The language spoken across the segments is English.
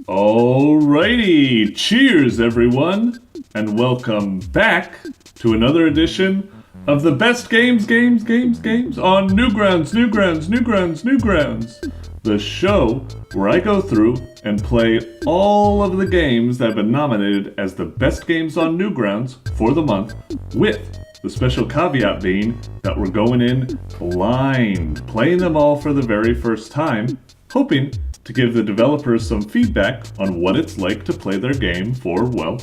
Alrighty, cheers everyone, and welcome back to another edition of the best games on Newgrounds. The show where I go through and play all of the games that have been nominated as the best games on Newgrounds for the month, with the special caveat being that we're going in blind, playing them all for the very first time, hoping to give the developers some feedback on what it's like to play their game for, well,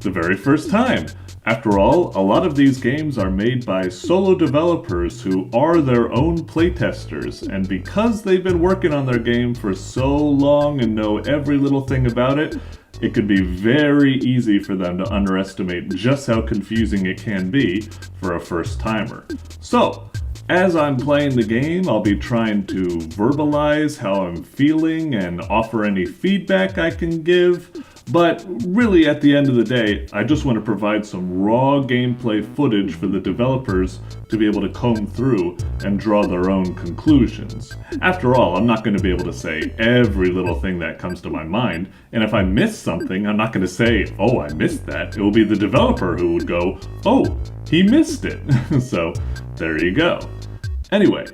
the very first time. After all, a lot of these games are made by solo developers who are their own playtesters, and because they've been working on their game for so long and know every little thing about it, it could be very easy for them to underestimate just how confusing it can be for a first-timer. So, as I'm playing the game, I'll be trying to verbalize how I'm feeling and offer any feedback I can give, but really at the end of the day, I just want to provide some raw gameplay footage for the developers to be able to comb through and draw their own conclusions. After all, I'm not going to be able to say every little thing that comes to my mind, and if I miss something, I'm not going to say, oh, I missed that. It will be the developer who would go, oh, he missed it. So, there you go. Anyway,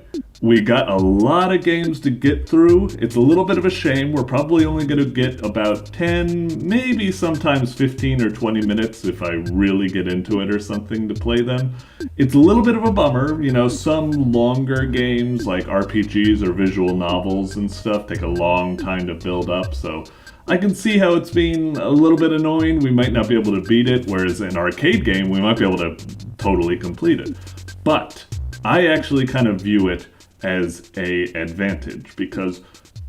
we got a lot of games to get through. It's a little bit of a shame. We're probably only going to get about 10, maybe sometimes 15 or 20 minutes if I really get into it or something to play them. It's a little bit of a bummer. You know, some longer games like RPGs or visual novels and stuff take a long time to build up, so I can see how it's being a little bit annoying. We might not be able to beat it, whereas an arcade game, we might be able to totally complete it. But I actually kind of view it as an advantage, because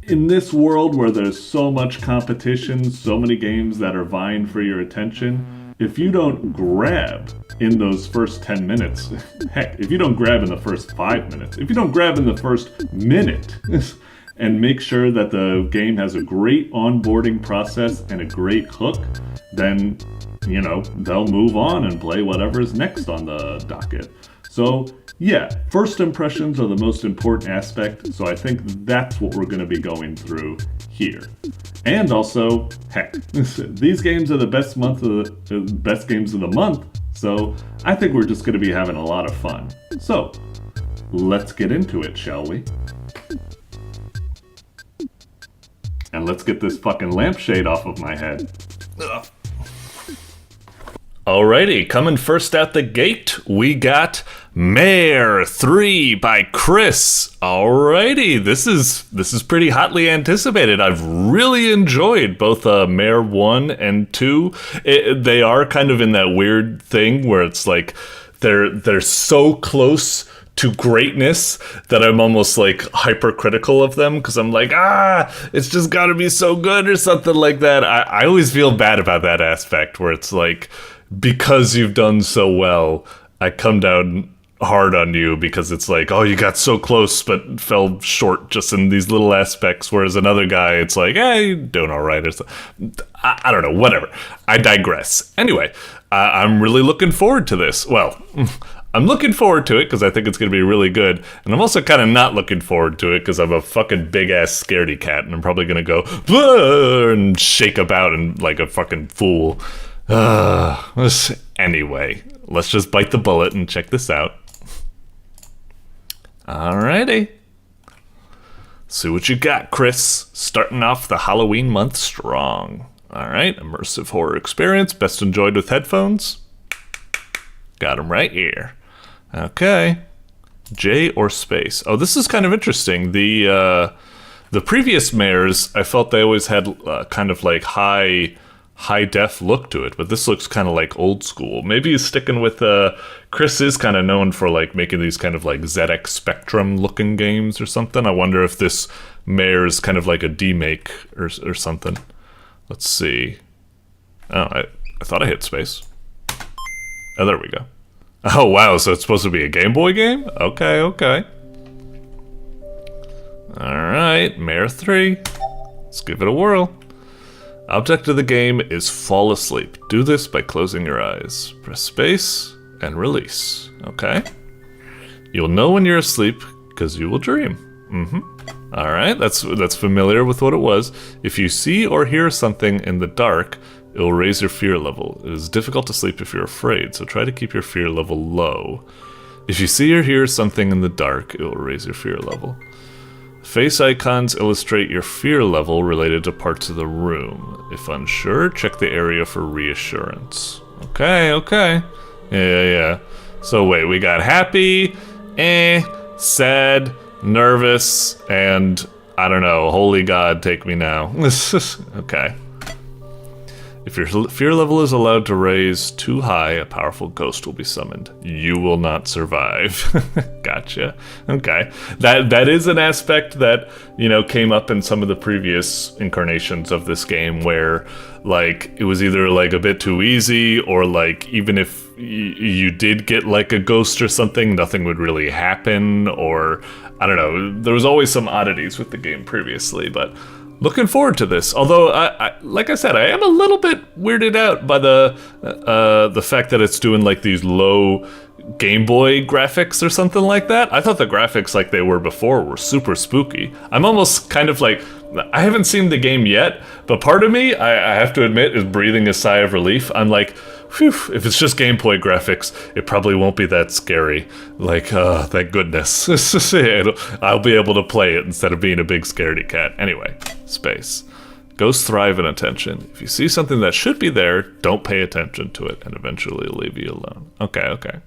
in this world where there's so much competition, so many games that are vying for your attention, if you don't grab in those first 10 minutes, heck, if you don't grab in the first 5 minutes, if you don't grab in the first minute, and make sure that the game has a great onboarding process and a great hook, then, you know, they'll move on and play whatever's next on the docket. So, yeah, first impressions are the most important aspect, so I think that's what we're going to be going through here. And also, heck, these games are the best games of the month, so I think we're just going to be having a lot of fun. So, let's get into it, shall we? And let's get this fucking lampshade off of my head. Ugh. Alrighty, coming first out the gate, we got MÆRE III by Chris. Alrighty, this is pretty hotly anticipated. I've really enjoyed both MÆRE 1 and 2. They are kind of in that weird thing where it's like they're so close to greatness that I'm almost like hypercritical of them, because I'm like, it's just gotta be so good or something like that. I always feel bad about that aspect where it's like, because you've done so well, I come down hard on you because it's like, oh, you got so close but fell short just in these little aspects, whereas another guy, it's like, hey, you're doing all right. Or I don't know, whatever. I digress. Anyway, I'm really looking forward to this. Well, I'm looking forward to it because I think it's going to be really good, and I'm also kind of not looking forward to it because I'm a fucking big-ass scaredy cat, and I'm probably going to go, blah, and shake about and like a fucking fool. Anyway, let's just bite the bullet and check this out. Alrighty. See what you got, Chris. Starting off the Halloween month strong. Alright, immersive horror experience, best enjoyed with headphones. Got them right here. Okay. J or space. Oh, this is kind of interesting. The previous MÆREs, I felt they always had kind of like high def look to it, but this looks kind of like old school. Maybe he's sticking with Chris is kind of known for like making these kind of like ZX Spectrum looking games or something. I wonder if this MÆRE is kind of like a demake or something. Let's see. Oh, I thought I hit space. Oh, there we go. Oh wow, so it's supposed to be a Game Boy game? Okay. Alright, MÆRE III. Let's give it a whirl. Object of the game is fall asleep. Do this by closing your eyes. Press space and release. Okay. You'll know when you're asleep because you will dream. All right, that's familiar with what it was. If you see or hear something in the dark, it will raise your fear level. It is difficult to sleep if you're afraid, so try to keep your fear level low. If you see or hear something in the dark, it will raise your fear level. Face icons illustrate your fear level related to parts of the room. If unsure, check the area for reassurance. Okay, okay. Yeah. So wait, we got happy, sad, nervous, and I don't know, holy god, take me now. Okay. If your fear level is allowed to raise too high, a powerful ghost will be summoned. You will not survive. Gotcha. Okay. That is an aspect that, you know, came up in some of the previous incarnations of this game where, like, it was either, like, a bit too easy or, like, even if you did get, like, a ghost or something, nothing would really happen, or, I don't know. There was always some oddities with the game previously, but looking forward to this. Although, like I said, I am a little bit weirded out by the fact that it's doing like these low Game Boy graphics or something like that. I thought the graphics like they were before were super spooky. I'm almost kind of like, I haven't seen the game yet, but part of me, I have to admit, is breathing a sigh of relief. I'm like, whew, if it's just Game Boy graphics, it probably won't be that scary. Like, thank goodness. I'll be able to play it instead of being a big scaredy cat. Anyway, space. Ghosts thrive in attention. If you see something that should be there, don't pay attention to it, and eventually it'll leave you alone. Okay.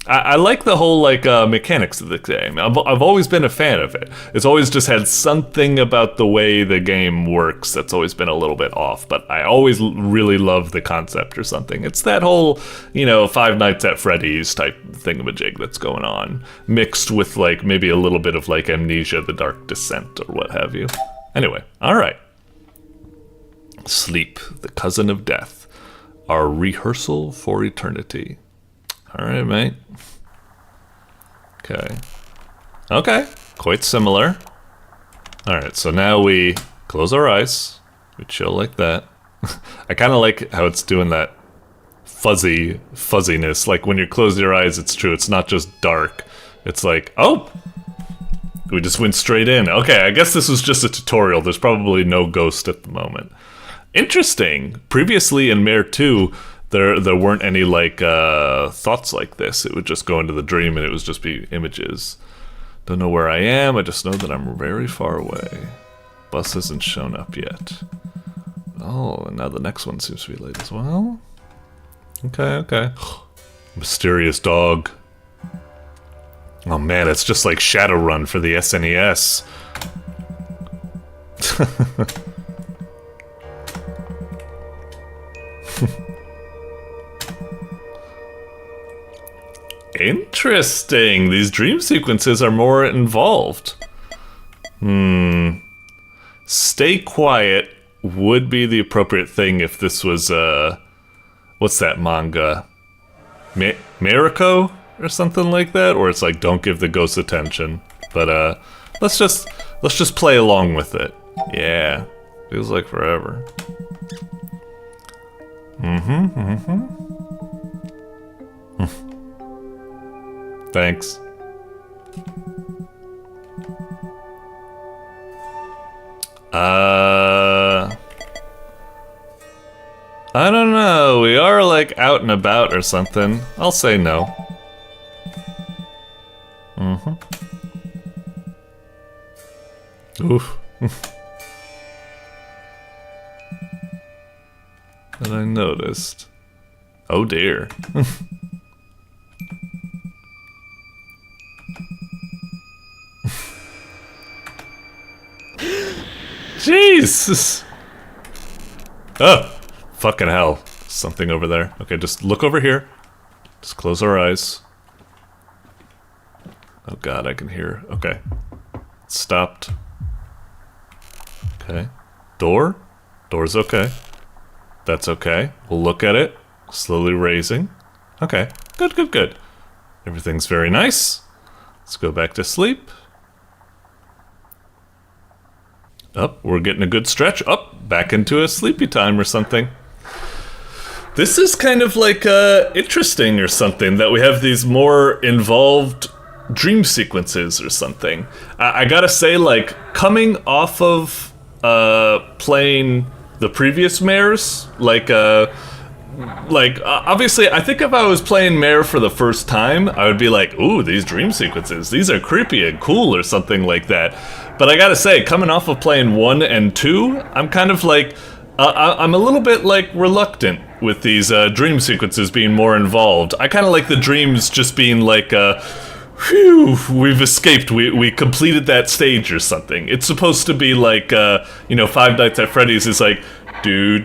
I like the whole, like, mechanics of the game. I've always been a fan of it. It's always just had something about the way the game works that's always been a little bit off, but I always really love the concept or something. It's that whole, you know, Five Nights at Freddy's type thingamajig that's going on, mixed with, like, maybe a little bit of, like, Amnesia, The Dark Descent, or what have you. Anyway, alright. Sleep, the cousin of death. Our rehearsal for eternity. Alright, mate. Okay, quite similar. Alright, so now we close our eyes. We chill like that. I kind of like how it's doing that fuzziness. Like when you close your eyes, it's true. It's not just dark. It's like, oh! We just went straight in. Okay, I guess this was just a tutorial. There's probably no ghost at the moment. Interesting. Previously in MÆRE II, there weren't any, like, thoughts like this. It would just go into the dream and it would just be images. Don't know where I am, I just know that I'm very far away. Bus hasn't shown up yet. Oh, and now the next one seems to be late as well. Okay. Mysterious dog. Oh man, it's just like Shadowrun for the SNES. Interesting. These dream sequences are more involved. Stay quiet would be the appropriate thing if this was, what's that manga? Mariko or something like that? Or it's like, don't give the ghost attention. But, let's just play along with it. Yeah. Feels like forever. Thanks. I don't know. We are like out and about or something. I'll say no. Oof. And I noticed. Oh dear. Jesus! Oh, fucking hell. Something over there. Okay, just look over here. Just close our eyes. Oh god, I can hear. Okay. Stopped. Okay. Door? Door's okay. That's okay. We'll look at it. Slowly raising. Okay. Good. Everything's very nice. Let's go back to sleep. Up, we're getting a good stretch. Up, back into a sleepy time or something. This is kind of like interesting or something that we have these more involved dream sequences or something. I gotta say, like, coming off of playing the previous mares, obviously, I think if I was playing Mare for the first time, I would be like, ooh, these dream sequences, these are creepy and cool or something like that. But I gotta say, coming off of playing 1 and 2, I'm kind of like, I'm a little bit, like, reluctant with these dream sequences being more involved. I kind of like the dreams just being like, phew, we've escaped, we completed that stage or something. It's supposed to be like, you know, Five Nights at Freddy's is like, do,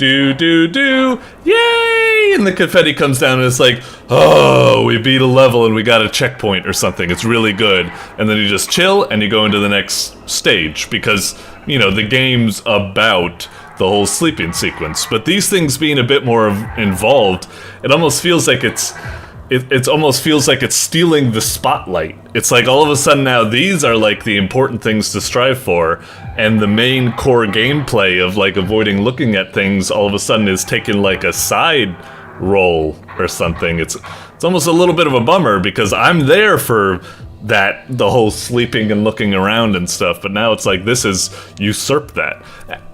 yay! And the confetti comes down and it's like, oh, we beat a level and we got a checkpoint or something. It's really good. And then you just chill and you go into the next stage because, you know, the game's about the whole sleeping sequence. But these things being a bit more involved, it almost feels like it almost feels like it's stealing the spotlight. It's like all of a sudden now these are like the important things to strive for, and the main core gameplay of like avoiding looking at things all of a sudden is taking like a side role or something. It's almost a little bit of a bummer because I'm there for the whole sleeping and looking around and stuff, but now it's like this has usurped that.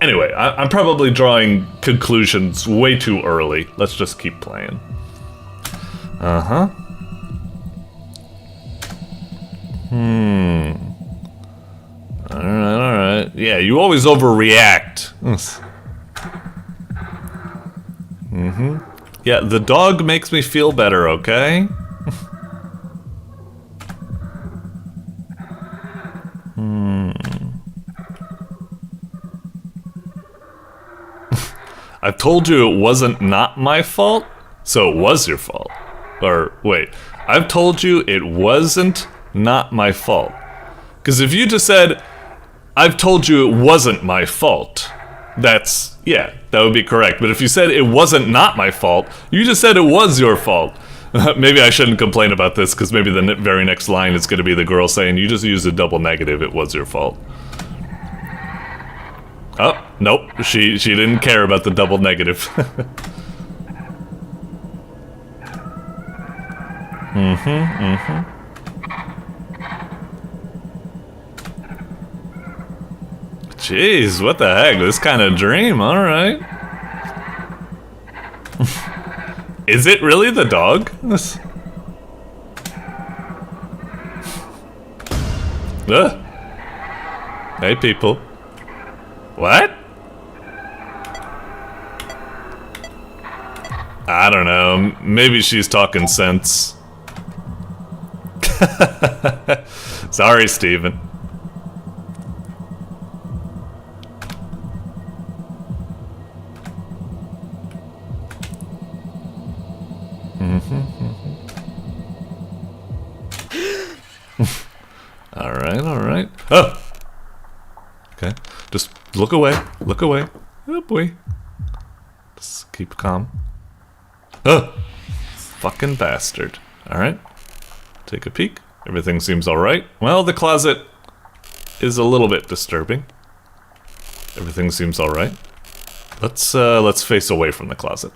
Anyway, I'm probably drawing conclusions way too early. Let's just keep playing. Uh-huh. Alright. Yeah, you always overreact. Yeah, the dog makes me feel better, okay? I've told you it wasn't not my fault, so it was your fault. Or, wait, I've told you it wasn't not my fault. Because if you just said, I've told you it wasn't my fault, that would be correct. But if you said it wasn't not my fault, you just said it was your fault. Maybe I shouldn't complain about this, because maybe the very next line is going to be the girl saying, you just used a double negative, it was your fault. Oh, nope, she didn't care about the double negative. Jeez, what the heck? This kind of dream, alright. Is it really the dog? Hey, people. What? I don't know. Maybe she's talking sense. Sorry, Steven. Alright. Oh! Okay. Just look away. Look away. Oh boy. Just keep calm. Oh! Fucking bastard. Alright. Take a peek. Everything seems alright. Well, the closet is a little bit disturbing. Everything seems alright. Let's face away from the closet.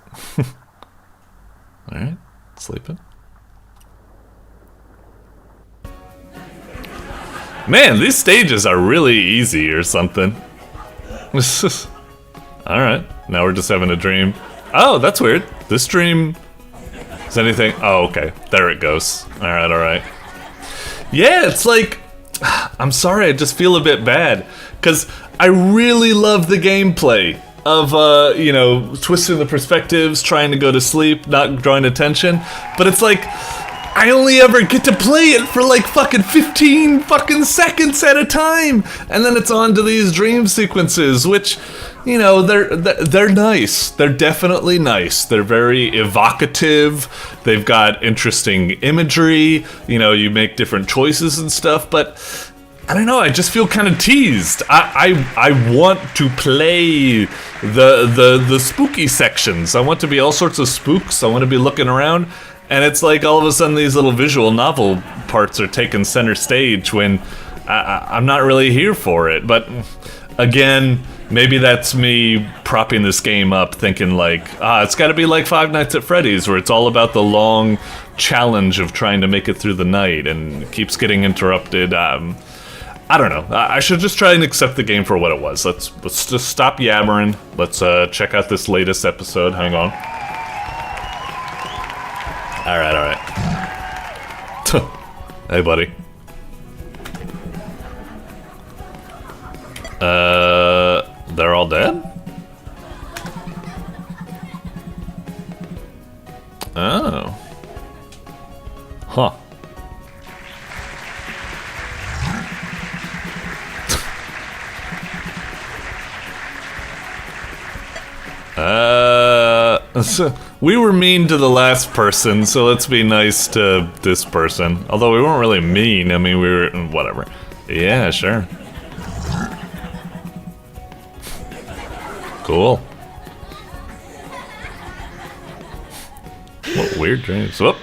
Alright. Sleeping. Man, these stages are really easy or something. Alright, now we're just having a dream. Oh, that's weird. This dream... Is anything... Oh, okay. There it goes. Alright. Yeah, it's like... I'm sorry, I just feel a bit bad. Because I really love the gameplay of, you know, twisting the perspectives, trying to go to sleep, not drawing attention. But it's like... I only ever get to play it for like fucking 15 fucking seconds at a time, and then it's on to these dream sequences, which, you know, they're nice. They're definitely nice. They're very evocative. They've got interesting imagery. You know, you make different choices and stuff, but I don't know. I just feel kind of teased. I want to play the spooky sections. I want to be all sorts of spooks. I want to be looking around. And it's like all of a sudden these little visual novel parts are taking center stage when I'm not really here for it. But again, Maybe that's me propping this game up, thinking like, it's gotta be like Five Nights at Freddy's, where it's all about the long challenge of trying to make it through the night, and it keeps getting interrupted. I don't know. I should just try and accept the game for what it was. Let's just stop yammering. Let's check out this latest episode. Hang on. Alright. Hey, buddy. They're all dead? Oh. Huh. We were mean to the last person, so let's be nice to this person. Although we weren't really mean, I mean, we were... whatever. Yeah, sure. Cool. What weird dreams. Whoop.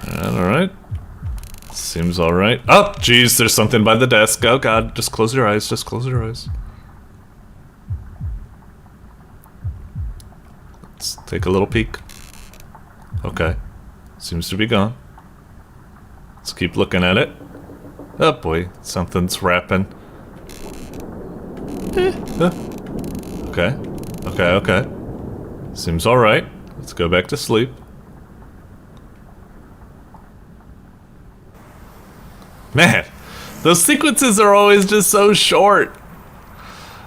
Alright. Seems alright. Oh, geez, there's something by the desk. Oh god, just close your eyes, just close your eyes. Let's take a little peek. Okay. Seems to be gone. Let's keep looking at it. Oh boy, something's rapping. Okay. Seems alright. Let's go back to sleep. Man, those sequences are always just so short.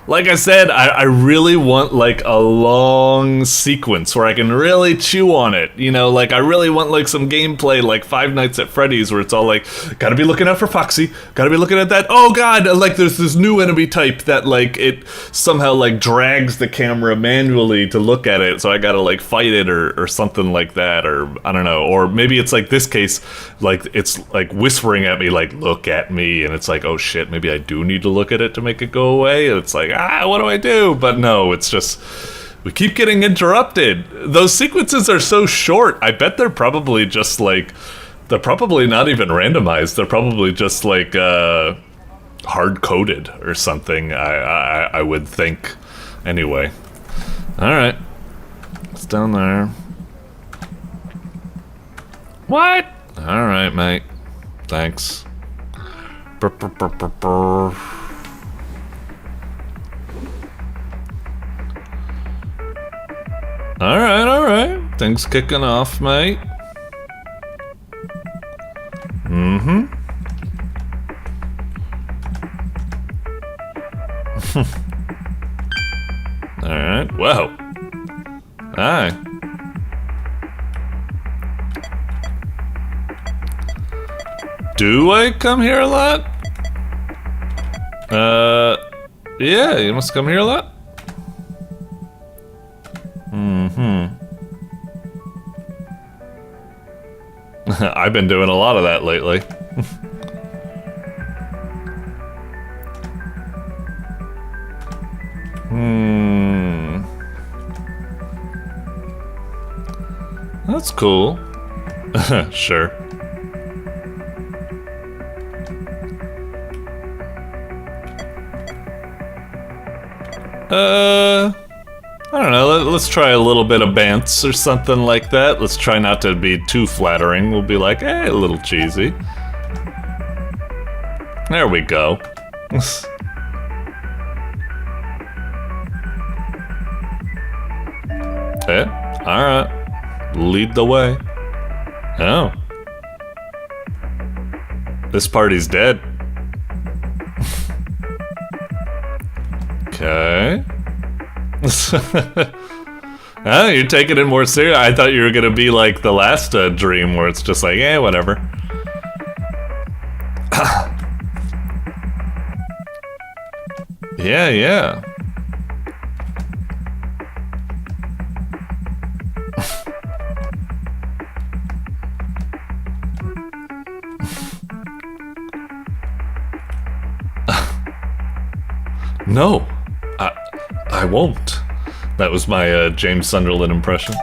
Like I said, I really want like a long sequence where I can really chew on it. You know, like I really want like some gameplay like Five Nights at Freddy's where it's all like, gotta be looking out for Foxy, gotta be looking at that, oh god, like there's this new enemy type that like it somehow like drags the camera manually to look at it, so I gotta like fight it or something like that, or I don't know, or maybe it's like this case, like it's like whispering at me like, look at me, and it's like, oh shit, maybe I do need to look at it to make it go away, and it's like, what do I do? But no, it's just, we keep getting interrupted. Those sequences are so short, I bet they're probably just like, they're probably not even randomized, they're probably just like, hard-coded or something, I would think. Anyway. Alright. It's down there. What? Alright, mate. Thanks. Brr, brr, brr, brr, brr. Alright. Things kicking off, mate. Alright, whoa. Hi. Do I come here a lot? Yeah, you must come here a lot? I've been doing a lot of that lately. That's cool. Sure. I don't know, let's try a little bit of bants or something like that. Let's try not to be too flattering. We'll be like, hey, a little cheesy. There we go. Yeah, alright. Lead the way. Oh. This party's dead. Okay. Oh, you're taking it more serious. I thought you were gonna be like the last dream where it's just like, eh, whatever. Yeah. No, I won't. That was my James Sunderland impression.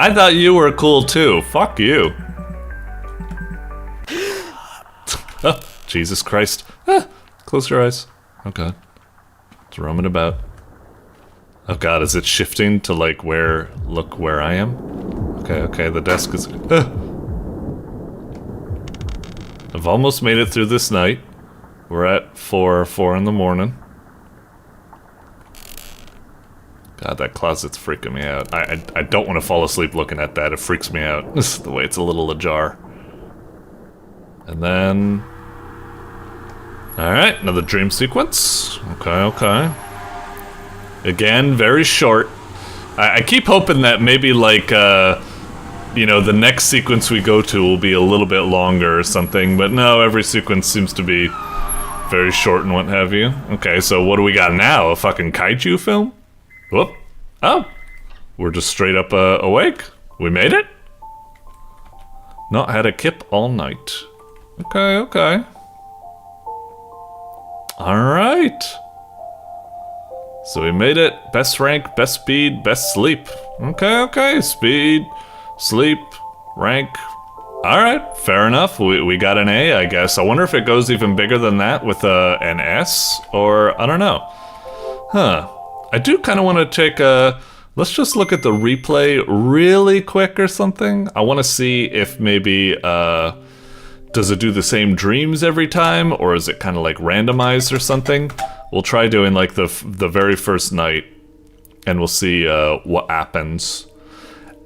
I thought you were cool too. Fuck you. Oh, Jesus Christ. Close your eyes. Oh god. It's roaming about. Oh god, is it shifting to like where, look where I am? Okay, the desk is... I've almost made it through this night. We're at 4 in the morning. God, that closet's freaking me out. I don't want to fall asleep looking at that. It freaks me out. This is the way it's a little ajar. And then... Alright, another dream sequence. Okay. Again, very short. I keep hoping that maybe like, you know, the next sequence we go to will be a little bit longer or something, but no, every sequence seems to be very short and what have you. Okay, so what do we got now? A fucking kaiju film? Whoop. Oh. We're just straight up awake. We made it? Not had a kip all night. Okay. Alright. So we made it. Best rank, best speed, best sleep. Okay. Speed, sleep, rank. Alright, fair enough. We got an A, I guess. I wonder if it goes even bigger than that with an S, or I don't know. Huh. I do kind of want to take a... Let's just look at the replay really quick or something. I want to see if maybe... does it do the same dreams every time, or is it kind of like randomized or something? We'll try doing like the very first night, and we'll see what happens.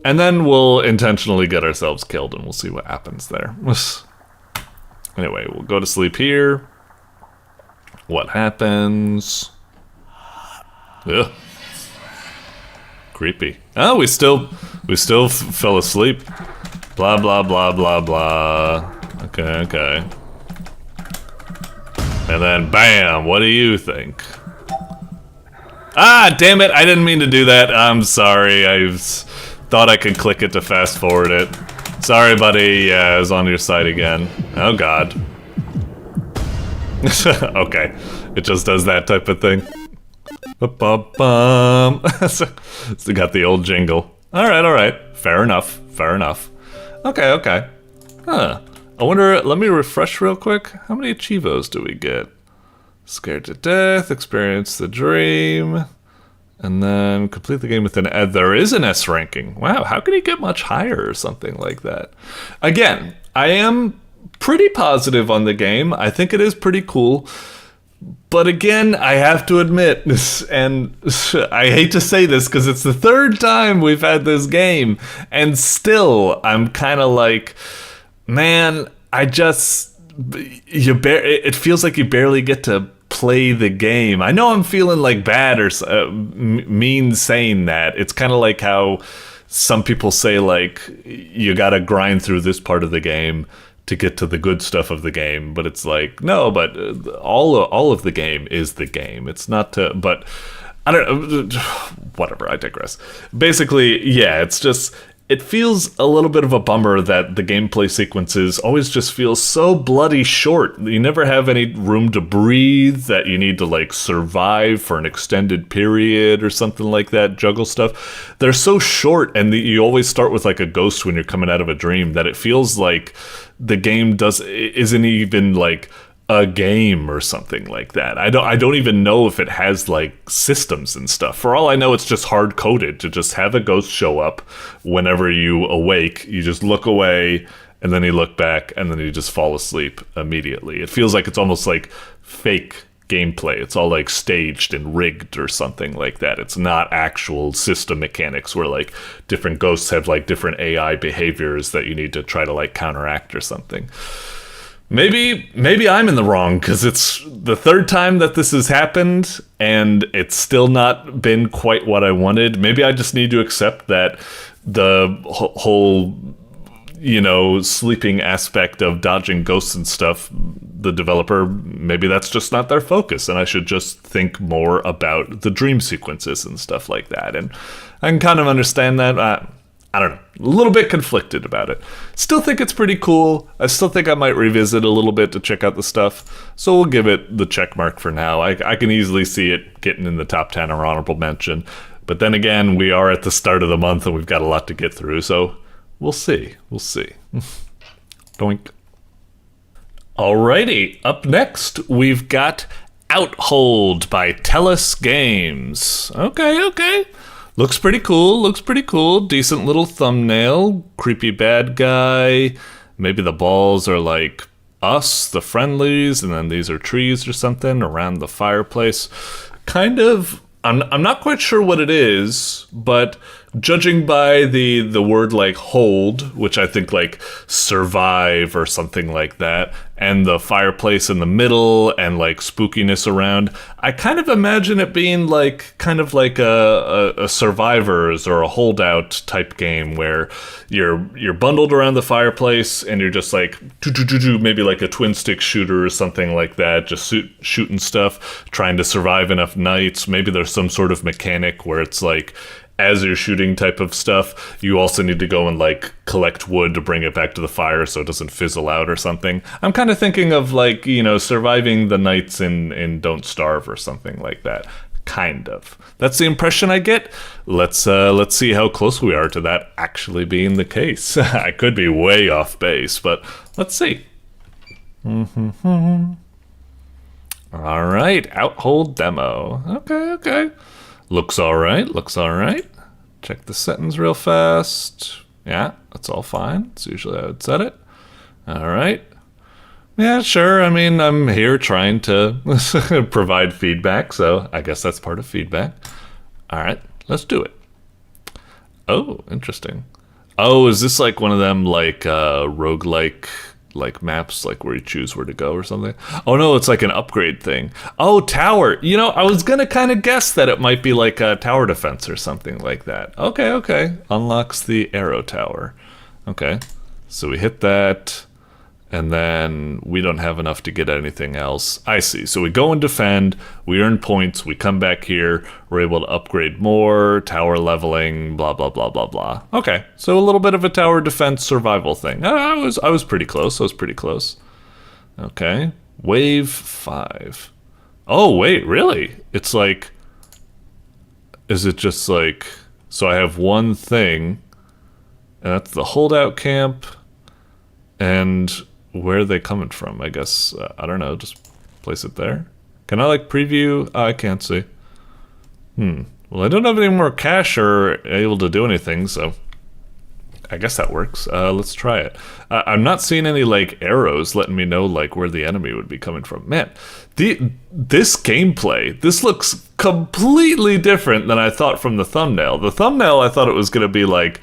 And then we'll intentionally get ourselves killed, and we'll see what happens there. Anyway, we'll go to sleep here. What happens? Ugh. Creepy. Oh, we still fell asleep. Blah, blah, blah, blah, blah. Okay. And then, bam, what do you think? Ah, damn it, I didn't mean to do that. I'm sorry, I thought I could click it to fast forward it. Sorry, buddy, yeah, I was on your side again. Oh, God. Okay, it just does that type of thing. Ba-ba-bum. Still got the old jingle. Alright, fair enough. Okay. Huh. I wonder, let me refresh real quick. How many achievos do we get? Scared to death, experience the dream, and then complete the game with an... there is an S ranking. Wow, how can you get much higher or something like that? Again, I am pretty positive on the game. I think it is pretty cool. But again, I have to admit, and I hate to say this because it's the third time we've had this game, and still, I'm kind of like... Man, it feels like you barely get to play the game. I know I'm feeling like bad or mean saying that. It's kind of like how some people say like, you gotta grind through this part of the game to get to the good stuff of the game. But it's like, no, but all of the game is the game. It's not to, but I don't know, whatever, I digress. Basically, yeah, it's just... It feels a little bit of a bummer that the gameplay sequences always just feel so bloody short. You never have any room to breathe, that you need to like survive for an extended period or something like that, juggle stuff. They're so short, and you always start with like a ghost when you're coming out of a dream, that it feels like the game isn't even like a game or something like that. I don't even know if it has like systems and stuff. For all I know, it's just hard coded to just have a ghost show up whenever you awake. You just look away, and then you look back, and then you just fall asleep immediately. It feels like it's almost like fake gameplay. It's all like staged and rigged or something like that. It's not actual system mechanics where like different ghosts have like different AI behaviors that you need to try to like counteract or something. Maybe I'm in the wrong, because it's the third time that this has happened, and it's still not been quite what I wanted. Maybe I just need to accept that the whole, you know, sleeping aspect of dodging ghosts and stuff, the developer, maybe that's just not their focus, and I should just think more about the dream sequences and stuff like that. And I can kind of understand that. I don't know, a little bit conflicted about it. Still think it's pretty cool. I still think I might revisit a little bit to check out the stuff. So we'll give it the check mark for now. I can easily see it getting in the top 10 or honorable mention. But then again, we are at the start of the month and we've got a lot to get through, so we'll see. We'll see. Doink. Alrighty, up next, we've got Outhold by TellusGames. Okay. Looks pretty cool. Decent little thumbnail. Creepy bad guy. Maybe the balls are like us, the friendlies, and then these are trees or something around the fireplace. Kind of, I'm not quite sure what it is, but judging by the word like hold, which I think like survive or something like that, and the fireplace in the middle and like spookiness around, I kind of imagine it being like kind of like a survivors or a holdout type game where you're bundled around the fireplace and you're just like maybe like a twin stick shooter or something like that, just shooting stuff, trying to survive enough nights. Maybe there's some sort of mechanic where it's like, as you're shooting type of stuff, you also need to go and like collect wood to bring it back to the fire so it doesn't fizzle out or something. I'm kind of thinking of like, you know, surviving the nights in Don't Starve or something like that. Kind of. That's the impression I get. Let's see how close we are to that actually being the case. I could be way off base, but let's see. All right, Outhold demo. Okay. Looks all right. Check the settings real fast. Yeah, that's all fine. It's usually how I'd set it. All right. Yeah, sure. I mean, I'm here trying to provide feedback, so I guess that's part of feedback. All right, let's do it. Oh, interesting. Oh, is this like one of them like roguelike like maps, like where you choose where to go or something? Oh no, it's like an upgrade thing. Oh, tower. You know, I was gonna kind of guess that it might be like a tower defense or something like that. Okay. Unlocks the arrow tower. Okay, so we hit that, and then we don't have enough to get anything else. I see. So we go and defend, we earn points, we come back here, we're able to upgrade more, tower leveling, blah, blah, blah, blah, blah. Okay, so a little bit of a tower defense survival thing. I was pretty close. Okay, wave 5. Oh, wait, really? It's like, is it just like, so I have one thing, and that's the holdout camp, and where are they coming from? I guess, I don't know, just place it there. Can I like preview? I can't see. Well, I don't have any more cash or able to do anything, so I guess that works. Let's try it. I'm not seeing any like arrows letting me know like where the enemy would be coming from. Man, this gameplay, this looks completely different than I thought from the thumbnail. The thumbnail, I thought it was going to be like,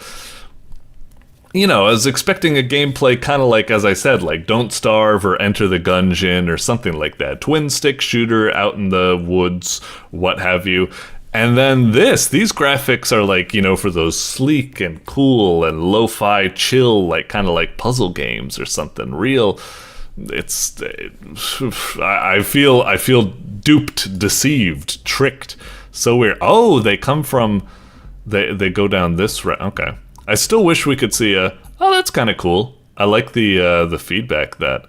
you know, I was expecting a gameplay kind of like, as I said, like Don't Starve or Enter the Gungeon or something like that. Twin stick shooter out in the woods, what have you. And then these graphics are like, you know, for those sleek and cool and lo-fi chill, like kind of like puzzle games or something real. I feel duped, deceived, tricked. So weird. Oh, they come from, they go down this route. Okay. I still wish we could see oh, that's kind of cool. I like the feedback that,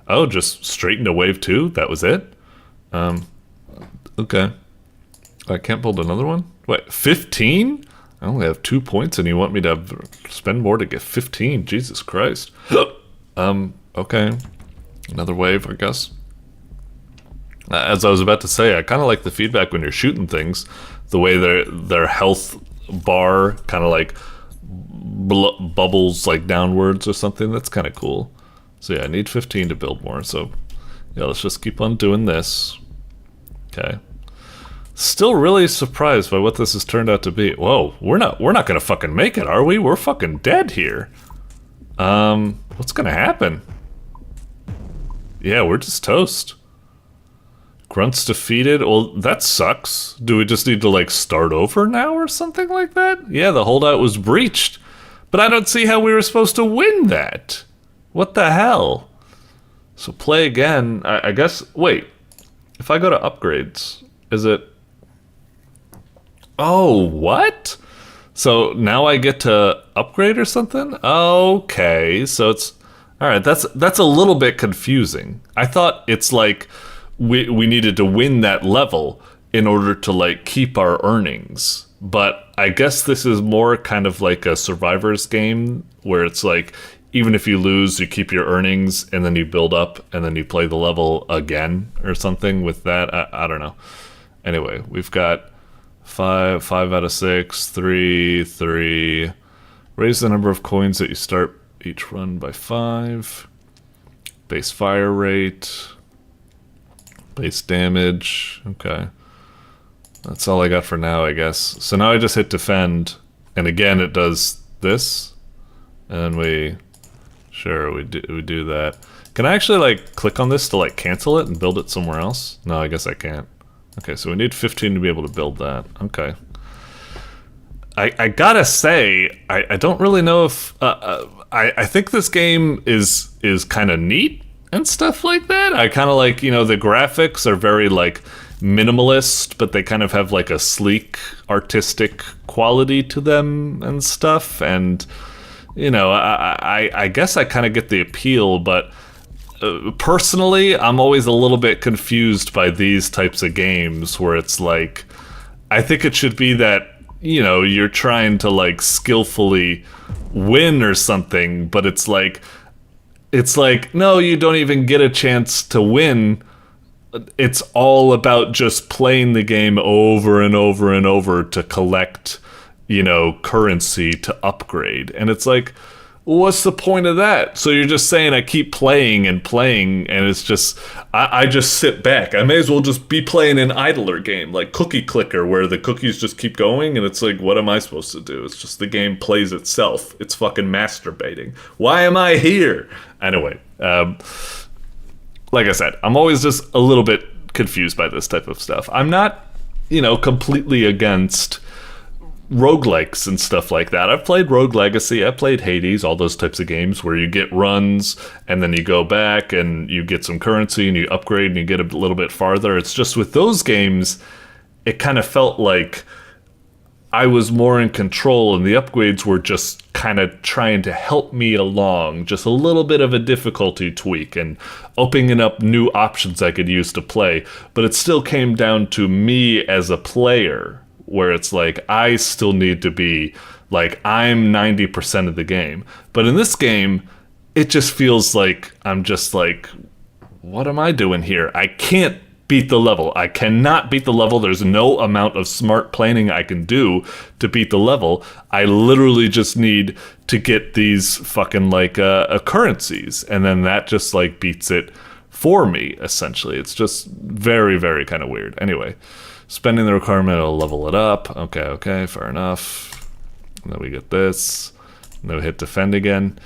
oh, just straight into wave 2, that was it? Okay. I can't build another one? What, 15? I only have 2 points and you want me to spend more to get 15? Jesus Christ. Okay. Another wave, I guess. As I was about to say, I kind of like the feedback when you're shooting things. The way their health bar kind of like bubbles like downwards or something. That's kind of cool. So yeah, I need 15 to build more. So yeah, let's just keep on doing this. Okay. Still really surprised by what this has turned out to be. Whoa, we're not gonna fucking make it, are we? We're fucking dead here. What's gonna happen? Yeah, we're just toast. Grunts defeated. Well, that sucks. Do we just need to like start over now or something like that? Yeah, the holdout was breached. But I don't see how we were supposed to win that. What the hell? So play again. I guess, wait. If I go to upgrades, is it... Oh, what? So now I get to upgrade or something? Okay, so it's... Alright, that's a little bit confusing. I thought it's like... We needed to win that level, in order to like keep our earnings. But I guess this is more kind of like a survivor's game where it's like, even if you lose, you keep your earnings and then you build up and then you play the level again or something with that. I don't know. Anyway, we've got 5 out of 6, 3. Raise the number of coins that you start each run by 5. Base fire rate. Base damage. Okay. That's all I got for now, I guess. So now I just hit defend, and again it does this, and we do that. Can I actually like click on this to like cancel it and build it somewhere else? No, I guess I can't. Okay, so we need 15 to be able to build that. Okay. I gotta say, I don't really know if I think this game is kind of neat and stuff like that. I kind of like, you know, the graphics are very like minimalist, but they kind of have like a sleek artistic quality to them and stuff. And you know, I guess I kind of get the appeal, but personally, I'm always a little bit confused by these types of games where it's like, I think it should be that, you know, you're trying to like skillfully win or something, but it's like, no, you don't even get a chance to win. It's all about just playing the game over and over and over to collect, you know, currency to upgrade. And it's like, what's the point of that? So you're just saying I keep playing and playing, and it's just, I just sit back. I may as well just be playing an idler game, like Cookie Clicker, where the cookies just keep going, and it's like, what am I supposed to do? It's just the game plays itself. It's fucking masturbating. Why am I here? Anyway, like I said, I'm always just a little bit confused by this type of stuff. I'm not, you know, completely against roguelikes and stuff like that. I've played Rogue Legacy, I've played Hades, all those types of games where you get runs and then you go back and you get some currency and you upgrade and you get a little bit farther. It's just with those games, it kind of felt like I was more in control and the upgrades were just kind of trying to help me along, just a little bit of a difficulty tweak and opening up new options I could use to play. But it still came down to me as a player, where it's like, I still need to be, like, I'm 90% of the game. But in this game, it just feels like I'm just like, what am I doing here? I can't beat the level. I cannot beat the level. There's no amount of smart planning I can do to beat the level. I literally just need to get these fucking, like, currencies. And then that just, like, beats it for me, essentially. It's just very, very kind of weird. Anyway. Spending the requirement will level it up. Okay, fair enough. And then we get this. And then we hit defend again.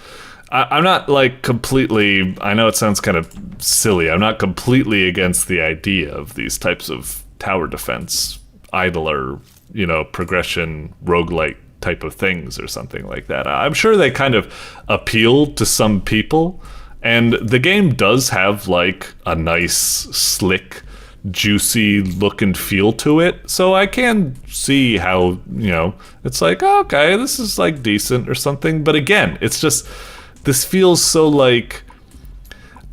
I'm not like completely, I know it sounds kind of silly. I'm not completely against the idea of these types of tower defense, idler, you know, progression, roguelike type of things or something like that. I'm sure they kind of appeal to some people. And the game does have like a nice, slick, juicy look and feel to it, so I can see how, you know, it's like, oh, okay, this is like decent or something. But again, it's just, this feels so like,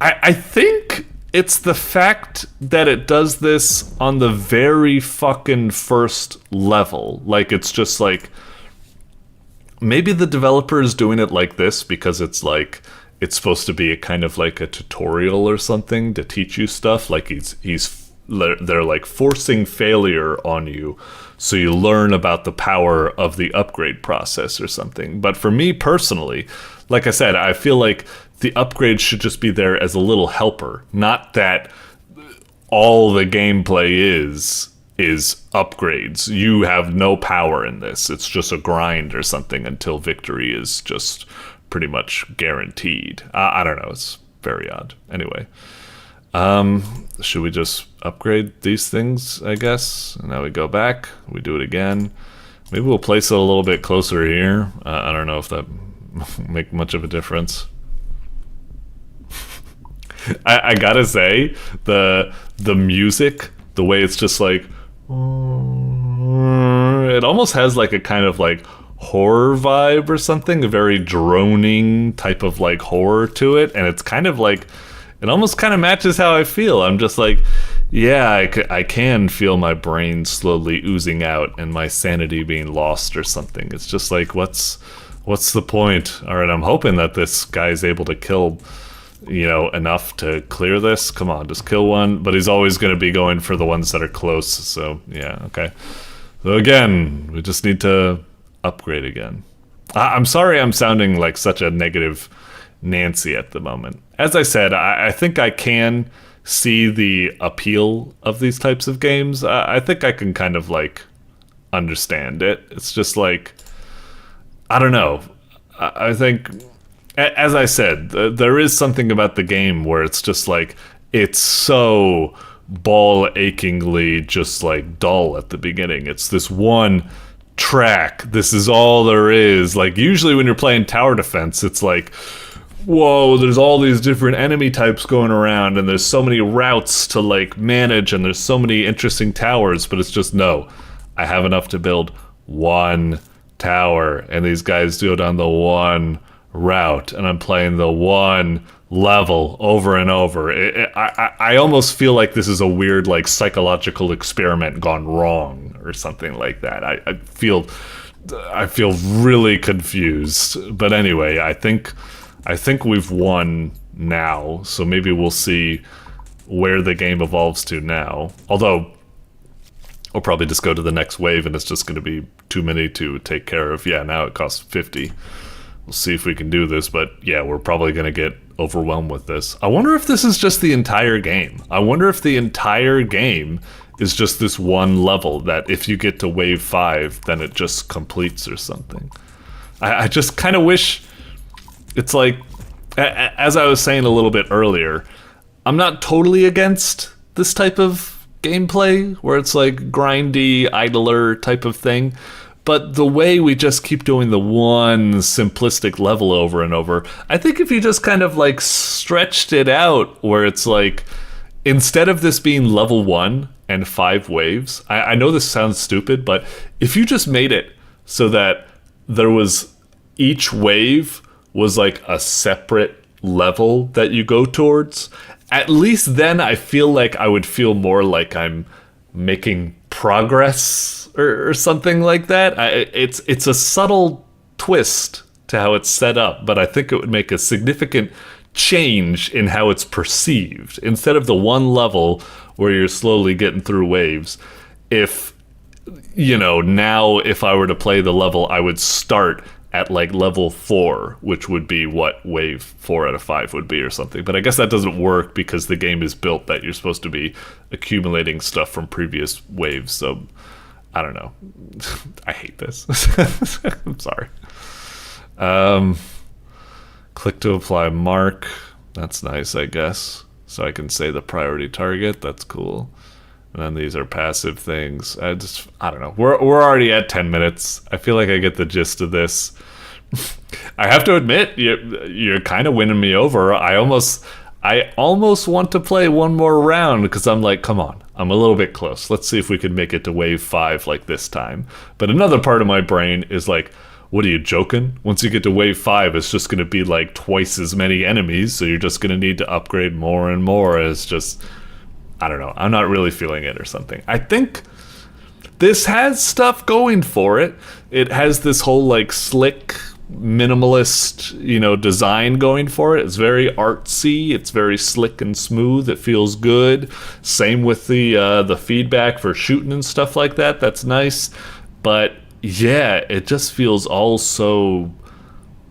I think it's the fact that it does this on the very fucking first level. Like, it's just like, maybe the developer is doing it like this because it's like, it's supposed to be a kind of like a tutorial or something to teach you stuff. Like they're like forcing failure on you so you learn about the power of the upgrade process or something. But for me personally, like I said, I feel like the upgrade should just be there as a little helper, not that all the gameplay is upgrades. You have no power in this. It's just a grind or something until victory is just pretty much guaranteed. I don't know, it's very odd. Anyway, should we just upgrade these things, I guess? And now we go back, we do it again. Maybe we'll place it a little bit closer here. I don't know if that make much of a difference. I gotta say, the music, the way it's just like, it almost has like a kind of like horror vibe or something, a very droning type of like horror to it. And it's kind of like, It almost kind of matches how I feel. I'm just like, yeah, I can feel my brain slowly oozing out and my sanity being lost or something. It's just like, what's the point? All right, I'm hoping that this guy's able to kill, enough to clear this. Come on, just kill one. But he's always going to be going for the ones that are close. So, yeah, okay. So again, we just need to upgrade again. I'm sorry I'm sounding like such a negative Nancy at the moment. As I said, I think I can see the appeal of these types of games. I think I can kind of like understand it. It's just like, I don't know. I think, as I said, there is something about the game where it's just like, it's so ball achingly just like dull at the beginning. It's this one track. This is all there is. Like usually when you're playing tower defense, it's like, whoa, there's all these different enemy types going around and there's so many routes to like manage and there's so many interesting towers, but it's just no. I have enough to build one tower and these guys go down the one route and I'm playing the one level over and over. I almost feel like this is a weird like psychological experiment gone wrong or something like that. I feel really confused. But anyway, I think we've won now, so maybe we'll see where the game evolves to now. Although, we'll probably just go to the next wave and it's just going to be too many to take care of. Yeah, now it costs 50. We'll see if we can do this, but yeah, we're probably going to get overwhelmed with this. I wonder if this is just the entire game. I wonder if the entire game is just this one level that if you get to wave 5, then it just completes or something. I just kind of wish... It's like, as I was saying a little bit earlier, I'm not totally against this type of gameplay where it's like grindy, idler type of thing. But the way we just keep doing the one simplistic level over and over, I think if you just kind of like stretched it out where it's like, instead of this being level 1 and 5 waves, I know this sounds stupid, but if you just made it so that there was each wave was like a separate level that you go towards, at least then I feel like I would feel more like I'm making progress or something like that. It's a subtle twist to how it's set up, but I think it would make a significant change in how it's perceived. Instead of the one level where you're slowly getting through waves, if, now if I were to play the level, I would start at like level 4, which would be what wave 4 out of 5 would be or something. But I guess that doesn't work because the game is built that you're supposed to be accumulating stuff from previous waves. So I don't know. I hate this. I'm sorry. Click to apply mark. That's nice, I guess. So I can say the priority target. That's cool. And then these are passive things. I don't know. We're already at 10 minutes. I feel like I get the gist of this. I have to admit, you're kind of winning me over. I almost want to play one more round because I'm like, come on, I'm a little bit close. Let's see if we can make it to wave 5 like this time. But another part of my brain is like, what are you joking? Once you get to wave 5, it's just going to be like twice as many enemies. So you're just going to need to upgrade more and more. It's just... I don't know. I'm not really feeling it or something. I think this has stuff going for it. It has this whole like slick, minimalist, design going for it. It's very artsy. It's very slick and smooth. It feels good. Same with the feedback for shooting and stuff like that. That's nice. But yeah, it just feels all so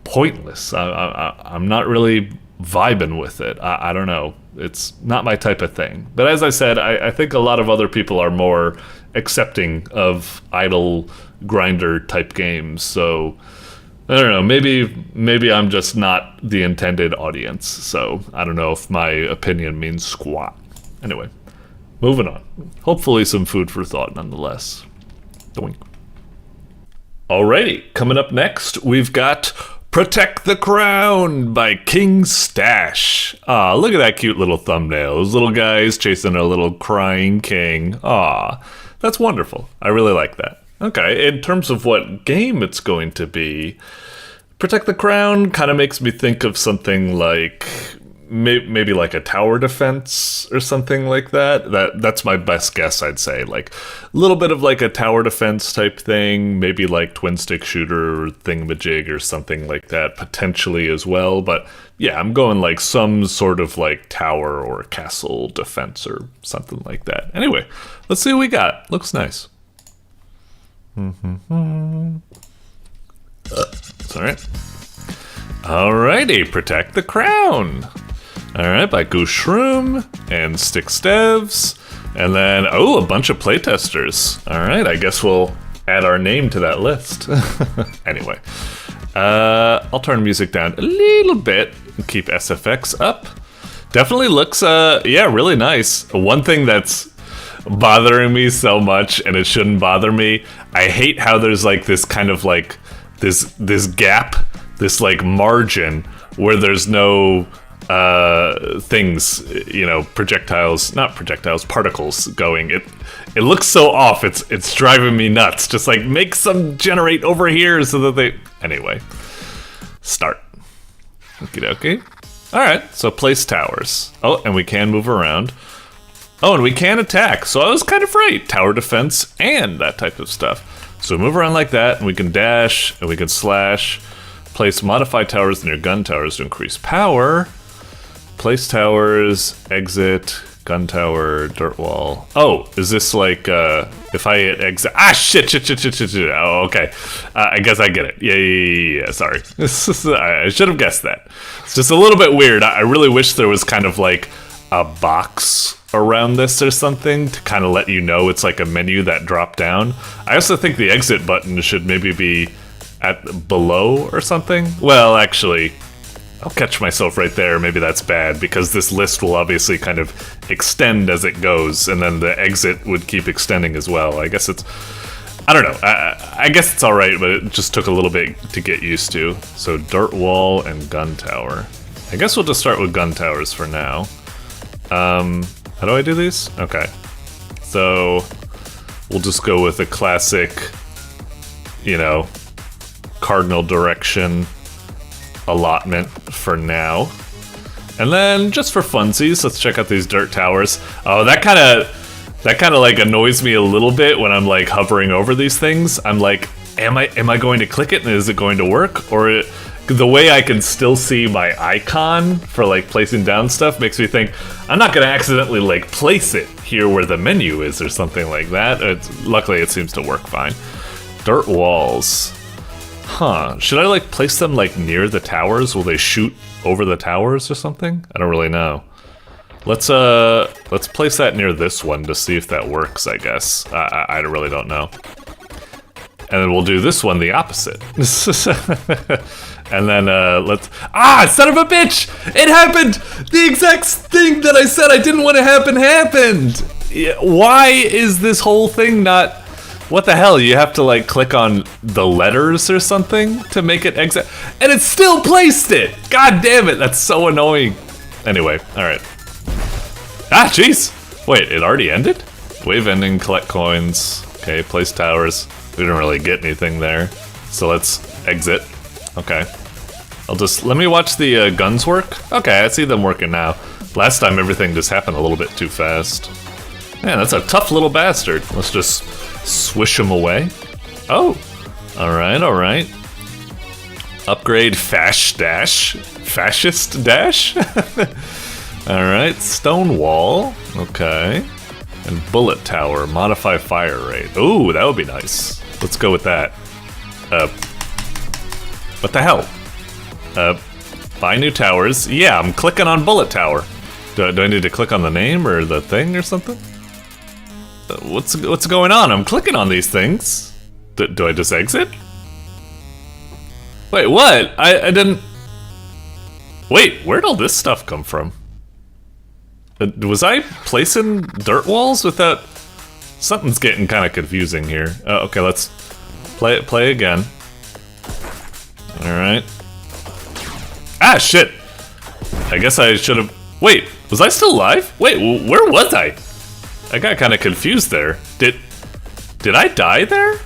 pointless. I'm not really vibing with it. I don't know. It's not my type of thing. But as I said, I think a lot of other people are more accepting of idle grinder type games. So I don't know. Maybe I'm just not the intended audience. So I don't know if my opinion means squat. Anyway, moving on. Hopefully some food for thought nonetheless. Doink. Alrighty, coming up next, we've got Protect the Crown by KingStache. Ah, look at that cute little thumbnail. Those little guys chasing a little crying king. Ah, that's wonderful. I really like that. Okay, in terms of what game it's going to be, Protect the Crown kind of makes me think of something like maybe like a tower defense or something like that. That's my best guess, I'd say. Like a little bit of like a tower defense type thing, maybe like twin stick shooter or thingamajig or something like that potentially as well. But yeah, I'm going like some sort of like tower or castle defense or something like that. Anyway, let's see what we got. Looks nice. It's all right. Alrighty, Protect the Crown. Alright, by EXRUNE and Styx Devs. And then, a bunch of playtesters. Alright, I guess we'll add our name to that list. Anyway, I'll turn music down a little bit and keep SFX up. Definitely looks, really nice. One thing that's bothering me so much, and it shouldn't bother me, I hate how there's like this kind of like, this gap, this like margin where there's no things, particles going. It looks so off. It's driving me nuts. Just like make some generate over here so that they. Anyway, start. Okie dokie. All right. So place towers. Oh, and we can move around. Oh, and we can attack. So I was kind of right. Tower defense and that type of stuff. So we move around like that, and we can dash, and we can slash. Place modify towers near gun towers to increase power. Place towers, exit, gun tower, dirt wall. Oh, is this like, if I hit exit? Ah, shit. Oh, okay. I guess I get it. Yeah, sorry. I should have guessed that. It's just a little bit weird. I really wish there was kind of like a box around this or something to kind of let you know it's like a menu that dropped down. I also think the exit button should maybe be at below or something. Well, actually, I'll catch myself right there. Maybe that's bad because this list will obviously kind of extend as it goes, and then the exit would keep extending as well. I guess it's, I don't know. I guess it's all right, but it just took a little bit to get used to. So dirt wall and gun tower. I guess we'll just start with gun towers for now. How do I do these? Okay. So we'll just go with a classic, cardinal direction allotment for now. And then just for funsies, let's check out these dirt towers. Oh, that kind of like annoys me a little bit when I'm like hovering over these things. I'm like, am I going to click it and is it going to work? Or the way I can still see my icon for like placing down stuff makes me think I'm not going to accidentally like place it here where the menu is or something like that. Luckily it seems to work fine. Dirt walls. Huh, should I like place them like near the towers? Will they shoot over the towers or something? I don't really know. Let's place that near this one to see if that works, I guess. I really don't know. And then we'll do this one the opposite. And then let's, son of a bitch! It happened! The exact thing that I said I didn't want to happen happened! Why is this whole thing not... What the hell? You have to like click on the letters or something to make it exit, and it still placed it. God damn it, that's so annoying. Anyway, all right. Jeez. Wait, it already ended? Wave ending, collect coins. Okay, place towers. We didn't really get anything there, so let's exit. Okay. Let me watch the guns work. Okay, I see them working now. Last time everything just happened a little bit too fast. Man, that's a tough little bastard. Let's just swish him away. Oh, all right. Upgrade fascist dash. All right, stone wall. Okay, and bullet tower. Modify fire rate. Ooh, that would be nice. Let's go with that. What the hell? Buy new towers. Yeah, I'm clicking on bullet tower. Do I need to click on the name or the thing or something? What's going on? I'm clicking on these things. Do I just exit? Wait, what? I didn't... Wait, where'd all this stuff come from? Was I placing dirt walls without... Something's getting kind of confusing here. Okay, let's play again. Alright. Shit! I guess I should have... Wait, was I still alive? Wait, where was I? I got kind of confused there. Did I die there?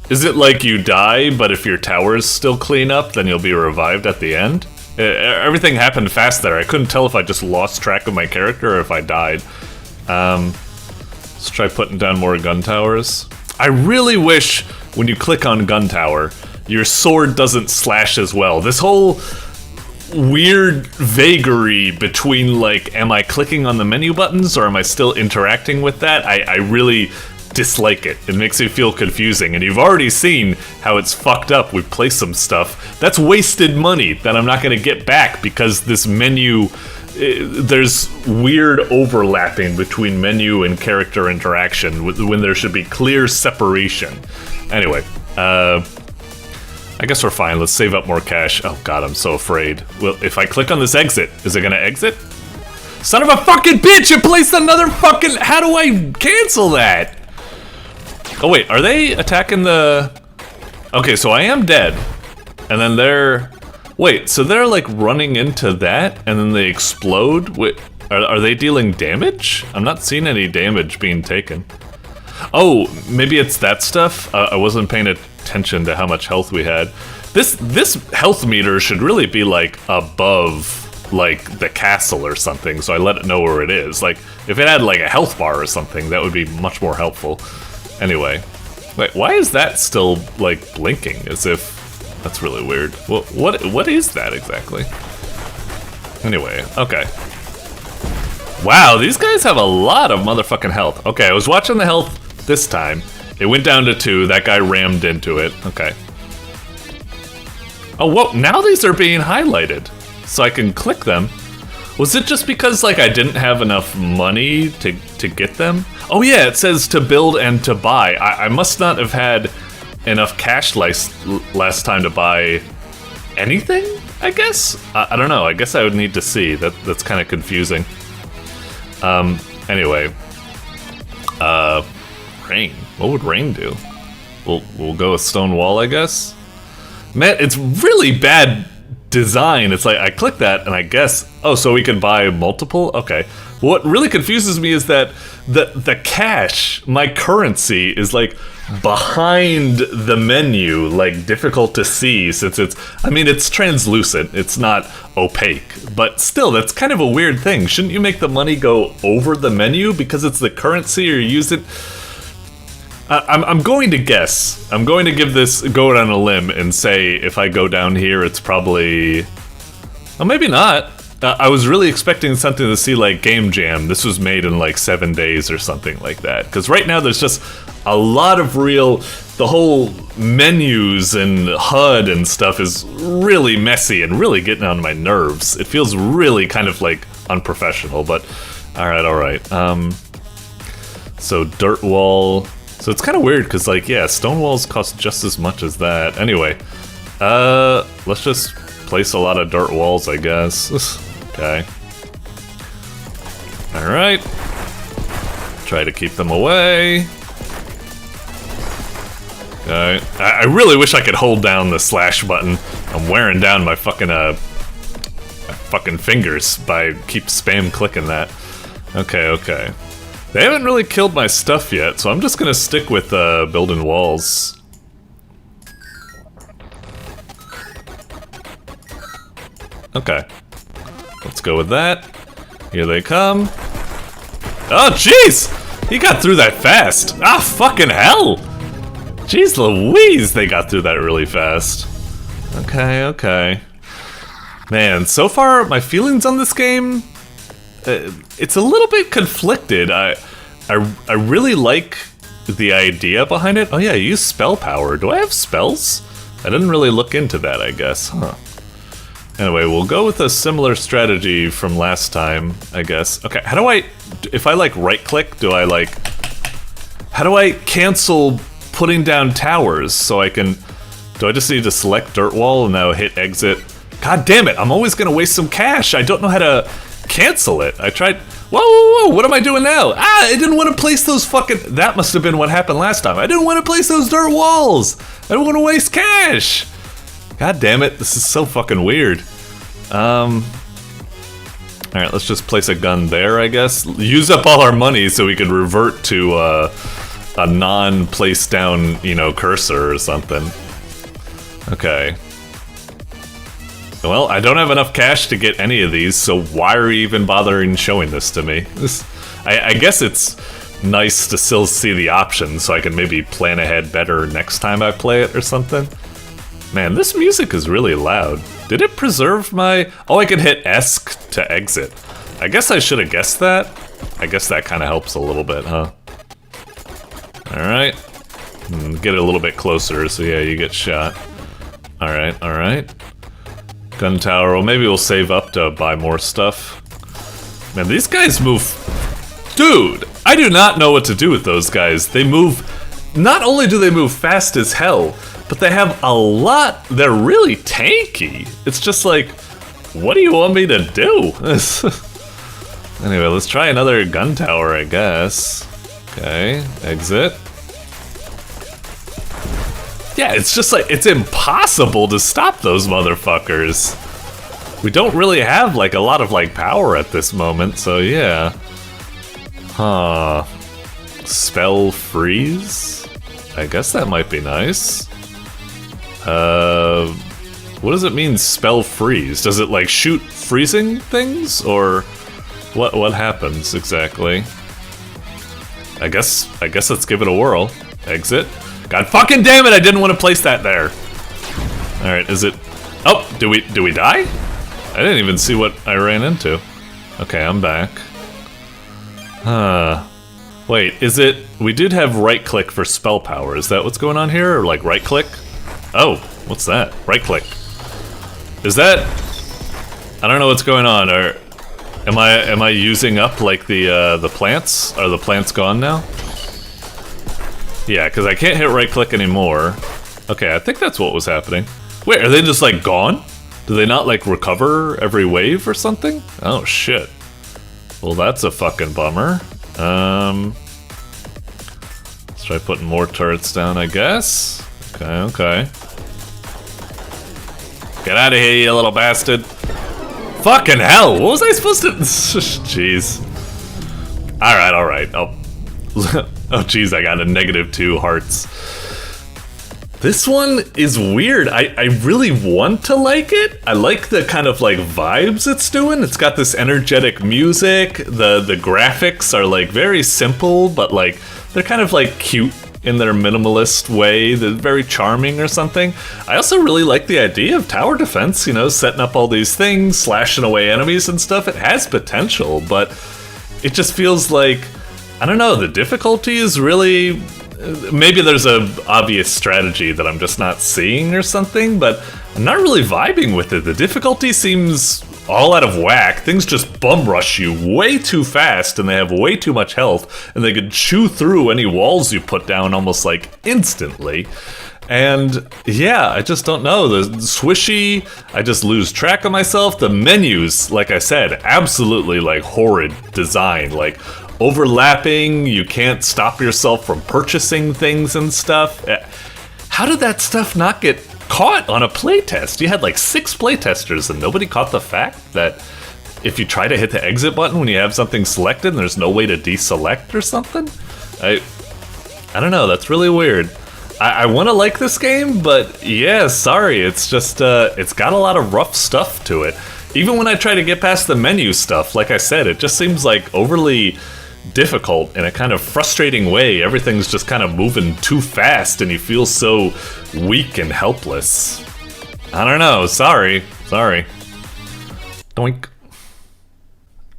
Is it like you die, but if your towers still clean up, then you'll be revived at the end? Everything happened fast there. I couldn't tell if I just lost track of my character or if I died. Let's try putting down more gun towers. I really wish when you click on gun tower, your sword doesn't slash as well. This whole weird vagary between, like, am I clicking on the menu buttons or am I still interacting with that? I really dislike it. It makes me feel confusing, and you've already seen how it's fucked up. We've placed some stuff. That's wasted money that I'm not gonna get back because this menu, there's weird overlapping between menu and character interaction when there should be clear separation. Anyway, I guess we're fine. Let's save up more cash. Oh god, I'm so afraid. Well, if I click on this exit, is it gonna exit? Son of a fucking bitch! It placed another fucking... How do I cancel that? Oh wait, are they attacking the... Okay, so I am dead. And then they're... Wait, so they're like running into that and then they explode? Wait, are they dealing damage? I'm not seeing any damage being taken. Oh, maybe it's that stuff? I wasn't paying attention to how much health we had. This health meter should really be like above like the castle or something, so I let it know where it is. Like if it had like a health bar or something, that would be much more helpful. Anyway, wait, why is that still like blinking as if... That's really weird. Well, what is that exactly? Anyway, okay. Wow, these guys have a lot of motherfucking health. Okay, I was watching the health this time. It went down to 2. That guy rammed into it. Okay. Oh, whoa, now these are being highlighted. So I can click them. Was it just because, like, I didn't have enough money to get them? Oh yeah, it says to build and to buy. I must not have had enough cash last time to buy anything, I guess? I don't know, I guess I would need to see. That's kind of confusing. Anyway. Rain. What would rain do? We'll go with stone wall, I guess? Man, it's really bad design. It's like, I click that and I guess, oh, so we can buy multiple? Okay. What really confuses me is that the cash, my currency, is like behind the menu, like difficult to see since it's, I mean, it's translucent, it's not opaque, but still, that's kind of a weird thing. Shouldn't you make the money go over the menu because it's the currency or use it? I'm going to guess. I'm going to go down a limb and say if I go down here, it's probably... Oh, maybe not. I was really expecting something to see like Game Jam. This was made in like 7 days or something like that. Because right now there's just a lot of the whole menus and HUD and stuff is really messy and really getting on my nerves. It feels really kind of like unprofessional, but alright. So dirt wall. So it's kind of weird because, like, yeah, stone walls cost just as much as that. Anyway, let's just place a lot of dirt walls, I guess. Okay. Alright. Try to keep them away. Okay. I really wish I could hold down the slash button. I'm wearing down my fucking fingers by keep spam clicking that. Okay. They haven't really killed my stuff yet, so I'm just gonna stick with building walls. Okay. Let's go with that. Here they come. Oh, jeez! He got through that fast. Ah, fucking hell! Jeez Louise, they got through that really fast. Okay. Man, so far, my feelings on this game... it's a little bit conflicted. I really like the idea behind it. Oh yeah, use spell power. Do I have spells? I didn't really look into that, I guess. Huh. Anyway, we'll go with a similar strategy from last time, I guess. Okay, how do I... If I, like, right-click, do I, like... How do I cancel putting down towers so I can... Do I just need to select dirt wall and now hit exit? God damn it, I'm always gonna waste some cash. I don't know how to... cancel it. I tried... Whoa, what am I doing now? Ah, I didn't want to place those fucking... That must have been what happened last time. I didn't want to place those dirt walls. I don't want to waste cash. God damn it, this is so fucking weird. Alright, let's just place a gun there, I guess. Use up all our money so we could revert to a non-place down, you know, cursor or something. Okay. Well, I don't have enough cash to get any of these, so why are you even bothering showing this to me? I guess it's nice to still see the options, so I can maybe plan ahead better next time I play it or something. Man, this music is really loud. Did it preserve my... Oh, I can hit ESC to exit. I guess I should have guessed that. I guess that kind of helps a little bit, huh? Alright. Get it a little bit closer, so yeah, you get shot. Alright, alright. Gun tower, well maybe we'll save up to buy more stuff. Man, these guys move... Dude, I do not know what to do with those guys. They move... Not only do they move fast as hell, but they have a lot... They're really tanky. It's just like, what do you want me to do? Anyway, let's try another gun tower, I guess. Okay, exit. Yeah, it's just like, it's impossible to stop those motherfuckers. We don't really have like a lot of like power at this moment, so yeah. Huh. Spell freeze? I guess that might be nice. What does it mean, spell freeze? Does it like shoot freezing things, or what happens exactly? I guess let's give it a whirl. Exit. God fucking damn it, I didn't want to place that there. Alright, is it... Oh, do we die? I didn't even see what I ran into. Okay, I'm back. Wait, is it... We did have right click for spell power. Is that what's going on here? Or like right click? Oh, what's that? Right click. Is that... I don't know what's going on. Or am I using up like the plants? Are the plants gone now? Yeah, because I can't hit right click anymore. Okay, I think that's what was happening. Wait, are they just like gone? Do they not like recover every wave or something? Oh shit. Well, that's a fucking bummer. Let's try putting more turrets down, I guess. Okay, okay. Get out of here, you little bastard. Fucking hell, what was I supposed to... Jeez. Alright, alright. Oh jeez, I got a -2 hearts. This one is weird. I really want to like it. I like the kind of like vibes it's doing. It's got this energetic music. The graphics are like very simple, but like they're kind of like cute in their minimalist way. They're very charming or something. I also really like the idea of tower defense, you know, setting up all these things, slashing away enemies and stuff. It has potential, but it just feels like, I don't know, the difficulty is really... Maybe there's a obvious strategy that I'm just not seeing or something, but I'm not really vibing with it. The difficulty seems all out of whack. Things just bum rush you way too fast, and they have way too much health, and they could chew through any walls you put down almost like instantly. And yeah, I just don't know. The swishy, I just lose track of myself. The menus, like I said, absolutely like horrid design. Like overlapping, you can't stop yourself from purchasing things and stuff. How did that stuff not get caught on a playtest? You had like 6 playtesters and nobody caught the fact that if you try to hit the exit button when you have something selected and there's no way to deselect or something? I don't know, that's really weird. I want to like this game, but yeah, sorry, it's just, it's got a lot of rough stuff to it. Even when I try to get past the menu stuff, like I said, it just seems like overly difficult in a kind of frustrating way. Everything's just kind of moving too fast and you feel so weak and helpless. I don't know, sorry. Doink.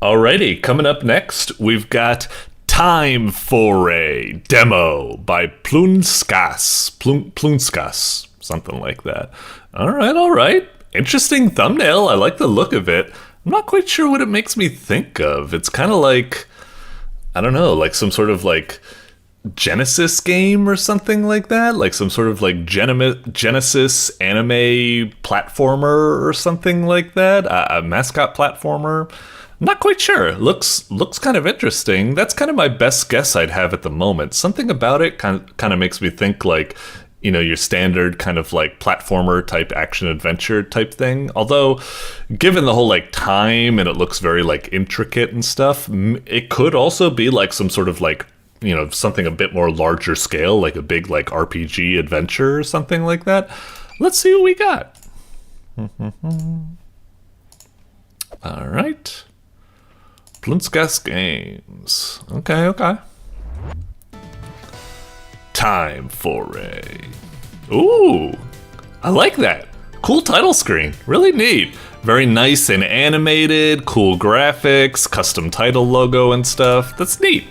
Alrighty, coming up next, we've got Time Foray demo by Plunskas. Plunskas, something like that. Alright. Interesting thumbnail, I like the look of it. I'm not quite sure what it makes me think of. It's kind of like, I don't know, like some sort of like Genesis game or something like that? Like some sort of like Genesis anime platformer or something like that? A mascot platformer? I'm not quite sure. Looks kind of interesting. That's kind of my best guess I'd have at the moment. Something about it kind of makes me think like, you know, your standard kind of like platformer type action adventure type thing. Although, given the whole like time and it looks very like intricate and stuff, it could also be like some sort of like, you know, something a bit more larger scale, like a big like RPG adventure or something like that. Let's see what we got. All right. Plunskas games. Okay, okay. Time Foray. Ooh, I like that. Cool title screen. Really neat. Very nice and animated, cool graphics, custom title logo and stuff. That's neat.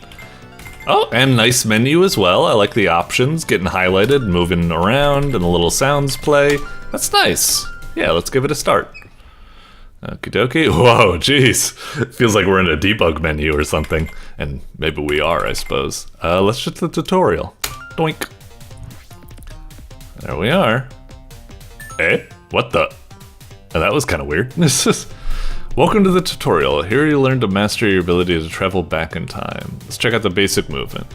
Oh, and nice menu as well. I like the options getting highlighted, moving around, and the little sounds play. That's nice. Yeah, let's give it a start. Okie dokie. Whoa, jeez. Feels like we're in a debug menu or something. And maybe we are, I suppose. Let's just the tutorial. Doink. There we are. Eh? What the? Oh, that was kind of weird. Welcome to the tutorial. Here you learn to master your ability to travel back in time. Let's check out the basic movement.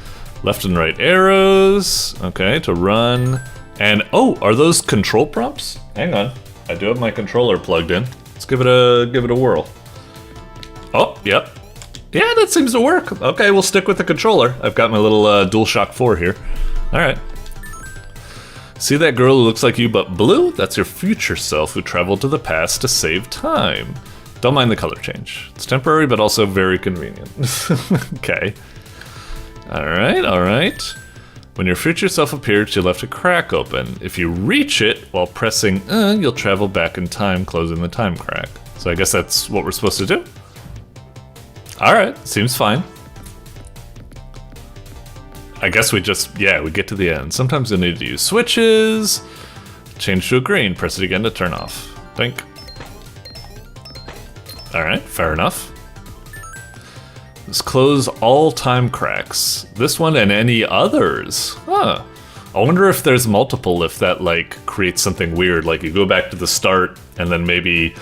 Left and right arrows. Okay, to run. And oh, are those control prompts? Hang on. I do have my controller plugged in. Let's give it a whirl. Oh, yep. Yeah, that seems to work. Okay, we'll stick with the controller. I've got my little DualShock 4 here. All right. See that girl who looks like you but blue? That's your future self who traveled to the past to save time. Don't mind the color change. It's temporary but also very convenient. Okay. Alright, alright. When your future self appears, you'll have to crack open. If you reach it while pressing you'll travel back in time, closing the time crack. So I guess that's what we're supposed to do? Alright, seems fine. I guess we just, yeah, we get to the end. Sometimes you'll need to use switches. Change to a green, press it again to turn off. Think. Alright, fair enough. Let's close all time cracks. This one and any others. Huh. I wonder if there's multiple, if that like creates something weird. Like you go back to the start and then maybe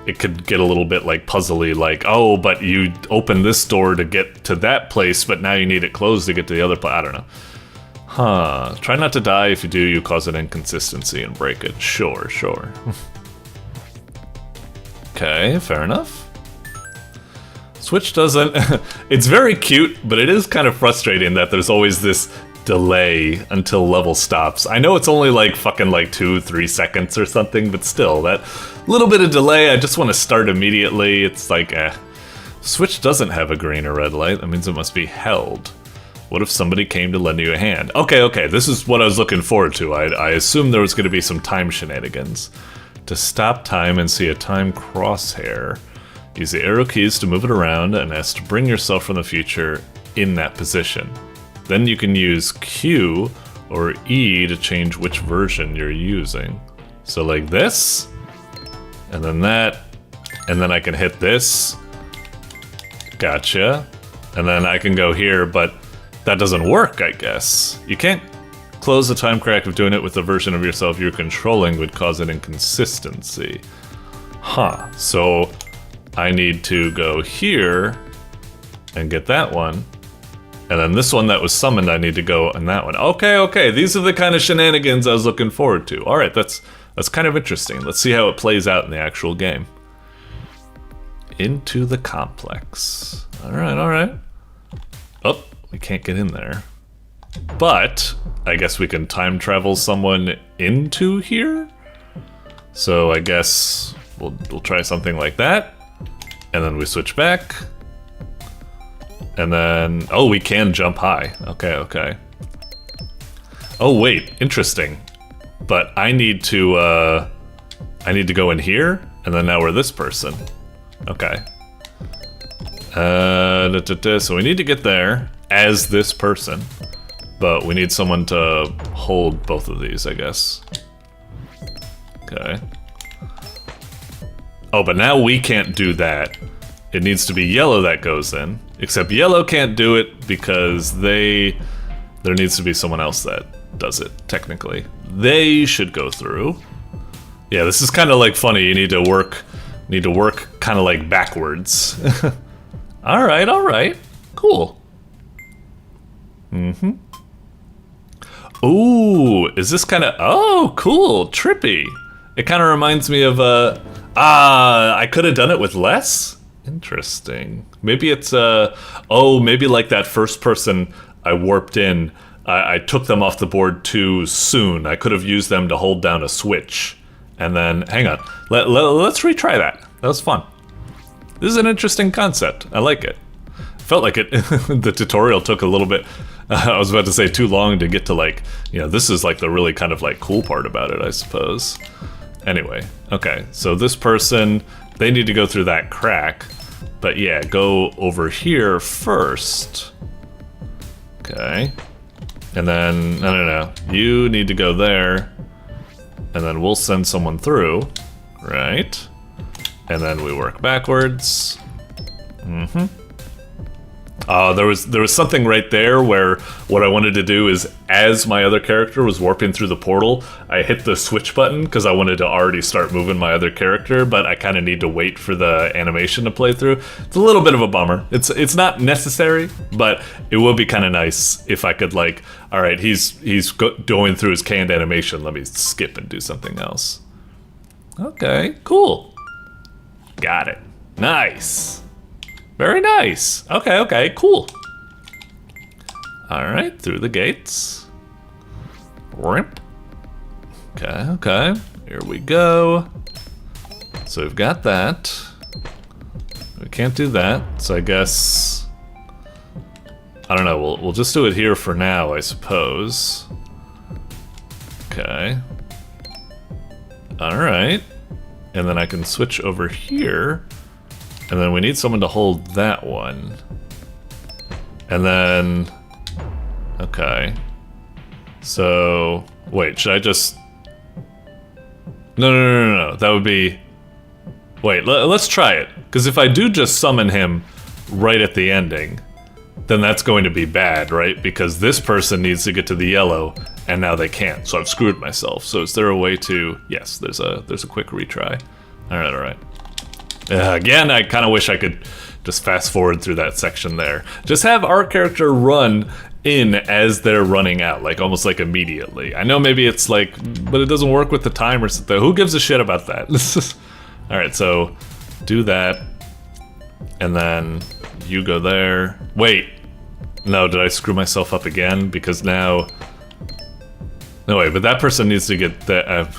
it could get a little bit like puzzly, like, oh, but you open this door to get to that place, but now you need it closed to get to the other place. I don't know. Huh. Try not to die. If you do, you cause an inconsistency and break it. Sure, sure. Okay, fair enough. Switch doesn't... It's very cute, but it is kind of frustrating that there's always this delay until level stops. I know it's only like fucking like 2-3 seconds or something, but still, that little bit of delay, I just want to start immediately. It's like, Switch doesn't have a green or red light. That means it must be held. What if somebody came to lend you a hand? Okay, okay, this is what I was looking forward to. I assumed there was going to be some time shenanigans. To stop time and see a time crosshair, use the arrow keys to move it around and S to bring yourself from the future in that position. Then you can use Q or E to change which version you're using. So like this, and then that, and then I can hit this. Gotcha. And then I can go here, but that doesn't work, I guess. You can't close the time crack if doing it with the version of yourself you're controlling would cause an inconsistency. Huh, so I need to go here and get that one. And then this one that was summoned, I need to go on that one. Okay, okay, these are the kind of shenanigans I was looking forward to. All right, that's kind of interesting. Let's see how it plays out in the actual game. Into the complex. All right, all right. Oh, we can't get in there. But I guess we can time travel someone into here. So I guess we'll try something like that. And then we switch back. And then, oh, we can jump high. Okay, okay. Oh, wait, interesting. But I need to go in here, and then now we're this person. Okay. So we need to get there as this person, but we need someone to hold both of these, I guess. Okay. Oh, but now we can't do that. It needs to be yellow that goes in. Except yellow can't do it because there needs to be someone else that does it, technically. They should go through. Yeah, this is kind of like funny. You need to work kind of like backwards. All right. Cool. Mm-hmm. Ooh, is this kind of, oh, cool, trippy. It kind of reminds me of, I could have done it with less? Interesting. Maybe it's, maybe like that first person I warped in, I took them off the board too soon. I could have used them to hold down a switch And then, hang on, let's retry that. That was fun. This is an interesting concept. I like it. Felt like it, the tutorial took a little bit, I was about to say too long to get to like, you know, this is like the really kind of like cool part about it, I suppose. Anyway, okay, so this person, they need to go through that crack, but yeah, go over here first. Okay. And then, no, you need to go there, and then we'll send someone through, right? And then we work backwards. There was something right there where what I wanted to do is, as my other character was warping through the portal, I hit the switch button because I wanted to already start moving my other character, but I kind of need to wait for the animation to play through. It's a little bit of a bummer. It's not necessary, but it would be kind of nice if I could like, all right, he's going through his canned animation. Let me skip and do something else. Okay, cool. Got it. Nice. Very nice. Okay, cool. Alright, through the gates. Rimp. Okay. Here we go. So we've got that. We can't do that, so I guess... I don't know, we'll just do it here for now, I suppose. Okay. Alright. And then I can switch over here. And then we need someone to hold that one. And then... Okay. So... Wait, should I just... No. That would be... Wait, let's try it. Because if I do just summon him right at the ending, then that's going to be bad, right? Because this person needs to get to the yellow, and now they can't. So I've screwed myself. So is there a way to... Yes, there's a quick retry. Alright. Again, I kind of wish I could just fast forward through that section there. Just have our character run in as they're running out, like almost like immediately. I know maybe it's like, but it doesn't work with the timer. Who gives a shit about that? Alright, so do that. And then you go there. Wait. No, did I screw myself up again? Because now... No, wait, but that person needs to get that... I'm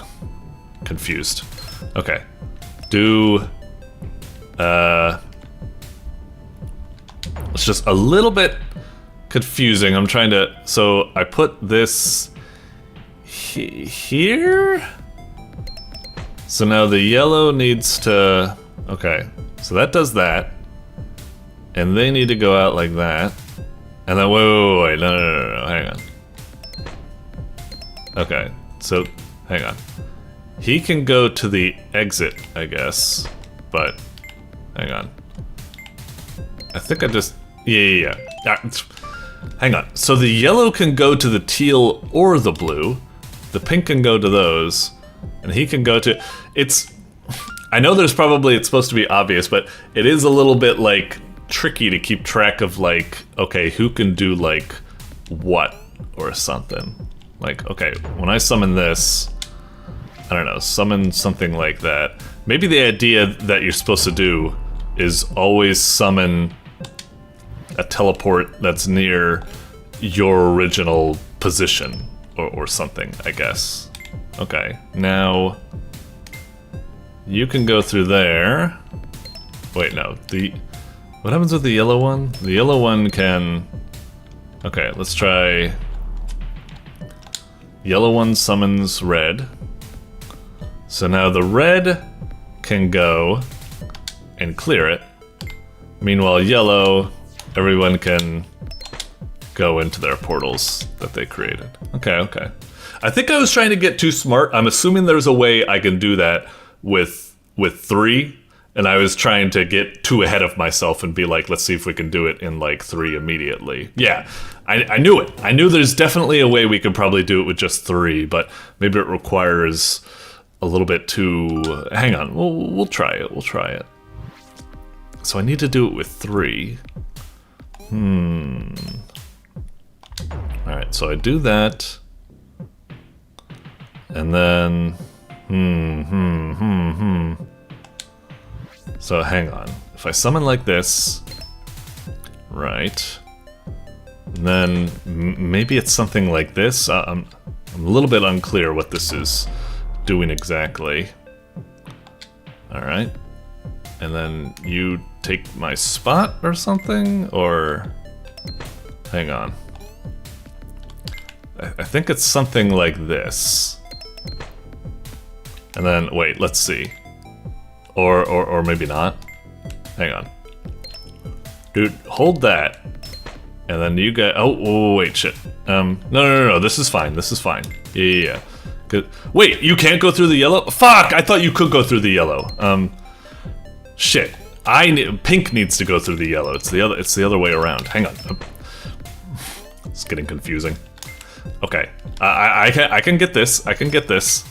confused. Okay. Do... It's just a little bit confusing. I'm trying to... So I put this here? So now the yellow needs to... Okay, so that does that. And they need to go out like that. And then, wait, no, hang on. Okay, so, hang on. He can go to the exit, I guess, but, hang on. I think I just, yeah. Hang on, so the yellow can go to the teal or the blue. The pink can go to those, and he can go to, it's, I know there's probably, it's supposed to be obvious, but it is a little bit, like, tricky to keep track of, like, okay, who can do, like, what or something. Like, okay, when I summon this, I don't know, summon something like that. Maybe the idea that you're supposed to do is always summon a teleport that's near your original position or something, I guess. Okay, now you can go through there. Wait, no, what happens with the yellow one? The yellow one can... Okay, let's try... Yellow one summons red. So now the red can go and clear it. Meanwhile, yellow, everyone can go into their portals that they created. Okay. I think I was trying to get too smart. I'm assuming there's a way I can do that with 3. And I was trying to get too ahead of myself and be like, let's see if we can do it in like 3 immediately. Yeah, I knew it. I knew there's definitely a way we could probably do it with just 3, but maybe it requires a little bit too... Hang on, we'll try it. So I need to do it with 3. Alright, so I do that. And then... So hang on, if I summon like this, right, and then maybe it's something like this. I'm a little bit unclear what this is doing exactly. Alright. And then you take my spot or something? Or... hang on. I think it's something like this. And then, wait, let's see. Or maybe not. Hang on. Dude, hold that. And then you get... oh, wait, shit. No, this is fine, this is fine. Yeah. Good. Wait, you can't go through the yellow? Fuck, I thought you could go through the yellow. Shit. Pink needs to go through the yellow. It's the other way around. Hang on. It's getting confusing. Okay. I can get this. I can get this.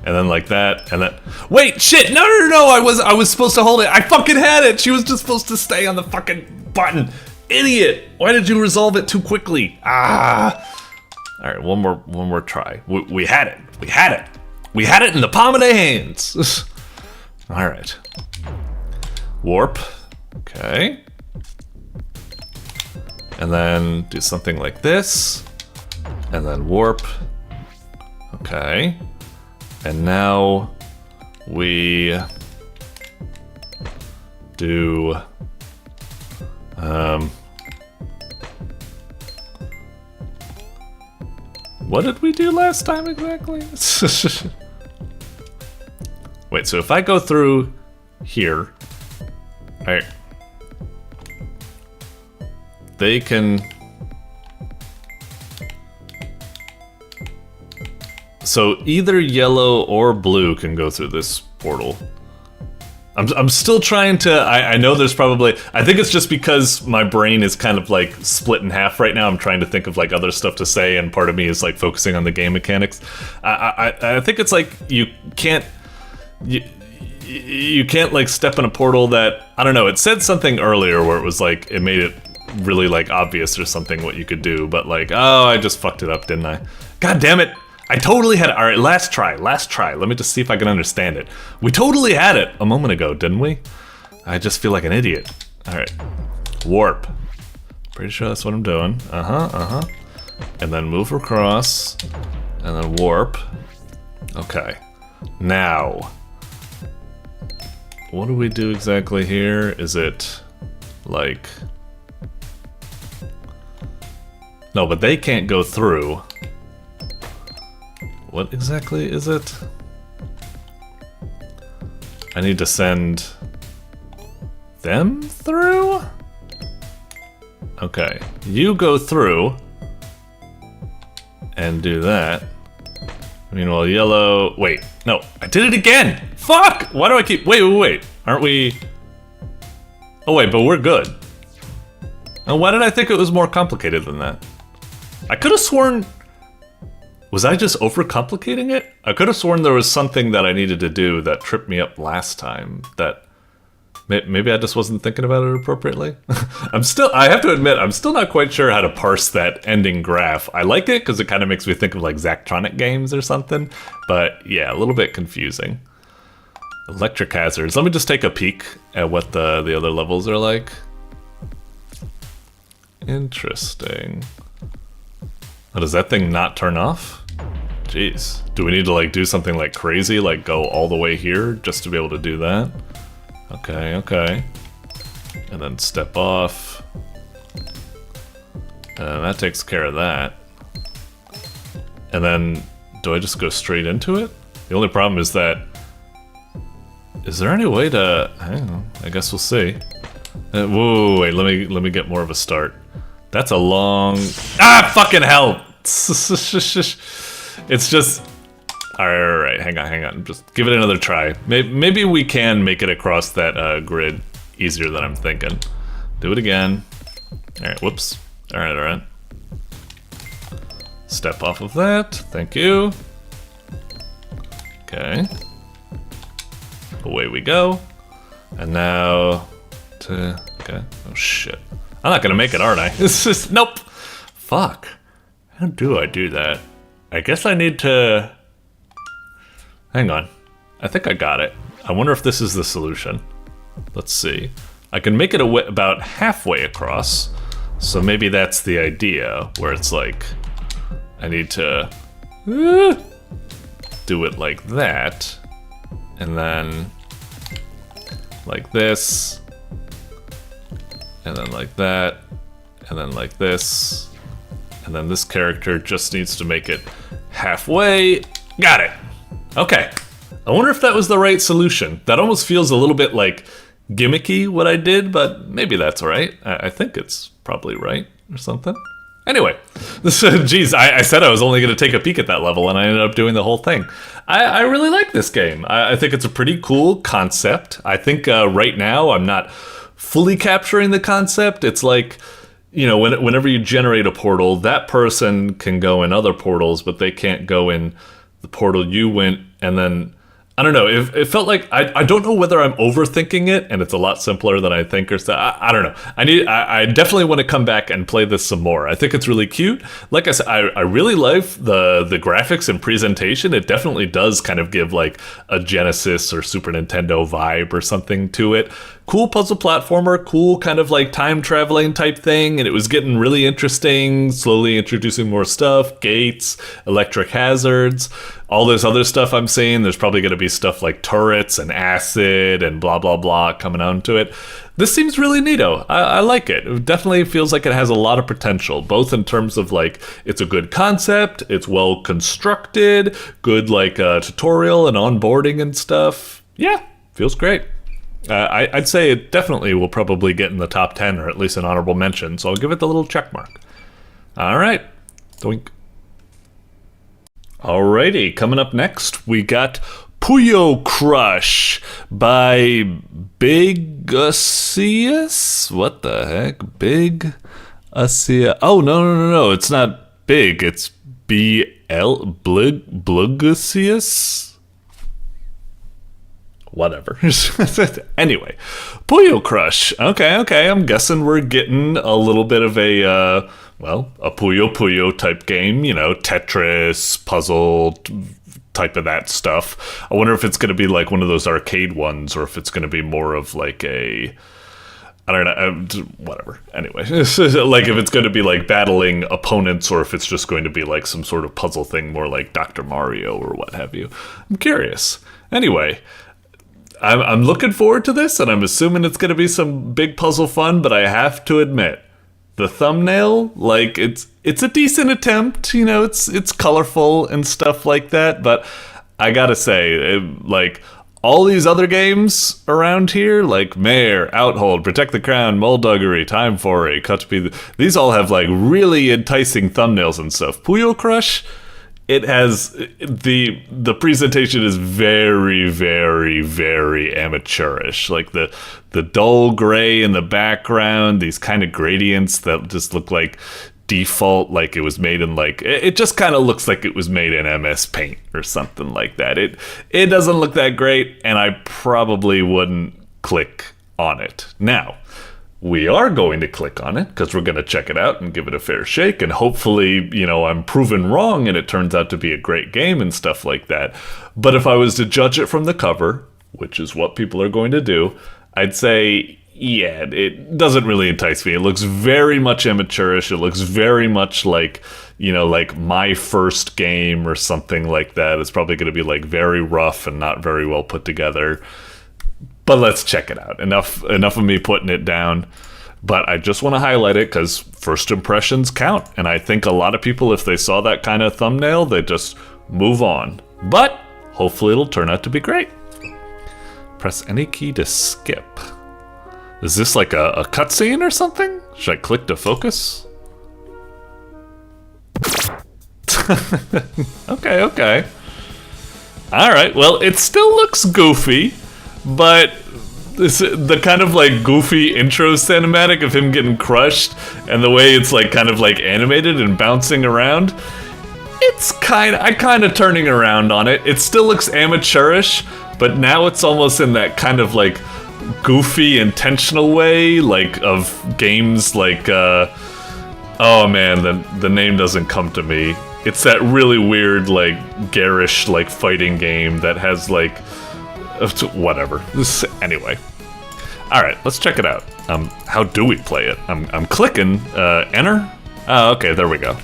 And then like that, and then... wait, shit! No! I was supposed to hold it. I fucking had it! She was just supposed to stay on the fucking button. Idiot! Why did you resolve it too quickly? Ah! Alright, one more try. We had it. We had it. We had it in the palm of their hands. Alright. Warp. Okay. And then do something like this. And then warp. Okay. And now we do what did we do last time exactly? Wait, so if I go through here, alright, they can... so either yellow or blue can go through this portal. I'm still trying to... I know there's probably... I think it's just because my brain is kind of like split in half right now. I'm trying to think of like other stuff to say, and part of me is like focusing on the game mechanics. I think it's like you can't... You can't like step in a portal that... I don't know, it said something earlier where it was like, it made it really like obvious or something what you could do, but like, oh, I just fucked it up, didn't I? God damn it! I totally had it. Alright, last try. Let me just see if I can understand it. We totally had it a moment ago, didn't we? I just feel like an idiot. Alright. Warp. Pretty sure that's what I'm doing. And then move across. And then warp. Okay. Now. What do we do exactly here? Is it like... no, but they can't go through. What exactly is it? I need to send them through? Okay, you go through and do that. Meanwhile, yellow... wait, no, I did it again! Fuck! Why do I keep... wait. Aren't we... oh wait, but we're good. Now, why did I think it was more complicated than that? I could have sworn... was I just overcomplicating it? I could have sworn there was something that I needed to do that tripped me up last time that... maybe I just wasn't thinking about it appropriately? I have to admit, I'm still not quite sure how to parse that ending graph. I like it because it kind of makes me think of like Zachtronic games or something, but yeah, a little bit confusing. Electric hazards. Let me just take a peek at what the other levels are like. Interesting. Oh, does that thing not turn off? Jeez. Do we need to like do something like crazy, like go all the way here just to be able to do that? Okay. And then step off. And that takes care of that. And then, do I just go straight into it? The only problem is that... is there any way to... hang on, I guess we'll see. Whoa, wait, let me get more of a start. That's a long... ah, fucking hell! It's just... Alright, hang on. Just give it another try. Maybe we can make it across that grid easier than I'm thinking. Do it again. Alright, whoops. Alright. Step off of that. Thank you. Okay. Away we go. And now... okay. Oh shit. I'm not gonna make it, aren't I? It's just... nope! Fuck. How do I do that? I guess I need to... hang on. I think I got it. I wonder if this is the solution. Let's see. I can make it about halfway across. So maybe that's the idea, where it's like... I need to... do it like that, and then like this, and then like that, and then like this, and then this character just needs to make it halfway. Got it. Okay. I wonder if that was the right solution. That almost feels a little bit like gimmicky what I did, but maybe that's right. I think it's probably right or something. Anyway, geez, I said I was only going to take a peek at that level, and I ended up doing the whole thing. I really like this game. I think it's a pretty cool concept. I think right now I'm not fully capturing the concept. It's like, you know, whenever you generate a portal, that person can go in other portals, but they can't go in the portal you went, and then I don't know. It felt like I don't know whether I'm overthinking it, and it's a lot simpler than I think, or so. I don't know. I definitely want to come back and play this some more. I think it's really cute. Like I said, I really like the graphics and presentation. It definitely does kind of give like a Genesis or Super Nintendo vibe or something to it. Cool puzzle platformer, cool kind of like time traveling type thing, and it was getting really interesting, slowly introducing more stuff, gates, electric hazards, all this other stuff I'm seeing. There's probably going to be stuff like turrets and acid and blah blah blah coming onto it. This seems really neato. I like it. It definitely feels like it has a lot of potential, both in terms of like it's a good concept, it's well constructed, good like tutorial and onboarding and stuff. Yeah, feels great. I'd say it definitely will probably get in the top 10 or at least an honorable mention, so I'll give it the little check mark. All right. Doink. Alrighty, coming up next, we got Puyo Crush by blgussiaas? What the heck? blgussiaas. Oh, no. It's not big. It's blgussiaas? Whatever. Anyway, Puyo Crush. Okay. I'm guessing we're getting a little bit of a Puyo type game. You know, Tetris, puzzle type of that stuff. I wonder if it's going to be like one of those arcade ones, or if it's going to be more of like a, I don't know, whatever. Anyway, like if it's going to be like battling opponents, or if it's just going to be like some sort of puzzle thing, more like Dr. Mario or what have you. I'm curious. Anyway, I'm looking forward to this, and I'm assuming it's going to be some big puzzle fun, but I have to admit, the thumbnail, like, it's a decent attempt, you know, it's colorful and stuff like that, but I gotta say, like, all these other games around here, like MÆRE, Outhold, Protect the Crown, Moleduggery, Time Foray, these all have, like, really enticing thumbnails and stuff. Puyo Crush, it has the presentation is very, very, very amateurish. Like the dull gray in the background, these kind of gradients that just look like default, like it was made in like, it just kind of looks like it was made in MS Paint or something like that. It doesn't look that great, and I probably wouldn't click on it. Now, we are going to click on it because we're going to check it out and give it a fair shake, and hopefully, you know, I'm proven wrong and it turns out to be a great game and stuff like that. But if I was to judge it from the cover, which is what people are going to do, I'd say, yeah, it doesn't really entice me. It looks very much amateurish. It looks very much like, you know, like my first game or something like that. It's probably going to be like very rough and not very well put together. But let's check it out. Enough of me putting it down. But I just want to highlight it because first impressions count. And I think a lot of people, if they saw that kind of thumbnail, they just move on. But hopefully it'll turn out to be great. Press any key to skip. Is this like a cutscene or something? Should I click to focus? Okay. All right, well, it still looks goofy. But the kind of like goofy intro cinematic of him getting crushed and the way it's like kind of like animated and bouncing around, I kind of turning around on it. It still looks amateurish, but now it's almost in that kind of like goofy intentional way, like of games like oh man, the name doesn't come to me. It's that really weird like garish like fighting game that has like whatever. Anyway. Alright, let's check it out. How do we play it? I'm clicking, enter? Oh, okay, there we go.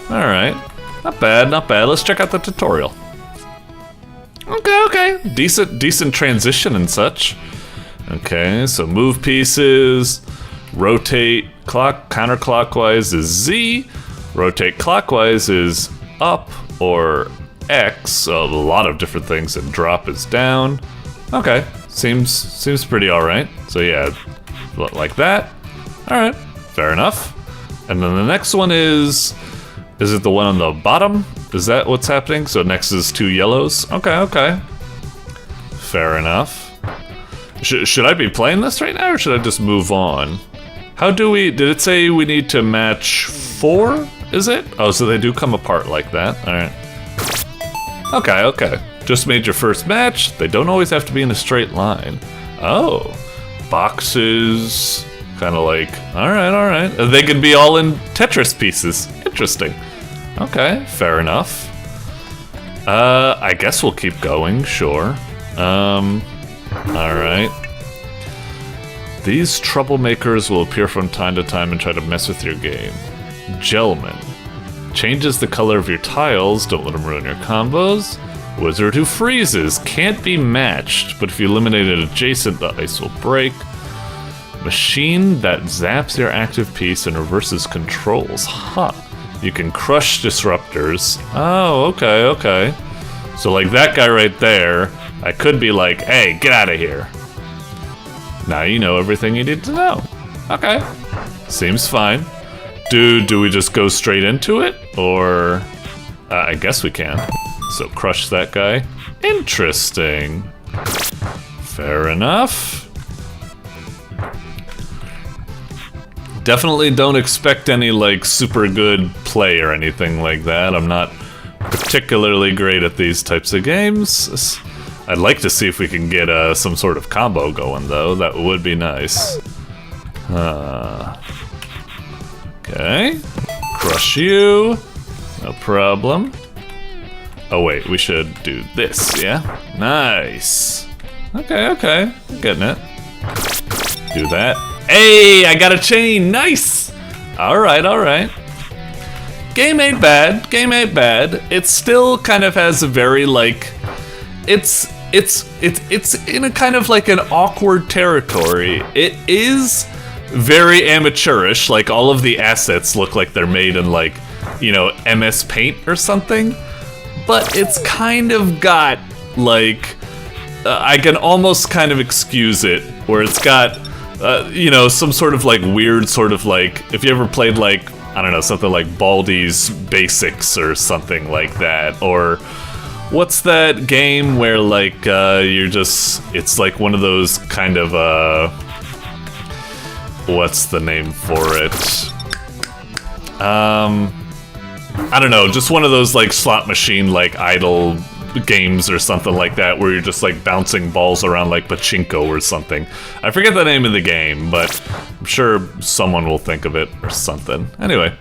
Alright. Not bad. Let's check out the tutorial. Okay. Decent transition and such. Okay, so move pieces, rotate counterclockwise is Z, rotate clockwise is up or X, so a lot of different things, and drop is down. Okay, seems pretty alright. So yeah, like that. Alright, fair enough. And then the next one is it the one on the bottom? Is that what's happening? So next is 2 yellows. Okay. Fair enough. Should I be playing this right now, or should I just move on? How do we... Did it say we need to match 4? Is it? Oh, so they do come apart like that. Alright. Okay. Just made your first match. They don't always have to be in a straight line. Oh. Boxes. Kind of like... Alright. They can be all in Tetris pieces. Interesting. Okay, fair enough. I guess we'll keep going, sure. Alright. These troublemakers will appear from time to time and try to mess with your game. Gelman. Changes the color of your tiles, don't let them ruin your combos. Wizard who freezes, can't be matched, but if you eliminate an adjacent, the ice will break. Machine that zaps your active piece and reverses controls. Huh. You can crush disruptors. Oh, okay. So like that guy right there, I could be like, hey, get out of here. Now you know everything you need to know. Okay. Seems fine. Do we just go straight into it? Or... I guess we can. So crush that guy. Interesting. Fair enough. Definitely don't expect any, like, super good play or anything like that. I'm not particularly great at these types of games. I'd like to see if we can get some sort of combo going, though. That would be nice. Okay. Crush you. No problem. Oh, wait. We should do this, yeah? Nice. Okay. Getting it. Do that. Hey, I got a chain. Nice. All right. Game ain't bad. It still kind of has a very like, it's in a kind of like an awkward territory. It is very amateurish. Like all of the assets look like they're made in like, you know, MS Paint or something. But it's kind of got like, I can almost kind of excuse it where it's got. You know, some sort of like weird sort of like, if you ever played like, I don't know, something like Baldi's Basics or something like that, or what's that game where like you're just, it's like one of those kind of what's the name for it? I don't know, just one of those like slot machine like idle games or something like that where you're just like bouncing balls around like pachinko or something. I forget the name of the game, but I'm sure someone will think of it or something. Anyway,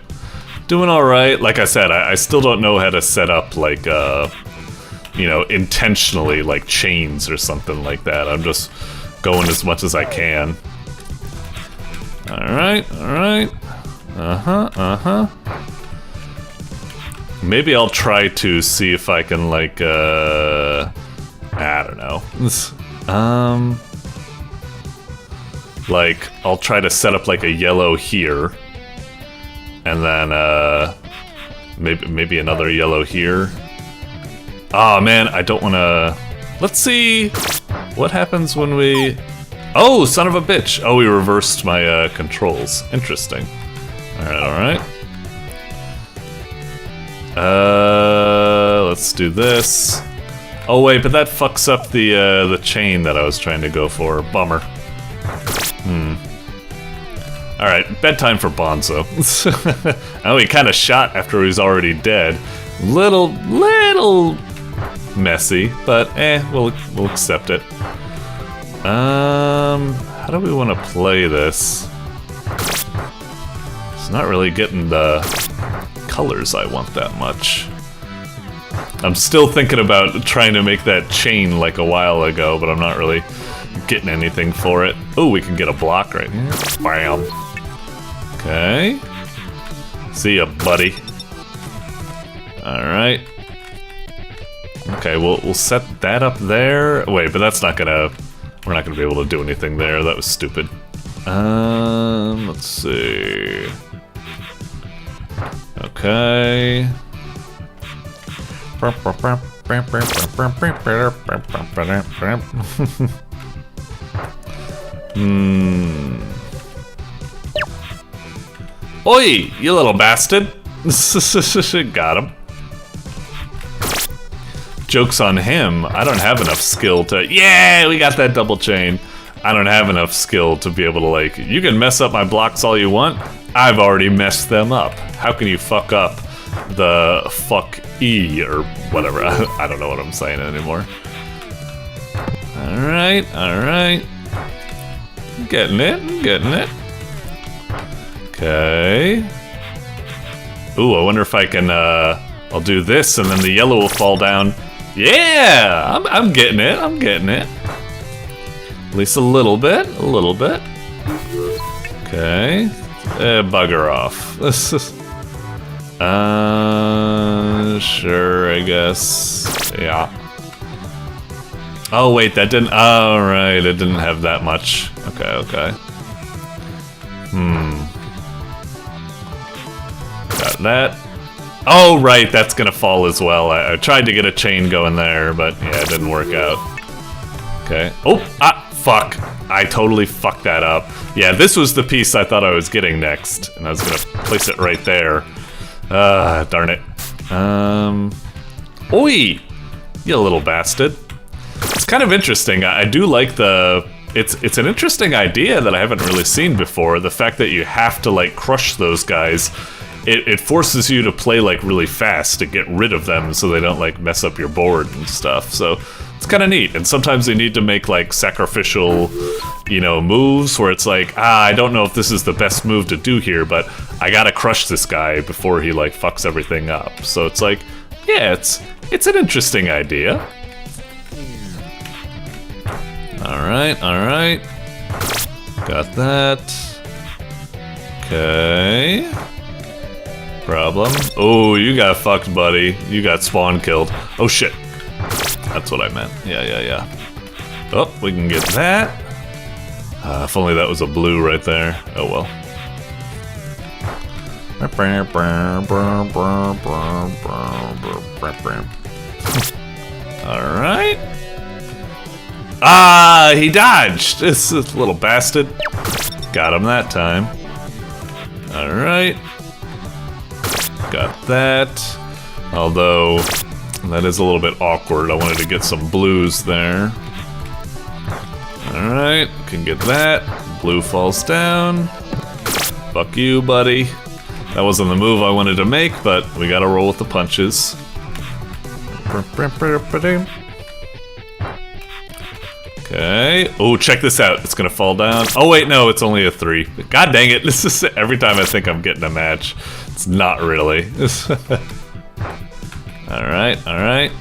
doing alright. Like I said, I still don't know how to set up like you know, intentionally like chains or something like that. I'm just going as much as I can. Alright. Maybe I'll try to see if I can like I don't know. Like I'll try to set up like a yellow here, and then maybe another yellow here. Oh man, I don't want to. Let's see what happens when we. Oh, son of a bitch! Oh, we reversed my controls. Interesting. All right. Let's do this. Oh wait, but that fucks up the chain that I was trying to go for. Bummer. Alright, bedtime for Bonzo. Oh, he kind of shot after he was already dead. Little messy, but we'll accept it. How do we want to play this? It's not really getting the colors I want that much. I'm still thinking about trying to make that chain like a while ago, but I'm not really getting anything for it. Oh, we can get a block right here. Bam. Okay. See ya, buddy. Alright. Okay, we'll set that up there. Wait, but that's not gonna... We're not gonna be able to do anything there. That was stupid. Let's see. Okay. Oi, you little bastard. Got him. Joke's on him. I don't have enough skill to... Yeah, we got that double chain. I don't have enough skill to be able to, like... You can mess up my blocks all you want. I've already messed them up. How can you fuck up the fuck E or whatever? I don't know what I'm saying anymore. Alright, alright. Getting it, getting it. Okay. Ooh, I wonder if I can, I'll do this and then the yellow will fall down. Yeah! I'm getting it, I'm getting it. At least a little bit, a little bit. Okay. Bugger off. Sure, I guess. Yeah. Oh, wait, that didn't... Oh, right, it didn't have that much. Okay, okay. Got that. Oh, right, that's gonna fall as well. I tried to get a chain going there, but yeah, it didn't work out. Okay. Oh, fuck. I totally fucked that up. Yeah, this was the piece I thought I was getting next, and I was gonna place it right there. Darn it. Oi! You little bastard. It's kind of interesting. I do like the... It's an interesting idea that I haven't really seen before. The fact that you have to, like, crush those guys. It forces you to play, like, really fast to get rid of them so they don't, like, mess up your board and stuff. So it's kind of neat. And sometimes they need to make, like, sacrificial, you know, moves where it's like, I don't know if this is the best move to do here, but I gotta crush this guy before he, like, fucks everything up. So it's like, yeah, it's an interesting idea. Alright, alright. Got that. Okay. Problem. Oh, you got fucked, buddy. You got spawn killed. Oh, shit. That's what I meant. Yeah, yeah, yeah. Oh, we can get that. If only that was a blue right there. Oh, well. Alright. Ah, he dodged! This little bastard. Got him that time. Alright. Got that. Although, that is a little bit awkward. I wanted to get some blues there. Alright, can get that. Blue falls down. Fuck you, buddy. That wasn't the move I wanted to make, but we gotta roll with the punches. Okay. Oh, check this out. It's gonna fall down. Oh wait, no, it's only a 3. God dang it! This is every time I think I'm getting a match. It's not really. Alright, alright.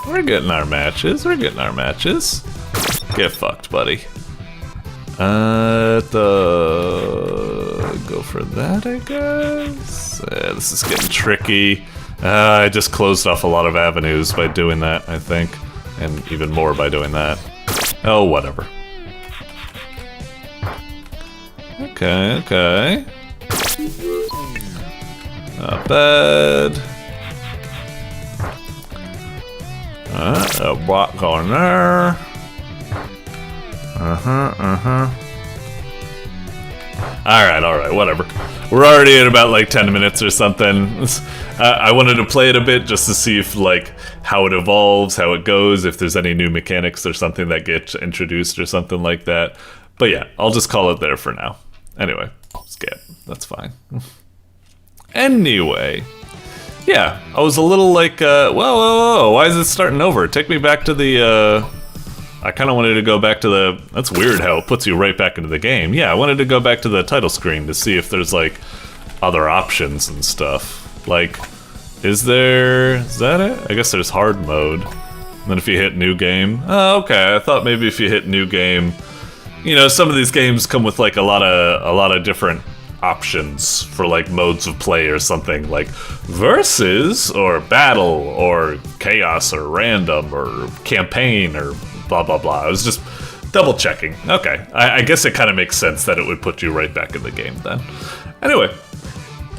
We're getting our matches. We're getting our matches. Get fucked, buddy. Go for that, I guess. This is getting tricky. I just closed off a lot of avenues by doing that, I think. And even more by doing that. Oh, whatever. Okay, okay. Not bad. A block going there. Alright, whatever. We're already at about like 10 minutes or something. I wanted to play it a bit just to see if, like, how it evolves, how it goes, if there's any new mechanics or something that gets introduced or something like that. But yeah, I'll just call it there for now. Anyway, skip. That's fine. Anyway. Yeah, I was a little like, whoa, why is it starting over? Take me back to the, I kind of wanted to go back to the... That's weird how it puts you right back into the game. Yeah, I wanted to go back to the title screen to see if there's, like, other options and stuff. Like, is that it? I guess there's hard mode. And then if you hit new game... Oh, okay, I thought maybe if you hit new game... You know, some of these games come with, like, a lot of different options for like modes of play or something, like versus or battle or chaos or random or campaign or blah blah blah. I was just double checking. Okay, I guess it kind of makes sense that it would put you right back in the game then. Anyway,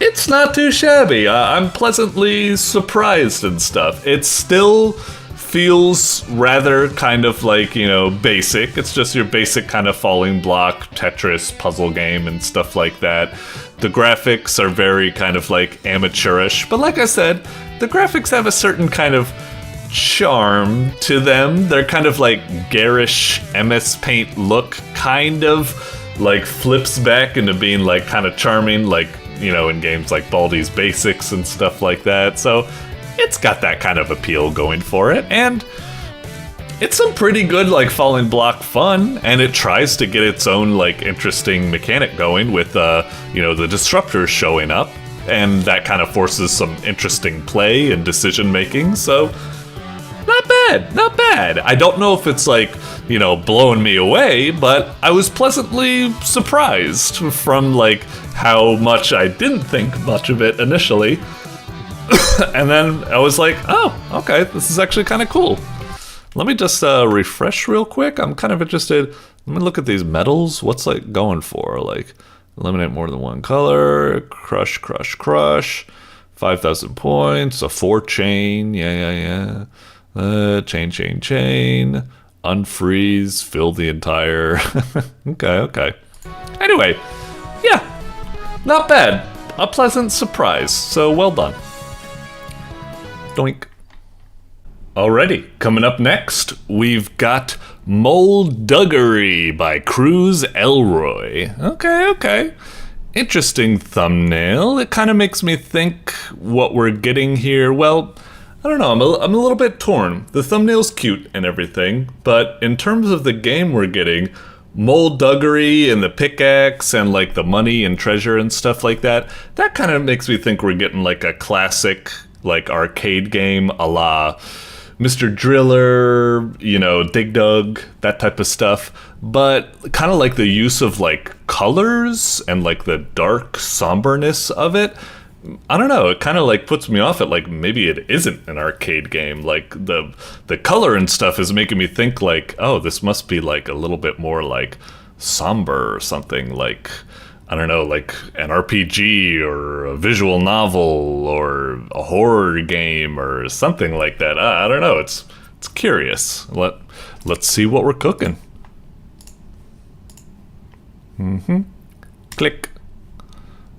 it's not too shabby. I'm pleasantly surprised and stuff. It still feels rather kind of like, you know, basic. It's just your basic kind of falling block Tetris puzzle game and stuff like that. The graphics are very kind of like amateurish, but like I said, the graphics have a certain kind of charm to them. They're kind of like garish MS Paint look, kind of like flips back into being like kind of charming, like, you know, in games like Baldi's Basics and stuff like that. So it's got that kind of appeal going for it, and it's some pretty good like falling block fun, and it tries to get its own like interesting mechanic going with you know, the disruptors showing up, and that kind of forces some interesting play and decision making. So not bad, not bad. I don't know if it's like, you know, blowing me away, but I was pleasantly surprised from like how much I didn't think much of it initially. And then I was like, oh, okay, this is actually kind of cool. Let me just refresh real quick. I'm kind of interested. Let me look at these medals. What's like going for? Like, eliminate more than one color, crush, 5,000 points, a 4-chain, yeah. Chain, unfreeze, fill the entire. Okay. Anyway, yeah, not bad. A pleasant surprise, so well done. Doink. Alrighty, coming up next, we've got Moleduggery by CruiseElroy. Okay. Interesting thumbnail. It kind of makes me think what we're getting here. Well, I don't know, I'm a little bit torn. The thumbnail's cute and everything, but in terms of the game we're getting, Moleduggery and the pickaxe and like the money and treasure and stuff like that, that kind of makes me think we're getting like a classic like arcade game a la Mr. Driller, you know, Dig Dug, that type of stuff, but kind of like the use of like colors and like the dark somberness of it. I don't know, it kind of like puts me off at like maybe it isn't an arcade game. Like the color and stuff is making me think like, oh, this must be like a little bit more like somber or something, like, I don't know, like an RPG or a visual novel or a horror game or something like that. I don't know, it's curious. Let's see what we're cooking. Click.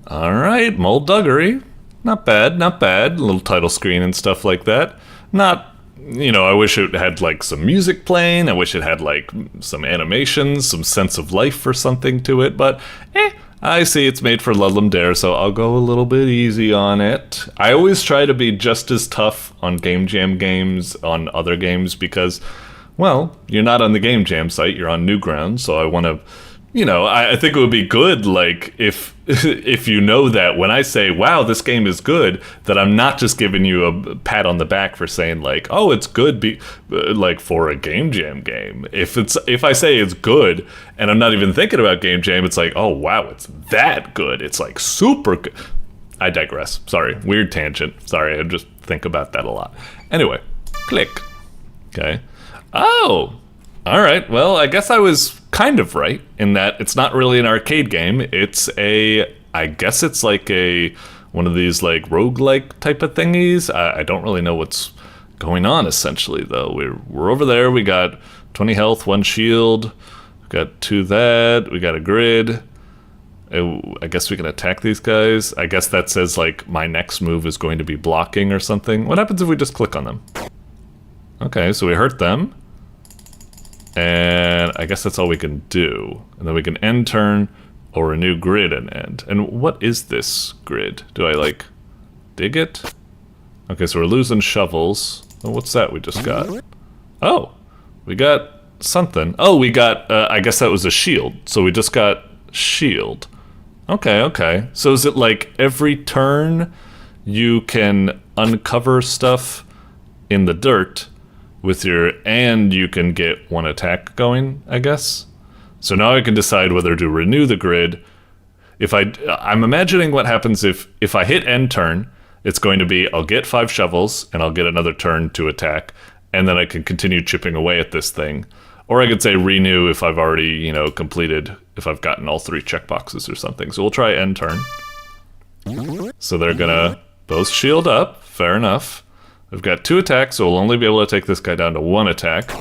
Alright, Moleduggery. Not bad. A little title screen and stuff like that. Not, you know, I wish it had like some music playing. I wish it had like some animations, some sense of life or something to it, but I see it's made for Ludlum Dare, so I'll go a little bit easy on it. I always try to be just as tough on Game Jam games on other games because, well, you're not on the Game Jam site, you're on Newgrounds, so I want to, you know, I think it would be good, like, if you know that when I say, wow, this game is good, that I'm not just giving you a pat on the back for saying, like, oh, it's good, like, for a Game Jam game. If I say it's good, and I'm not even thinking about Game Jam, it's like, oh, wow, it's that good. It's, like, super good. I digress. Sorry. Weird tangent. Sorry, I just think about that a lot. Anyway, click. Okay. Oh, all right. Well, I guess I was kind of right in that it's not really an arcade game. It's I guess it's like one of these like roguelike type of thingies. I don't really know what's going on essentially though. We're over there. We got 20 health, 1 shield. We got 2 that. We got a grid. I guess we can attack these guys. I guess that says like my next move is going to be blocking or something. What happens if we just click on them? Okay, so we hurt them. And I guess that's all we can do. And then we can end turn or renew grid and end. And what is this grid? Do I like dig it? Okay, so we're losing shovels. Oh, what's that we just got? Oh, we got something. Oh, we got, I guess that was a shield. So we just got shield. Okay. So is it like every turn you can uncover stuff in the dirt with and you can get 1 attack going, I guess? So now I can decide whether to renew the grid, I'm imagining what happens if I hit end turn, it's going to be I'll get 5 shovels and I'll get another turn to attack, and then I can continue chipping away at this thing. Or I could say renew if I've already, you know, completed, if I've gotten all 3 checkboxes or something. So we'll try end turn. So they're gonna both shield up, fair enough. I've got 2 attacks, so we'll only be able to take this guy down to 1 attack,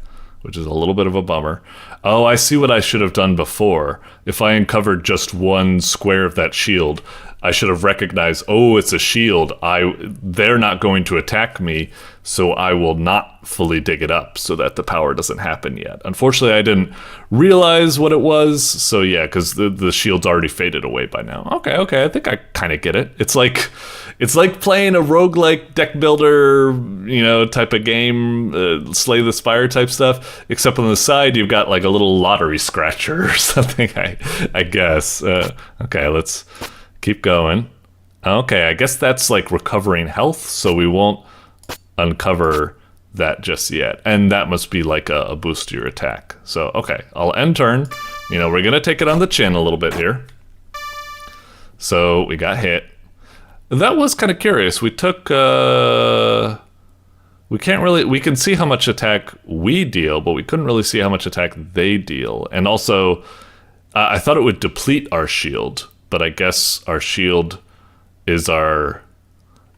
which is a little bit of a bummer. Oh, I see what I should have done before. If I uncovered just 1 square of that shield, I should have recognized, oh, it's a shield. They're not going to attack me, so I will not fully dig it up so that the power doesn't happen yet. Unfortunately, I didn't realize what it was, so yeah, because the shield's already faded away by now. Okay, I think I kind of get it. It's like playing a roguelike deck builder, you know, type of game, Slay the Spire type stuff, except on the side you've got like a little lottery scratcher or something, I guess. Okay, let's keep going. Okay, I guess that's like recovering health, so we won't uncover that just yet. And that must be like a boost to your attack. So, okay, I'll end turn. You know, we're going to take it on the chin a little bit here. So, we got hit. That was kind of curious. We took, we can see how much attack we deal, but we couldn't really see how much attack they deal. And also, I thought it would deplete our shield, but I guess our shield is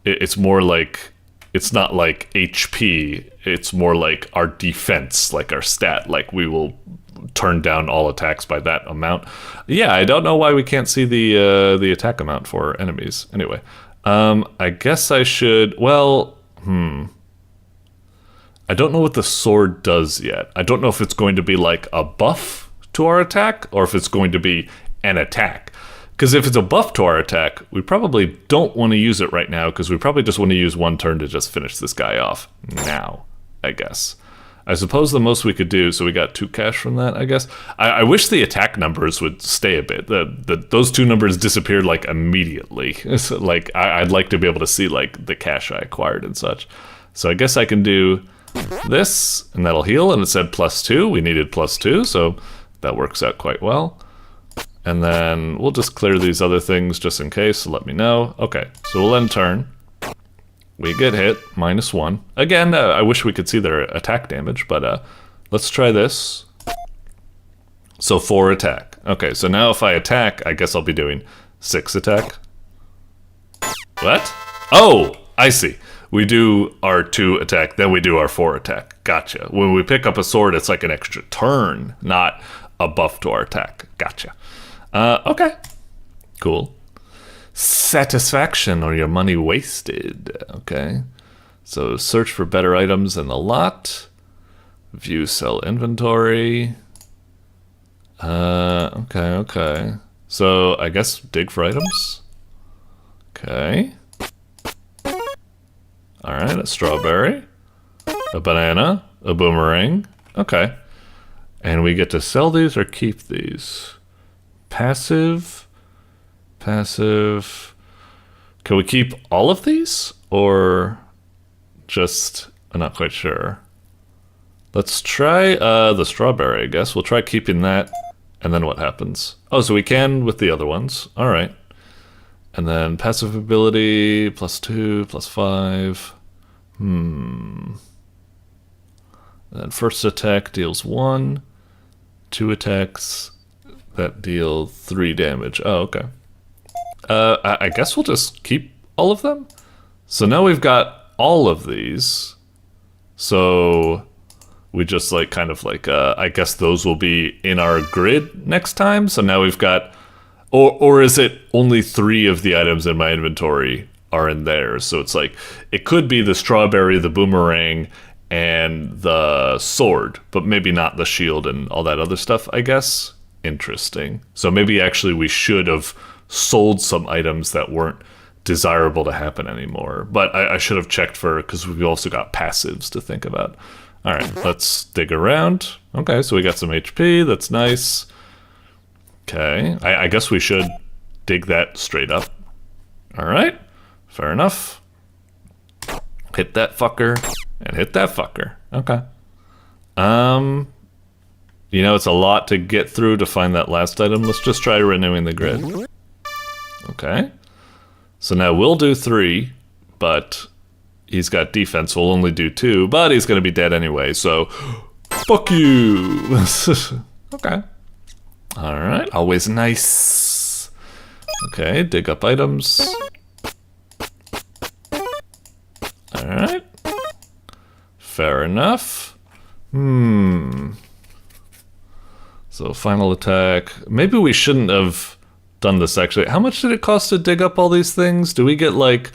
it's more like, it's not like HP, it's more like our defense, like our stat, like we will turn down all attacks by that amount. Yeah, I don't know why we can't see the attack amount for enemies. Anyway, I guess I should, well, I don't know what the sword does yet. I don't know if it's going to be like a buff to our attack or if it's going to be an attack. Because if it's a buff to our attack, we probably don't want to use it right now because we probably just want to use 1 turn to just finish this guy off now, I guess. I suppose the most we could do, so we got 2 cash from that, I guess. I wish the attack numbers would stay a bit. Those 2 numbers disappeared like immediately. So, like I'd like to be able to see like the cash I acquired and such. So I guess I can do this, and that'll heal, and it said +2. We needed +2, so that works out quite well. And then we'll just clear these other things just in case, so let me know. Okay, so we'll end turn. We get hit, -1. Again, I wish we could see their attack damage, but let's try this. So 4 attack. Okay, so now if I attack, I guess I'll be doing 6 attack. What? Oh, I see. We do our 2 attack, then we do our 4 attack. Gotcha. When we pick up a sword, it's like an extra turn, not a buff to our attack. Gotcha. Okay. Cool. Satisfaction or your money wasted. Okay. So search for better items in the lot. View sell inventory. Okay. So I guess dig for items. Okay. Alright, a strawberry. A banana. A boomerang. Okay. And we get to sell these or keep these. Passive. Can we keep all of these? Or just, I'm not quite sure. Let's try the strawberry, I guess. We'll try keeping that. And then what happens? Oh, so we can with the other ones. All right. And then passive ability, +2, +5. And then first attack deals 1. 2 attacks that deal 3 damage. Oh, okay. I guess we'll just keep all of them. So now we've got all of these. So we just like kind of like, I guess those will be in our grid next time. So now we've got, or is it only 3 of the items in my inventory are in there? So it's like, it could be the strawberry, the boomerang, and the sword, but maybe not the shield and all that other stuff, I guess. Interesting. So maybe actually we should have sold some items that weren't desirable to happen anymore. But I should have checked for, because we've also got passives to think about. All right, let's dig around. Okay, so we got some HP. That's nice. Okay, I guess we should dig that straight up. All right, fair enough. Hit that fucker and hit that fucker. Okay. You know, it's a lot to get through to find that last item. Let's just try renewing the grid. Okay. So now we'll do 3, but he's got defense. We'll only do 2, but he's going to be dead anyway. So, fuck you. Okay. All right. Always nice. Okay. Dig up items. All right. Fair enough. So final attack. Maybe we shouldn't have done this actually. How much did it cost to dig up all these things? Do we get like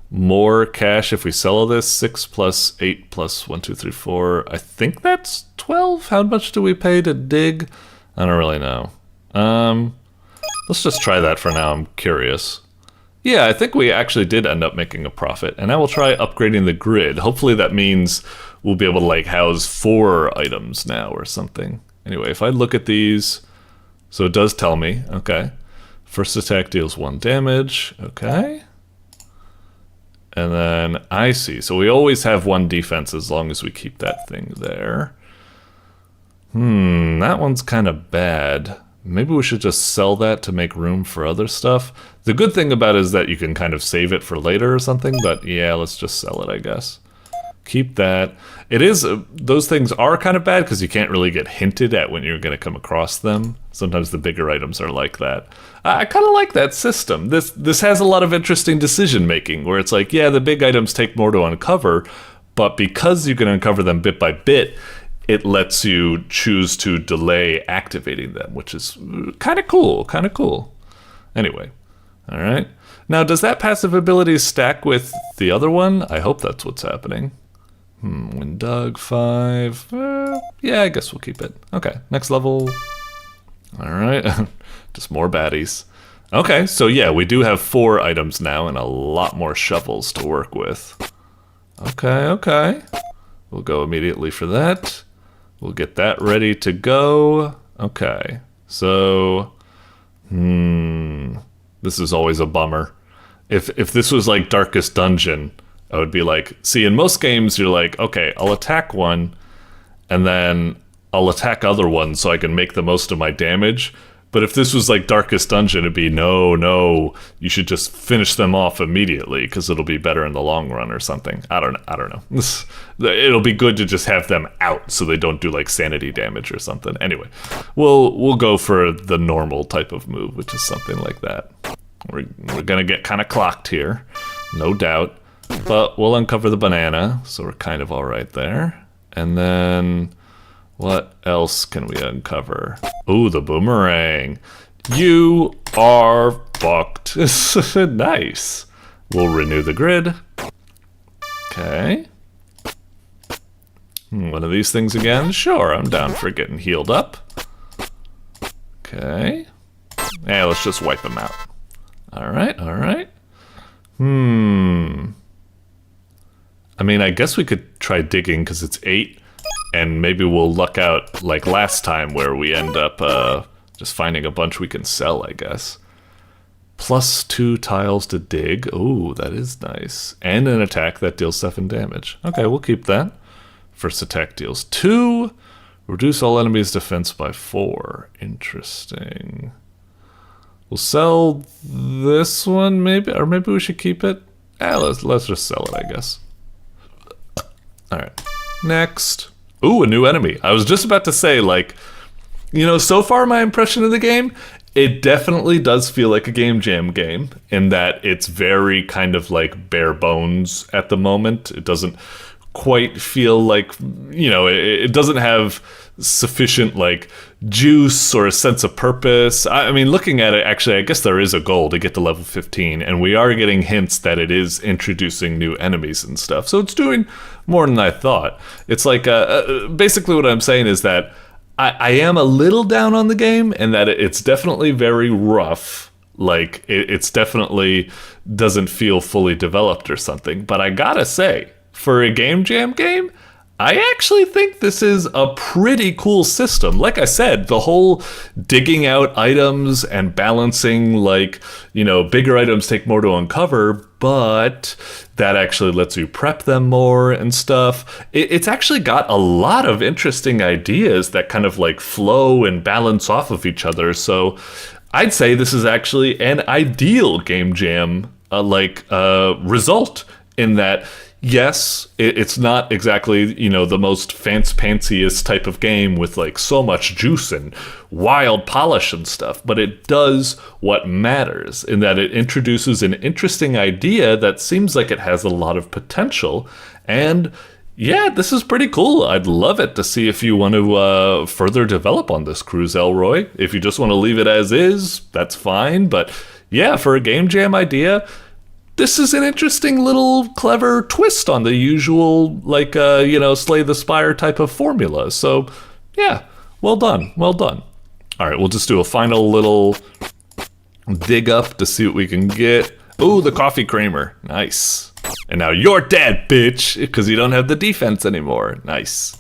more cash if we sell all this? 6 plus 8 plus 1, 2, 3, 4. I think that's 12. How much do we pay to dig? I don't really know. Let's just try that for now. I'm curious. Yeah, I think we actually did end up making a profit. And now we'll try upgrading the grid. Hopefully that means we'll be able to like house 4 items now or something. Anyway, if I look at these, so it does tell me, okay. First attack deals 1 damage, okay. And then I see, so we always have 1 defense as long as we keep that thing there. That one's kind of bad. Maybe we should just sell that to make room for other stuff. The good thing about it is that you can kind of save it for later or something, but yeah, let's just sell it, I guess. Keep that. It is, those things are kind of bad because you can't really get hinted at when you're going to come across them. Sometimes the bigger items are like that. I kind of like that system. This has a lot of interesting decision making where it's like, yeah, the big items take more to uncover, but because you can uncover them bit by bit, it lets you choose to delay activating them, which is kind of cool, kind of cool. Anyway, all right. Now, does that passive ability stack with the other one? I hope that's what's happening. When Doug 5. Yeah, I guess we'll keep it. Okay, next level. All right, just more baddies. Okay, so yeah, we do have 4 items now and a lot more shovels to work with. Okay, okay. We'll go immediately for that. We'll get that ready to go. Okay, so... this is always a bummer. If this was like Darkest Dungeon, I would be like, see, in most games, you're like, okay, I'll attack one, and then I'll attack other ones so I can make the most of my damage. But if this was like Darkest Dungeon, it'd be, no, you should just finish them off immediately because it'll be better in the long run or something. I don't know. It'll be good to just have them out so they don't do like sanity damage or something. Anyway, we'll go for the normal type of move, which is something like that. We're gonna get kind of clocked here, no doubt. But we'll uncover the banana, so we're kind of all right there. And then what else can we uncover? Ooh, the boomerang. You are fucked. Nice. We'll renew the grid. Okay. One of these things again? Sure, I'm down for getting healed up. Okay. Yeah, let's just wipe them out. All right, all right. I mean, I guess we could try digging because it's 8, and maybe we'll luck out like last time where we end up just finding a bunch we can sell, I guess. Plus 2 tiles to dig. Ooh, that is nice. And an attack that deals 7 damage. Okay, we'll keep that. First attack deals 2. Reduce all enemies' defense by 4. Interesting. We'll sell this one, maybe, or maybe we should keep it. Let's just sell it, I guess. All right, next. Ooh, a new enemy. I was just about to say, like, you know, so far my impression of the game, it definitely does feel like a game jam game in that it's very kind of like bare bones at the moment. It doesn't quite feel like, you know, it doesn't have sufficient like juice or a sense of purpose. I mean, looking at it, actually, I guess there is a goal to get to level 15, and we are getting hints that it is introducing new enemies and stuff. So it's doing more than I thought. It's like, basically what I'm saying is that I am a little down on the game and that it's definitely very rough. Like, it's definitely doesn't feel fully developed or something. But I gotta say, for a game jam game, I actually think this is a pretty cool system. Like I said, the whole digging out items and balancing, like, you know, bigger items take more to uncover, but that actually lets you prep them more and stuff. It's actually got a lot of interesting ideas that kind of like flow and balance off of each other. So I'd say this is actually an ideal game jam result in that, yes, it's not exactly, you know, the most fanciest type of game with like so much juice and wild polish and stuff, but it does what matters in that it introduces an interesting idea that seems like it has a lot of potential. And yeah, this is pretty cool. I'd love it to see if you want to further develop on this, CruiseElroy. If you just want to leave it as is, that's fine. But yeah, for a game jam idea, this is an interesting little clever twist on the usual, like, Slay the Spire type of formula. So, yeah, well done, well done. All right, we'll just do a final little dig up to see what we can get. Ooh, the coffee creamer. Nice. And now you're dead, bitch, because you don't have the defense anymore. Nice.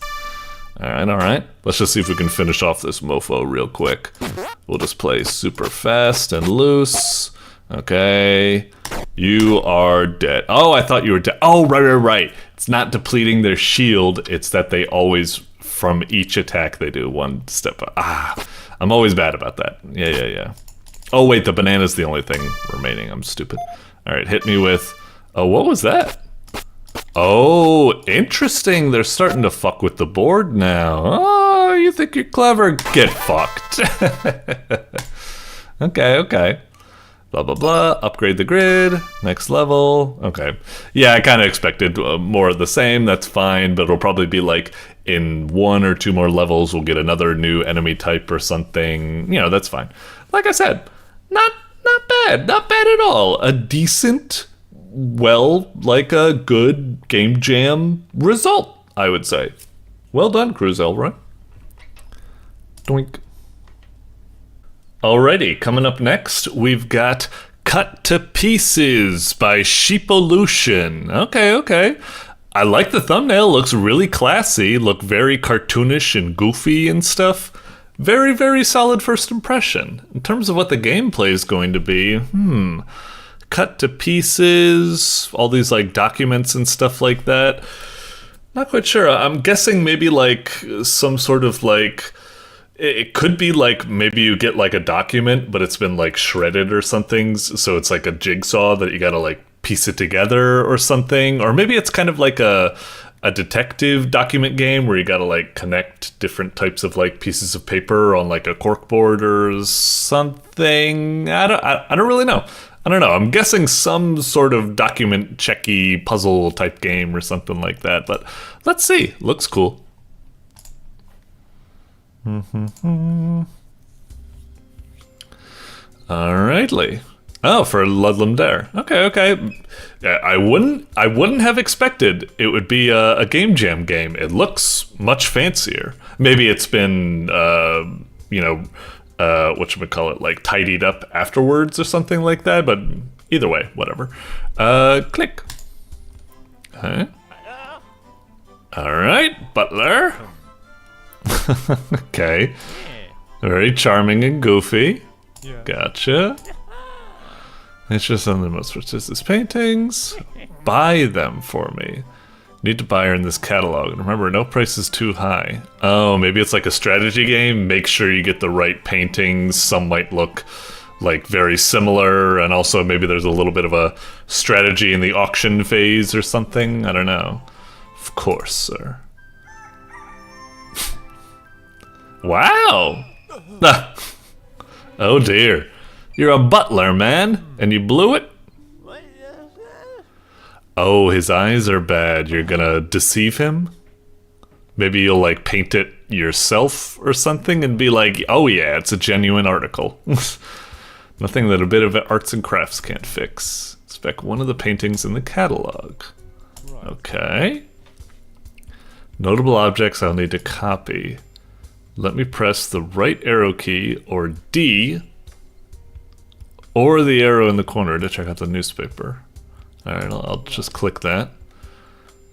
All right. Let's just see if we can finish off this mofo real quick. We'll just play super fast and loose. Okay, you are dead. Oh, I thought you were dead. Oh, right. It's not depleting their shield. It's that they always, from each attack, they do one step up. I'm always bad about that. Yeah. Oh, wait, the banana's the only thing remaining. I'm stupid. All right, hit me with... Oh, what was that? Oh, interesting. They're starting to fuck with the board now. Oh, you think you're clever? Get fucked. Okay. Blah, blah, blah. Upgrade the grid. Next level. Okay. Yeah, I kind of expected more of the same. That's fine, but it'll probably be like in 1 or 2 more levels, we'll get another new enemy type or something. You know, that's fine. Like I said, not bad. Not bad at all. A decent, like a good game jam result, I would say. Well done, CruiseElroy. Doink. Alrighty, coming up next, we've got Cut to Pieces by Sheepolution. Okay. I like the thumbnail, looks really classy, look very cartoonish and goofy and stuff. Very, very solid first impression. In terms of what the gameplay is going to be, Cut to Pieces, all these like documents and stuff like that. Not quite sure. I'm guessing maybe like some sort of like... It could be like maybe you get like a document, but it's been like shredded or something. So it's like a jigsaw that you gotta like piece it together or something. Or maybe it's kind of like a detective document game where you gotta like connect different types of like pieces of paper on like a corkboard or something. I don't really know. I don't know. I'm guessing some sort of document checky puzzle type game or something like that. But let's see. Looks cool. Alrightly. Oh, for Ludlam Dare. Okay. I wouldn't have expected it would be a game jam game. It looks much fancier. Maybe it's been whatchamacallit, like tidied up afterwards or something like that, but either way, whatever. Click. Huh? Alright, Butler. Okay. Very charming and goofy. Gotcha. It's just some of the most prestigious paintings. Buy them for me. Need to buy her in this catalog. And remember, no price is too high. Oh, maybe it's like a strategy game. Make sure you get the right paintings. Some might look like very similar. And also maybe there's a little bit of a strategy in the auction phase or something. I don't know. Of course, sir. Wow! Oh dear. You're a butler, man, and you blew it? Oh, his eyes are bad. You're gonna deceive him? Maybe you'll like paint it yourself or something and be like, oh yeah, it's a genuine article. Nothing that a bit of arts and crafts can't fix. Inspect one of the paintings in the catalog. Okay. Notable objects I'll need to copy. Let me press the right arrow key, or D, or the arrow in the corner to check out the newspaper. Alright, I'll just click that.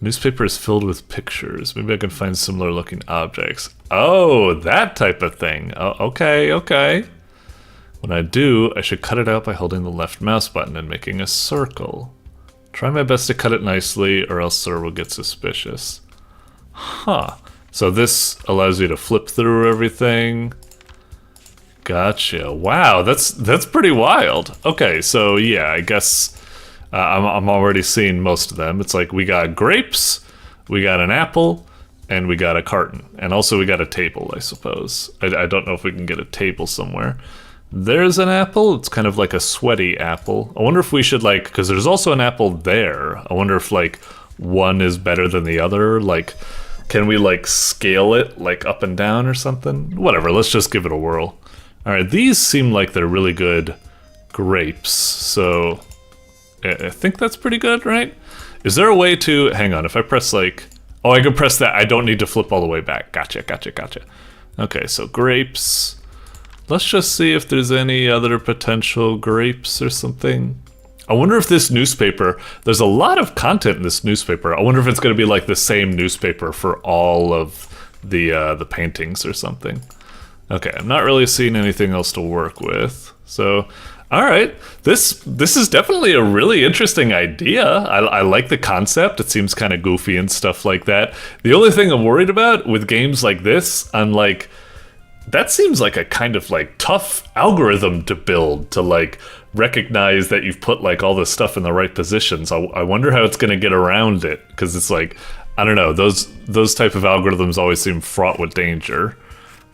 Newspaper is filled with pictures. Maybe I can find similar looking objects. Oh, that type of thing. Oh, okay. When I do, I should cut it out by holding the left mouse button and making a circle. Try my best to cut it nicely, or else Sir will get suspicious. Huh. So this allows you to flip through everything. Gotcha. Wow, that's pretty wild. Okay, so yeah, I guess I'm already seeing most of them. It's like we got grapes, we got an apple, and we got a carton. And also we got a table, I suppose. I don't know if we can get a table somewhere. There's an apple. It's kind of like a sweaty apple. I wonder if we should like, because there's also an apple there. I wonder if like one is better than the other. Like, can we like scale it like up and down or something? Whatever, let's just give it a whirl. All right, these seem like they're really good grapes. So I think that's pretty good, right? Is there a way to, hang on, if I press like, oh, I can press that. I don't need to flip all the way back. Gotcha. Okay, so grapes. Let's just see if there's any other potential grapes or something. I wonder if this newspaper, there's a lot of content in this newspaper. I wonder if it's going to be like the same newspaper for all of the paintings or something. Okay, I'm not really seeing anything else to work with. So, all right, this is definitely a really interesting idea. I like the concept. It seems kind of goofy and stuff like that. The only thing I'm worried about with games like this, I'm like, that seems like a kind of like tough algorithm to build to like recognize that you've put like all this stuff in the right positions. I wonder how it's going to get around it, because it's like, I don't know, those type of algorithms always seem fraught with danger.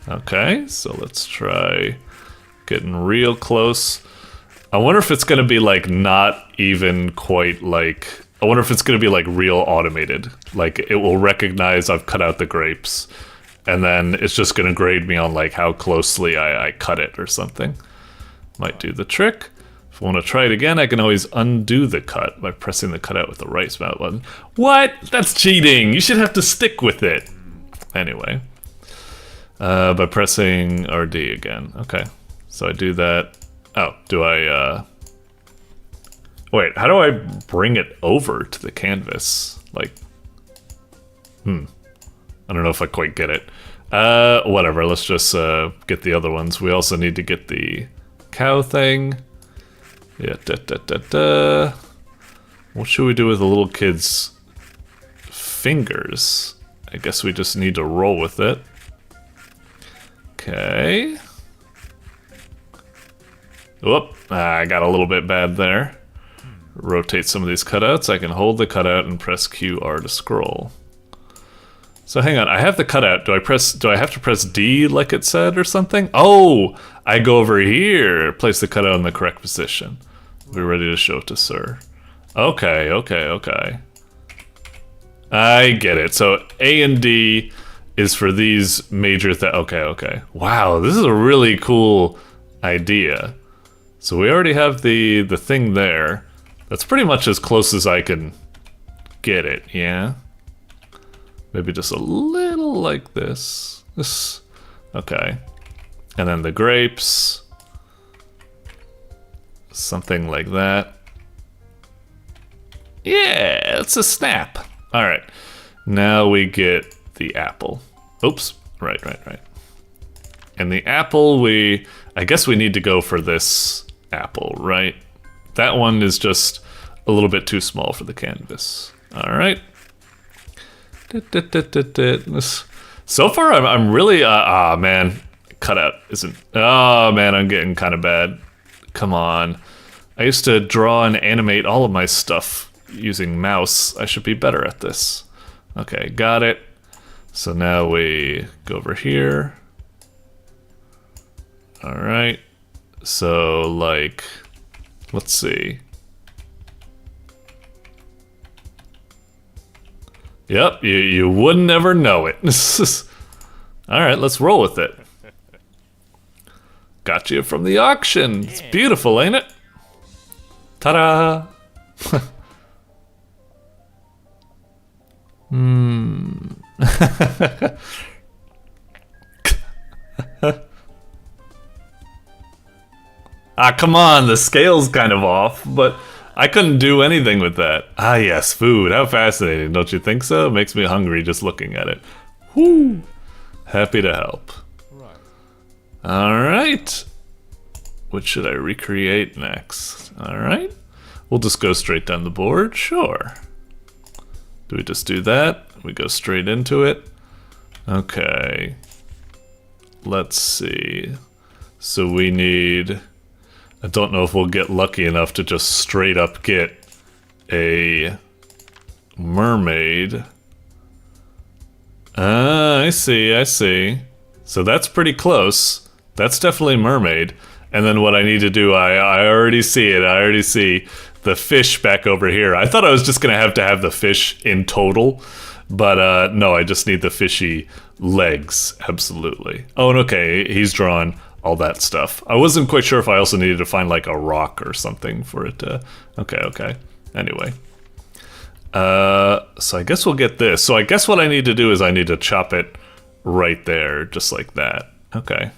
Okay, so let's try getting real close. I wonder if it's going to be like not even quite like, I wonder if it's going to be like real automated. Like it will recognize I've cut out the grapes, and then it's just going to grade me on like how closely I cut it or something. Might do the trick. If I want to try it again, I can always undo the cut by pressing the cutout with the right mouse button. What? That's cheating. You should have to stick with it. Anyway, by pressing RD again. Okay, so I do that. Oh, do I, wait, how do I bring it over to the canvas? Like, I don't know if I quite get it. Whatever, let's just get the other ones. We also need to get the cow thing. Yeah, What should we do with the little kid's fingers? I guess we just need to roll with it. Okay. Whoop, I got a little bit bad there. Rotate some of these cutouts. I can hold the cutout and press QR to scroll. So hang on, I have the cutout. Do I have to press D like it said or something? Oh, I go over here, place the cutout in the correct position. We're ready to show it to Sir. Okay. I get it. So A and D is for these major okay. Wow, this is a really cool idea. So we already have the thing there. That's pretty much as close as I can get it, yeah? Maybe just a little like this. Okay. And then the grapes. Something like that. Yeah, it's a snap. All right. Now we get the apple. Oops. Right. And the apple, I guess we need to go for this apple, right? That one is just a little bit too small for the canvas. All right. So far, I'm really, man, cutout isn't, oh man, I'm getting kind of bad. Come on. I used to draw and animate all of my stuff using mouse. I should be better at this. Okay, got it. So now we go over here. All right. So like, let's see. Yep, you would never know it. All right, let's roll with it. Got you from the auction. It's beautiful, ain't it? Ta-da! Come on, the scale's kind of off, but I couldn't do anything with that. Ah, yes, food. How fascinating, don't you think so? It makes me hungry just looking at it. Whoo! Happy to help. Alright. What should I recreate next? Alright. We'll just go straight down the board. Sure. Do we just do that? We go straight into it. Okay. Let's see. So we need... I don't know if we'll get lucky enough to just straight up get a mermaid. I see. So that's pretty close. That's definitely mermaid. And then what I need to do, I already see it. I already see the fish back over here. I thought I was just going to have the fish in total. But no, I just need the fishy legs. Absolutely. Oh, and okay, he's drawn all that stuff. I wasn't quite sure if I also needed to find like a rock or something for it to... Okay. Anyway. So I guess we'll get this. So I guess what I need to do is I need to chop it right there, just like that. Okay.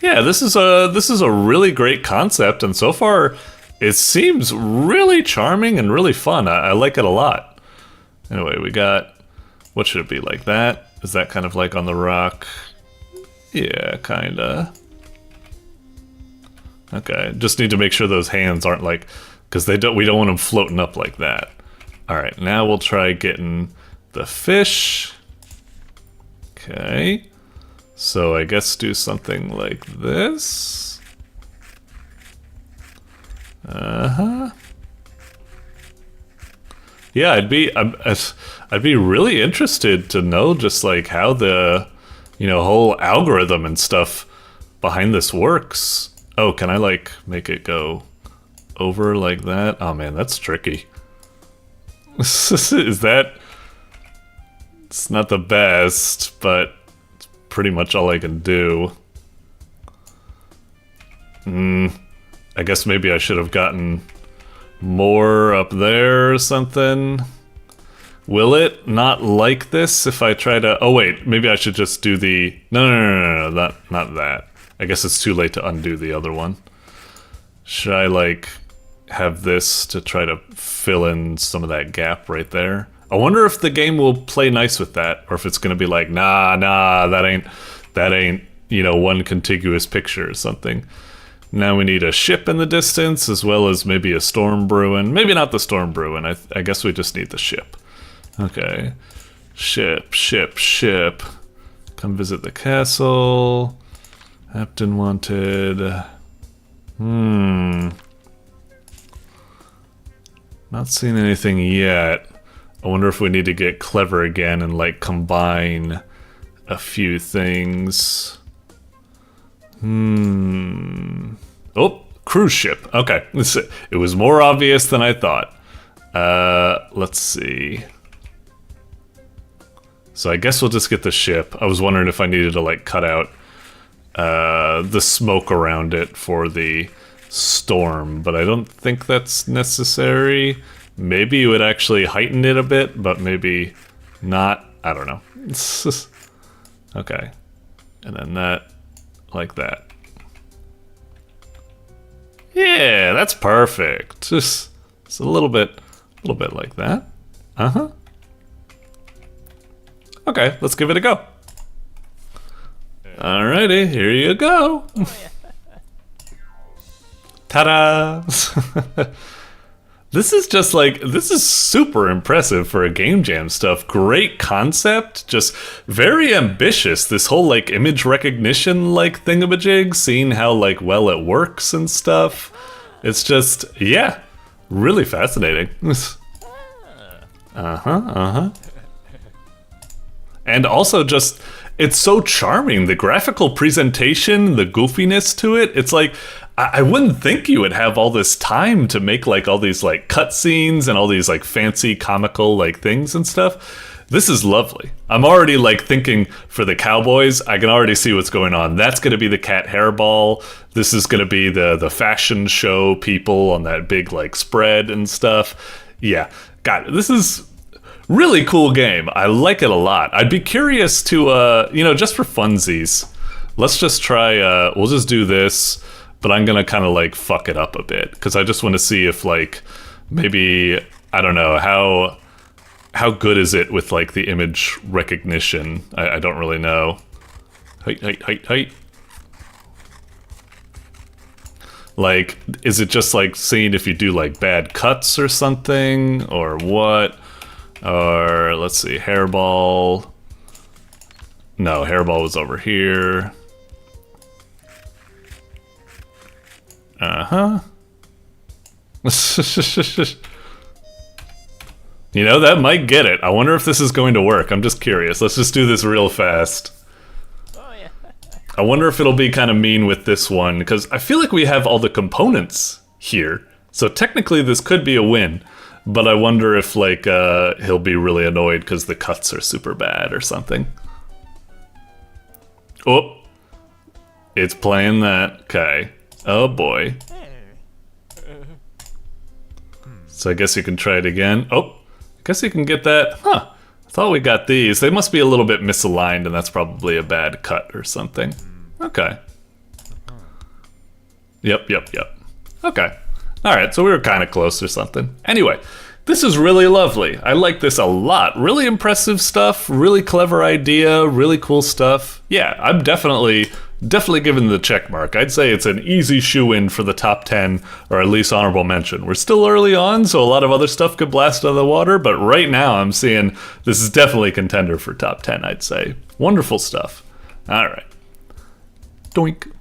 Yeah, this is a really great concept, and so far it seems really charming and really fun. I like it a lot. Anyway, we got... What should it be, like that? Is that kind of like on the rock? Yeah, kinda. Okay, just need to make sure those hands aren't like... Because we don't want them floating up like that. Alright, now we'll try getting the fish. Okay. So I guess do something like this. Yeah, I'd be really interested to know just like how the, whole algorithm and stuff behind this works. Oh, can I like make it go over like that? Oh man, that's tricky. Is that... It's not the best, but it's pretty much all I can do. I guess maybe I should have gotten more up there or something. Will it not like this if I try to... Oh wait, maybe I should just do the... No, not that. I guess it's too late to undo the other one. Should I like have this to try to fill in some of that gap right there? I wonder if the game will play nice with that, or if it's gonna be like, nah, that ain't, one contiguous picture or something. Now we need a ship in the distance, as well as maybe a storm brewing. Maybe not the storm brewing, I guess we just need the ship. Okay. Ship. Come visit the castle. Captain wanted... Not seeing anything yet. I wonder if we need to get clever again and like combine a few things. Oh, cruise ship. Okay, it was more obvious than I thought. Let's see. So I guess we'll just get the ship. I was wondering if I needed to like cut out the smoke around it for the storm, but I don't think that's necessary. Maybe it would actually heighten it a bit, but maybe not. I don't know. Okay. And then that, like that. Yeah, that's perfect. Just a little bit like that. Okay, let's give it a go. Alrighty, here you go. Ta-da! This is just like, this is super impressive for a Game Jam stuff. Great concept, just very ambitious. This whole like image recognition like thingamajig, seeing how like well it works and stuff. It's just, yeah, really fascinating. And also just, it's so charming. The graphical presentation, the goofiness to it, it's like, I wouldn't think you would have all this time to make like all these like cutscenes and all these like fancy comical like things and stuff. This is lovely. I'm already like thinking for the cowboys, I can already see what's going on. That's going to be the cat hairball. This is going to be the fashion show people on that big like spread and stuff. Yeah, got it. This is really cool game. I like it a lot. I'd be curious to, just for funsies, let's just try, we'll just do this. But I'm gonna kind of like fuck it up a bit because I just want to see if like maybe, I don't know, how good is it with like the image recognition. I don't really know. Height. Like, is it just like seeing if you do like bad cuts or something or what? Or let's see, hairball. No, hairball was over here. Uh-huh. You know, that might get it. I wonder if this is going to work. I'm just curious. Let's just do this real fast. Oh, yeah. I wonder if it'll be kind of mean with this one, because I feel like we have all the components here. So technically this could be a win, but I wonder if, like, he'll be really annoyed because the cuts are super bad or something. Oh, it's playing that. Okay. Oh boy. So I guess you can try it again. Oh, I guess you can get that. Huh. I thought we got these. They must be a little bit misaligned, and that's probably a bad cut or something. Okay. Yep. Okay. Alright, so we were kind of close or something. Anyway, this is really lovely. I like this a lot. Really impressive stuff, really clever idea, really cool stuff. Yeah, I'm definitely giving the check mark. I'd say it's an easy shoe-in for the top 10, or at least honorable mention. We're still early on, so a lot of other stuff could blast out of the water, but right now I'm seeing this is definitely a contender for top 10, I'd say. Wonderful stuff. Alright. Doink.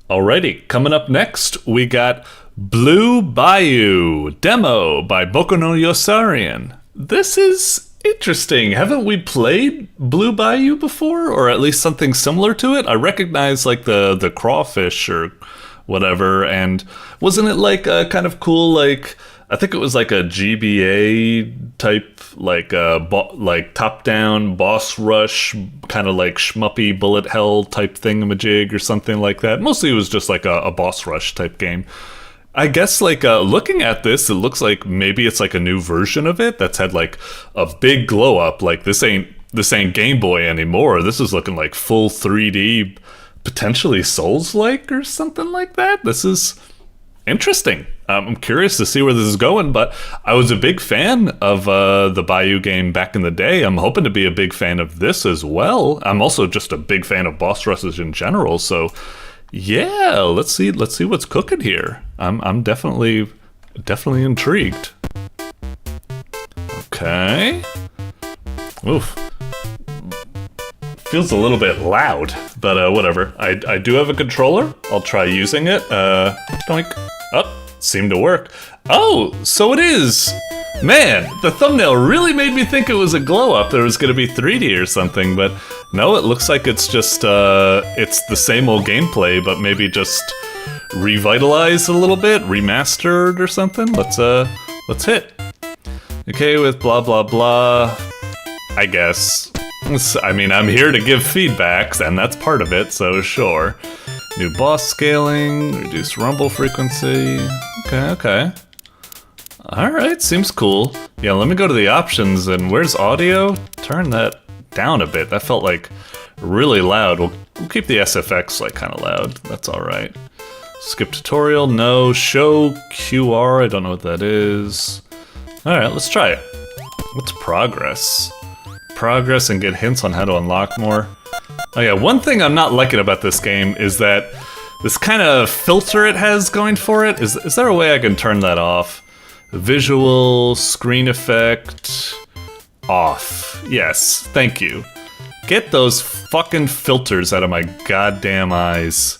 Alrighty, coming up next, we got Bleu Bayou, demo by bokononyossarian. This is interesting. Haven't we played Bleu Bayou before, or at least something similar to it? I recognize like the crawfish or whatever, and wasn't it like a kind of cool, like, I think it was like a GBA type, like like top-down boss rush, kind of like shmuppy bullet hell type thingamajig or something like that. Mostly it was just like a boss rush type game. I guess, like, looking at this, it looks like maybe it's like a new version of it that's had like a big glow up. Like this ain't Game Boy anymore. This is looking like full 3D, potentially Souls-like or something like that. This is interesting. I'm curious to see where this is going, but I was a big fan of the Bayou game back in the day. I'm hoping to be a big fan of this as well. I'm also just a big fan of boss rushes in general, so yeah, let's see what's cooking here. I'm definitely intrigued. Okay. Oof. Feels a little bit loud, but whatever. I do have a controller. I'll try using it. Doink. Oh, seemed to work. Oh, so it is. Man, the thumbnail really made me think it was a glow up. There was gonna be 3D or something, but no, it looks like it's just it's the same old gameplay, but maybe just revitalized a little bit, remastered or something. Let's hit. Okay, with blah blah blah. I guess. I mean, I'm here to give feedbacks, and that's part of it, so sure. New boss scaling, reduce rumble frequency. Okay. Alright, seems cool. Yeah, let me go to the options, and where's audio? Turn that down a bit. That felt like really loud. We'll keep the SFX like kind of loud. That's alright. Skip tutorial, no. Show QR, I don't know what that is. Alright, let's try it. What's progress? Progress and get hints on how to unlock more. Oh yeah, one thing I'm not liking about this game is that this kind of filter it has going for it. Is there a way I can turn that off? Visual, screen effect, off. Yes, thank you. Get those fucking filters out of my goddamn eyes.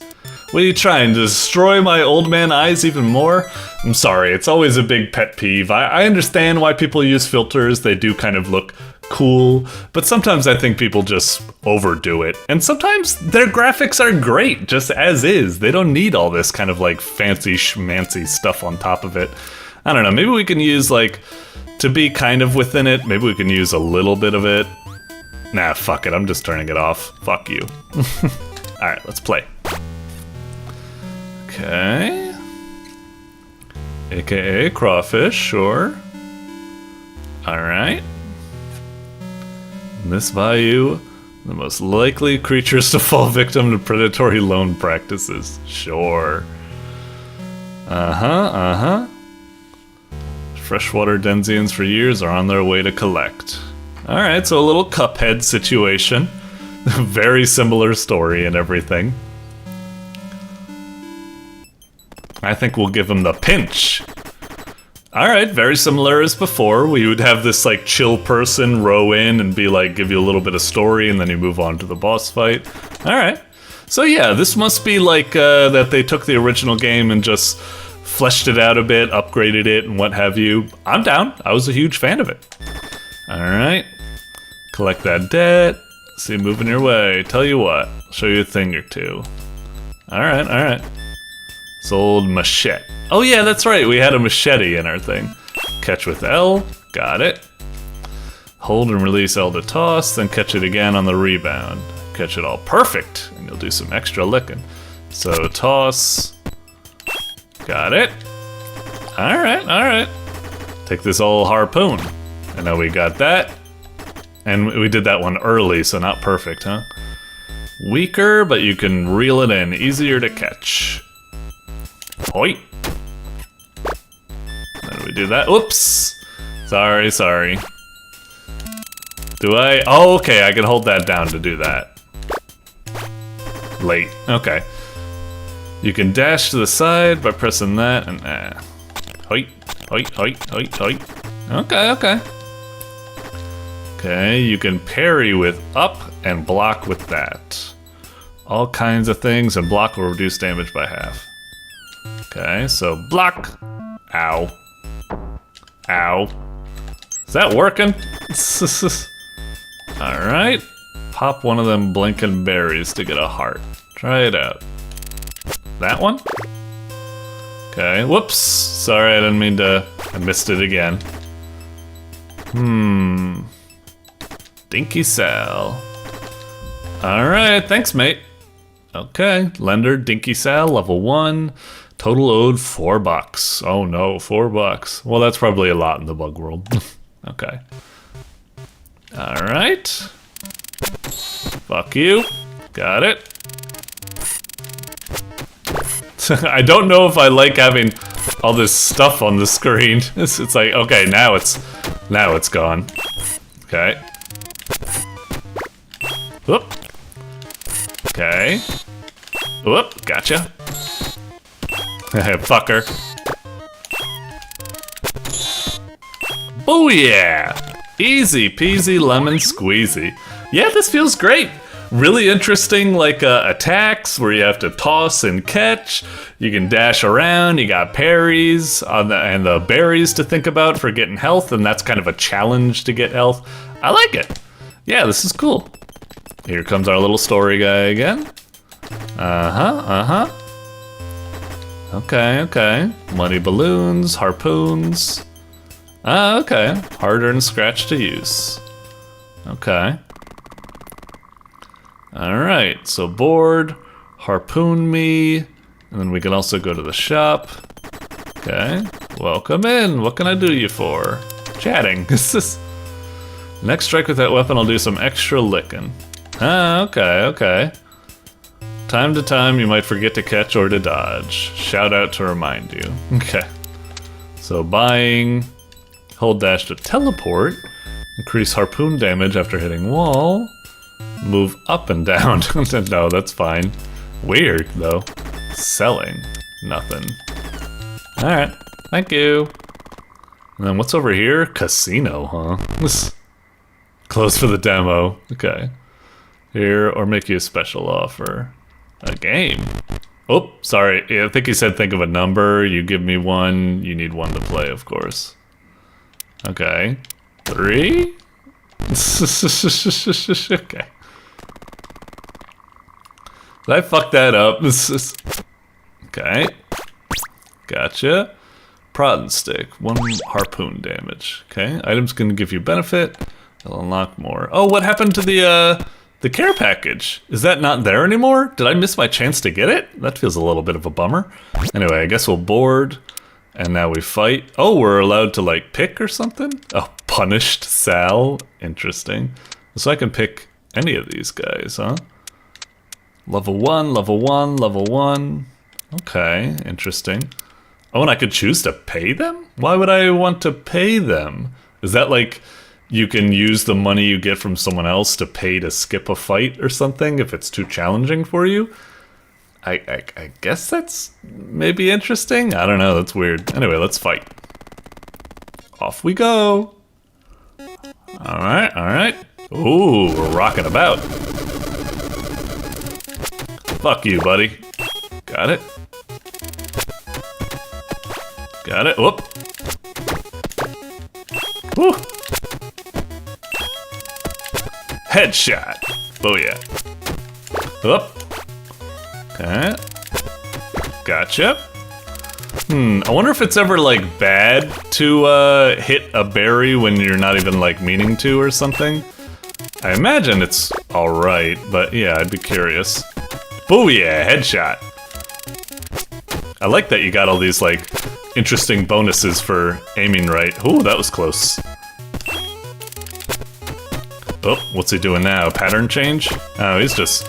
What are you trying to destroy my old man eyes even more? I'm sorry, it's always a big pet peeve. I understand why people use filters, they do kind of look cool, but sometimes I think people just overdo it. And sometimes their graphics are great, just as is. They don't need all this kind of like fancy schmancy stuff on top of it. I don't know, maybe we can use like, to be kind of within it, maybe we can use a little bit of it. Nah, fuck it, I'm just turning it off. Fuck you. Alright, let's play. Okay. AKA crawfish, sure. Alright. In this bayou, the most likely creatures to fall victim to predatory loan practices. Sure. Freshwater denizens for years are on their way to collect. Alright, so a little Cuphead situation. Very similar story and everything. I think we'll give him the pinch. All right, very similar as before. We would have this like chill person row in and be like, give you a little bit of story, and then you move on to the boss fight. All right. So yeah, this must be like that they took the original game and just fleshed it out a bit, upgraded it, and what have you. I'm down. I was a huge fan of it. All right. Collect that debt. See, moving your way. Tell you what, I'll show you a thing or two. All right, all right. Sold machete. Oh yeah, that's right, we had a machete in our thing. Catch with L, got it. Hold and release L to toss, then catch it again on the rebound. Catch it all perfect, and you'll do some extra licking. So toss, got it. All right. Take this old harpoon. I know we got that. And we did that one early, so not perfect, huh? Weaker, but you can reel it in, easier to catch. Hoi. Then we do that. Oops. Sorry. Do I? Oh, okay. I can hold that down to do that. Late. Okay. You can dash to the side by pressing that and Hoi. Okay. Okay. You can parry with up and block with that. All kinds of things, and block will reduce damage by half. Okay, so block. Ow. Is that working? Alright. Pop one of them blinking berries to get a heart. Try it out. That one? Okay, whoops. Sorry, I didn't mean to... I missed it again. Dinky Sal. Alright, thanks, mate. Okay, lender, Dinky Sal, level 1. Total owed $4. Oh no, $4. Well, that's probably a lot in the bug world. Okay. Alright. Fuck you. Got it. I don't know if I like having all this stuff on the screen. It's like, okay, now it's gone. Okay. Whoop. Okay. Whoop, gotcha. Fucker. Oh yeah! Easy peasy lemon squeezy. Yeah, this feels great. Really interesting, like attacks where you have to toss and catch. You can dash around. You got parries and the berries to think about for getting health, and that's kind of a challenge to get health. I like it. Yeah, this is cool. Here comes our little story guy again. Okay. Muddy balloons, harpoons. Okay. Harder and scratch to use. Okay. Alright, so board, harpoon me, and then we can also go to the shop. Okay. Welcome in. What can I do you for? Chatting. Next strike with that weapon, I'll do some extra licking. Okay. Time to time, you might forget to catch or to dodge. Shout out to remind you. Okay. So buying, hold dash to teleport, increase harpoon damage after hitting wall, move up and down. No, that's fine. Weird, though. Selling, nothing. Alright, thank you. And then what's over here? Casino, huh? Close for the demo. Okay. Here, or make you a special offer. A game. Oh, sorry. Yeah, I think he said think of a number. You give me one. You need one to play, of course. Okay. 3? Okay. Did I fuck that up? Okay. Gotcha. Prod and stick. 1 harpoon damage. Okay. Items can give you benefit. They'll unlock more. Oh, what happened to the care package? Is that not there anymore? Did I miss my chance to get it? That feels a little bit of a bummer. Anyway, I guess we'll board. And now we fight. Oh, we're allowed to like pick or something? Oh, punished Sal. Interesting. So I can pick any of these guys, huh? Level 1, level 1, level 1. Okay, interesting. Oh, and I could choose to pay them? Why would I want to pay them? Is that like you can use the money you get from someone else to pay to skip a fight or something if it's too challenging for you? I guess that's maybe interesting? I don't know, that's weird. Anyway, let's fight. Off we go. Alright, alright. Ooh, we're rocking about. Fuck you, buddy. Got it. Got it. Whoop. Woo. Headshot. Booyah. Whoop. Okay. Gotcha. I wonder if it's ever, like, bad to, hit a berry when you're not even, like, meaning to or something. I imagine it's alright, but yeah, I'd be curious. Booyah! Headshot. I like that you got all these, like, interesting bonuses for aiming right. Ooh, that was close. Oh, what's he doing now? Pattern change? Oh, he's just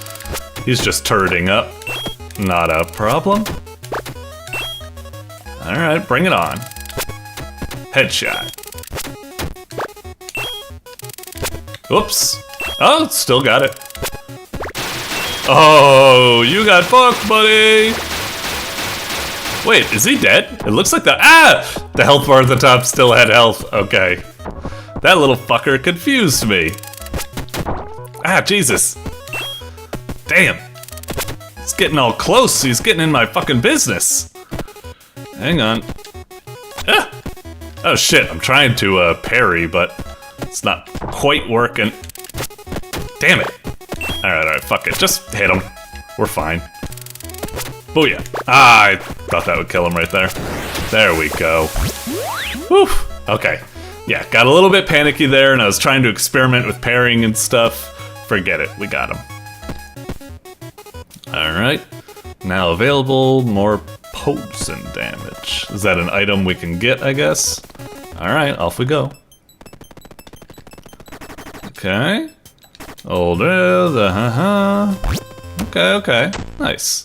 turreting up. Not a problem. Alright, bring it on. Headshot. Oops. Oh, still got it. Oh, you got fucked, buddy! Wait, is he dead? It looks like the health bar at the top still had health. Okay. That little fucker confused me. Jesus. Damn. He's getting all close. He's getting in my fucking business. Hang on. Oh shit, I'm trying to parry, but it's not quite working. Damn it. Alright, fuck it. Just hit him. We're fine. Booyah. I thought that would kill him right there. There we go. Whew. Okay. Yeah, got a little bit panicky there, and I was trying to experiment with parrying and stuff. Forget it, we got him. Alright. Now available, more poison damage. Is that an item we can get, I guess? Alright, off we go. Okay. Okay. Nice.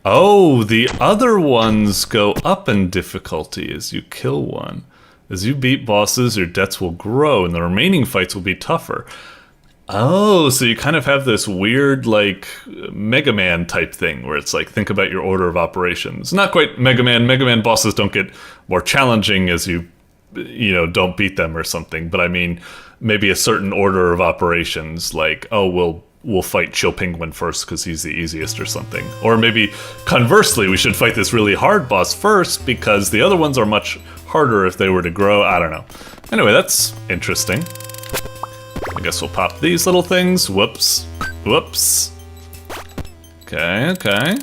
Oh, the other ones go up in difficulty as you kill one. As you beat bosses, your debts will grow, and the remaining fights will be tougher. Oh, so you kind of have this weird, like, Mega Man type thing, where it's like, think about your order of operations. Not quite Mega Man. Mega Man bosses don't get more challenging as you don't beat them or something. But I mean, maybe a certain order of operations, like, oh, we'll fight Chill Penguin first because he's the easiest or something. Or maybe, conversely, we should fight this really hard boss first because the other ones are much harder if they were to grow. I don't know. Anyway, that's interesting. I guess we'll pop these little things. Whoops. Okay. And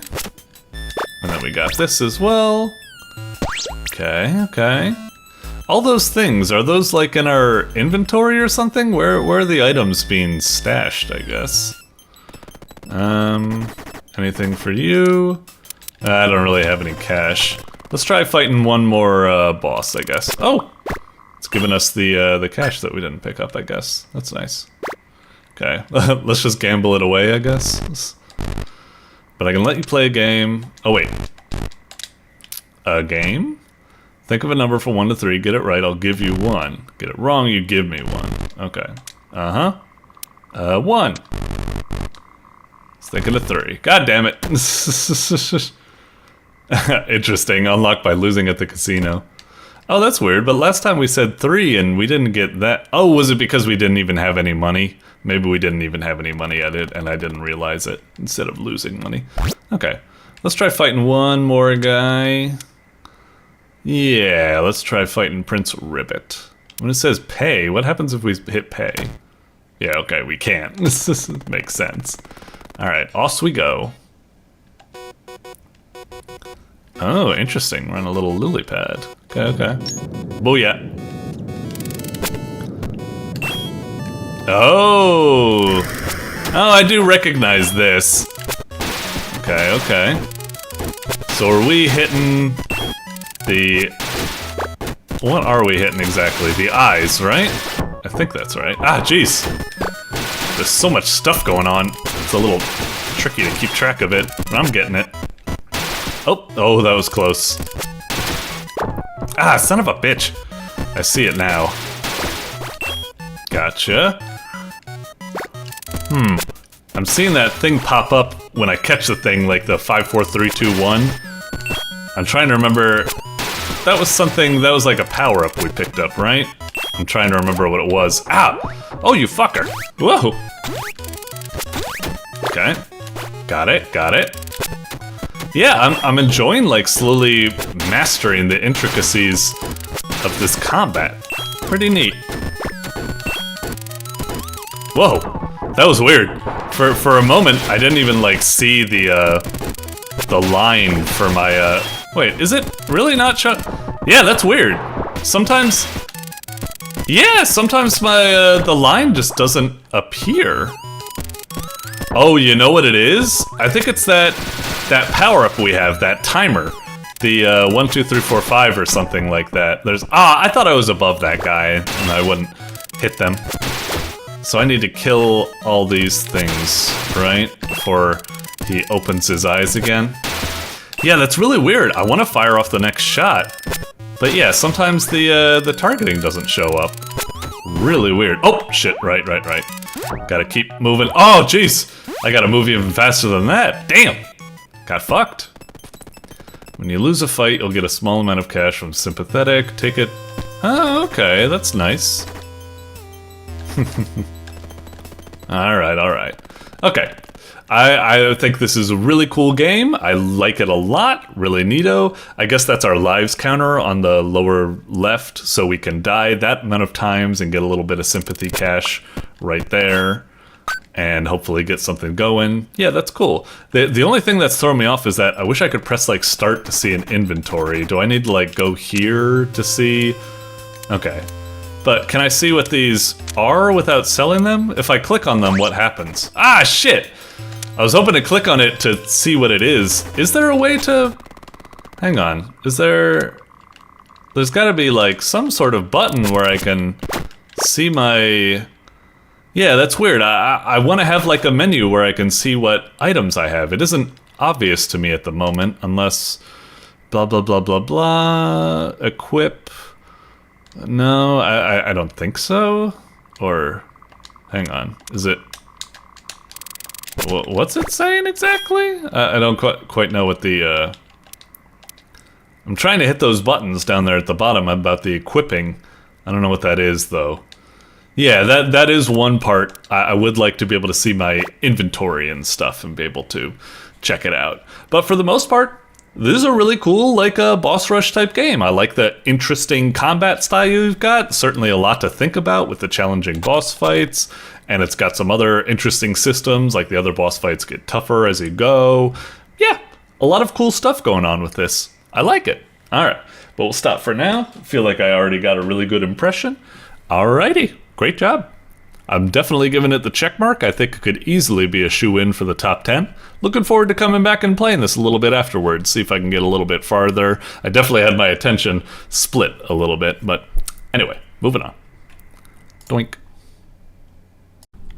then we got this as well. Okay. All those things, are those like in our inventory or something? Where are the items being stashed, I guess? Anything for you? I don't really have any cash. Let's try fighting one more boss, I guess. Oh! It's giving us the cash that we didn't pick up, I guess. That's nice. Okay, let's just gamble it away, I guess. But I can let you play a game. Oh, wait. A game? Think of a number from 1 to 3, get it right, I'll give you 1. Get it wrong, you give me 1. Okay. 1. Let's think of a 3. God damn it. Interesting, unlocked by losing at the casino. Oh, that's weird, but last time we said 3 and we didn't get that. Oh, was it because we didn't even have any money? Maybe we didn't even have any money at it and I didn't realize it instead of losing money. Okay, let's try fighting one more guy. Yeah, let's try fighting Prince Ribbit. When it says pay, what happens if we hit pay? Yeah, okay, we can't. This makes sense. Alright, off we go. Oh, interesting. We're on a little lily pad. Okay. Booyah. Oh! Oh, I do recognize this. Okay. So are we hitting the... What are we hitting exactly? The eyes, right? I think that's right. Ah, jeez. There's so much stuff going on. It's a little tricky to keep track of it, but I'm getting it. Oh, that was close. Ah, son of a bitch. I see it now. Gotcha. I'm seeing that thing pop up when I catch the thing, like the 5, 4, 3, 2, 1. I'm trying to remember that was something, that was like a power-up we picked up, right? I'm trying to remember what it was. Ah! Oh, you fucker! Whoa! Okay. Got it, got it. Yeah, I'm enjoying, like, slowly mastering the intricacies of this combat. Pretty neat. Whoa! That was weird. For a moment, I didn't even, like, see the line for my, Wait, is it really not shut? Yeah, that's weird. Sometimes... Yeah, sometimes my, the line just doesn't appear. Oh, you know what it is? I think it's that power-up we have, that timer. The, 1, 2, 3, 4, 5 or something like that. I thought I was above that guy, and I wouldn't hit them. So I need to kill all these things, right? Before he opens his eyes again. Yeah, that's really weird. I want to fire off the next shot. But yeah, sometimes the targeting doesn't show up. Really weird. Oh, shit, right. Gotta keep moving. Oh, jeez! I gotta move even faster than that. Damn! Got fucked. When you lose a fight, you'll get a small amount of cash from Sympathetic. Take it. Oh, okay, that's nice. Alright. Okay. I think this is a really cool game. I like it a lot. Really neato. I guess that's our lives counter on the lower left, so we can die that amount of times and get a little bit of sympathy cash right there. And hopefully get something going. Yeah, that's cool. The only thing that's throwing me off is that I wish I could press, like, start to see an inventory. Do I need to, like, go here to see? Okay. But can I see what these are without selling them? If I click on them, what happens? Ah, shit! I was hoping to click on it to see what it is. Is there a way to... Hang on. Is there... There's gotta be, like, some sort of button where I can see my... Yeah, that's weird. I want to have, like, a menu where I can see what items I have. It isn't obvious to me at the moment, unless... Blah, blah, blah, blah, blah... Equip... No, I don't think so. Or... Hang on. Is it... What's it saying exactly? I don't quite know what the, I'm trying to hit those buttons down there at the bottom about the equipping. I don't know what that is, though. Yeah, that is one part. I would like to be able to see my inventory and stuff and be able to check it out. But for the most part, this is a really cool, like, boss rush type game. I like the interesting combat style you've got. Certainly a lot to think about with the challenging boss fights. And it's got some other interesting systems, like the other boss fights get tougher as you go. Yeah, a lot of cool stuff going on with this. I like it. Alright, but we'll stop for now. I feel like I already got a really good impression. Alrighty, great job. I'm definitely giving it the check mark. I think it could easily be a shoe-in for the top 10. Looking forward to coming back and playing this a little bit afterwards, see if I can get a little bit farther. I definitely had my attention split a little bit, but anyway, moving on. Doink.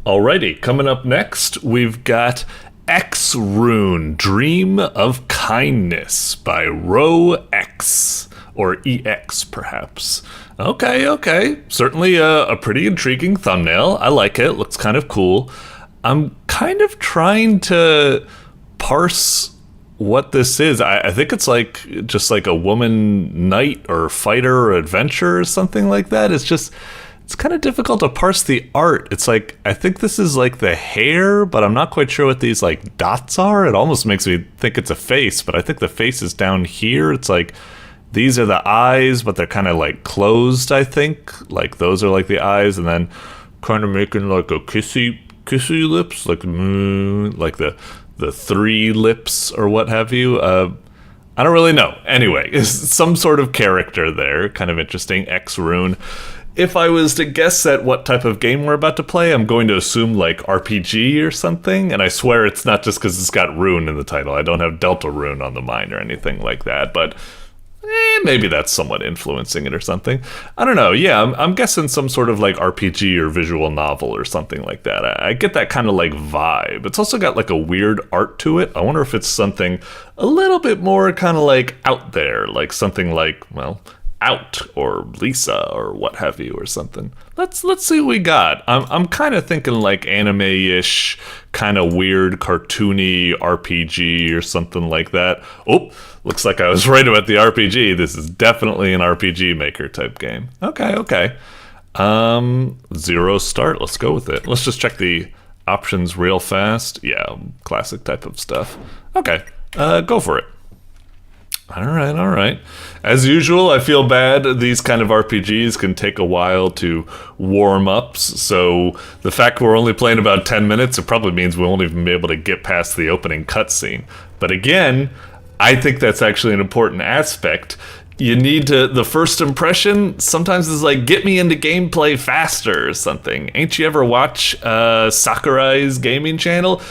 Alrighty, coming up next, we've got EXRUNE, Dream of Kindness by RoweEx, or EX perhaps. Okay, certainly a pretty intriguing thumbnail. I like it, looks kind of cool. I'm kind of trying to parse what this is. I think it's like, just like a woman knight or fighter or adventure or something like that. It's kind of difficult to parse the art. It's like, I think this is like the hair, but I'm not quite sure what these like dots are. It almost makes me think it's a face, but I think the face is down here. It's like, these are the eyes, but they're kind of like closed, I think. Like those are like the eyes, and then kind of making like a kissy lips, like the three lips or what have you. I don't really know. Anyway, some sort of character there. Kind of interesting. EXRUNE. If I was to guess at what type of game we're about to play, I'm going to assume like RPG or something, and I swear it's not just because it's got rune in the title. I don't have Deltarune on the mind or anything like that, but maybe that's somewhat influencing it or something. I don't know. Yeah, I'm guessing some sort of like RPG or visual novel or something like that. I get that kind of like vibe. It's also got like a weird art to it. I wonder if it's something a little bit more kind of like out there, like something like, well, Out or Lisa or what have you or something. Let's see what we got. I'm kind of thinking like anime-ish, kind of weird, cartoony RPG or something like that. Oh, looks like I was right about the RPG. This is definitely an RPG Maker type game. Okay. 0 start. Let's go with it. Let's just check the options real fast. Yeah, classic type of stuff. Okay, go for it. All right. As usual, I feel bad. These kind of RPGs can take a while to warm up, so the fact we're only playing about 10 minutes, it probably means we won't even be able to get past the opening cutscene. But again, I think that's actually an important aspect. You need to, the first impression sometimes is like, get me into gameplay faster or something. Ain't you ever watch Sakurai's gaming channel?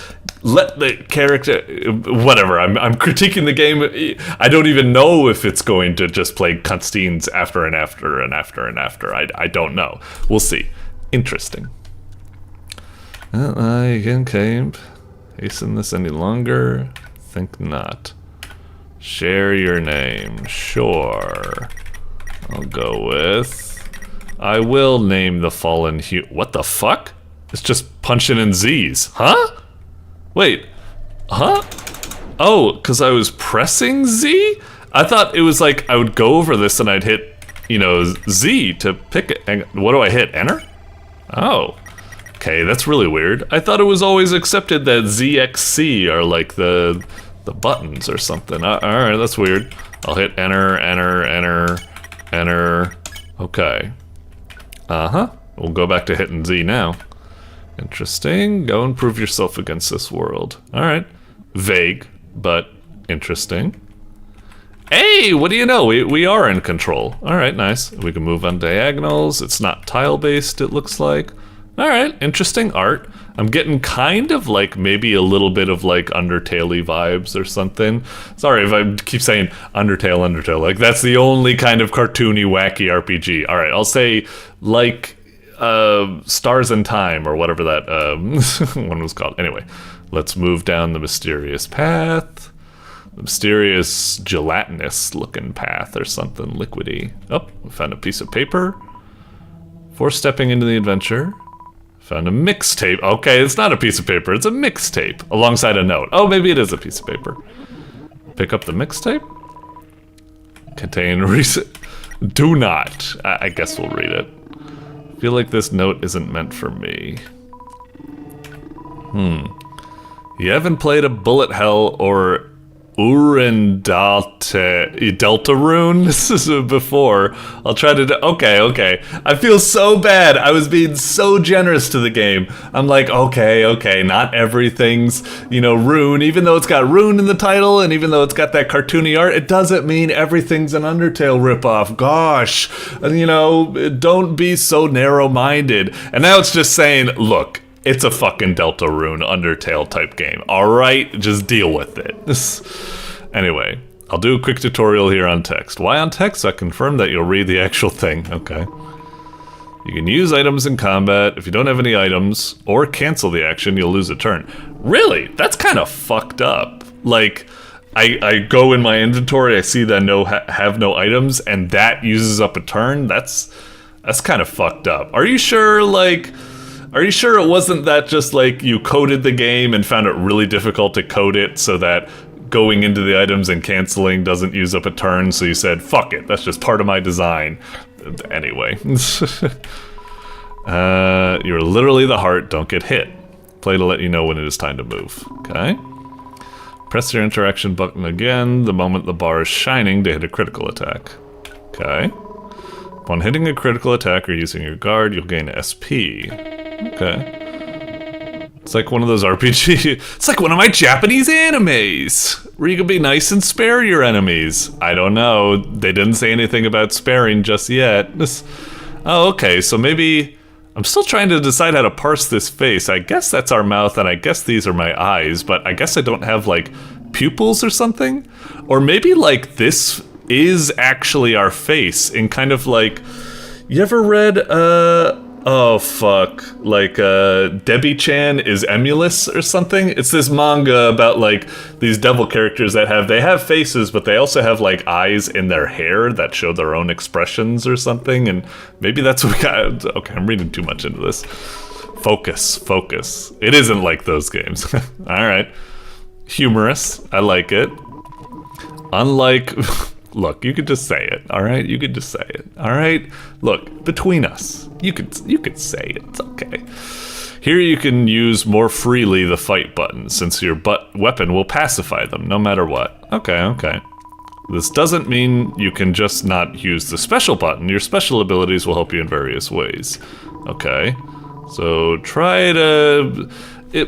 Let the character, whatever, I'm critiquing the game. I don't even know if it's going to just play cutscenes after and after and after and after. I don't know. We'll see. Interesting. I can't hasten this any longer. Think not. Share your name. Sure. I'll go with... I will name the fallen What the fuck? It's just punching in Z's. Huh? Wait. Huh? Oh, because I was pressing Z? I thought it was like I would go over this and I'd hit, Z to pick it. And what do I hit? Enter? Oh. Okay, that's really weird. I thought it was always accepted that ZXC are like the buttons or something. Alright, that's weird. I'll hit enter. Okay. We'll go back to hitting Z now. Interesting. Go and prove yourself against this world. Alright. Vague, but interesting. Hey, what do you know? We are in control. Alright, nice. We can move on diagonals. It's not tile-based, it looks like. Alright, interesting art. I'm getting kind of like maybe a little bit of like Undertale-y vibes or something. Sorry if I keep saying Undertale. Like that's the only kind of cartoony, wacky RPG. Alright, I'll say like Stars in Time or whatever that one was called. Anyway, let's move down the mysterious path. The mysterious gelatinous looking path or something liquidy. Oh, we found a piece of paper. Before stepping into the adventure, found a mixtape. Okay, it's not a piece of paper, it's a mixtape alongside a note. Oh, maybe it is a piece of paper. Pick up the mixtape. Contain recent. Do not. I guess we'll read it. I feel like this note isn't meant for me. You haven't played a Bullet Hell or Deltarune? This is before. I'll try to okay. I feel so bad. I was being so generous to the game. I'm like, okay, not everything's, Rune. Even though it's got Rune in the title, and even though it's got that cartoony art, it doesn't mean everything's an Undertale ripoff. Gosh, don't be so narrow-minded. And now it's just saying, look, it's a fucking Deltarune Undertale type game. Alright, just deal with it. Anyway, I'll do a quick tutorial here on text. Why on text? I confirm that you'll read the actual thing. Okay. You can use items in combat. If you don't have any items, or cancel the action, you'll lose a turn. Really? That's kind of fucked up. Like, I go in my inventory, I see that have no items, and that uses up a turn? That's kind of fucked up. Are you sure it wasn't that just like you coded the game and found it really difficult to code it so that going into the items and canceling doesn't use up a turn, so you said, fuck it, that's just part of my design. Anyway. You're literally the heart, don't get hit. Play to let you know when it is time to move. Okay. Press your interaction button again the moment the bar is shining to hit a critical attack. Okay. Upon hitting a critical attack or using your guard, you'll gain SP. Okay. It's like one of those RPG. It's like one of my Japanese animes where you can be nice and spare your enemies. I don't know. They didn't say anything about sparing just yet. Oh, okay. So maybe I'm still trying to decide how to parse this face. I guess that's our mouth, and I guess these are my eyes, but I guess I don't have like pupils or something. Or maybe like this is actually our face in kind of like. You ever read Oh fuck, like Debbie-chan is Emulous or something. It's this manga about like these devil characters that they have faces, but they also have like eyes in their hair that show their own expressions or something. And maybe that's what we got. Okay, I'm reading too much into this. Focus. It isn't like those games. All right, humorous. I like it. Unlike. Look, you could just say it, all right? You could just say it, all right? Look, between us, you could say it, it's okay. Here you can use more freely the fight button, since your weapon will pacify them, no matter what. Okay. This doesn't mean you can just not use the special button. Your special abilities will help you in various ways. Okay, so try to... I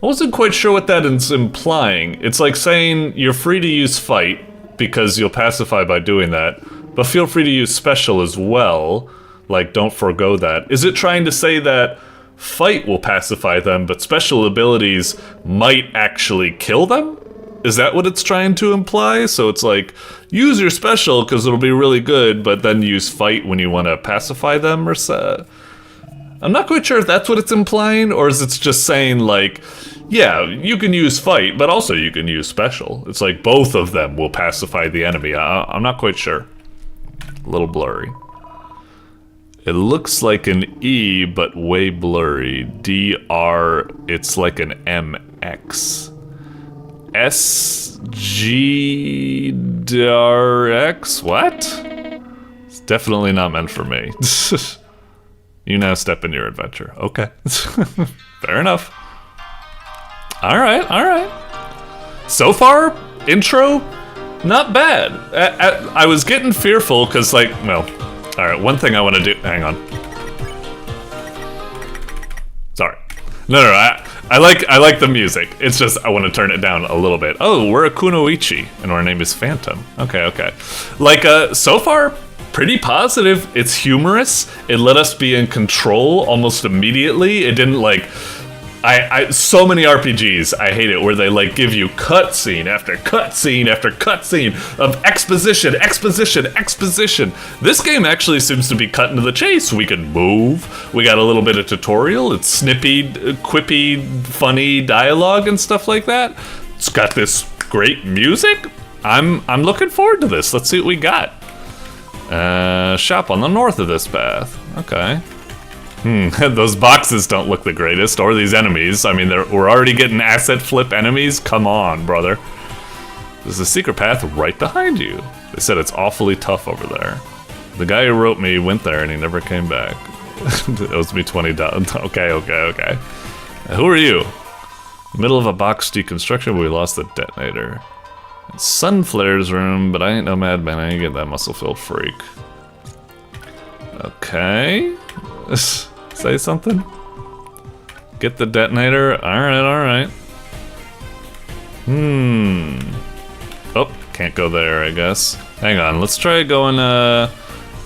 wasn't quite sure what that is implying. It's like saying you're free to use fight, because you'll pacify by doing that, but feel free to use special as well, like don't forgo that. Is it trying to say that fight will pacify them, but special abilities might actually kill them? Is that what it's trying to imply? So it's like, use your special because it'll be really good, but then use fight when you want to pacify them or so. I'm not quite sure if that's what it's implying, or is it just saying like, yeah, you can use fight, but also you can use special. It's like both of them will pacify the enemy. I'm not quite sure. A little blurry. It looks like an E, but way blurry. DR, it's like an MX. SGDRX? What? It's definitely not meant for me. You now step in your adventure. Okay. Fair enough. Alright. So far, intro, not bad. I was getting fearful because, like, well, alright, one thing I want to do. Hang on. Sorry. No, I like the music. It's just I want to turn it down a little bit. Oh, we're a kunoichi, and our name is Phantom. Okay. Like, so far, pretty positive. It's humorous. It let us be in control almost immediately. It didn't like... so many RPGs, I hate it, where they like give you cutscene after cutscene after cutscene of exposition. This game actually seems to be cut into the chase. We can move. We got a little bit of tutorial. It's snippy, quippy, funny dialogue and stuff like that. It's got this great music. I'm looking forward to this. Let's see what we got. Shop on the north of this path. Okay. Those boxes don't look the greatest, or these enemies. I mean, we're already getting asset flip enemies. Come on, brother. There's a secret path right behind you. They said it's awfully tough over there. The guy who wrote me went there and he never came back. It owes me $20. Okay. Who are you? Middle of a box deconstruction, but we lost the detonator. It's Sunflare's room, but I ain't no madman. I ain't get that muscle-filled freak. Okay. Say something? Get the detonator? Alright. Oh, can't go there, I guess. Hang on, let's try going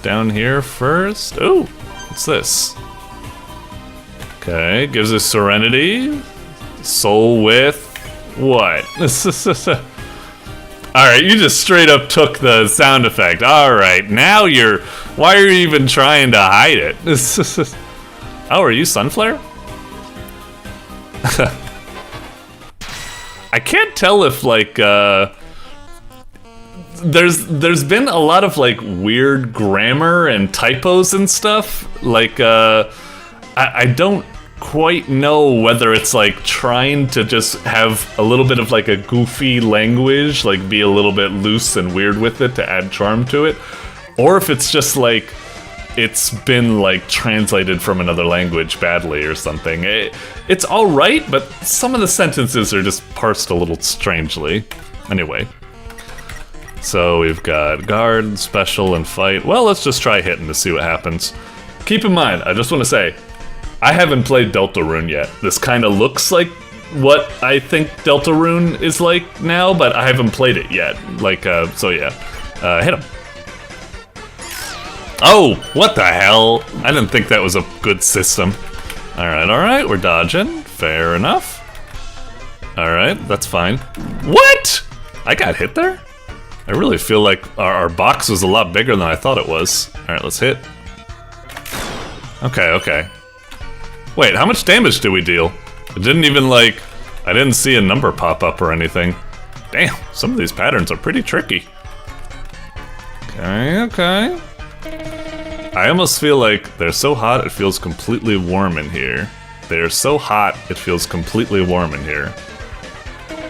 down here first. Oh, what's this? Okay, gives us serenity. Soul with what? Alright, you just straight up took the sound effect. Alright, now why are you even trying to hide it? Oh, are you Sunflare? I can't tell if, like, there's been a lot of, like, weird grammar and typos and stuff. Like, I don't quite know whether it's like trying to just have a little bit of like a goofy language, like be a little bit loose and weird with it to add charm to it, or if it's just like it's been like translated from another language badly or something. It's all right, but some of the sentences are just parsed a little strangely. Anyway, so we've got guard, special, and fight. Well, let's just try hitting to see what happens. Keep in mind, I just want to say, I haven't played Deltarune yet. This kind of looks like what I think Deltarune is like now, but I haven't played it yet. Like, so yeah. Hit him. Oh, what the hell? I didn't think that was a good system. Alright, we're dodging. Fair enough. Alright, that's fine. What? I got hit there? I really feel like our box was a lot bigger than I thought it was. Alright, let's hit. Okay, okay. Wait, how much damage did we deal? It didn't even, like... I didn't see a number pop up or anything. Damn, some of these patterns are pretty tricky. Okay, okay. I almost feel like they're so hot it feels completely warm in here. They're so hot it feels completely warm in here.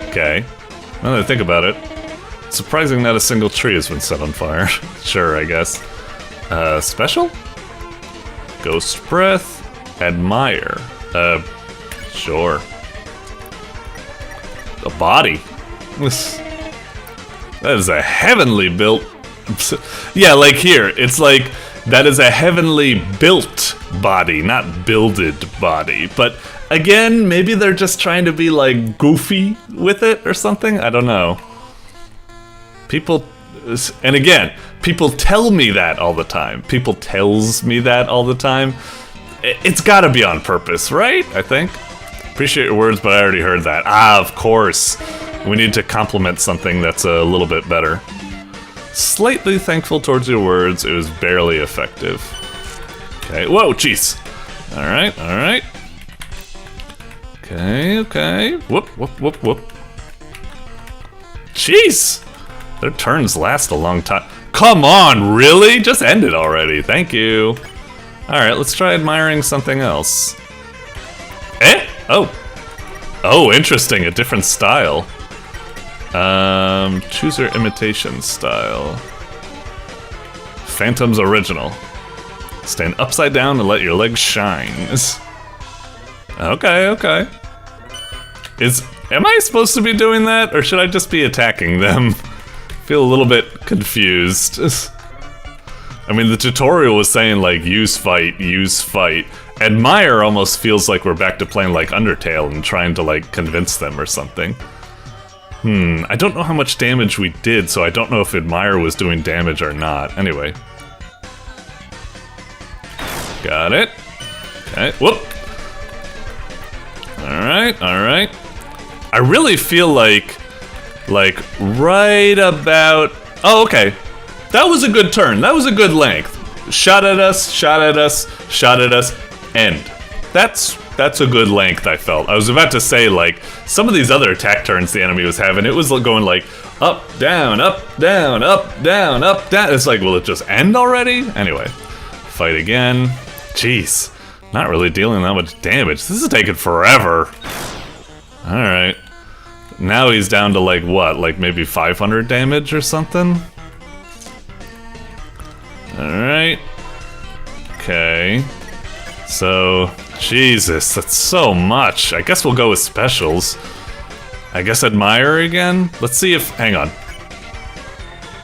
Okay. Now that I think about it, it's surprising not a single tree has been set on fire. Sure, I guess. Special? Ghost Breath? Admire. Sure. A body. That is a heavenly built... Yeah, like here, it's like, that is a heavenly built body, not builded body. But again, maybe they're just trying to be like goofy with it or something, I don't know. People, and again, people tell me that all the time. People tells me that all the time. It's gotta be on purpose, right? I think. Appreciate your words, but I already heard that. Ah, of course. We need to compliment something that's a little bit better. Slightly thankful towards your words, it was barely effective. Okay, whoa, jeez. Alright, alright. Okay, okay. Whoop, whoop, whoop, whoop. Jeez! Their turns last a long time. Come on, really? Just end it already, thank you. Alright, let's try admiring something else. Eh? Oh. Oh, interesting, a different style. Choose your imitation style. Phantom's original. Stand upside down and let your legs shine. Okay, okay. Am I supposed to be doing that, or should I just be attacking them? Feel a little bit confused. I mean, the tutorial was saying, like, use fight, use fight. Admire almost feels like we're back to playing, like, Undertale and trying to, like, convince them or something. I don't know how much damage we did, so I don't know if Admire was doing damage or not. Anyway. Got it. Okay, whoop! Alright, alright. I really feel like right about... Oh, okay. That was a good turn. That was a good length. Shot at us, shot at us, shot at us, end. That's a good length, I felt. I was about to say, like, some of these other attack turns the enemy was having, it was going like, up, down, up, down, up, down, up, down. It's like, will it just end already? Anyway, fight again. Jeez, not really dealing that much damage. This is taking forever. Alright. Now he's down to, like, what? Like, maybe 500 damage or something? Alright. Okay. So, Jesus, that's so much. I guess we'll go with specials. I guess Admire again? Let's see if... Hang on.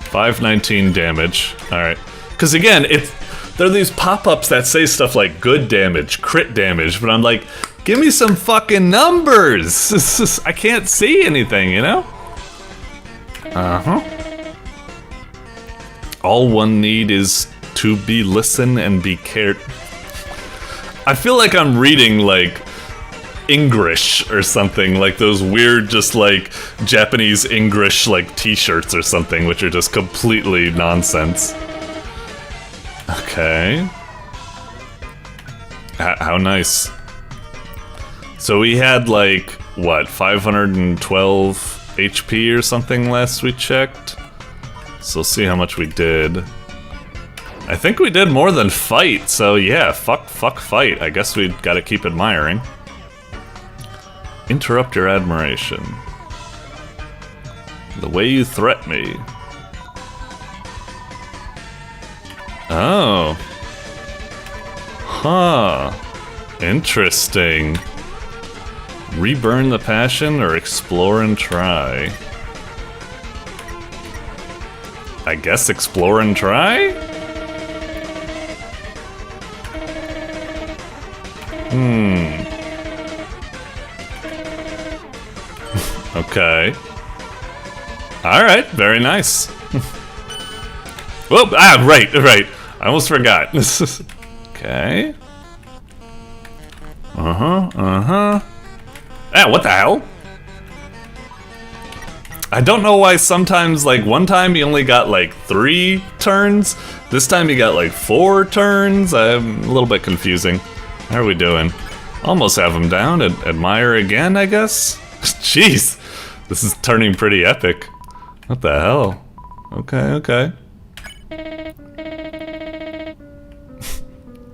519 damage. Alright. Because again, there are these pop-ups that say stuff like good damage, crit damage, but I'm like, give me some fucking numbers! I can't see anything, you know? Uh-huh. All one need is to be listen and be cared. I feel like I'm reading, like, English or something, like those weird, just, like, Japanese English, like, t-shirts or something, which are just completely nonsense. Okay. How nice. So we had, like, what, 512 HP or something last we checked? So see how much we did. I think we did more than fight, so yeah, fuck fight. I guess we gotta keep admiring. Interrupt your admiration. The way you threat me. Oh. Huh. Interesting. Reburn the passion or explore and try? I guess explore and try? Okay. Alright, very nice. Whoop! Ah, right. I almost forgot. Okay. Ah, what the hell? I don't know why sometimes, like, one time he only got, like, 3 turns. This time he got, like, 4 turns. I'm a little bit confusing. How are we doing? Almost have him down. Admire again, I guess? Jeez. This is turning pretty epic. What the hell? Okay, okay.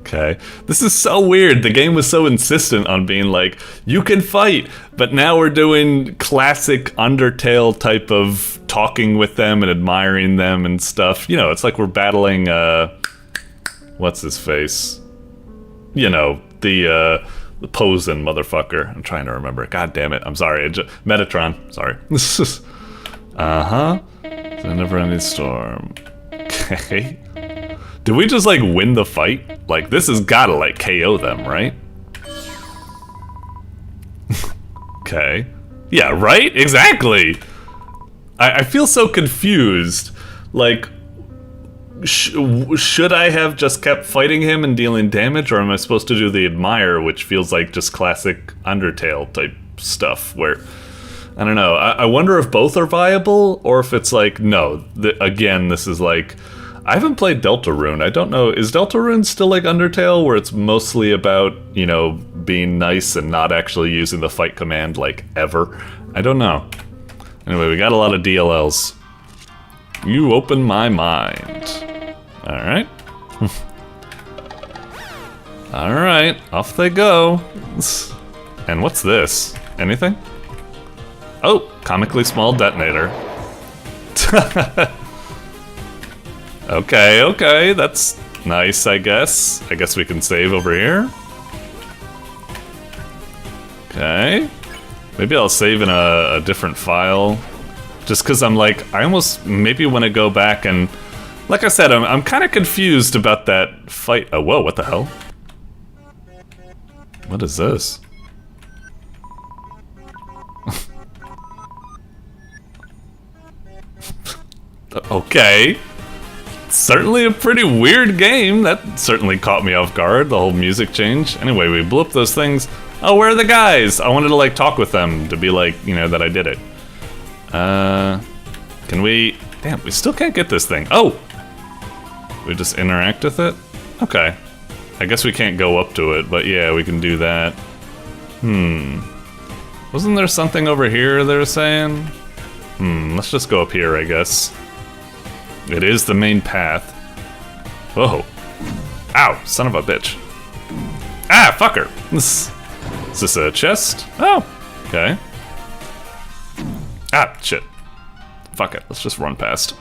Okay. This is so weird. The game was so insistent on being like, you can fight, but now we're doing classic Undertale type of talking with them and admiring them and stuff. You know, it's like we're battling, what's his face? You know, the Posen motherfucker. I'm trying to remember. God damn it. I'm sorry. Metatron. Sorry. Uh-huh. It's a never-ending storm. Okay. Did we just, like, win the fight? Like, this has gotta, like, KO them, right? Okay. Yeah, right? Exactly! I feel so confused. Like, should I have just kept fighting him and dealing damage, or am I supposed to do the Admire, which feels like just classic Undertale type stuff, where... I don't know. I wonder if both are viable, or if it's like, no, again, this is like... I haven't played Deltarune. I don't know. Is Deltarune still like Undertale, where it's mostly about, you know, being nice and not actually using the fight command, like, ever? I don't know. Anyway, we got a lot of DLLs. You open my mind. Alright. Alright, off they go. And what's this? Anything? Oh, comically small detonator. Okay, okay, that's nice, I guess. I guess we can save over here. Okay. Maybe I'll save in a different file. Just because I'm like, I almost maybe want to go back and... Like I said, I'm kind of confused about that fight. Oh, whoa, what the hell? What is this? Okay. Certainly a pretty weird game. That certainly caught me off guard, the whole music change. Anyway, we blew up those things. Oh, where are the guys? I wanted to, like, talk with them to be like, you know, that I did it. Can we... Damn, we still can't get this thing. Oh! We just interact with it? Okay. I guess we can't go up to it, but yeah, we can do that. Wasn't there something over here they were saying? Let's just go up here, I guess. It is the main path. Whoa. Ow, son of a bitch. Ah, fucker. Is this a chest? Oh, okay. Ah, shit. Fuck it, let's just run past.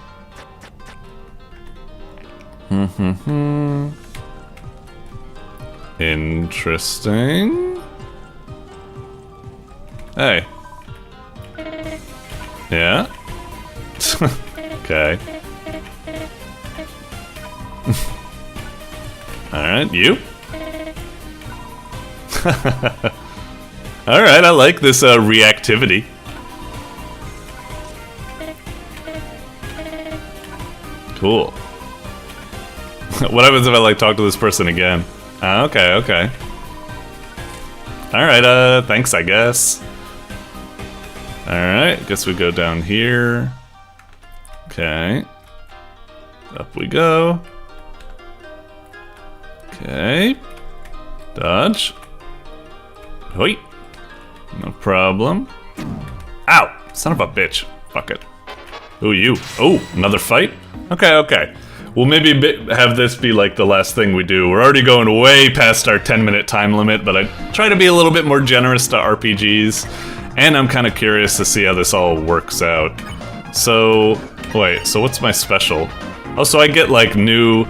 Interesting. Hey. Yeah? Okay. Alright, you? Alright, I like this reactivity. Cool. What happens if I, like, talk to this person again? Okay, okay. Alright, thanks, I guess. Alright, guess we go down here. Okay. Up we go. Okay. Dodge. Hoi. No problem. Ow! Son of a bitch. Fuck it. Who are you? Oh, another fight? Okay, okay. We'll maybe have this be like the last thing we do. We're already going way past our 10-minute time limit, but I try to be a little bit more generous to RPGs. And I'm kind of curious to see how this all works out. So, wait, so what's my special? Oh, so I get like new...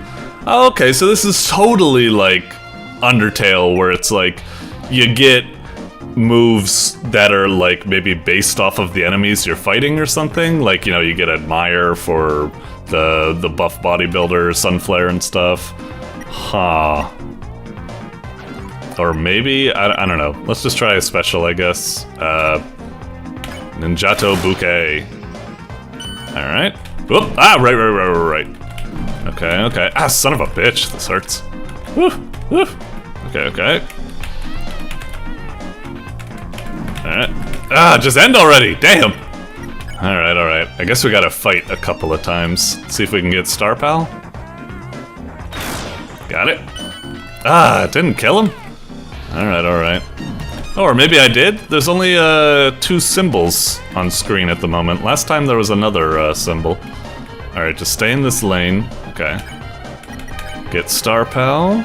Oh, okay, so this is totally like Undertale, where it's like you get moves that are like maybe based off of the enemies you're fighting or something. Like, you know, you get Admire for the buff bodybuilder, Sunflare and stuff. Huh. Or maybe, I don't know. Let's just try a special, I guess. Ninjato Bouquet. Alright. Whoop! Ah, right. Okay, okay. Ah, son of a bitch. This hurts. Woo! Woo! Okay, okay. Alright. Ah, just end already! Damn! Alright, alright. I guess we gotta fight a couple of times. See if we can get Star Pal. Got it. Ah, it didn't kill him? Alright, alright. Oh, or maybe I did? There's only 2 symbols on screen at the moment. Last time there was another symbol. Alright, just stay in this lane. Okay. Get Star Pal.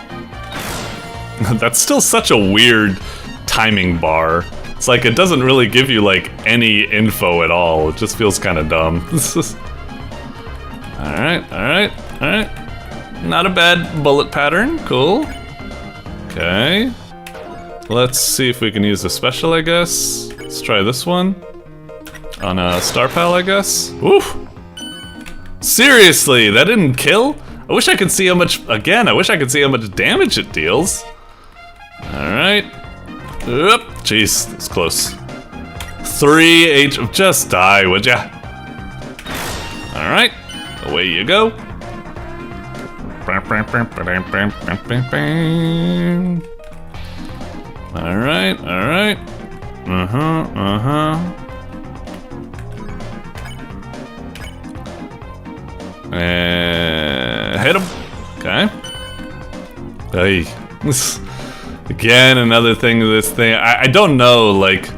That's still such a weird timing bar. It's like it doesn't really give you like any info at all. It just feels kind of dumb. Alright, alright, alright. Not a bad bullet pattern. Cool. Okay. Let's see if we can use a special, I guess. Let's try this one. On a Star Pal, I guess. Oof! Seriously, that didn't kill? I wish I could see how much, again, I wish I could see how much damage it deals. Alright. Oop, jeez, it's close. 3 H, just die, would ya? Alright, away you go. Alright, alright. Hit him. Okay. Hey. Again, another thing of this thing. I don't know, like,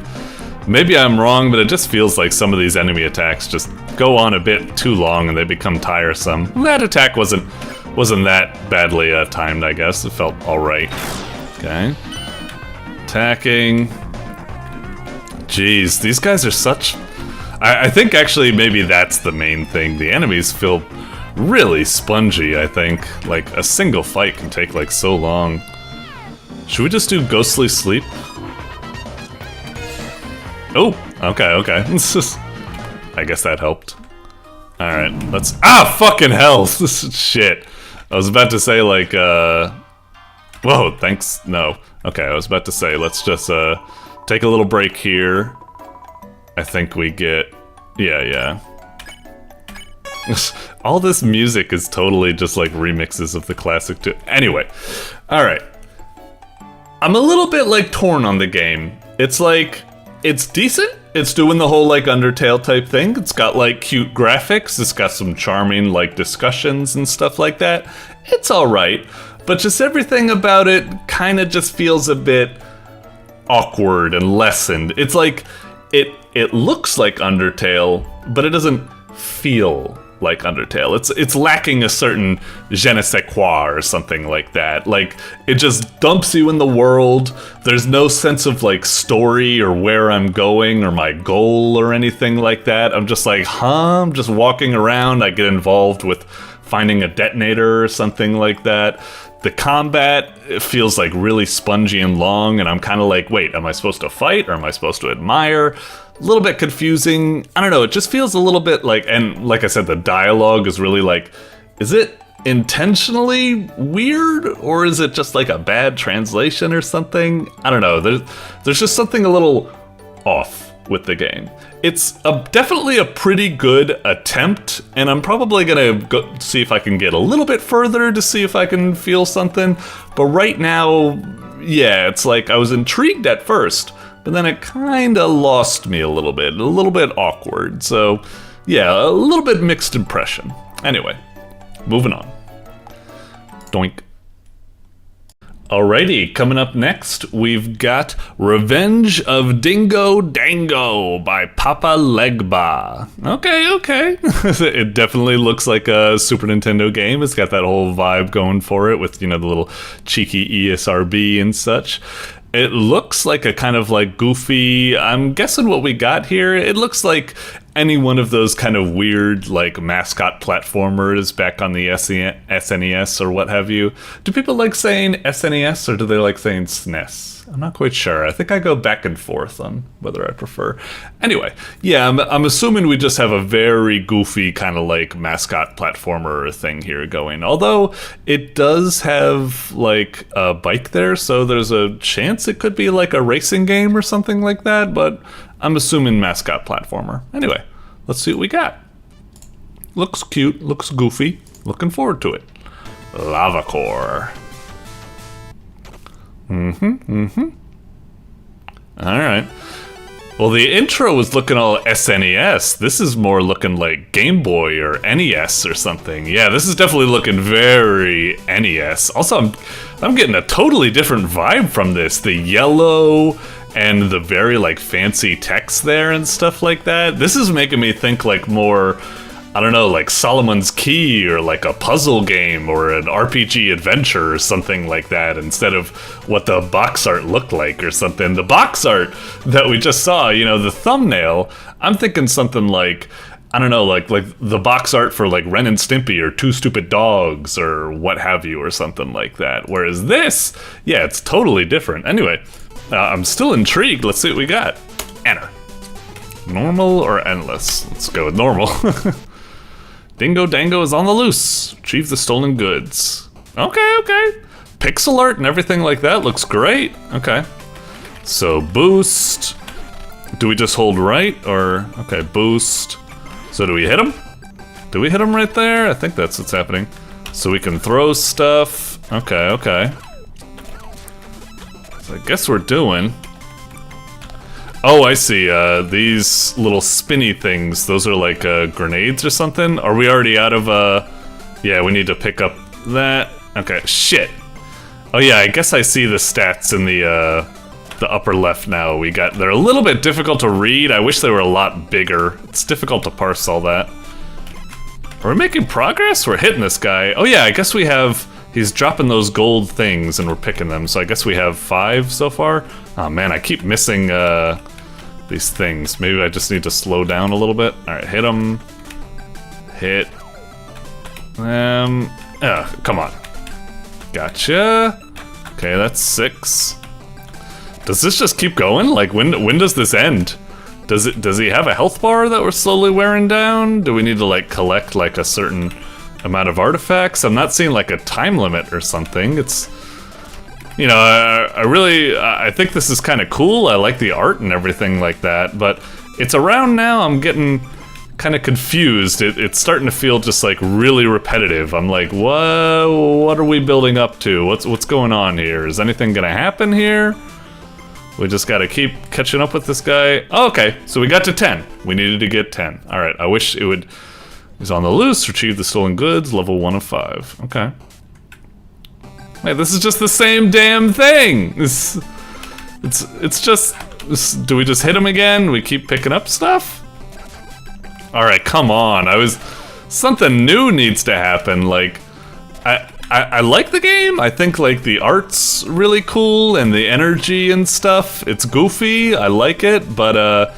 maybe I'm wrong, but it just feels like some of these enemy attacks just go on a bit too long and they become tiresome. That attack wasn't that badly timed, I guess. It felt alright. Okay. Attacking. Jeez, these guys are such... I think actually maybe that's the main thing. The enemies feel really spongy, I think. Like, a single fight can take like so long. Should we just do Ghostly Sleep? Oh, okay, okay. I guess that helped. Alright, let's... Ah, fucking hell! Shit. I was about to say, like, whoa, thanks. No. Okay, I was about to say, let's just, take a little break here. I think we get... Yeah. All this music is totally just, like, remixes of the classic too. Anyway. Alright. I'm a little bit, like, torn on the game. It's like... It's decent. It's doing the whole, like, Undertale type thing. It's got, like, cute graphics. It's got some charming, like, discussions and stuff like that. It's alright. But just everything about it kind of just feels a bit awkward and lessened. It's like, it looks like Undertale, but it doesn't feel like Undertale. It's lacking a certain je ne sais quoi or something like that. Like, it just dumps you in the world. There's no sense of, like, story or where I'm going or my goal or anything like that. I'm just like, I'm just walking around. I get involved with finding a detonator or something like that. The combat, it feels like really spongy and long, and I'm kind of like, wait, am I supposed to fight or am I supposed to admire? A little bit confusing. I don't know, it just feels a little bit like, and like I said, the dialogue is really like, is it intentionally weird or is it just like a bad translation or something? I don't know, there's just something a little off with the game. It's definitely a pretty good attempt, and I'm probably gonna go see if I can get a little bit further to see if I can feel something. But right now, yeah, it's like I was intrigued at first, but then it kinda lost me a little bit awkward. So yeah, a little bit mixed impression. Anyway, moving on. Doink. Alrighty, coming up next, we've got Revenge of Dingo Dango by PapaLegba. Okay. It definitely looks like a Super Nintendo game. It's got that whole vibe going for it with, you know, the little cheeky ESRB and such. It looks like a kind of like goofy, I'm guessing what we got here, it looks like any one of those kind of weird like mascot platformers back on the SNES or what have you. Do people like saying SNES or do they like saying SNES? I'm not quite sure. I think I go back and forth on whether I prefer. Anyway, yeah, I'm assuming we just have a very goofy kind of like mascot platformer thing here going. Although it does have like a bike there, so there's a chance it could be like a racing game or something like that, but I'm assuming mascot platformer. Anyway, let's see what we got. Looks cute, looks goofy. Looking forward to it. Lava Core. Alright. Well, the intro was looking all SNES. This is more looking like Game Boy or NES or something. Yeah, this is definitely looking very NES. Also, I'm getting a totally different vibe from this. The yellow and the very like fancy text there and stuff like that. This is making me think like more, I don't know, like Solomon's Key or like a puzzle game or an RPG adventure or something like that instead of what the box art looked like or something. The box art that we just saw, you know, the thumbnail, I'm thinking something like, I don't know, like the box art for like Ren and Stimpy or Two Stupid Dogs or what have you or something like that. Whereas this, yeah, it's totally different. Anyway, I'm still intrigued. Let's see what we got. Enter. Normal or endless? Let's go with normal. Dingo Dango is on the loose. Retrieve the stolen goods. Okay. Pixel art and everything like that looks great. Okay. So boost. Do we just hold right or okay, boost. So do we hit him? Do we hit him right there? I think that's what's happening. So we can throw stuff. Okay. So I guess we're doing. Oh, I see. These little spinny things, those are like grenades or something? Are we already out of, yeah, we need to pick up that. Okay, shit. Oh yeah, I guess I see the stats in the upper left now. They're a little bit difficult to read. I wish they were a lot bigger. It's difficult to parse all that. Are we making progress? We're hitting this guy. Oh yeah, I guess we have, he's dropping those gold things and we're picking them. So I guess we have 5 so far. Oh man, I keep missing, these things. Maybe I just need to slow down a little bit. All right, hit them. Hit them. Come on. Gotcha. Okay, that's 6. Does this just keep going? Like, when does this end? Does he have a health bar that we're slowly wearing down? Do we need to like collect like a certain amount of artifacts? I'm not seeing like a time limit or something. It's, you know, I think this is kind of cool. I like the art and everything like that, but it's around now I'm getting kind of confused. It's starting to feel just like really repetitive. I'm like, what are we building up to? What's going on here? Is anything gonna happen here? We just gotta keep catching up with this guy. Oh, okay, so we got to 10. We needed to get 10. All right, I wish it would. He's on the loose. Retrieve the stolen goods. Level 1 of 5. Okay. Wait, this is just the same damn thing. It's just. Do we just hit him again? We keep picking up stuff. All right, come on. Something new needs to happen. Like, I like the game. I think like the art's really cool and the energy and stuff. It's goofy. I like it, but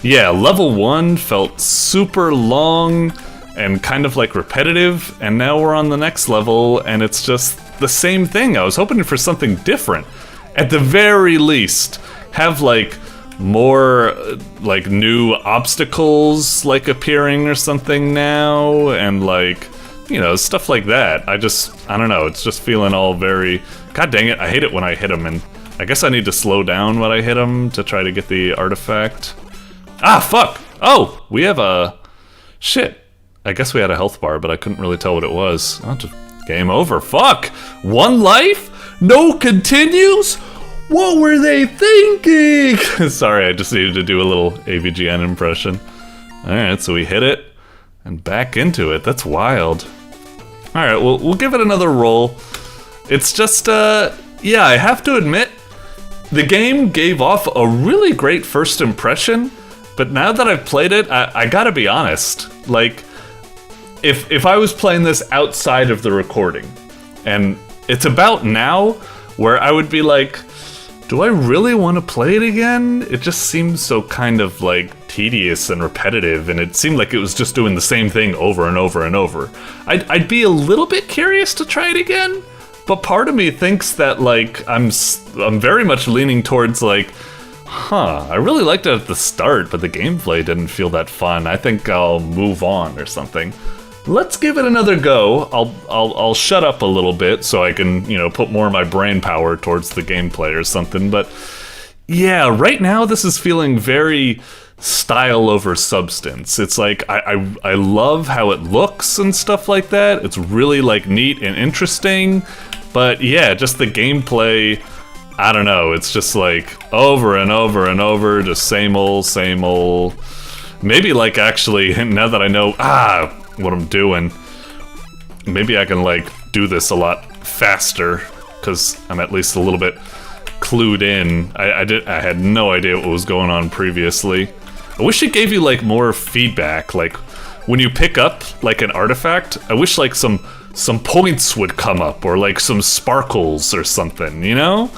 yeah, level 1 felt super long and kind of like repetitive, and now we're on the next level and it's just the same thing. I was hoping for something different. At the very least, have like more like new obstacles like appearing or something now, and like, you know, stuff like that. I don't know, it's just feeling all very, god dang it, I hate it when I hit him, and I guess I need to slow down when I hit him to try to get the artifact. Ah, fuck! Oh, we have a, shit. I guess we had a health bar, but I couldn't really tell what it was. Oh, just game over, fuck! 1 life? No continues? What were they thinking? Sorry, I just needed to do a little AVGN impression. Alright, so we hit it, and back into it. That's wild. Alright, we'll give it another roll. It's just, yeah, I have to admit, the game gave off a really great first impression, but now that I've played it, I gotta be honest. Like, if I was playing this outside of the recording, and it's about now where I would be like, do I really want to play it again? It just seems so kind of like tedious and repetitive, and it seemed like it was just doing the same thing over and over and over. I'd be a little bit curious to try it again, but part of me thinks that like I'm very much leaning towards like, I really liked it at the start, but the gameplay didn't feel that fun. I think I'll move on or something. Let's give it another go. I'll shut up a little bit so I can, you know, put more of my brain power towards the gameplay or something. But yeah, right now this is feeling very style over substance. It's like I love how it looks and stuff like that. It's really like neat and interesting. But yeah, just the gameplay, I don't know, it's just like over and over and over, just same old. Maybe like actually, now that I know what I'm doing, maybe I can like do this a lot faster, because I'm at least a little bit clued in. I had no idea what was going on previously. I wish it gave you like more feedback, like when you pick up like an artifact, I wish like some points would come up, or like some sparkles or something, you know?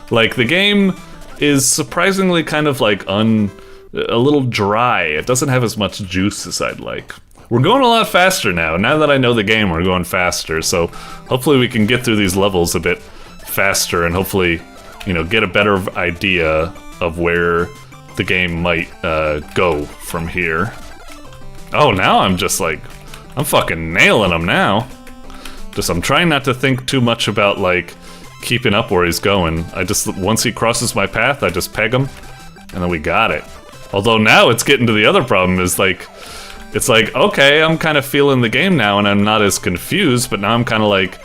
Like the game is surprisingly kind of like a little dry. It doesn't have as much juice as I'd like. We're going a lot faster now. Now that I know the game, we're going faster. So hopefully we can get through these levels a bit faster and hopefully, you know, get a better idea of where the game might go from here. Oh, now I'm just like, I'm fucking nailing him now. Just, I'm trying not to think too much about like keeping up where he's going. Once he crosses my path, I just peg him and then we got it. Although now it's getting to the other problem is like, it's like, okay, I'm kind of feeling the game now and I'm not as confused, but now I'm kind of like,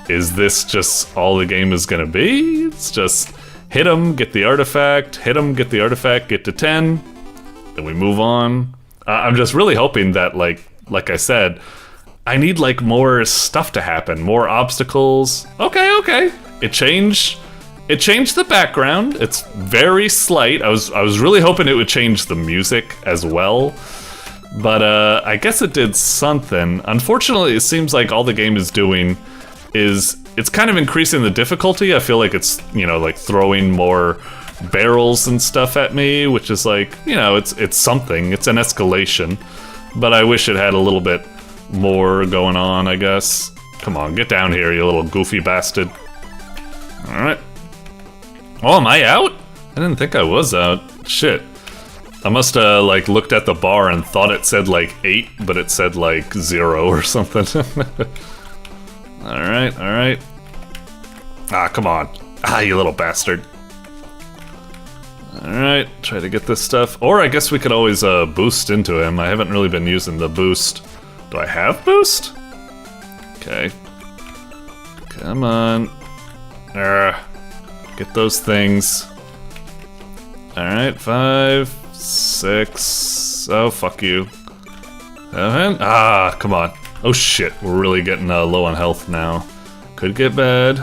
is this just all the game is gonna be? It's just hit him, get the artifact, hit him, get the artifact, get to 10, then we move on. I'm just really hoping that like I said, I need like more stuff to happen, more obstacles. Okay. It changed the background. It's very slight. I was really hoping it would change the music as well. But I guess it did something. Unfortunately, it seems like all the game is doing is it's kind of increasing the difficulty. I feel like it's, you know, like throwing more barrels and stuff at me, which is like, you know, it's something. It's an escalation. But I wish it had a little bit more going on, I guess. Come on, get down here, you little goofy bastard. Alright. Oh, am I out? I didn't think I was out. Shit. I must have like looked at the bar and thought it said like 8, but it said like 0 or something. Alright. Ah, come on. Ah, you little bastard. Alright, try to get this stuff. Or I guess we could always boost into him. I haven't really been using the boost. Do I have boost? Okay. Come on. Get those things. Alright, 5, 6. Oh, fuck you. 7. Ah, come on. Oh shit, we're really getting low on health now. Could get bad.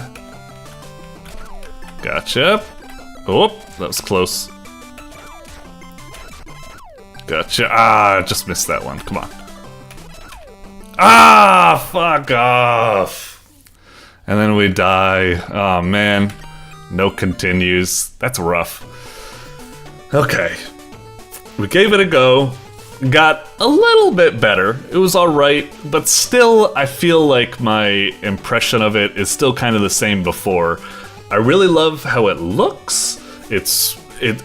Gotcha. Oh, that was close. Gotcha. Ah, just missed that one. Come on. Ah, fuck off. And then we die. Oh man. No continues. That's rough. Okay. We gave it a go. Got a little bit better. It was alright, but still I feel like my impression of it is still kind of the same before. I really love how it looks. It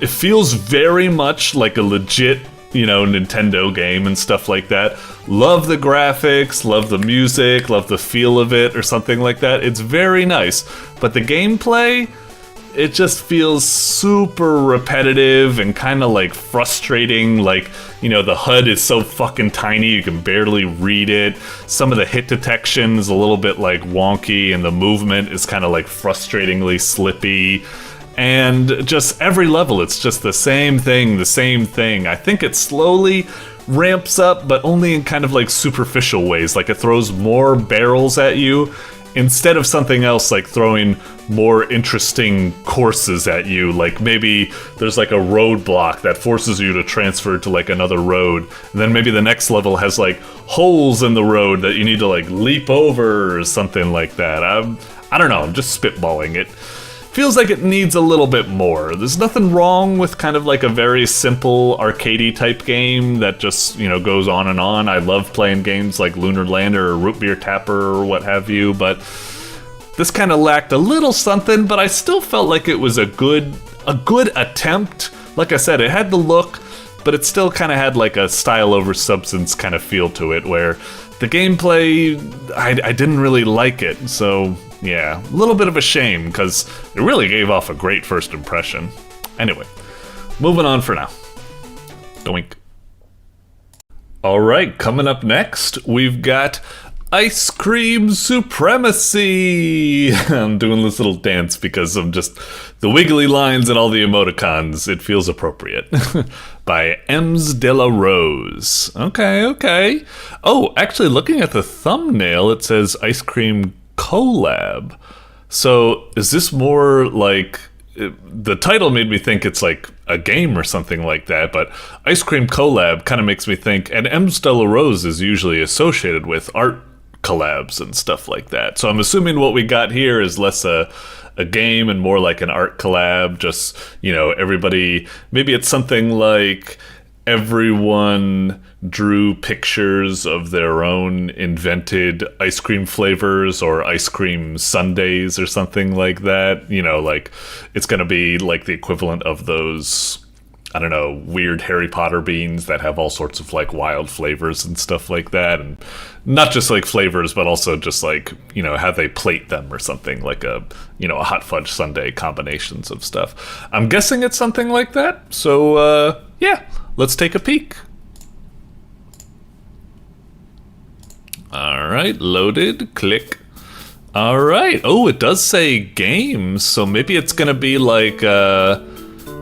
feels very much like a legit, you know, Nintendo game and stuff like that. Love the graphics, love the music, love the feel of it or something like that. It's very nice. But the gameplay, it just feels super repetitive and kind of like frustrating. Like, you know, the HUD is so fucking tiny you can barely read it. Some of the hit detection is a little bit like wonky and the movement is kind of like frustratingly slippy. And just every level, it's just the same thing. I think it slowly ramps up, but only in kind of like superficial ways. Like it throws more barrels at you instead of something else like throwing more interesting courses at you. Like maybe there's like a roadblock that forces you to transfer to like another road. And then maybe the next level has like holes in the road that you need to like leap over or something like that. I don't know, I'm just spitballing it. Feels like it needs a little bit more. There's nothing wrong with kind of like a very simple arcadey type game that just, you know, goes on and on. I love playing games like Lunar Lander or Root Beer Tapper or what have you, but this kind of lacked a little something, but I still felt like it was a good attempt. Like I said, it had the look, but it still kind of had like a style over substance kind of feel to it, where the gameplay, I didn't really like it, so yeah, a little bit of a shame, because it really gave off a great first impression. Anyway, moving on for now. Doink. Alright, coming up next, we've got Ice Cream Supremacy! I'm doing this little dance because I'm just... The wiggly lines and all the emoticons, it feels appropriate. By EmsDeLaRoZ. Okay. Oh, actually, looking at the thumbnail, it says Ice Cream Collab. So, is this more like... The title made me think it's like a game or something like that, but Ice Cream Collab kind of makes me think... And EmsDeLaRoZ is usually associated with art collabs and stuff like that. So I'm assuming what we got here is less a game and more like an art collab. Just, everybody, maybe it's something like everyone drew pictures of their own invented ice cream flavors or ice cream sundaes or something like that. Like it's going to be like the equivalent of those, I don't know, weird Harry Potter beans that have all sorts of like wild flavors and stuff like that. And not just like flavors, but also just like, how they plate them or something like a hot fudge sundae, combinations of stuff. I'm guessing it's something like that. So, yeah, let's take a peek. All right, loaded, click. All right. Oh, it does say games. So maybe it's going to be like,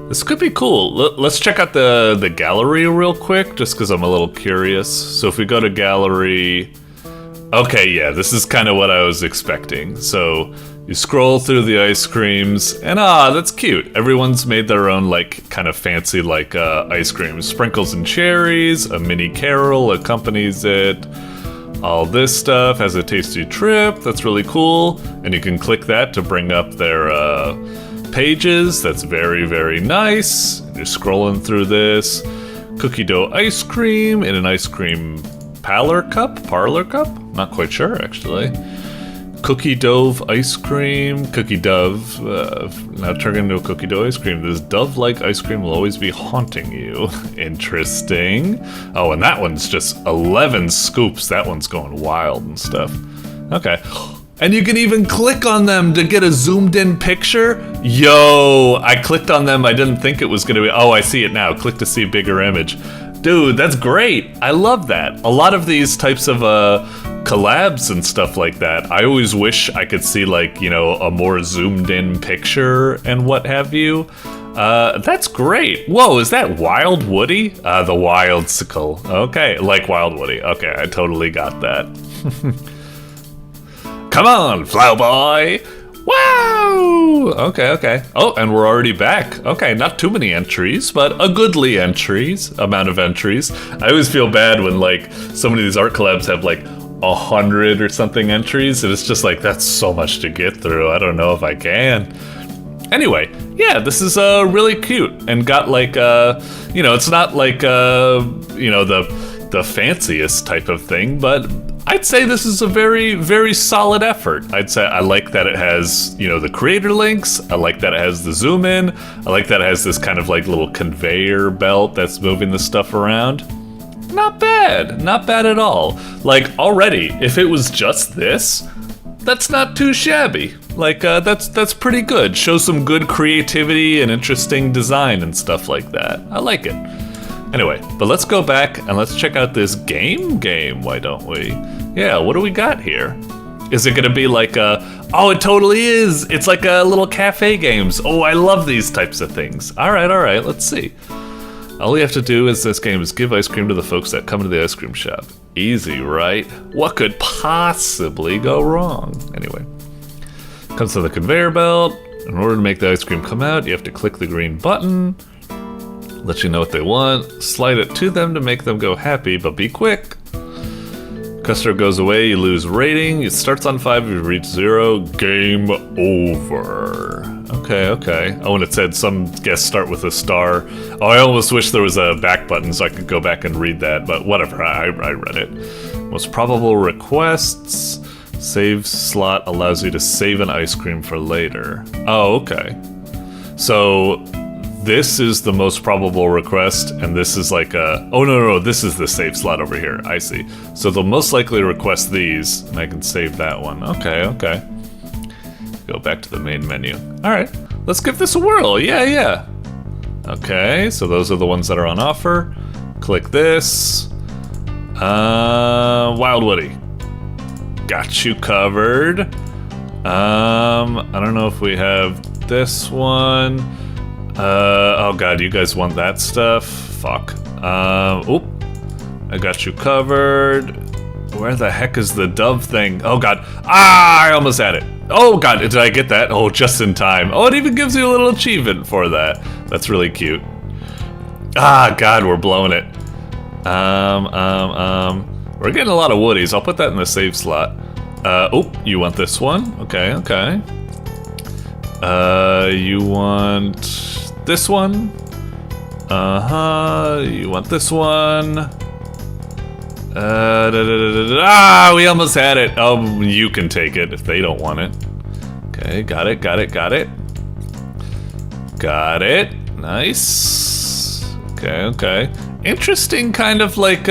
this could be cool. Let's check out the gallery real quick, just because I'm a little curious. So if we go to gallery... Okay, yeah, this is kind of what I was expecting. So you scroll through the ice creams, and that's cute. Everyone's made their own, like, kind of fancy, like, ice creams. Sprinkles and cherries, a mini carol accompanies it. All this stuff has a tasty trip. That's really cool. And you can click that to bring up their, pages. That's very, very nice. You're scrolling through this. Cookie dough ice cream in an ice cream parlor cup? Not quite sure, actually. Cookie dove ice cream. Cookie dove. Now turn into a cookie dough ice cream. This dove-like ice cream will always be haunting you. Interesting. Oh, and that one's just 11 scoops. That one's going wild and stuff. Okay. And you can even click on them to get a zoomed in picture. Yo, I clicked on them. I didn't think it was gonna be, I see it now. Click to see bigger image. Dude, that's great. I love that. A lot of these types of collabs and stuff like that, I always wish I could see like, a more zoomed in picture and what have you. That's great. Whoa, is that Wild Woody? The Wildsicle. Okay, like Wild Woody. Okay, I totally got that. Come on, Flow Boy! Wow! Okay. Oh, and we're already back. Okay, not too many entries, but a goodly amount of entries. I always feel bad when, like, so many of these art collabs have, like, 100 or something entries, and it's just like, that's so much to get through. I don't know if I can. Anyway, yeah, this is really cute, and got, like, it's not like, the fanciest type of thing, but I'd say this is a very, very solid effort. I'd say I like that it has, the creator links. I like that it has the zoom in. I like that it has this kind of like little conveyor belt that's moving the stuff around. Not bad at all. Like already, if it was just this, that's not too shabby. Like that's pretty good. Shows some good creativity and interesting design and stuff like that. I like it. Anyway, but let's go back and let's check out this game, why don't we? Yeah, what do we got here? Is it gonna be like oh, it totally is! It's like a little cafe games. Oh, I love these types of things. All right, let's see. All we have to do is this game is give ice cream to the folks that come to the ice cream shop. Easy, right? What could possibly go wrong? Anyway, comes to the conveyor belt. In order to make the ice cream come out, you have to click the green button. Let you know what they want, slide it to them to make them go happy, but be quick. Customer goes away, you lose rating, it starts on 5, you reach 0, game over. Okay. Oh, and it said some guests start with a star. Oh, I almost wish there was a back button so I could go back and read that, but whatever, I read it. Most probable requests, save slot allows you to save an ice cream for later. Oh, okay. So this is the most probable request, and this is like a... Oh, no, this is the save slot over here. I see. So they'll most likely request these, and I can save that one. Okay. Go back to the main menu. All right, let's give this a whirl. Yeah. Okay, so those are the ones that are on offer. Click this. Wild Woody. Got you covered. I don't know if we have this one. Oh god, you guys want that stuff? Fuck. Oop. I got you covered. Where the heck is the dove thing? Oh god. Ah, I almost had it. Oh god, did I get that? Oh, just in time. Oh, it even gives you a little achievement for that. That's really cute. Ah, god, we're blowing it. We're getting a lot of woodies. I'll put that in the save slot. Oh, you want this one? Okay, okay. You want this one? You want this one? We almost had it. Oh, you can take it if they don't want it. Okay, got it, got it, got it. Got it. Nice. Okay, okay. Interesting kind of like,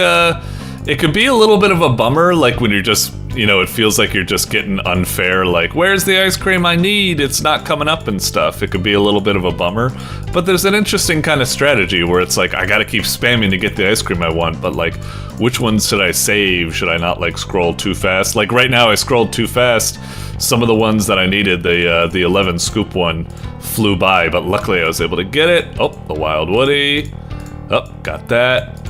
it could be a little bit of a bummer, like when you're just, you know, it feels like you're just getting unfair, like, where's the ice cream I need? It's not coming up and stuff. It could be a little bit of a bummer. But there's an interesting kind of strategy where it's like, I gotta keep spamming to get the ice cream I want, but like, which ones should I save? Should I not like scroll too fast? Like right now I scrolled too fast. Some of the ones that I needed, the 11 scoop one flew by, but luckily I was able to get it. Oh, the wild woody. Oh, got that.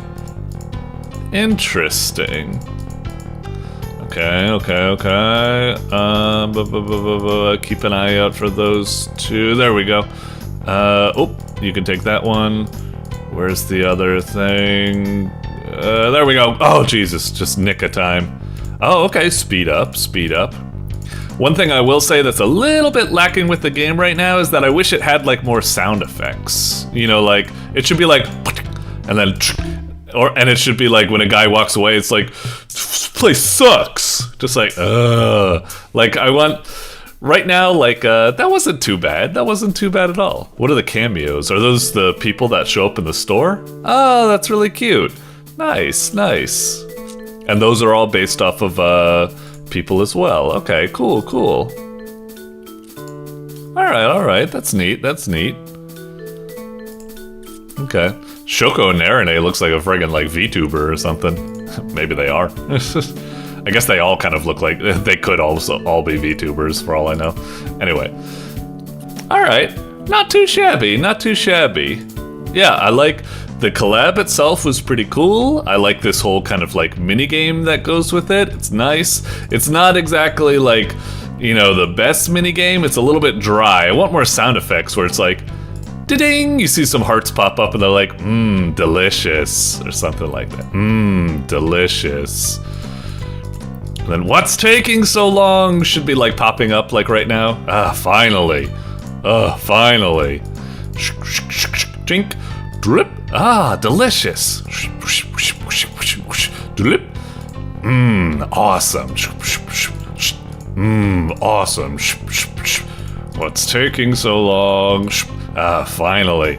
Interesting. Okay, okay, okay. Keep an eye out for those two. There we go. Oh, you can take that one. Where's the other thing? There we go. Oh, Jesus, just nick of time. Oh, okay, speed up, speed up. One thing I will say that's a little bit lacking with the game right now is that I wish it had like more sound effects. You know, like, it should be like, and then, and it should be like when a guy walks away, it's like, this place sucks. Just like, like I want, right now, like, that wasn't too bad. That wasn't too bad at all. What are the cameos? Are those the people that show up in the store? Oh, that's really cute. Nice, nice. And those are all based off of, people as well. Okay, cool, cool. All right, that's neat, that's neat. Okay. Shoko and Narine looks like a friggin' like VTuber or something. Maybe they are. I guess they all kind of look like, they could also all be VTubers for all I know. Anyway. Alright, not too shabby, not too shabby. Yeah, I like, the collab itself was pretty cool. I like this whole kind of like mini game that goes with it. It's nice. It's not exactly like, you know, the best mini game. It's a little bit dry. I want more sound effects where it's like, ding, you see some hearts pop up and they're like, delicious, or something like that. Delicious. And then what's taking so long should be like popping up like right now. Ah, finally. Finally. Drink. Drip. Ah, delicious. Drip. Awesome. Awesome. What's taking so long? Ah, finally.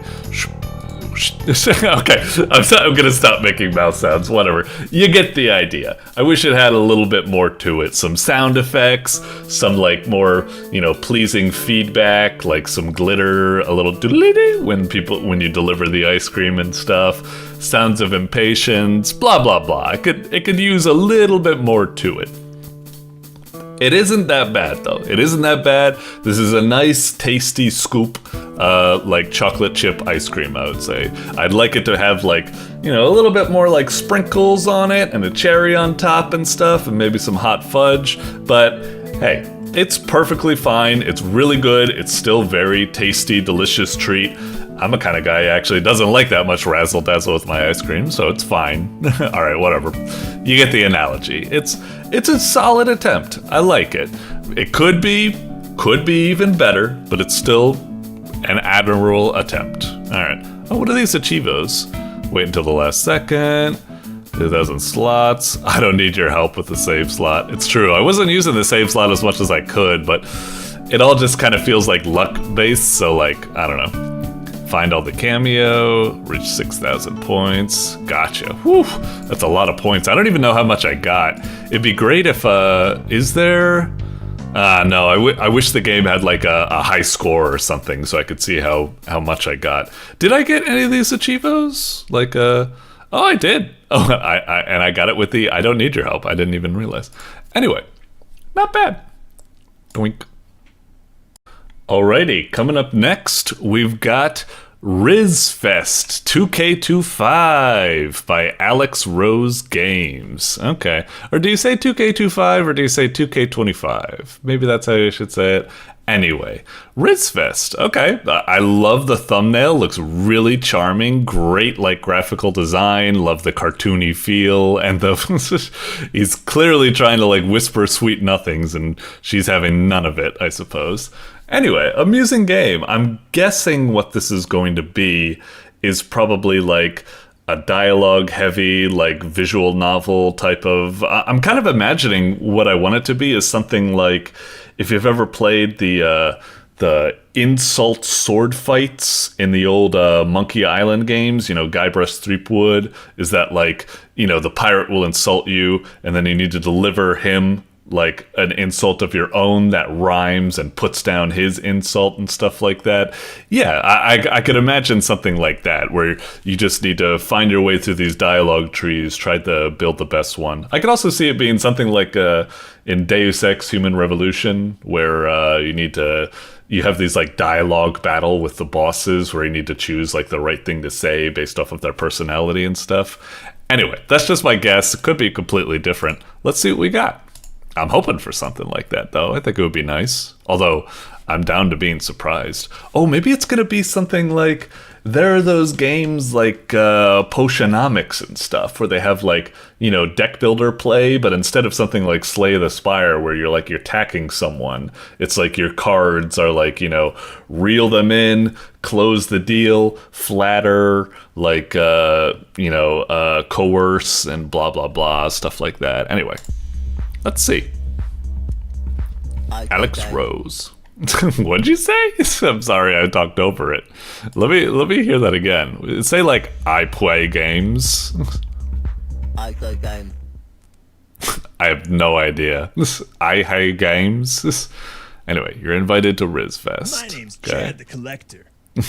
Okay, I'm gonna stop making mouth sounds, whatever. You get the idea. I wish it had a little bit more to it. Some sound effects, some like more, you know, pleasing feedback, like some glitter, a little doodly when you deliver the ice cream and stuff. Sounds of impatience, blah blah blah. It could use a little bit more to it. It isn't that bad though. It isn't that bad. This is a nice, tasty scoop, like chocolate chip ice cream, I would say. I'd like it to have like, you know, a little bit more like sprinkles on it and a cherry on top and stuff and maybe some hot fudge. But hey, it's perfectly fine. It's really good. It's still very tasty, delicious treat. I'm a kind of guy who actually doesn't like that much razzle dazzle with my ice cream, so it's fine. All right, whatever. You get the analogy. It's a solid attempt. I like it. It could be even better, but it's still an admirable attempt. All right. Oh, what are these achievos? Wait until the last second. 2,000 slots. I don't need your help with the save slot. It's true. I wasn't using the save slot as much as I could, but it all just kind of feels like luck-based, so like, I don't know. Find all the cameo, reach 6,000 points. Gotcha. Whew, that's a lot of points. I don't even know how much I got. It'd be great if, is there? No, I wish the game had like a high score or something so I could see how much I got. Did I get any of these achievos? Like, oh, I did. Oh, I got it with the I don't need your help. I didn't even realize. Anyway, not bad. Doink. Alrighty, coming up next, we've got Rizfest 2K25 by AlexRosegames. Okay. Or do you say 2K25 or do you say 2K25? Maybe that's how you should say it. Anyway, Rizfest. Okay. I love the thumbnail. Looks really charming. Great, like, graphical design. Love the cartoony feel. And he's clearly trying to, like, whisper sweet nothings, and she's having none of it, I suppose. Anyway, amusing game. I'm guessing what this is going to be is probably like a dialogue-heavy, like visual novel type of... I'm kind of imagining what I want it to be is something like, if you've ever played the insult sword fights in the old Monkey Island games, you know, Guybrush Threepwood, is that like, you know, the pirate will insult you and then you need to deliver him like an insult of your own that rhymes and puts down his insult and stuff like that. Yeah, I could imagine something like that, where you just need to find your way through these dialogue trees, try to build the best one. I could also see it being something like in Deus Ex Human Revolution, where you have these like dialogue battle with the bosses where you need to choose like the right thing to say based off of their personality and stuff. Anyway, that's just my guess. It could be completely different. Let's see what we got. I'm hoping for something like that, though. I think it would be nice. Although, I'm down to being surprised. Oh, maybe it's going to be something like... There are those games like Potionomics and stuff, where they have, like, you know, deck builder play, but instead of something like Slay the Spire, where you're attacking someone, it's like your cards are like, you know, reel them in, close the deal, flatter, like, coerce, and blah, blah, blah, stuff like that. Anyway. Let's see. Alex Rose. What'd you say? I'm sorry, I talked over it. Let me hear that again. Say like, I play games. I play game. I have no idea. I play games. Anyway, you're invited to Rizfest. My name's Chad the Collector,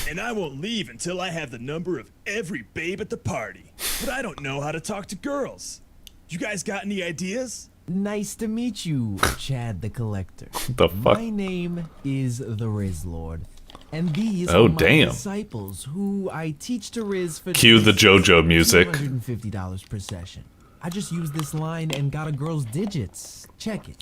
and I won't leave until I have the number of every babe at the party. But I don't know how to talk to girls. You guys got any ideas? Nice to meet you, Chad the Collector. The fuck? My name is the Riz Lord, and these Oh, are my damn. disciples who I teach to Riz for Cue the JoJo music. $250 per session. I just used this line and got a girl's digits. Check it.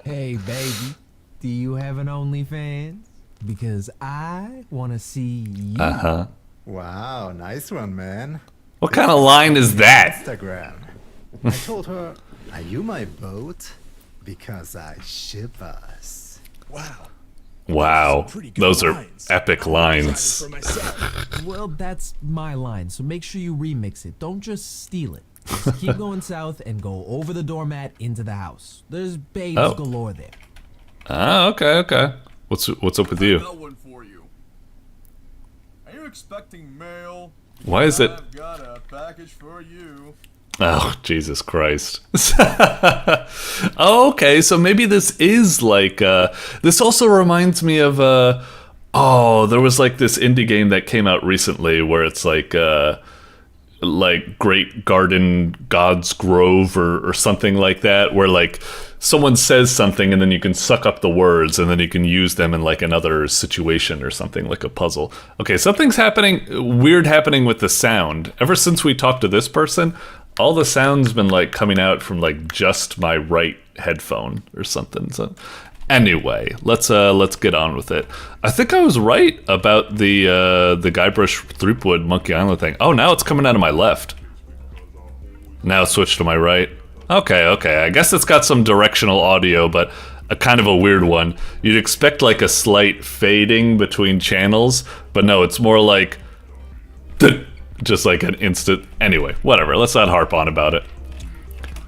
Hey, baby, do you have an OnlyFans? Because I want to see you. Uh-huh. Wow, nice one, man. What kind of line is that? Instagram. I told her, are you my boat? Because I ship us. Wow. Wow. Pretty good Those are lines. epic I'm lines. excited for myself. Well, that's my line, so make sure you remix it. Don't just steal it. Just keep going south and go over the doormat into the house. There's babes Oh. galore there. Ah, okay. What's up with you? Got one for you. Are you expecting mail? Why is it... I've got a package for you. Oh, Jesus Christ. Oh, okay, so maybe this is like... this also reminds me of... there was like this indie game that came out recently where it's like Great Garden God's Grove or something like that, where like someone says something and then you can suck up the words and then you can use them in like another situation or something, like a puzzle. Okay, something's weird happening with the sound. Ever since we talked to this person, all the sound's been like coming out from like just my right headphone or something. So anyway, let's get on with it. I think I was right about the Guybrush Threepwood Monkey Island thing. Oh, now it's coming out of my left. Now it's switched to my right. Okay. I guess it's got some directional audio, but a kind of a weird one. You'd expect like a slight fading between channels, but no, it's more like just like an instant. Anyway, whatever. Let's not harp on about it.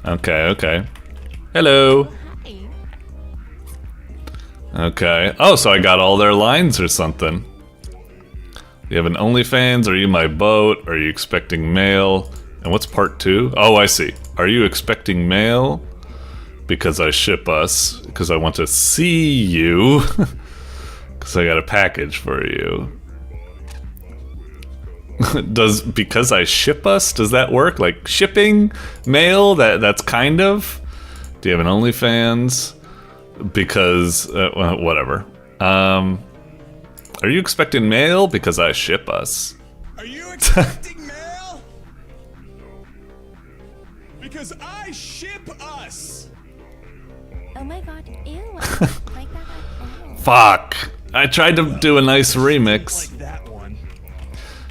Okay. Hello. Okay. Oh, so I got all their lines or something. You have an OnlyFans? Are you my boat? Are you expecting mail? And what's part 2? Oh, I see. Are you expecting mail? Because I ship us. Because I want to see you. Because I got a package for you. Because I ship us? Does that work? Like shipping mail? That's kind of... Do you have an OnlyFans? Because, well, whatever. Are you expecting mail? Because I ship us. Are you expecting mail? Because I ship us. Oh my god, ew. Like that. Oh. Fuck. I tried to do a nice remix. Like that one.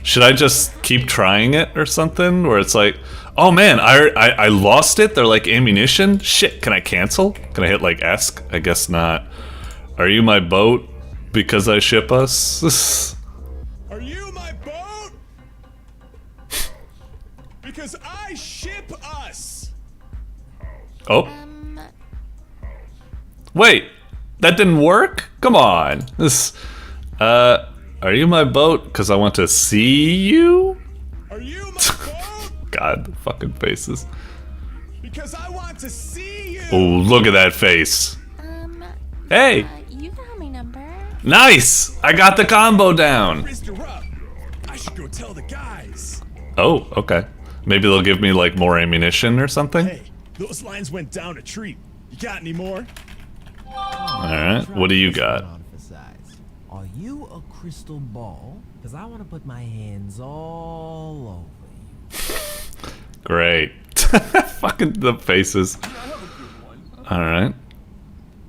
Should I just keep trying it or something? Where it's like, oh man, I lost it. They're like ammunition. Shit, can I cancel? Can I hit like ESC? I guess not. Are you my boat? Because I ship us? Are you my boat? Because I ship us. Oh. Wait, that didn't work? Come on. Are you my boat? Because I want to see you? Are you my boat? God, the fucking faces. Because I want to see you. Oh, look at that face. Hey. You got my number. Nice! I got the combo down. Raised her up. I should go tell the guys. Oh, okay. Maybe they'll give me like more ammunition or something. Hey, those lines went down a treat. You got any more? Alright, what do you got? Are you a crystal ball? Because I want to put my hands all over you. Great. Fucking the faces. I have a good one. Alright.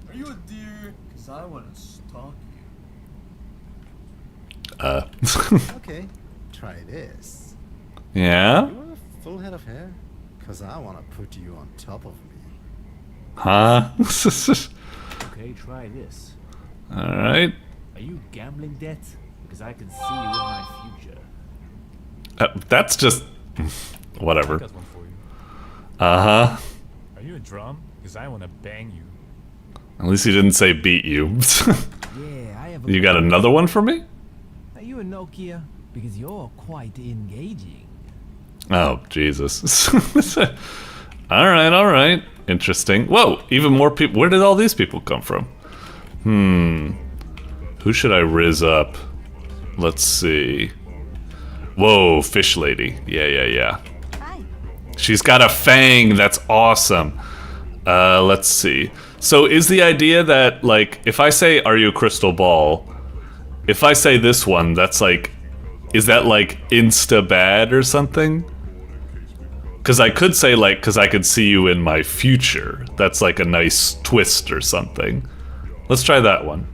Are you a deer? Because I want to stalk you. Okay, try this. Yeah? You want a full head of hair? Because I want to put you on top of me. Huh? Okay, try this. Alright. Are you gambling debt? Because I can see you in my future. That's just... I whatever. got one for you. Uh-huh. Are you a drum? Because I want to bang you. At least he didn't say beat you. Yeah, I have a You got another one for me? Are you a Nokia? Because you're quite engaging. Oh, Jesus. Alright, alright. Interesting. Whoa, even more people. Where did all these people come from? Who should I riz up? Let's see. Whoa, fish lady. Yeah. Hi. She's got a fang. That's awesome. Let's see. So is the idea that, like, if I say, are you a crystal ball? If I say this one, that's like, is that like insta bad or something? Because I could say, like, because I could see you in my future. That's like a nice twist or something. Let's try that one.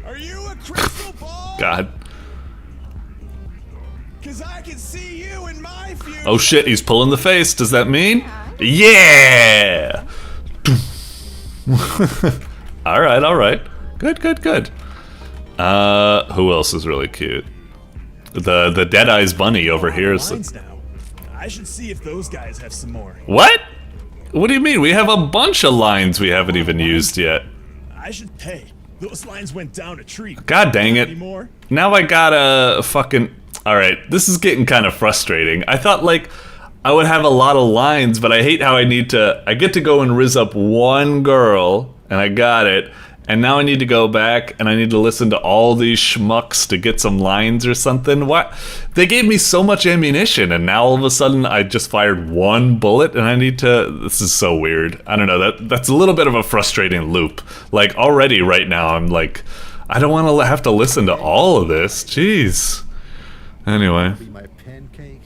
Are you a crystal ball? God. Because I can see you in my future. Oh shit, he's pulling the face. Does that mean? Yeah! Alright. Good. Who else is really cute? The Dead-Eyes Bunny over here is... Lines now. I should see if those guys have some more. What? What do you mean? We have a bunch of lines we haven't even used yet. Hey, those lines went down a treat. God dang Any it. more? Now I gotta fucking... Alright, this is getting kind of frustrating. I thought, like, I would have a lot of lines, but I hate how I need to... I get to go and riz up one girl, and I got it, and now I need to go back, and I need to listen to all these schmucks to get some lines or something. What? They gave me so much ammunition, and now all of a sudden I just fired one bullet, and I need to... This is so weird. I don't know, that's a little bit of a frustrating loop. Like, already right now I'm like, I don't want to have to listen to all of this. Jeez. Anyway. Be my pancake?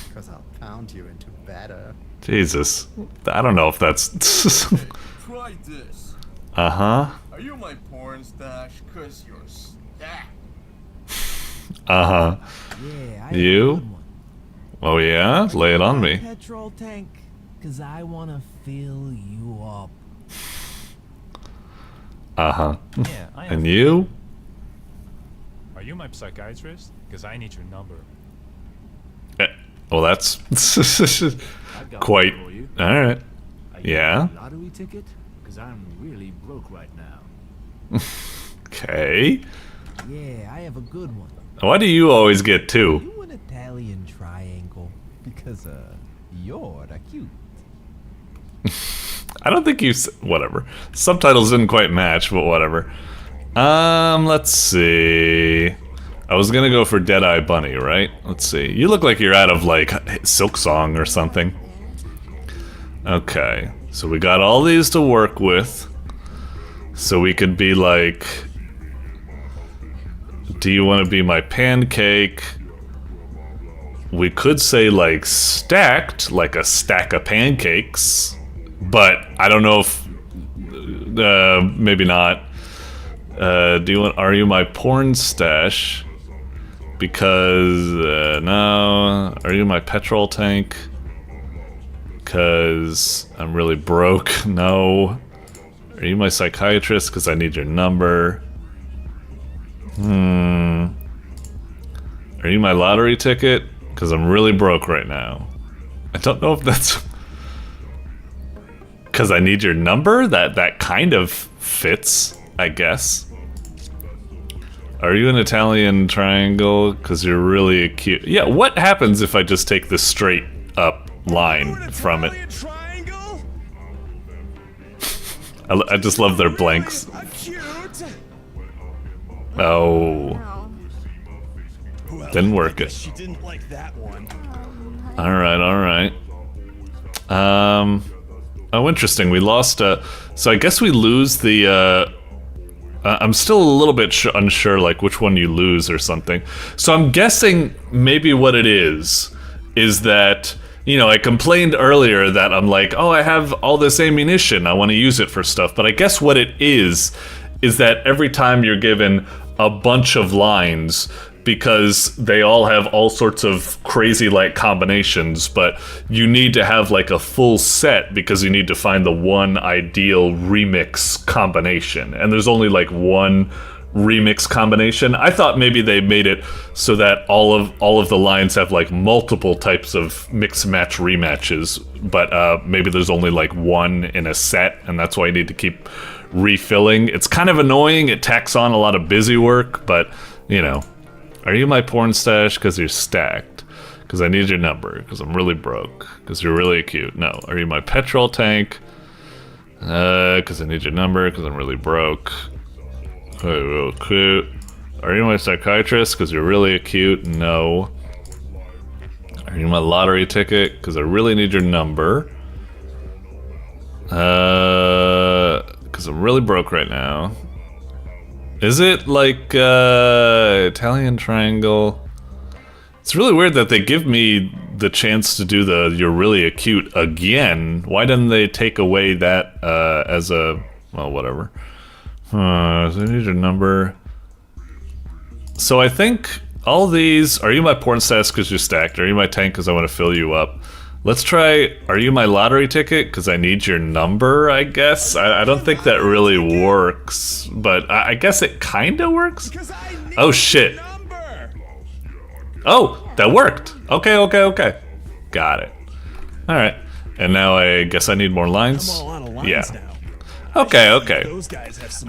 Because I'll pound you into batter. Jesus. I don't know if that's... Try this. Uh-huh. Are you my porn stash? Cause you're stacked. Uh-huh. Yeah, I have You? a good one. Oh yeah? Lay it on me. Petrol tank, cause I wanna fill you up. Uh-huh. Yeah, I am. And you? Are you my psychiatrist? Because I need your number. Well, that's I've got quite... one for you. Alright. Are you Yeah? a lottery ticket? Because I'm really broke right now. Okay. Yeah, I have a good one. Why do you always get two? You an Italian triangle, because you're the cute. I don't think you... Whatever. Subtitles didn't quite match, but whatever. Let's see... I was gonna go for Dead-Eye Bunny, right? Let's see. You look like you're out of, like, Silk Song or something. Okay. So we got all these to work with. So we could be like, do you want to be my pancake? We could say like stacked, like a stack of pancakes. But I don't know if, maybe not. Are you my porn stash? Because, no. Are you my petrol tank? Because I'm really broke. No. Are you my psychiatrist? Because I need your number. Are you my lottery ticket? Because I'm really broke right now. I don't know if that's... Because I need your number? That kind of fits, I guess. Are you an Italian triangle? Because you're really cute. Yeah, what happens if I just take this straight up line from it? I just love their blanks. Oh. Didn't work it. She didn't like that one. Alright. Oh, interesting. We lost, so I guess we lose the, I'm still a little bit unsure, like, which one you lose or something. So I'm guessing maybe what it is that, you know, I complained earlier that I'm like, oh, I have all this ammunition, I want to use it for stuff. But I guess what it is that every time you're given a bunch of lines, because they all have all sorts of crazy like combinations, but you need to have like a full set because you need to find the one ideal remix combination, and there's only like one remix combination. I thought maybe they made it so that all of the lines have like multiple types of mix match rematches, but maybe there's only like one in a set, and that's why you need to keep refilling. It's kind of annoying. It tacks on a lot of busy work, but you know. Are you my porn stash? Because you're stacked. Because I need your number. Because I'm really broke. Because you're really cute. No. Are you my petrol tank? Because I need your number. Because I'm really broke. Real cute. Are you my psychiatrist? Because you're really cute. No. Are you my lottery ticket? Because I really need your number. Because I'm really broke right now. Is it like Italian triangle? It's really weird that they give me the chance to do the you're really acute again. Why didn't they take away that as a, well, whatever. So I need your number. So I think all these, are you my porn stash because you're stacked? Are you my tank because I want to fill you up? Let's try, are you my lottery ticket? Because I need your number, I guess. I don't think that really works, but I guess it kind of works. Oh, shit. Oh, that worked. Okay. Got it. All right. And now I guess I need more lines? Yeah. Okay.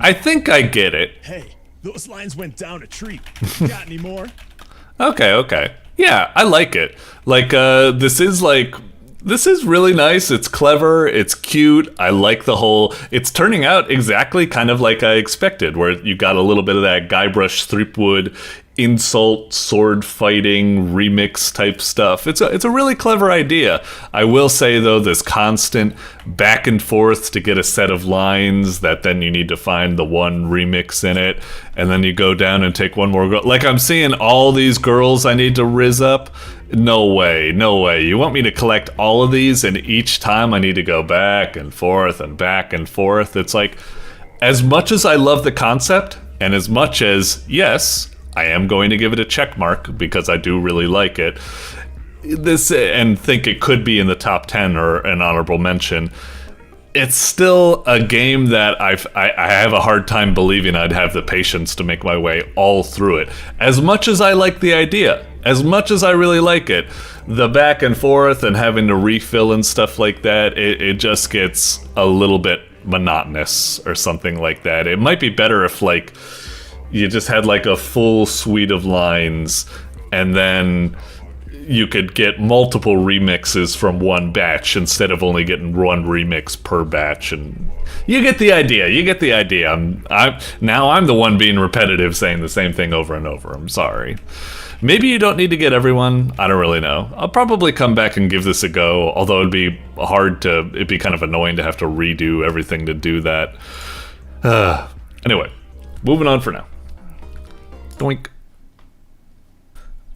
I think I get it. Hey, those lines went down a treat. Got any more? Okay. Yeah, I like it. Like, this is really nice. It's clever. It's cute. I like the whole, it's turning out exactly kind of like I expected, where you got a little bit of that Guybrush Threepwood insult, sword fighting, remix type stuff. It's a really clever idea. I will say, though, this constant back and forth to get a set of lines that then you need to find the one remix in it, and then you go down and take one more girl. Like, I'm seeing all these girls I need to rizz up. No way. You want me to collect all of these, and each time I need to go back and forth and back and forth? It's like, as much as I love the concept, and as much as, yes, I am going to give it a check mark because I do really like it, this, and think it could be in the top 10 or an honorable mention, it's still a game that I have a hard time believing I'd have the patience to make my way all through it. As much as I like the idea, as much as I really like it, the back and forth and having to refill and stuff like that, it just gets a little bit monotonous or something like that. It might be better if, like, you just had like a full suite of lines, and then you could get multiple remixes from one batch instead of only getting one remix per batch. And you get the idea. I'm the one being repetitive, saying the same thing over and over. I'm sorry. Maybe you don't need to get everyone. I don't really know. I'll probably come back and give this a go, although it'd be kind of annoying to have to redo everything to do that. Anyway, moving on for now. Doink.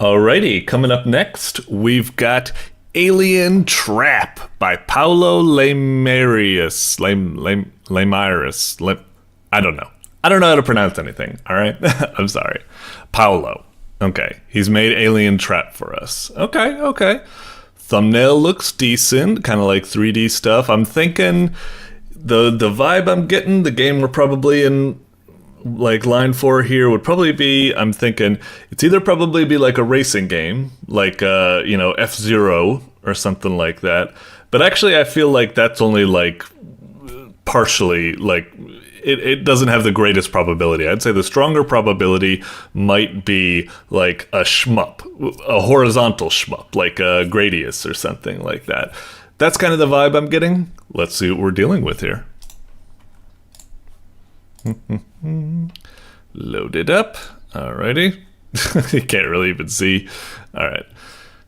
Alrighty, coming up next, we've got Alien Trap by Paulo-Lameiras. I don't know. I don't know how to pronounce anything, alright? I'm sorry. Paulo. Okay, he's made Alien Trap for us. Okay. Thumbnail looks decent, kind of like 3D stuff. I'm thinking the vibe I'm getting, the game we're probably in, like line 4 here would probably be, I'm thinking it's either probably be like a racing game, like F-Zero or something like that. But actually I feel like that's only like partially, like it doesn't have the greatest probability. I'd say the stronger probability might be like a shmup, a horizontal shmup, like a Gradius or something like that. That's kind of the vibe I'm getting. Let's see what we're dealing with here. Load it up. Alrighty. You can't really even see. Alright.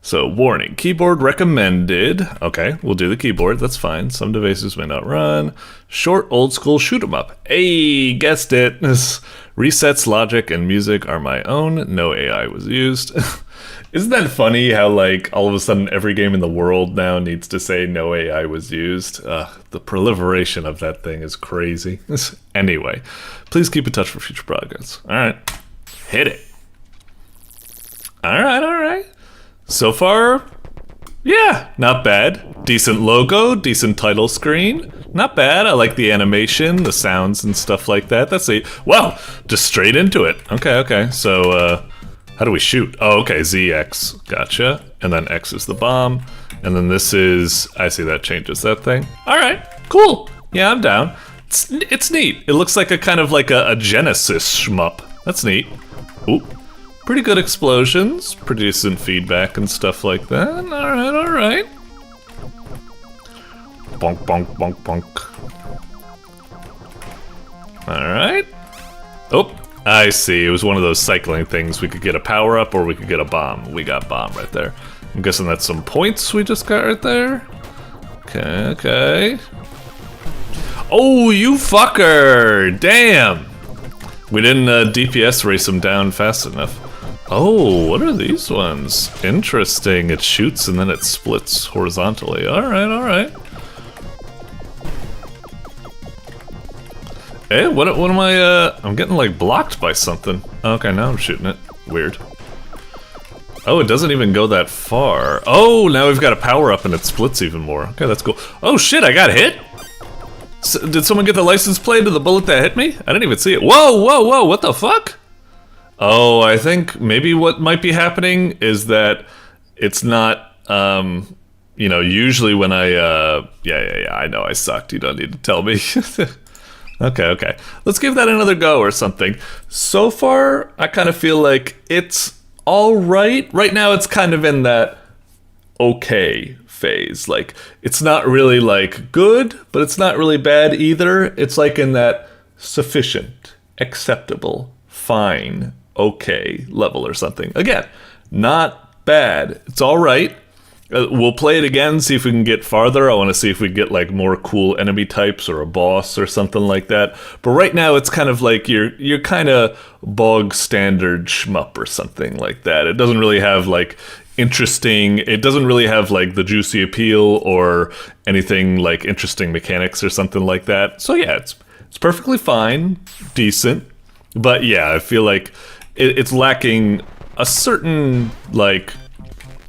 So, warning. Keyboard recommended. Okay, we'll do the keyboard. That's fine. Some devices may not run. Short, old school shoot 'em up. Hey, guessed it. Resets, logic, and music are my own. No AI was used. Isn't that funny how, like, all of a sudden every game in the world now needs to say no AI was used? The proliferation of that thing is crazy. Anyway, please keep in touch for future progress. Alright. Hit it. Alright. So far, yeah, not bad. Decent logo, decent title screen. Not bad. I like the animation, the sounds and stuff like that. That's it. Wow, just straight into it. Okay. So, how do we shoot? Oh, okay, ZX. Gotcha. And then X is the bomb. And then this is, I see that changes that thing. All right, cool. Yeah, I'm down. It's neat. It looks like a kind of like a Genesis shmup. That's neat. Ooh. Pretty good explosions, pretty decent feedback and stuff like that. Alright. Bonk. Alright. Oh, I see. It was one of those cycling things. We could get a power up or we could get a bomb. We got bomb right there. I'm guessing that's some points we just got right there. Okay. Oh, you fucker! Damn! We didn't DPS race him down fast enough. Oh, what are these ones? Interesting. It shoots and then it splits horizontally. Alright. Hey, what am I, I'm getting like blocked by something. Okay, now I'm shooting it. Weird. Oh, it doesn't even go that far. Oh, now we've got a power up and it splits even more. Okay, that's cool. Oh shit, I got hit? Did someone get the license plate of the bullet that hit me? I didn't even see it. Whoa, what the fuck? Oh, I think maybe what might be happening is that it's not, usually when I, I know I sucked. You don't need to tell me. Okay. Let's give that another go or something. So far, I kind of feel like it's alright. Right now, it's kind of in that okay phase. Like, it's not really, like, good, but it's not really bad either. It's like in that sufficient, acceptable, fine, okay level or something. Again, not bad. It's alright. We'll play it again, see if we can get farther. I want to see if we get like more cool enemy types or a boss or something like that. But right now it's kind of like you're kind of bog standard shmup or something like that. It doesn't really have like interesting, it doesn't really have like the juicy appeal or anything like interesting mechanics or something like that. So yeah, it's perfectly fine, decent. But yeah, I feel like it's lacking a certain like,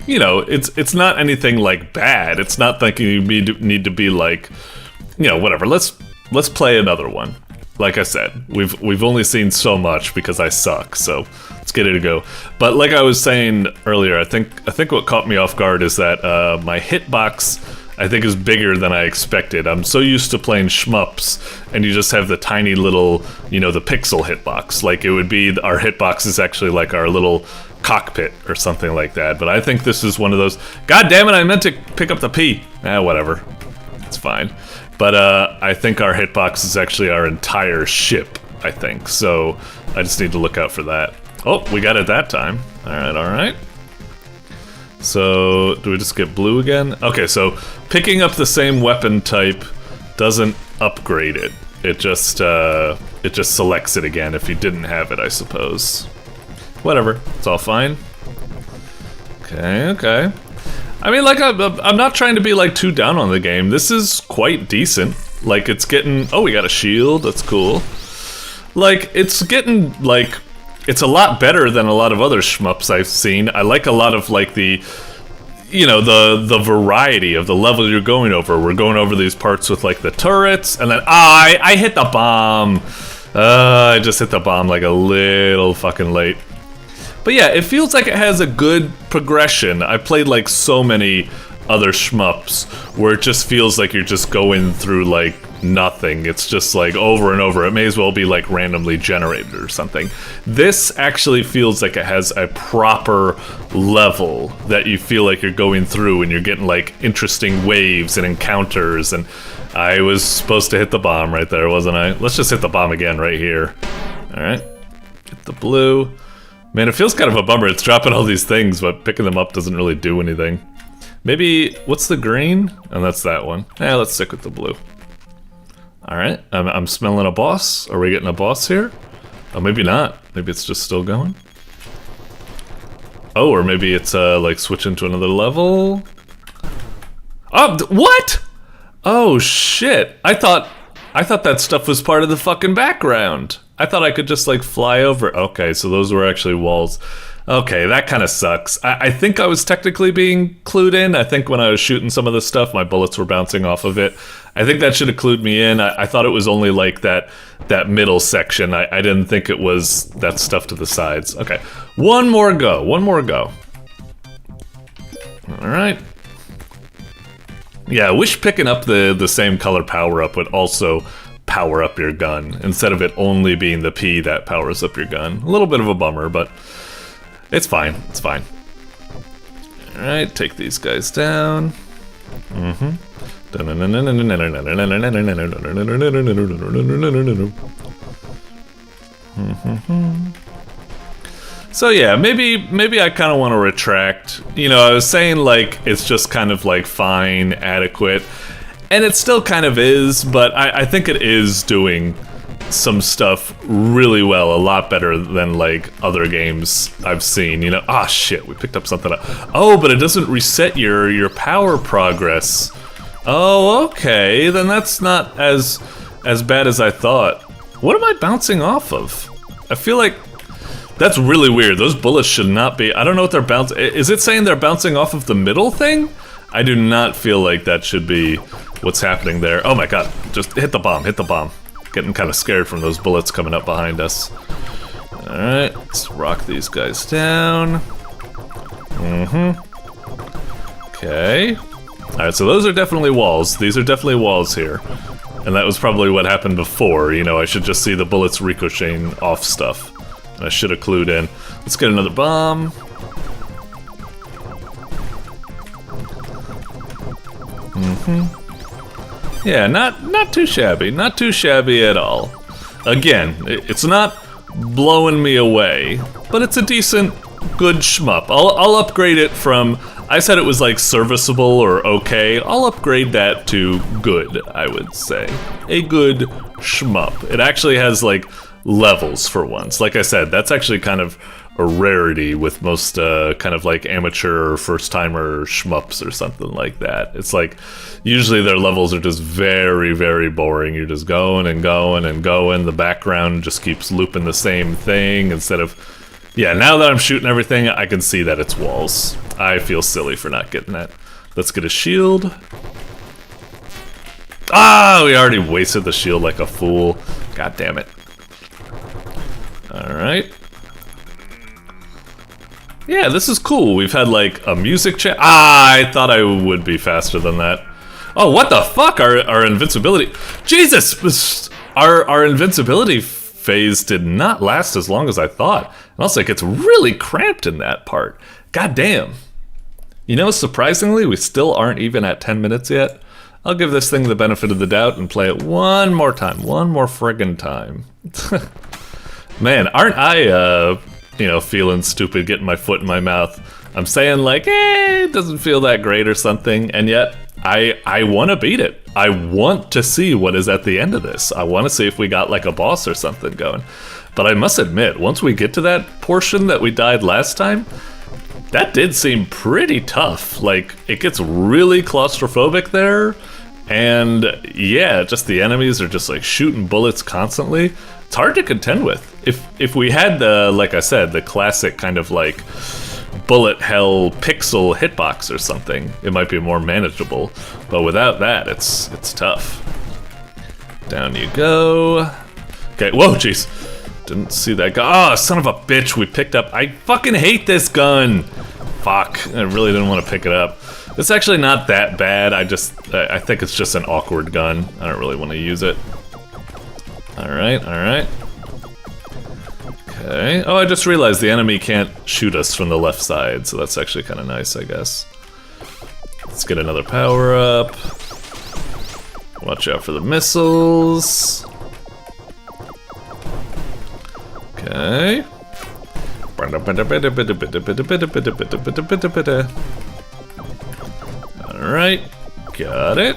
you know, it's not anything like bad. It's not thinking you need to be like, you know, whatever. Let's play another one. Like I said, we've only seen so much because I suck. So let's get it a go. But like I was saying earlier, I think what caught me off guard is that my hitbox I think is bigger than I expected. I'm so used to playing shmups, and you just have the tiny little, you know, the pixel hitbox. Like it would be our hitbox is actually like our little cockpit or something like that. But I think this is one of those. God damn it! I meant to pick up the P. Whatever. It's fine. But I think our hitbox is actually our entire ship. I think so. I just need to look out for that. Oh, we got it that time. Alright, alright. So, do we just get blue again? Okay, so picking up the same weapon type doesn't upgrade it. It just selects it again if you didn't have it, I suppose. Whatever, it's all fine. Okay, okay. I mean, like, I'm not trying to be, like, too down on the game. This is quite decent. Like, it's getting... Oh, we got a shield, that's cool. Like, it's getting, like... It's a lot better than a lot of other shmups I've seen. I like a lot of, like, the... You know, the variety of the level you're going over. We're going over these parts with, like, the turrets, and then... I hit the bomb! I just hit the bomb, like, a little fucking late. But yeah, it feels like it has a good progression. I played like so many other shmups where it just feels like you're just going through like nothing. It's just like over and over. It may as well be like randomly generated or something. This actually feels like it has a proper level that you feel like you're going through and you're getting like interesting waves and encounters. And I was supposed to hit the bomb right there, wasn't I? Let's just hit the bomb again right here. All right, get the blue. Man, it feels kind of a bummer. It's dropping all these things, but picking them up doesn't really do anything. Maybe, what's the green? And that's that one. Yeah, let's stick with the blue. Alright, I'm smelling a boss. Are we getting a boss here? Oh, maybe not. Maybe it's just still going. Oh, or maybe it's like switching to another level. Oh, what? Oh, shit. I thought that stuff was part of the fucking background. I thought I could just like fly over. Okay, so those were actually walls. Okay, that kind of sucks. I think I was technically being clued in. I think when I was shooting some of this stuff, my bullets were bouncing off of it. I think that should have clued me in. I thought it was only like that middle section. I didn't think it was that stuff to the sides. Okay, one more go. One more go. All right. Yeah, I wish picking up the same color power-up would also power up your gun, instead of it only being the P that powers up your gun. A little bit of a bummer, but it's fine, it's fine. Alright, take these guys down. So yeah, maybe I kind of want to retract. You know, I was saying like it's just kind of like fine, adequate. And it still kind of is, but I think it is doing some stuff really well, a lot better than like other games I've seen, you know. Ah, shit, we picked up something up. Oh, but it doesn't reset your power progress. Oh, okay, then that's not as bad as I thought. What am I bouncing off of? I feel like that's really weird. Those bullets should not be, I don't know what they're bouncing. Is it saying they're bouncing off of the middle thing? I do not feel like that should be what's happening there. Oh my god, just hit the bomb, hit the bomb. Getting kind of scared from those bullets coming up behind us. Alright, let's rock these guys down. Okay. Alright, so those are definitely walls. These are definitely walls here. And that was probably what happened before. You know, I should just see the bullets ricocheting off stuff. And I should have clued in. Let's get another bomb. Yeah, not too shabby, not too shabby at all. Again, it's not blowing me away, but it's a decent, good shmup. I'll upgrade it from, I said it was like serviceable or okay. I'll upgrade that to good, I would say. A good shmup. It actually has like levels for once. Like I said, that's actually kind of a rarity with most kind of like amateur first-timer shmups or something like that. It's like usually their levels are just very, very boring. You're just going and going and going. The background just keeps looping the same thing instead of... Yeah, now that I'm shooting everything, I can see that it's walls. I feel silly for not getting that. Let's get a shield. Ah, we already wasted the shield like a fool. God damn it. Alright. Yeah, this is cool. We've had like a music chat. Ah, I thought I would be faster than that. Oh, what the fuck? Our invincibility. Jesus! Our invincibility phase did not last as long as I thought. And also, it gets really cramped in that part. God damn. You know, surprisingly, we still aren't even at 10 minutes yet. I'll give this thing the benefit of the doubt and play it one more time. One more friggin' time. Man, aren't I feeling stupid, getting my foot in my mouth. I'm saying like, it doesn't feel that great or something, and yet I want to beat it. I want to see what is at the end of this. I want to see if we got like a boss or something going. But I must admit, once we get to that portion that we died last time, that did seem pretty tough. Like, it gets really claustrophobic there, and yeah, just the enemies are just like shooting bullets constantly. It's hard to contend with. If we had the, like I said, the classic kind of like bullet hell pixel hitbox or something, it might be more manageable. But without that, it's tough. Down you go. Okay, whoa, jeez. Didn't see that guy. Oh, son of a bitch, we picked up. I fucking hate this gun. Fuck, I really didn't want to pick it up. It's actually not that bad. I think it's just an awkward gun. I don't really want to use it. Alright, alright. Okay. Oh, I just realized the enemy can't shoot us from the left side, so that's actually kind of nice, I guess. Let's get another power up. Watch out for the missiles. Okay. Alright, got it.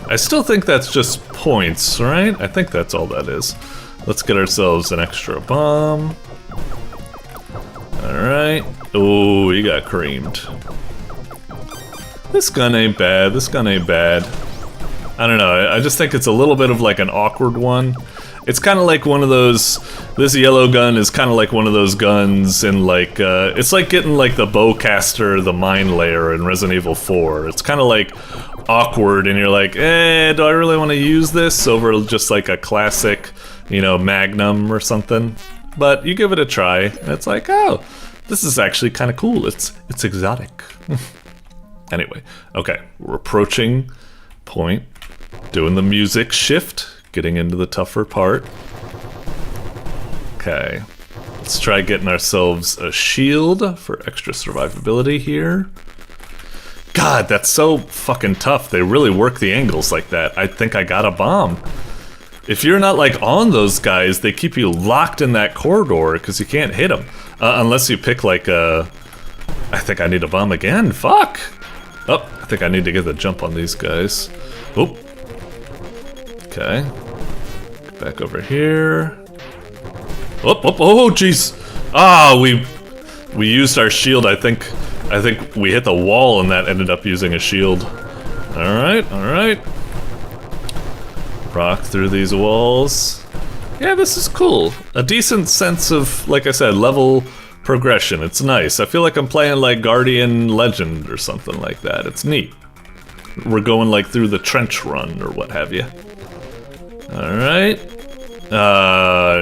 I still think that's just points, right? I think that's all that is. Let's get ourselves an extra bomb. Alright. Oh, you got creamed. This gun ain't bad, this gun ain't bad. I don't know, I just think it's a little bit of like an awkward one. It's kind of like one of those, this yellow gun is kind of like one of those guns in like, it's like getting like the bowcaster, the mine layer in Resident Evil 4. It's kind of like awkward and you're like, do I really want to use this over just like a classic, Magnum or something? But you give it a try and it's like, oh, this is actually kind of cool. It's exotic. Anyway, okay, we're approaching point, doing the music shift. Getting into the tougher part. Okay. Let's try getting ourselves a shield for extra survivability here. God, that's so fucking tough. They really work the angles like that. I think I got a bomb. If you're not like on those guys, they keep you locked in that corridor because you can't hit them. Unless you pick like a... I think I need a bomb again. Fuck! Oh, I think I need to get the jump on these guys. Oh. Okay. Back over here. Oh, jeez. Ah, we used our shield. I think we hit the wall and that ended up using a shield. Alright, alright. Rock through these walls. Yeah, this is cool. A decent sense of, like I said, level progression. It's nice. I feel like I'm playing like Guardian Legend or something like that. It's neat. We're going like through the trench run or what have you. Alright.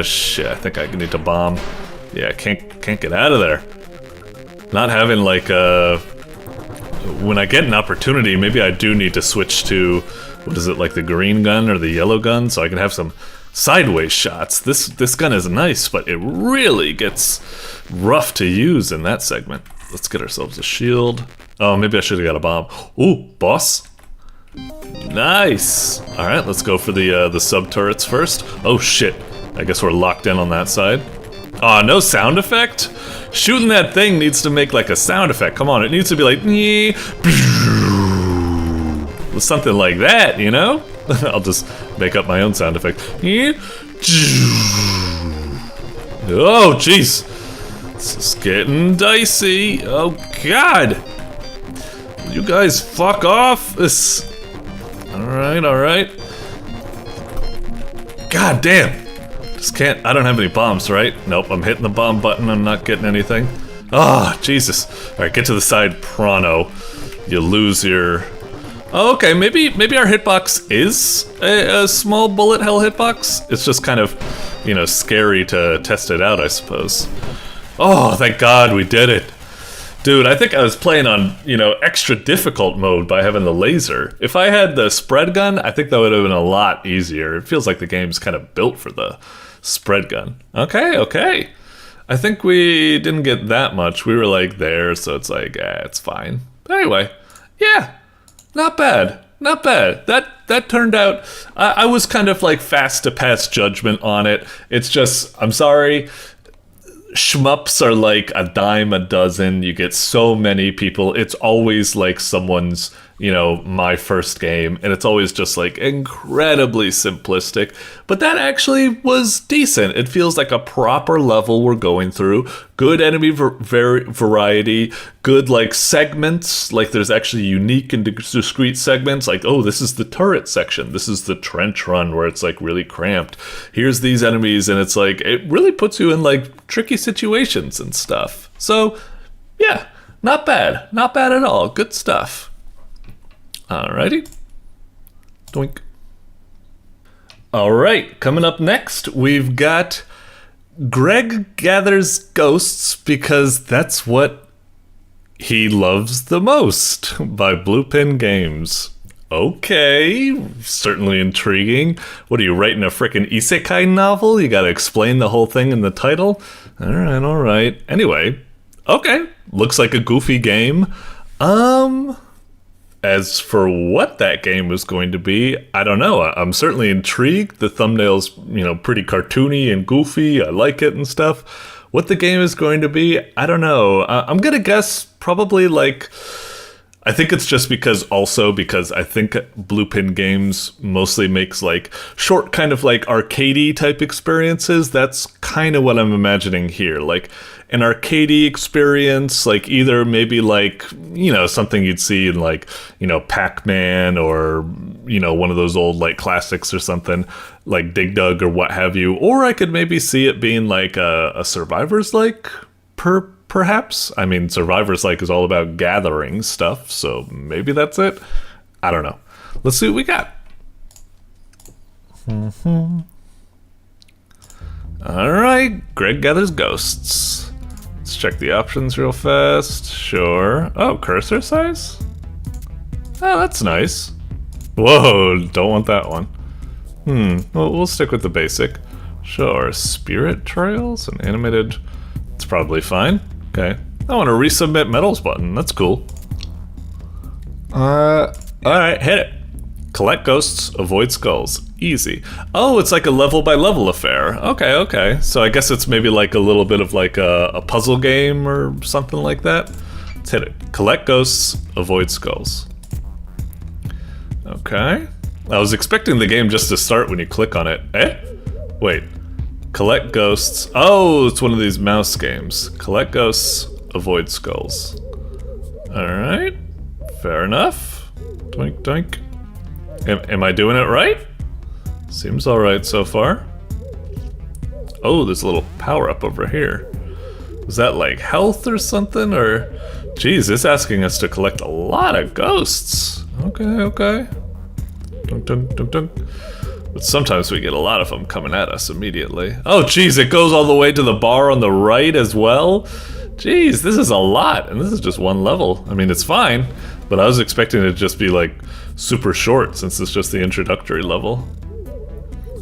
Shit, I think I need to bomb. Yeah, can't get out of there. Not having like when I get an opportunity, maybe I do need to switch to, what is it, like the green gun or the yellow gun, so I can have some sideways shots. This gun is nice, but it really gets rough to use in that segment. Let's get ourselves a shield. Oh, maybe I should have got a bomb. Ooh, boss. Nice! Alright, let's go for the sub-turrets first. Oh shit, I guess we're locked in on that side. Aw, no sound effect? Shooting that thing needs to make like a sound effect. Come on, it needs to be like... something like that, I'll just make up my own sound effect. Oh, jeez. This is getting dicey. Oh, God. You guys fuck off. This... Alright, alright. God damn. Just can't... I don't have any bombs, right? Nope, I'm hitting the bomb button. I'm not getting anything. Oh, Jesus. Alright, get to the side, Prono. You lose your... Oh, okay, maybe our hitbox is a small bullet hell hitbox. It's just kind of, scary to test it out, I suppose. Oh, thank God we did it. Dude, I think I was playing on, extra difficult mode by having the laser. If I had the spread gun, I think that would have been a lot easier. It feels like the game's kind of built for the spread gun. Okay. I think we didn't get that much. We were like there, so it's like, it's fine. But anyway, yeah. Not bad. That turned out... I was kind of like fast to pass judgment on it. It's just, I'm sorry. shmups are like a dime a dozen. You get so many people. It's always like someone's, you know, my first game, and it's always just like incredibly simplistic. But that actually was decent. It feels like a proper level we're going through. Good enemy variety, good like segments. Like there's actually unique and discrete segments. Like, oh, this is the turret section. This is the trench run where it's like really cramped. Here's these enemies, and it's like it really puts you in like tricky situations and stuff. So yeah, not bad. Not bad at all. Good stuff. Alrighty. Doink. Alright, coming up next, we've got Greg Gathers Ghosts because that's what he loves the most by BluePinGames. Okay, certainly intriguing. What are you, writing a frickin' isekai novel? You gotta explain the whole thing in the title? Alright. Anyway, okay, looks like a goofy game. As for what that game was going to be, I don't know. I'm certainly intrigued. The thumbnail's, you know, pretty cartoony and goofy. I like it and stuff. What the game is going to be, I don't know. I'm gonna guess probably like... I think it's just because I think BluePinGames mostly makes like short kind of like arcadey type experiences. That's kind of what I'm imagining here. Like an arcadey experience, like either maybe like, you know, something you'd see in like, you know, Pac-Man or, you know, one of those old like classics or something like Dig Dug or what have you. Or I could maybe see it being like a Survivors like perhaps. I mean, Survivors like is all about gathering stuff, so maybe that's it. I don't know. Let's see what we got. Alright, Greg Gathers Ghosts. Let's check the options real fast. Sure. Oh, cursor size? Oh, that's nice. Whoa, don't want that one. Well, we'll stick with the basic. Sure, spirit trails and animated. It's probably fine. Okay. I want to resubmit medals button. That's cool. Alright, hit it. Collect ghosts, avoid skulls. Easy. Oh, it's like a level by level affair. Okay. So I guess it's maybe like a little bit of like a puzzle game or something like that. Let's hit it. Collect ghosts, avoid skulls. Okay. I was expecting the game just to start when you click on it. Wait. Collect ghosts. Oh, it's one of these mouse games. Collect ghosts, avoid skulls. Alright. Fair enough. Doink, doink. Am I doing it right? Seems alright so far. Oh, there's a little power-up over here. Was that like health or something? Or... Geez, it's asking us to collect a lot of ghosts. Okay. Dunk, dunk, dunk, dunk. But sometimes we get a lot of them coming at us immediately. Oh, geez, it goes all the way to the bar on the right as well? Geez, this is a lot, and this is just one level. I mean, it's fine, but I was expecting it to just be, like, super short since it's just the introductory level.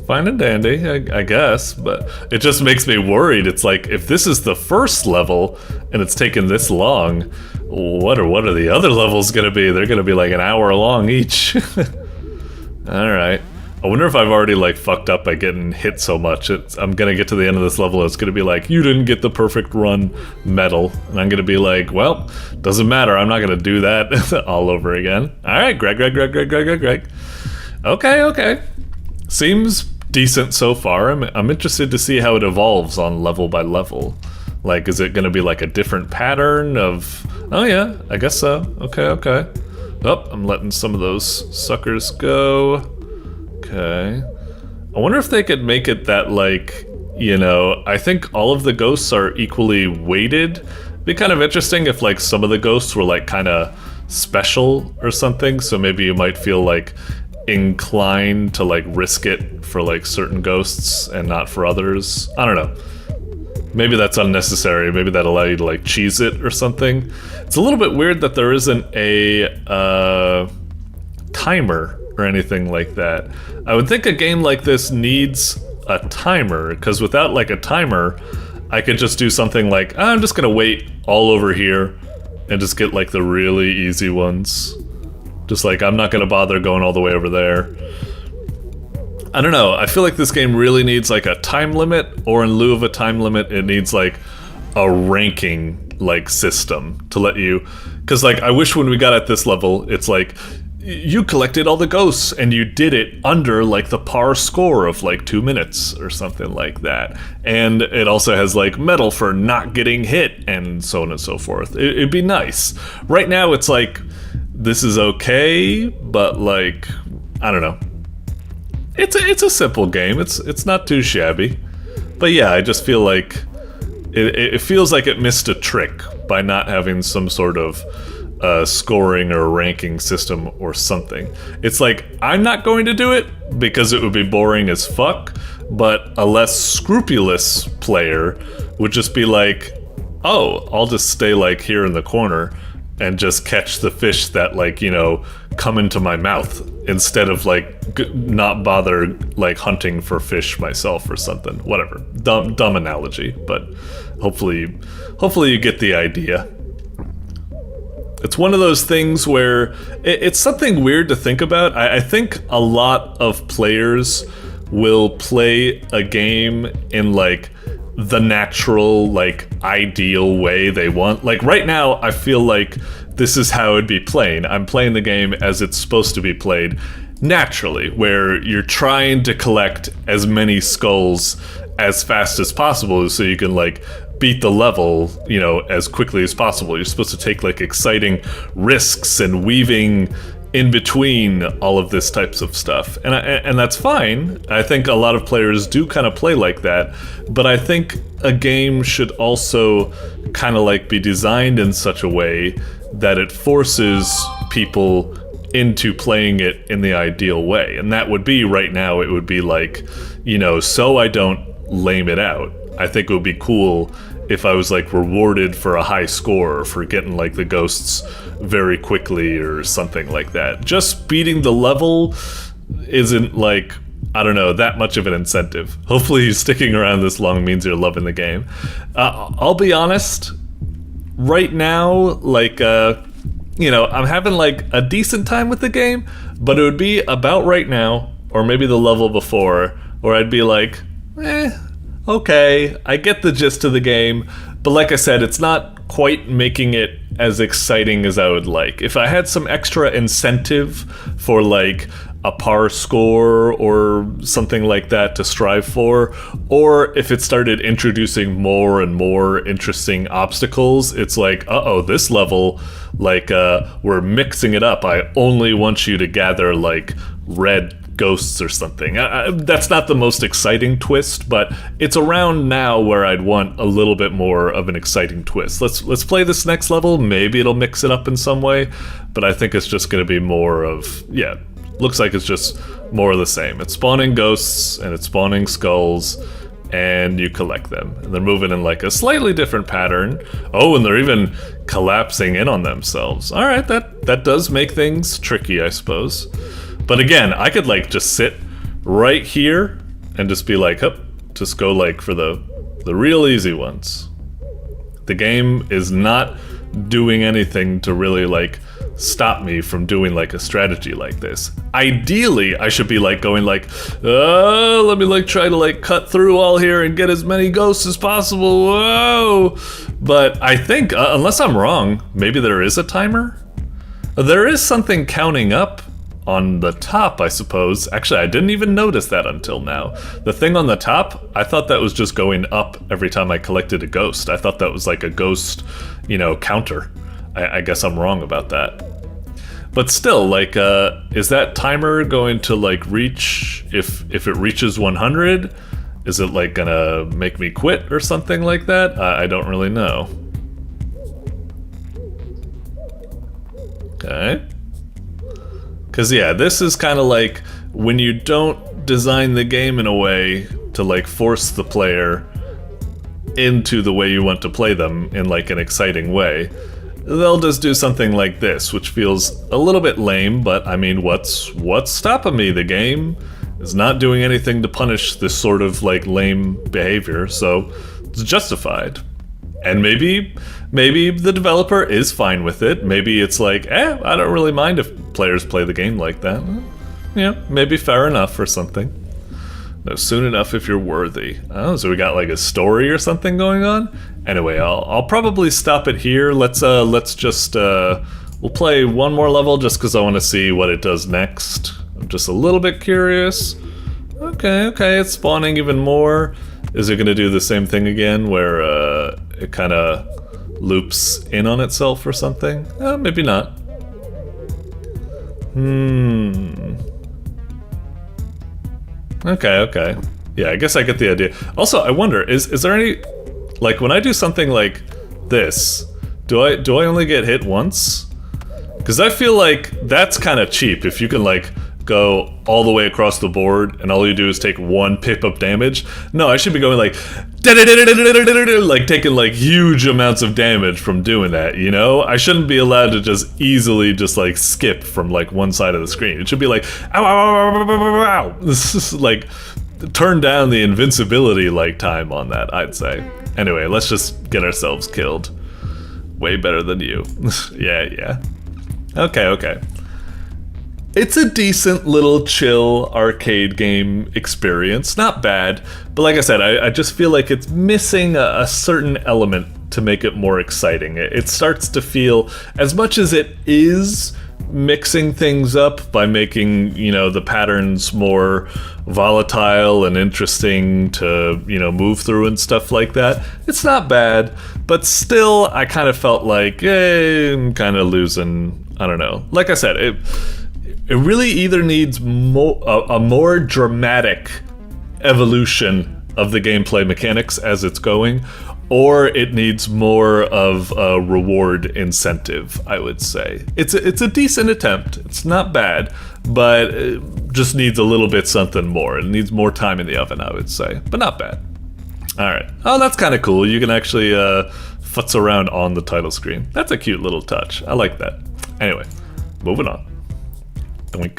Fine and dandy, I guess, but it just makes me worried. It's like, if this is the first level, and it's taken this long, what are the other levels gonna be? They're gonna be, like, an hour long each. Alright. I wonder if I've already like fucked up by getting hit so much. I'm gonna get to the end of this level and it's gonna be like, you didn't get the perfect run medal. And I'm gonna be like, well, doesn't matter, I'm not gonna do that all over again. Alright, Greg. Okay. Seems decent so far. I'm interested to see how it evolves on level by level. Like, is it gonna be like a different pattern of... Oh yeah, I guess so. Okay. Oh, I'm letting some of those suckers go. Okay. I wonder if they could make it that, like, you know, I think all of the ghosts are equally weighted. It'd be kind of interesting if, like, some of the ghosts were, like, kind of special or something, so maybe you might feel, like, inclined to, like, risk it for, like, certain ghosts and not for others. I don't know. Maybe that's unnecessary. Maybe that'll allow you to, like, cheese it or something. It's a little bit weird that there isn't a, timer or anything like that. I would think a game like this needs a timer, because without like a timer, I could just do something like, I'm just gonna wait all over here and just get like the really easy ones. Just like, I'm not gonna bother going all the way over there. I don't know, I feel like this game really needs like a time limit, or in lieu of a time limit, it needs like a ranking like system to let you, because like I wish when we got at this level, it's like you collected all the ghosts and you did it under like the par score of like 2 minutes or something like that. And it also has like medal for not getting hit and so on and so forth. It'd be nice. Right now it's like, this is okay, but like, I don't know. It's a simple game. It's not too shabby. But yeah, I just feel like it feels like it missed a trick by not having some sort of scoring or ranking system or something. It's like, I'm not going to do it because it would be boring as fuck, but a less scrupulous player would just be like, oh, I'll just stay like here in the corner and just catch the fish that like, you know, come into my mouth instead of like not bother like hunting for fish myself or something. Whatever. Dumb analogy, but hopefully you get the idea. It's one of those things where it's something weird to think about. I think a lot of players will play a game in like the natural, like ideal way they want. Like right now, I feel like this is how it'd be playing. I'm playing the game as it's supposed to be played naturally, where you're trying to collect as many skulls as fast as possible so you can like beat the level, you know, as quickly as possible. You're supposed to take like exciting risks and weaving in between all of this types of stuff, and that's fine. I think a lot of players do kind of play like that, but I think a game should also kind of like be designed in such a way that it forces people into playing it in the ideal way. And that would be, right now, it would be like, you know, so I don't lame it out. I think it would be cool if I was like rewarded for a high score for getting like the ghosts very quickly or something like that. Just beating the level isn't like, I don't know, that much of an incentive. Hopefully sticking around this long means you're loving the game. I'll be honest, right now, like, you know, I'm having like a decent time with the game, but it would be about right now, or maybe the level before, where I'd be like, okay, I get the gist of the game, but like I said, it's not quite making it as exciting as I would like. If I had some extra incentive for like a par score or something like that to strive for, or if it started introducing more and more interesting obstacles, it's like, uh-oh, this level, like, we're mixing it up. I only want you to gather like red ghosts or something. That's not the most exciting twist, but it's around now where I'd want a little bit more of an exciting twist. Let's play this next level. Maybe it'll mix it up in some way, but I think it's just going to be more of, yeah, looks like it's just more of the same. It's spawning ghosts and it's spawning skulls, and you collect them. And they're moving in like a slightly different pattern. Oh, and they're even collapsing in on themselves. All right, that does make things tricky, I suppose. But again, I could like just sit right here and just be like, hup, just go like for the real easy ones. The game is not doing anything to really like stop me from doing like a strategy like this. Ideally, I should be like going like, let me like try to like cut through all here and get as many ghosts as possible. Whoa! But I think, unless I'm wrong, maybe there is a timer? There is something counting up on the top, I suppose. Actually, I didn't even notice that until now. The thing on the top, I thought that was just going up every time I collected a ghost. I thought that was like a ghost, you know, counter. I guess I'm wrong about that. But still, like, is that timer going to like reach, if it reaches 100, is it like gonna make me quit or something like that? I don't really know. Okay. Because yeah, this is kind of like when you don't design the game in a way to like force the player into the way you want to play them in like an exciting way. They'll just do something like this, which feels a little bit lame, but I mean, what's stopping me? The game is not doing anything to punish this sort of like lame behavior, so it's justified. And maybe the developer is fine with it. Maybe it's like, I don't really mind if players play the game like that. Yeah, maybe fair enough or something. No, soon enough if you're worthy. Oh, so we got like a story or something going on? Anyway, I'll probably stop it here. Let's just, we'll play one more level just because I want to see what it does next. I'm just a little bit curious. Okay, it's spawning even more. Is it going to do the same thing again where it kind of loops in on itself or something? Maybe not. Okay. Yeah, I guess I get the idea. Also, I wonder, is there any, like, when I do something like this, do I only get hit once? Because I feel like that's kind of cheap if you can, like, go all the way across the board and all you do is take one pip-up damage. No, I should be going like taking like huge amounts of damage from doing that, you know? I shouldn't be allowed to just easily just like skip from like one side of the screen. It should be like ow, ow, ow, ow, ow, ow, ow. This is like turn down the invincibility like time on that, I'd say. Anyway, let's just get ourselves killed. Way better than you. Yeah. Okay. It's a decent little chill arcade game experience, not bad, but like I said, I just feel like it's missing a certain element to make it more exciting. It starts to feel, as much as it is mixing things up by making, you know, the patterns more volatile and interesting to, you know, move through and stuff like that, it's not bad, but still, I kind of felt like, I'm kind of losing, I don't know. Like I said, it really either needs a more dramatic evolution of the gameplay mechanics as it's going, or it needs more of a reward incentive, I would say. It's a decent attempt. It's not bad, but it just needs a little bit something more. It needs more time in the oven, I would say, but not bad. All right. Oh, that's kind of cool. You can actually futz around on the title screen. That's a cute little touch. I like that. Anyway, moving on. Doink.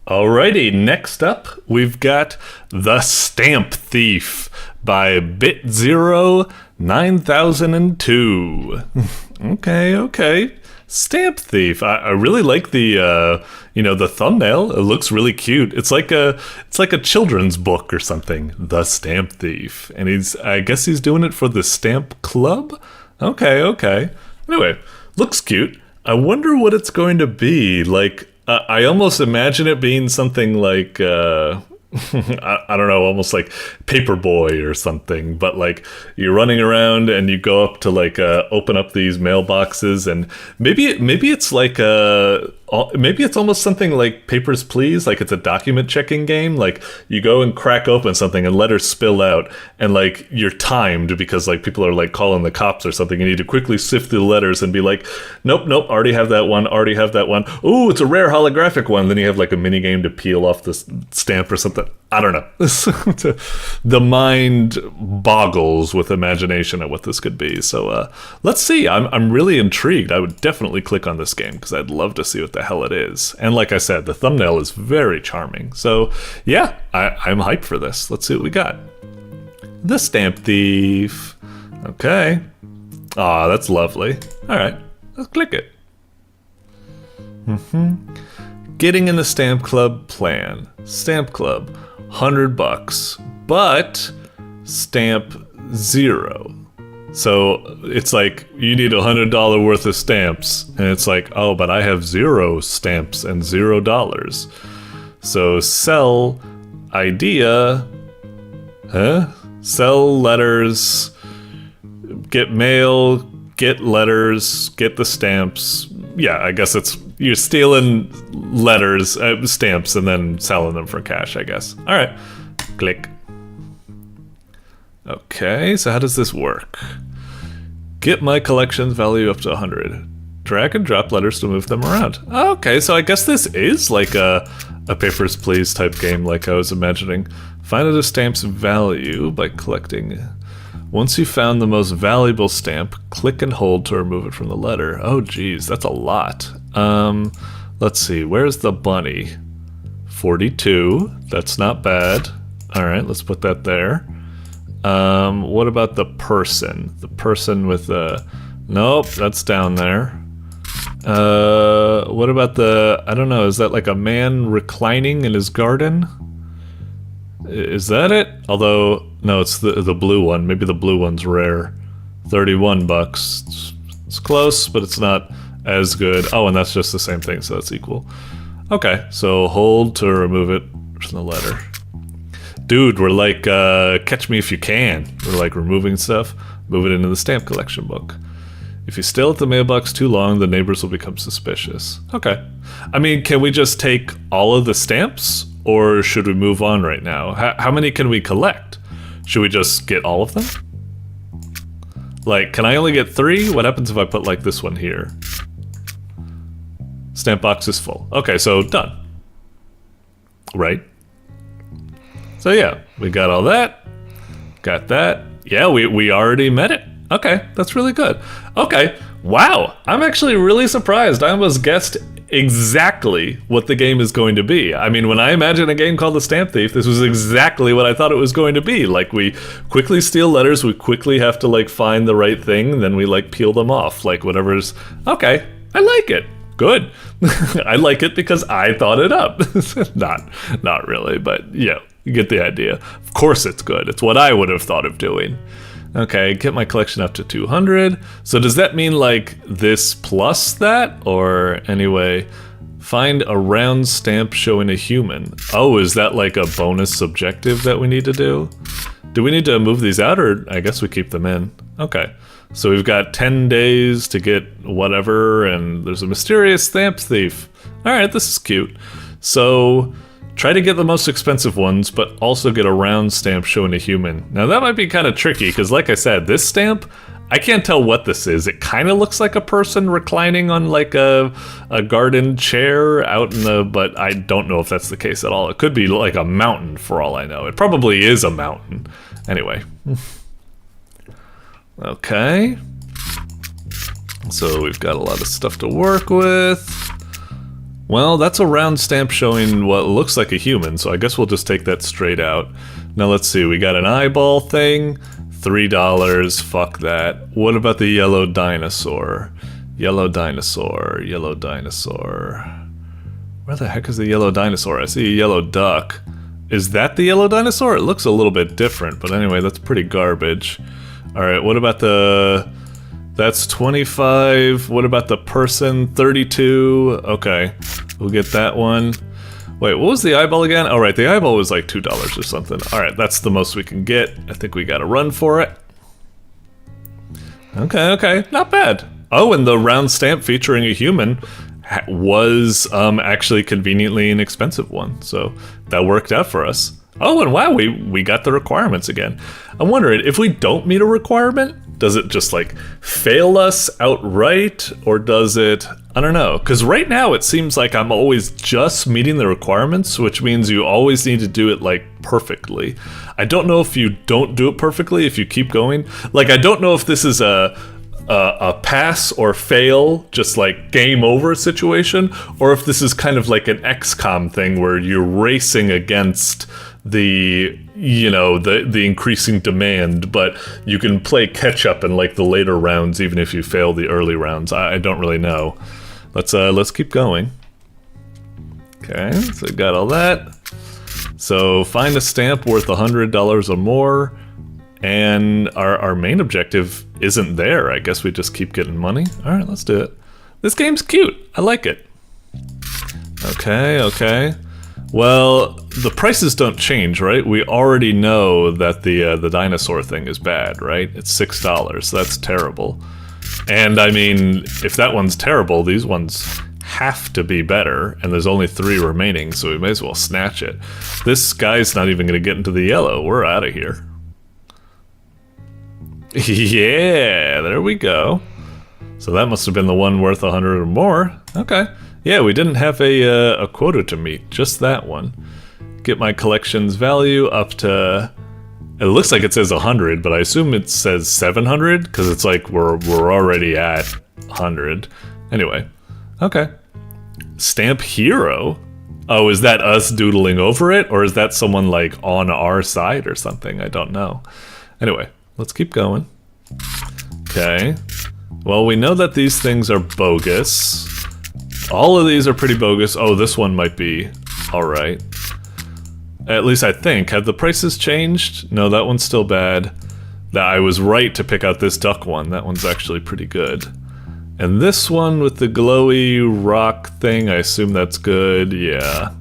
Alrighty, next up, we've got The Stamp Thief by Bit09002. Okay. Stamp Thief. I really like the the thumbnail. It looks really cute. It's like a children's book or something. The Stamp Thief. And I guess he's doing it for the Stamp Club? Okay. Anyway, looks cute. I wonder what it's going to be. Like, I almost imagine it being something like, I don't know, almost like Paperboy or something. But like, you're running around and you go up to like open up these mailboxes, and maybe it's like maybe it's almost something like Papers, Please. Like it's a document checking game. Like you go and crack open something and letters spill out, and like you're timed because like people are like calling the cops or something. You need to quickly sift through the letters and be like, nope, already have that one. Ooh, it's a rare holographic one. Then you have like a mini game to peel off the stamp or something. I don't know. The mind boggles with imagination at what this could be. So let's see. I'm really intrigued. I would definitely click on this game because I'd love to see what the hell it is. And like I said, the thumbnail is very charming. So yeah, I'm hyped for this. Let's see what we got. The Stamp Thief. Okay. Aw, that's lovely. All right, let's click it. Getting in the Stamp Club plan. Stamp Club, $100, but stamp 0. So it's like you need $100 worth of stamps, and it's like, oh, but I have 0 stamps and $0. So sell idea, sell letters, get mail, get letters, get the stamps. Yeah, I guess you're stealing letters, stamps, and then selling them for cash, I guess. All right, click. Okay, so how does this work? Get my collection's value up to 100. Drag and drop letters to move them around. Okay, so I guess this is like a Papers, Please type game like I was imagining. Find a stamp's value by collecting. Once you've found the most valuable stamp, click and hold to remove it from the letter. Oh geez, that's a lot. Let's see, where's the bunny? 42, that's not bad. Alright, let's put that there. What about the person? The person with the... Nope, that's down there. What about the... I don't know, is that like a man reclining in his garden? Is that it? Although, no, it's the blue one. Maybe the blue one's rare. 31 bucks. It's close, but it's not as good. Oh, and that's just the same thing, so that's equal. Okay, so hold to remove it. There's no letter. Dude, we're like, catch me if you can. We're like removing stuff. Move it into the stamp collection book. If you stay at the mailbox too long, the neighbors will become suspicious. Okay. I mean, can we just take all of the stamps? Or should we move on right now? How many can we collect? Should we just get all of them? Like, can I only get 3? What happens if I put like this one here? Stamp box is full. Okay, so done. Right? So yeah, we got all that. Got that. Yeah, we already met it. Okay, that's really good. Okay, wow. I'm actually really surprised. I almost guessed exactly what the game is going to be. I mean, when I imagine a game called The Stamp Thief, this was exactly what I thought it was going to be. Like, we quickly steal letters, we quickly have to, like, find the right thing, then we, like, peel them off. Like, whatever's... Okay, I like it. Good. I like it because I thought it up. Not really, but, yeah, you get the idea. Of course it's good. It's what I would have thought of doing. Okay, get my collection up to 200. So does that mean like this plus that? Or anyway, find a round stamp showing a human. Oh, is that like a bonus objective that we need to do? Do we need to move these out, or I guess we keep them in? Okay, so we've got 10 days to get whatever, and there's a mysterious stamp thief. All right, this is cute. So try to get the most expensive ones, but also get a round stamp showing a human. Now that might be kind of tricky, because like I said, this stamp, I can't tell what this is. It kind of looks like a person reclining on like a garden chair out in the, but I don't know if that's the case at all. It could be like a mountain for all I know. It probably is a mountain. Anyway. Okay. So we've got a lot of stuff to work with. Well, that's a round stamp showing what looks like a human, so I guess we'll just take that straight out. Now let's see, we got an eyeball thing, $3, fuck that. What about the yellow dinosaur? Yellow dinosaur, yellow dinosaur. Where the heck is the yellow dinosaur? I see a yellow duck. Is that the yellow dinosaur? It looks a little bit different, but anyway, that's pretty garbage. Alright, what about the... That's 25. What about the person? 32. Okay, we'll get that one. Wait, what was the eyeball again? Oh, right, the eyeball was like $2 or something. All right, that's the most we can get. I think we got to run for it. Okay, not bad. Oh, and the round stamp featuring a human was actually conveniently an expensive one, so that worked out for us. Oh, and wow, we got the requirements again. I'm wondering, if we don't meet a requirement, does it just like fail us outright, or does it, I don't know, because right now it seems like I'm always just meeting the requirements, which means you always need to do it like perfectly. I don't know if you don't do it perfectly, if you keep going. Like, I don't know if this is a pass or fail, just like game over situation, or if this is kind of like an XCOM thing where you're racing against the, you know, the increasing demand, but you can play catch up in like the later rounds even if you fail the early rounds. I don't really know. Let's keep going. Okay, so we got all that. So find a stamp worth $100 or more, and our main objective isn't there. I guess we just keep getting money. All right, let's do it. This game's cute. I like it. Okay. Well, the prices don't change, right? We already know that the dinosaur thing is bad, right? It's $6, so that's terrible. And I mean, if that one's terrible, these ones have to be better, and there's only 3 remaining, so we may as well snatch it. This guy's not even going to get into the yellow. We're out of here. Yeah, there we go. So that must have been the one worth 100 or more. Okay. Yeah, we didn't have a quota to meet, just that one. Get my collection's value up to... It looks like it says 100, but I assume it says 700, because it's like we're already at 100. Anyway, okay. Stamp hero? Oh, is that us doodling over it, or is that someone like on our side or something? I don't know. Anyway, let's keep going. Okay. Well, we know that these things are bogus. All of these are pretty bogus. Oh, this one might be alright. At least I think. Have the prices changed? No, that one's still bad. I was right to pick out this duck one. That one's actually pretty good. And this one with the glowy rock thing, I assume that's good. Yeah.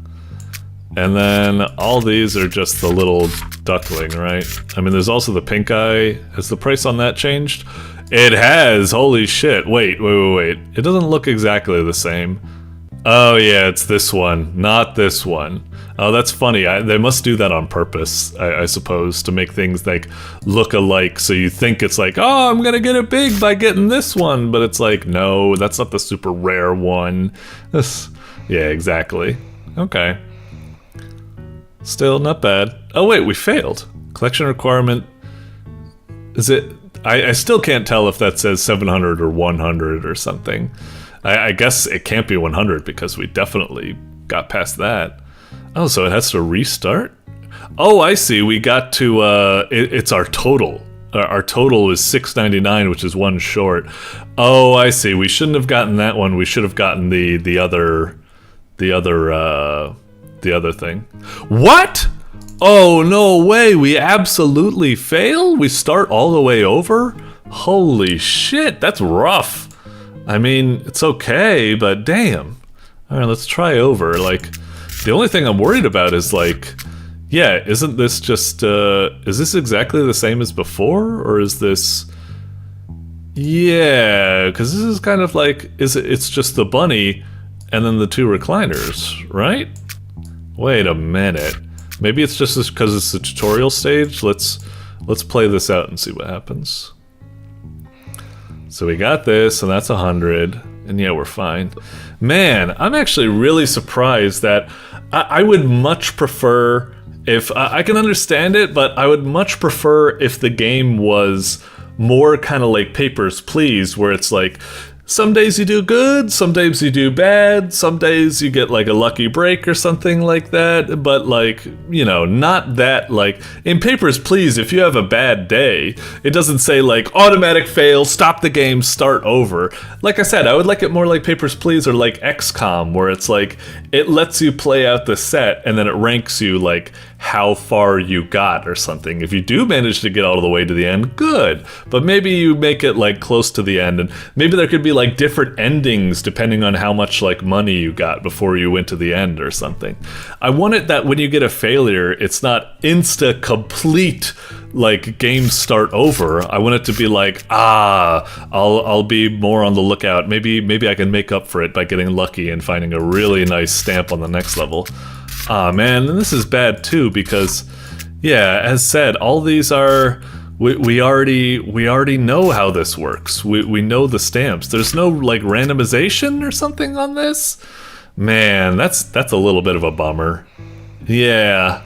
And then all these are just the little duckling, right? I mean, there's also the pink eye. Has the price on that changed? It has! Holy shit. Wait. It doesn't look exactly the same. Oh yeah, it's this one, not this one. Oh, that's funny. They must do that on purpose, I suppose, to make things like look alike. So you think it's like, oh, I'm gonna get it big by getting this one, but it's like, no, that's not the super rare one. Yeah, exactly. Okay. Still not bad. Oh wait, we failed. Collection requirement. Is it? I still can't tell if that says 700 or 100 or something. I guess it can't be 100 because we definitely got past that. Oh, so it has to restart? Oh, I see. We got to, it's our total. Our total is $6.99, which is one short. Oh, I see. We shouldn't have gotten that one. We should have gotten the other thing. What? Oh, no way. We absolutely fail? We start all the way over? Holy shit, that's rough. I mean, it's okay, but damn. Alright, let's try over. Like, the only thing I'm worried about is like, yeah, isn't this just, is this exactly the same as before? Or is this... Yeah, because this is kind of like, it's just the bunny and then the two recliners, right? Wait a minute. Maybe it's just because it's the tutorial stage. Let's play this out and see what happens. So we got this, and that's 100, and yeah, we're fine. Man, I'm actually really surprised that I would much prefer if I can understand it, but I would much prefer if the game was more kind of like Papers, Please, where it's like, some days you do good, some days you do bad, some days you get like a lucky break or something like that, but like, you know, not that like, in Papers, Please, if you have a bad day, it doesn't say like, automatic fail, stop the game, start over. Like I said, I would like it more like Papers, Please or like XCOM, where it's like, it lets you play out the set and then it ranks you like how far you got or something. If you do manage to get all the way to the end, good. But maybe you make it like close to the end, and maybe there could be like different endings depending on how much like money you got before you went to the end or something. I want it that when you get a failure, it's not insta complete like games start over. I want it to be like, I'll be more on the lookout. Maybe I can make up for it by getting lucky and finding a really nice stamp on the next level. Man, and this is bad too because, yeah, as said, all these are we already know how this works. We know the stamps. There's no like randomization or something on this. Man, that's a little bit of a bummer. Yeah.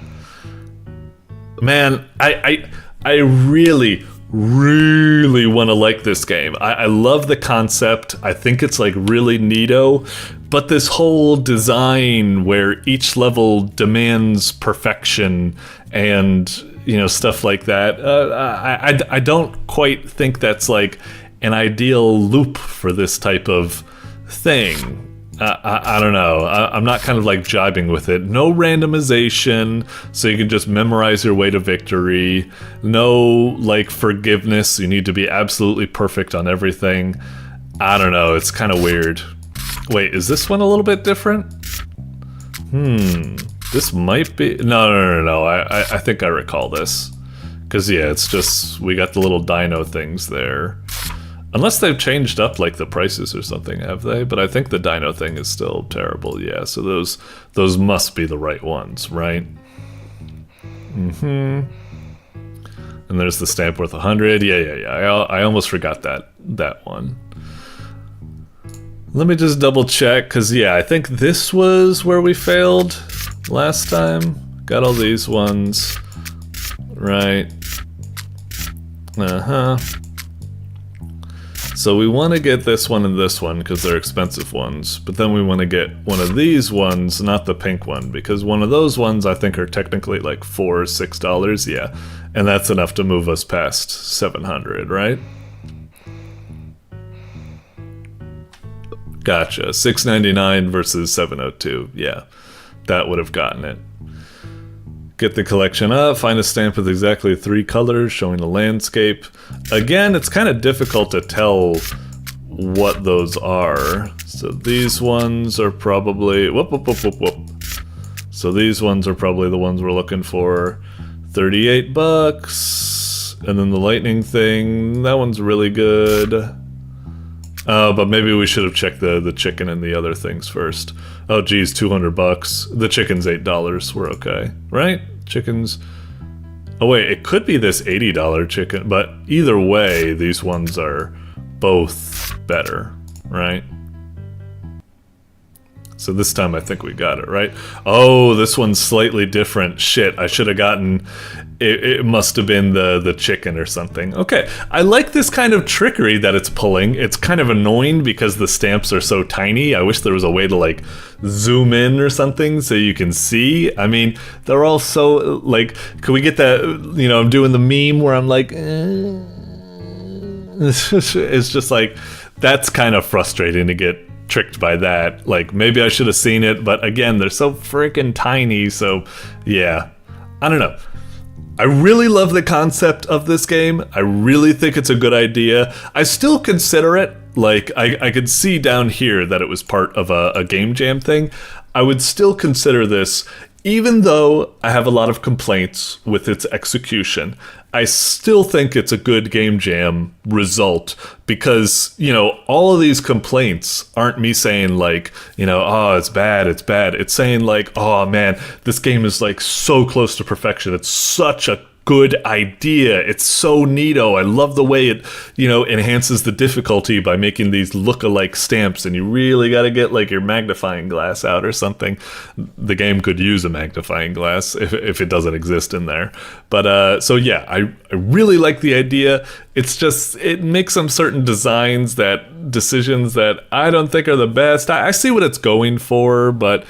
Man, I really want to like this game. I love the concept. I think it's like really neato, but this whole design where each level demands perfection and, you know, stuff like that, I don't quite think that's like an ideal loop for this type of thing. I don't know. I'm not kind of like jibing with it. No randomization, so you can just memorize your way to victory. No like forgiveness. You need to be absolutely perfect on everything. I don't know. It's kind of weird. Wait, is this one a little bit different? This might be... No. I think I recall this. Because yeah, it's just... We got the little dino things there. Unless they've changed up like the prices or something, have they? But I think the dino thing is still terrible, yeah. So those must be the right ones, right? And there's the stamp worth 100. Yeah. I almost forgot that one. Let me just double check, because yeah, I think this was where we failed last time. Got all these ones. Right. So we want to get this one and this one because they're expensive ones, but then we want to get one of these ones, not the pink one, because one of those ones I think are technically like $4 or $6, yeah, and that's enough to move us past 700, right? Gotcha, $6.99 versus $7.02, yeah, that would have gotten it. Get the collection up, find a stamp with exactly 3 colors showing a landscape. Again, it's kind of difficult to tell what those are. So these ones are probably... Whoop, whoop, whoop, whoop, whoop. So these ones are probably the ones we're looking for. 38 bucks. And then the lightning thing, that one's really good. But maybe we should have checked the chicken and the other things first. Oh geez, 200 bucks. The chicken's $8. We're okay, right? Chickens. Oh wait, it could be this $80 chicken, but either way, these ones are both better, right? So this time I think we got it, right? Oh, this one's slightly different. Shit, I should have gotten... It must have been the chicken or something. Okay, I like this kind of trickery that it's pulling. It's kind of annoying because the stamps are so tiny. I wish there was a way to, like, zoom in or something so you can see. I mean, they're all so, like... Can we get that, you know, I'm doing the meme where I'm like... It's just like... That's kind of frustrating to get tricked by that. Like, maybe I should have seen it, but again, they're so freaking tiny, so yeah. I don't know. I really love the concept of this game. I really think it's a good idea. I still consider it, like, I could see down here that it was part of a game jam thing. I would still consider this, even though I have a lot of complaints with its execution, I still think it's a good game jam result because, you know, all of these complaints aren't me saying like, you know, oh, it's bad, it's bad. It's saying like, oh man, this game is like so close to perfection. It's such a good idea. It's so neato. I love the way it, you know, enhances the difficulty by making these look-alike stamps, and you really got to get like your magnifying glass out or something. The game could use a magnifying glass if it doesn't exist in there. But so yeah, I really like the idea. It's just, it makes some certain decisions that I don't think are the best. I see what it's going for, but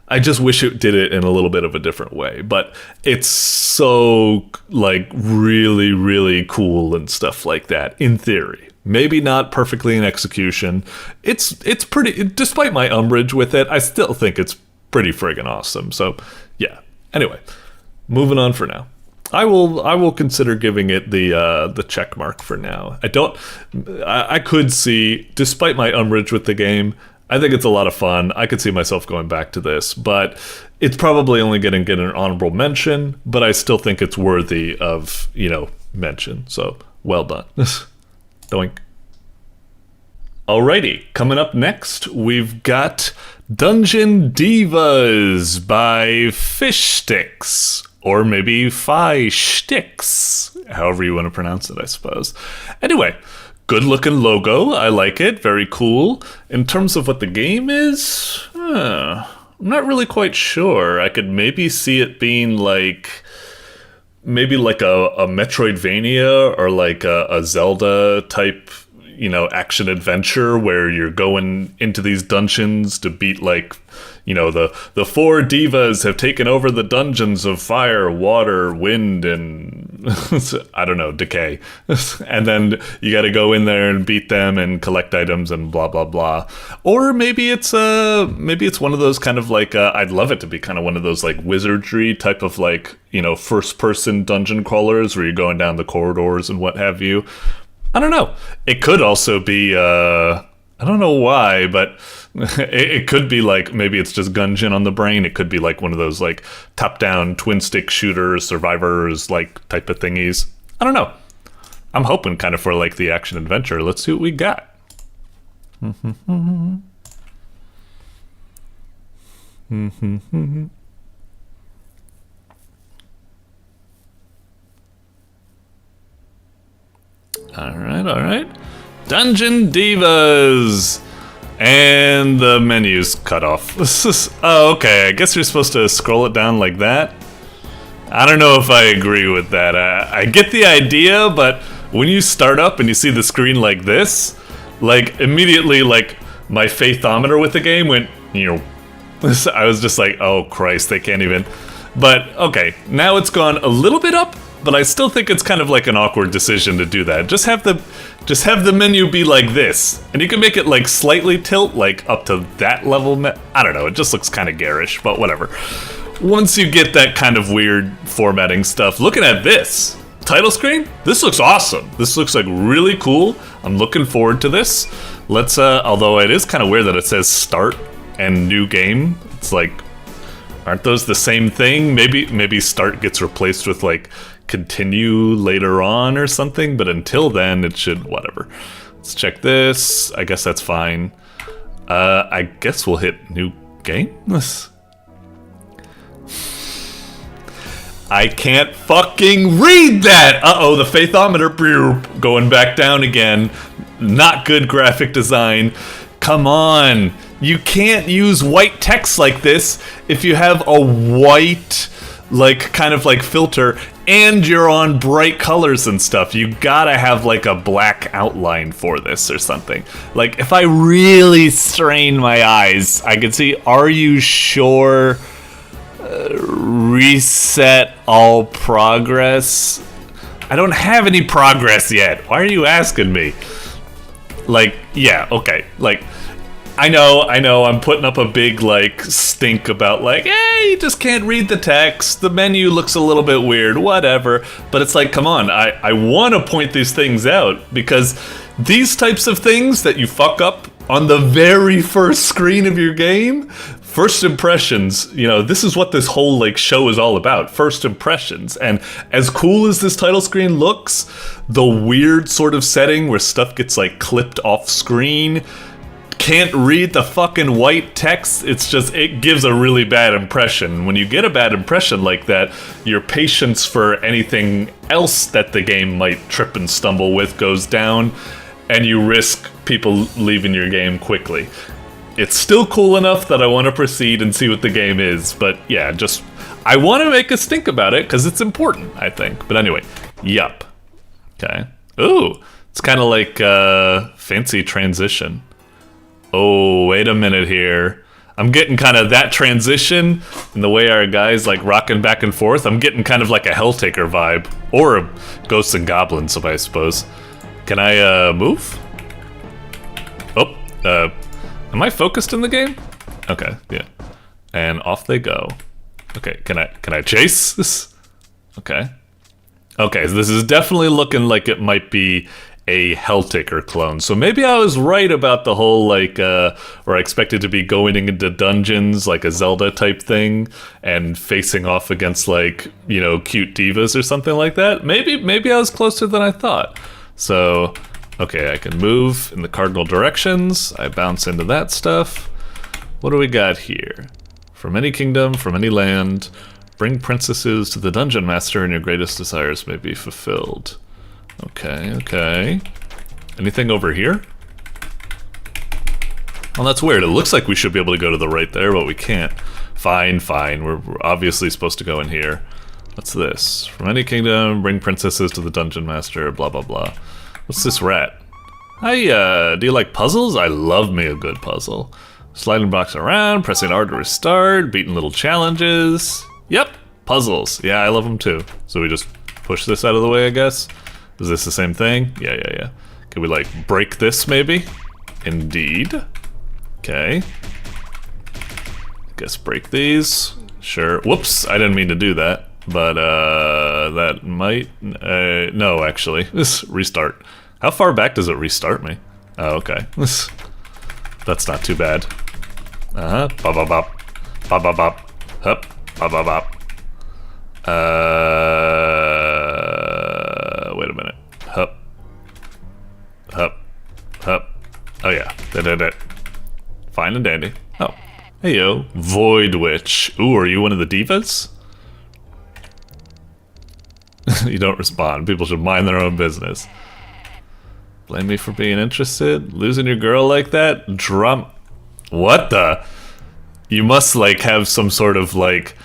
I just wish it did it in a little bit of a different way. But it's so, like, really, really cool and stuff like that, in theory. Maybe not perfectly in execution. It's pretty, despite my umbrage with it, I still think it's pretty friggin' awesome. So, yeah. Anyway, moving on for now. I will consider giving it the check mark for now. I could see, despite my umbrage with the game, I think it's a lot of fun. I could see myself going back to this, but it's probably only going to get an honorable mention, but I still think it's worthy of, you know, mention. So, well done. Doink. Alrighty, coming up next, we've got Dungeon Divas by Phishtickz. Or maybe Phishtickz, however you want to pronounce it, I suppose. Anyway, good looking logo, I like it, very cool. In terms of what the game is, I'm not really quite sure. I could maybe see it being like, maybe like a Metroidvania or like a Zelda type, you know, action adventure where you're going into these dungeons to beat like, you know, the 4 divas have taken over the dungeons of fire, water, wind, and I don't know, decay. And then you got to go in there and beat them and collect items and blah blah blah. Or maybe it's one of those kind of like I'd love it to be kind of one of those like wizardry type of like, you know, first person dungeon crawlers where you're going down the corridors and what have you. I don't know. It could also be I don't know why, but it could be like, maybe it's just Gungeon on the brain. It could be like one of those like top-down twin stick shooters, survivors like type of thingies. I don't know. I'm hoping kind of for like the action adventure. Let's see what we got. All right. Dungeon Divas! And the menu's cut off. Oh, okay, I guess you're supposed to scroll it down like that? I don't know if I agree with that. I get the idea, but when you start up and you see the screen like this, like, immediately, like, my faithometer with the game went, you know, I was just like, oh Christ, they can't even. But, okay, now it's gone a little bit up, but I still think it's kind of like an awkward decision to do that. Just have the menu be like this, and you can make it like slightly tilt, like up to that level. I don't know, it just looks kind of garish, but whatever. once you get that kind of weird formatting stuff, looking at this title screen, this looks awesome. This looks like really cool. I'm looking forward to this. Let's, although it is kind of weird that it says start and new game. It's like, aren't those the same thing? Maybe start gets replaced with like continue later on or something, but until then it should, whatever. Let's check this. I guess that's fine. I guess we'll hit new game. I can't fucking read that! Uh-oh, the faithometer going back down again. Not good graphic design. Come on. You can't use white text like this if you have a white, like, kind of like filter and you're on bright colors and stuff. You gotta have like a black outline for this or something. Like, if I really strain my eyes, I can see, are you sure? Reset all progress. I don't have any progress yet. Why are you asking me? Like, yeah, okay. Like, I know, I'm putting up a big, like, stink about, like, hey, you just can't read the text. The menu looks a little bit weird, whatever. But it's like, come on, I want to point these things out because these types of things that you fuck up on the very first screen of your game, first impressions, you know, this is what this whole, like, show is all about. First impressions. And as cool as this title screen looks, the weird sort of setting where stuff gets, like, clipped off screen, can't read the fucking white text, it's just, it gives a really bad impression. When you get a bad impression like that, your patience for anything else that the game might trip and stumble with goes down, and you risk people leaving your game quickly. It's still cool enough that I want to proceed and see what the game is, but yeah, just, I want to make us think about it, because it's important, I think. But anyway, yup. Okay. Ooh, it's kind of like fancy transition. Oh, wait a minute here. I'm getting kind of that transition, and the way our guy's like rocking back and forth, I'm getting kind of like a Helltaker vibe. Or a Ghosts and Goblins, I suppose. Can I move? Oh, am I focused in the game? Okay, yeah. And off they go. Okay, can I chase this? Okay. Okay, so this is definitely looking like it might be a Helltaker clone. So maybe I was right about the whole, like, where I expected to be going into dungeons, like a Zelda type thing, and facing off against, like, you know, cute divas or something like that. Maybe I was closer than I thought. So, okay, I can move in the cardinal directions. I bounce into that stuff. What do we got here? From any kingdom, from any land, bring princesses to the dungeon master and your greatest desires may be fulfilled. Okay, okay. Anything over here? Well, that's weird. It looks like we should be able to go to the right there, but we can't. Fine, fine. We're obviously supposed to go in here. What's this? From any kingdom, bring princesses to the dungeon master, blah, blah, blah. What's this rat? Hi, do you like puzzles? I love me a good puzzle. Sliding blocks around, pressing R to restart, beating little challenges. Yep, puzzles. Yeah, I love them too. So we just push this out of the way, I guess. Is this the same thing? Yeah, yeah, yeah. Can we, like, break this, maybe? Indeed. Okay. Guess break these. Sure. Whoops, I didn't mean to do that. But, that might... no, actually. This restart. How far back does it restart me? Oh, okay. That's not too bad. Uh-huh. Bop-bop-bop. Bop-bop-bop. Hup. Bop-bop-bop. Wait a minute. Hup. Hup. Hup. Oh yeah. Da-da-da. Fine and dandy. Oh. Hey yo. Void Witch. Ooh, are you one of the divas? You don't respond. People should mind their own business. Blame me for being interested? Losing your girl like that? What the? You must, like, have some sort of, like...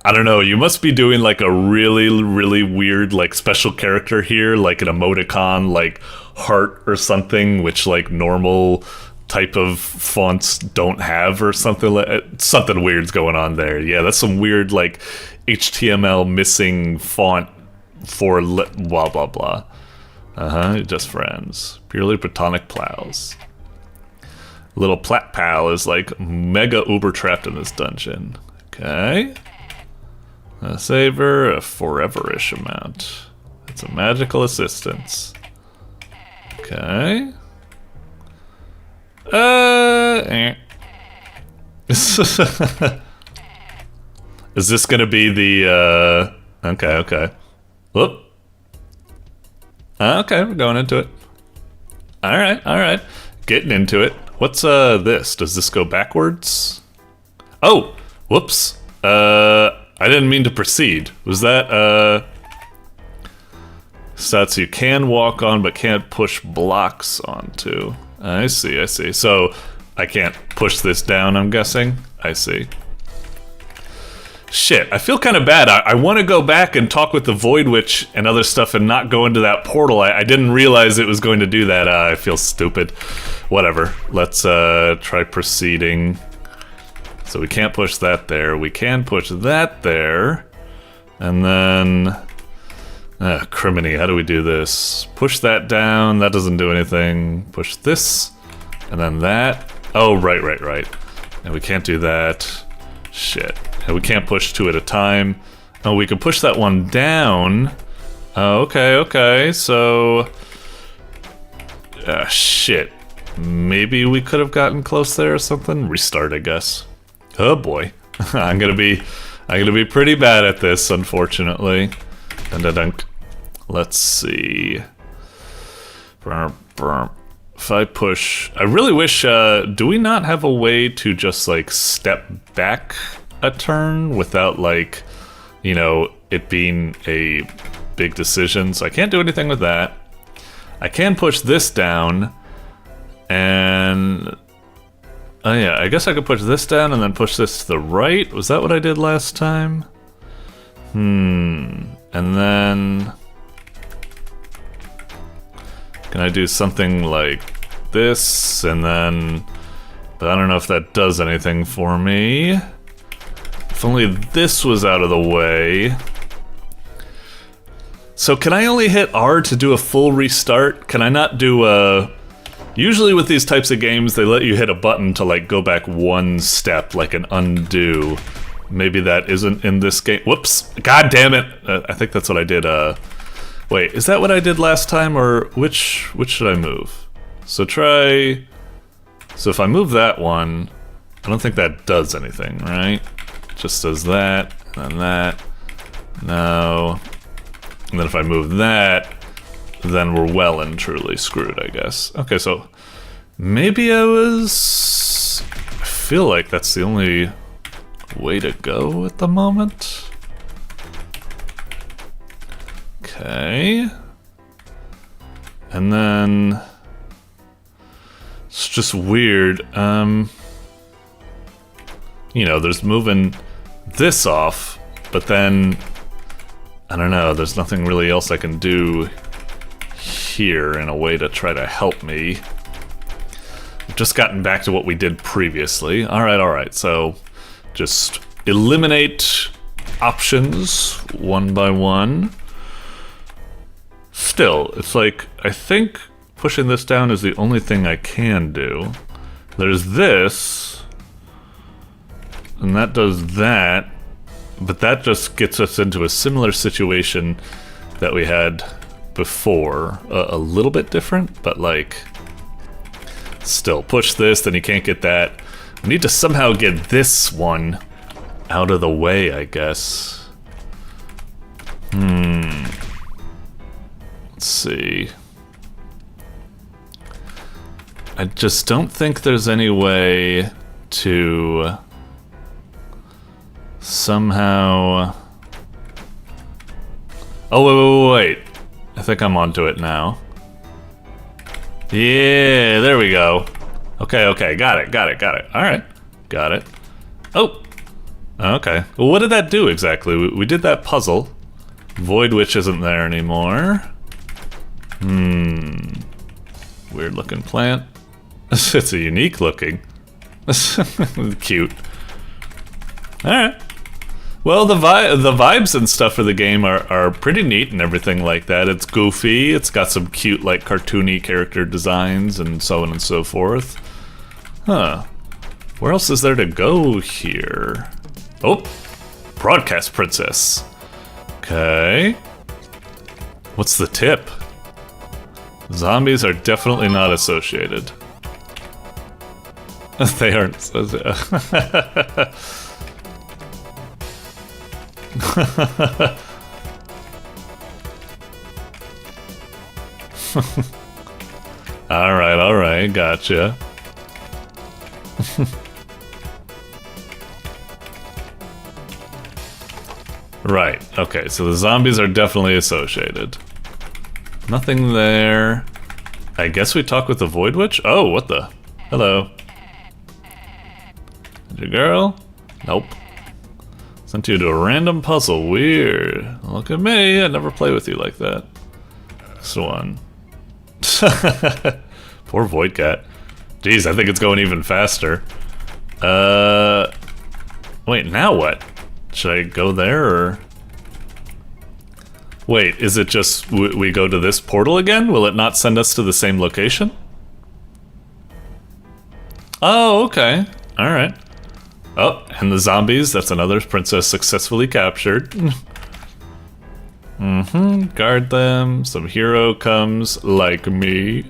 I don't know, you must be doing, like, a really, really weird, like, special character here, like an emoticon, like, heart or something, which, like, normal type of fonts don't have or something. Something weird's going on there. Yeah, that's some weird, like, HTML missing font for blah, blah, blah. Uh-huh, just friends. Purely platonic plows. Little plat pal is, like, mega uber trapped in this dungeon. Okay. A saver, a foreverish amount. It's a magical assistance. Okay. Is this gonna be the, okay. Whoop. Okay, we're going into it. Alright. Getting into it. What's, this? Does this go backwards? Oh! Whoops. I didn't mean to proceed. Was that, stats you can walk on but can't push blocks onto. I see. So, I can't push this down, I'm guessing? I see. Shit, I feel kind of bad. I want to go back and talk with the Void Witch and other stuff and not go into that portal. I didn't realize it was going to do that. I feel stupid. Whatever. Let's try proceeding. So we can't push that there. We can push that there. And then... criminy, how do we do this? Push that down. That doesn't do anything. Push this. And then that. Oh, right. And we can't do that. Shit. And we can't push two at a time. Oh, we can push that one down. Oh, okay. So... shit. Maybe we could have gotten close there or something? Restart, I guess. Oh boy. I'm gonna be pretty bad at this, unfortunately. Dun-dun-dun. Let's see. If I push... I really wish... do we not have a way to just, like, step back a turn without, like, you know, it being a big decision? So I can't do anything with that. I can push this down. And... oh yeah, I guess I could push this down and then push this to the right. Was that what I did last time? And then... can I do something like this, and then... but I don't know if that does anything for me. If only this was out of the way. So can I only hit R to do a full restart? Can I not do a... usually with these types of games, they let you hit a button to, like, go back one step, like an undo. Maybe that isn't in this game. Whoops! God damn it! I think that's what I did, wait, is that what I did last time, or which should I move? So try... so if I move that one, I don't think that does anything, right? Just does that, and then that. No. And then if I move that, then we're well and truly screwed, I guess. Okay, so maybe I feel like that's the only way to go at the moment. Okay. And then it's just weird. You know, there's moving this off, but then I don't know, there's nothing really else I can do here in a way to try to help me. We've just gotten back to what we did previously. Alright, so just eliminate options one by one. Still, it's like, I think pushing this down is the only thing I can do. There's this, and that does that, but that just gets us into a similar situation that we had before. A little bit different, but like, still, push this, then you can't get that. We need to somehow get this one out of the way, I guess. Let's see. I just don't think there's any way to somehow... oh, wait. I think I'm onto it now. Yeah, there we go. Okay, got it. Alright, got it. Oh! Okay. Well, what did that do exactly? We did that puzzle. Void Witch isn't there anymore. Weird looking plant. It's a unique looking. Cute. Alright. Well, the vibes and stuff for the game are pretty neat and everything like that. It's goofy, it's got some cute, like, cartoony character designs and so on and so forth. Huh. Where else is there to go here? Oh! Broadcast Princess. Okay. What's the tip? Zombies are definitely not associated. They aren't. Alright, gotcha. Right, okay, so the zombies are definitely associated. Nothing there. I guess we talk with the Void Witch? Oh, what the? Hello. Is your girl? Nope. Sent you to a random puzzle. Weird. Look at me. I never play with you like that. Next one. Poor Void Cat. Jeez, I think it's going even faster. Wait, now what? Should I go there, or... Wait, is it just we go to this portal again? Will it not send us to the same location? Oh, okay. Alright. Oh, and the zombies. That's another princess successfully captured. Guard them. Some hero comes like me.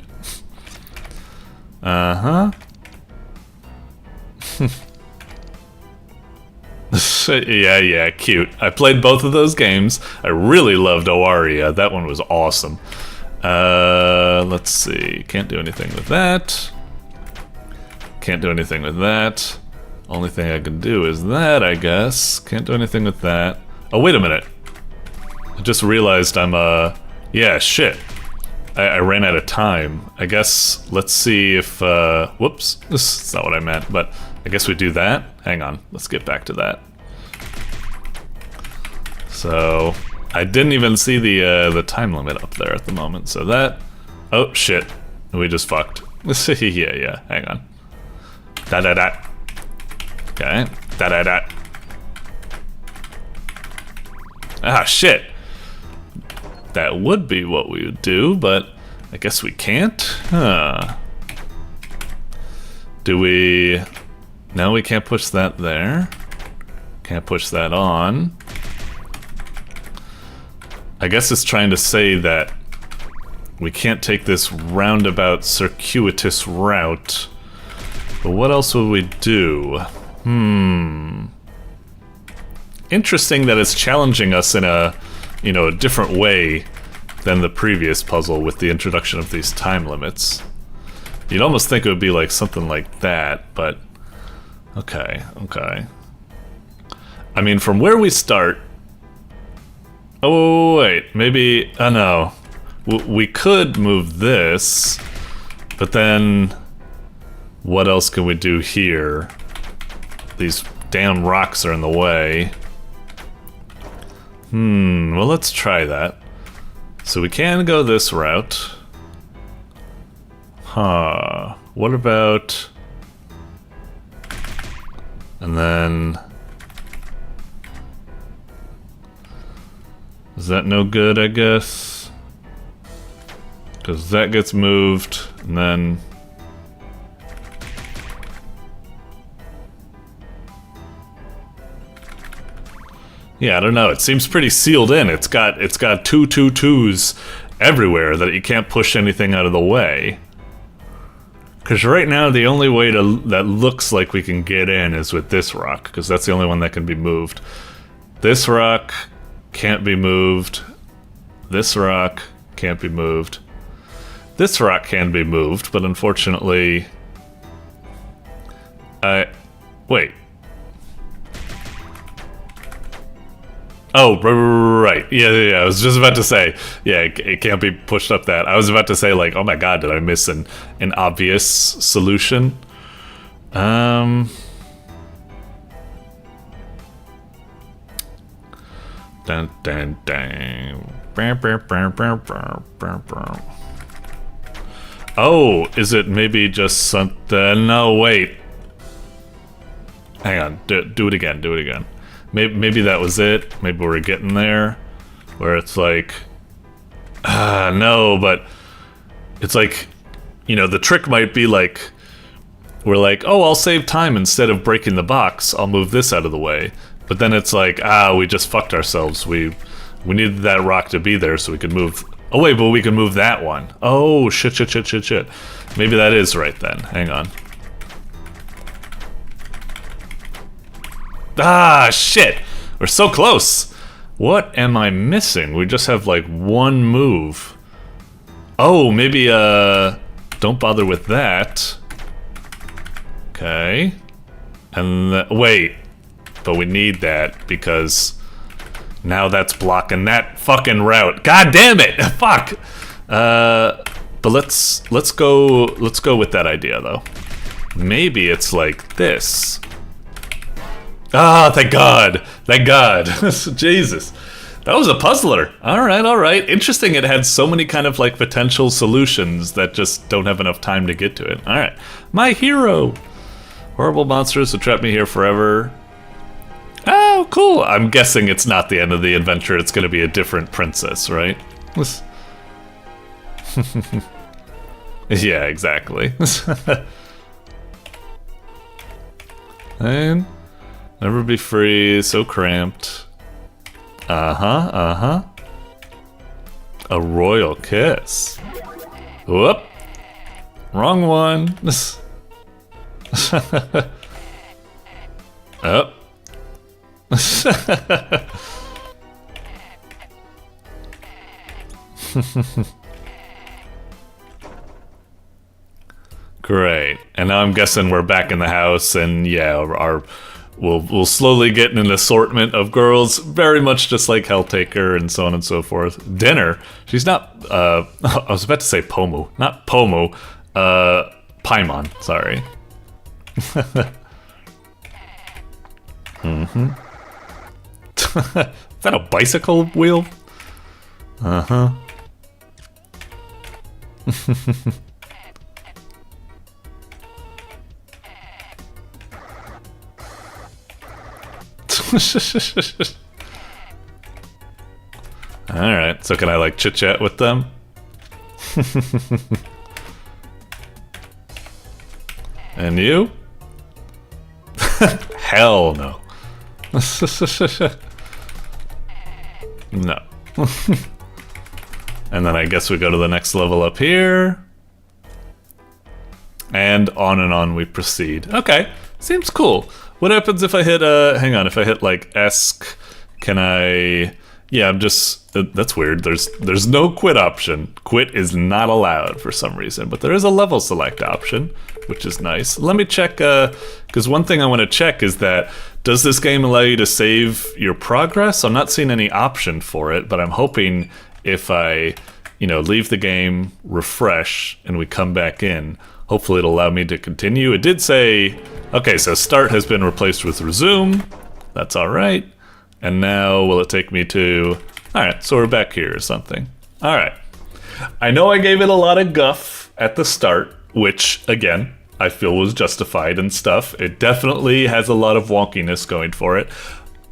Yeah, cute. I played both of those games. I really loved Oaria. That one was awesome. Let's see. Can't do anything with that. Can't do anything with that. Only thing I can do is that, I guess. Can't do anything with that. Oh, wait a minute. I just realized I'm, yeah, shit. I ran out of time. I guess, let's see if, whoops. This is not what I meant, but I guess we do that. Hang on, let's get back to that. So, I didn't even see the time limit up there at the moment, so that... Oh, shit. We just fucked. Yeah, hang on. Da-da-da. Okay, da-da-da. Ah, shit. That would be what we would do, but I guess we can't? Huh. Do we... No, we can't push that there. Can't push that on. I guess it's trying to say that we can't take this roundabout, circuitous route. But what else would we do? Interesting that it's challenging us in a, you know, a different way than the previous puzzle with the introduction of these time limits. You'd almost think it would be like something like that, but... Okay. I mean, from where we start... Oh, wait, maybe... Oh, no. We could move this, but then... What else can we do here? These damn rocks are in the way. Well, let's try that. So we can go this route. Huh. What about... And then... Is that no good, I guess? Because that gets moved, and then... Yeah, I don't know. It seems pretty sealed in. It's got 222s everywhere that you can't push anything out of the way. Because right now the only way that looks like we can get in is with this rock, because that's the only one that can be moved. This rock can't be moved. This rock can't be moved. This rock can be moved, but unfortunately... Wait. Oh, right. Yeah, I was just about to say, yeah, it can't be pushed up that. I was about to say, like, oh my god, did I miss an obvious solution? Dun, dun, dun. Oh, is it maybe just something? No, wait. Hang on, do it again. Maybe that was it. Maybe we're getting there, where it's like, no, but it's like, you know, the trick might be like, we're like, oh, I'll save time instead of breaking the box. I'll move this out of the way. But then it's like, we just fucked ourselves. We needed that rock to be there so we could move. Oh wait, but we can move that one. Oh, shit. Maybe that is right then. Hang on. Ah, shit! We're so close! What am I missing? We just have like one move. Oh, maybe, don't bother with that. Okay. And wait. But we need that because now that's blocking that fucking route. God damn it! Fuck! But let's go with that idea though. Maybe it's like this. Ah, thank God! Thank God! Jesus. That was a puzzler. Alright. Interesting it had so many kind of like potential solutions that just don't have enough time to get to it. Alright. My hero! Horrible monsters will trap me here forever. Oh, cool. I'm guessing it's not the end of the adventure. It's gonna be a different princess, right? Yeah, exactly. And never be free, so cramped. A royal kiss. Whoop. Wrong one. Oh. Great. And now I'm guessing we're back in the house, and yeah, we'll slowly get an assortment of girls, very much just like Helltaker and so on and so forth. Dinner. She's not. I was about to say Pomu, not Pomu. Paimon. Sorry. Is that a bicycle wheel? Alright, so can I like chit chat with them? And you? Hell no. No. And then I guess we go to the next level up here. And on we proceed. Okay, seems cool. What happens if I hit, hang on, if I hit like ESC, can I, yeah, I'm just, that's weird. There's no quit option. Quit is not allowed for some reason, but there is a level select option, which is nice. Let me check, because one thing I want to check is that, does this game allow you to save your progress? I'm not seeing any option for it, but I'm hoping if I, leave the game, refresh, and we come back in, hopefully it'll allow me to continue. It did say, okay, so start has been replaced with resume. That's all right. And now will it take me to, all right, so we're back here or something. All right. I know I gave it a lot of guff at the start, which again, I feel was justified and stuff. It definitely has a lot of wonkiness going for it.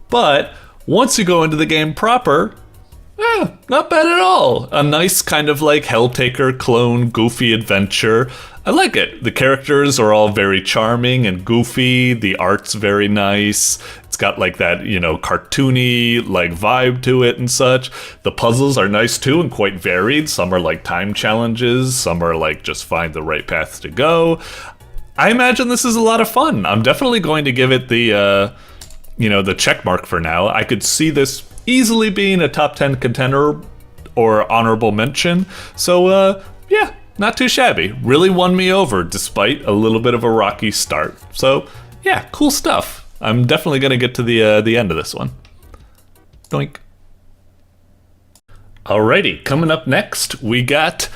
But once you go into the game proper, not bad at all. A nice kind of like Helltaker clone goofy adventure. I like it. The characters are all very charming and goofy. The art's very nice. It's got like that, cartoony like vibe to it and such. The puzzles are nice too and quite varied. Some are like time challenges. Some are like just find the right path to go. I imagine this is a lot of fun. I'm definitely going to give it the, the check mark for now. I could see this easily being a top 10 contender or honorable mention. So, yeah, not too shabby. Really won me over despite a little bit of a rocky start. So, yeah, cool stuff. I'm definitely going to get to the end of this one. Doink. Alrighty, coming up next, we got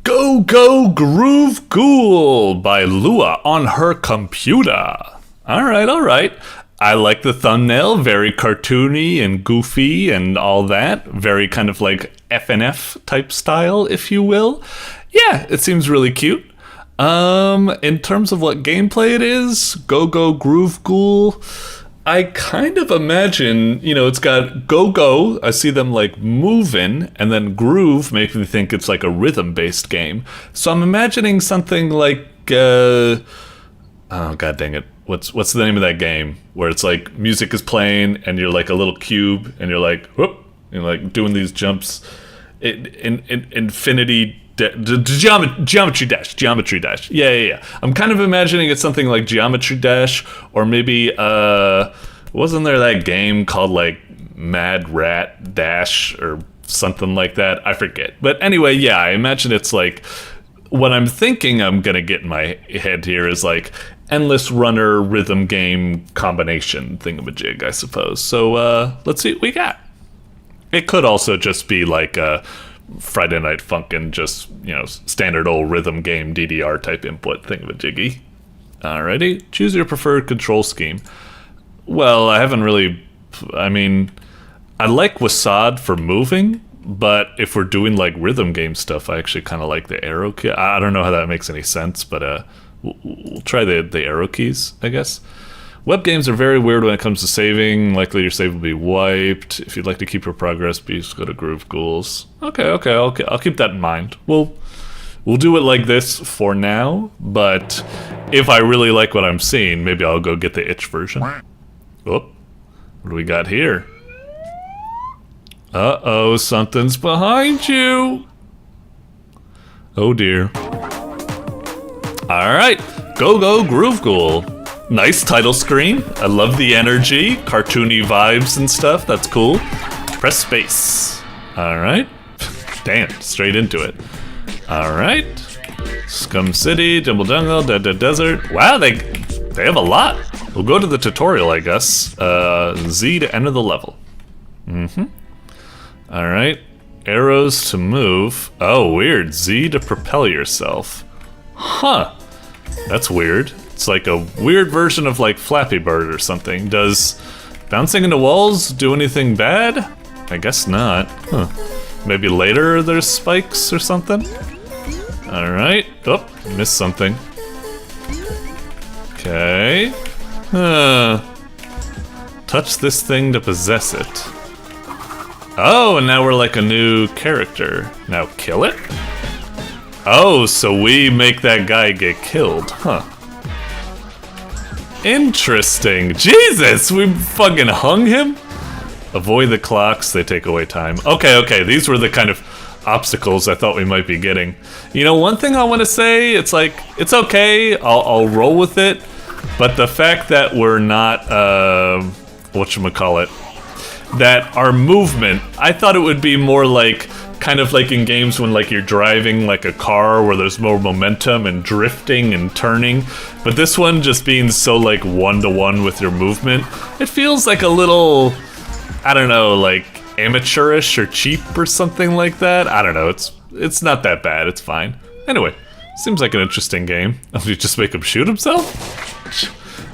Go Go Groove Ghoul by Luaonhercomputa. Alright. I like the thumbnail, very cartoony and goofy and all that. Very kind of like FNF type style, if you will. Yeah, it seems really cute. In terms of what gameplay it is, Go Go Groove Ghoul, I kind of imagine, it's got go-go, I see them like moving, and then groove makes me think it's like a rhythm-based game. So I'm imagining something like, oh god dang it. what's the name of that game where it's like music is playing and you're like a little cube and you're like whoop, and like doing these jumps. Infinity Geometry Dash. Yeah. I'm kind of imagining it's something like Geometry Dash, or maybe wasn't there that game called like Mad Rat Dash or something like that? I forget. But anyway, yeah, I imagine it's like what I'm thinking I'm gonna get in my head here is like endless runner rhythm game combination thingamajig, I suppose. So let's see what we got. It could also just be like a Friday Night Funkin', just, you know, standard old rhythm game DDR type input thingamajiggy. Alrighty, choose your preferred control scheme. Well, I haven't really, I mean, I like WASD for moving, but if we're doing like rhythm game stuff, I actually kind of like the arrow key. I don't know how that makes any sense, but we'll try the arrow keys, I guess. Web games are very weird when it comes to saving. Likely your save will be wiped. If you'd like to keep your progress, please go to Groove Ghouls. Okay, I'll keep that in mind. We'll do it like this for now, but if I really like what I'm seeing, maybe I'll go get the itch version. Oh, what do we got here? Uh-oh, something's behind you. Oh dear. Alright, go Groove Ghoul. Nice title screen. I love the energy, cartoony vibes and stuff. That's cool. Press space. Alright. Damn, straight into it. Alright. Scum City, Dimble Jungle, Dead Desert. Wow, they have a lot. We'll go to the tutorial, I guess. Z to enter the level. Alright. Arrows to move. Oh, weird. Z to propel yourself. Huh. That's weird. It's like a weird version of like Flappy Bird or something. Does bouncing into walls do anything bad? I guess not. Huh. Maybe later there's spikes or something? Alright. Oh, missed something. Okay. Touch this thing to possess it. Oh, and now we're like a new character. Now kill it? Oh, so we make that guy get killed, huh? Interesting. Jesus, we fucking hung him? Avoid the clocks, they take away time. Okay, these were the kind of obstacles I thought we might be getting. You know, one thing I want to say, it's like, it's okay, I'll roll with it, but the fact that we're not, whatchamacallit, that our movement, I thought it would be more like, kind of like in games when like you're driving like a car where there's more momentum and drifting and turning, but this one just being so like one-to-one with your movement, it feels like a little, I don't know, like amateurish or cheap or something like that. I don't know, it's not that bad, it's fine. Anyway, seems like an interesting game. You just make him shoot himself?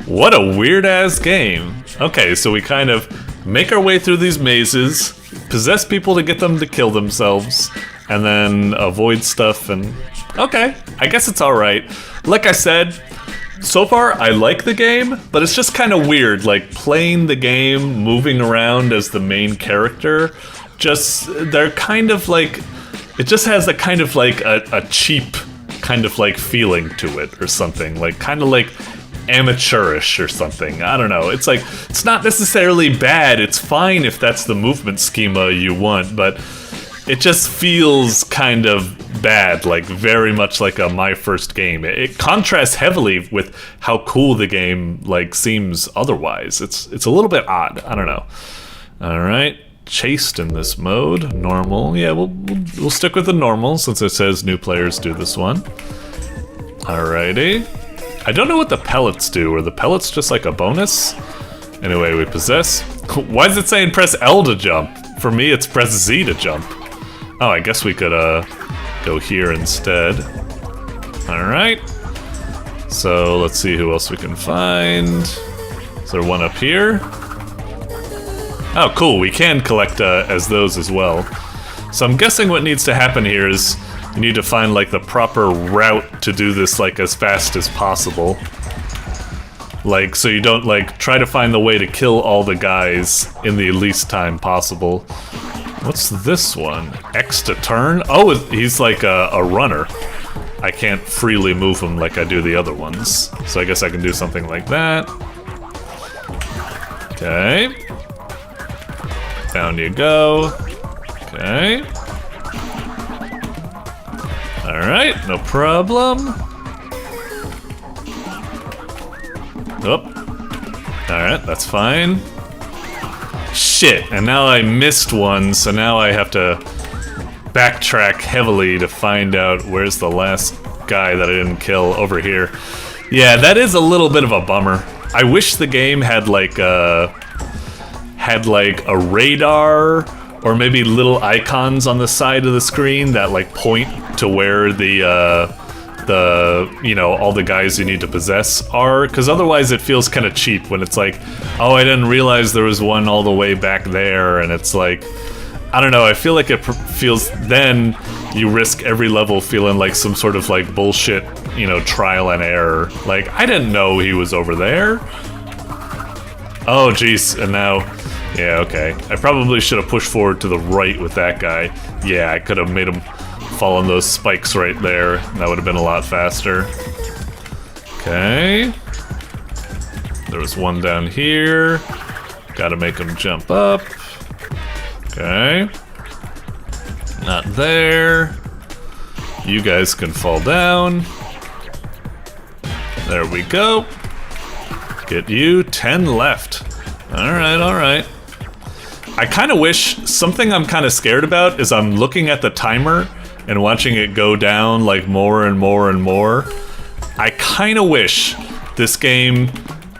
What a weird ass game. Okay, so we kind of make our way through these mazes, possess people to get them to kill themselves, and then avoid stuff, and okay, I guess it's alright. Like I said, so far I like the game, but it's just kind of weird, like playing the game, moving around as the main character, just, they're kind of like, it just has a kind of like a cheap kind of like feeling to it or something, like kind of like amateurish or something. I don't know. It's like, it's not necessarily bad. It's fine if that's the movement schema you want, but it just feels kind of bad, like very much like a my first game. It contrasts heavily with how cool the game like seems otherwise. It's a little bit odd. I don't know. All right. Chased in this mode. Normal. Yeah, we'll stick with the normal since it says new players do this one. Alrighty. I don't know what the pellets do. Are the pellets just like a bonus? Anyway, we possess. Why is it saying press L to jump? For me, it's press Z to jump. Oh, I guess we could go here instead. Alright. So let's see who else we can find. Is there one up here? Oh, cool. We can collect as those as well. So I'm guessing what needs to happen here is you need to find like the proper route to do this like as fast as possible. Like, so you don't like try to find the way to kill all the guys in the least time possible. What's this one? X to turn? Oh, he's like a runner. I can't freely move them like I do the other ones. So I guess I can do something like that. Okay. Down you go. Okay. Alright, no problem. Oh. Alright, that's fine. Shit, and now I missed one, so now I have to backtrack heavily to find out where's the last guy that I didn't kill over here. Yeah, that is a little bit of a bummer. I wish the game had like a radar or maybe little icons on the side of the screen that like point to where the you know, all the guys you need to possess are, because otherwise it feels kind of cheap when it's like, oh, I didn't realize there was one all the way back there, and it's like, I don't know, I feel like it feels, then you risk every level feeling like some sort of like bullshit, you know, trial and error. Like, I didn't know he was over there. Oh, jeez, and now, yeah, okay. I probably should have pushed forward to the right with that guy. Yeah, I could have made him fall on those spikes right there. That would have been a lot faster. Okay. There was one down here. Gotta make him jump up. Okay. Not there. You guys can fall down. There we go. Get you. 10 left. Alright, alright. I kind of wish, something I'm kind of scared about is I'm looking at the timer and watching it go down like more and more and more. I kind of wish this game,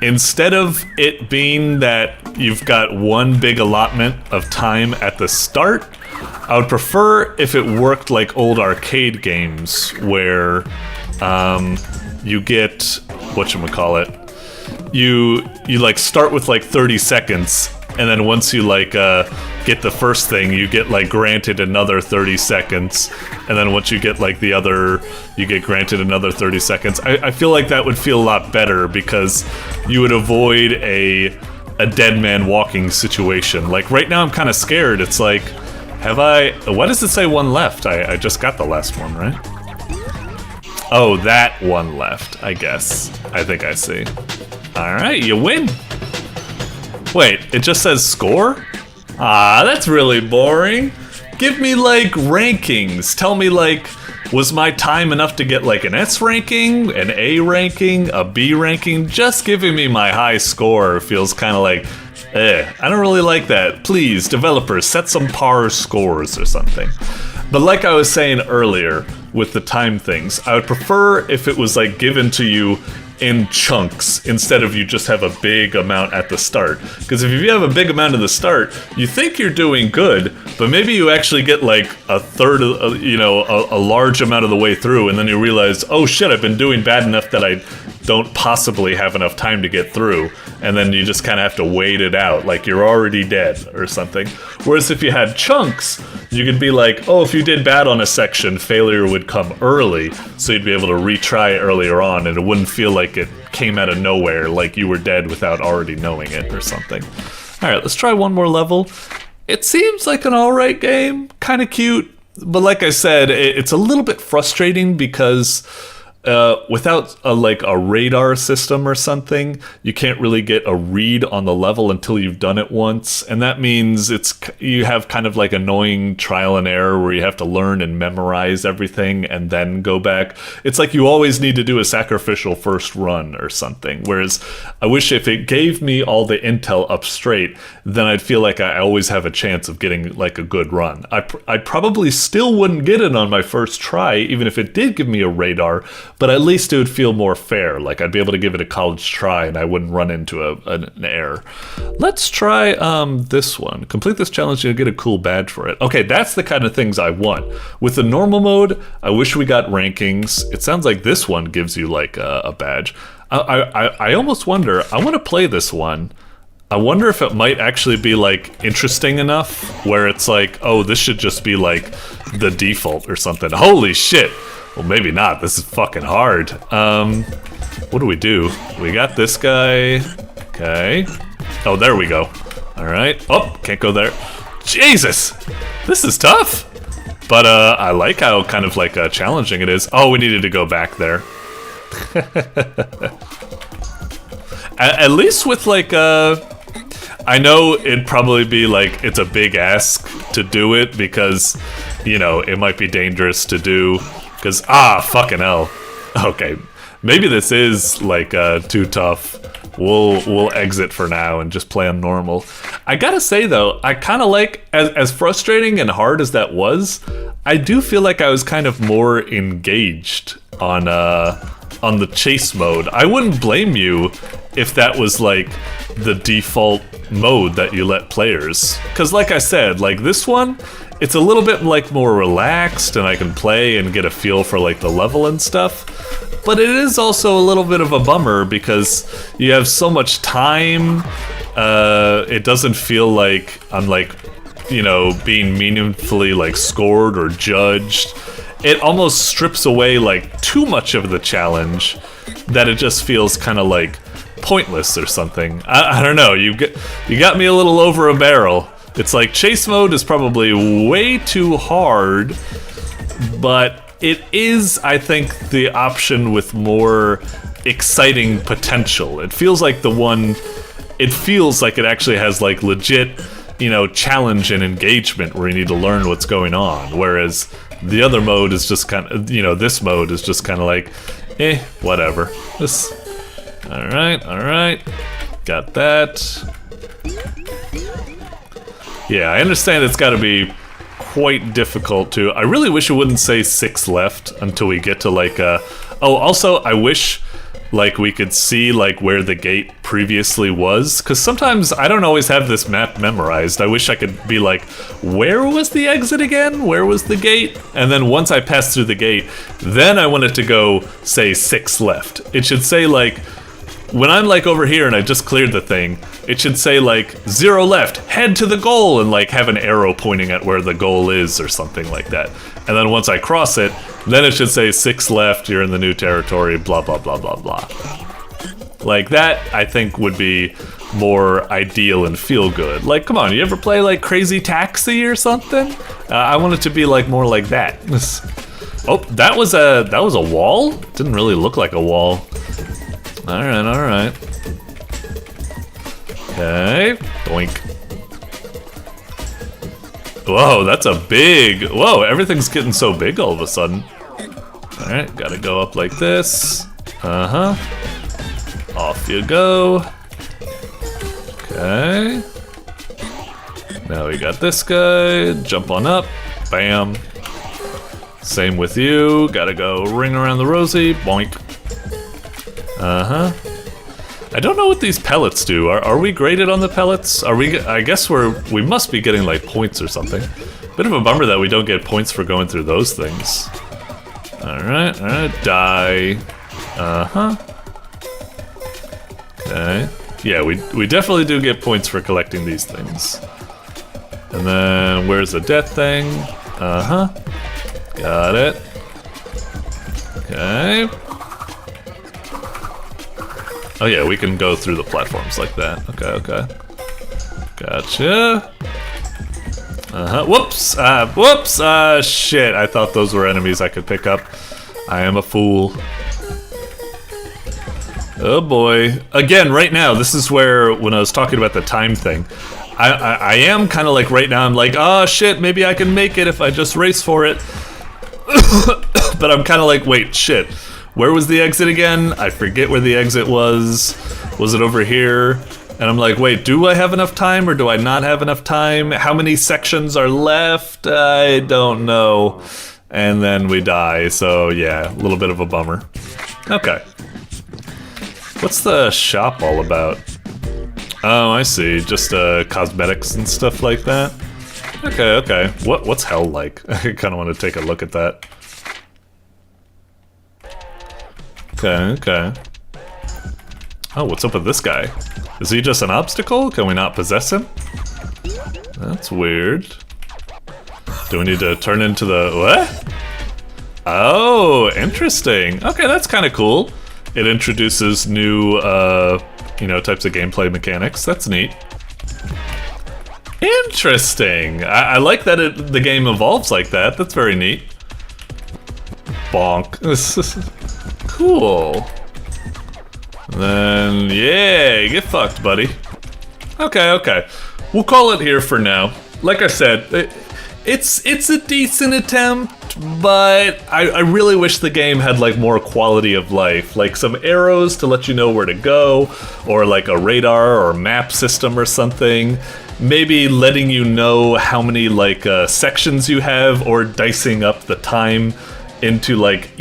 instead of it being that you've got one big allotment of time at the start, I would prefer if it worked like old arcade games where you get, whatchamacallit, you like start with like 30 seconds, and then once you like get the first thing, you get like granted another 30 seconds, and then once you get like the other, you get granted another 30 seconds. I feel like that would feel a lot better because you would avoid a dead man walking situation. Like right now I'm kind of scared. It's like, have I, why does it say one left? I just got the last one, right? Oh, that one left, I guess. I think I see. Alright, you win. Wait, it just says score? Ah, that's really boring. Give me like rankings. Tell me like, was my time enough to get like an S ranking, an A ranking, a B ranking? Just giving me my high score feels kind of like, I don't really like that. Please, developers, set some par scores or something. But like I was saying earlier with the time things, I would prefer if it was like given to you in chunks instead of you just have a big amount at the start. Because if you have a big amount at the start, you think you're doing good, but maybe you actually get like a third of, you know, a large amount of the way through, and then you realize, oh shit, I've been doing bad enough that I don't possibly have enough time to get through, and then you just kind of have to wait it out, like you're already dead or something. Whereas if you had chunks, you could be like, oh, if you did bad on a section, failure would come early, so you'd be able to retry earlier on, and it wouldn't feel like it came out of nowhere, like you were dead without already knowing it or something. Alright, let's try one more level. It seems like an alright game, kind of cute, but like I said, it's a little bit frustrating because without a radar system or something, you can't really get a read on the level until you've done it once, and that means you have kind of like annoying trial and error where you have to learn and memorize everything and then go back. It's like you always need to do a sacrificial first run or something, whereas I wish if it gave me all the intel up straight, then I'd feel like I always have a chance of getting like a good run. I probably still wouldn't get it on my first try, even if it did give me a radar, but at least it would feel more fair. Like I'd be able to give it a college try and I wouldn't run into an error. Let's try this one. Complete this challenge, you'll get a cool badge for it. Okay, that's the kind of things I want. With the normal mode, I wish we got rankings. It sounds like this one gives you like a badge. I almost wonder, I want to play this one. I wonder if it might actually be like interesting enough where it's like, oh, this should just be like the default or something. Holy shit. Well, maybe not. This is fucking hard. What do? We got this guy. Okay. Oh, there we go. All right. Oh, can't go there. Jesus! This is tough! But I like how kind of like challenging it is. Oh, we needed to go back there. At least with like I know it'd probably be like it's a big ask to do it because, you know, it might be dangerous to do because fucking hell. Okay, maybe this is like too tough. We'll exit for now and just play on normal. I gotta say though, I kind of like, as frustrating and hard as that was, I do feel like I was kind of more engaged on the chase mode. I wouldn't blame you if that was like the default mode that you let players. Cause like I said, like this one, it's a little bit like more relaxed and I can play and get a feel for like the level and stuff. But it is also a little bit of a bummer because you have so much time. It doesn't feel like I'm like, you know, being meaningfully like scored or judged. It almost strips away like too much of the challenge that it just feels kind of like pointless or something. I don't know. You got me a little over a barrel. It's like chase mode is probably way too hard, but it is, I think, the option with more exciting potential. It feels like the one, it feels like it actually has like legit, you know, challenge and engagement where you need to learn what's going on. Whereas the other mode is just kind of, you know, this mode is just kind of like, whatever. Alright. Got that. Yeah, I understand it's gotta be quite difficult to. I really wish it wouldn't say 6 left until we get to like oh, also I wish like we could see like where the gate previously was, because sometimes I don't always have this map memorized. I wish I could be like, where was the exit again? Where was the gate? And then once I pass through the gate, then I want it to go say 6 left. It should say like, when I'm like over here and I just cleared the thing, it should say like 0 left, head to the goal, and like have an arrow pointing at where the goal is or something like that. And then once I cross it, then it should say 6 left, you're in the new territory, blah blah blah blah blah. Like that, I think would be more ideal and feel good. Like, come on, you ever play like Crazy Taxi or something? I want it to be like more like that. Oh, that was a wall? Didn't really look like a wall. Alright. Okay, doink. Whoa, that's a big... Whoa, everything's getting so big all of a sudden. Alright, gotta go up like this. Off you go. Okay. Now we got this guy. Jump on up. Bam. Same with you. Gotta go ring around the rosy. Boink. I don't know what these pellets do. Are we graded on the pellets? Are we? I guess we must be getting like points or something. Bit of a bummer that we don't get points for going through those things. Alright, die. Okay. Yeah, we definitely do get points for collecting these things. And then where's the death thing? Got it. Okay. Oh yeah, we can go through the platforms like that. Okay. Gotcha. Whoops! Whoops! Shit, I thought those were enemies I could pick up. I am a fool. Oh boy. Again, right now, this is where, when I was talking about the time thing, I am kind of like, right now, I'm like, oh shit, maybe I can make it if I just race for it. But I'm kind of like, wait, shit. Where was the exit again? I forget where the exit was. Was it over here? And I'm like, wait, do I have enough time or do I not have enough time? How many sections are left? I don't know. And then we die, so yeah, a little bit of a bummer. Okay. What's the shop all about? Oh, I see, just cosmetics and stuff like that. Okay. What's hell like? I kind of want to take a look at that. Okay. Oh, what's up with this guy? Is he just an obstacle? Can we not possess him? That's weird. Do we need to turn into the... what? Oh, interesting. Okay, that's kind of cool. It introduces new, you know, types of gameplay mechanics. That's neat. Interesting. I like that the game evolves like that. That's very neat. Bonk. Cool. Then, yeah, get fucked, buddy. Okay. We'll call it here for now. Like I said, it's a decent attempt, but I really wish the game had like more quality of life, like some arrows to let you know where to go, or like a radar or map system or something. Maybe letting you know how many like sections you have, or dicing up the time into like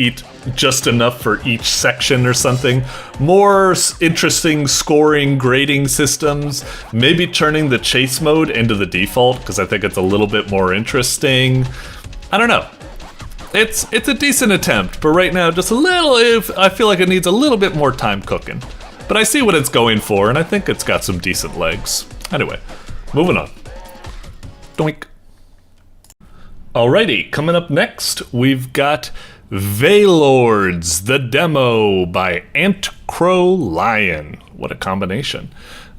just enough for each section or something. More interesting scoring, grading systems. Maybe turning the chase mode into the default, because I think it's a little bit more interesting. I don't know. It's a decent attempt, but right now just a little, I feel like it needs a little bit more time cooking. But I see what it's going for, and I think it's got some decent legs. Anyway, moving on. Doink. Alrighty, coming up next, we've got Veilords, the demo by AntCrowLion. What a combination.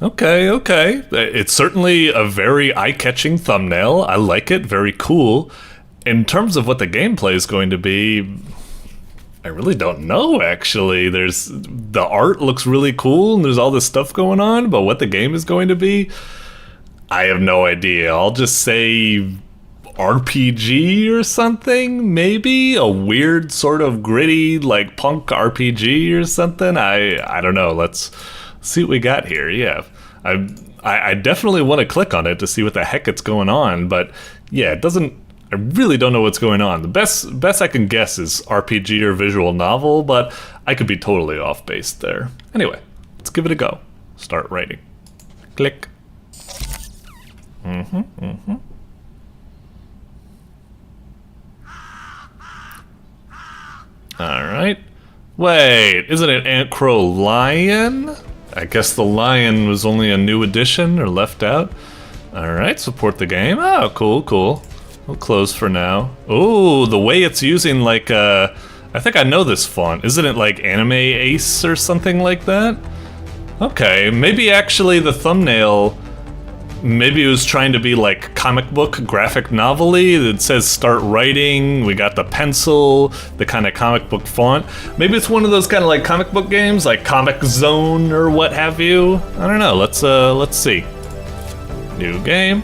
Okay. It's certainly a very eye-catching thumbnail. I like it, very cool. In terms of what the gameplay is going to be, I really don't know, actually. The art looks really cool, and there's all this stuff going on, but what the game is going to be, I have no idea. I'll just say RPG or something, maybe a weird sort of gritty like punk RPG or something. I don't know. Let's see what we got here. Yeah, I definitely want to click on it to see what the heck it's going on, but yeah, it doesn't. I really don't know what's going on. The best I can guess is RPG or visual novel, but I could be totally off base there. Anyway, let's give it a go. Start writing. Click. Alright. Wait, isn't it AntCrowLion? I guess the lion was only a new addition or left out. Alright, support the game. Oh, cool. We'll close for now. Oh, the way it's using like I think I know this font. Isn't it like Anime Ace or something like that? Okay, maybe actually the thumbnail, maybe it was trying to be like comic book graphic novel-y. It says start writing, we got the pencil, the kind of comic book font. Maybe it's one of those kind of like comic book games, like Comic Zone or what have you. I don't know, let's see. New game.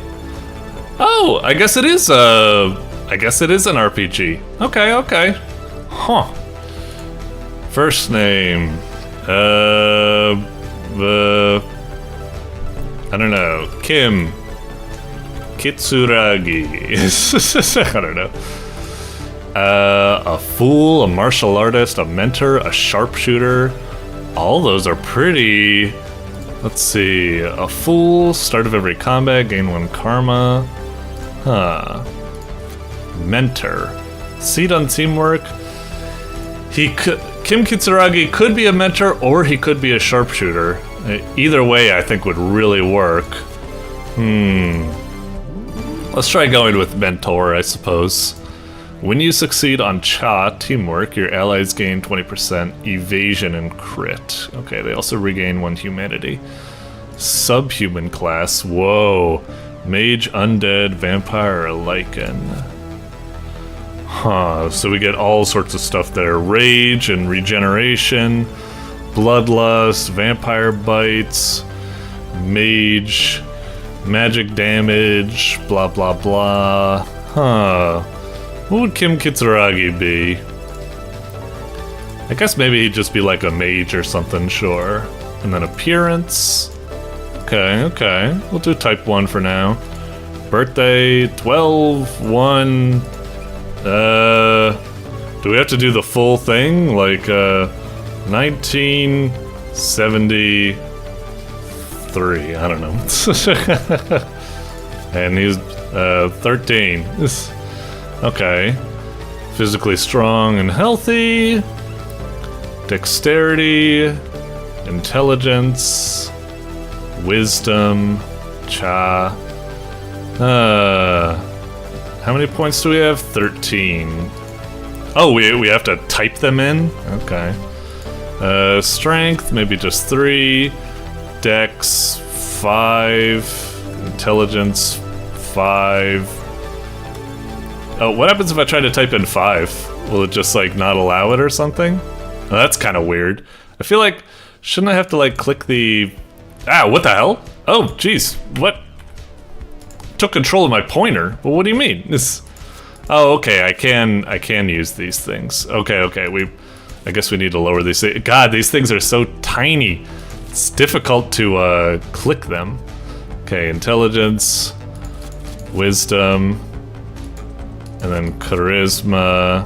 Oh, I guess it is an RPG. Okay. Huh. First name. I don't know. Kim Kitsuragi. I don't know. A fool, a martial artist, a mentor, a sharpshooter. All those are pretty. Let's see. A fool, start of every combat, gain 1 karma. Huh. Mentor. Seed on teamwork. Kim Kitsuragi could be a mentor or he could be a sharpshooter. Either way, I think would really work. Let's try going with mentor, I suppose. When you succeed on Cha teamwork, your allies gain 20% evasion and crit. Okay, they also regain 1 humanity. Subhuman class. Whoa. Mage, undead, vampire, or lichen. Huh, so we get all sorts of stuff there. Rage and regeneration, bloodlust, vampire bites, mage, magic damage, blah blah blah. Huh. What would Kim Kitsuragi be? I guess maybe he'd just be like a mage or something, sure. And then appearance. Okay. We'll do type 1 for now. Birthday, 12/1. Do we have to do the full thing? Like, 1973. I don't know. And he's 13. Okay. Physically strong and healthy. Dexterity. Intelligence. Wisdom. Cha. How many points do we have? 13. Oh, we have to type them in? Okay. Strength, maybe just 3. Dex, 5. Intelligence, 5. Oh, what happens if I try to type in 5? Will it just like not allow it or something? Oh, that's kind of weird. I feel like, shouldn't I have to like click the... Ah, what the hell? Oh, jeez, what? Took control of my pointer. Well, what do you mean? This... Oh, okay, I can use these things. Okay, I guess we need to lower these. God, these things are so tiny. It's difficult to click them. Okay, intelligence, wisdom, and then charisma.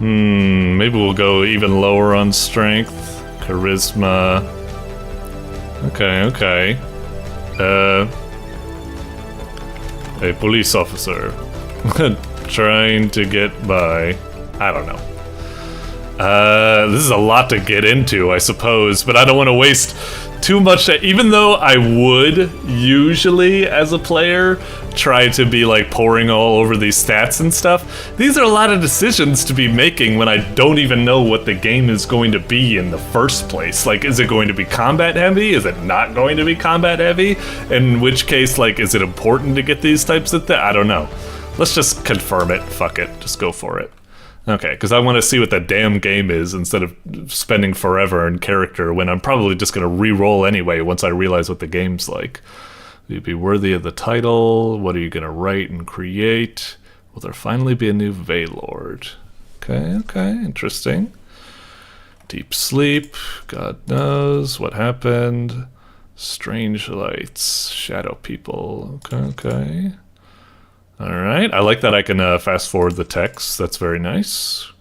Maybe we'll go even lower on strength. Charisma. Okay. A police officer trying to get by. I don't know. This is a lot to get into, I suppose, but I don't want to waste too much. Even though I would usually, as a player, try to be like pouring all over these stats and stuff, these are a lot of decisions to be making when I don't even know what the game is going to be in the first place. Like, is it going to be combat heavy? Is it not going to be combat heavy? In which case, like, is it important to get these types of things? I don't know. Let's just confirm it. Fuck it. Just go for it. Okay, because I want to see what the damn game is instead of spending forever in character when I'm probably just going to re-roll anyway once I realize what the game's like. Will you be worthy of the title? What are you going to write and create? Will there finally be a new Veilord? Okay, interesting. Deep sleep, God knows what happened. Strange lights, shadow people, okay. Alright, I like that I can fast forward the text. That's very nice.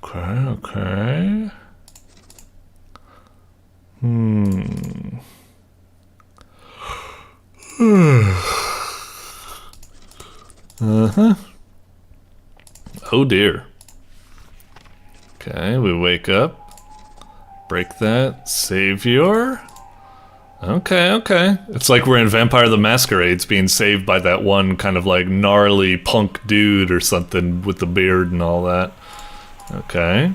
Okay. Oh dear. Okay, we wake up. Break that. Savior. Okay. It's like we're in Vampire the Masquerade's being saved by that one kind of like gnarly punk dude or something with the beard and all that. Okay.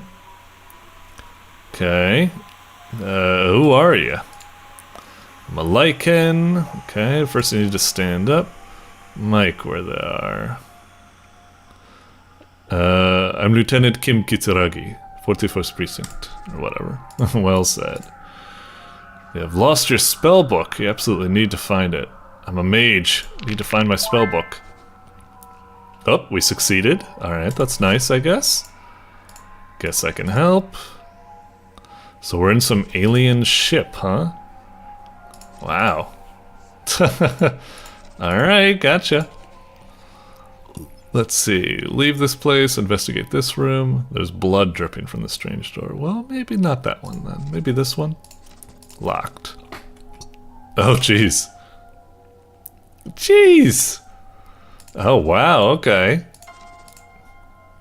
Who are you? I'm a lichen. Okay, first I need to stand up. Mike, where they are. I'm Lieutenant Kim Kitsuragi, 41st Precinct, or whatever. Well said. You have lost your spell book. You absolutely need to find it. I'm a mage. Need to find my spell book. Oh, we succeeded. Alright, that's nice, I guess. Guess I can help. So we're in some alien ship, huh? Wow. Alright, gotcha. Let's see. Leave this place, investigate this room. There's blood dripping from the strange door. Well, maybe not that one then. Maybe this one? Locked. Oh, jeez. Jeez! Oh, wow, okay.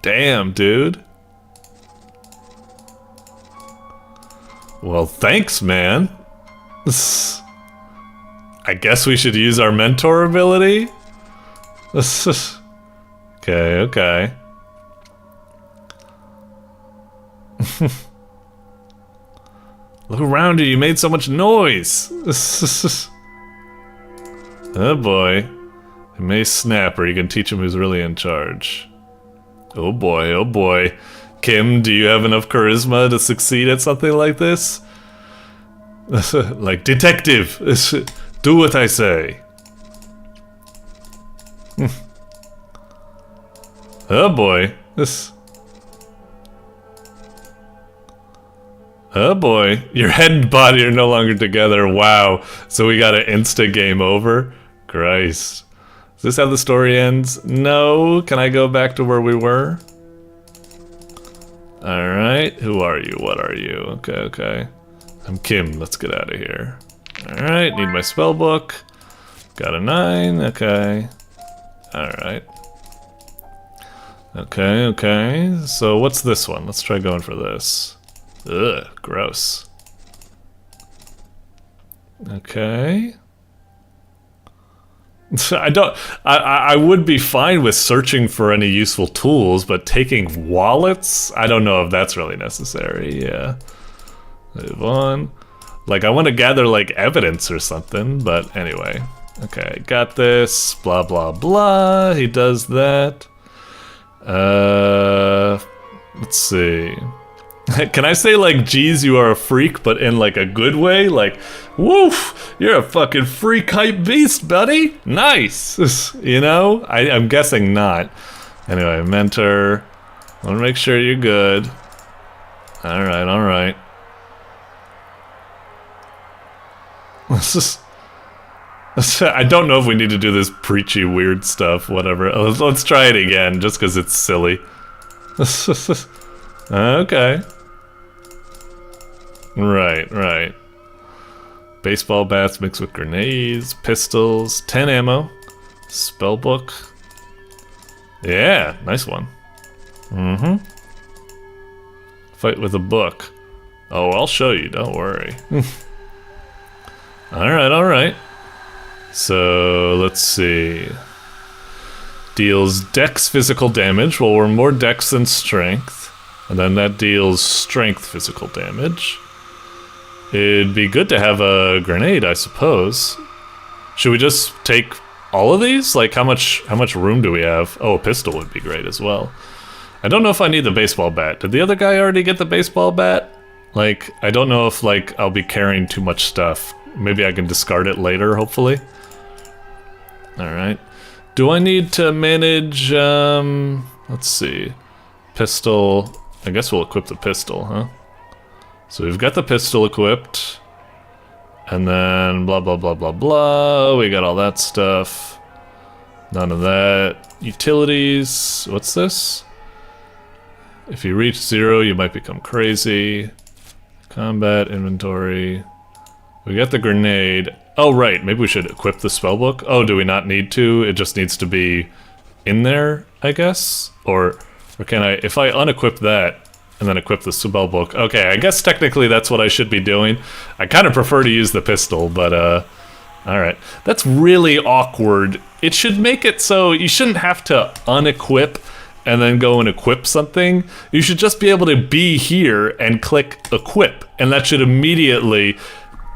Damn, dude. Well, thanks, man. I guess we should use our mentor ability? Okay. Look around you made so much noise! Oh boy. He may snap or you can teach him who's really in charge. Oh boy. Kim, do you have enough charisma to succeed at something like this? Like, detective! Do what I say. Oh boy. Oh boy, your head and body are no longer together. Wow. So we got an insta game over? Christ. Is this how the story ends? No. Can I go back to where we were? Alright. Who are you? What are you? Okay. I'm Kim. Let's get out of here. Alright. Need my spell book. Got a 9. Okay. Alright. Okay. So what's this one? Let's try going for this. Ugh, gross. Okay. I would be fine with searching for any useful tools, but taking wallets? I don't know if that's really necessary, yeah. Move on. Like, I want to gather, like, evidence or something, but anyway. Okay, got this, blah, blah, blah. He does that. Let's see. Can I say, like, geez, you are a freak, but in, like, a good way? Like, woof, you're a fucking freak hype beast, buddy. Nice. You know? I'm guessing not. Anyway, mentor. I want to make sure you're good. Alright, alright. I don't know if we need to do this preachy weird stuff, whatever. Let's try it again, just because it's silly. Okay. Right. Baseball bats mixed with grenades, pistols, 10 ammo, spellbook. Yeah, nice one. Mm-hmm. Fight with a book. Oh, I'll show you, don't worry. Alright. So, let's see. Deals dex physical damage. Well, we're more dex than strength. And then that deals strength physical damage. It'd be good to have a grenade, I suppose. Should we just take all of these? Like, how much room do we have? Oh, a pistol would be great as well. I don't know if I need the baseball bat. Did the other guy already get the baseball bat? Like, I don't know if, like, I'll be carrying too much stuff. Maybe I can discard it later, hopefully. Alright. Do I need to manage, let's see. Pistol. I guess we'll equip the pistol, huh? So we've got the pistol equipped. And then blah, blah, blah, blah, blah. We got all that stuff. None of that. Utilities. What's this? If you reach 0, you might become crazy. Combat, inventory. We got the grenade. Oh, right. Maybe we should equip the spellbook. Oh, do we not need to? It just needs to be in there, I guess? Or can I... If I unequip that and then equip the spellbook... Okay, I guess technically that's what I should be doing. I kind of prefer to use the pistol, but, alright. That's really awkward. It should make it so you shouldn't have to unequip and then go and equip something. You should just be able to be here and click equip, and that should immediately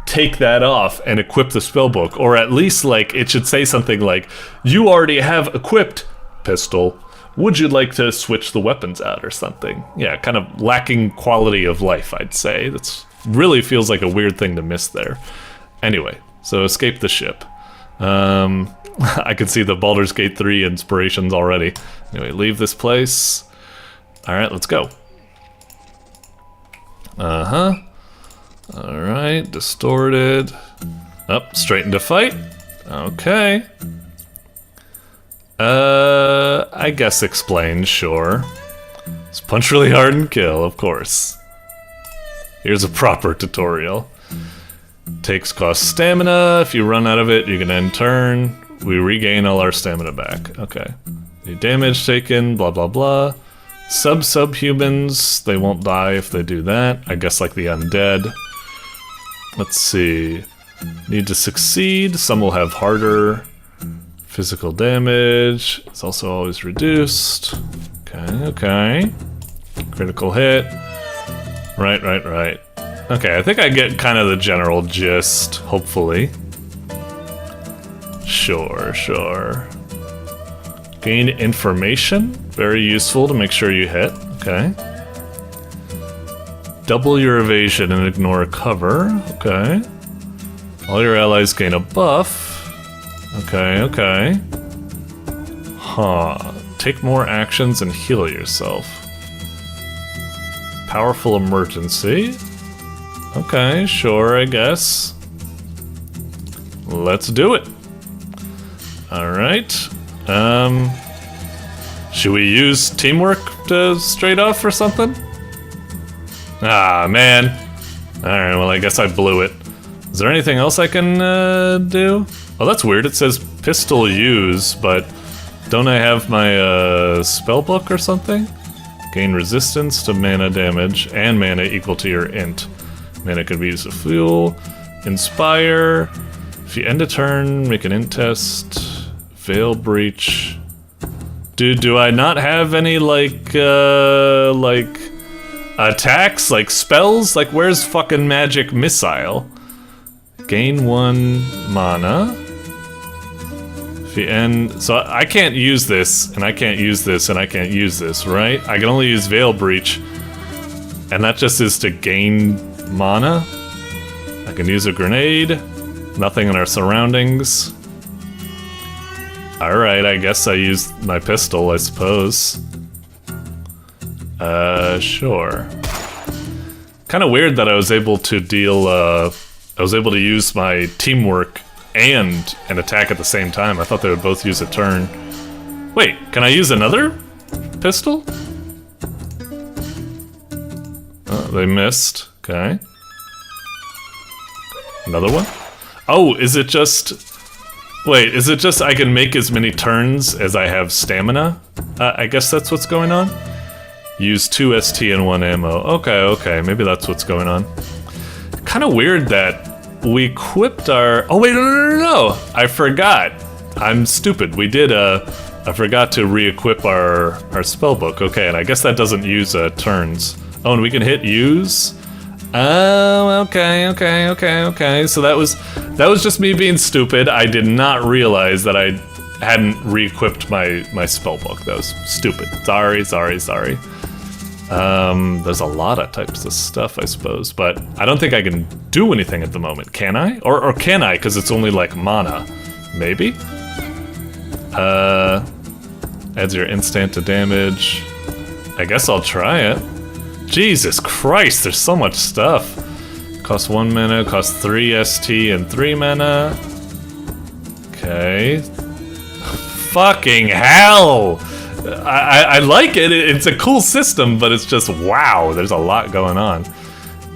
take that off and equip the spellbook, or at least like it should say something like, you already have equipped pistol, would you like to switch the weapons out or something? Yeah, kind of lacking quality of life, I'd say. That's really feels like a weird thing to miss there. Anyway, so escape the ship. I can see the Baldur's Gate 3 inspirations already. Anyway, leave this place. Alright, let's go. Alright, distorted. Up, straight into fight. Okay. I guess explain, sure. Just punch really hard and kill, of course. Here's a proper tutorial. Takes cost stamina. If you run out of it, you can end turn. We regain all our stamina back. Okay. Any damage taken, blah blah blah. Subhumans, they won't die if they do that. I guess like the undead. Let's see. Need to succeed. Some will have harder. Physical damage. It's also always reduced. Okay. Critical hit. Right. Okay, I think I get kind of the general gist, hopefully. Sure. Gain information. Very useful to make sure you hit. Okay. Double your evasion and ignore a cover. Okay. All your allies gain a buff. Okay. Huh. Take more actions and heal yourself. Powerful emergency. Okay, sure, I guess. Let's do it. Alright. Should we use teamwork to straight off or something? Ah, man. Alright, well, I guess I blew it. Is there anything else I can do? Oh, that's weird. It says pistol use, but don't I have my spellbook or something? Gain resistance to mana damage and mana equal to your int. Mana could be used as fuel. Inspire. If you end a turn, make an int test. Veil breach. Dude, do I not have any like attacks, like spells? Like, where's fucking magic missile? Gain 1 mana. If you end... So I can't use this, and I can't use this, and I can't use this, right? I can only use Veil Breach. And that just is to gain mana. I can use a grenade. Nothing in our surroundings. Alright, I guess I used my pistol, I suppose. Sure. Kind of weird that I was able to deal, I was able to use my teamwork and an attack at the same time. I thought they would both use a turn. Wait, can I use another pistol? Oh, they missed. Okay. Another one? Oh, is it just... Wait, is it just I can make as many turns as I have stamina? I guess that's what's going on? Use 2 ST and 1 ammo. Okay, maybe that's what's going on. Kind of weird that we equipped our... Oh wait, no! I forgot. I'm stupid. We did, I forgot to re-equip our spellbook. Okay, and I guess that doesn't use turns. Oh, and we can hit use? Oh, okay. So that was just me being stupid. I did not realize that I hadn't re-equipped my spellbook. That was stupid. Sorry. There's a lot of types of stuff, I suppose, but I don't think I can do anything at the moment. Can I? Or can I? Because it's only like mana. Maybe? Adds your instant to damage. I guess I'll try it. Jesus Christ, there's so much stuff. Costs 1 mana, costs 3 ST and 3 mana. Okay. Fucking hell! I like it. It's a cool system, but it's just wow. There's a lot going on.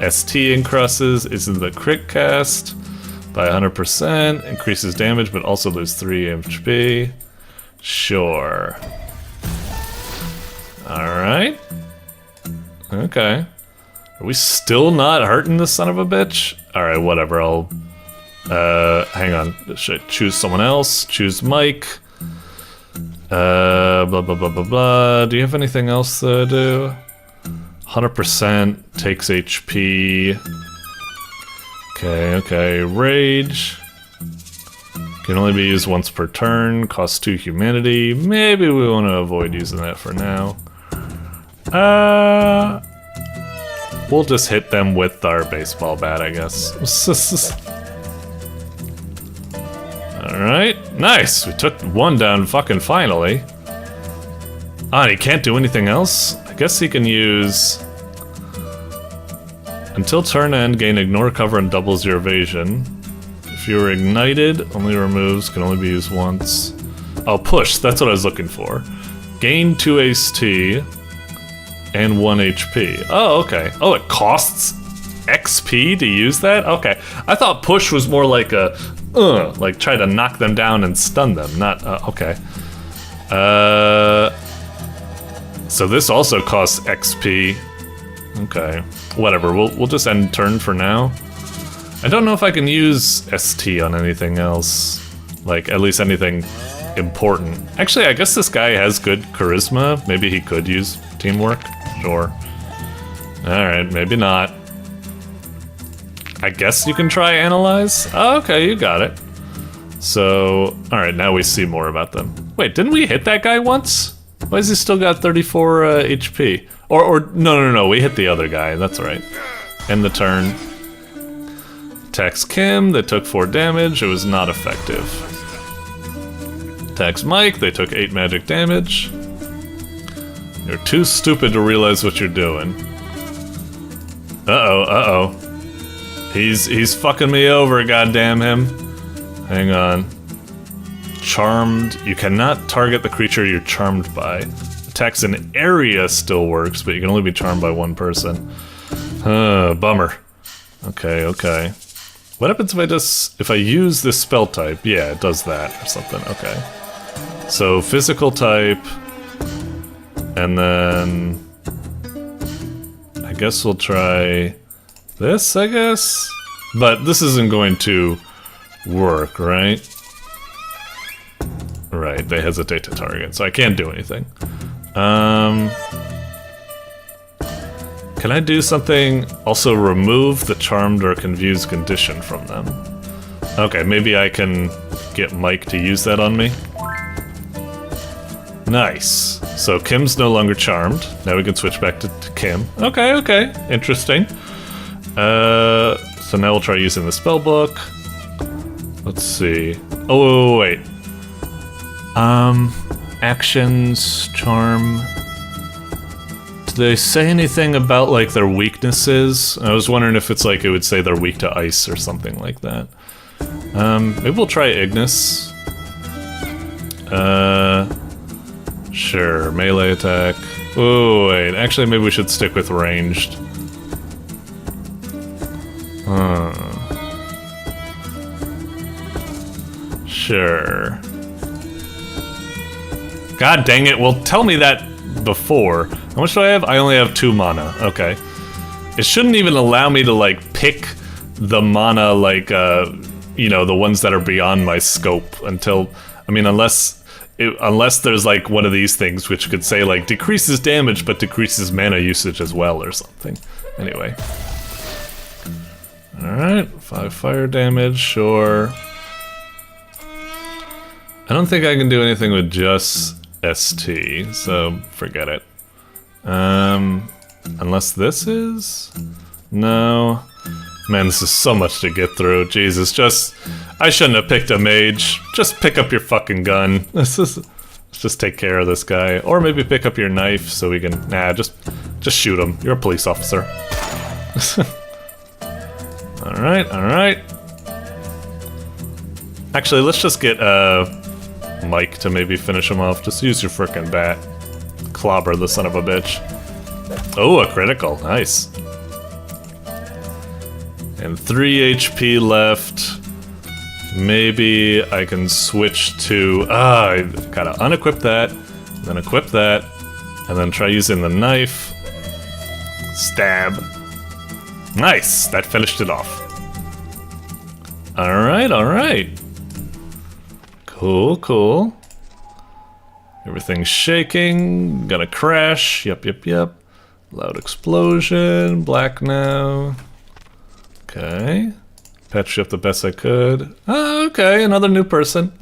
ST increases is the crit cast by 100%. Increases damage, but also lose 3 HP. Sure. Alright. Okay. Are we still not hurting this son of a bitch? Alright, whatever. I'll... hang on. Should I choose someone else? Choose Mike. Blah, blah, blah, blah, blah. Do you have anything else to do? 100% takes HP. Okay. Rage. Can only be used once per turn. Costs 2 humanity. Maybe we want to avoid using that for now. We'll just hit them with our baseball bat, I guess. Alright, nice! We took one down fucking finally. Ah, and he can't do anything else? I guess he can use... Until turn end, gain ignore cover and doubles your evasion. If you're ignited, only removes, can only be used once. Oh, push, that's what I was looking for. Gain 2 ST and 1 HP. Oh, okay. Oh, it costs XP to use that? Okay. I thought push was more like a... like try to knock them down and stun them, not... okay. So this also costs XP. Okay. Whatever, we'll just end turn for now. I don't know if I can use ST on anything else. Like, at least anything important. Actually, I guess this guy has good charisma. Maybe he could use teamwork. Sure. Alright, maybe not. I guess you can try analyze? Oh, okay, you got it. So, alright, now we see more about them. Wait, didn't we hit that guy once? Why has he still got 34 HP? Or no, we hit the other guy, that's right. End the turn. Attacks Kim, they took 4 damage, it was not effective. Attacks Mike, they took 8 magic damage. You're too stupid to realize what you're doing. Uh-oh. He's fucking me over, goddamn him. Hang on. Charmed. You cannot target the creature you're charmed by. Attacks in area still works, but you can only be charmed by one person. Bummer. Okay. What happens if I use this spell type? Yeah, it does that or something. Okay. So physical type, and then I guess we'll try this, I guess? But this isn't going to work, right? Right, they hesitate to target, so I can't do anything. Can I do something? Also remove the charmed or confused condition from them. Okay, maybe I can get Mike to use that on me. Nice. So Kim's no longer charmed. Now we can switch back to Kim. Okay, okay. Interesting. So now we'll try using the spell book. Let's see. Oh, wait. Actions, charm. Do they say anything about, like, their weaknesses? I was wondering if it's like it would say they're weak to ice or something like that. Maybe we'll try Ignis. Sure, melee attack. Oh, wait, actually maybe we should stick with ranged. Sure. God dang it, well tell me that before. How much do I have? I only have 2 mana, okay. It shouldn't even allow me to, like, pick the mana, like, you know, the ones that are beyond my scope until, I mean, unless there's, like, one of these things which could say, like, decreases damage but decreases mana usage as well or something. Anyway. Alright, 5 fire damage, sure. I don't think I can do anything with just ST, so forget it. Unless this is? No. Man, this is so much to get through. Jesus, I shouldn't have picked a mage. Just pick up your fucking gun. Let's just take care of this guy. Or maybe pick up your knife so we can... Nah, just shoot him. You're a police officer. Alright, alright. Actually, let's just get, Mike to maybe finish him off. Just use your frickin' bat. Clobber the son of a bitch. Oh, a critical. Nice. And 3 HP left. Maybe I can switch to... I gotta unequip that, then equip that, and then try using the knife. Stab. Nice! That finished it off. Alright, alright. Cool, cool. Everything's shaking. Gonna crash. Yep, yep, yep. Loud explosion. Black now. Okay. Patched up the best I could. Oh, okay, another new person.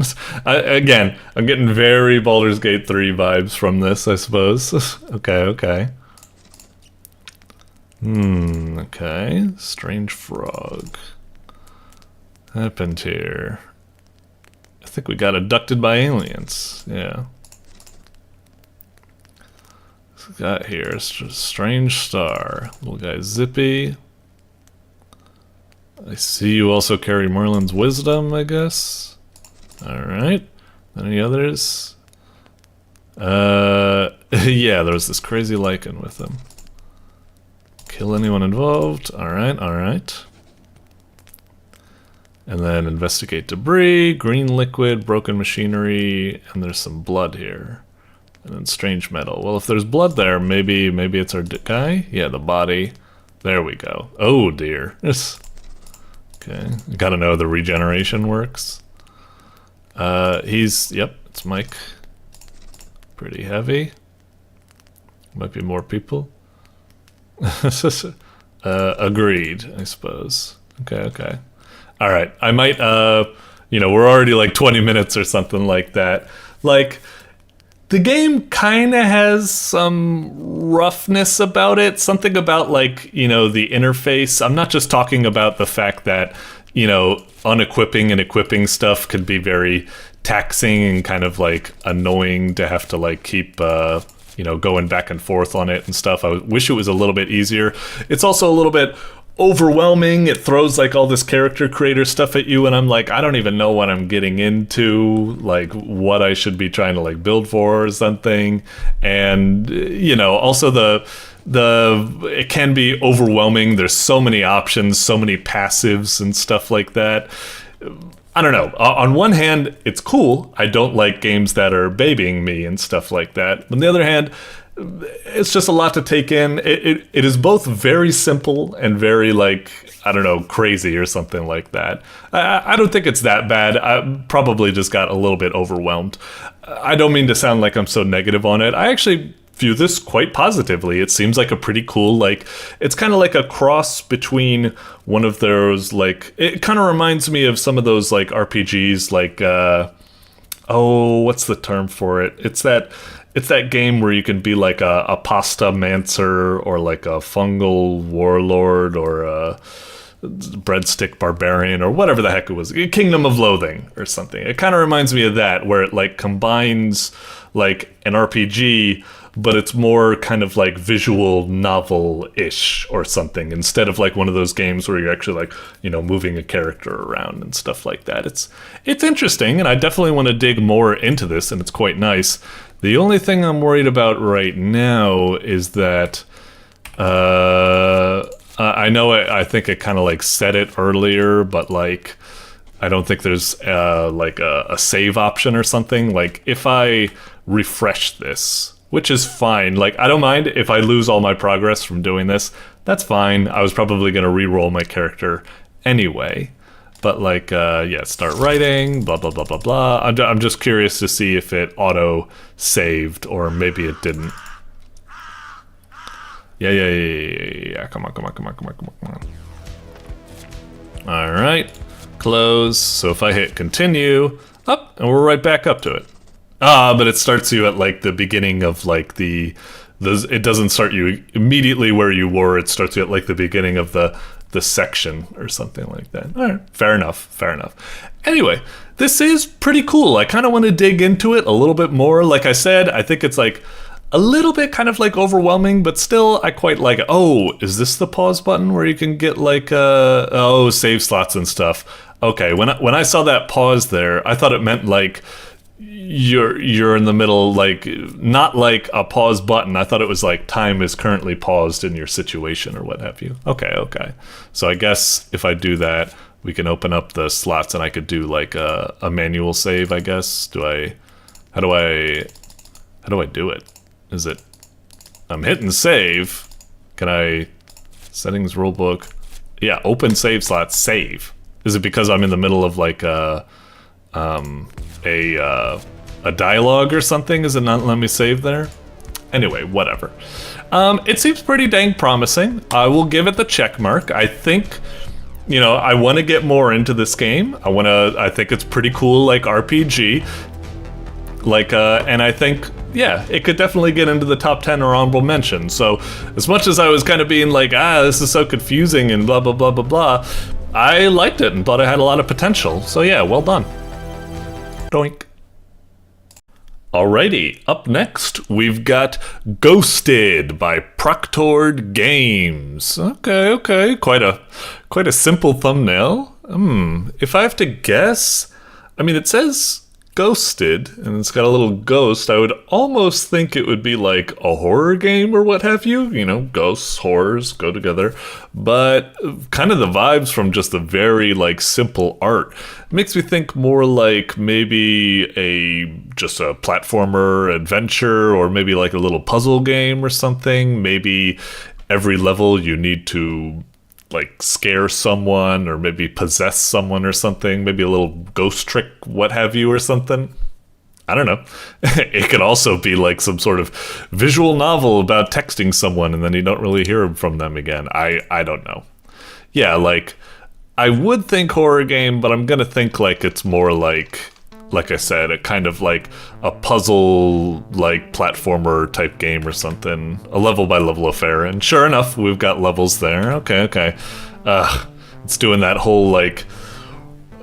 Again, I'm getting very Baldur's Gate 3 vibes from this, I suppose. Okay, okay. Okay. Strange frog. Happened here. I think we got abducted by aliens. Yeah. What's we got here? Strange star. Little guy Zippy. I see you also carry Merlin's wisdom, I guess. Alright. Any others? Yeah, there's this crazy lichen with him. Kill anyone involved. Alright, alright. And then investigate debris, green liquid, broken machinery, and there's some blood here. And then strange metal. Well, if there's blood there, maybe it's our guy? Yeah, the body. There we go. Oh dear. Okay, gotta know the regeneration works. Yep, it's Mike. Pretty heavy. Might be more people. Agreed, I suppose. Okay, okay. Alright, I might, you know, we're already like 20 minutes or something like that. Like, the game kinda has some roughness about it. Something about, like, you know, the interface. I'm not just talking about the fact that, you know, unequipping and equipping stuff could be very taxing and kind of, like, annoying to have to, like, keep, you know, going back and forth on it and stuff. I wish it was a little bit easier. It's also a little bit overwhelming. It throws like all this character creator stuff at you and I'm like, I don't even know what I'm getting into, like what I should be trying to like build for or something. And you know, also it can be overwhelming. There's so many options, so many passives and stuff like that. I don't know. On one hand, it's cool. I don't like games that are babying me and stuff like that. On the other hand, it's just a lot to take in. It is both very simple and very, like, I don't know, crazy or something like that. I don't think it's that bad. I probably just got a little bit overwhelmed. I don't mean to sound like I'm so negative on it. I actually view this quite positively. It seems like a pretty cool, like, it's kind of like a cross between one of those, like, it kind of reminds me of some of those, like, RPGs, like, oh, what's the term for it? It's that game where you can be like a pasta mancer or like a fungal warlord or a breadstick barbarian or whatever the heck it was, Kingdom of Loathing or something. It kind of reminds me of that, where it like combines like an RPG, but it's more kind of like visual novel-ish or something, instead of like one of those games where you're actually like, you know, moving a character around and stuff like that. It's interesting, and I definitely want to dig more into this, and it's quite nice. The only thing I'm worried about right now is that I know I think it kind of like said it earlier, but like I don't think there's like a save option or something. Like if I refresh this, which is fine, like I don't mind if I lose all my progress from doing this, that's fine. I was probably going to re-roll my character anyway. But like, yeah, start writing, blah, blah, blah, blah, blah. I'm just curious to see if it auto-saved, or maybe it didn't. Yeah. Come on. All right, close. So if I hit continue, up, and we're right back up to it. But it starts you at like the beginning of like it doesn't start you immediately where you were. It starts you at like the beginning of the section or something like that. All right, fair enough. Anyway, this is pretty cool. I kind of want to dig into it a little bit more. Like I said, I think it's like a little bit kind of like overwhelming, but still I quite like it. Oh, is this the pause button where you can get like save slots and stuff? Okay, when I saw that pause there, I thought it meant like you're in the middle, like not like a pause button. I thought it was like time is currently paused in your situation or what have you. Okay. So I guess if I do that, we can open up the slots and I could do like a manual save, I guess. How do I do it? Is it, I'm hitting save. Can I, settings rulebook? Yeah, open save slot, save. Is it because I'm in the middle of like a dialogue or something? Is it not letting me save there? Anyway, whatever. It seems pretty dang promising. I will give it the check mark. I think, you know, I want to get more into this game. I think it's pretty cool, like RPG. Like, and I think, yeah, it could definitely get into the top 10 or honorable mention. So, as much as I was kind of being like, this is so confusing and blah, blah, blah, blah, blah, I liked it and thought it had a lot of potential. So yeah, well done. Doink. Alrighty, up next, we've got Ghosted by ProctoredGames. Okay, quite a simple thumbnail. If I have to guess, I mean, it says Ghosted, and it's got a little ghost. I would almost think it would be like a horror game or what have you. You know, ghosts, horrors go together. But kind of the vibes from just the very like simple art makes me think more like maybe just a platformer adventure, or maybe like a little puzzle game or something. Maybe every level you need to like scare someone or maybe possess someone or something, maybe a little ghost trick, what have you, or something. I don't know. It could also be like some sort of visual novel about texting someone and then you don't really hear from them again. I don't know. Yeah, like I would think horror game, but I'm gonna think like it's more like I said, a kind of like a puzzle, like platformer type game or something, a level by level affair. And sure enough, we've got levels there. Okay. It's doing that whole like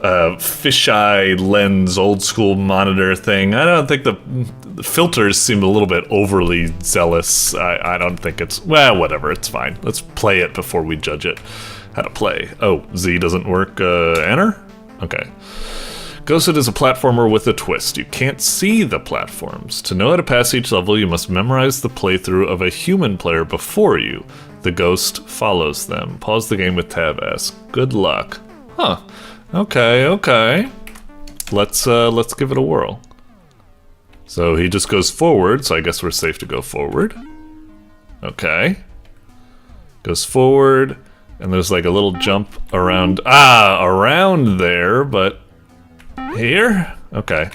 fisheye lens, old school monitor thing. I don't think the filters seem a little bit overly zealous. I don't think it's, well, whatever, it's fine. Let's play it before we judge it. How to play. Oh, Z doesn't work. Enter? Okay. Ghosted is a platformer with a twist. You can't see the platforms. To know how to pass each level, you must memorize the playthrough of a human player before you. The ghost follows them. Pause the game with Tab S. Good luck. Huh. Okay. Let's give it a whirl. So he just goes forward, so I guess we're safe to go forward. Okay. Goes forward, and there's like a little jump around there, but here? Okay.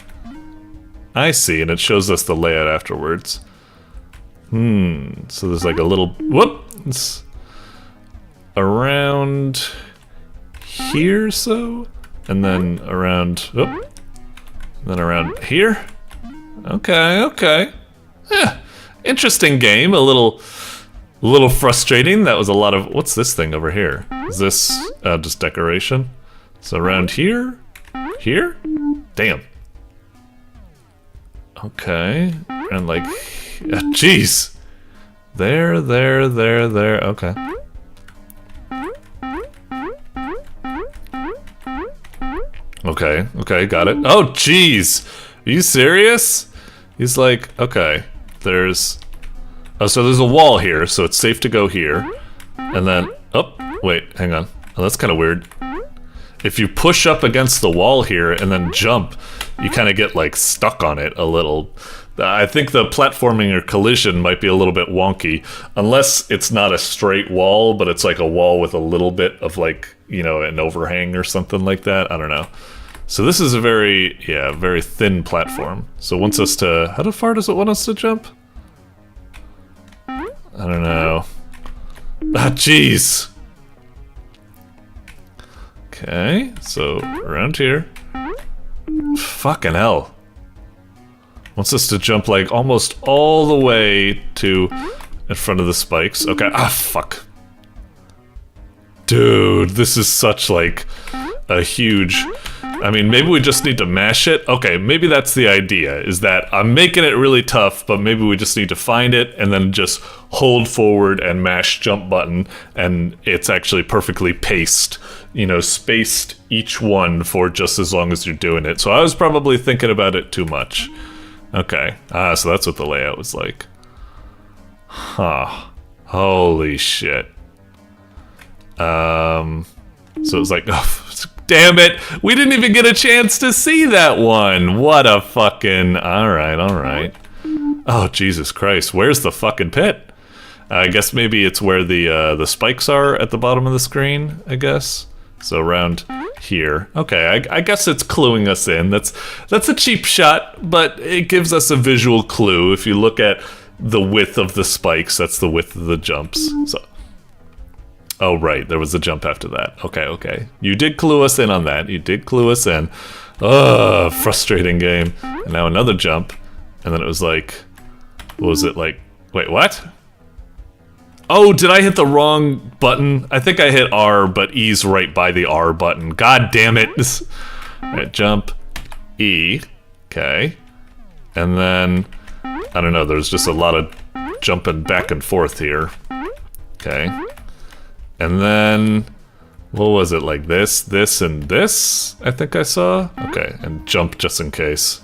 I see, and it shows us the layout afterwards. So there's like a little whoop. It's around here, so, and then around. Whoop, then around here. Okay. Yeah, interesting game. A little frustrating. That was a lot of. What's this thing over here? Is this just decoration? So around here, Damn. Okay, and like, jeez. There. Okay. Okay, got it. Oh, jeez. Are you serious? He's like, okay, there's... Oh, so there's a wall here, so it's safe to go here. And then, oh, wait, hang on. Oh, that's kind of weird. If you push up against the wall here and then jump, you kind of get, like, stuck on it a little. I think the platforming or collision might be a little bit wonky, unless it's not a straight wall, but it's like a wall with a little bit of, like, you know, an overhang or something like that. I don't know. So this is a very thin platform. So it wants us to, how far does it want us to jump? I don't know. Ah, jeez. Okay, so around here. Fucking hell. Wants us to jump like almost all the way to in front of the spikes. Okay, fuck. Dude, this is such like a huge... I mean, maybe we just need to mash it. Okay, maybe that's the idea, is that I'm making it really tough, but maybe we just need to find it and then just hold forward and mash jump button, and it's actually perfectly paced, you know, spaced each one for just as long as you're doing it. So I was probably thinking about it too much. Okay, so that's what the layout was like. Huh. Holy shit. So it was like, oh, damn it, we didn't even get a chance to see that one. What a fucking, all right. Oh, Jesus Christ, where's the fucking pit? I guess maybe it's where the spikes are at the bottom of the screen, I guess. So around here. Okay, I guess it's cluing us in. That's a cheap shot, but it gives us a visual clue. If you look at the width of the spikes, that's the width of the jumps. So, oh right, there was a jump after that. Okay. You did clue us in on that. You did clue us in. Ugh, frustrating game. And now another jump, and then it was like, what was it like? Wait, what? Oh, did I hit the wrong button? I think I hit R, but E's right by the R button. God damn it. Right, jump, E, okay. And then, I don't know, there's just a lot of jumping back and forth here. Okay. And then, what was it, like this, and this, I think I saw? Okay, and jump just in case.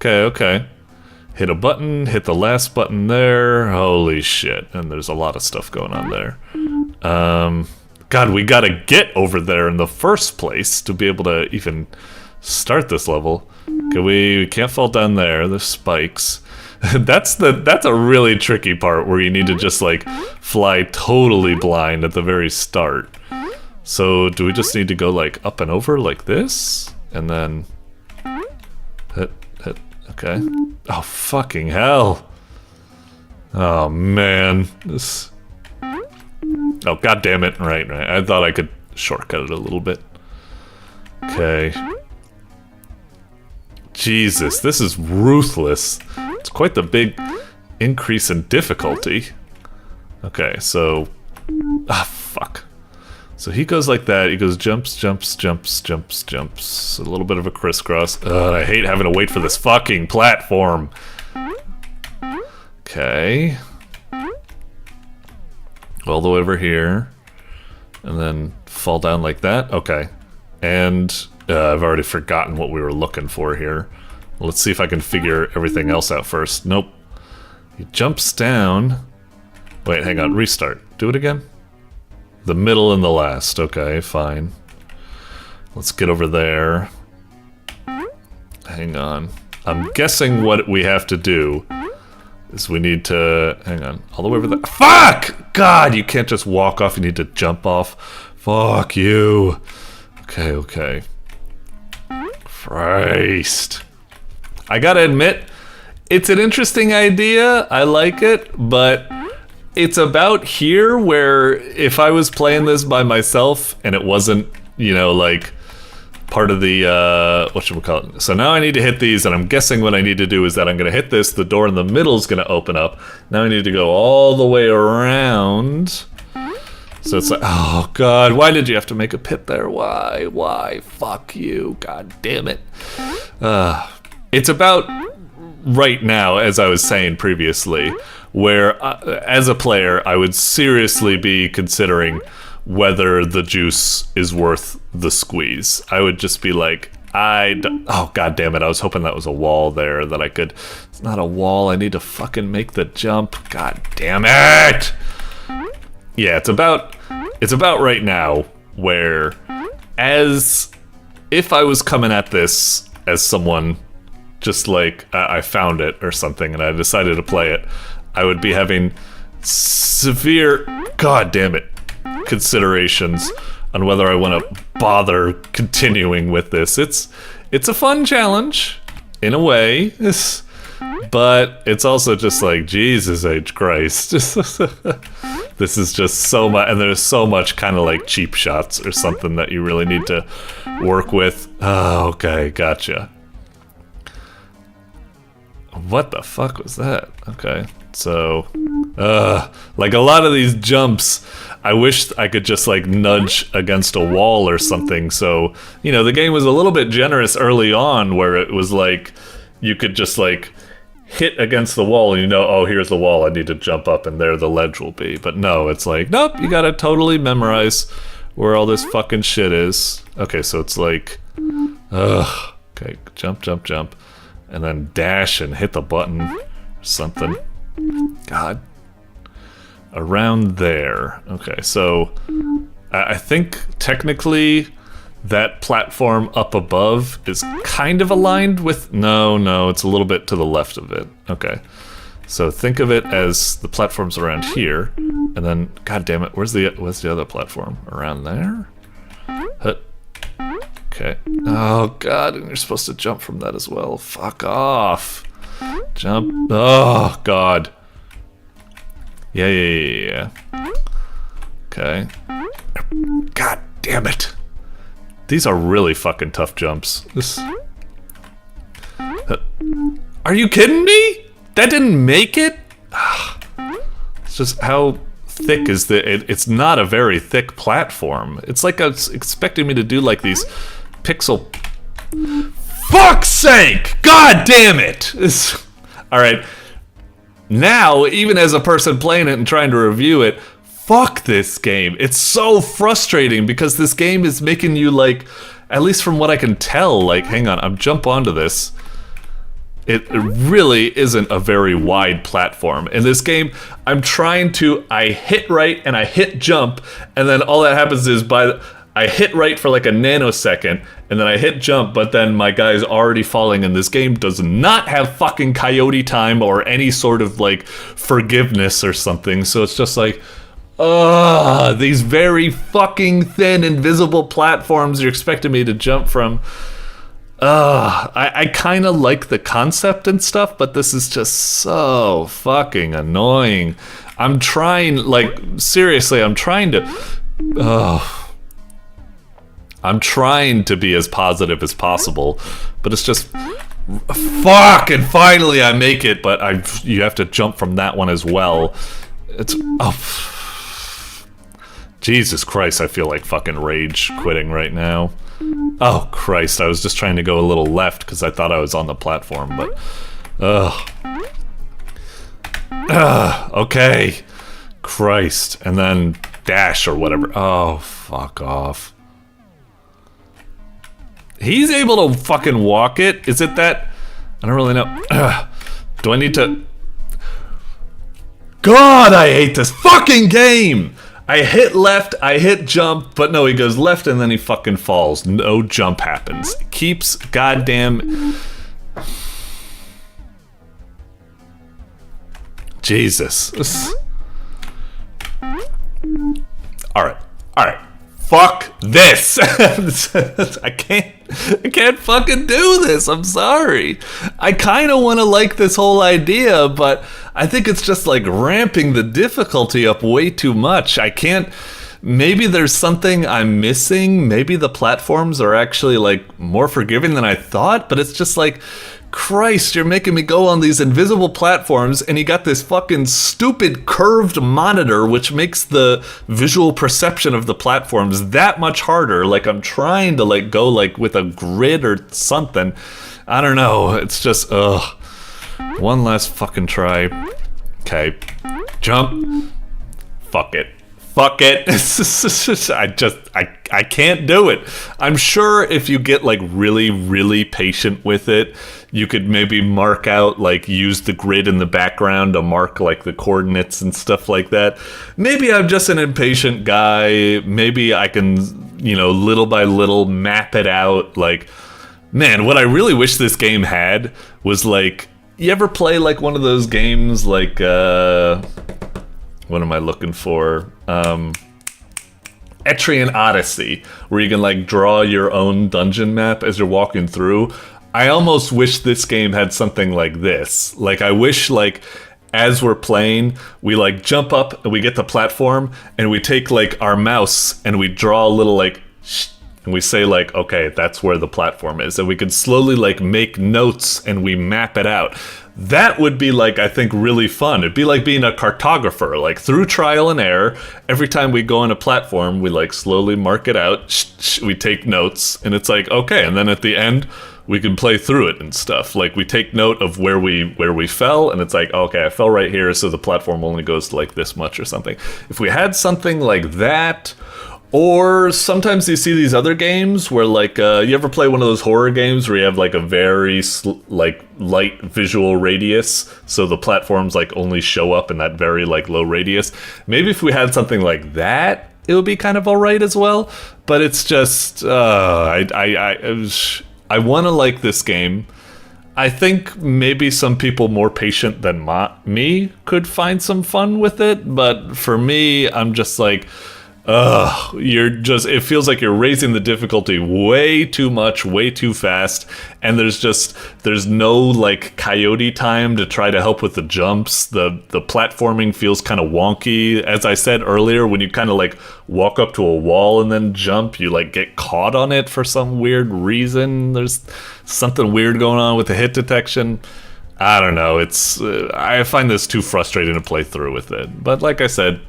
Okay. Hit a button, hit the last button there. Holy shit, and there's a lot of stuff going on there. God, we gotta get over there in the first place to be able to even start this level. Okay, we can't fall down there, there's spikes. That's a really tricky part where you need to just like fly totally blind at the very start. So do we just need to go like up and over like this? And then hit, okay. Oh fucking hell. Oh man. This. Oh god damn it. Right. I thought I could shortcut it a little bit. Okay. Jesus, this is ruthless. It's quite the big increase in difficulty. Okay, so... fuck. So he goes like that, he goes jumps. A little bit of a crisscross. I hate having to wait for this fucking platform. Okay. All the way over here. And then fall down like that. Okay. And I've already forgotten what we were looking for here. Let's see if I can figure everything else out first. Nope. He jumps down. Wait, hang on, restart. Do it again. The middle and the last. Okay, fine. Let's get over there. Hang on. I'm guessing what we have to do is we need to... Hang on. All the way over there. Fuck! God, you can't just walk off. You need to jump off. Fuck you. Okay. Christ. I gotta admit, it's an interesting idea. I like it, but it's about here where if I was playing this by myself and it wasn't, you know, like part of the, whatchamacallit. So now I need to hit these, and I'm guessing what I need to do is that I'm gonna hit this, the door in the middle is gonna open up. Now I need to go all the way around. So it's like, oh god, why did you have to make a pit there? Why? Fuck you, god damn it. It's about right now, as I was saying previously, where as a player, I would seriously be considering whether the juice is worth the squeeze. I would just be like, oh god damn it, I was hoping that was a wall there that I could, it's not a wall, I need to fucking make the jump, god damn it! Yeah, it's about right now where, as if I was coming at this as someone just like I found it or something and I decided to play it, I would be having severe, god damn it, considerations on whether I want to bother continuing with this. It's a fun challenge in a way, but it's also just like, Jesus H. Christ. This is just so much, and there's so much kind of like cheap shots or something that you really need to work with. Oh, okay, gotcha. What the fuck was that? Okay, so, like a lot of these jumps, I wish I could just like nudge against a wall or something. So, you know, the game was a little bit generous early on where it was like, you could just like hit against the wall and you know, oh, here's the wall, I need to jump up and there the ledge will be. But no, it's like, nope, you gotta totally memorize where all this fucking shit is. Okay, so it's like, okay, jump, jump, jump. And then dash and hit the button or something. God. Around there. Okay, so I think technically that platform up above is kind of aligned with... No, it's a little bit to the left of it. Okay. So think of it as the platform's around here, and then, god damn it, where's the other platform? Around there? Hut. Okay. Oh god, and you're supposed to jump from that as well. Fuck off. Jump. Oh god. Yeah. Okay. God damn it. These are really fucking tough jumps. Are you kidding me? That didn't make it? It's just how thick is it's not a very thick platform. It's like I was expecting me to do like these pixel... Fuck's sake! God damn it! Alright. Now, even as a person playing it and trying to review it, fuck this game. It's so frustrating because this game is making you like, at least from what I can tell, like, hang on, I'm jump onto this. It really isn't a very wide platform. In this game, I hit right and I hit jump, and then all that happens is I hit right for like a nanosecond, and then I hit jump, but then my guy's already falling, and this game does not have fucking coyote time or any sort of like forgiveness or something, so it's just like, these very fucking thin, invisible platforms you're expecting me to jump from. I kind of like the concept and stuff, but this is just so fucking annoying. I'm trying, like, seriously, I'm trying to be as positive as possible, but it's just, fuck, and finally I make it, but you have to jump from that one as well. It's, Jesus Christ, I feel like fucking rage quitting right now. Oh Christ, I was just trying to go a little left because I thought I was on the platform, but... okay. Christ. And then dash or whatever. Oh, fuck off. He's able to fucking walk it? Is it that... I don't really know. Do I need to... God, I hate this fucking game! I hit left, I hit jump, but no, he goes left and then he fucking falls. No jump happens. It keeps goddamn... Jesus. Alright. fuck this. I can't fucking do this. I'm sorry. I kind of want to like this whole idea, but I think it's just like ramping the difficulty up way too much. I can't. Maybe there's something I'm missing. Maybe the platforms are actually like more forgiving than I thought, but it's just like, Christ, you're making me go on these invisible platforms, and you got this fucking stupid curved monitor which makes the visual perception of the platforms that much harder. Like I'm trying to like go like with a grid or something. I don't know. It's just one last fucking try. Okay. Jump. Fuck it. Fuck it. I can't do it. I'm sure if you get like really, really patient with it, you could maybe mark out, like use the grid in the background to mark like the coordinates and stuff like that. Maybe I'm just an impatient guy. Maybe I can, you know, little by little map it out. Like, man, what I really wish this game had was like, you ever play like one of those games like, what am I looking for? Etrian Odyssey, where you can like draw your own dungeon map as you're walking through. I almost wish this game had something like this. Like I wish like as we're playing, we like jump up and we get the platform and we take like our mouse and we draw a little like and we say like, okay, that's where the platform is. And we could slowly like make notes and we map it out. That would be like, I think, really fun. It'd be like being a cartographer, like through trial and error. Every time we go on a platform, we like slowly mark it out. We take notes and it's like, okay. And then at the end, we can play through it and stuff. Like we take note of where we fell and it's like, okay, I fell right here. So the platform only goes to like this much or something. If we had something like that. Or sometimes you see these other games where like, you ever play one of those horror games where you have like a very like light visual radius, so the platforms like only show up in that very like low radius. Maybe if we had something like that, it would be kind of alright as well. But it's just, I want to like this game. I think maybe some people more patient than me could find some fun with it, but for me, I'm just like, it feels like you're raising the difficulty way too much, way too fast, and there's no like coyote time to try to help with the jumps. The platforming feels kind of wonky. As I said earlier, when you kind of like walk up to a wall and then jump, you like get caught on it for some weird reason. There's something weird going on with the hit detection. I don't know. I find this too frustrating to play through with it. But like I said,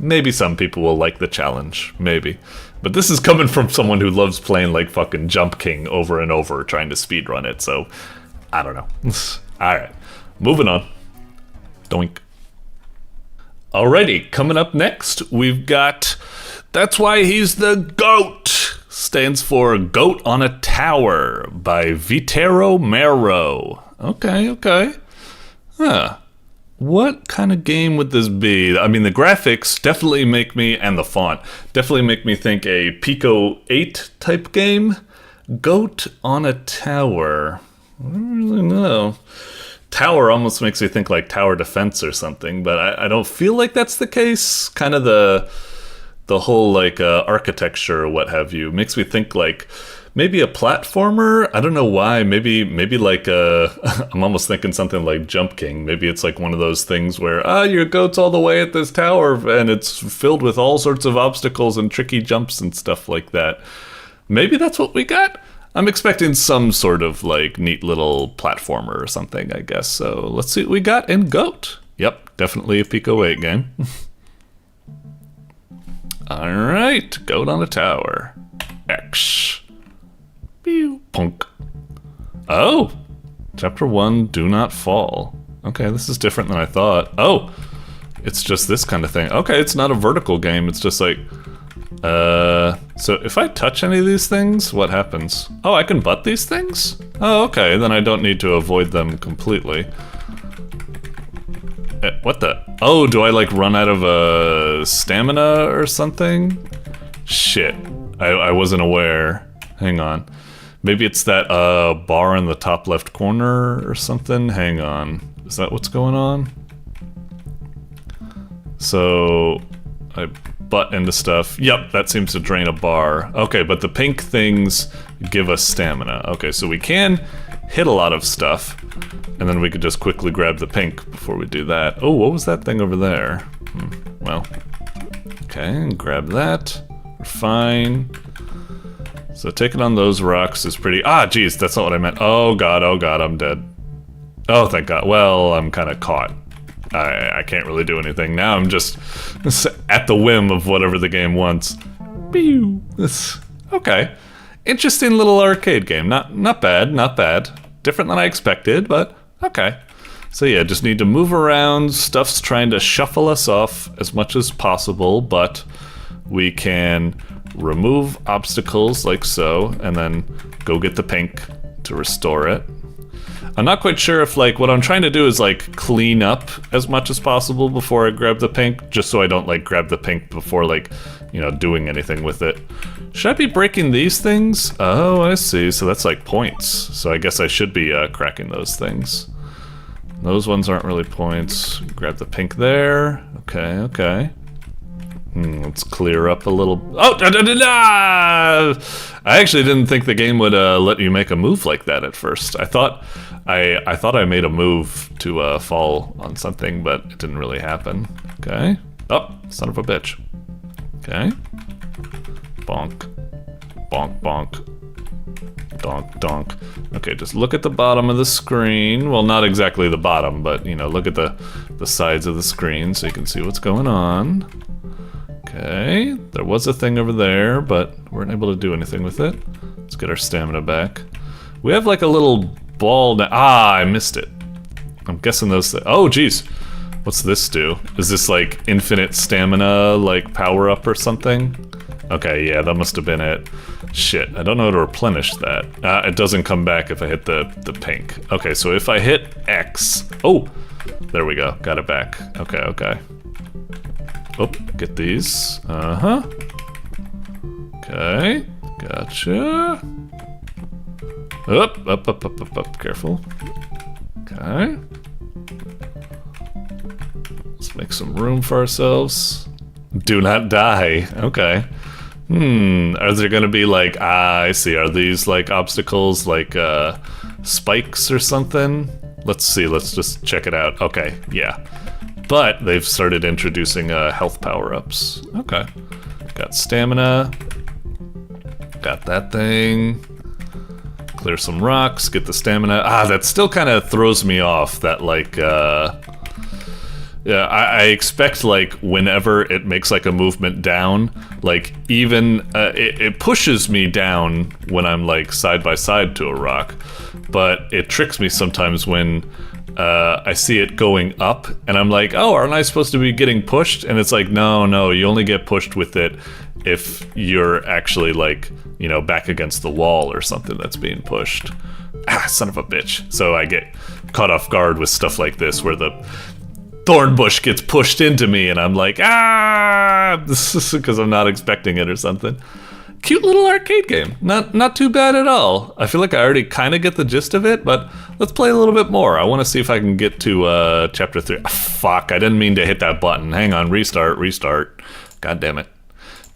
maybe some people will like the challenge, maybe. But this is coming from someone who loves playing like fucking Jump King over and over, trying to speedrun it, so I don't know. Alright, moving on. Doink. Alrighty, coming up next, we've got That's Why He's the GOAT. Stands for Goat on a Tower by vteromero. Okay. Huh. What kind of game would this be? I mean, the graphics definitely make me, and the font, definitely make me think a Pico 8 type game. Goat on a Tower. I don't really know. Tower almost makes me think like tower defense or something, but I don't feel like that's the case. Kind of the whole like architecture or what have you makes me think like maybe a platformer. I don't know why. Maybe like I'm almost thinking something like Jump King. Maybe it's like one of those things where your goat's all the way at this tower and it's filled with all sorts of obstacles and tricky jumps and stuff like that. Maybe that's what we got. I'm expecting some sort of like neat little platformer or something, I guess. So let's see what we got in Goat. Yep, definitely a Pico 8 game. All right, Goat on a Tower. X. Pew. Punk. Oh, Chapter 1, Do Not Fall. Okay, this is different than I thought. Oh, it's just this kind of thing. Okay, it's not a vertical game. It's just like, so if I touch any of these things, what happens? Oh, I can butt these things? Oh, okay, then I don't need to avoid them completely. What the? Oh, do I like run out of stamina or something? Shit, I wasn't aware. Hang on. Maybe it's that bar in the top left corner or something. Hang on. Is that what's going on? So I butt into stuff. Yep, that seems to drain a bar. Okay, but the pink things give us stamina. Okay, so we can hit a lot of stuff, and then we could just quickly grab the pink before we do that. Oh, what was that thing over there? Well, okay, grab that. We're fine. So taking on those rocks is pretty... Ah, geez, that's not what I meant. Oh god, I'm dead. Oh, thank god. Well, I'm kind of caught. I can't really do anything. Now I'm just at the whim of whatever the game wants. Pew! Okay. Interesting little arcade game. Not bad, not bad. Different than I expected, but okay. So yeah, just need to move around. Stuff's trying to shuffle us off as much as possible, but we can remove obstacles like so, and then go get the pink to restore it. I'm not quite sure if, like, what I'm trying to do is, like, clean up as much as possible before I grab the pink, just so I don't, like, grab the pink before, like, you know, doing anything with it. Should I be breaking these things? Oh, I see. So that's, like, points. So I guess I should be cracking those things. Those ones aren't really points. Grab the pink there. Okay, okay. Let's clear up a little... Oh! I actually didn't think the game would let you make a move like that at first. I thought I made a move to fall on something, but it didn't really happen. Okay. Oh, son of a bitch. Okay. Bonk. Bonk, bonk. Donk, donk. Okay, just look at the bottom of the screen. Well, not exactly the bottom, but, you know, look at the sides of the screen so you can see what's going on. Okay, there was a thing over there, but we weren't able to do anything with it. Let's get our stamina back. We have like a little ball now. Ah, I missed it. I'm guessing those... Oh, geez. What's this do? Is this like infinite stamina, like power up or something? Okay, yeah, that must have been it. Shit, I don't know how to replenish that. It doesn't come back if I hit the pink. Okay, so if I hit X... Oh, there we go. Got it back. Okay, okay. Oh, get these. Uh-huh. Okay, gotcha. Up. Careful. Okay. Let's make some room for ourselves. Do not die. Okay. Are there gonna be like... Ah, I see. Are these like obstacles, like spikes or something? Let's see. Let's just check it out. Okay, yeah. But they've started introducing health power-ups. Okay. Got stamina. Got that thing. Clear some rocks, get the stamina. Ah, that still kind of throws me off, that like, yeah, I expect like whenever it makes like a movement down, like even, it pushes me down when I'm like side by side to a rock, but it tricks me sometimes when I see it going up, and I'm like, oh, aren't I supposed to be getting pushed? And it's like, no, you only get pushed with it if you're actually like, you know, back against the wall or something that's being pushed. Ah, son of a bitch. So I get caught off guard with stuff like this, where the thorn bush gets pushed into me, and I'm like, ah, this is because I'm not expecting it or something. Cute little arcade game. Not too bad at all. I feel like I already kind of get the gist of it, but let's play a little bit more. I want to see if I can get to chapter 3. Ah, fuck, I didn't mean to hit that button. Hang on, restart. God damn it.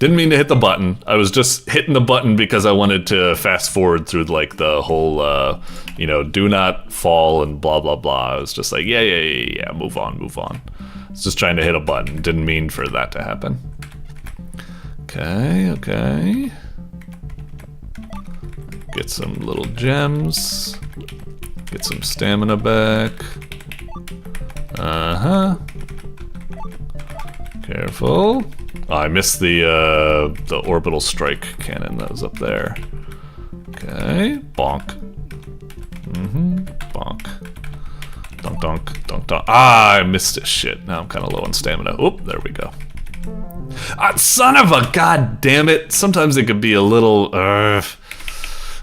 Didn't mean to hit the button. I was just hitting the button because I wanted to fast forward through like the whole, you know, do not fall and blah, blah, blah. I was just like, yeah, move on. I was just trying to hit a button. Didn't mean for that to happen. Okay. Get some little gems. Get some stamina back. Uh-huh. Careful. Oh, I missed the orbital strike cannon that was up there. Okay. Bonk. Bonk. Donk. Ah, I missed it. Shit. Now I'm kind of low on stamina. Oop, there we go. Ah, son of a god damn it. Sometimes it could be a little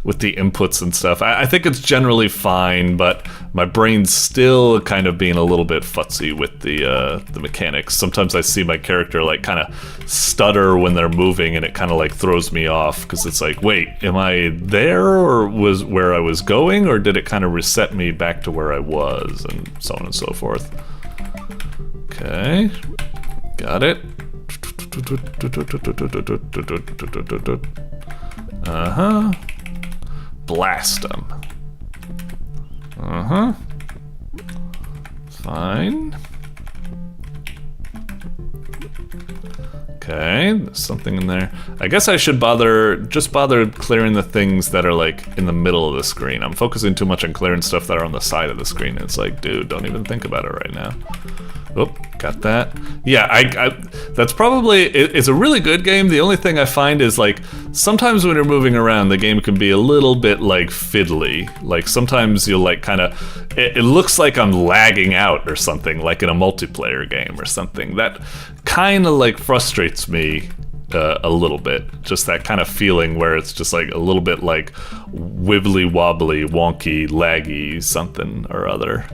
with the inputs and stuff. I think it's generally fine, but my brain's still kind of being a little bit futzy with the mechanics. Sometimes I see my character like kind of stutter when they're moving, and it kind of like throws me off, because it's like, wait, am I there, or was where I was going, or did it kind of reset me back to where I was, and so on and so forth. Okay, got it. Uh-huh. Blast them. Uh-huh. Fine. Okay, there's something in there. I guess I should just bother clearing the things that are like in the middle of the screen. I'm focusing too much on clearing stuff that are on the side of the screen. It's like, dude, don't even think about it right now. Oh, got that. Yeah, I that's probably, it's a really good game. The only thing I find is like, sometimes when you're moving around, the game can be a little bit like fiddly. Like sometimes you'll like kind of, it looks like I'm lagging out or something, like in a multiplayer game or something. That kind of like frustrates me a little bit. Just that kind of feeling where it's just like a little bit like wibbly wobbly, wonky, laggy, something or other.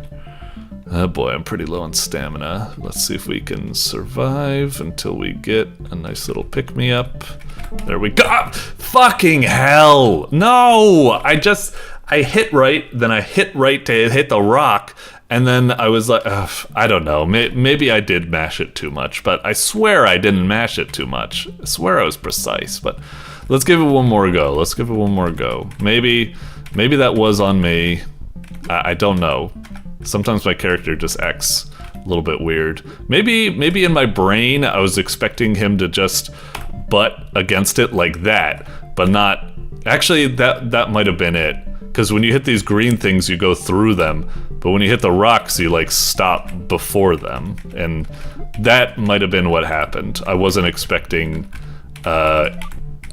Oh boy, I'm pretty low on stamina. Let's see if we can survive until we get a nice little pick-me-up. There we go. Ah, fucking hell! No! I hit right, then I hit right to hit the rock, and then I was like, I don't know, maybe I did mash it too much, but I swear I didn't mash it too much. I swear I was precise, but let's give it one more go. Let's give it one more go. Maybe that was on me. I don't know. Sometimes my character just acts a little bit weird. Maybe in my brain I was expecting him to just butt against it like that, but not. Actually, that might have been it. Because when you hit these green things, you go through them, but when you hit the rocks, you like stop before them, and that might have been what happened. I wasn't expecting. I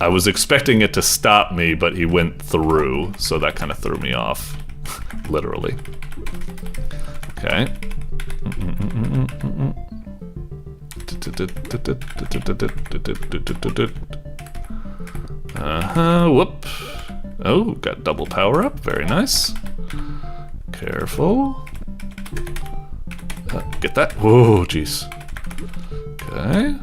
was expecting it to stop me, but he went through, so that kind of threw me off, literally. Okay. Whoop. Oh, got double power up. Very nice. Careful. Get that. Whoa, jeez. Okay.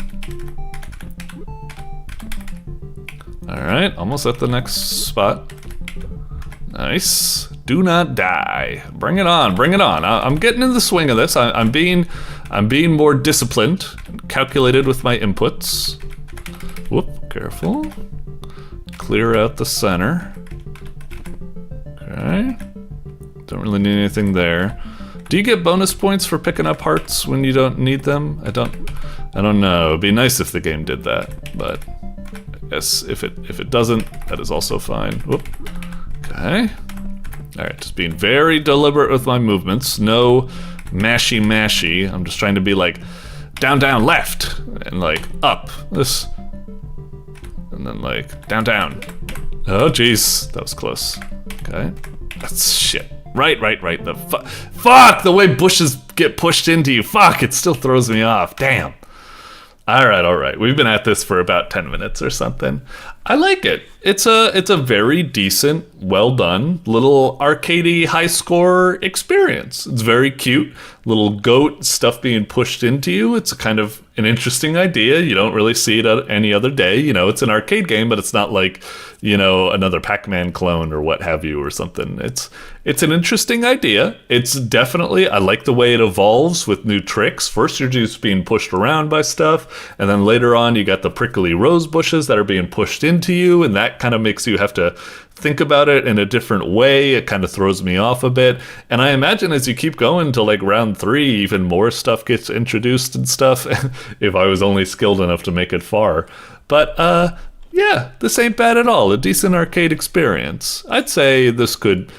Alright, almost at the next spot. Nice. Do not die. Bring it on, bring it on. I'm getting in the swing of this. I'm being more disciplined and calculated with my inputs. Whoop, careful. Clear out the center. Okay. Don't really need anything there. Do you get bonus points for picking up hearts when you don't need them? I don't know. It'd be nice if the game did that, but I guess if it doesn't, that is also fine. Whoop. Okay. Alright, just being very deliberate with my movements. No mashy. I'm just trying to be like down, left, and like up. This. And then like down. Oh jeez, that was close. Okay. That's shit. Right. The fuck! The way bushes get pushed into you. Fuck, it still throws me off. Damn. Alright. We've been at this for about 10 minutes or something. I like it. It's a very decent, well done, little arcadey high score experience. It's very cute. Little goat stuff being pushed into you. It's a kind of an interesting idea. You don't really see it any other day. You know, it's an arcade game, but it's not like, you know, another Pac-Man clone or what have you or something. It's an interesting idea. It's definitely, I like the way it evolves with new tricks. First you're just being pushed around by stuff, and then later on you got the prickly rose bushes that are being pushed into you, and that kind of makes you have to think about it in a different way. It kind of throws me off a bit. And I imagine as you keep going to like round 3, even more stuff gets introduced and stuff, if I was only skilled enough to make it far. But yeah, this ain't bad at all. A decent arcade experience. I'd say this could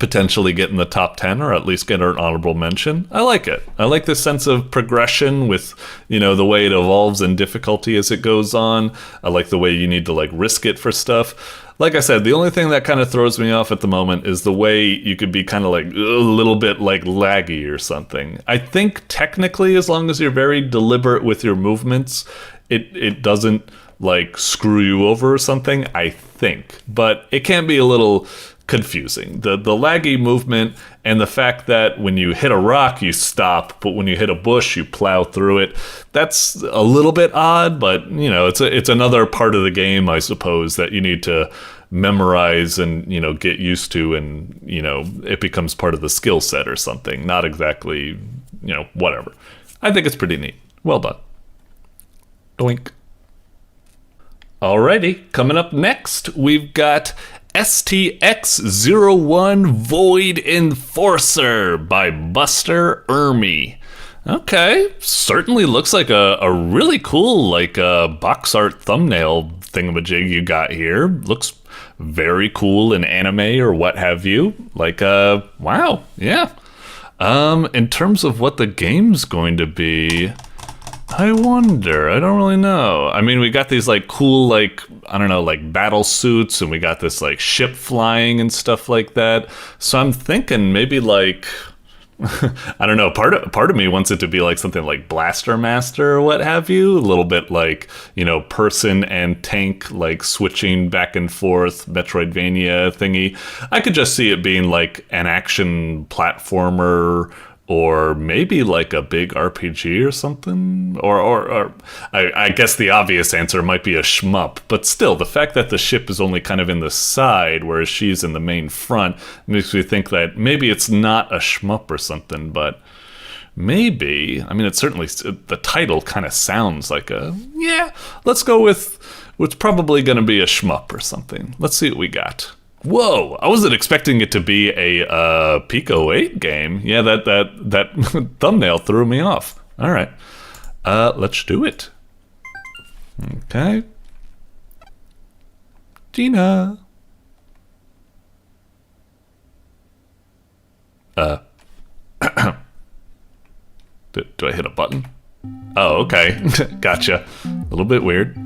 potentially get in the top 10 or at least get an honorable mention. I like it. I like the sense of progression with, you know, the way it evolves in difficulty as it goes on. I like the way you need to like risk it for stuff. Like I said, the only thing that kind of throws me off at the moment is the way you could be kind of like a little bit like laggy or something. I think technically, as long as you're very deliberate with your movements, it doesn't like screw you over or something, I think. But it can be a little confusing. The laggy movement and the fact that when you hit a rock you stop, but when you hit a bush you plow through it. That's a little bit odd, but you know, it's another part of the game, I suppose, that you need to memorize and, you know, get used to, and, you know, it becomes part of the skill set or something. Not exactly, you know, whatever. I think it's pretty neat. Well done. Doink. Alrighty, coming up next, we've got STX01 Void Enforcer by Buster Ermy. Okay, certainly looks like a really cool, like, box art thumbnail thingamajig you got here. Looks very cool in anime or what have you. Like, wow, yeah. In terms of what the game's going to be, I wonder. I don't really know. I mean, we got these like cool, like, I don't know, like battle suits, and we got this like ship flying and stuff like that. So I'm thinking maybe like, I don't know, part of me wants it to be like something like Blaster Master or what have you. A little bit like, you know, person and tank like switching back and forth, Metroidvania thingy. I could just see it being like an action platformer, or maybe like a big RPG or something, or I guess the obvious answer might be a shmup, but still, the fact that the ship is only kind of in the side, whereas she's in the main front, makes me think that maybe it's not a shmup or something, but maybe, I mean, it's certainly, the title kind of sounds like a, yeah, let's go with what's probably going to be a shmup or something. Let's see what we got. Whoa, I wasn't expecting it to be a Pico 8 game. Yeah, that thumbnail threw me off. All right, let's do it. Okay. Gina. Do I hit a button? Oh, okay. Gotcha. A little bit weird.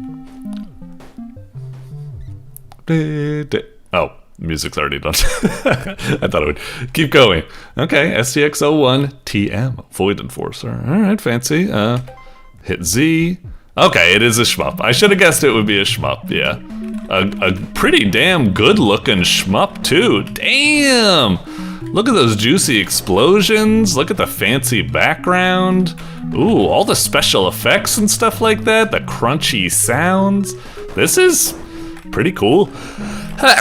Oh. Music's already done. I thought it would keep going. Okay, STX01 TM Void Enforcer. All right, fancy. Hit Z. Okay, it is a shmup. I should have guessed it would be a shmup. Yeah, a pretty damn good-looking shmup too. Damn! Look at those juicy explosions. Look at the fancy background. Ooh, all the special effects and stuff like that. The crunchy sounds. This is pretty cool.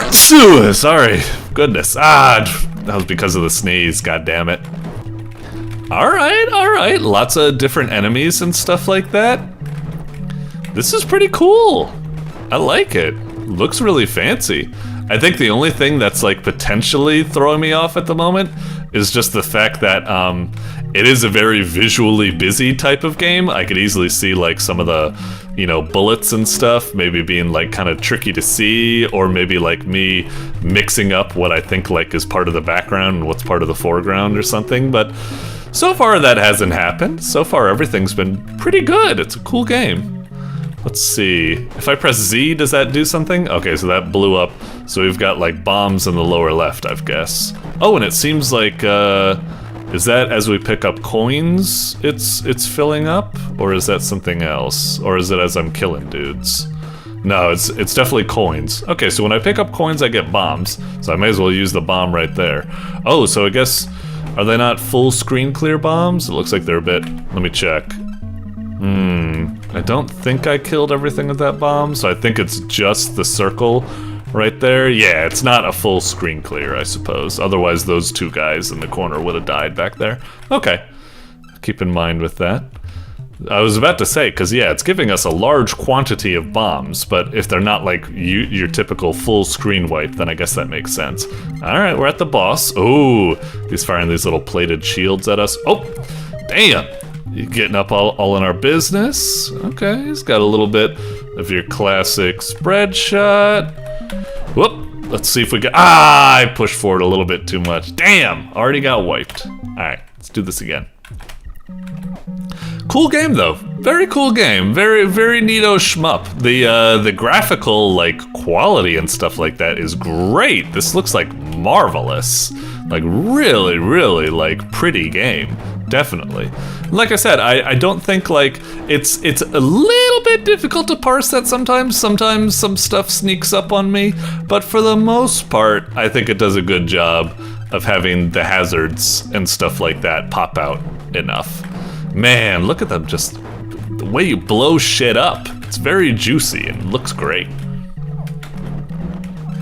Sorry, goodness. That was because of the sneeze, god damn it. Alright, lots of different enemies and stuff like that. This is pretty cool. I like it. Looks really fancy. I think the only thing that's like potentially throwing me off at the moment is just the fact that it is a very visually busy type of game. I could easily see like some of the, you know, bullets and stuff maybe being like kind of tricky to see, or maybe like me mixing up what I think like is part of the background and what's part of the foreground or something. But so far that hasn't happened. So far everything's been pretty good. It's a cool game. Let's see. If I press Z, does that do something? Okay, so that blew up. So we've got like bombs in the lower left, I guess. Oh, and it seems like, is that as we pick up coins, it's filling up? Or is that something else? Or is it as I'm killing dudes? No, it's definitely coins. Okay, so when I pick up coins, I get bombs. So I may as well use the bomb right there. Oh, so I guess, are they not full screen clear bombs? It looks like they're a bit, let me check. I don't think I killed everything with that bomb, so I think it's just the circle right there. Yeah, it's not a full screen clear, I suppose. Otherwise, those two guys in the corner would have died back there. Okay, keep in mind with that. I was about to say, because yeah, it's giving us a large quantity of bombs, but if they're not like your typical full screen wipe, then I guess that makes sense. Alright, we're at the boss. Oh, he's firing these little plated shields at us. Oh, damn! You're getting up all in our business. Okay, he's got a little bit of your classic spread shot. Whoop, let's see if we got, I pushed forward a little bit too much. Damn, already got wiped. Alright, let's do this again. Cool game though, very cool game, very neato shmup. The graphical like quality and stuff like that is great. This looks like marvelous, like really like pretty game, definitely. Like I said, I don't think like it's a little bit difficult to parse that sometimes. Sometimes some stuff sneaks up on me, but for the most part, I think it does a good job of having the hazards and stuff like that pop out enough. Man, look at them, just the way you blow shit up. It's very juicy and looks great.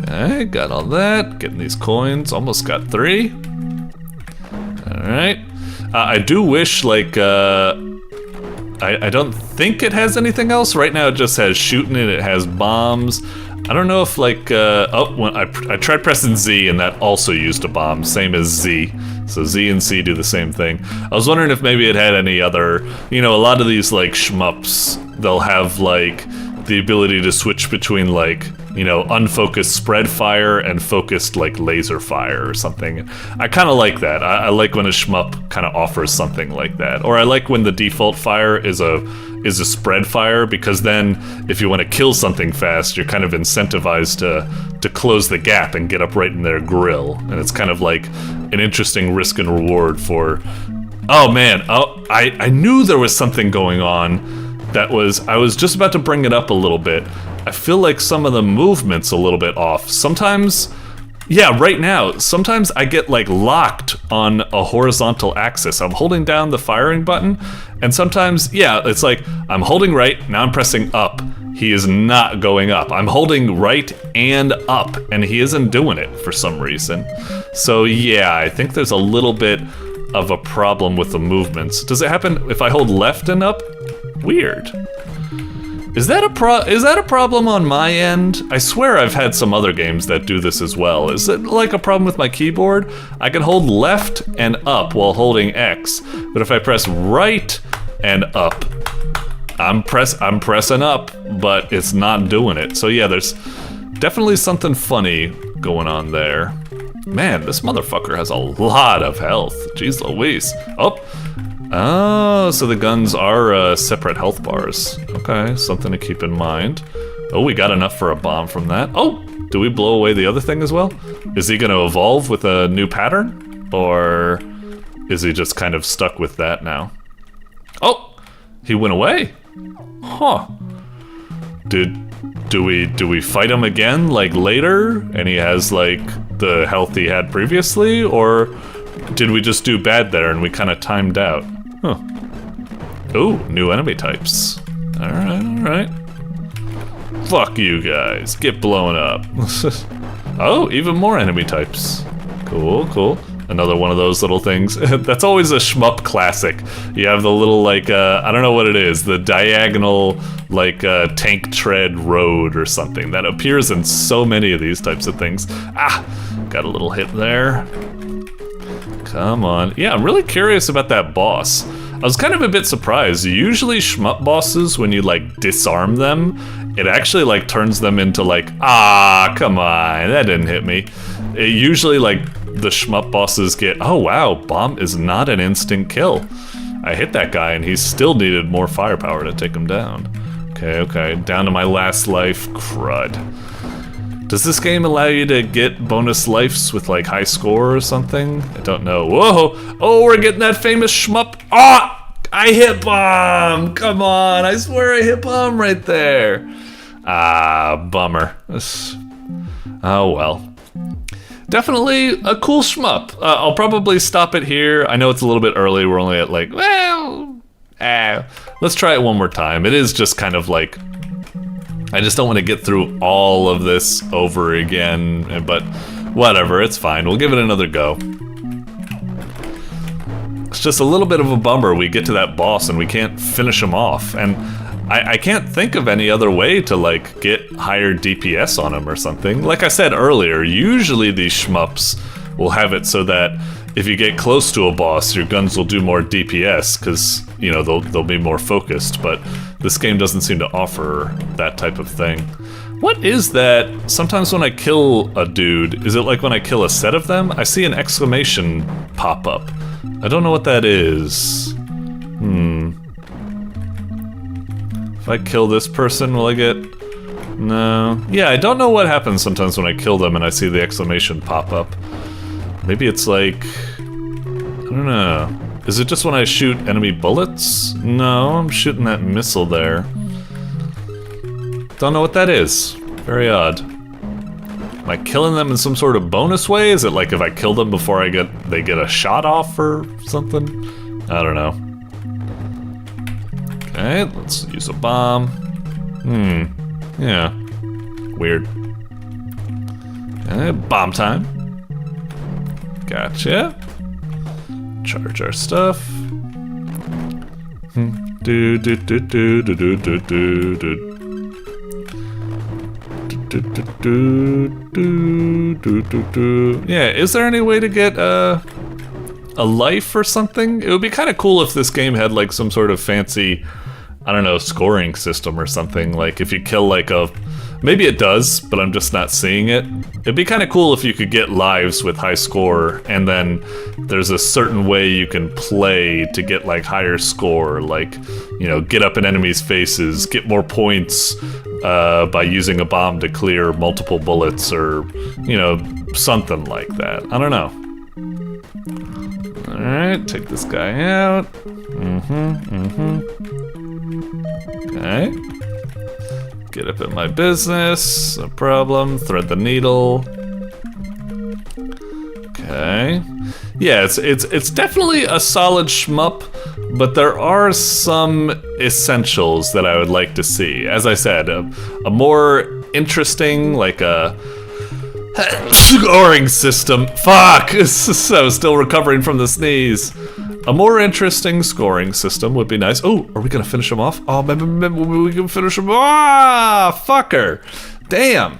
Okay, got all that. Getting these coins, almost got 3. All right. I do wish, like, I don't think it has anything else. Right now it just has shooting it has bombs. I don't know if like, when I tried pressing Z and that also used a bomb, same as Z. So Z and C do the same thing. I was wondering if maybe it had any other, you know, a lot of these like shmups, they'll have like the ability to switch between like, you know, unfocused spread fire and focused like laser fire or something. I kind of like that. I like when a shmup kind of offers something like that. Or I like when the default fire is a spread fire, because then if you want to kill something fast, you're kind of incentivized to close the gap and get up right in their grill. And it's kind of like an interesting risk and reward for... Oh man, I knew there was something going on that was... I was just about to bring it up a little bit. I feel like some of the movement's a little bit off. Sometimes... Yeah, right now, sometimes I get like locked on a horizontal axis. I'm holding down the firing button, and sometimes, yeah, it's like, I'm holding right, now I'm pressing up. He is not going up. I'm holding right and up, and he isn't doing it for some reason. So yeah, I think there's a little bit of a problem with the movements. Does it happen if I hold left and up? Weird. Is that a problem on my end? I swear I've had some other games that do this as well. Is it like a problem with my keyboard? I can hold left and up while holding X, but if I press right and up, I'm pressing up, but it's not doing it. So yeah, there's definitely something funny going on there. Man, this motherfucker has a lot of health. Jeez Louise. Oh, so the guns are separate health bars. Okay, something to keep in mind. Oh, we got enough for a bomb from that. Oh, do we blow away the other thing as well? Is he gonna evolve with a new pattern? Or is he just kind of stuck with that now? Oh, he went away. Huh. Do we fight him again, like later? And he has like the health he had previously? Or did we just do bad there and we kind of timed out? Huh. Ooh, new enemy types. Alright. Fuck you guys. Get blown up. Oh, even more enemy types. Cool. Another one of those little things. That's always a shmup classic. You have the little, like, I don't know what it is, the diagonal, like, tank tread road or something that appears in so many of these types of things. Ah, got a little hit there. Come on. Yeah, I'm really curious about that boss. I was kind of a bit surprised. Usually shmup bosses, when you like disarm them, it actually like turns them into like, ah, come on, that didn't hit me. It usually like the shmup bosses get, oh wow, bomb is not an instant kill. I hit that guy and he still needed more firepower to take him down. Okay, down to my last life, crud. Does this game allow you to get bonus lives with like high score or something? I don't know. Whoa! Oh, we're getting that famous shmup. Ah! I hit bomb! Come on, I swear I hit bomb right there. Ah, bummer. Oh well. Definitely a cool shmup. I'll probably stop it here. I know it's a little bit early. We're only at like, well, let's try it one more time. It is just kind of like, I just don't want to get through all of this over again, but whatever, it's fine. We'll give it another go. It's just a little bit of a bummer we get to that boss and we can't finish him off, and I can't think of any other way to like get higher DPS on him or something. Like I said earlier, usually these shmups will have it so that if you get close to a boss, your guns will do more DPS because, you know, they'll be more focused, but this game doesn't seem to offer that type of thing. What is that? Sometimes when I kill a dude, is it like when I kill a set of them? I see an exclamation pop up. I don't know what that is. If I kill this person, will I get... No. Yeah, I don't know what happens sometimes when I kill them and I see the exclamation pop up. Maybe it's like... I don't know. Is it just when I shoot enemy bullets? No, I'm shooting that missile there. Don't know what that is. Very odd. Am I killing them in some sort of bonus way? Is it like if I kill them before they get a shot off or something? I don't know. Okay, let's use a bomb. Yeah. Weird. Okay, bomb time. Gotcha. Charge our stuff. Do do do do do do do do do. Yeah, is there any way to get a life or something? It would be kind of cool if this game had like some sort of fancy, I don't know, scoring system or something. Like if you kill like a, maybe it does, but I'm just not seeing it. It'd be kind of cool if you could get lives with high score, and then there's a certain way you can play to get like higher score, like, you know, get up in enemies' faces, get more points by using a bomb to clear multiple bullets, or, you know, something like that. I don't know. Alright, take this guy out. Okay. Get up in my business, no problem. Thread the needle. Okay. Yeah, it's definitely a solid shmup, but there are some essentials that I would like to see. As I said, a more interesting, like a scoring system. Fuck! I was still recovering from the sneeze. A more interesting scoring system would be nice. Oh, are we gonna finish him off? Oh, maybe we can finish him. Ah, fucker! Damn.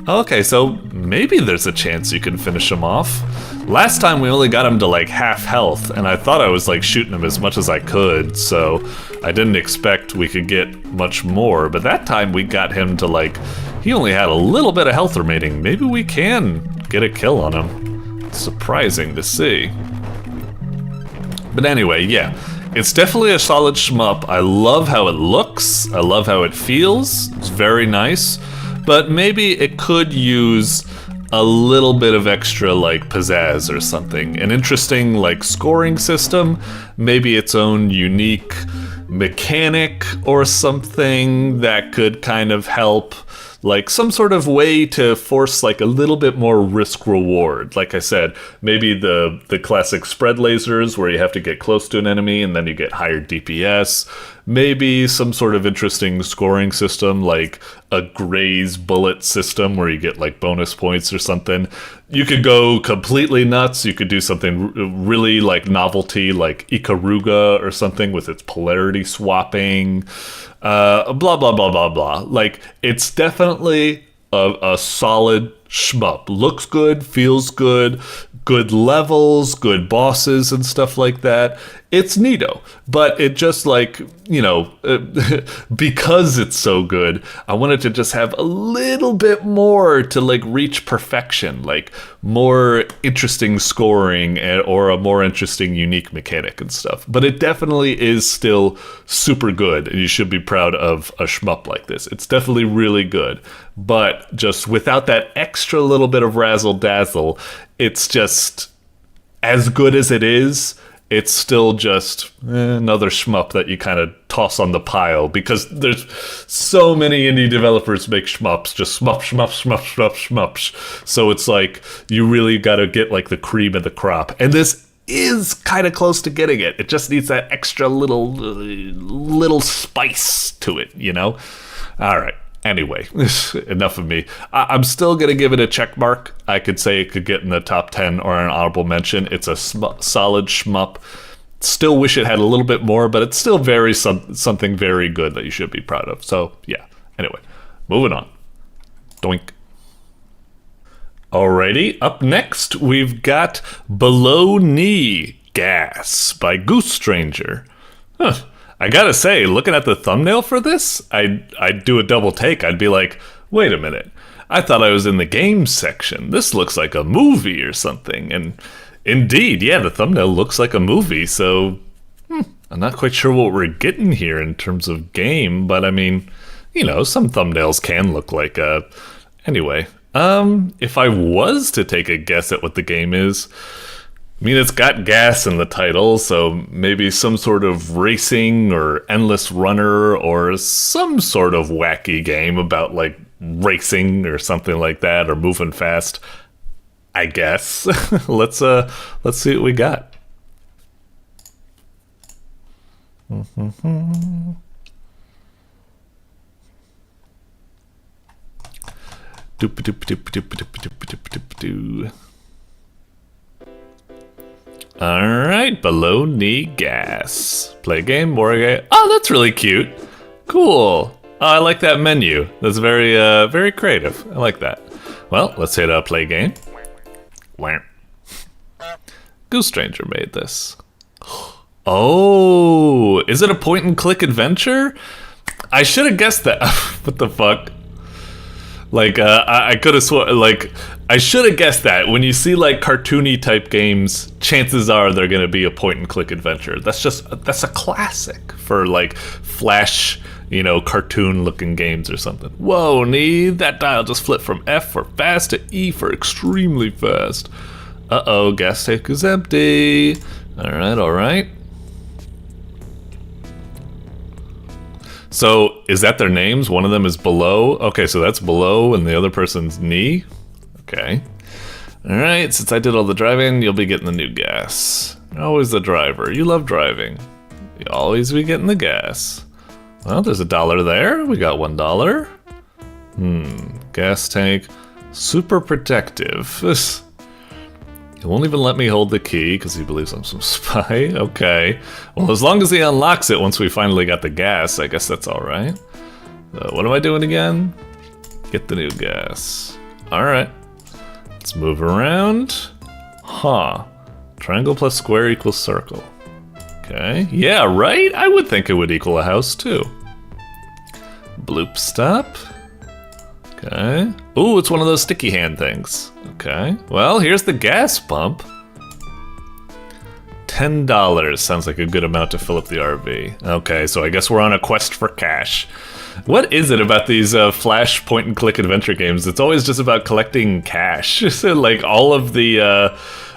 Okay, so maybe there's a chance you can finish him off. Last time we only got him to like half health, and I thought I was like shooting him as much as I could, so I didn't expect we could get much more. But that time we got him to like, he only had a little bit of health remaining. Maybe we can get a kill on him. It's surprising to see. But anyway, yeah, it's definitely a solid shmup. I love how it looks. I love how it feels. It's very nice. But maybe it could use a little bit of extra, like, pizzazz or something. An interesting, like, scoring system. Maybe its own unique mechanic or something that could kind of help. Like some sort of way to force like a little bit more risk reward. Like I said, maybe the classic spread lasers where you have to get close to an enemy and then you get higher DPS. Maybe some sort of interesting scoring system like a graze bullet system where you get like bonus points or something. You could go completely nuts. You could do something really like novelty like Ikaruga or something with its polarity swapping. Blah, blah, blah, blah, blah. Like, it's definitely a solid shmup. Looks good, feels good, good levels, good bosses and stuff like that. It's neato, but it just like, you know, because it's so good, I wanted to just have a little bit more to like reach perfection, like more interesting scoring or a more interesting unique mechanic and stuff. But it definitely is still super good, and you should be proud of a shmup like this. It's definitely really good, but just without that extra little bit of razzle dazzle, it's just as good as it is. It's still just another shmup that you kind of toss on the pile because there's so many indie developers make shmups, just shmup, shmup, shmup, shmup, shmups. So it's like you really got to get like the cream of the crop. And this is kind of close to getting it. It just needs that extra little spice to it, you know? All right. Anyway, enough of me. I'm still going to give it a check mark. I could say it could get in the top 10 or an honorable mention. It's a solid shmup. Still wish it had a little bit more, but it's still something very good that you should be proud of. So, yeah. Anyway, moving on. Doink. Alrighty, up next, we've got Below Knee Gas by Goose Stranger. Huh. I gotta say, looking at the thumbnail for this, I'd do a double take. I'd be like, wait a minute. I thought I was in the games section. This looks like a movie or something. And indeed, yeah, the thumbnail looks like a movie. So I'm not quite sure what we're getting here in terms of game. But I mean, you know, some thumbnails can look like a... Anyway, if I was to take a guess at what the game is... I mean, it's got gas in the title, so maybe some sort of racing or endless runner or some sort of wacky game about, like, racing or something like that, or moving fast, I guess. Let's see what we got. Alright, below knee gas. Play game, more game. Oh, that's really cute. Cool. Oh, I like that menu. That's very, very creative. I like that. Well, let's hit play game. Wham. Goose Stranger made this. Oh, is it a point and click adventure? I should have guessed that. What the fuck? Like, I could have sworn, like, I should have guessed that. When you see, like, cartoony type games, chances are they're gonna be a point and click adventure. That's a classic for, like, Flash, you know, cartoon looking games or something. Whoa, that dial just flipped from F for fast to E for extremely fast. Uh-oh, gas tank is empty. Alright. So, is that their names? One of them is below. Okay, so that's below and the other person's knee. Okay. Alright, since I did all the driving, you'll be getting the new gas. You're always the driver. You love driving. You always be getting the gas. Well, there's $1 there. We got $1. Gas tank. Super protective. He won't even let me hold the key because he believes I'm some spy. Okay. Well, as long as he unlocks it once we finally got the gas, I guess that's alright. What am I doing again? Get the new gas. Alright. Let's move around. Huh. Triangle plus square equals circle. Okay. Yeah, right? I would think it would equal a house too. Bloop stop. Okay. Ooh, it's one of those sticky hand things. Okay. Well, here's the gas pump. $10 sounds like a good amount to fill up the RV. Okay, so I guess we're on a quest for cash. What is it about these Flash point-and-click adventure games? It's always just about collecting cash. So, like, all of the,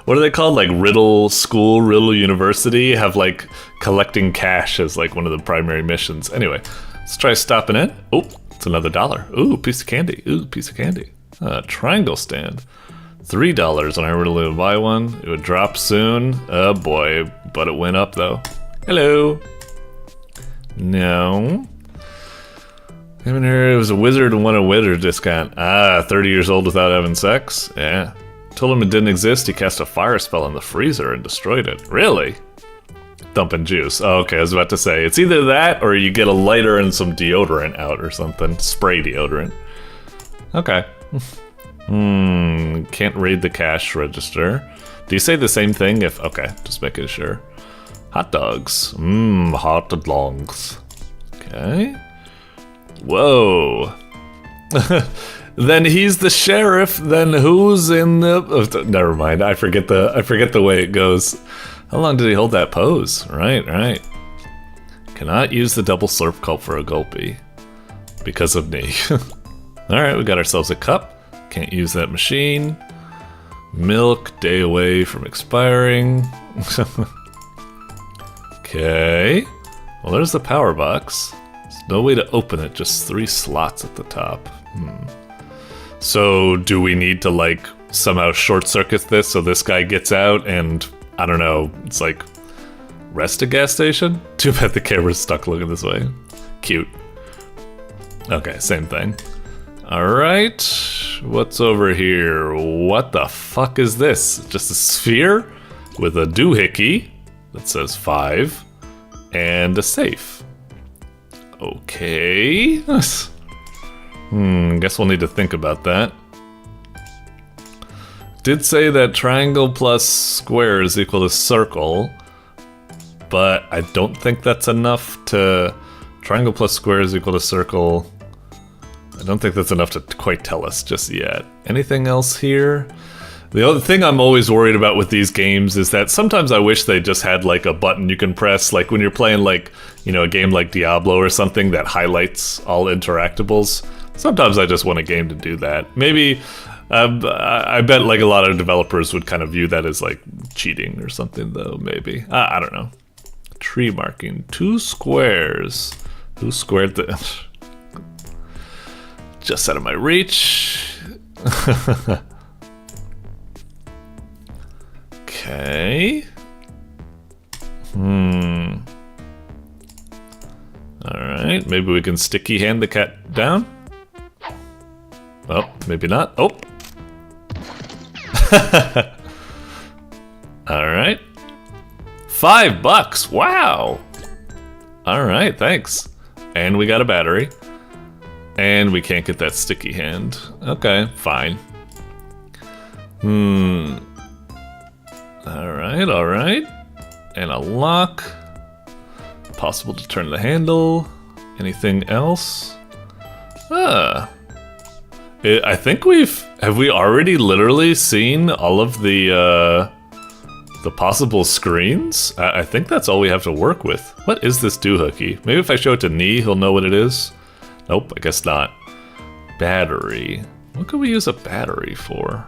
what are they called? Like, Riddle School, Riddle University have, like, collecting cash as, like, one of the primary missions. Anyway, let's try stopping in. Oh, it's another $1. Ooh, piece of candy. Ooh, piece of candy. Triangle stand. $3 and I really would buy one. It would drop soon. Oh boy, but it went up though. Hello. No. Even here, it was a wizard and won a wizard discount. 30 years old without having sex? Yeah. Told him it didn't exist, he cast a fire spell on the freezer and destroyed it. Really? Dumping juice. Oh, okay, I was about to say, it's either that or you get a lighter and some deodorant out or something. Spray deodorant. Okay. Can't raid the cash register. Do you say the same thing if... Okay, just making sure. Hot dogs. Hot dogs. Okay. Whoa. Then he's the sheriff, then who's in the... Oh, never mind, I forget the way it goes. How long did he hold that pose? Right. Cannot use the double slurp cup for a gulpy. Because of me. Alright, we got ourselves a cup. Can't use that machine. Milk, day away from expiring. Okay. Well, there's the power box. There's no way to open it, just 3 slots at the top. So, do we need to, like, somehow short circuit this so this guy gets out and, I don't know, it's like, rest a gas station? Too bad the camera's stuck looking this way. Cute. Okay, same thing. Alright, what's over here? What the fuck is this? Just a sphere with a doohickey that says 5 and a safe. Okay. Guess we'll need to think about that. Did say that triangle plus square is equal to circle, but I don't think that's enough to... Triangle plus square is equal to circle. I don't think that's enough to quite tell us just yet. Anything else here? The other thing I'm always worried about with these games is that sometimes I wish they just had like a button you can press, like when you're playing like, you know, a game like Diablo or something that highlights all interactables. Sometimes I just want a game to do that. Maybe, I bet like a lot of developers would kind of view that as like cheating or something though, maybe. I don't know. Tree marking, 2 squares. Who squared the... Just out of my reach. Okay. Alright, maybe we can sticky hand the cat down. Oh, maybe not. Oh. Alright. $5. Wow. All right, thanks. And we got a battery. And we can't get that sticky hand. Okay, fine. Alright, alright. And a lock. Possible to turn the handle. Anything else? I think have we already literally seen all of the possible screens? I think that's all we have to work with. What is this doohickey? Maybe if I show it to Nee, he'll know what it is. Nope, I guess not. Battery. What could we use a battery for?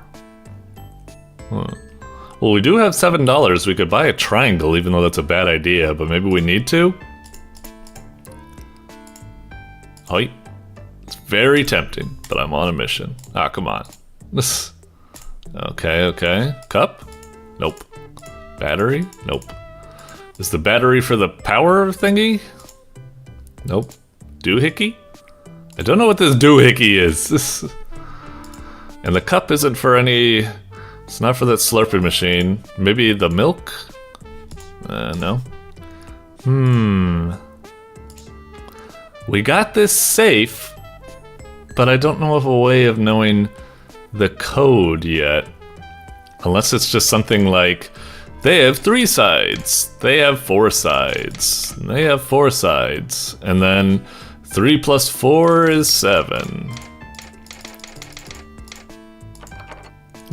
Well, we do have $7. We could buy a triangle, even though that's a bad idea, but maybe we need to? Oh, it's very tempting, but I'm on a mission. Ah, come on. Okay, okay. Cup? Nope. Battery? Nope. Is the battery for the power thingy? Nope. Doohickey? I don't know what this doohickey is. And the cup isn't for any... It's not for that slurping machine. Maybe the milk? No. We got this safe, but I don't know of a way of knowing the code yet. Unless it's just something like, they have 3 sides, they have 4 sides, they have 4 sides, and then 3 plus 4 is 7.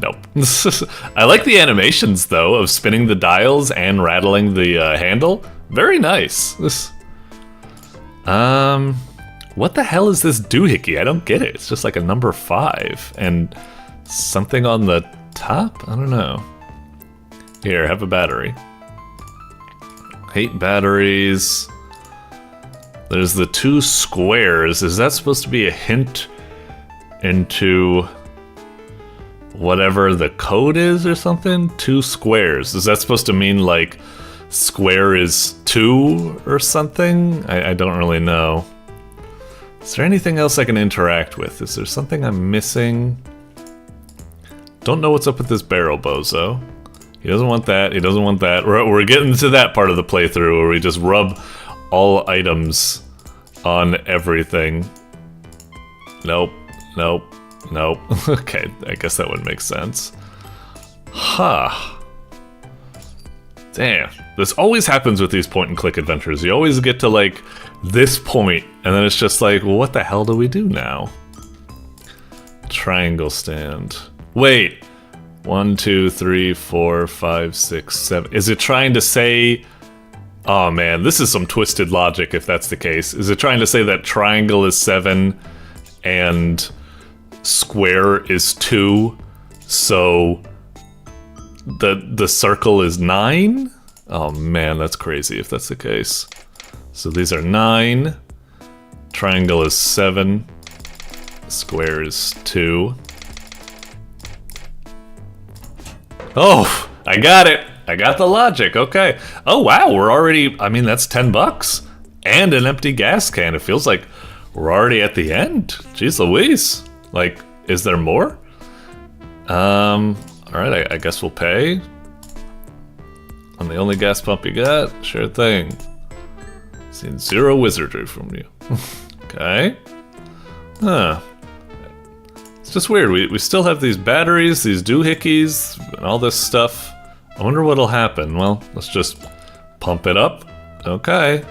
Nope. I like the animations, though, of spinning the dials and rattling the handle. Very nice. What the hell is this doohickey? I don't get it. It's just like a number 5 and something on the top? I don't know. Here, have a battery. Hate batteries. There's the 2 squares. Is that supposed to be a hint into whatever the code is or something? 2 squares. Is that supposed to mean like square is 2 or something? I don't really know. Is there anything else I can interact with? Is there something I'm missing? Don't know what's up with this barrel bozo. He doesn't want that, he doesn't want that. We're getting to that part of the playthrough where we just rub all items on everything. Nope, nope, nope. Okay, I guess that would make sense. Huh. Damn, this always happens with these point and click adventures. You always get to like this point, and then it's just like, well, what the hell do we do now? Triangle stand. Wait. 1, 2, 3, 4, 5, 6, 7. Is it trying to say... Oh man, this is some twisted logic if that's the case. Is it trying to say that triangle is 7 and square is 2, so the circle is 9? Oh man, that's crazy if that's the case. So these are 9, triangle is 7, square is 2. Oh, I got it. I got the logic, okay. Oh wow, we're already, I mean, that's $10. And an empty gas can. It feels like we're already at the end. Jeez Louise. Like, is there more? Alright, I guess we'll pay. On the only gas pump you got? Sure thing. Seen 0 wizardry from you. Okay. Huh. It's just weird. We still have these batteries, these doohickeys, and all this stuff. I wonder what'll happen. Well, let's just pump it up. Okay.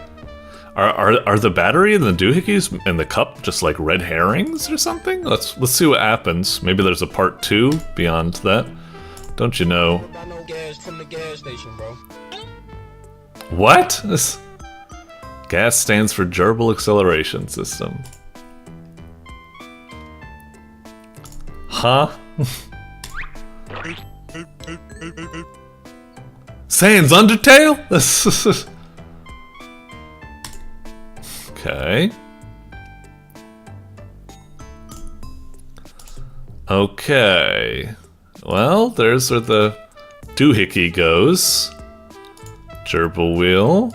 Are the battery and the doohickeys and the cup just like red herrings or something? Let's see what happens. Maybe there's a part 2 beyond that. Don't you know? From the gas station, bro. What? This gas stands for Gerbil Acceleration System. Huh? Sans Undertale? Okay. Okay. Well, there's where the doohickey goes. Gerbil wheel.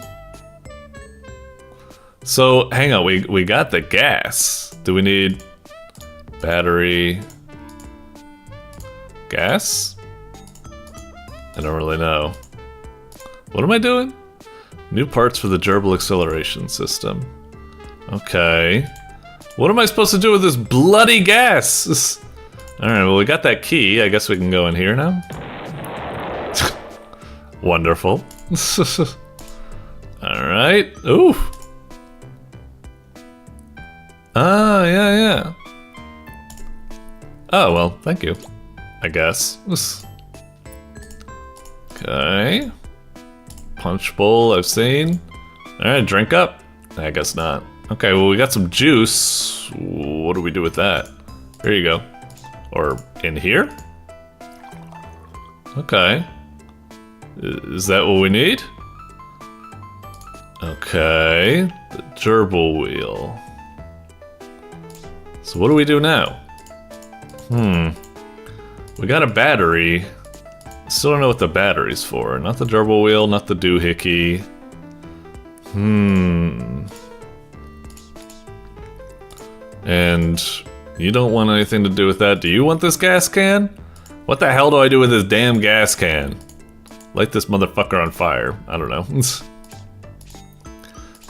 So, hang on, we got the gas. Do we need battery? Gas? I don't really know. What am I doing? New parts for the gerbil acceleration system. Okay. What am I supposed to do with this bloody gas? Alright, well we got that key. I guess we can go in here now. Wonderful. Alright. Ooh. Ah, yeah. Oh, well, thank you. I guess. Okay. Punch bowl, I've seen. Alright, drink up. I guess not. Okay, well, we got some juice. What do we do with that? Here you go. Or in here? Okay. Is that what we need? Okay. The gerbil wheel. So what do we do now? We got a battery. Still don't know what the battery's for. Not the gerbil wheel, not the doohickey. And you don't want anything to do with that. Do you want this gas can? What the hell do I do with this damn gas can? Light this motherfucker on fire. I don't know.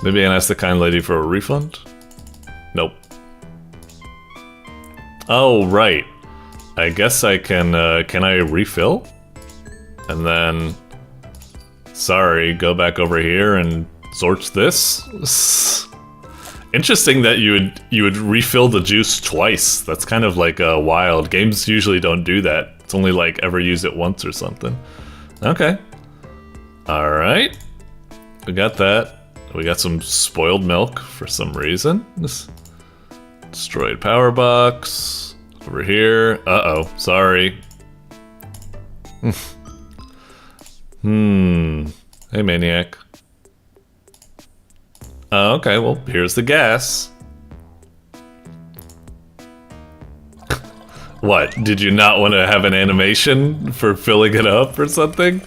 Maybe I can ask the kind lady for a refund? Nope. Oh, right. I guess I can I refill? And then, sorry, go back over here and Zorch this? Interesting that you would refill the juice twice. That's kind of like wild. Games usually don't do that. It's only like ever use it once or something. Okay. Alright. We got that. We got some spoiled milk for some reason. This destroyed power box. Over here. Uh-oh. Sorry. Hey, maniac. Okay, well, here's the gas. What? Did you not want to have an animation for filling it up or something?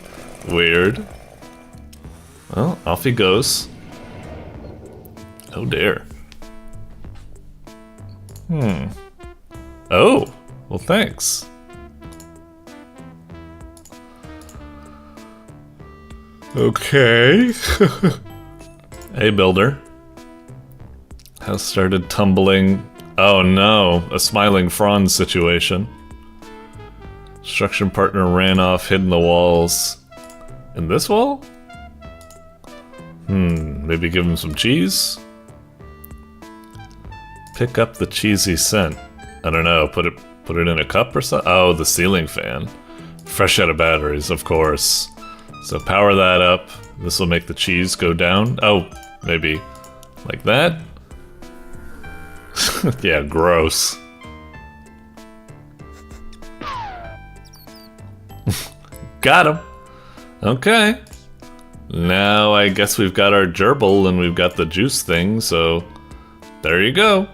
Weird. Well, off he goes. Oh dear. Oh, well, thanks. Okay. Hey, builder. House started tumbling. Oh no, a smiling Franz situation. Construction partner ran off, hid in the walls. In this wall? Maybe give him some cheese? Pick up the cheesy scent. I don't know, put it in a cup or something? Oh, the ceiling fan. Fresh out of batteries, of course. So power that up. This will make the cheese go down. Oh, maybe like that? Yeah, gross. Got him. Okay. Now I guess we've got our gerbil and we've got the juice thing, so there you go.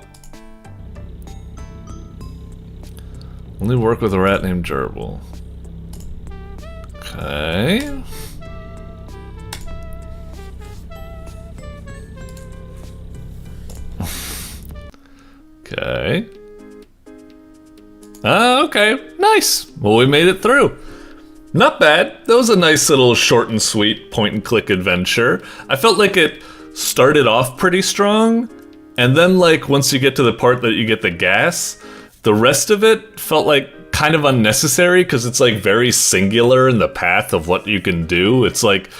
Only work with a rat named Gerbil. Okay. Okay. Okay. Nice. Well, we made it through. Not bad. That was a nice little short and sweet point and click adventure. I felt like it started off pretty strong, and then like once you get to the part that you get the gas, the rest of it felt like kind of unnecessary because it's like very singular in the path of what you can do. It's like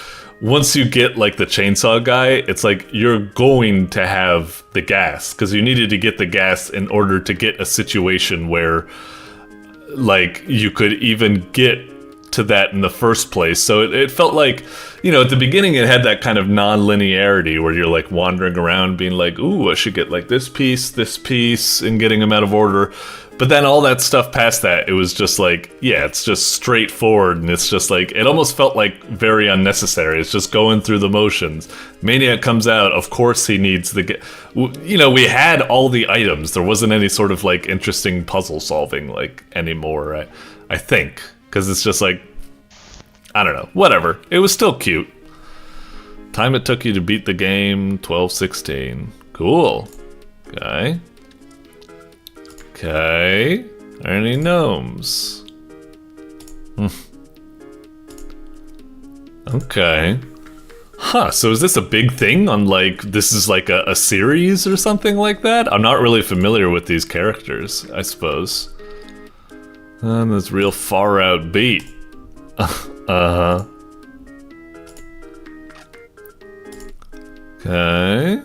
once you get like the chainsaw guy, it's like you're going to have the gas because you needed to get the gas in order to get a situation where like you could even get to that in the first place. So it felt like, you know, at the beginning it had that kind of non-linearity where you're like wandering around being like, ooh, I should get like this piece, and getting them out of order. But then all that stuff past that, it was just like, yeah, it's just straightforward, and it's just like, it almost felt like very unnecessary. It's just going through the motions. Maniac comes out, of course he needs the, you know, we had all the items. There wasn't any sort of like interesting puzzle solving like anymore, I think. Because it's just like, I don't know, whatever. It was still cute. Time it took you to beat the game, 12:16. Cool. Okay. Okay. Are there any gnomes? Okay. Huh, so is this a big thing on, like, this is like a series or something like that? I'm not really familiar with these characters, I suppose. This real far out beat. Uh-huh. Okay.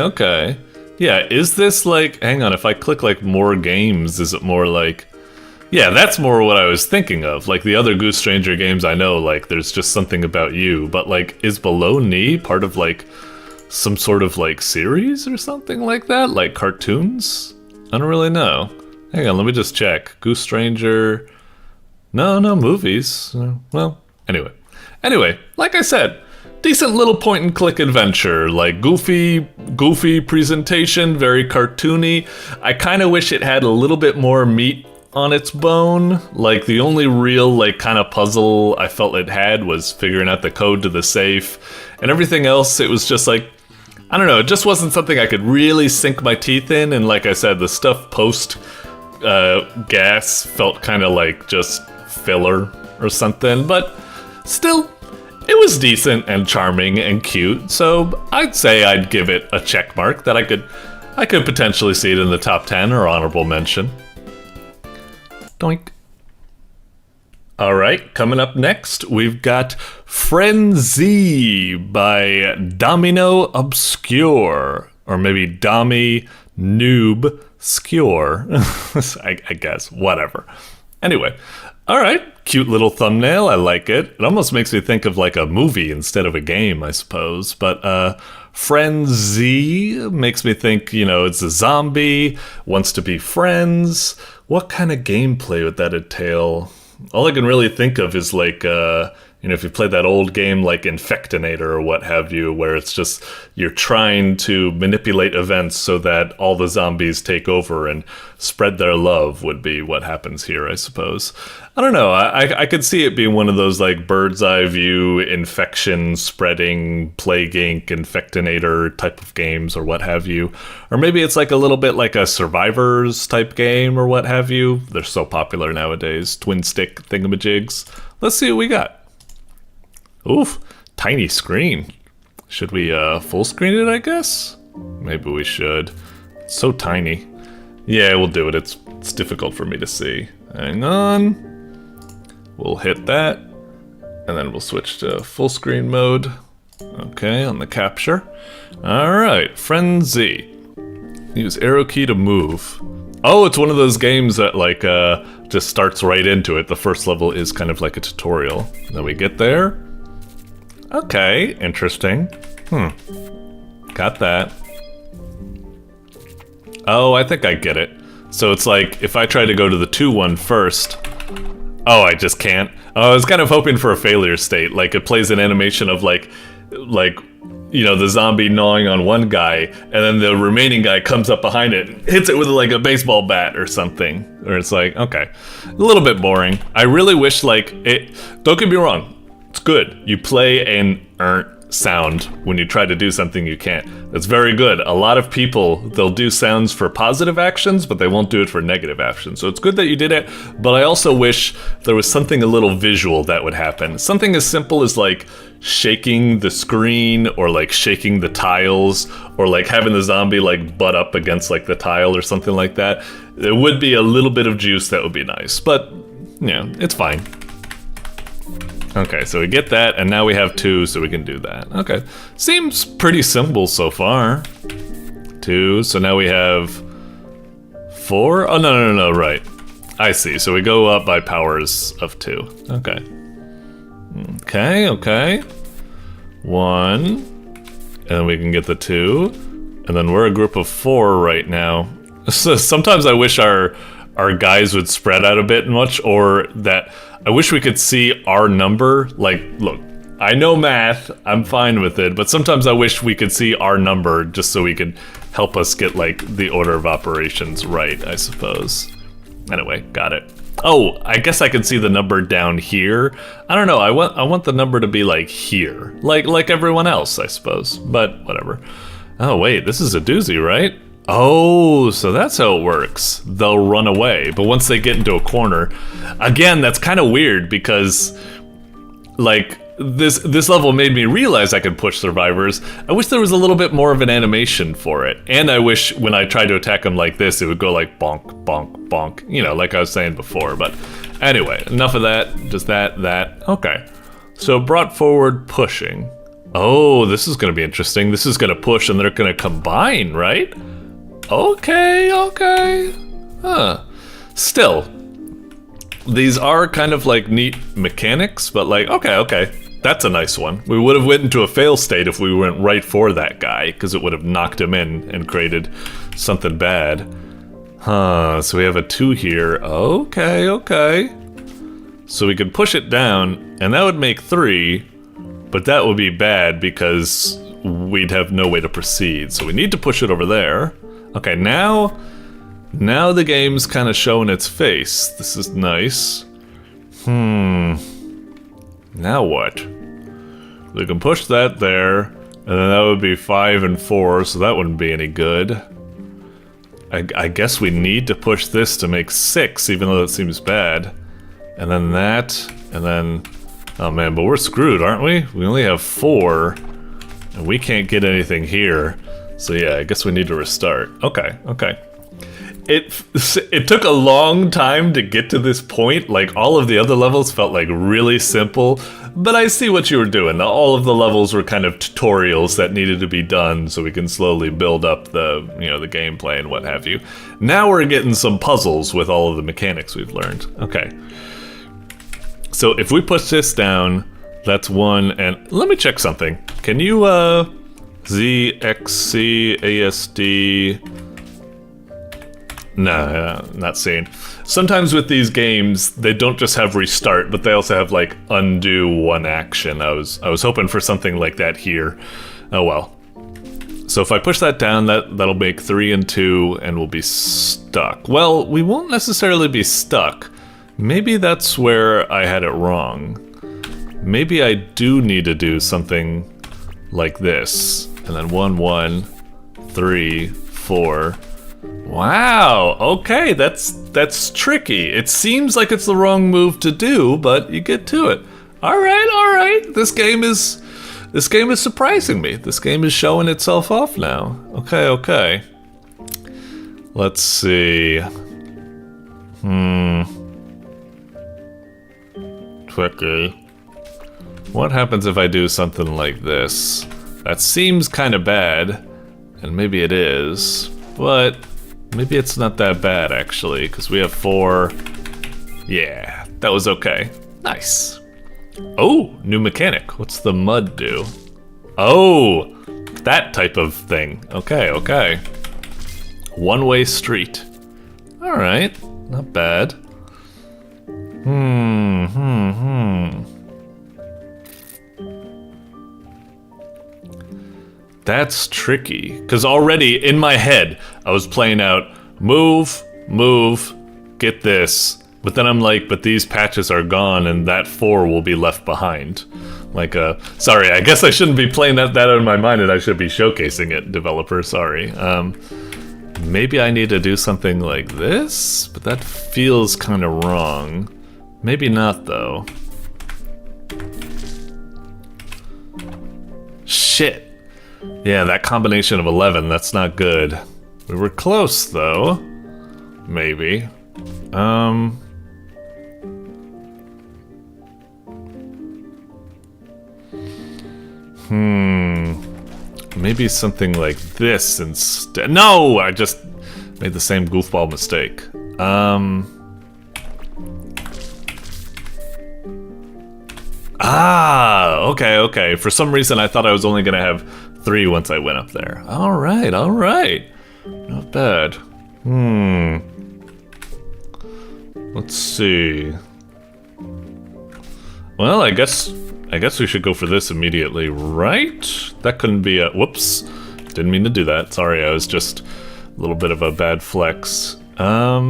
Okay. Yeah, is this like, hang on, if I click like more games, is it more like, yeah, that's more what I was thinking of. Like the other Goose Stranger games I know, like there's just something about you, but like, is Below Knee part of like some sort of like series or something like that? Like cartoons? I don't really know. Hang on, let me just check. Goose Stranger, no movies. Well, anyway, like I said, decent little point and click adventure, like goofy presentation, very cartoony. I kind of wish it had a little bit more meat on its bone. Like the only real like kind of puzzle I felt it had was figuring out the code to the safe, and everything else it was just like, I don't know, it just wasn't something I could really sink my teeth in. And like I said, the stuff post gas felt kind of like just filler or something, but still it was decent and charming and cute, so I'd say I'd give it a check mark that I could potentially see it in the top 10 or honorable mention. Doink. Alright, coming up next, we've got Frenzy by Domino Obscure, or maybe Domi Noob Skewer, I guess, whatever. Anyway, alright, cute little thumbnail, I like it. It almost makes me think of like a movie instead of a game, I suppose, but Frenzy makes me think, you know, it's a zombie, wants to be friends. What kind of gameplay would that entail? All I can really think of is like, you know, if you play that old game like Infectinator or what have you, where it's just, you're trying to manipulate events so that all the zombies take over and spread their love would be what happens here, I suppose. I don't know, I could see it being one of those like bird's eye view, infection spreading, Plague Inc., Infectinator type of games or what have you. Or maybe it's like a little bit like a Survivors type game or what have you. They're so popular nowadays, twin stick thingamajigs. Let's see what we got. Oof, tiny screen. Should we full screen it, I guess? Maybe we should. It's so tiny. Yeah, we'll do it. It's difficult for me to see. Hang on. We'll hit that, and then we'll switch to full screen mode. Okay, on the capture. Alright, Frenzy. Use arrow key to move. Oh, it's one of those games that like just starts right into it. The first level is kind of like a tutorial. Then we get there. Okay, interesting. Got that. Oh, I think I get it. So it's like, if I try to go to the 2-1 first... Oh, I just can't. I was kind of hoping for a failure state. Like, it plays an animation of like, you know, the zombie gnawing on one guy, and then the remaining guy comes up behind it, hits it with like a baseball bat or something. Or it's like, okay, a little bit boring. I really wish, like, it... Don't get me wrong. It's good. You play an sound when you try to do something you can't. That's very good. A lot of people, they'll do sounds for positive actions, but they won't do it for negative actions. So it's good that you did it, but I also wish there was something a little visual that would happen. Something as simple as like shaking the screen or like shaking the tiles or like having the zombie like butt up against like the tile or something like that. There would be a little bit of juice that would be nice, but yeah, it's fine. Okay, so we get that, and now we have 2, so we can do that. Okay, seems pretty simple so far. 2, so now we have 4? Oh, no, right. I see, so we go up by powers of 2. Okay. Okay. 1, and then we can get the 2, and then we're a group of 4 right now. So sometimes I wish our guys would spread out a bit much, or that... I wish we could see our number. Like, look, I know math, I'm fine with it, but sometimes I wish we could see our number just so we could help us get, like, the order of operations right, I suppose. Anyway, got it. Oh, I guess I can see the number down here. I don't know, I want the number to be, like, here. Like everyone else, I suppose, but whatever. Oh, wait, this is a doozy, right? Oh, so that's how it works. They'll run away, but once they get into a corner, again, that's kind of weird because, like, this level made me realize I could push survivors. I wish there was a little bit more of an animation for it, and I wish when I tried to attack them like this, it would go like bonk, bonk, bonk, you know, like I was saying before. But anyway, enough of that. Just that. Okay. So brought forward pushing. Oh, this is going to be interesting. This is going to push, and they're going to combine, right? Okay. Huh. Still, these are kind of like neat mechanics, but like, okay. That's a nice one. We would have went into a fail state if we went right for that guy, because it would have knocked him in and created something bad. Huh, so we have a 2 here. Okay. So we could push it down, and that would make 3, but that would be bad because we'd have no way to proceed. So we need to push it over there. Okay, now the game's kind of showing its face. This is nice. Now what? We can push that there, and then that would be 5 and 4, so that wouldn't be any good. I guess we need to push this to make 6, even though that seems bad. And then that, and then... Oh man, but we're screwed, aren't we? We only have 4, and we can't get anything here. So yeah, I guess we need to restart. Okay. It took a long time to get to this point. Like, all of the other levels felt like really simple, but I see what you were doing. All of the levels were kind of tutorials that needed to be done so we can slowly build up the, you know, the gameplay and what have you. Now we're getting some puzzles with all of the mechanics we've learned. Okay. So if we push this down, that's 1, and let me check something. Can you, ZXCASD... No, not seeing. Sometimes with these games, they don't just have restart, but they also have like undo 1 action. I was hoping for something like that here. Oh well. So if I push that down, that'll make 3 and 2, and we'll be stuck. Well, we won't necessarily be stuck. Maybe that's where I had it wrong. Maybe I do need to do something like this, and then 1, 1, 3, 4. Wow, okay, that's tricky. It seems like it's the wrong move to do, but you get to it. All right. This game is surprising me. This game is showing itself off now. Okay. Let's see. Tricky. What happens if I do something like this? That seems kind of bad, and maybe it is, but maybe it's not that bad, actually, because we have 4. Yeah, that was okay. Nice. Oh, new mechanic. What's the mud do? Oh, that type of thing. Okay. One-way street. All right, not bad. That's tricky, because already in my head, I was playing out, move, get this, but then I'm like, but these patches are gone and that 4 will be left behind. Like, sorry, I guess I shouldn't be playing that out of my mind and I should be showcasing it, developer, sorry. Maybe I need to do something like this, but that feels kind of wrong. Maybe not, though. Shit. Yeah, that combination of 11, that's not good. We were close, though. Maybe. Maybe something like this instead. No! I just made the same goofball mistake. Okay. For some reason, I thought I was only gonna have 3 once I went up there. All right. Not bad. Let's see. Well, I guess we should go for this immediately, right? That couldn't be a... Whoops. Didn't mean to do that. Sorry, I was just a little bit of a bad flex. I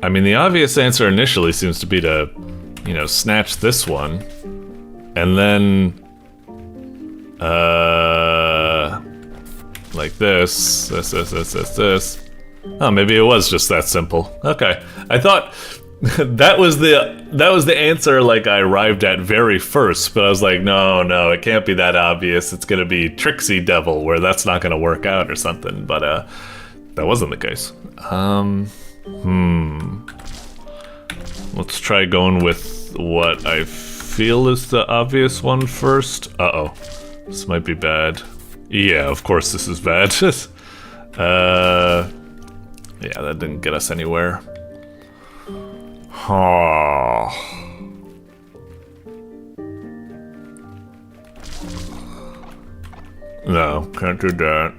mean, the obvious answer initially seems to be to, you know, snatch this one. And then... like this. This. Oh, maybe it was just that simple. Okay, I thought that was the answer like I arrived at very first, but I was like, no, it can't be that obvious. It's gonna be Tricksy Devil, where that's not gonna work out or something. But that wasn't the case. Let's try going with what I feel is the obvious one first. Uh-oh. This might be bad. Yeah, of course this is bad. Yeah, that didn't get us anywhere. Oh. No, can't do that.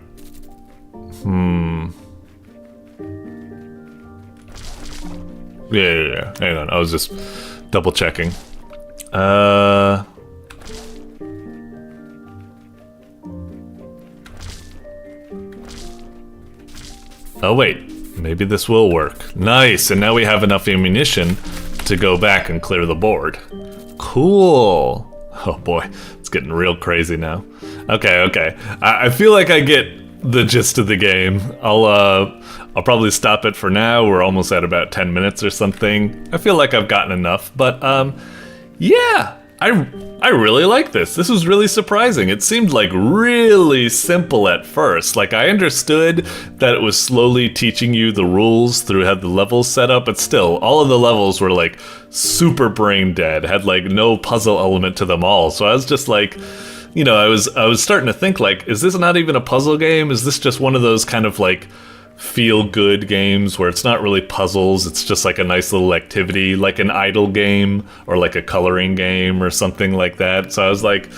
Yeah. Hang on, I was just double checking. Oh wait, maybe this will work. Nice, and now we have enough ammunition to go back and clear the board. Cool. Oh boy, it's getting real crazy now. Okay. I feel like I get the gist of the game. I'll probably stop it for now. We're almost at about 10 minutes or something. I feel like I've gotten enough, but yeah, I really like this. This was really surprising. It seemed like really simple at first. Like I understood that it was slowly teaching you the rules through how the levels set up, but still, all of the levels were like super brain dead, had like no puzzle element to them all. So I was just like, you know, I was starting to think like, is this not even a puzzle game? Is this just one of those kind of like feel-good games where it's not really puzzles, it's just like a nice little activity, like an idle game or like a coloring game or something like that. So I was like,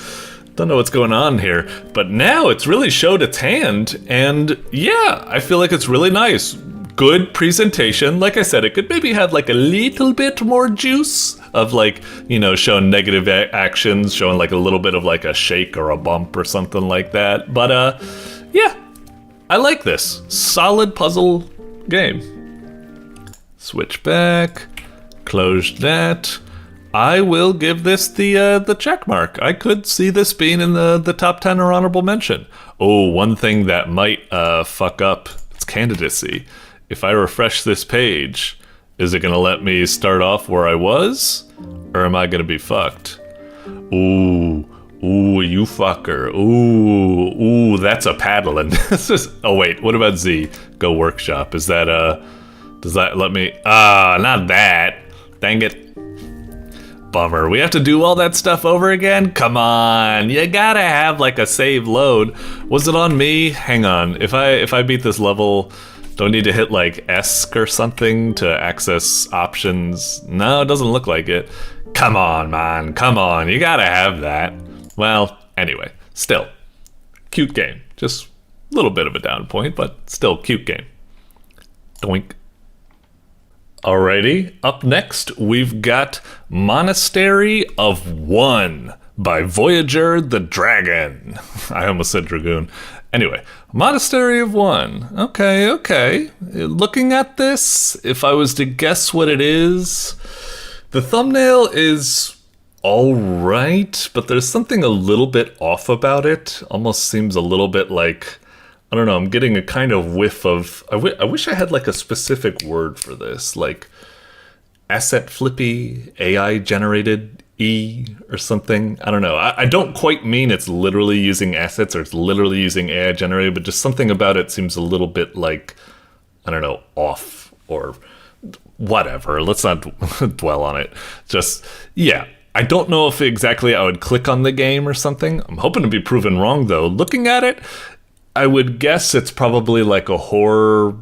don't know what's going on here. But now it's really showed its hand, and yeah, I feel like it's really nice. Good presentation. Like I said, it could maybe have like a little bit more juice of like, you know, showing negative actions, showing like a little bit of like a shake or a bump or something like that. But yeah, I like this. Solid puzzle game. Switch back, close that. I will give this the check mark. I could see this being in the top 10 or honorable mention. Oh, one thing that might fuck up its candidacy. If I refresh this page, is it gonna let me start off where I was? Or am I gonna be fucked? Ooh, you fucker. Ooh, that's a paddling. Oh wait, what about Z? Go workshop. Is that does that let me? Not that. Dang it. Bummer. We have to do all that stuff over again? Come on, you gotta have like a save load. Was it on me? Hang on. If I beat this level, don't need to hit like ESC or something to access options? No, it doesn't look like it. Come on, man. Come on. You gotta have that. Well, anyway, still, cute game. Just a little bit of a down point, but still cute game. Doink. Alrighty, up next we've got Monastery of One by Voyager the Dragon. I almost said Dragoon. Anyway, Monastery of One. Okay. Looking at this, if I was to guess what it is, the thumbnail is alright, but there's something a little bit off about it. Almost seems a little bit like, I don't know, I'm getting a kind of whiff of, I wish I had like a specific word for this, like asset flippy, AI generated E or something. I don't know. I don't quite mean it's literally using assets or it's literally using AI generated, but just something about it seems a little bit like, I don't know, off or whatever. Let's not dwell on it. Just, yeah. I don't know if exactly I would click on the game or something. I'm hoping to be proven wrong though. Looking at it, I would guess it's probably like a horror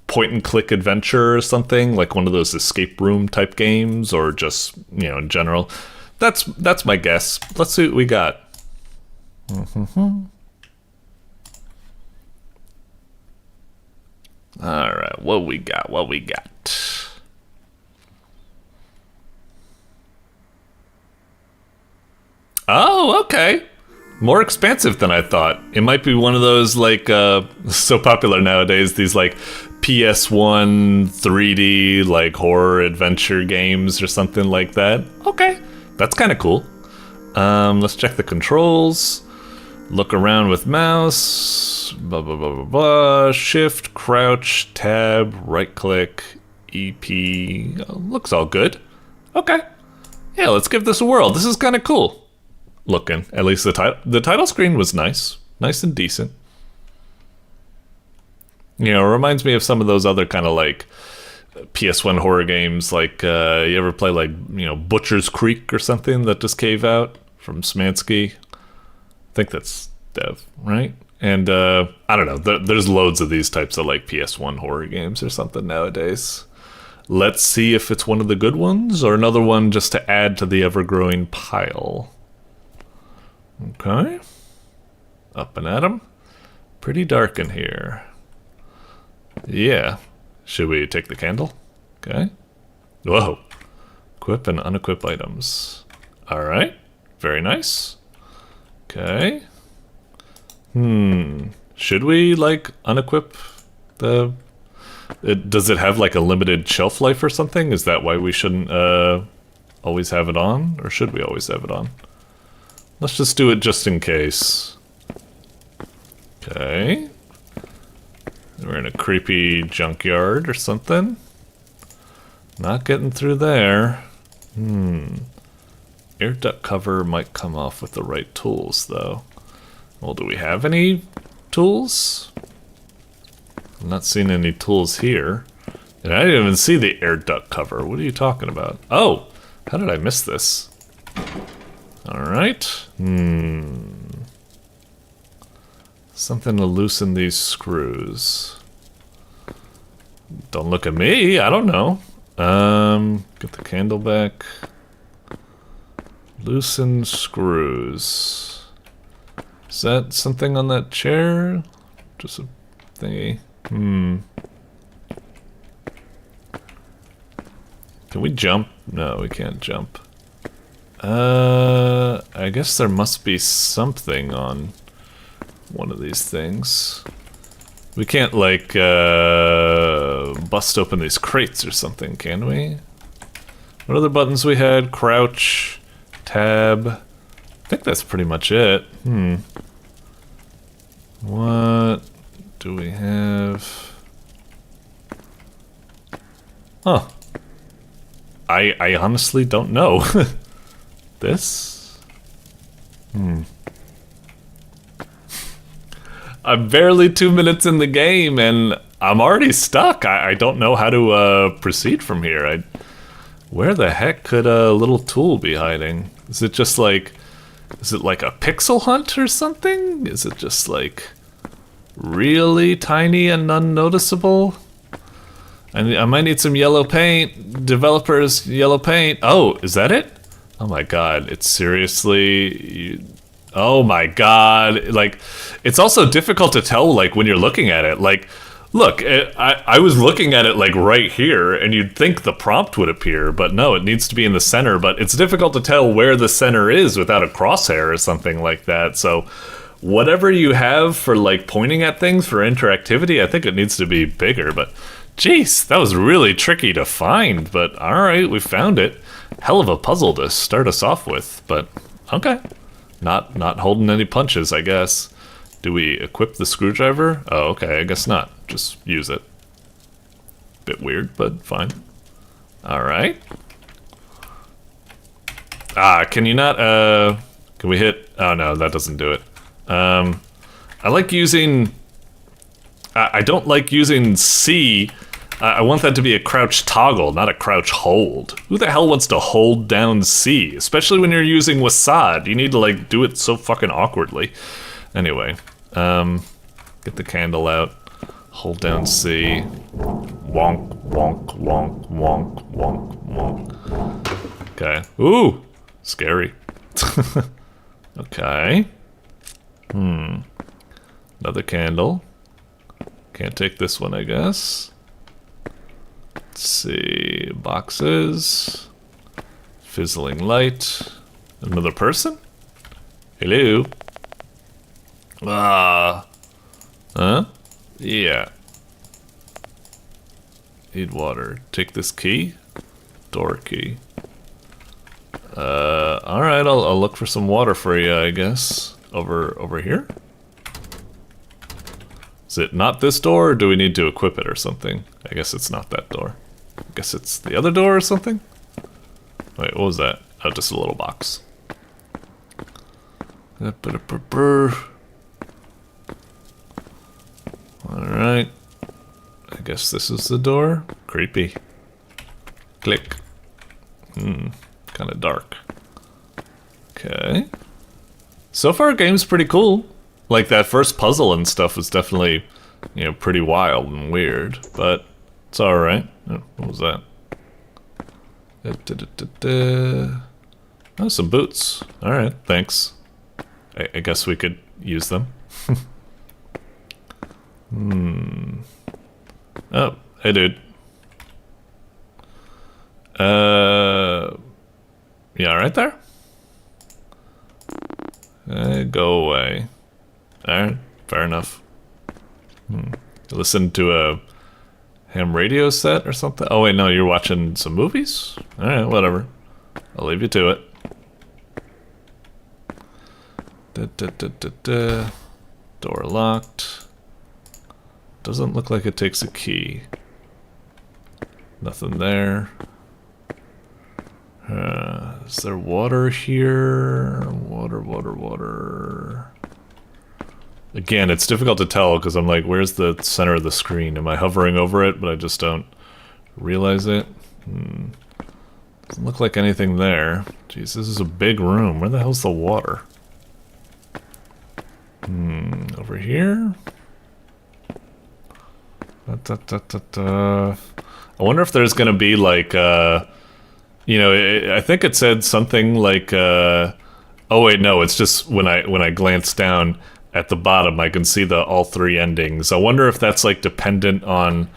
point and click adventure or something, like one of those escape room type games, or just, you know, in general. That's my guess. Let's see what we got. All right, what we got? Oh, okay. More expansive than I thought. It might be one of those, like, so popular nowadays, these, like, PS1 3D, like, horror adventure games or something like that. Okay, that's kind of cool. Let's check the controls. Look around with mouse, blah, blah, blah, blah, blah. Shift, crouch, tab, right click, EP. Oh, looks all good. Okay. Yeah, let's give this a whirl. This is kind of cool looking. At least the title screen was nice. Nice and decent. You know, it reminds me of some of those other kind of like PS1 horror games. Like, you ever play like, you know, Butcher's Creek or something that just came out from Smansky? I think that's dev, right? And I don't know, there's loads of these types of like PS1 horror games or something nowadays. Let's see if it's one of the good ones or another one just to add to the ever-growing pile. Okay. Up and at 'em. Pretty dark in here. Yeah. Should we take the candle? Okay. Whoa. Equip and unequip items. Alright. Very nice. Okay. Should we, like, unequip the... does it have, like, a limited shelf life or something? Is that why we shouldn't, always have it on? Or should we always have it on? Let's just do it just in case. Okay. We're in a creepy junkyard or something. Not getting through there. Air duct cover might come off with the right tools, though. Well, do we have any tools? I'm not seeing any tools here. And I didn't even see the air duct cover. What are you talking about? Oh! How did I miss this? Alright. Something to loosen these screws. Don't look at me, I don't know. Get the candle back. Loosen screws. Is that something on that chair? Just a thingy. Can we jump? No, we can't jump. I guess there must be something on one of these things. We can't, like, bust open these crates or something, can we? What other buttons we had? Crouch, tab. I think that's pretty much it. What do we have? Huh. I honestly don't know. This? I'm barely 2 minutes in the game and I'm already stuck. I don't know how to proceed from here. Where the heck could a little tool be hiding? Is it just like... Is it like a pixel hunt or something? Is it just like... really tiny and unnoticeable? I might need some yellow paint. Developers, yellow paint. Oh, is that it? Oh my god, it's seriously... Oh my god, like, it's also difficult to tell, like, when you're looking at it. Like, look, I was looking at it, like, right here, and you'd think the prompt would appear, but no, it needs to be in the center, but it's difficult to tell where the center is without a crosshair or something like that, so whatever you have for, like, pointing at things for interactivity, I think it needs to be bigger, but jeez, that was really tricky to find, but alright, we found it. Hell of a puzzle to start us off with, but okay. Not holding any punches, I guess. Do we equip the screwdriver? Oh, okay, I guess not. Just use it. Bit weird, but fine. Alright. Can you not, can we hit... Oh no, that doesn't do it. I like using... I don't like using C. I want that to be a crouch toggle, not a crouch hold. Who the hell wants to hold down C? Especially when you're using WASD. You need to, like, do it so fucking awkwardly. Anyway, get the candle out. Hold down C. Wonk, wonk, wonk, wonk, wonk, wonk. Okay. Ooh! Scary. Okay. Another candle. Can't take this one, I guess. Let's see, boxes, fizzling light, another person? Hello? Huh? Yeah. Need water. Take this key? Door key. Alright, I'll look for some water for you, I guess. over here? Is it not this door, or do we need to equip it or something? I guess it's not that door. I guess it's the other door or something? Wait, what was that? Oh, just a little box. Alright. I guess this is the door. Creepy. Click. Kind of dark. Okay. So far, game's pretty cool. Like, that first puzzle and stuff was definitely, you know, pretty wild and weird, but it's alright. Oh, what was that? Oh, some boots. Alright, thanks. I guess we could use them. Oh, hey dude. Yeah, right there? Go away. Alright, fair enough. Listen to a ham radio set or something? Oh wait, no, you're watching some movies? Alright, whatever. I'll leave you to it. Door locked. Doesn't look like it takes a key. Nothing there. Is there water here? Water. Again, it's difficult to tell because I'm like, where's the center of the screen? Am I hovering over it, but I just don't realize it? Doesn't look like anything there. Jeez, this is a big room. Where the hell's the water? Over here? I wonder if there's gonna be like, you know, I think it said something like, oh wait, no, it's just when I glance down at the bottom, I can see all three endings. I wonder if that's like dependent on,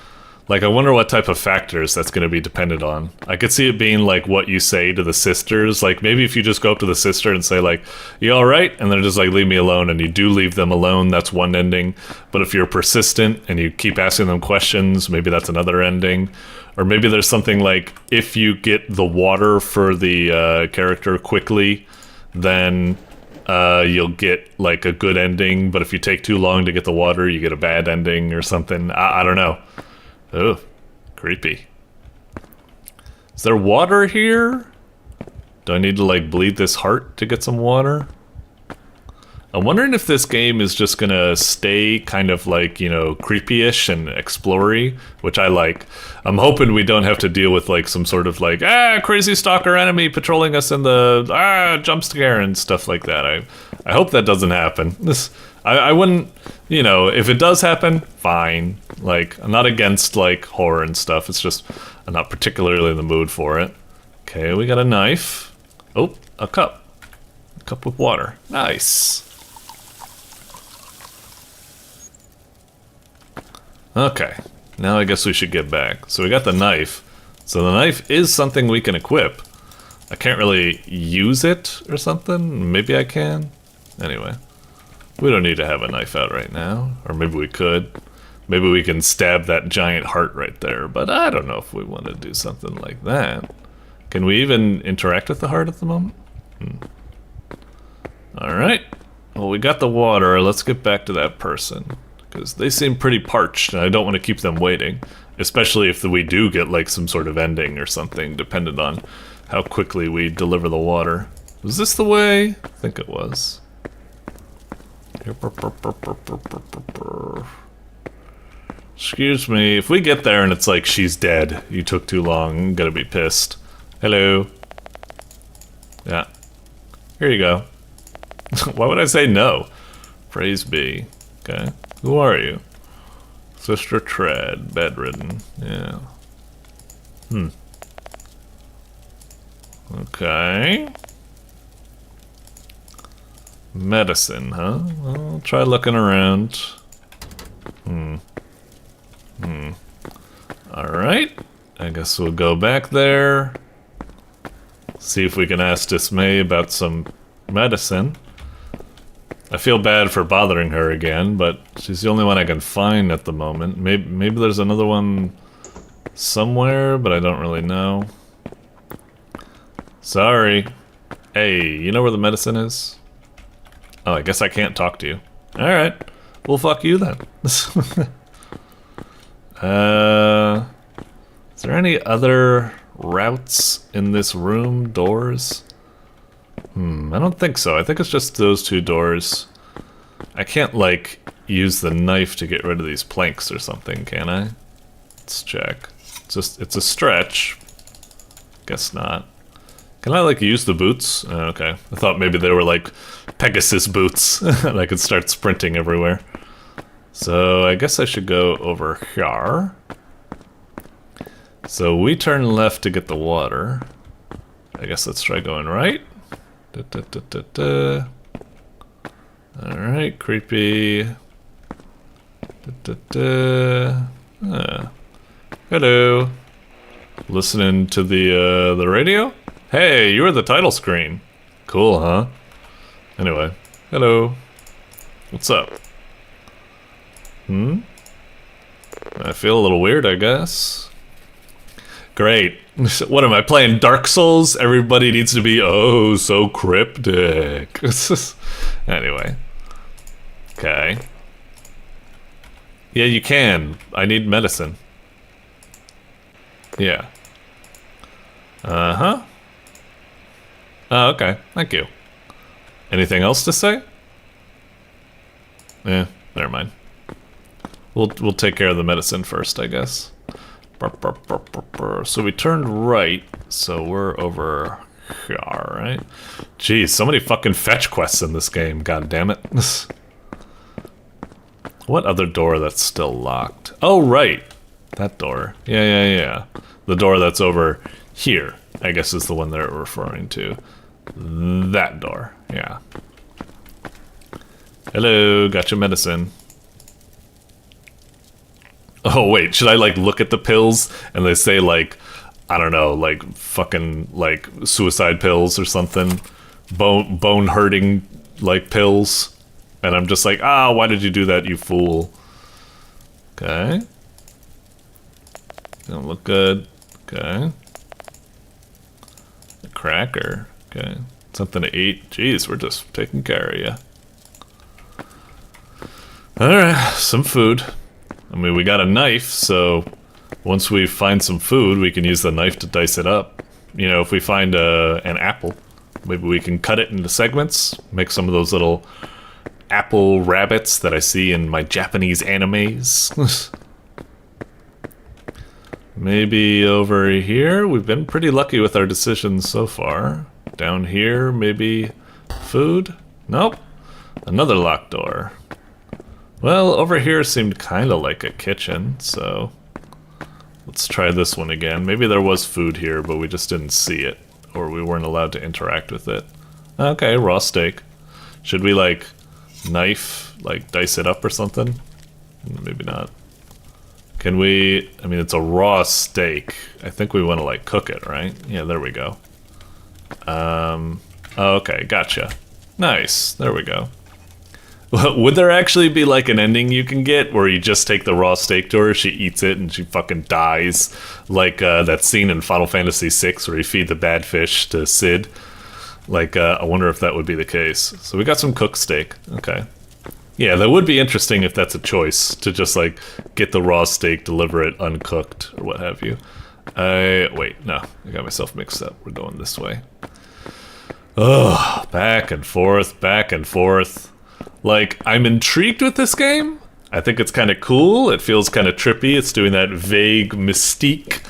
like, I wonder what type of factors that's going to be dependent on. I could see it being like what you say to the sisters. Like maybe if you just go up to the sister and say like, you all right? And they're just like, leave me alone. And you do leave them alone. That's one ending. But if you're persistent and you keep asking them questions, maybe that's another ending. Or maybe there's something like, if you get the water for the character quickly, then you'll get like a good ending. But if you take too long to get the water, you get a bad ending or something. I don't know. Oh, creepy. Is there water here? Do I need to like bleed this heart to get some water? I'm wondering if this game is just gonna stay kind of like, you know, creepy-ish and explory, which I like. I'm hoping we don't have to deal with like some sort of like, crazy stalker enemy patrolling us in the, jump scare and stuff like that. I hope that doesn't happen. I wouldn't, you know, if it does happen, fine. Like, I'm not against like horror and stuff. It's just, I'm not particularly in the mood for it. Okay, we got a knife. Oh, a cup. A cup with water. Nice. Okay, now I guess we should get back. So we got the knife. So the knife is something we can equip. I can't really use it or something. Maybe I can. Anyway, we don't need to have a knife out right now. Or maybe we could. Maybe we can stab that giant heart right there. But I don't know if we want to do something like that. Can we even interact with the heart at the moment? Alright. Well, we got the water. Let's get back to that person. Because they seem pretty parched, and I don't want to keep them waiting. Especially if we do get like some sort of ending or something, dependent on how quickly we deliver the water. Was this the way? I think it was. Excuse me, if we get there and it's like, she's dead, you took too long, I'm gonna be pissed. Hello. Yeah. Here you go. Why would I say no? Praise be. Okay. Who are you? Sister Tread, bedridden. Yeah. Okay. Medicine, huh? Well, I'll try looking around. Alright. I guess we'll go back there. See if we can ask Dismay about some medicine. I feel bad for bothering her again, but she's the only one I can find at the moment. Maybe there's another one somewhere, but I don't really know. Sorry. Hey, you know where the medicine is? Oh, I guess I can't talk to you. Alright. Well, fuck you then. Is there any other routes in this room? Doors? I don't think so. I think it's just those two doors. I can't, like, use the knife to get rid of these planks or something, can I? Let's check. It's a stretch. Guess not. Can I, like, use the boots? Oh, okay. I thought maybe they were, like, Pegasus boots. And I could start sprinting everywhere. So, I guess I should go over here. So, we turn left to get the water. I guess let's try going right. Alright, creepy. Hello. Listening to the radio? Hey, you were the title screen. Cool, huh? Anyway, hello. What's up? I feel a little weird, I guess. Great. What am I playing? Dark Souls? Everybody needs to be, oh, so cryptic. Anyway. Okay. Yeah, you can. I need medicine. Yeah. Uh-huh. Oh, okay. Thank you. Anything else to say? Eh, never mind. We'll take care of the medicine first, I guess. So we turned right, so we're over here, right? Jeez, so many fucking fetch quests in this game, god damn it. What other door that's still locked? Oh, right. That door. Yeah. The door that's over here, I guess is the one they're referring to. That door, yeah. Hello, got your medicine. Oh wait, should I like look at the pills and they say like, I don't know, like fucking like suicide pills or something, bone hurting like pills, and I'm just like, why did you do that, you fool? Okay. Don't look good. Okay. A cracker. Okay. Something to eat. Jeez, we're just taking care of you. Alright, some food. I mean, we got a knife, so once we find some food, we can use the knife to dice it up. You know, if we find an apple, maybe we can cut it into segments, make some of those little apple rabbits that I see in my Japanese animes. Maybe over here? We've been pretty lucky with our decisions so far. Down here, maybe food? Nope. Another locked door. Well, over here seemed kind of like a kitchen, so let's try this one again. Maybe there was food here, but we just didn't see it, or we weren't allowed to interact with it. Okay, raw steak. Should we, like, knife, like, dice it up or something? Maybe not. Can we... I mean, it's a raw steak. I think we want to, like, cook it, right? Yeah, there we go. Okay, gotcha. Nice. There we go. Would there actually be like an ending you can get where you just take the raw steak to her, she eats it, and she fucking dies? Like that scene in Final Fantasy VI where you feed the bad fish to Sid. Like, I wonder if that would be the case. So we got some cooked steak. Okay. Yeah, that would be interesting if that's a choice, to just like get the raw steak, deliver it uncooked, or what have you. Wait, no. I got myself mixed up. We're going this way. Ugh, back and forth, back and forth. Like, I'm intrigued with this game. I think it's kind of cool. It feels kind of trippy. It's doing that vague mystique,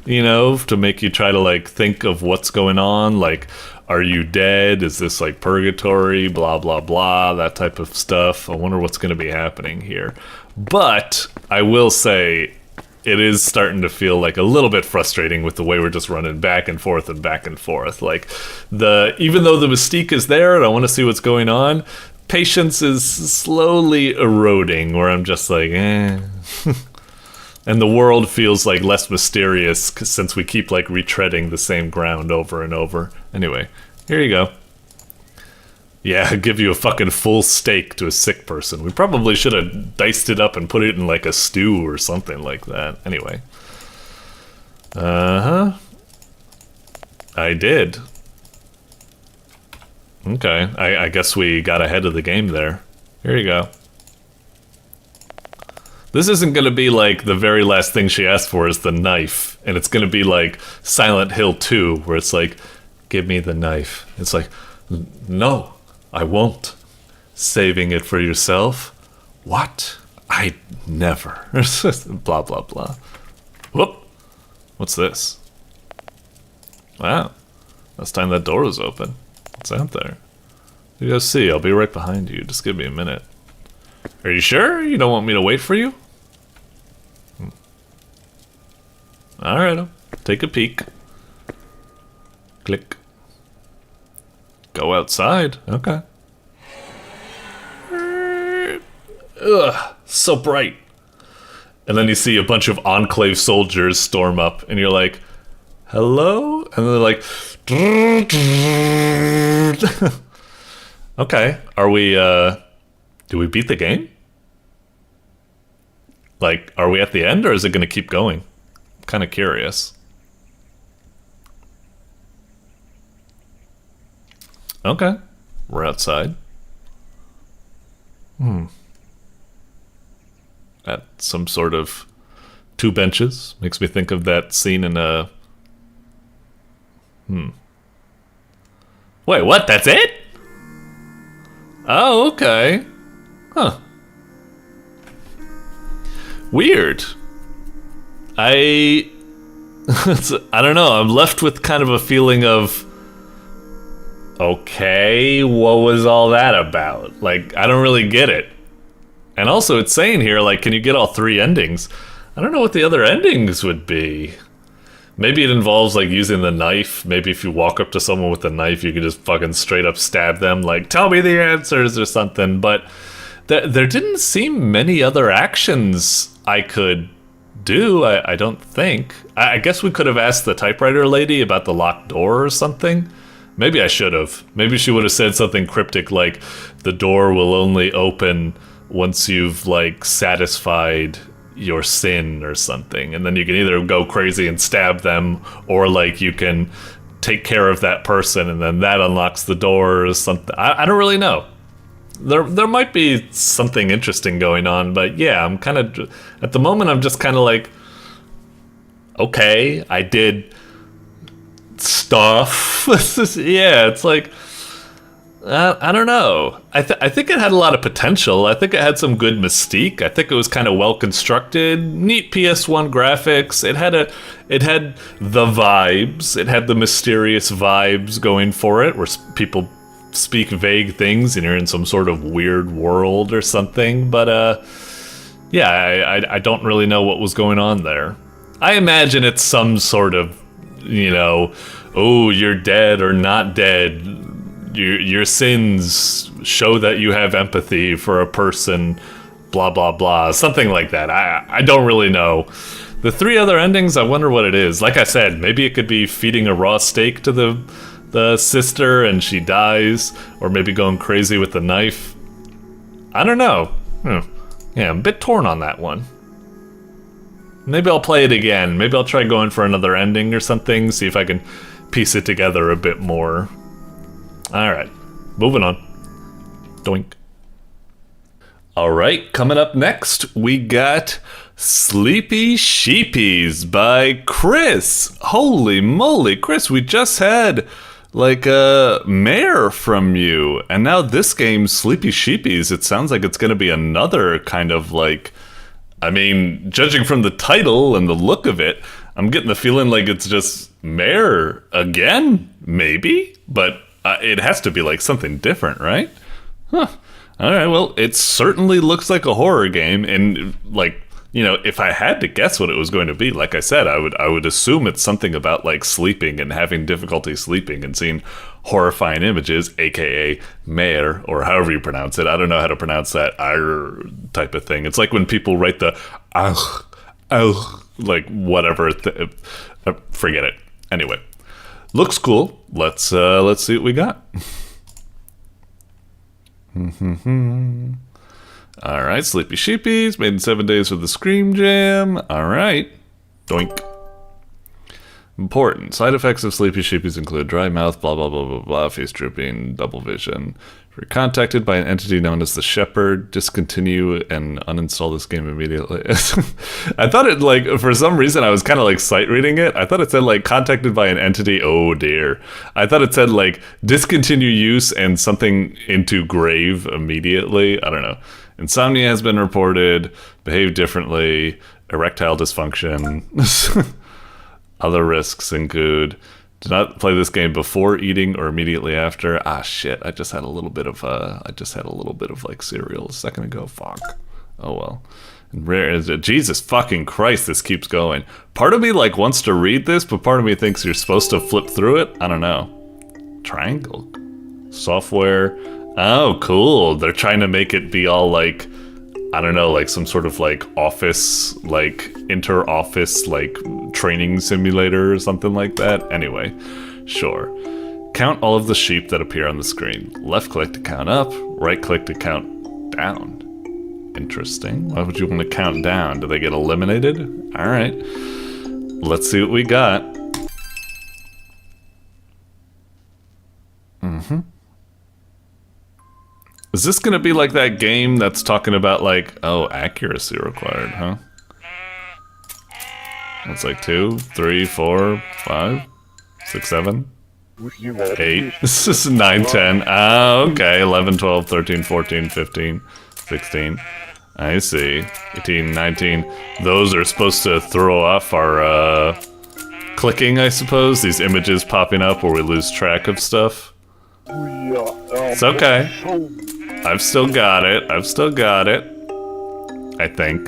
you know, to make you try to, like, think of what's going on. Like, are you dead? Is this, like, purgatory? Blah, blah, blah. That type of stuff. I wonder what's going to be happening here. But I will say it is starting to feel, like, a little bit frustrating with the way we're just running back and forth and back and forth. Like, even though the mystique is there and I want to see what's going on, patience is slowly eroding, where I'm just like, eh. And the world feels like less mysterious since we keep like retreading the same ground over and over. Anyway, here you go. Yeah, give you a fucking full steak to a sick person. We probably should have diced it up and put it in like a stew or something like that. Anyway. I did. Okay, I guess we got ahead of the game there. Here you go. This isn't gonna be like the very last thing she asked for is the knife, and it's gonna be like Silent Hill 2, where it's like, give me the knife. It's like, no, I won't. Saving it for yourself? What? I never. Blah, blah, blah. Whoop. What's this? Wow. Last time that door was open. What's out there? You go see. I'll be right behind you. Just give me a minute. Are you sure you don't want me to wait for you? Alright, I'll take a peek. Click. Go outside. Okay. Ugh, so bright. And then you see a bunch of Enclave soldiers storm up, and you're like, hello? And they're like, okay, are we, do we beat the game? Like, are we at the end, or is it going to keep going? I'm kind of curious. Okay, we're outside. At some sort of 2 benches. Makes me think of that scene in a... Wait, what? That's it? Oh, okay. Huh. Weird. I don't know. I'm left with kind of a feeling of... Okay, what was all that about? Like, I don't really get it. And also, it's saying here, like, can you get all 3 endings? I don't know what the other endings would be. Maybe it involves, like, using the knife. Maybe if you walk up to someone with a knife, you can just fucking straight up stab them. Like, tell me the answers or something. But there didn't seem many other actions I could do, I don't think. I guess we could have asked the typewriter lady about the locked door or something. Maybe I should have. Maybe she would have said something cryptic like, the door will only open once you've, like, satisfied your sin or something. And then you can either go crazy and stab them, or, like, you can take care of that person and then that unlocks the door or something. I don't really know. There might be something interesting going on, but yeah, I'm kind of... At the moment, I'm just kind of like, okay, I did stuff. Yeah, it's like... I don't know. I think it had a lot of potential. I think it had some good mystique. I think it was kind of well constructed. Neat PS1 graphics. It had the vibes. It had the mysterious vibes going for it, where people speak vague things and you're in some sort of weird world or something. But yeah, I don't really know what was going on there. I imagine it's some sort of, you know, oh, you're dead or not dead. Your sins show that you have empathy for a person, blah, blah, blah. Something like that. I don't really know. The 3 other endings, I wonder what it is. Like I said, maybe it could be feeding a raw steak to the sister and she dies, or maybe going crazy with the knife. I don't know. Yeah, I'm a bit torn on that one. Maybe I'll play it again. Maybe I'll try going for another ending or something, see if I can piece it together a bit more. Alright, moving on. Doink. Alright, coming up next, we got Sleepy Sheepies by Chris. Holy moly, Chris, we just had like a MÆRE from you, and now this game, Sleepy Sheepies, it sounds like it's gonna be another kind of like... I mean, judging from the title and the look of it, I'm getting the feeling like it's just MÆRE again, maybe? But it has to be like something different, right? Huh. Alright, well, it certainly looks like a horror game, and like, you know, if I had to guess what it was going to be, like I said, I would assume it's something about like sleeping and having difficulty sleeping and seeing horrifying images, aka MÆRE, or however you pronounce it. I don't know how to pronounce that type of thing. It's like when people write the like whatever, forget it. Anyway, looks cool. Let's see what we got. Alright, Sleepy Sheepies, made in 7 days for the Scream Jam. Alright. Doink. Important. Side effects of sleepy sheepies include dry mouth, blah, blah, blah, blah, blah, face drooping, double vision. If you're contacted by an entity known as the Shepherd, discontinue and uninstall this game immediately. I thought it, like, for some reason, I was kind of, like, sight reading it. I thought it said, like, contacted by an entity. Oh, dear. I thought it said, like, discontinue use and something into grave immediately. I don't know. Insomnia has been reported. Behave differently. Erectile dysfunction. Other risks include do not play this game before eating or immediately after. Ah, shit! I just had a little bit of like cereal a second ago. Fuck. Oh well. And rare is it? Jesus fucking Christ! This keeps going. Part of me like wants to read this, but part of me thinks you're supposed to flip through it. I don't know. Triangle. Software. Oh, cool. They're trying to make it be all like, I don't know, like some sort of like office, like inter-office, like training simulator or something like that. Anyway, sure. Count all of the sheep that appear on the screen. Left click to count up, right click to count down. Interesting. Why would you want to count down? Do they get eliminated? All right. Let's see what we got. Mm-hmm. Is this gonna be like that game that's talking about like, oh, accuracy required, huh? It's like 2, 3, 4, 5, 6, 7, 8. This is 9, 10. Ah, okay. 11, 12, 13, 14, 15, 16. I see. 18, 19. Those are supposed to throw off our clicking, I suppose. These images popping up where we lose track of stuff. It's okay. I've still got it. I've still got it. I think.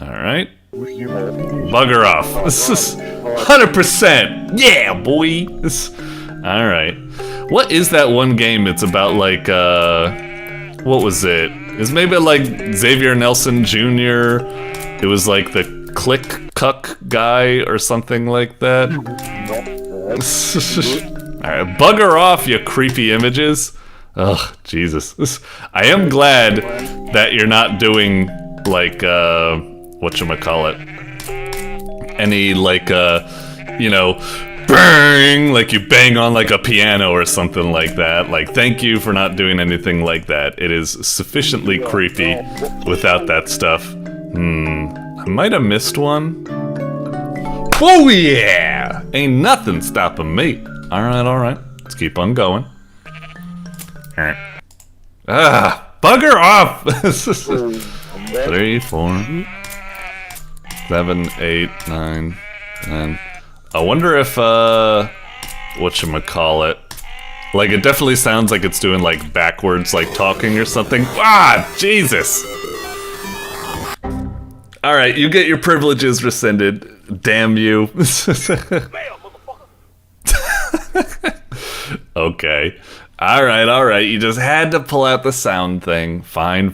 Alright. Bugger off. This is 100%. Yeah, boy. Alright. What is that one game? It's about like, what was it? It's maybe like Xavier Nelson Jr. It was like the Click Cuck guy or something like that. Alright, bugger off, you creepy images. Ugh, Jesus. I am glad that you're not doing, like, whatchamacallit, any, like, you know, bang, like you bang on, like, a piano or something like that. Like, thank you for not doing anything like that. It is sufficiently creepy without that stuff. I might have missed one. Oh yeah! Ain't nothing stopping me. Alright. Let's keep on going. Ah, bugger off! 3, 4, 7, 8, 9, 10. I wonder if, whatchamacallit. Like, it definitely sounds like it's doing, like, backwards, like, talking or something. Ah, Jesus! Alright, you get your privileges rescinded. Damn you. Okay. Alright. You just had to pull out the sound thing. Fine.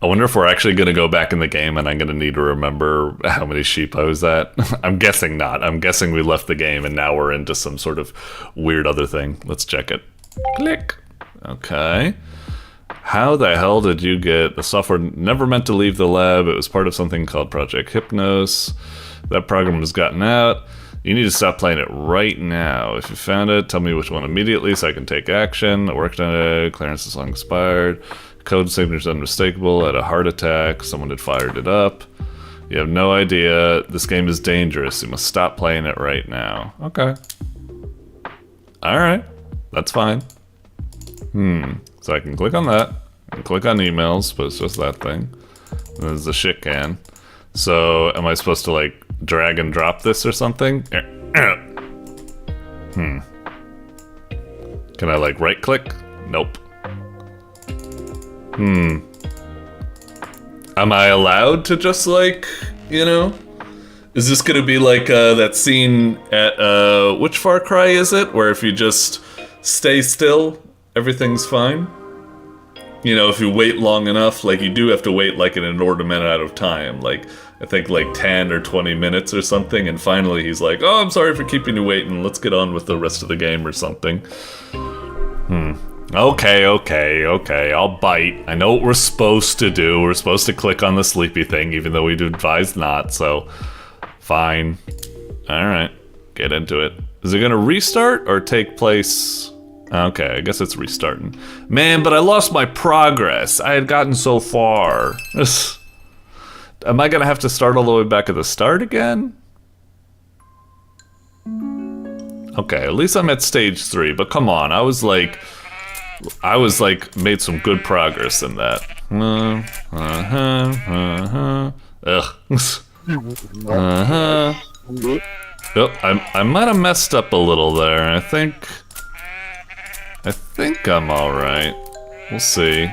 I wonder if we're actually going to go back in the game and I'm going to need to remember how many sheep I was at. I'm guessing not. I'm guessing we left the game and now we're into some sort of weird other thing. Let's check it. Click. Okay. How the hell did you get... The software never meant to leave the lab. It was part of something called Project Hypnos. That program was gotten out. You need to stop playing it right now. If you found it, tell me which one immediately so I can take action. I worked on it. Clearance is long expired. Code signature is unmistakable. I had a heart attack. Someone had fired it up. You have no idea. This game is dangerous. You must stop playing it right now. Okay. Alright. That's fine. So I can click on that. And click on emails, but it's just that thing. And there's the shit can. So, am I supposed to, like, drag and drop this or something? Can I, like, right-click? Nope. Am I allowed to just, like, you know? Is this gonna be like, that scene at, which Far Cry is it? Where if you just stay still, everything's fine? You know, if you wait long enough, like, you do have to wait, like, an inordinate amount of time. Like, I think, like, 10 or 20 minutes or something, and finally he's like, oh, I'm sorry for keeping you waiting, let's get on with the rest of the game or something. Okay, I'll bite. I know what we're supposed to do. We're supposed to click on the sleepy thing, even though we'd advise not, so... Fine. Alright, get into it. Is it gonna restart or take place? Okay, I guess it's restarting. Man, but I lost my progress. I had gotten so far. Am I gonna have to start all the way back at the start again? Okay, at least I'm at stage 3, but come on, I was like, made some good progress in that. Oh, I might have messed up a little there. I think I'm alright. We'll see.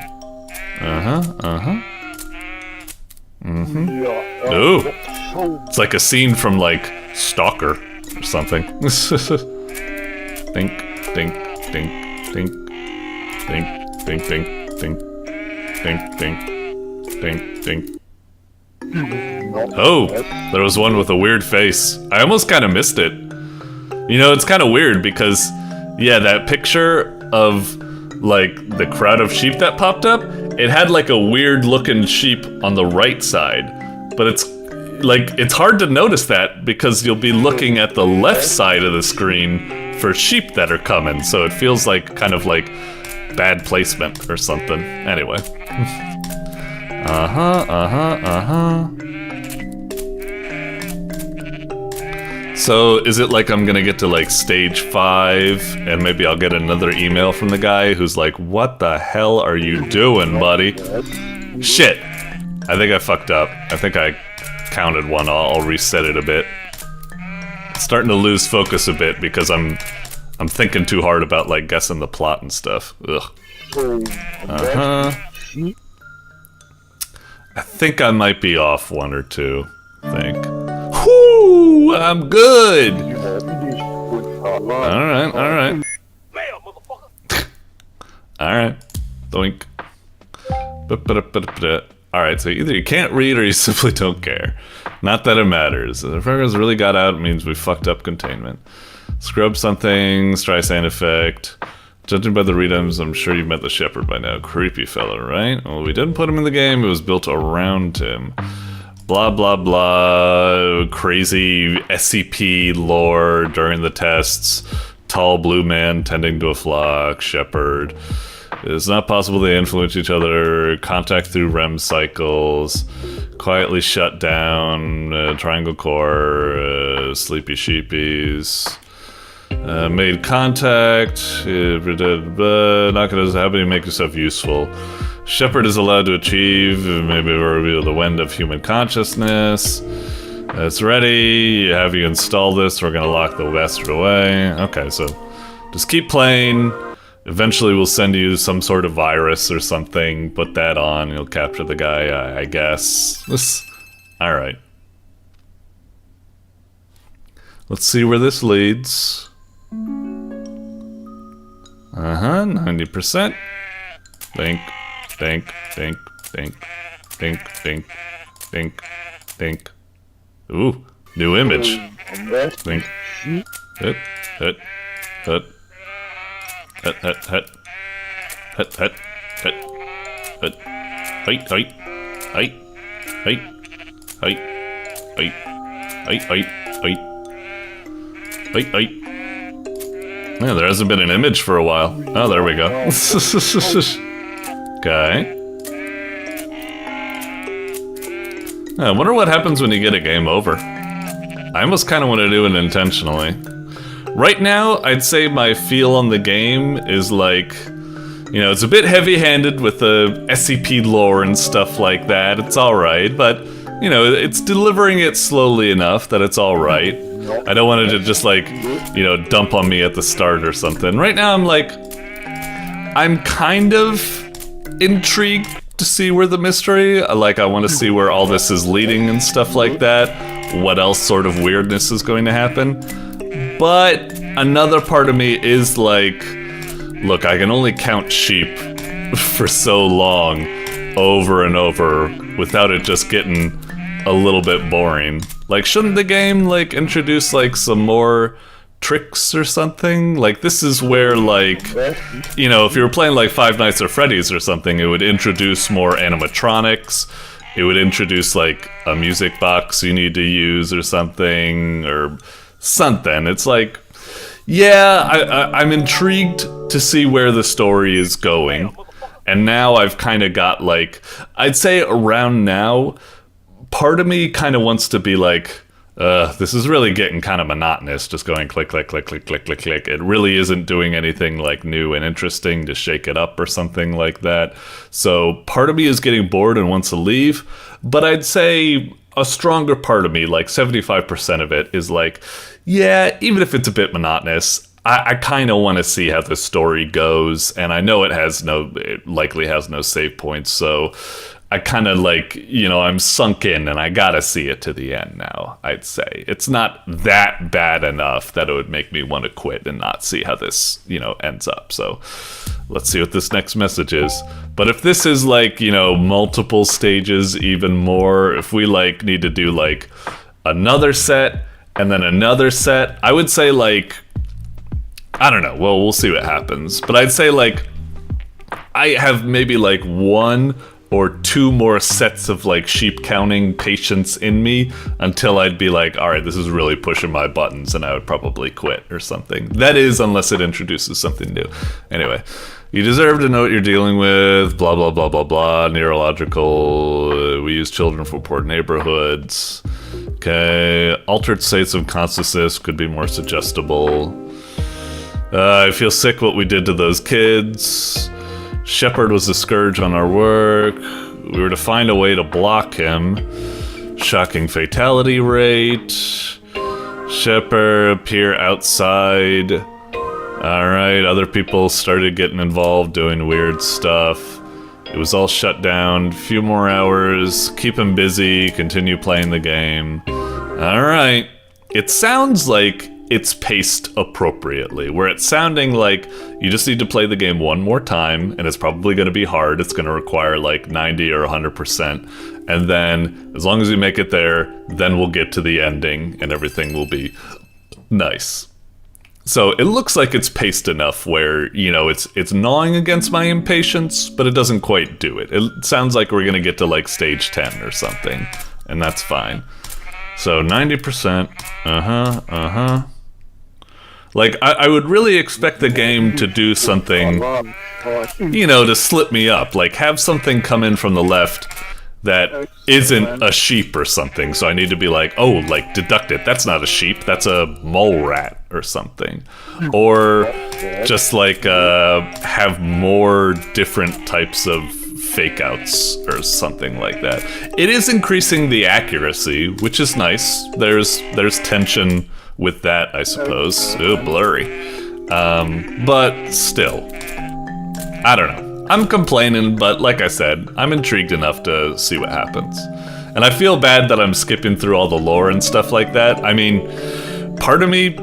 Ooh, it's like a scene from like Stalker or something. Dink, dink, dink, dink, dink, dink, dink, dink, dink, dink, dink, dink. Oh, there was one with a weird face. I almost kind of missed it. You know, it's kind of weird because, yeah, that picture of like the crowd of sheep that popped up, it had like a weird looking sheep on the right side, but it's like, it's hard to notice that because you'll be looking at the left side of the screen for sheep that are coming, so it feels like kind of like bad placement or something. Anyway. So, is it like I'm gonna get to like stage 5 and maybe I'll get another email from the guy who's like, what the hell are you doing, buddy? Shit! I think I fucked up. I think I counted one. I'll reset it a bit. It's starting to lose focus a bit because I'm thinking too hard about like guessing the plot and stuff. Ugh. I think I might be off 1 or 2. I think. Whoo! I'm good! Alright. Alright. Doink. Alright, so either you can't read or you simply don't care. Not that it matters. If the progress really got out, it means we fucked up containment. Scrub something, Streisand effect. Judging by the readums, I'm sure you've met the shepherd by now. Creepy fella, right? Well, we didn't put him in the game, it was built around him. Blah, blah, blah. Crazy SCP lore during the tests. Tall blue man tending to a flock. Shepherd. It's not possible they influence each other. Contact through REM cycles. Quietly shut down. Triangle core. Sleepy sheepies. Made contact. Not gonna happen to make yourself useful. Shepherd is allowed to achieve, maybe reveal the wind of human consciousness. It's ready. Have you install this? We're gonna lock the bastard away. Okay, so just keep playing. Eventually we'll send you some sort of virus or something. Put that on. You'll capture the guy, I guess. Alright. Let's see where this leads. 90%. Think. Think. Ooh, new image. Think. Hut. Yeah, there hasn't been an image for a while. Oh, there we go. Okay. I wonder what happens when you get a game over. I almost kind of want to do it intentionally. Right now, I'd say my feel on the game is like, you know, it's a bit heavy-handed with the SCP lore and stuff like that. It's alright, but, you know, it's delivering it slowly enough that it's alright. I don't want it to just like, you know, dump on me at the start or something. Right now, I'm kind of intrigued to see where the mystery, like I want to see where all this is leading and stuff like that. What else sort of weirdness is going to happen. But another part of me is like, look, I can only count sheep for so long over and over without it just getting a little bit boring. Like, shouldn't the game like introduce like some more tricks or something. Like, this is where, like, you know, if you were playing like Five Nights at Freddy's or something, it would introduce more animatronics. It would introduce like a music box you need to use or something. It's like, yeah, I'm intrigued to see where the story is going. And now I've kind of got like, I'd say around now, part of me kind of wants to be like, this is really getting kind of monotonous, just going click, click, click, click, click, click, click. It really isn't doing anything like new and interesting to shake it up or something like that. So part of me is getting bored and wants to leave, but I'd say a stronger part of me, like 75% of it, is like, yeah, even if it's a bit monotonous, I kind of want to see how the story goes, and I know it likely has no save points, so I kind of like, you know, I'm sunk in and I gotta see it to the end now, I'd say. It's not that bad enough that it would make me want to quit and not see how this, you know, ends up. So let's see what this next message is. But if this is like, you know, multiple stages, even more, if we like need to do like another set and then another set, I would say like, I don't know, well, we'll see what happens. But I'd say like, I have maybe like 1 or 2 more sets of like sheep counting patience in me until I'd be like, all right, this is really pushing my buttons, and I would probably quit or something. That is, unless it introduces something new. Anyway, you deserve to know what you're dealing with, blah, blah, blah, blah, blah, neurological, we use children for poor neighborhoods. Okay, altered states of consciousness could be more suggestible. I feel sick what we did to those kids. Shepard was a scourge on our work. We were to find a way to block him. Shocking fatality rate. Shepard appear outside. Alright, other people started getting involved doing weird stuff. It was all shut down. Few more hours. Keep him busy. Continue playing the game. Alright. It sounds like it's paced appropriately, where it's sounding like you just need to play the game one more time, and it's probably going to be hard. It's going to require like 90 or 100%, and then as long as you make it there, then we'll get to the ending and everything will be nice. So it looks like it's paced enough where, you know, it's gnawing against my impatience, but it doesn't quite do it. It sounds like we're going to get to like stage 10 or something, and that's fine. So 90%, Like, I would really expect the game to do something, you know, to slip me up. Like, have something come in from the left that isn't a sheep or something. So I need to be like, oh, like, deduct it. That's not a sheep. That's a mole rat or something. Or just, like, have more different types of fake outs or something like that. It is increasing the accuracy, which is nice. There's tension with that, I suppose. Ooh, blurry. But still, I don't know. I'm complaining, but like I said, I'm intrigued enough to see what happens. And I feel bad that I'm skipping through all the lore and stuff like that. I mean, part of me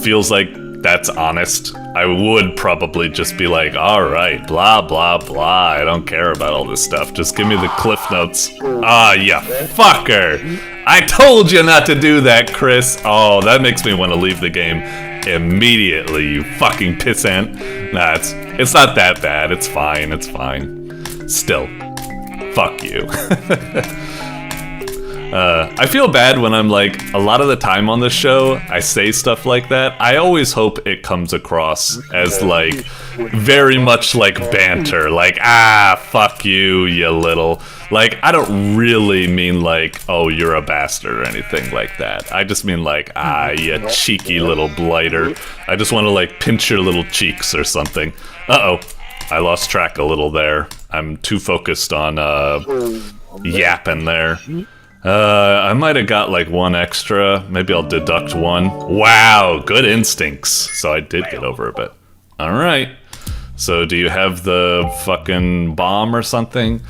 feels like that's honest. I would probably just be like, alright, blah, blah, blah. I don't care about all this stuff. Just give me the cliff notes. Ah, you fucker! I told you not to do that, Chris. Oh, that makes me want to leave the game immediately, you fucking pissant. Nah, it's not that bad. It's fine, it's fine. Still, fuck you. I feel bad when I'm like, a lot of the time on this show, I say stuff like that. I always hope it comes across as like, very much like banter. Like, ah, fuck you, you little. Like, I don't really mean like, oh, you're a bastard or anything like that. I just mean like, ah, you cheeky little blighter. I just want to like pinch your little cheeks or something. Uh-oh, I lost track a little there. I'm too focused on yapping there. I might have got like 1 extra. Maybe I'll deduct 1. Wow, good instincts. So I did get over a bit. Alright. So do you have the fucking bomb or something?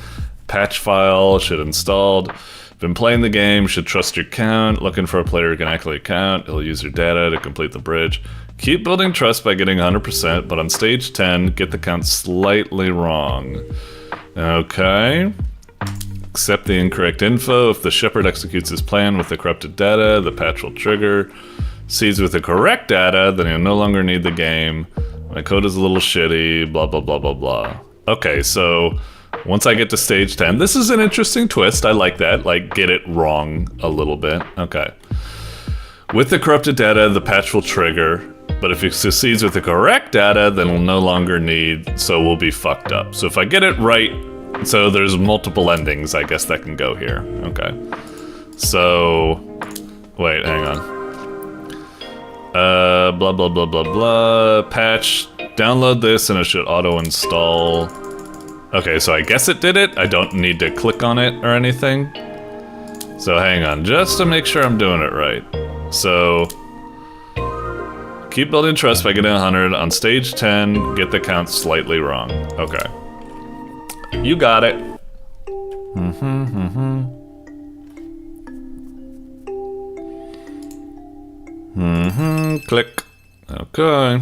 Patch file, should installed. Been playing the game, should trust your count. Looking for a player who can actually count. He'll use your data to complete the bridge. Keep building trust by getting 100%, but on stage 10, get the count slightly wrong. Okay. Accept the incorrect info. If the shepherd executes his plan with the corrupted data, the patch will trigger. Seeds with the correct data, then you'll no longer need the game. My code is a little shitty, blah, blah, blah, blah, blah. Okay, so once I get to stage 10, this is an interesting twist. I like that, like get it wrong a little bit. Okay. With the corrupted data, the patch will trigger, but if it succeeds with the correct data, then we'll no longer need, so we'll be fucked up. So if I get it right, so there's multiple endings, I guess that can go here. Okay. So, wait, hang on. Blah, blah, blah, blah, blah. Patch, download this and it should auto-install. Okay, so I guess it did it. I don't need to click on it or anything. So hang on, just to make sure I'm doing it right. So, keep building trust by getting 100. On stage 10, get the count slightly wrong. Okay. You got it. Click. Okay.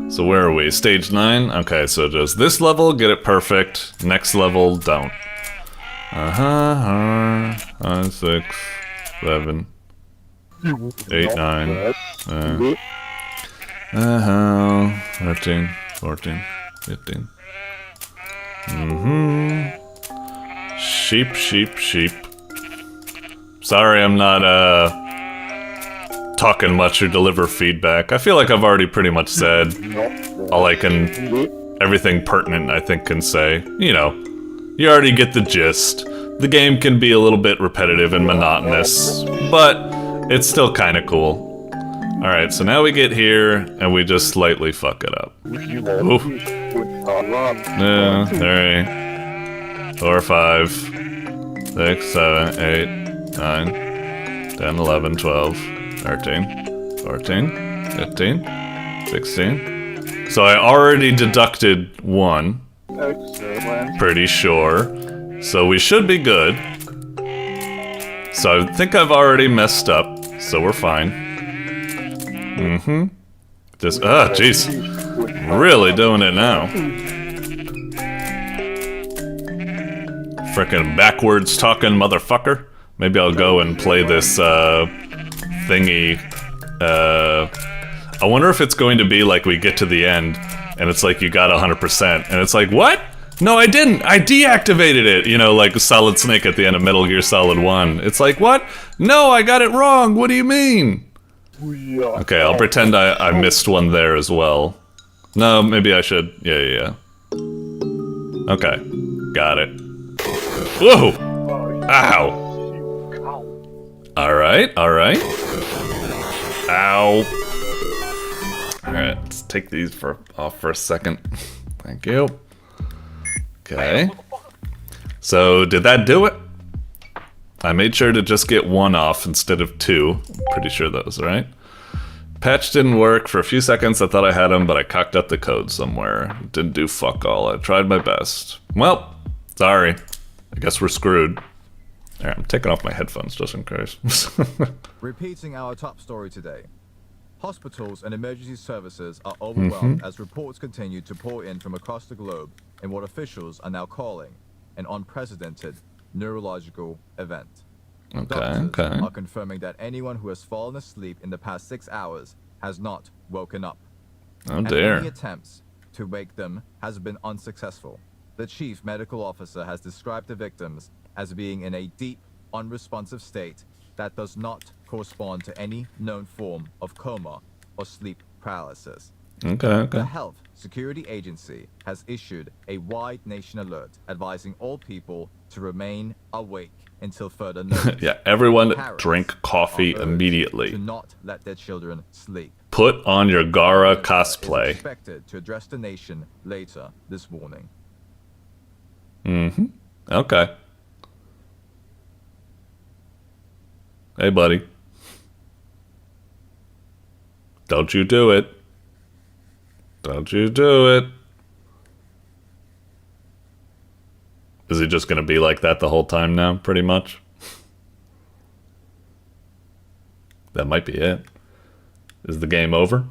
So where are we? Stage 9? Okay, so just this level, get it perfect. Next level, don't. 5, 6, 7, 8, 9. 13, 14, 15. Sheep, sheep, sheep. Sorry, I'm not talking much or deliver feedback. I feel like I've already pretty much said all I can, everything pertinent I think can say. You know, you already get the gist. The game can be a little bit repetitive and monotonous, but it's still kind of cool. Alright, so now we get here and we just slightly fuck it up. Ooh. 3, 4, 5, 6, 7, 8, 9, 10, 11, 12, 13, 14, 15, 16. So I already deducted 1. Pretty sure. So we should be good. So I think I've already messed up, so we're fine. Just, jeez. Really doing it now. Frickin' backwards talking motherfucker. Maybe I'll go and play this, thingy. I wonder if it's going to be like we get to the end, and it's like you got 100%, and it's like, what? No, I didn't! I deactivated it! You know, like Solid Snake at the end of Metal Gear Solid 1. It's like, what? No, I got it wrong! What do you mean? Okay, I'll pretend I missed one there as well. No, maybe I should. Yeah. Okay, got it. Whoa! Ow! Alright. Ow. Alright, let's take these off for a second. Thank you. Okay. So, did that do it? I made sure to just get 1 off instead of 2. Pretty sure that was right. Patch didn't work. For a few seconds I thought I had him, but I cocked up the code somewhere. Didn't do fuck all. I tried my best. Well, sorry. I guess we're screwed. Alright, I'm taking off my headphones just in case. Repeating our top story today. Hospitals and emergency services are overwhelmed as reports continue to pour in from across the globe in what officials are now calling an unprecedented neurological event. Doctors are confirming that anyone who has fallen asleep in the past 6 hours has not woken up. Oh dear. Any attempts to wake them has been unsuccessful. The chief medical officer has described the victims as being in a deep, unresponsive state that does not correspond to any known form of coma or sleep paralysis. Okay. The Health Security Agency has issued a wide nation alert advising all people to remain awake until further notice. Yeah, everyone Parents drink coffee are urged immediately. to not let their children sleep. Put on your Gara Is cosplay. expected to address the nation later this morning. Okay. Hey, buddy. Don't you do it. Don't you do it. Is he just gonna be like that the whole time now, pretty much? That might be it. Is the game over?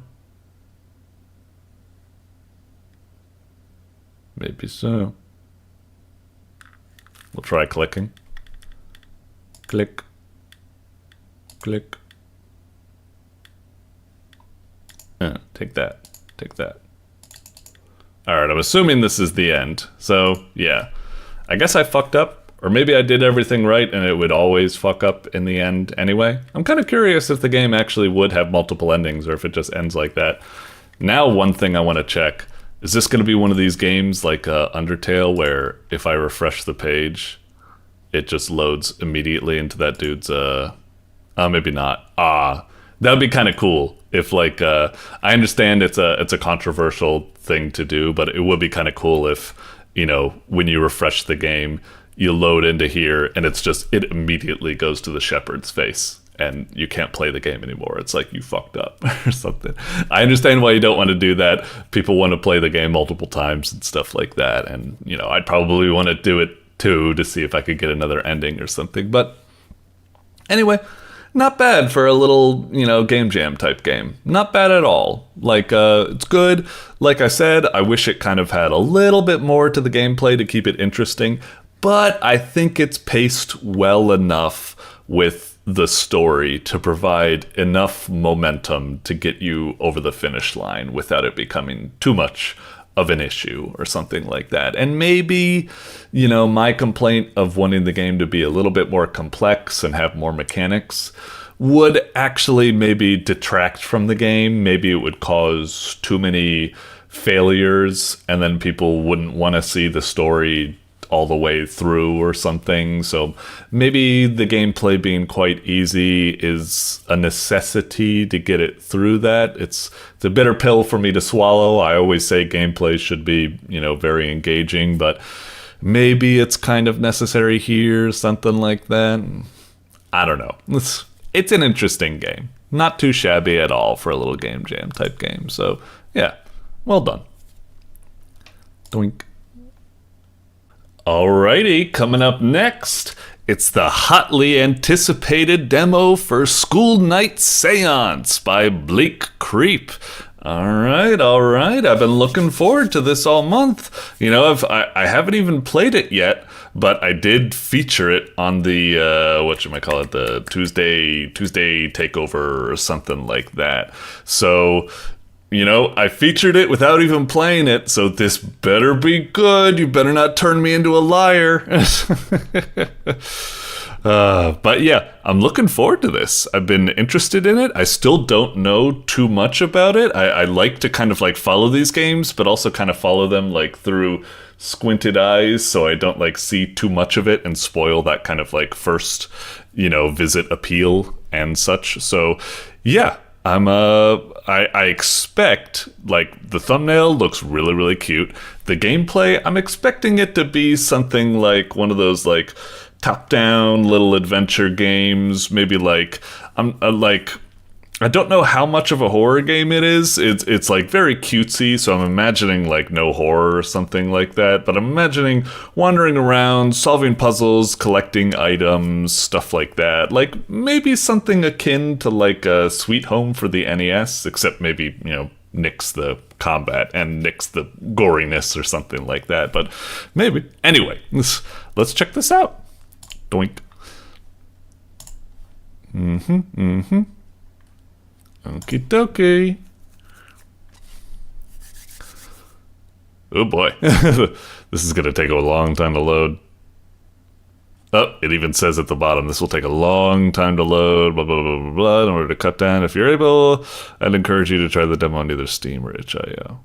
Maybe so. We'll try clicking. Click. Click. Take that. Take that. Alright, I'm assuming this is the end. So, yeah. I guess I fucked up. Or maybe I did everything right and it would always fuck up in the end anyway. I'm kind of curious if the game actually would have multiple endings or if it just ends like that. Now, one thing I want to check. Is this going to be one of these games like Undertale where if I refresh the page, it just loads immediately into that dude's... maybe not. That would be kind of cool. If like, I understand it's a controversial thing to do, but it would be kind of cool if, you know, when you refresh the game, you load into here and it immediately goes to the shepherd's face and you can't play the game anymore. It's like you fucked up or something. I understand why you don't want to do that. People want to play the game multiple times and stuff like that. And, you know, I'd probably want to do it too to see if I could get another ending or something. But anyway, not bad for a little, you know, game jam type game. Not bad at all. Like, it's good. Like I said, I wish it kind of had a little bit more to the gameplay to keep it interesting. But I think it's paced well enough with the story to provide enough momentum to get you over the finish line without it becoming too much of an issue or something like that. And maybe, you know, my complaint of wanting the game to be a little bit more complex and have more mechanics would actually maybe detract from the game. Maybe it would cause too many failures and then people wouldn't want to see the story all the way through or something. So maybe the gameplay being quite easy is a necessity to get it through that. It's a bitter pill for me to swallow. I always say gameplay should be, you know, very engaging, but maybe it's kind of necessary here, something like that. I don't know. It's an interesting game. Not too shabby at all for a little game jam type game. So yeah, well done. Doink. Alrighty, coming up next, it's the hotly anticipated demo for School Night Seance by Bleak Creep. Alright, I've been looking forward to this all month. You know, I haven't even played it yet, but I did feature it on the, the Tuesday takeover or something like that. So, you know, I featured it without even playing it, so this better be good. You better not turn me into a liar. But yeah, I'm looking forward to this. I've been interested in it. I still don't know too much about it. I like to kind of like follow these games, but also kind of follow them like through squinted eyes, so I don't like see too much of it and spoil that kind of like first, you know, visit appeal and such. So yeah, I expect, like, the thumbnail looks really, really cute. The gameplay, I'm expecting it to be something like one of those, like, top-down little adventure games. Maybe, like, I don't know how much of a horror game it is. It's like very cutesy, so I'm imagining like no horror or something like that. But I'm imagining wandering around, solving puzzles, collecting items, stuff like that. Like maybe something akin to like a Sweet Home for the NES, except maybe, you know, nix the combat and nix the goriness or something like that. But maybe. Anyway, let's check this out. Doink. Okie dokie. Oh boy. This is going to take a long time to load. Oh, it even says at the bottom, this will take a long time to load, blah, blah, blah, blah, blah. In order to cut down, if you're able, I'd encourage you to try the demo on either Steam or itch.io.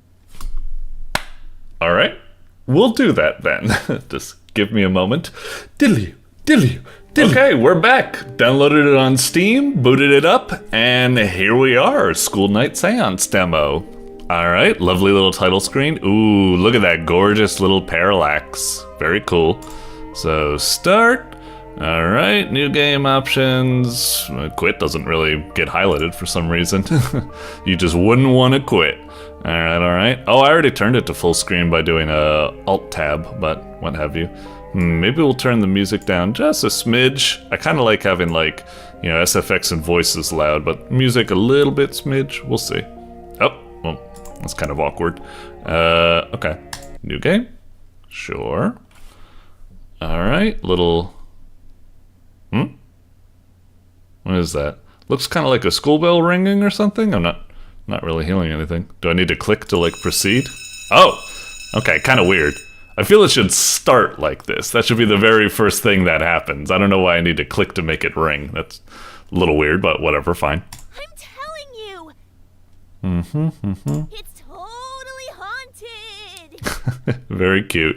All right. We'll do that then. Just give me a moment. Diddly. Okay, we're back. Downloaded it on Steam, booted it up, and here we are, School Night Seance demo. Alright, lovely little title screen. Ooh, look at that gorgeous little parallax. Very cool. So, start. Alright, new game options. Quit doesn't really get highlighted for some reason. You just wouldn't want to quit. Alright. Oh, I already turned it to full screen by doing a Alt-Tab, but what have you. Maybe we'll turn the music down just a smidge. I kind of like having, like, you know, SFX and voices loud, but music a little bit smidge. We'll see. Oh, well, that's kind of awkward. Okay. New game? Sure. Alright, little... What is that? Looks kind of like a school bell ringing or something. I'm not really healing anything. Do I need to click to like proceed? Oh, okay, kind of weird. I feel it should start like this. That should be the very first thing that happens. I don't know why I need to click to make it ring. That's a little weird, but whatever, fine. I'm telling you. Mm-hmm. It's totally haunted. Very cute.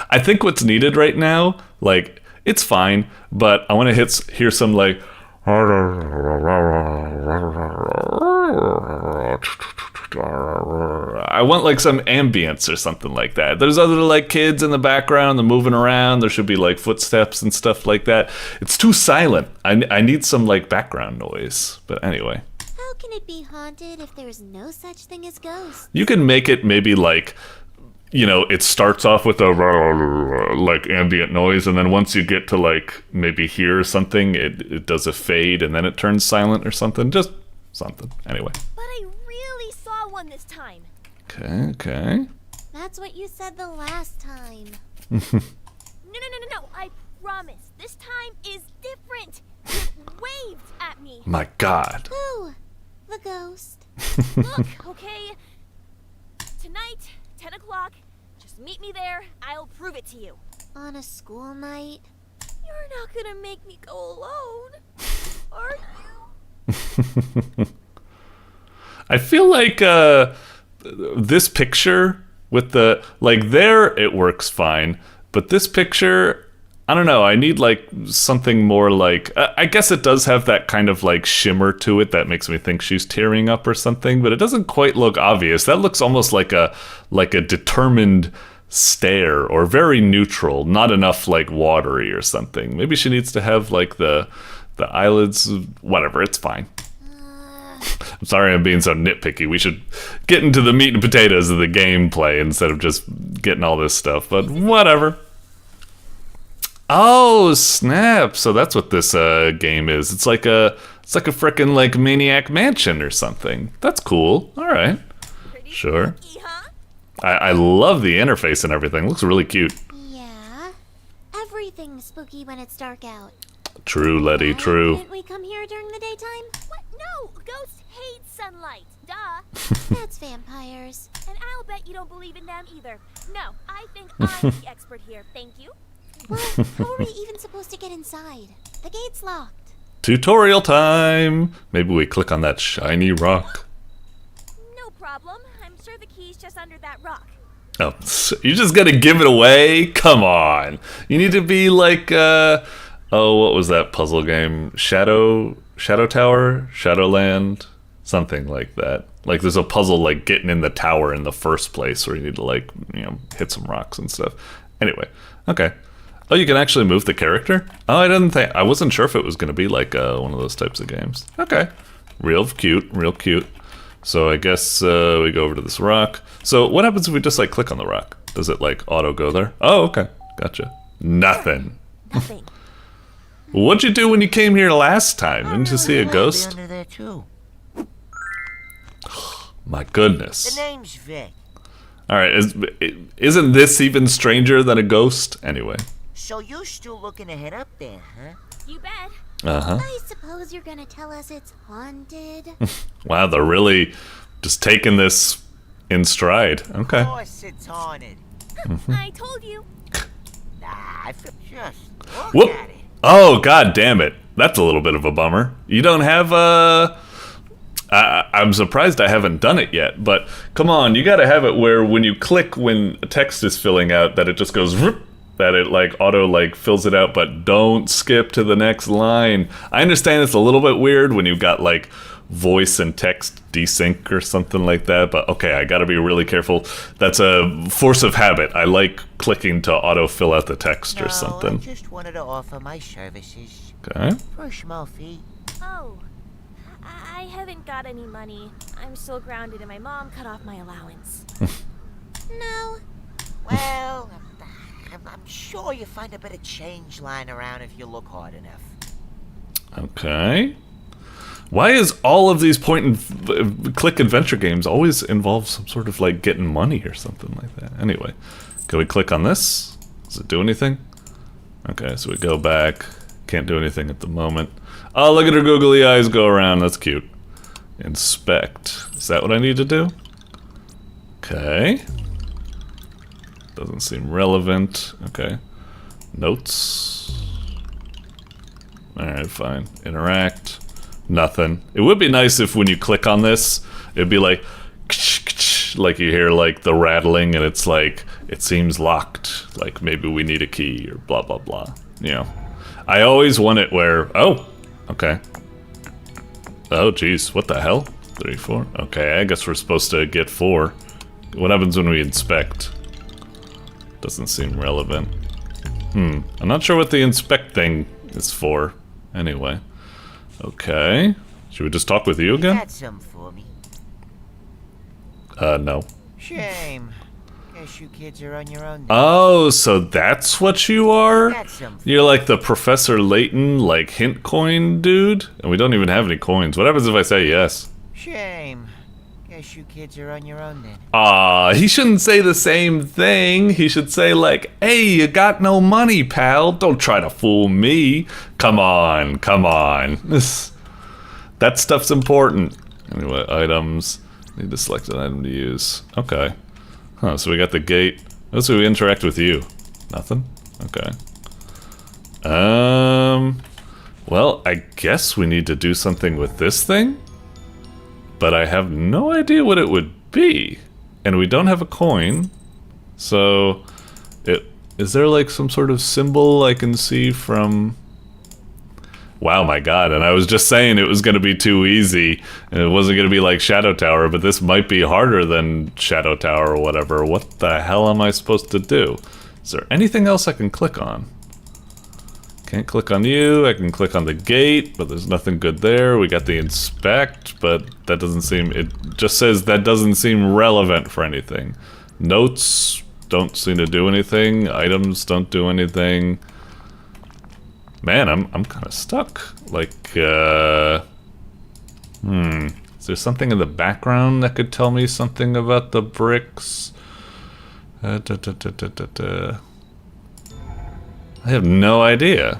I think what's needed right now, like, it's fine, but I want to hear some like. I want like some ambience or something like that. There's other like kids in the background, they're moving around. There should be like footsteps and stuff like that. It's too silent. I need some like background noise. But anyway. How can it be haunted if there's no such thing as ghosts? You can make it maybe like, you know, it starts off with a like ambient noise, and then once you get to like maybe hear something, it does a fade, and then it turns silent or something. Just something. Anyway. But I really saw one this time. Okay. That's what you said the last time. No. I promise. This time is different. It waved at me. My God. Ooh, the ghost. Look, okay. Tonight, 10 o'clock. Just meet me there. I'll prove it to you. On a school night? You're not gonna make me go alone, are you? I feel like this picture with the like there it works fine, but this picture, I don't know, I need like something more like I guess it does have that kind of like shimmer to it that makes me think she's tearing up or something, but it doesn't quite look obvious. That looks almost like a determined stare, or very neutral, not enough like watery or something. Maybe she needs to have like the eyelids, whatever, it's fine. I'm sorry I'm being so nitpicky. We should get into the meat and potatoes of the gameplay instead of just getting all this stuff, but whatever. Oh, snap. So that's what this game is. It's like a frickin' like Maniac Mansion or something. That's cool. All right. Sure. Spooky, huh? I love the interface and everything. It looks really cute. Yeah. Everything's spooky when it's dark out. True, Letty, true. Didn't we come here during the daytime? What? No! Ghosts hate sunlight. Duh. That's vampires. And I'll bet you don't believe in them either. No, I think I'm the expert here. Thank you. Well, how are we even supposed to get inside? The gate's locked. Tutorial time! Maybe we click on that shiny rock. No problem. I'm sure the key's just under that rock. Oh, you just gotta give it away? Come on. You need to be like, oh, what was that puzzle game? Shadow Tower? Shadowland? Something like that. Like there's a puzzle like getting in the tower in the first place where you need to like, you know, hit some rocks and stuff. Anyway, okay. Oh, you can actually move the character? Oh, I wasn't sure if it was gonna be like one of those types of games. Okay. Real cute. So I guess we go over to this rock. So what happens if we just like click on the rock? Does it like auto go there? Oh, okay. Gotcha. Nothing. What'd you do when you came here last time? Didn't you see a ghost? Under there too. My goodness. The name's Vic. Alright, isn't this even stranger than a ghost? Anyway. So you're still looking to head up there, huh? You bet. Uh-huh. I suppose you're gonna tell us it's haunted. Wow, they're really just taking this in stride. Okay. Of course it's haunted. I told you. Nah, I feel just look Whoop. at it. Oh, god damn it. That's a little bit of a bummer. You don't have I'm surprised I haven't done it yet, but come on, you gotta have it where when you click when text is filling out that it just goes whoop, that it like auto like fills it out, but don't skip to the next line. I understand it's a little bit weird when you've got like voice and text desync or something like that, but okay, I gotta be really careful. That's a force of habit. I like clicking to auto fill out the text or something. I just wanted to offer my services. Okay. For a small fee. Oh. I haven't got any money. I'm still grounded and my mom cut off my allowance. No. Well, I'm sure you find a bit of change lying around if you look hard enough. Okay. Why is all of these point and click adventure games always involve some sort of like getting money or something like that? Anyway, can we click on this? Does it do anything? Okay, so we go back. Can't do anything at the moment. Oh, look at her googly eyes go around. That's cute. Inspect. Is that what I need to do? Okay. Doesn't seem relevant. Okay. Notes. Alright, fine. Interact. Nothing. It would be nice if when you click on this, it'd be like you hear like the rattling and it's like, it seems locked. Like maybe we need a key or blah blah blah. You know. I always want it where, oh, okay. Oh geez, what the hell? 3, 4. Okay, I guess we're supposed to get 4. What happens when we inspect? Doesn't seem relevant. I'm not sure what the inspect thing is for. Anyway. Okay. Should we just talk with you again? Got some for me. No. Shame. Guess you kids are on your own. Oh, so that's what you are? Got some. You're like the Professor Layton, like, hint coin dude? And we don't even have any coins. What happens if I say yes? Shame. Guess you kids are on your own then. Aw, he shouldn't say the same thing. He should say like, hey, you got no money, pal. Don't try to fool me. Come on, come on. That stuff's important. Anyway, items. Need to select an item to use. Okay. Huh, so we got the gate. Let's see, we interact with you. Nothing? Okay. Well, I guess we need to do something with this thing? But I have no idea what it would be. And we don't have a coin. So, is there like some sort of symbol I can see from... Wow, my god, and I was just saying it was going to be too easy. And it wasn't going to be like Shadow Tower, but this might be harder than Shadow Tower or whatever. What the hell am I supposed to do? Is there anything else I can click on? Can't click on you, I can click on the gate, but there's nothing good there. We got the inspect, but that doesn't seem, it just says that doesn't seem relevant for anything. Notes don't seem to do anything, items don't do anything. Man, I'm kind of stuck. Like, is there something in the background that could tell me something about the bricks? I have no idea.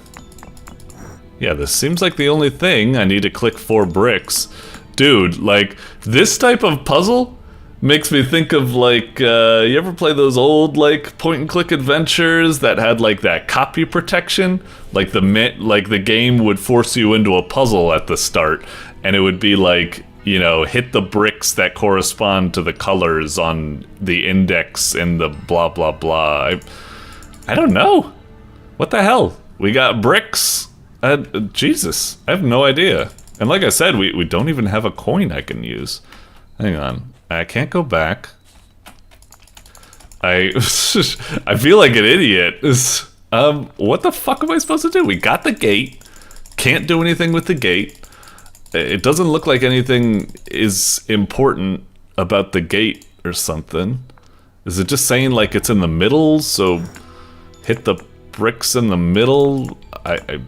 Yeah, this seems like the only thing. I need to click 4 bricks. Dude, like, this type of puzzle makes me think of, like, you ever play those old, like, point-and-click adventures that had, like, that copy protection? Like, the game would force you into a puzzle at the start, and it would be like, you know, hit the bricks that correspond to the colors on the index and the blah, blah, blah. I don't know. What the hell? We got bricks? Jesus, I have no idea. And like I said, we don't even have a coin I can use. Hang on. I can't go back. I feel like an idiot. What the fuck am I supposed to do? We got the gate. Can't do anything with the gate. It doesn't look like anything is important about the gate or something. Is it just saying like it's in the middle, so hit the bricks in the middle? I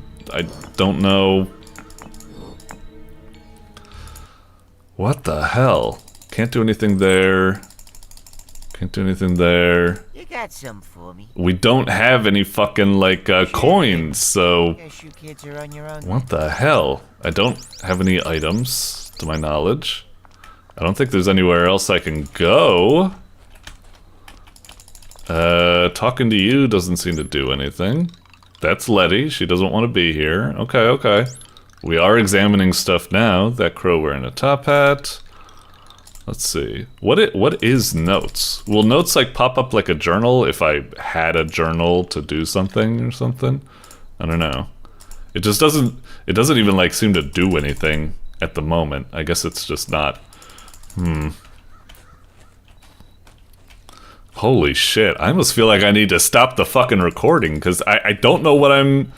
don't know. What the hell? Can't do anything there. Can't do anything there. You got some for me. We don't have any fucking like coins, so Guess you kids are on your own. what the hell? I don't have any items to my knowledge. I don't think there's anywhere else I can go. Talking to you doesn't seem to do anything. That's Letty. She doesn't want to be here. Okay, okay. We are examining stuff now. That crow wearing a top hat. Let's see. What is notes? Will notes like pop up like a journal if I had a journal to do something or something? I don't know. It just doesn't even like seem to do anything at the moment. I guess it's just not. Holy shit. I almost feel like I need to stop the fucking recording because I don't know what I'm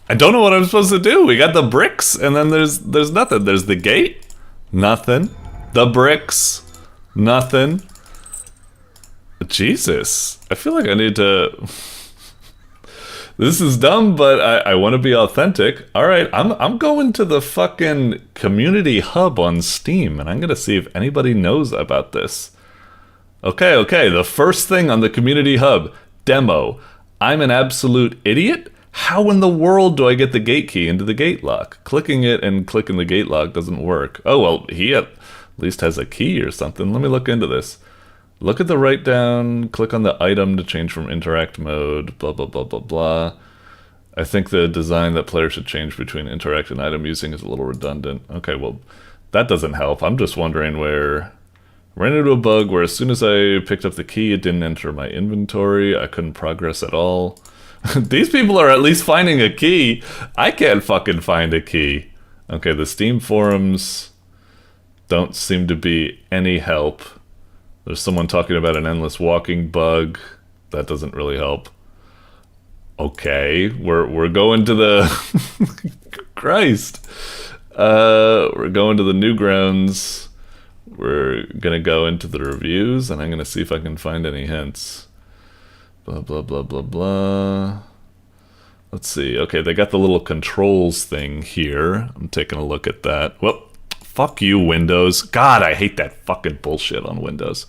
supposed to do. We got the bricks and then there's nothing. There's the gate. Nothing. The bricks. Nothing. Jesus. I feel like I need to... This is dumb, but I want to be authentic. Alright, I'm going to the fucking community hub on Steam, and I'm going to see if anybody knows about this. Okay, the first thing on the community hub. Demo. I'm an absolute idiot. How in the world do I get the gate key into the gate lock? Clicking it and clicking the gate lock doesn't work. Oh, well, he at least has a key or something. Let me look into this. Look at the write down, click on the item to change from interact mode, blah, blah, blah, blah, blah. I think the design that players should change between interact and item using is a little redundant. Okay, well, that doesn't help. I'm just wondering where... Ran into a bug where as soon as I picked up the key, it didn't enter my inventory. I couldn't progress at all. These people are at least finding a key. I can't fucking find a key. Okay, the Steam forums don't seem to be any help. There's someone talking about an endless walking bug. That doesn't really help. Okay, we're going to the... Christ. We're going to the Newgrounds. We're gonna go into the reviews, and I'm gonna see if I can find any hints. Blah, blah, blah, blah, blah. Let's see. Okay, they got the little controls thing here. I'm taking a look at that. Well, fuck you, Windows. God, I hate that fucking bullshit on Windows.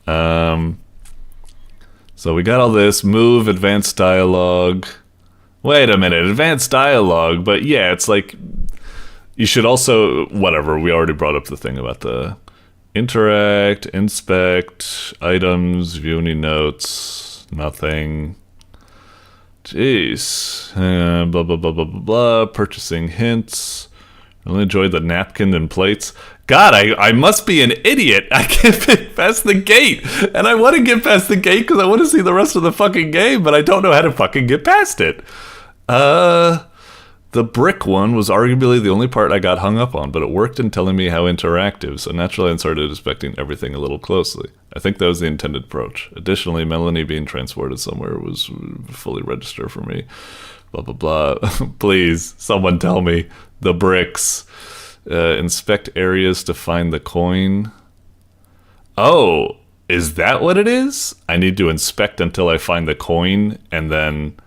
So we got all this. Move, advanced dialogue. Wait a minute, advanced dialogue. But yeah, it's like... You should also... Whatever, we already brought up the thing about the... Interact, inspect, items, view any notes, nothing. Jeez. Blah, blah, blah, blah, blah, blah. Purchasing hints. Really enjoyed the napkin and plates. God, I must be an idiot. I can't get past the gate. And I want to get past the gate because I want to see the rest of the fucking game, but I don't know how to fucking get past it. The brick one was arguably the only part I got hung up on, but it worked in telling me how interactive, so naturally I started inspecting everything a little closely. I think that was the intended approach. Additionally, Melanie being transported somewhere was fully registered for me. Blah, blah, blah. Please, someone tell me. The bricks. Inspect areas to find the coin. Oh, is that what it is? I need to inspect until I find the coin, and then...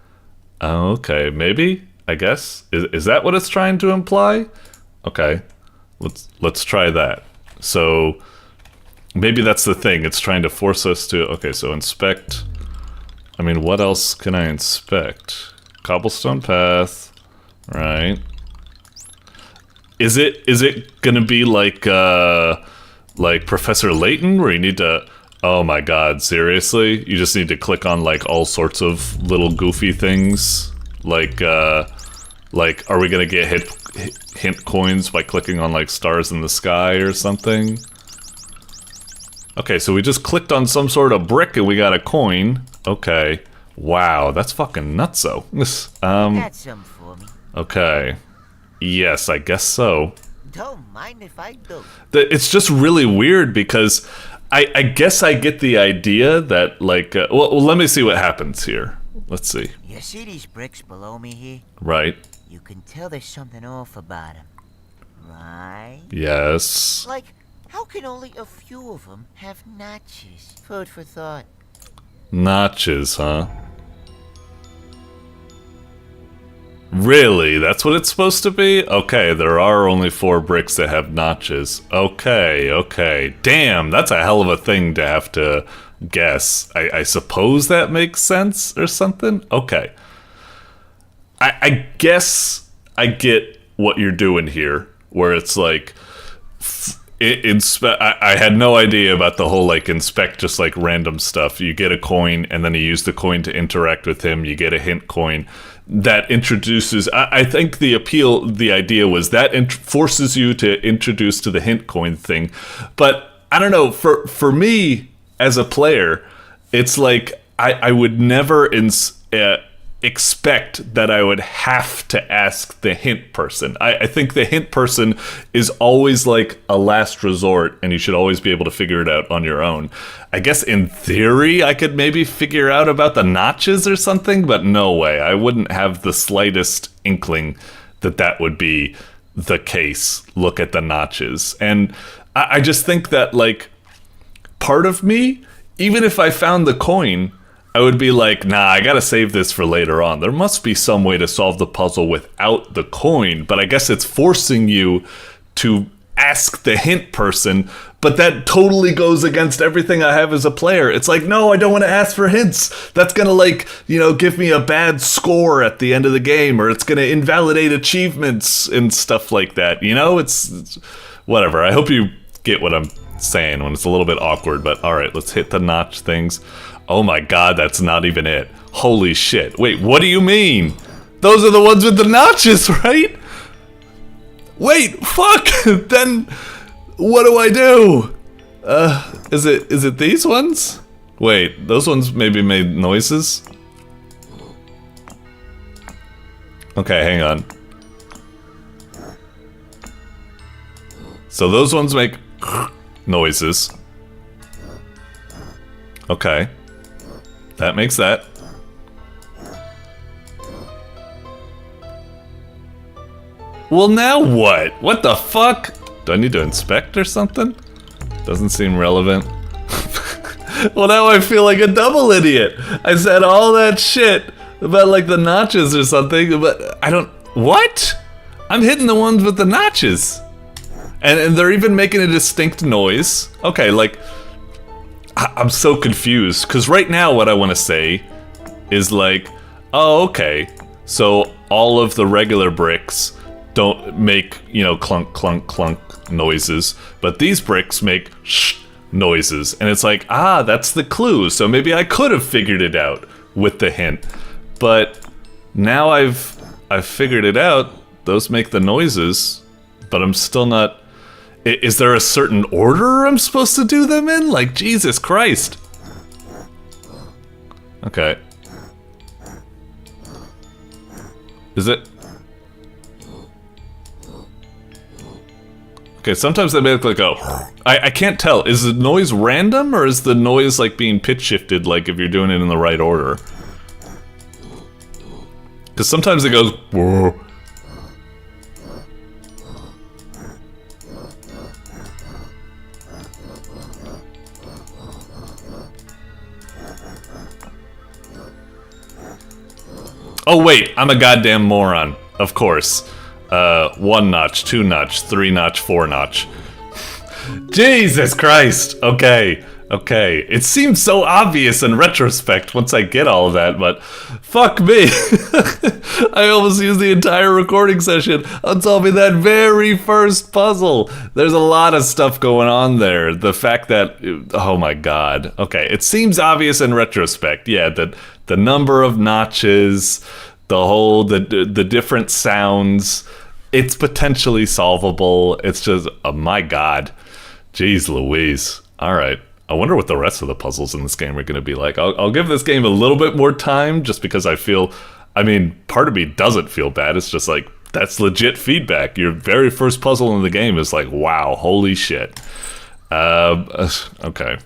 Oh, okay, maybe? I guess. Is that what it's trying to imply? Okay. Let's try that. So maybe that's the thing. It's trying to force us to... Okay, so inspect. I mean, what else can I inspect? Cobblestone path. Right. Is it gonna be like Professor Layton where you need to... Oh my god, seriously? You just need to click on like all sorts of little goofy things? Like, are we gonna get hint coins by clicking on, like, stars in the sky or something? Okay, so we just clicked on some sort of brick and we got a coin. Okay. Wow, that's fucking nutso. Got some for me. Okay. Yes, I guess so. Don't mind if I do. It's just really weird because I guess I get the idea that, like, well, let me see what happens here. Let's see. You see these bricks below me here? Right. You can tell there's something off about them, right? Yes. Like, how can only a few of them have notches? Food for thought. Notches, huh? Really? That's what it's supposed to be? Okay, there are only 4 bricks that have notches. Okay, okay. Damn, that's a hell of a thing to have to guess. I suppose that makes sense or something? Okay. I guess I get what you're doing here, where it's like... I had no idea about the whole, like, inspect just, like, random stuff. You get a coin, and then you use the coin to interact with him. You get a hint coin. That introduces... I think the idea was that forces you to introduce to the hint coin thing. But, I don't know, for me, as a player, it's like, I would never... expect that I would have to ask the hint person. I think the hint person is always like a last resort, and you should always be able to figure it out on your own. I guess in theory I could maybe figure out about the notches or something, but no way. I wouldn't have the slightest inkling that would be the case. Look at the notches. And I just think that, like, part of me, even if I found the coin, I would be like, nah, I gotta save this for later on. There must be some way to solve the puzzle without the coin, but I guess it's forcing you to ask the hint person, but that totally goes against everything I have as a player. It's like, no, I don't want to ask for hints. That's gonna, like, you know, give me a bad score at the end of the game, or it's gonna invalidate achievements and stuff like that. You know, it's whatever. I hope you get what I'm saying when it's a little bit awkward, but all right, let's hit the notch things. Oh my god, that's not even it. Holy shit. Wait, what do you mean? Those are the ones with the notches, right? Wait, fuck! Then what do I do? Is it these ones? Wait, those ones maybe made noises? Okay, hang on. So those ones make noises. Okay. That makes that. Well, now what? What the fuck? Do I need to inspect or something? Doesn't seem relevant. Well, now I feel like a double idiot. I said all that shit about, like, the notches or something, but I don't... What? I'm hitting the ones with the notches. And they're even making a distinct noise. Okay, like... I'm so confused, because right now what I want to say is like, oh, okay, so all of the regular bricks don't make, you know, clunk, clunk, clunk noises, but these bricks make shh noises, and it's like, ah, that's the clue, so maybe I could have figured it out with the hint, but now I've figured it out, those make the noises, but I'm still not... Is there a certain order I'm supposed to do them in? Like, Jesus Christ. Okay. Is it? Okay, sometimes they make like a... I can't tell. Is the noise random, or is the noise like being pitch shifted, like if you're doing it in the right order? Because sometimes it goes... Whoa. Oh wait, I'm a goddamn moron. Of course. 1 notch, 2 notch, 3 notch, 4 notch. Jesus Christ! Okay, okay. It seems so obvious in retrospect once I get all of that, but fuck me. I almost used the entire recording session on solving that very first puzzle. There's a lot of stuff going on there. The fact that... Oh my god. Okay, it seems obvious in retrospect. Yeah, that the number of notches, the different sounds, it's potentially solvable. It's just, oh my god. Jeez Louise. Alright. I wonder what the rest of the puzzles in this game are going to be like. I'll give this game a little bit more time just because I feel... I mean, part of me doesn't feel bad. It's just like, that's legit feedback. Your very first puzzle in the game is like, wow, holy shit. Okay.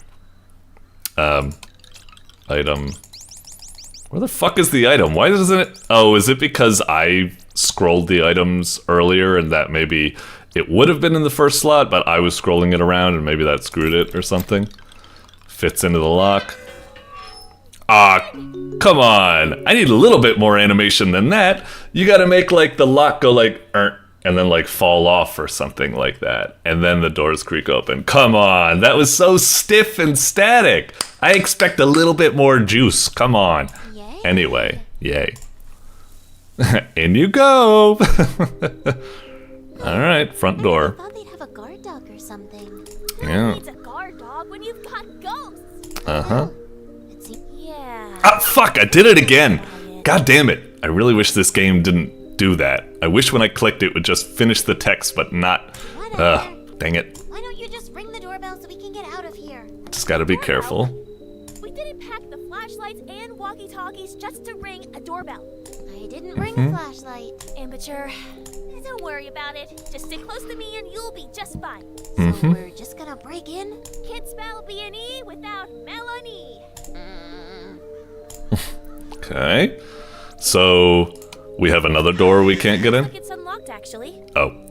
Item... Where the fuck is the item? Why doesn't it... Oh, is it because I scrolled the items earlier and that maybe it would have been in the first slot, but I was scrolling it around and maybe that screwed it or something? Fits into the lock. Ah, come on. I need a little bit more animation than that. You gotta make like the lock go like, and then like fall off or something like that. And then the doors creak open. Come on, that was so stiff and static. I expect a little bit more juice, come on. Anyway, yay. In you go! Alright, front door. I thought they'd have a guard dog or something. Yeah. Who needs a guard dog when you've got ghosts? Uh-huh. Yeah. Ah, fuck, I did it again! God damn it. I really wish this game didn't do that. I wish when I clicked it would just finish the text, but not... dang it. Why don't you just ring the doorbell so we can get out of here? Just gotta be careful. We didn't pack the flashlights and walkie-talkies just to ring a doorbell. I didn't ring Mm-hmm. a flashlight. Amateur. Don't worry about it. Just stick close to me and you'll be just fine. So we're just gonna break in? Can't spell B&E without Melanie. Okay. So, we have another door we can't get in? It's unlocked, actually. Oh.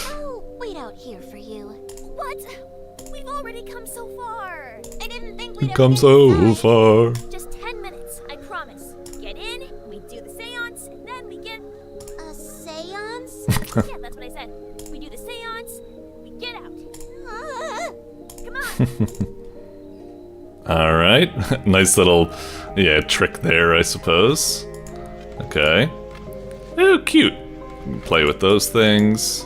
I'll wait out here for you. What? We've already come so far. I didn't think we'd Come so far. Just 10 minutes, I promise. Get in, we do the seance, and then we get... A seance? Yeah, that's what I said. We do the seance, we get out. Alright. Nice little, yeah, trick there, I suppose. Okay. Ooh, cute. Play with those things.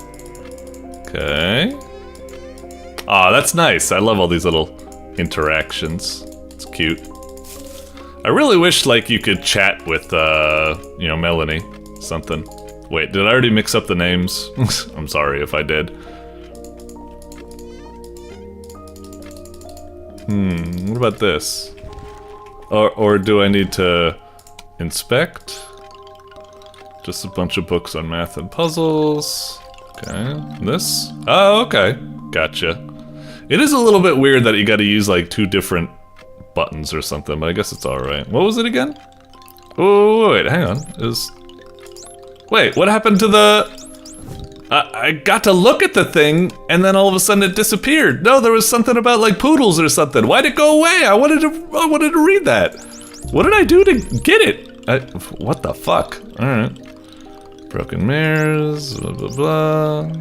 Okay. Aw, that's nice. I love all these little interactions. It's cute. I really wish, like, you could chat with, you know, Melanie. Something. Wait, did I already mix up the names? I'm sorry if I did. What about this? Or do I need to inspect? Just a bunch of books on math and puzzles. Okay, this? Oh, okay. Gotcha. It is a little bit weird that you gotta use like 2 different buttons or something, but I guess it's alright. What was it again? Oh, wait, hang on. Wait, what happened to the... I got to look at the thing, and then all of a sudden it disappeared. No, there was something about like poodles or something. Why'd it go away? I wanted to read that. What did I do to get it? What the fuck? Alright. Broken mirrors, blah blah blah.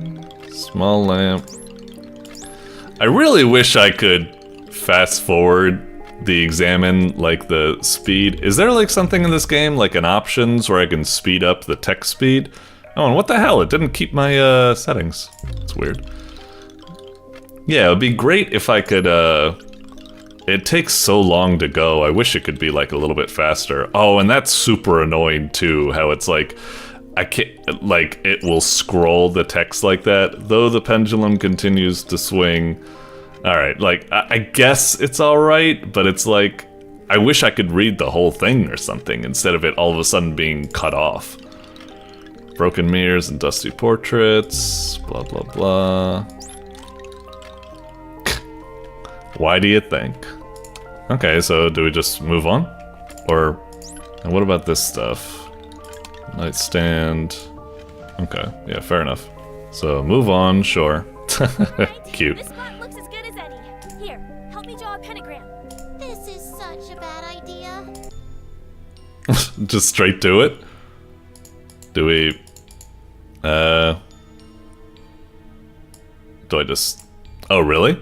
Small lamp. I really wish I could fast forward the examine, like the speed. Is there like something in this game, like an options where I can speed up the text speed? Oh, and what the hell? It didn't keep my settings. It's weird. Yeah, it would be great if I could, it takes so long to go. I wish it could be like a little bit faster. Oh, and that's super annoying too, how it's like, I can't, like, it will scroll the text like that, though the pendulum continues to swing. Alright, like, I guess it's alright, but it's like, I wish I could read the whole thing or something, instead of it all of a sudden being cut off. Broken mirrors and dusty portraits, blah blah blah. Why do you think? Okay, so do we just move on? Or, and what about this stuff? Nightstand. Okay, yeah, fair enough. So move on, sure. Cute. This spot looks as good as any. Here, help me draw a pentagram. This is such a bad idea. Just straight to it? Do we... do I just... Oh, really?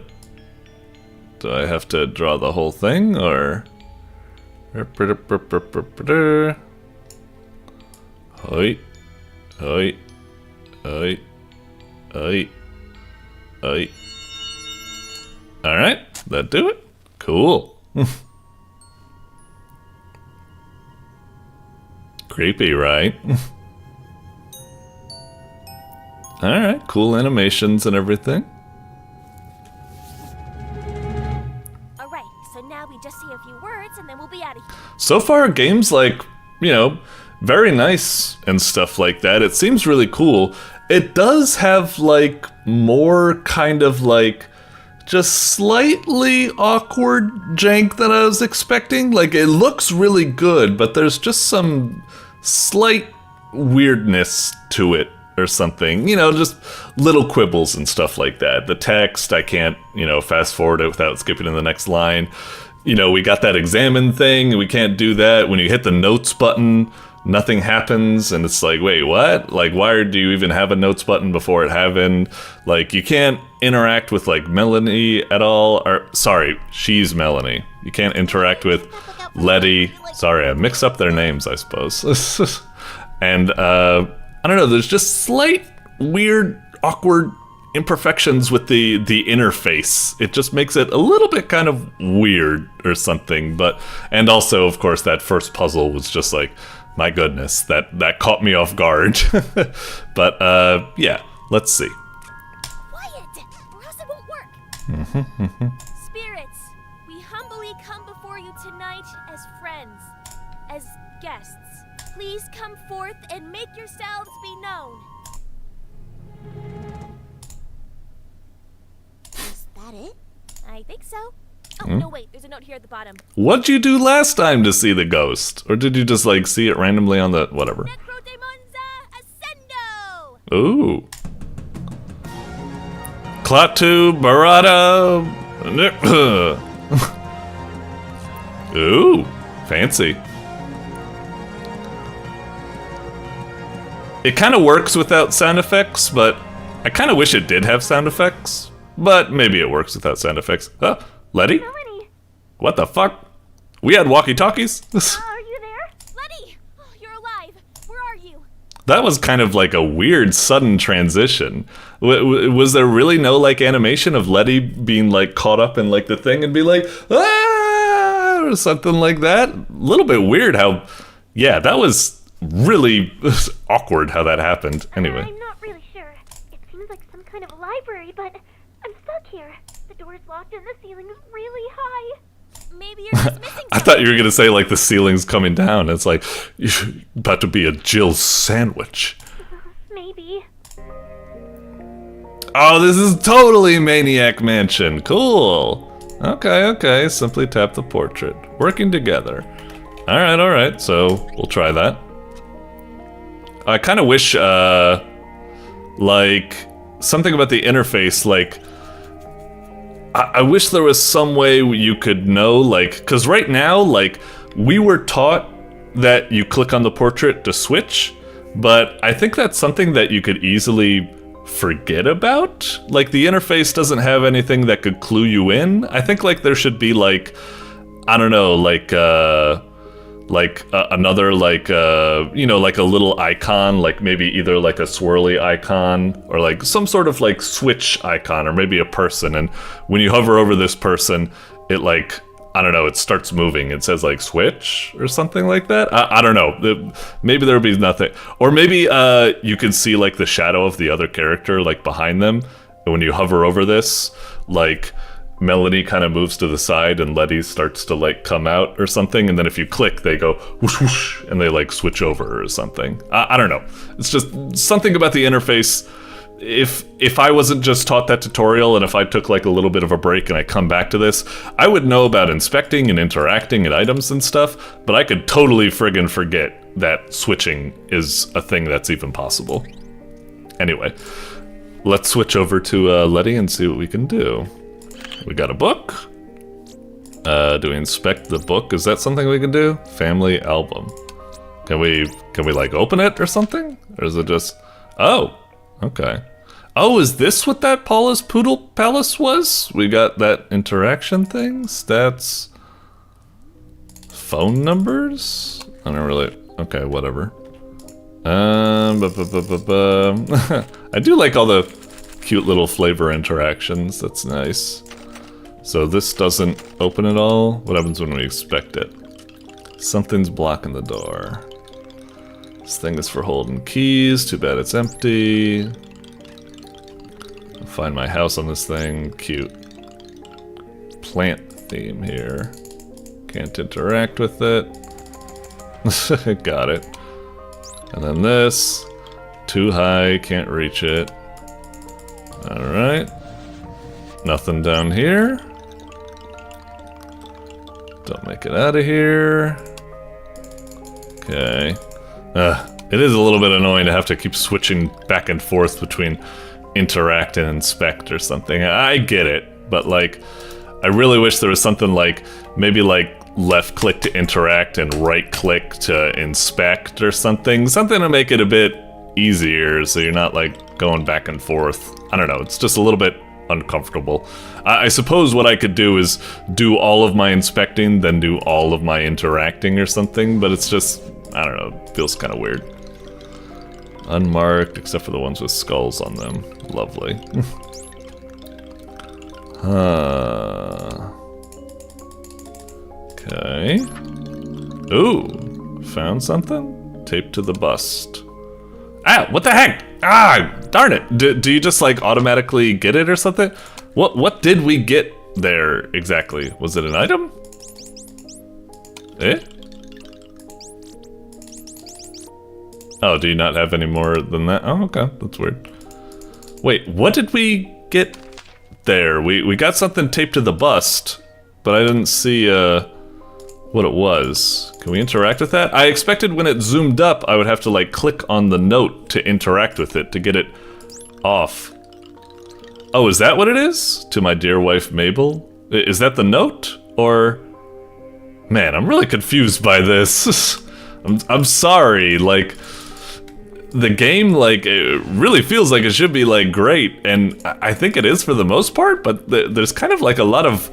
Do I have to draw the whole thing, or... Oi. Oi. Oi. Oi. Oi. Alright, that do it? Cool. Creepy, right? Alright, cool animations and everything. Alright, so now we just say a few words and then we'll be out of here. So far, games like, you know, very nice and stuff like that. It seems really cool. It does have, like, more kind of, like, just slightly awkward jank than I was expecting. Like, it looks really good, but there's just some slight weirdness to it or something. You know, just little quibbles and stuff like that. The text, I can't, you know, fast forward it without skipping to the next line. You know, we got that examine thing, we can't do that. When you hit the notes button, nothing happens, and it's like, wait, what? Like, why do you even have a notes button before it happened? Like, you can't interact with, like, Melanie at all, or, sorry, she's Melanie. You can't interact with Letty. Sorry, I mixed up their names, I suppose. And, I don't know, there's just slight, weird, awkward imperfections with the interface. It just makes it a little bit kind of weird or something, but, and also, of course, that first puzzle was just like, my goodness, that caught me off guard. But, yeah, let's see. Quiet, or else it won't work. Spirits, we humbly come before you tonight as friends, as guests. Please come forth and make yourselves be known. Is that it? I think so. Oh, no, wait, there's a note here at the bottom. What'd you do last time to see the ghost? Or did you just, like, see it randomly on the, whatever? Ooh. Klaatu Barada. Ooh, fancy. It kind of works without sound effects, but I kind of wish it did have sound effects. but maybe it works without sound effects. Huh? Letty? Melanie, What the fuck? We had walkie-talkies? are you there? Letty! Oh, you're alive. Where are you? That was kind of like a weird, sudden transition. Was there really no, like, animation of Letty being, like, caught up in, like, the thing and be like, ah, or something like that? A little bit weird how, yeah, that was really awkward how that happened. Anyway. I'm not really sure. It seems like some kind of library, but I'm stuck here. The door's locked and the ceiling is really high. Maybe you're just missing I thought you were gonna say, like, the ceiling's coming down. It's like, you're about to be a Jill sandwich. Maybe. Oh, this is totally Maniac Mansion. Cool. Okay. Simply tap the portrait. Working together. Alright. So, we'll try that. I kind of wish, like, something about the interface, like, I wish there was some way you could know, like, because right now, like, we were taught that you click on the portrait to switch, but I think that's something that you could easily forget about. Like, the interface doesn't have anything that could clue you in. I think, like, there should be, like, I don't know, like another, like, you know, like a little icon, like maybe either like a swirly icon or like some sort of like switch icon, or maybe a person, and when you hover over this person, it, like, I don't know, it starts moving. It says like switch or something like that. I don't know. Maybe there would be nothing. Or maybe you could see like the shadow of the other character like behind them. And when you hover over this, like Melanie kind of moves to the side and Letty starts to like come out or something. And then if you click, they go whoosh whoosh and they like switch over or something. I don't know. It's just something about the interface. If I wasn't just taught that tutorial, and if I took like a little bit of a break and I come back to this, I would know about inspecting and interacting and items and stuff, but I could totally friggin' forget that switching is a thing that's even possible. Anyway, let's switch over to Letty and see what we can do. We got a book. Do we inspect the book? Is that something we can do? Family album. Can we like open it or something? Or is it just, oh, okay. Oh, is this what that Paula's Poodle Palace was? We got that interaction thing? Stats. Phone numbers? I don't really... Okay, whatever. I do like all the cute little flavor interactions. That's nice. So this doesn't open at all? What happens when we expect it? Something's blocking the door. This thing is for holding keys. Too bad it's empty. Find my house on this thing. Cute. Plant theme here. Can't interact with it. Got it. And then this. Too high, can't reach it. Alright. Nothing down here. Don't make it out of here. Okay. It is a little bit annoying to have to keep switching back and forth between interact and inspect or something. I get it, but like, I really wish there was something like, maybe like left click to interact and right click to inspect or something. Something to make it a bit easier so you're not like going back and forth. I don't know, it's just a little bit uncomfortable. I suppose what I could do is do all of my inspecting, then do all of my interacting or something, but it's just, I don't know, it feels kind of weird. Unmarked, except for the ones with skulls on them. Lovely. Okay. Ooh, found something? Taped to the bust. Ah, what the heck? Ah, darn it. Do you just like automatically get it or something? What did we get there exactly? Was it an item? Eh? Oh, do you not have any more than that? Oh, okay, that's weird. Wait, what did we get there? We got something taped to the bust, but I didn't see what it was. Can we interact with that? I expected when it zoomed up, I would have to like click on the note to interact with it, to get it off. Oh, is that what it is? To my dear wife, Mabel? Is that the note? Or... Man, I'm really confused by this. I'm sorry, like... the game, like, it really feels like it should be, like, great, and I think it is for the most part, but there's kind of, like, a lot of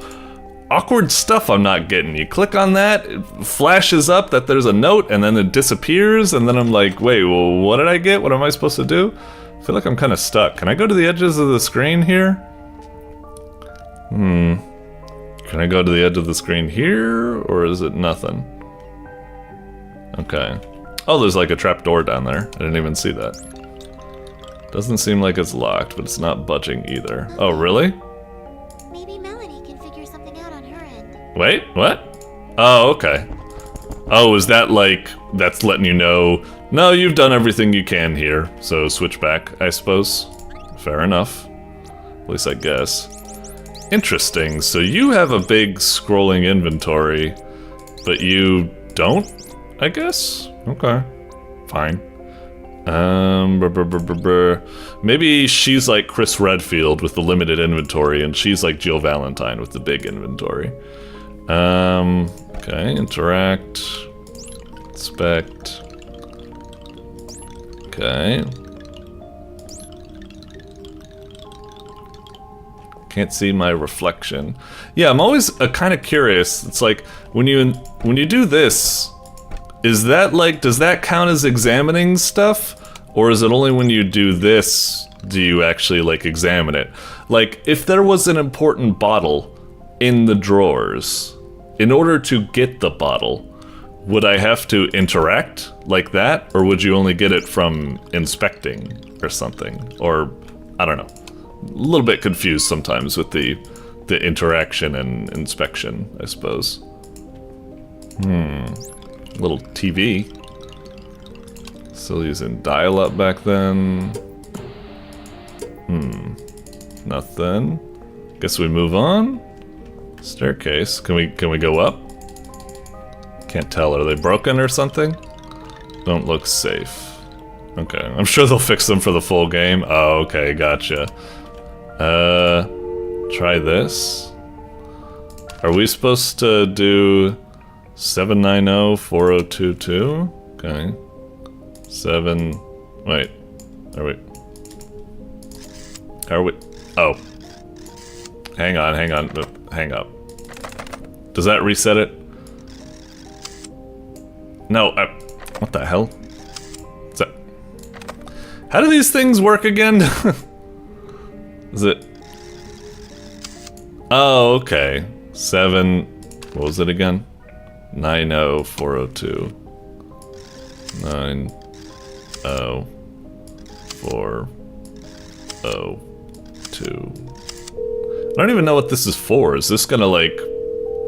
awkward stuff I'm not getting. You click on that, it flashes up that there's a note, and then it disappears, and then I'm like, wait, well, what did I get? What am I supposed to do? I feel like I'm kind of stuck. Can I go to the edges of the screen here? Can I go to the edge of the screen here, or is it nothing? Okay. Oh, there's like a trap door down there. I didn't even see that. Doesn't seem like it's locked, but it's not budging either. Oh, really? Maybe Melanie can figure something out on her end. Wait, what? Oh, okay. Oh, is that like, that's letting you know, no, you've done everything you can here, so switch back, I suppose. Fair enough. At least I guess. Interesting, so you have a big scrolling inventory, but you don't, I guess? Okay, fine. Maybe she's like Chris Redfield with the limited inventory, and she's like Jill Valentine with the big inventory. Okay, interact, inspect. Okay. Can't see my reflection. Yeah, I'm always kind of curious. It's like when you do this, is that like, does that count as examining stuff, or is it only when you do this do you actually like examine it? Like if there was an important bottle in the drawers, in order to get the bottle, would I have to interact like that, or would you only get it from inspecting or something? Or I don't know. A little bit confused sometimes with the interaction and inspection, I suppose. Little TV. Still using dial-up back then. Nothing. Guess we move on. Staircase. Can we go up? Can't tell. Are they broken or something? Don't look safe. Okay. I'm sure they'll fix them for the full game. Oh, okay. Gotcha. Try this. Are we supposed to do 790-4022? Okay. Wait. Are we? Oh. Hang on. Hang up. Does that reset it? No, what the hell? Is that... How do these things work again? Is it... Oh, okay. What was it again? 90402. 90402. I don't even know what this is for. Is this gonna like...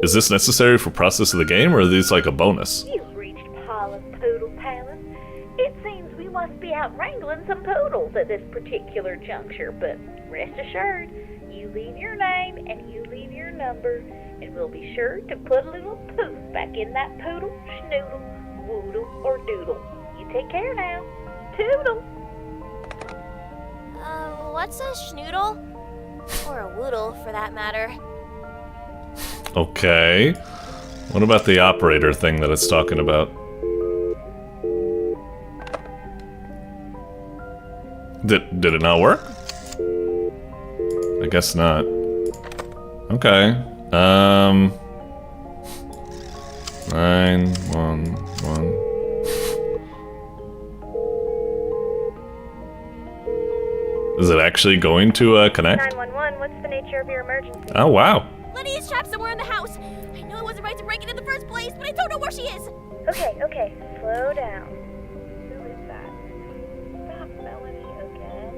Is this necessary for process of the game, or are these like a bonus? You've reached Paula's Poodle Palace. It seems we must be out wrangling some poodles at this particular juncture, but rest assured, you leave your name and you leave your number, and we'll be sure to put a little poof back in that poodle, schnoodle, woodle, or doodle. You take care now. Toodle! What's a schnoodle? Or a woodle, for that matter. Okay. What about the operator thing that it's talking about? Did it not work? I guess not. Okay. 911. Is it actually going to connect? 911, what's the nature of your emergency? Oh, wow. Lydia's trapped somewhere in the house. I know it wasn't right to break it in the first place, but I don't know where she is. Okay, slow down. Who is that? Stop, Melanie, again.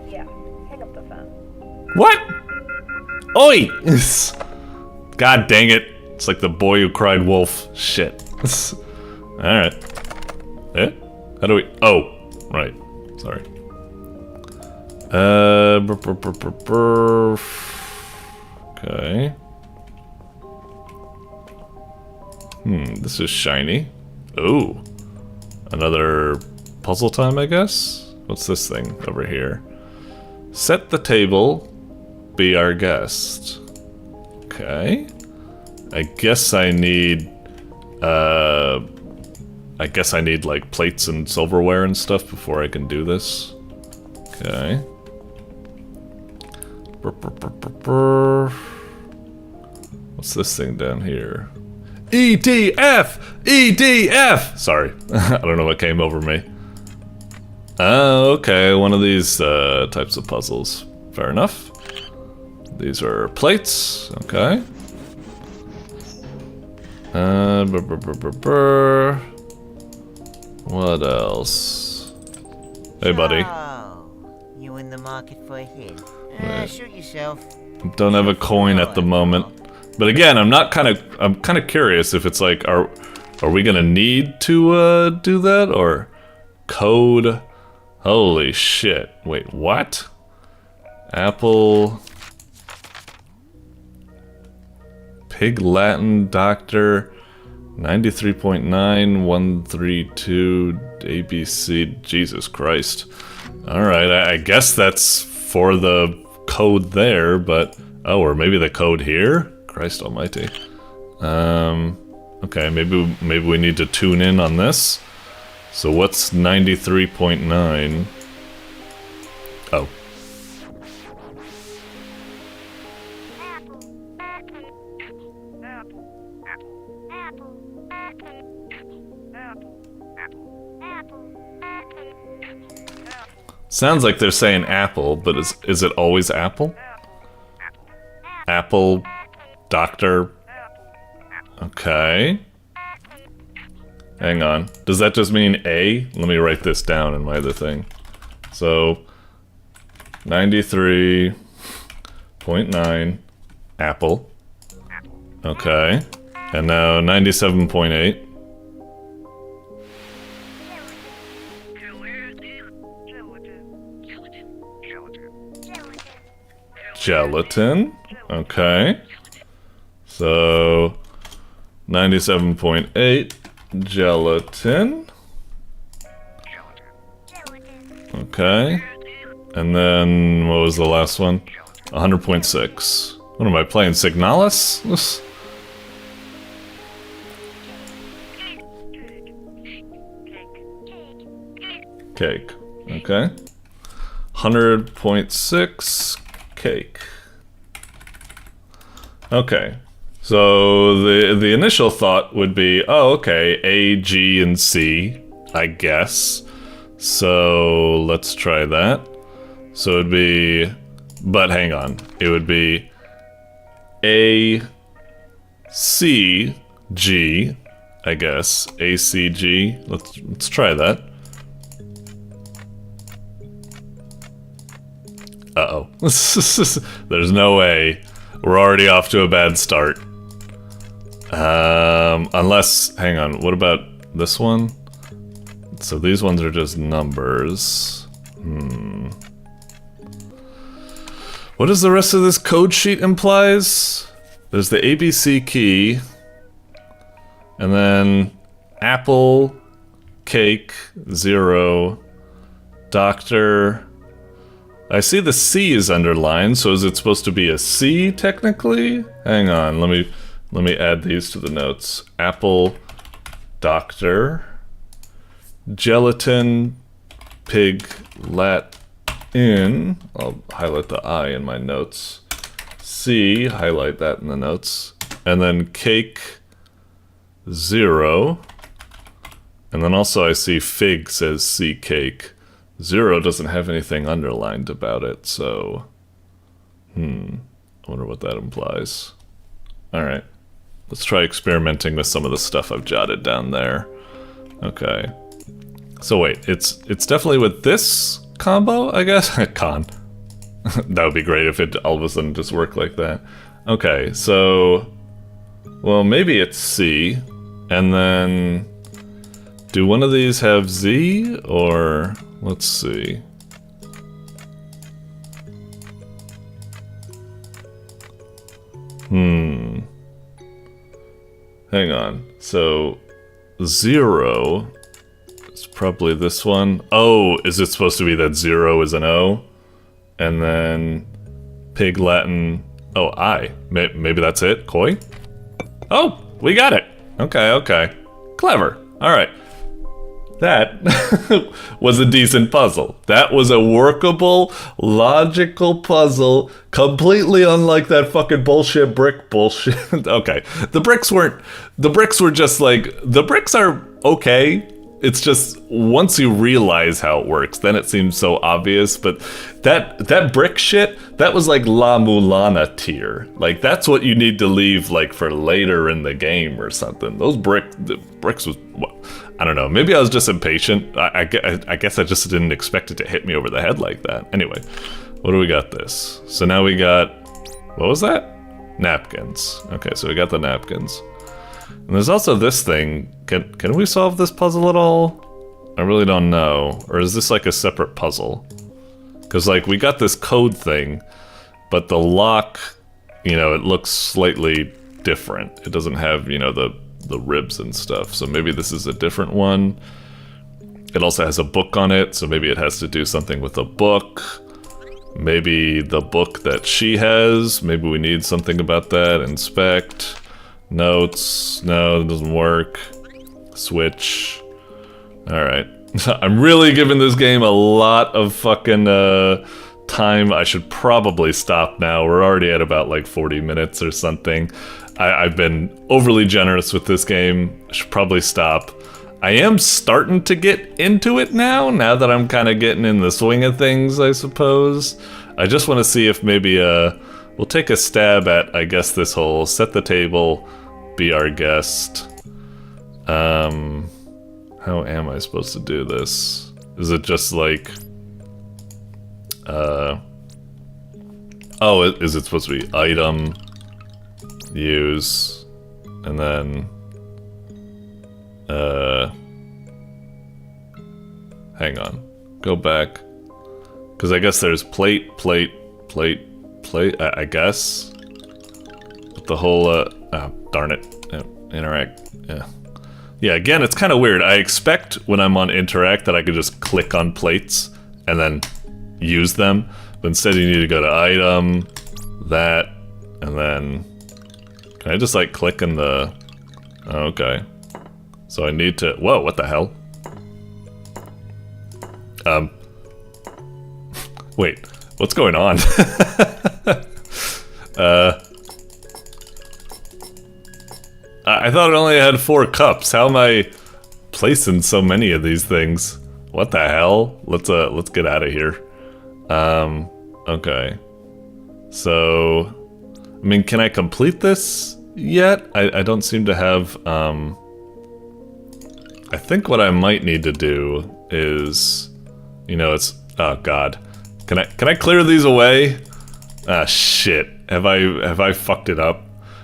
Yeah, hang up the phone. What? Oi! God dang it. It's like the boy who cried wolf. Shit. Alright. Eh? How do we... Oh, right. Sorry. Okay. This is shiny. Ooh. Another puzzle time, I guess? What's this thing over here? Set the table. Be our guest. Okay. I guess I need, I guess I need like plates and silverware and stuff before I can do this. Okay. What's this thing down here? EDF! EDF! Sorry, I don't know what came over me. Oh, okay, one of these types of puzzles. Fair enough. These are plates, okay. What else? Hey, buddy. Oh, you in the market for a hit? Shoot yourself. Don't have a coin at the moment. But again, I'm kind of curious if it's like, are we gonna need to do that, or code? Holy shit! Wait, what? Apple, Pig Latin Doctor, 93.9132 ABC. Jesus Christ! All right, I guess that's for the code there, but oh, or maybe the code here. Christ almighty. Okay, maybe we need to tune in on this. So what's 93.9? Oh. Sounds like they're saying apple, but is it always apple? Apple, doctor. Okay. Hang on. Does that just mean A? Let me write this down in my other thing. So 93.9 apple. Okay. And now 97.8. Gelatin. Okay. So 97.8 gelatin. Okay. And then what was the last one? 100.6. What am I playing? Signalis? Cake. Okay. 100.6 cake. Okay. So the initial thought would be, oh, okay, A, G, and C, I guess. So let's try that. So it'd be, but hang on, it would be A, C, G, I guess. A, C, G. Let's try that. Uh-oh. There's no way. We're already off to a bad start. Unless, hang on, what about this one? So these ones are just numbers. What does the rest of this code sheet implies? There's the ABC key, and then apple, cake, 0, doctor. I see the C is underlined, so is it supposed to be a C technically? Hang on, let me add these to the notes. Apple, doctor, gelatin, pig, Latin. I'll highlight the I in my notes. C, highlight that in the notes. And then cake, 0. And then also I see fig says C cake. 0 doesn't have anything underlined about it, so... I wonder what that implies. Alright. Let's try experimenting with some of the stuff I've jotted down there. Okay. So wait, it's definitely with this combo, I guess? Con. That would be great if it all of a sudden just worked like that. Okay, so... Well, maybe it's C, and then... Do one of these have Z, or... Let's see. Hang on. So, 0 is probably this one. Oh, is it supposed to be that 0 is an O? And then pig Latin. Oh, I. Maybe that's it? Koi? Oh, we got it. Okay, okay. Clever. Alright. That was a decent puzzle. That was a workable, logical puzzle, completely unlike that fucking bullshit brick bullshit. Okay, the bricks were just like, the bricks are okay. It's just, once you realize how it works, then it seems so obvious, but that brick shit, that was like La Mulana tier. Like, that's what you need to leave, like, for later in the game or something. Those the bricks was, I don't know, maybe I was just impatient. I guess I just didn't expect it to hit me over the head like that. Anyway, what do we got this? So now we got, what was that? Napkins. Okay, so we got the napkins. And there's also this thing. Can we solve this puzzle at all? I really don't know. Or is this like a separate puzzle? Because like we got this code thing, but the lock, you know, it looks slightly different. It doesn't have, you know, the ribs and stuff. So maybe this is a different one. It also has a book on it, so maybe it has to do something with a book. Maybe the book that she has. Maybe we need something about that. Inspect. Notes. No, it doesn't work. Switch. Alright. I'm really giving this game a lot of fucking time. I should probably stop now. We're already at about like 40 minutes or something. I've been overly generous with this game. I should probably stop. I am starting to get into it now that I'm kind of getting in the swing of things, I suppose. I just want to see if maybe we'll take a stab at, I guess, this whole set the table, be our guest. How am I supposed to do this? Is it just like... oh, is it supposed to be item, use, and then... hang on. Go back. Because I guess there's plate, I guess. But the whole, oh, darn it. Interact, yeah. Yeah, again, it's kind of weird. I expect when I'm on Interact that I could just click on plates and then use them. But instead you need to go to item, that, and then... Can I just, like, click in the... Oh, okay. So I need to... Whoa, what the hell? Wait, what's going on? I thought it only had 4 cups. How am I placing so many of these things? What the hell? Let's get out of here. Okay. So, I mean, can I complete this yet? I don't seem to have, I think what I might need to do is, you know, it's, oh god. Can I clear these away? Ah, shit. Have I fucked it up?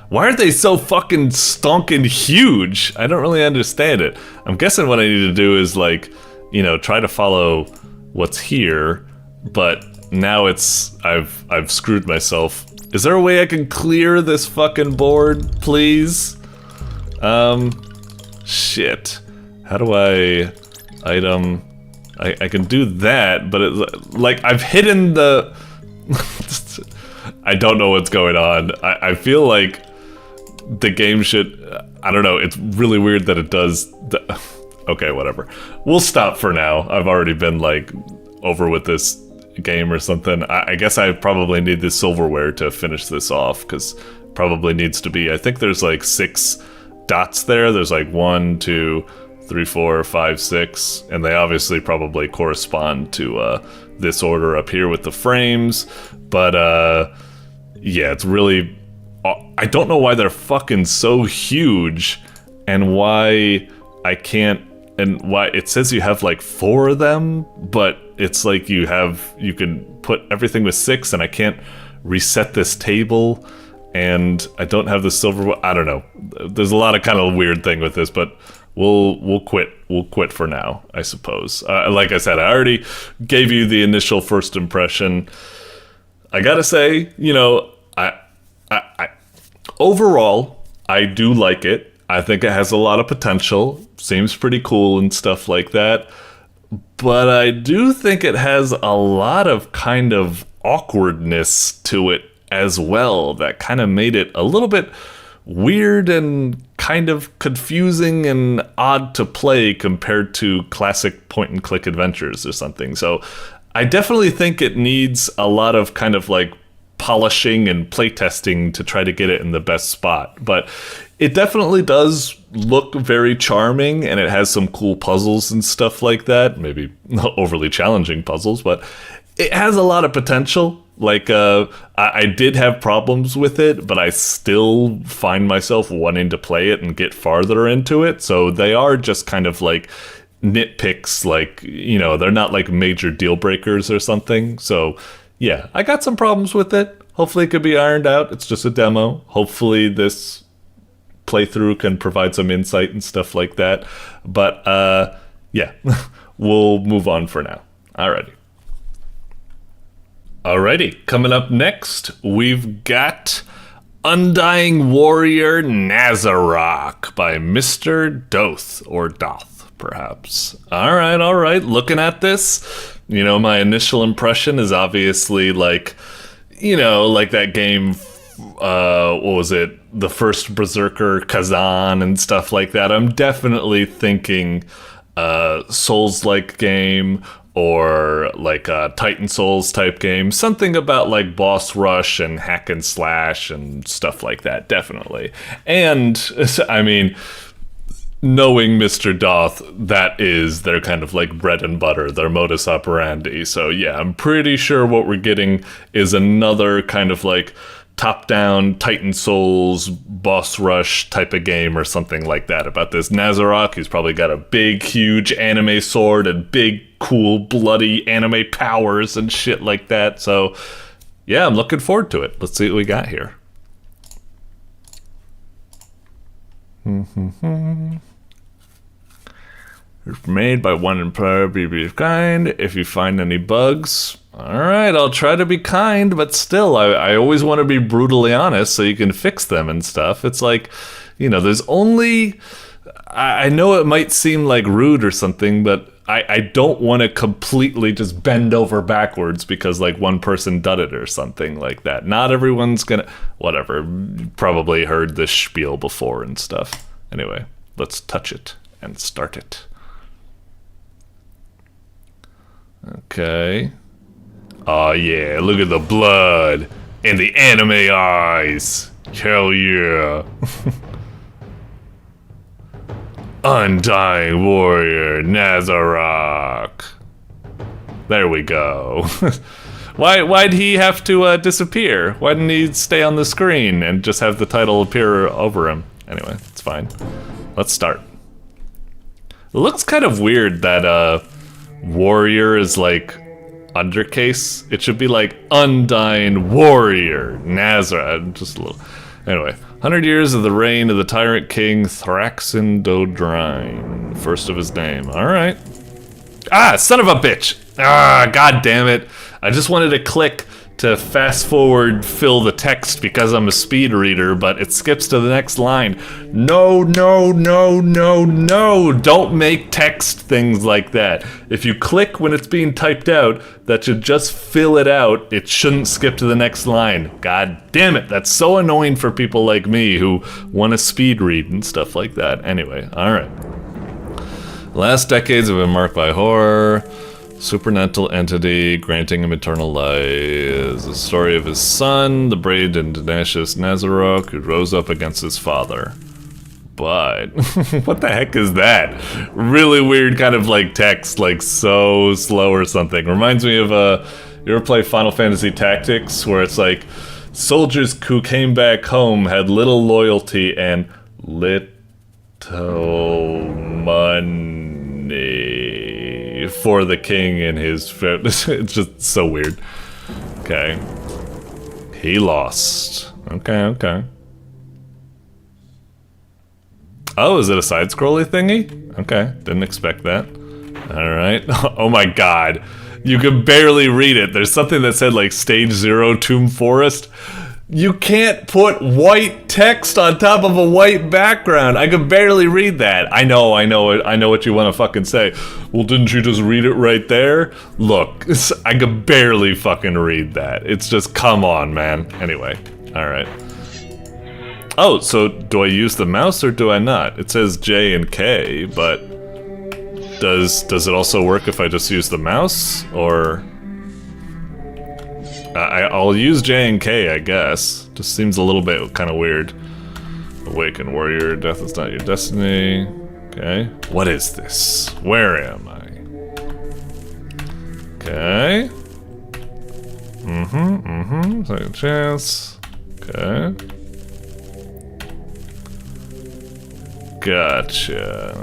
Why are they so fucking stonking huge? I don't really understand it. I'm guessing what I need to do is, like, you know, try to follow what's here, but now it's, I've screwed myself. Is there a way I can clear this fucking board, please? Shit. How do I, item, I can do that, but it's, like, I've hidden the, I don't know what's going on. I feel like the game should, I don't know, it's really weird that it does, okay, whatever. We'll stop for now. I've already been, like, over with this game or something. I guess I probably need this silverware to finish this off, because probably needs to be, I think there's like 6 dots there. There's like 1, 2, 3, 4, 5, 6, and they obviously probably correspond to this order up here with the frames, but yeah, it's really, I don't know why they're fucking so huge, and why I can't, and why it says you have like 4 of them, but it's like you can put everything with 6, and I can't reset this table, and I don't have the silver, I don't know. There's a lot of kind of weird thing with this, but we'll quit for now, I suppose. Like I said, I already gave you the initial first impression. I gotta say, you know, I overall, I do like it. I think it has a lot of potential. Seems pretty cool and stuff like that. But I do think it has a lot of kind of awkwardness to it as well that kind of made it a little bit weird and kind of confusing and odd to play compared to classic point-and-click adventures or something. So I definitely think it needs a lot of kind of like polishing and playtesting to try to get it in the best spot. But it definitely does look very charming, and it has some cool puzzles and stuff like that. Maybe not overly challenging puzzles, but it has a lot of potential. Like, I did have problems with it, but I still find myself wanting to play it and get farther into it. So they are just kind of like nitpicks, like, you know, they're not like major deal breakers or something. So yeah, I got some problems with it. Hopefully it could be ironed out. It's just a demo. Hopefully this playthrough can provide some insight and stuff like that. But yeah, we'll move on for now. Alrighty, coming up next, we've got Undying Warrior Nazarok by Mr. Doth, or Doth, perhaps. Alright, looking at this, you know, my initial impression is obviously like, you know, like that game, what was it, the first Berserker, Kazan, and stuff like that. I'm definitely thinking Souls-like game, or like a Titan Souls type game, something about like boss rush and hack and slash and stuff like that, definitely. And I mean, knowing Mr. Doth, that is their kind of like bread and butter, their modus operandi. So yeah, I'm pretty sure what we're getting is another kind of like top-down Titan Souls boss rush type of game or something like that about this Nazarok, who's probably got a big, huge anime sword and big, cool, bloody anime powers and shit like that. So yeah, I'm looking forward to it. Let's see what we got here. It's made by one employer, be kind. If you find any bugs, alright, I'll try to be kind, but still, I always want to be brutally honest so you can fix them and stuff. It's like, you know, there's only... I know it might seem like rude or something, but I don't want to completely just bend over backwards because like one person did it or something like that. Not everyone's gonna... Whatever, probably heard this spiel before and stuff. Anyway, let's touch it and start it. Okay. Oh yeah, look at the blood and the anime eyes. Hell yeah. Undying Warrior Nazarok. There we go. Why'd he have to disappear? Why didn't he stay on the screen and just have the title appear over him? Anyway, it's fine. Let's start. It looks kind of weird that Warrior is like undercase. It should be like Undying Warrior Nazarok. Just a little. Anyway, 100 years of the reign of the tyrant king Thraxin Dodrine, first of his name. All right. Ah, son of a bitch. Ah, god damn it. I just wanted to click to fast forward, fill the text because I'm a speed reader, but it skips to the next line. No, no, no, no, no. Don't make text things like that. If you click when it's being typed out, that should just fill it out. It shouldn't skip to the next line. God damn it. That's so annoying for people like me who want to speed read and stuff like that. Anyway, all right. Last decades have been marked by horror. Supernatural entity granting him eternal life. The story of his son, the brave and tenacious Nazarok, who rose up against his father. But what the heck is that? Really weird kind of like text, like so slow or something. Reminds me of you ever play Final Fantasy Tactics, where it's like soldiers who came back home had little loyalty and little money for the king and his... It's just so weird. Okay. He lost. Okay. Oh, is it a side-scrolly thingy? Okay, didn't expect that. Alright. Oh my god. You can barely read it. There's something that said like Stage 0 Tomb Forest. You can't put white text on top of a white background. I can barely read that. I know what you want to fucking say. Well, didn't you just read it right there? Look, I can barely fucking read that. It's just, come on, man. Anyway, alright. Oh, so do I use the mouse or do I not? It says J and K, but does it also work if I just use the mouse? Or I'll use J and K, I guess. Just seems a little bit kind of weird. Awaken warrior, death is not your destiny. Okay, what is this? Where am I? Okay. Second chance. Okay. Gotcha.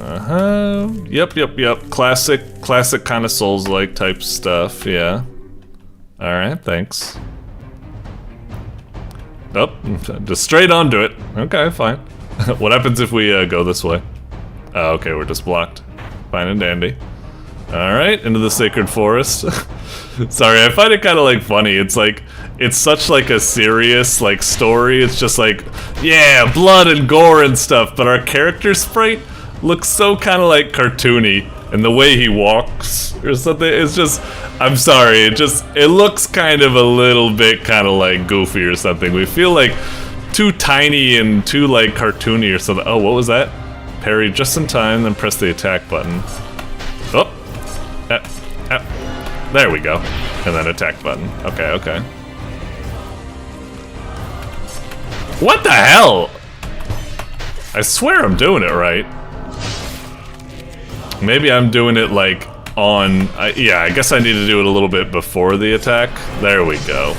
Yep. Classic kind of Souls-like type stuff, yeah. Alright, thanks. Oh, just straight onto it. Okay, fine. What happens if we go this way? Oh, okay, we're just blocked. Fine and dandy. Alright, into the sacred forest. Sorry, I find it kind of like funny. It's like, it's such like a serious like story. It's just like, yeah, blood and gore and stuff, but our character sprite looks so kind of like cartoony, and the way he walks or something, it's just, I'm sorry, it looks kind of a little bit kind of like goofy or something. We feel like too tiny and too like cartoony or something. Oh, what was that? Parry just in time, then press the attack button. Oh, there we go. And then attack button. Okay. What the hell? I swear I'm doing it right. Maybe I'm doing it like on... yeah, I guess I need to do it a little bit before the attack. There we go.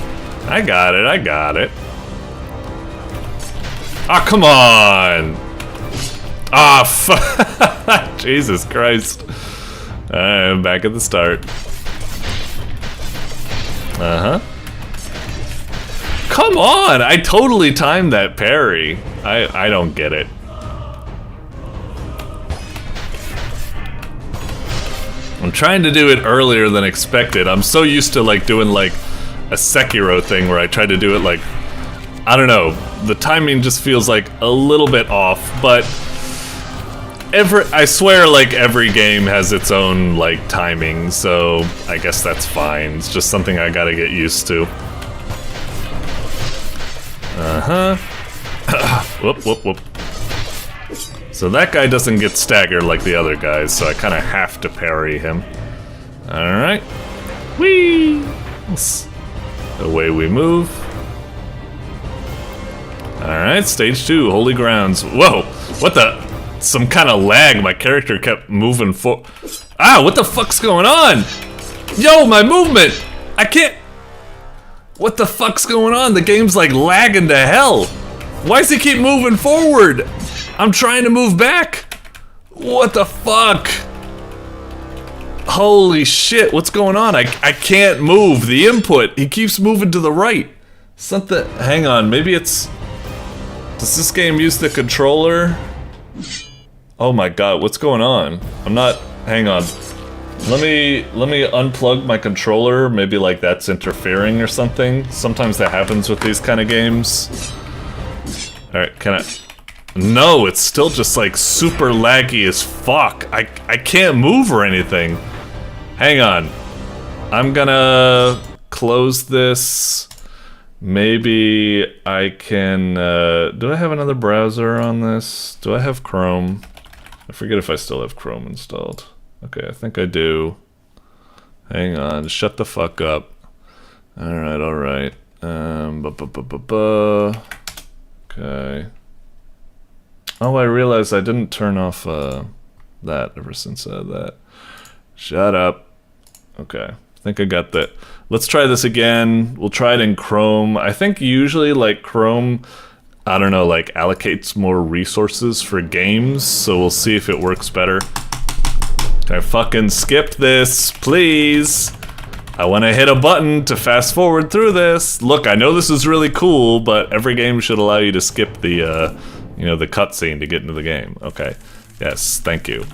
I got it. Ah, come on! Ah, fuck! Jesus Christ. I'm back at the start. Come on! I totally timed that parry. I don't get it. I'm trying to do it earlier than expected. I'm so used to like doing like a Sekiro thing where I try to do it like, I don't know, the timing just feels like a little bit off, but I swear like every game has its own like timing, so I guess that's fine. It's just something I gotta get used to. Whoop. So that guy doesn't get staggered like the other guys, so I kind of have to parry him. Alright. Whee! Away we move. Alright, stage 2, Holy Grounds. Whoa! What the? Some kind of lag. My character kept moving Ah, what the fuck's going on? Yo, my movement! I can't... What the fuck's going on? The game's like lagging to hell. Why does he keep moving forward? I'm trying to move back. What the fuck? Holy shit, what's going on? I can't move. The input, he keeps moving to the right. Something, hang on, maybe it's... Does this game use the controller? Oh my god, what's going on? I'm not, hang on. Let me unplug my controller, maybe like that's interfering or something. Sometimes that happens with these kind of games. Alright, can I... No, it's still just like super laggy as fuck. I can't move or anything. Hang on. I'm gonna close this. Maybe I can, do I have another browser on this? Do I have Chrome? I forget if I still have Chrome installed. Okay, I think I do. Hang on, shut the fuck up. Alright. Okay. Oh, I realized I didn't turn off that ever since that. Shut up. Okay, I think I got that. Let's try this again. We'll try it in Chrome. I think usually like Chrome, I don't know, like allocates more resources for games, so we'll see if it works better. Can I fucking skip this, please? I want to hit a button to fast forward through this. Look, I know this is really cool, but every game should allow you to skip the, you know, the cutscene to get into the game. Okay. Yes, thank you.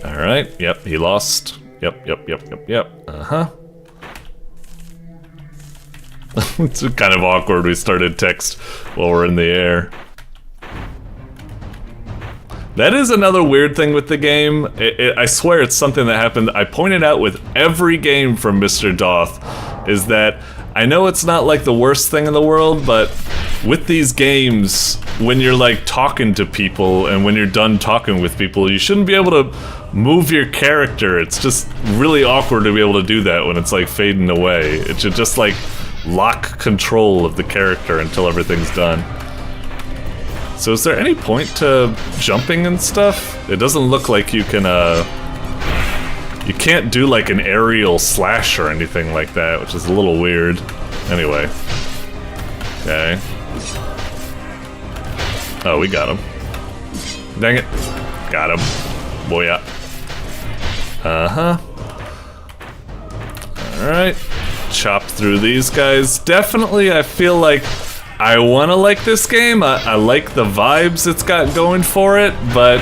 Alright, yep, he lost. Yep. It's kind of awkward we started text while we're in the air. That is another weird thing with the game. I swear it's something that happened. I pointed out with every game from Mr. Doth, is that I know it's not like the worst thing in the world, but with these games, when you're like talking to people and when you're done talking with people, you shouldn't be able to move your character. It's just really awkward to be able to do that when it's like fading away. It should just like lock control of the character until everything's done. So is there any point to jumping and stuff? It doesn't look like you can, you can't do like an aerial slash or anything like that, which is a little weird. Anyway. Okay. Oh, we got him. Dang it. Got him. Boya. Uh-huh. Alright. Chop through these guys. Definitely, I feel like I want to like this game. I like the vibes it's got going for it, but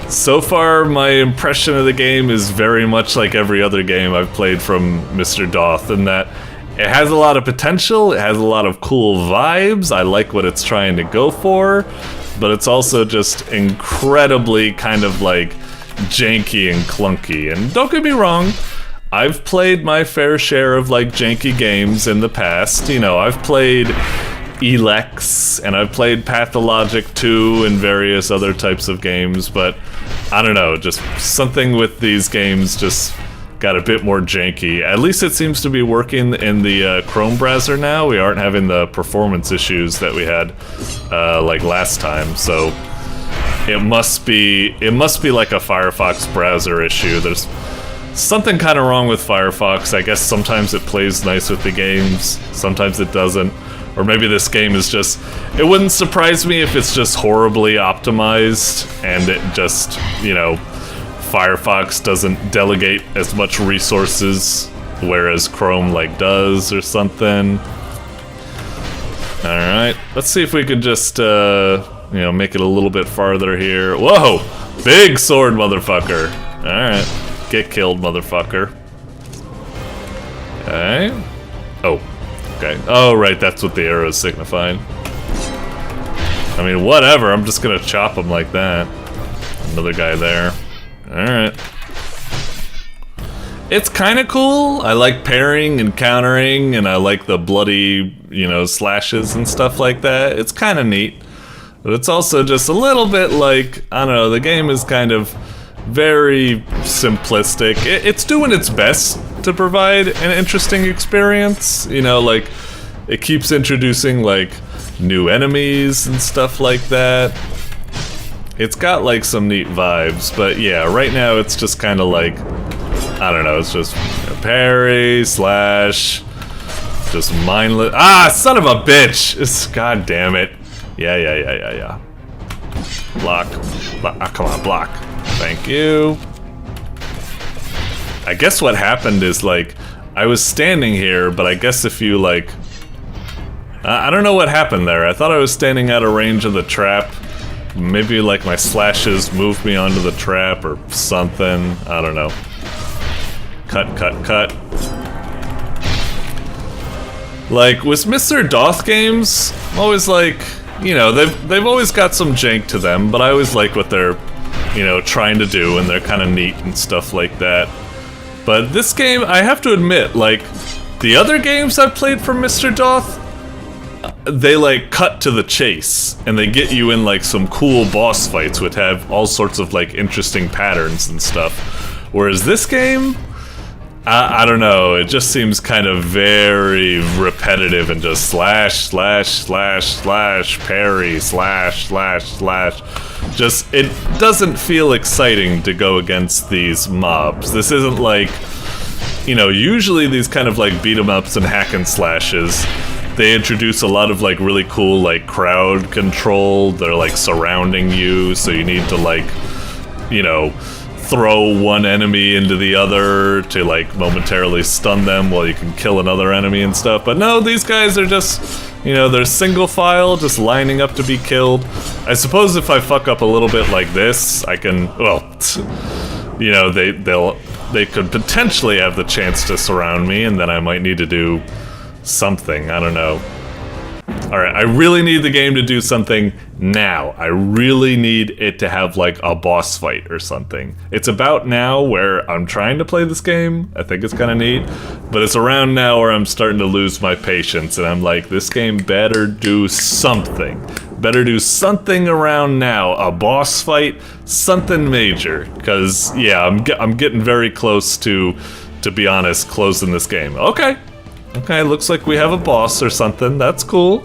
so far my impression of the game is very much like every other game I've played from Mr. Doth, in that it has a lot of potential, it has a lot of cool vibes, I like what it's trying to go for, but it's also just incredibly kind of like janky and clunky. And don't get me wrong, I've played my fair share of like janky games in the past. You know, I've played Elex and I've played Pathologic 2 and various other types of games, but I don't know, just something with these games just got a bit more janky. At least it seems to be working in the Chrome browser now. We aren't having the performance issues that we had like last time, so it must be like a Firefox browser issue. There's something kind of wrong with Firefox. I guess sometimes it plays nice with the games, sometimes it doesn't. Or maybe this game is just, it wouldn't surprise me if it's just horribly optimized and it just, you know, Firefox doesn't delegate as much resources, whereas Chrome like does or something. Alright, let's see if we could just, you know, make it a little bit farther here. Whoa! Big sword, motherfucker! Alright, get killed, motherfucker. Okay. Oh, okay. Oh, right, that's what the arrow is signifying. I mean, whatever, I'm just gonna chop him like that. Another guy there. Alright. It's kind of cool. I like parrying and countering, and I like the bloody, you know, slashes and stuff like that. It's kind of neat. But it's also just a little bit like, I don't know, the game is kind of very simplistic. It's doing its best to provide an interesting experience. You know, like, it keeps introducing, like, new enemies and stuff like that. It's got like some neat vibes, but yeah, right now it's just kind of like, I don't know, it's just parry, slash, just mindless. Ah, son of a bitch! God damn it. Yeah. Block. Ah, come on, block. Thank you. I guess what happened is like, I was standing here, but I guess if you like, I don't know what happened there. I thought I was standing out of range of the trap. Maybe like my slashes moved me onto the trap or something. I don't know. Cut. Like with Mr. Doth games, I'm always like, you know, they've always got some jank to them, but I always like what they're, you know, trying to do, and they're kind of neat and stuff like that. But this game, I have to admit, like the other games I've played from Mr. Doth, they like cut to the chase and they get you in like some cool boss fights which have all sorts of like interesting patterns and stuff. Whereas this game, I don't know, it just seems kind of very repetitive and just slash, parry, slash. Just, it doesn't feel exciting to go against these mobs. This isn't like, you know, usually these kind of like beat 'em ups and hack and slashes, they introduce a lot of like really cool like crowd control. They're like surrounding you, so you need to like, you know, throw one enemy into the other to like momentarily stun them while you can kill another enemy and stuff. But no, these guys are just, you know, they're single file, just lining up to be killed. I suppose if I fuck up a little bit like this, I can, well, you know, they could potentially have the chance to surround me, and then I might need to do something, I don't know. Alright, I really need the game to do something now. I really need it to have like a boss fight or something. It's about now where I'm trying to play this game. I think it's kind of neat. But it's around now where I'm starting to lose my patience. And I'm like, this game better do something. Better do something around now. A boss fight, something major. Because, yeah, I'm getting very close to be honest, closing this game. Okay. Okay, looks like we have a boss or something. That's cool.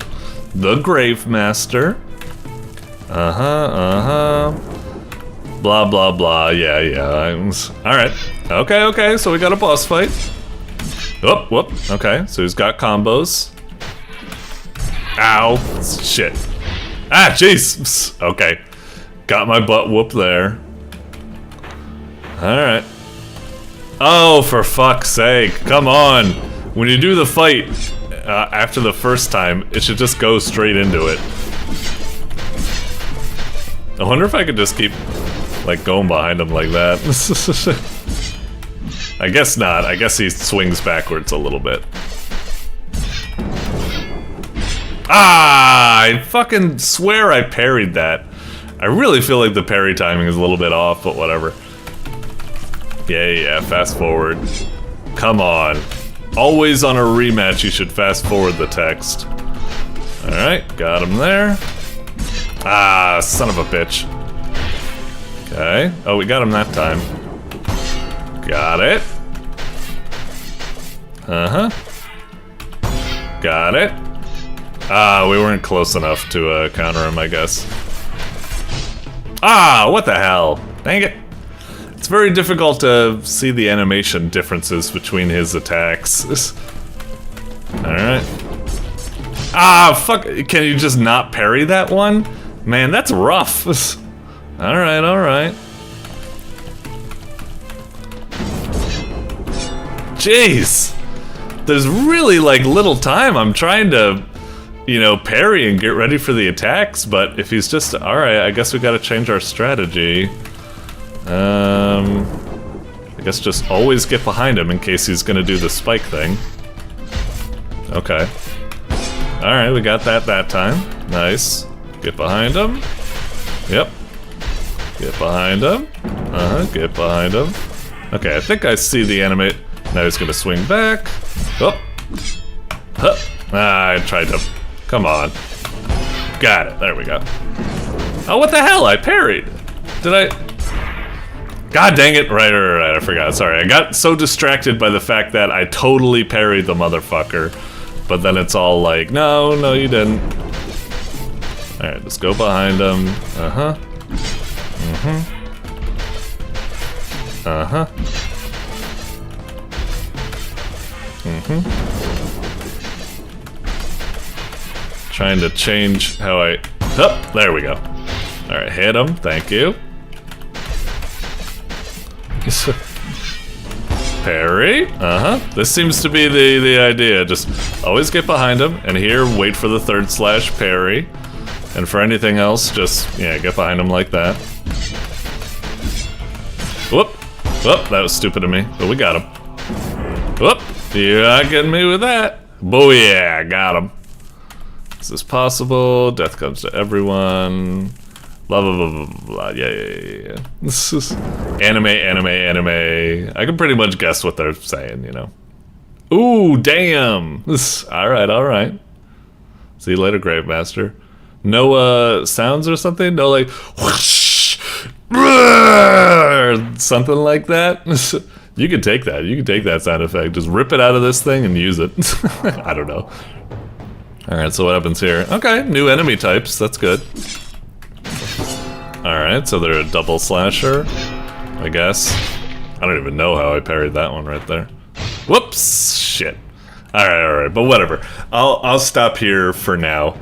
The Grave Master. Blah, blah, blah. Yeah. Alright. Okay, so we got a boss fight. Oh, whoop. Okay, so he's got combos. Ow. Shit. Ah, jeez. Okay. Got my butt whooped there. Alright. Oh, for fuck's sake. Come on. When you do the fight after the first time, it should just go straight into it. I wonder if I could just keep, like, going behind him like that. I guess not. I guess he swings backwards a little bit. Ah! I fucking swear I parried that. I really feel like the parry timing is a little bit off, but whatever. Yeah, fast forward. Come on. Always on a rematch, you should fast forward the text. Alright, got him there. Ah, son of a bitch. Okay. Oh, we got him that time. Got it. Got it. Ah, we weren't close enough to counter him, I guess. Ah, what the hell? Dang it. It's very difficult to see the animation differences between his attacks. Alright. Ah, fuck. Can you just not parry that one? Man, that's rough. Alright. Jeez. There's really, like, little time. I'm trying to, you know, parry and get ready for the attacks, but if he's just... Alright, I guess we gotta change our strategy. I guess just always get behind him in case he's gonna do the spike thing. Okay. Alright, we got that time. Nice. Get behind him. Yep. Get behind him. Get behind him. Okay, I think I see the animate. Now he's gonna swing back. Oh. Huh. Ah, I tried to... Come on. Got it. There we go. Oh, what the hell? I parried. Did I... God dang it. Right, I forgot. Sorry, I got so distracted by the fact that I totally parried the motherfucker. But then it's all like, no, you didn't. Alright, let's go behind him. Trying to change how I... Oh, there we go. Alright, hit him. Thank you. Parry. This seems to be the idea. Just always get behind him, and here, wait for the third slash parry. And for anything else, just, yeah, get behind him like that. Whoop. Whoop, that was stupid of me, but we got him. Whoop, you're not getting me with that. Booyah, got him. Is this possible? Death comes to everyone. Blah, blah, blah, blah, blah. Yeah. This is anime. I can pretty much guess what they're saying, you know. Ooh, damn. Alright. See you later, Grave Master. No, sounds or something? No, like, whoosh, something like that? You can take that. You can take that sound effect. Just rip it out of this thing and use it. I don't know. Alright, so what happens here? Okay, new enemy types. That's good. Alright, so they're a double slasher, I guess. I don't even know how I parried that one right there. Whoops! Shit. Alright, but whatever. I'll stop here for now.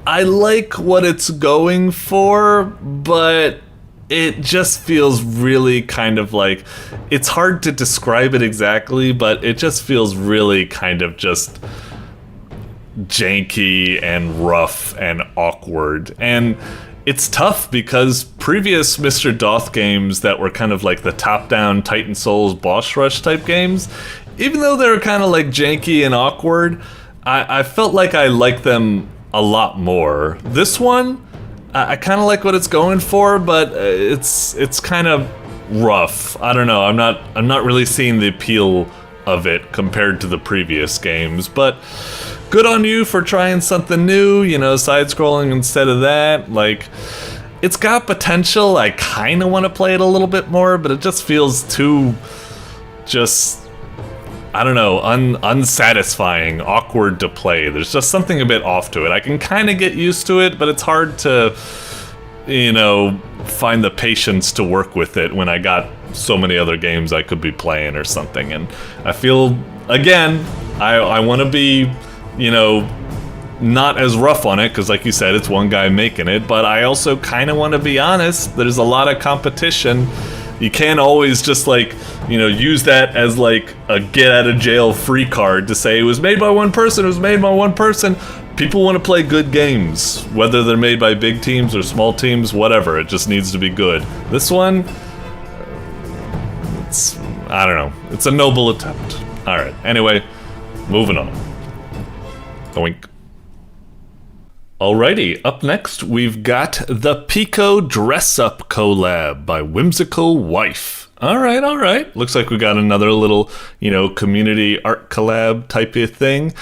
I like what it's going for, but it just feels really kind of like... It's hard to describe it exactly, but it just feels really kind of just... janky and rough and awkward. And it's tough because previous Mr. Doth games that were kind of like the top-down Titan Souls boss rush type games, even though they were kind of like janky and awkward, I felt like I liked them a lot more. This one, I kind of like what it's going for, but it's kind of rough. I don't know. I'm not really seeing the appeal of it compared to the previous games, but good on you for trying something new, you know, side-scrolling instead of that. Like, it's got potential. I kind of want to play it a little bit more, but it just feels too, I don't know, unsatisfying, awkward to play. There's just something a bit off to it. I can kind of get used to it, but it's hard to, you know, find the patience to work with it when I got so many other games I could be playing or something. And I feel, again, I want to be, you know, not as rough on it, because like you said, it's one guy making it, but I also kind of want to be honest. There's a lot of competition. You can't always just, like, you know, use that as like a get out of jail free card to say it was made by one person, it was made by one person. People want to play good games, whether they're made by big teams or small teams, whatever. It just needs to be good. This one, it's, I don't know, it's a noble attempt. Alright, anyway, moving on. Oink. Alrighty, up next we've got the Pico Dress Up collab by Whimsical Wife. Alright. Looks like we got another little, you know, community art collab type of thing.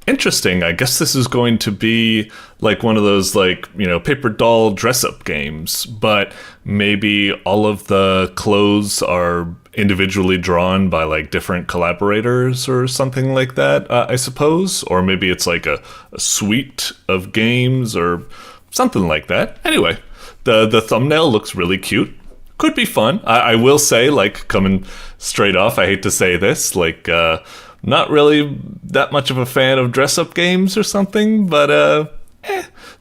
Interesting. I guess this is going to be like one of those, like, you know, paper doll dress up games, but maybe all of the clothes are individually drawn by like different collaborators or something like that, I suppose. Or maybe it's like a suite of games or something like that. Anyway, the thumbnail looks really cute. Could be fun. I will say, like, coming straight off, I hate to say this, like, not really that much of a fan of dress-up games or something, but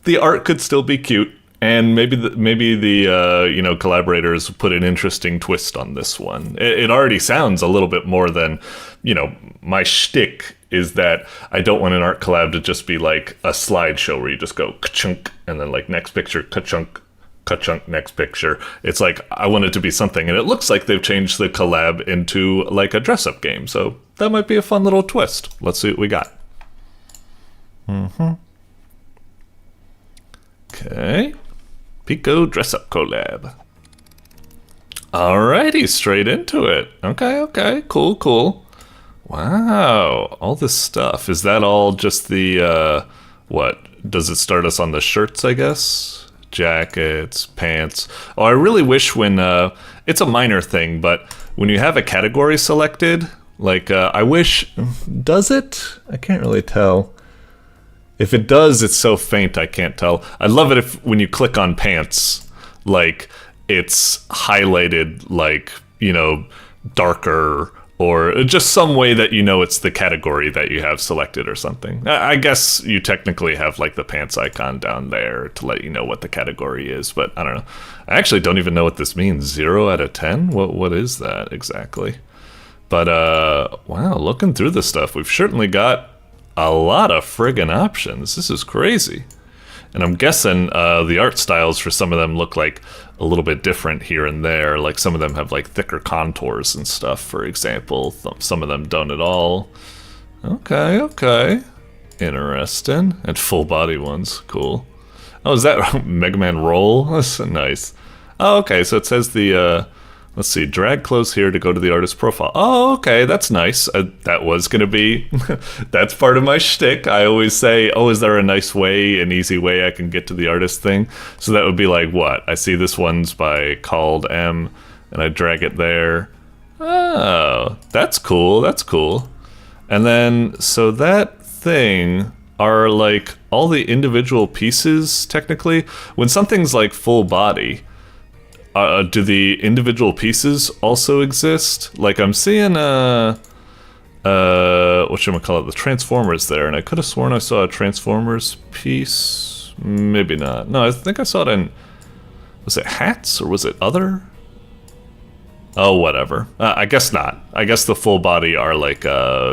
the art could still be cute, and maybe the you know, collaborators put an interesting twist on this one. It already sounds a little bit more than, you know, my shtick is that I don't want an art collab to just be like a slideshow where you just go ka-chunk and then like next picture ka-chunk, ka-chunk, next picture. It's like, I want it to be something, and it looks like they've changed the collab into like a dress-up game, so that might be a fun little twist. Let's see what we got. Okay. Pico dress-up collab. Alrighty, straight into it. Okay, cool. Wow, all this stuff. Is that all just the, what? Does it start us on the shirts, I guess? Jackets, pants. Oh, I really wish when, it's a minor thing, but when you have a category selected, like, I wish, does it? I can't really tell. If it does, it's so faint I can't tell. I'd love it if when you click on pants, like, it's highlighted, like, you know, darker, or just some way that you know it's the category that you have selected or something. I guess you technically have, like, the pants icon down there to let you know what the category is, but I don't know. I actually don't even know what this means. 0 out of 10? What is that exactly? But, wow, looking through this stuff, we've certainly got a lot of friggin' options. This is crazy. And I'm guessing the art styles for some of them look like a little bit different here and there. Like some of them have like thicker contours and stuff, for example. Some of them don't at all. Okay. Interesting. And full body ones. Cool. Oh, is that Mega Man Roll? That's nice. Oh, okay, so it says the... let's see, drag close here to go to the artist profile. Oh, okay, that's nice. That was gonna be, that's part of my shtick. I always say, oh, is there a nice way, an easy way I can get to the artist thing? So that would be like, what? I see this one's by Called M, and I drag it there. Oh, that's cool. And then, so that thing are like all the individual pieces, technically. When something's like full body, do the individual pieces also exist? Like, I'm seeing, whatchamacallit, the Transformers there, and I could have sworn I saw a Transformers piece. Maybe not. No, I think I saw it in, was it hats, or was it other? Oh, whatever. I guess not. I guess the full body are, like,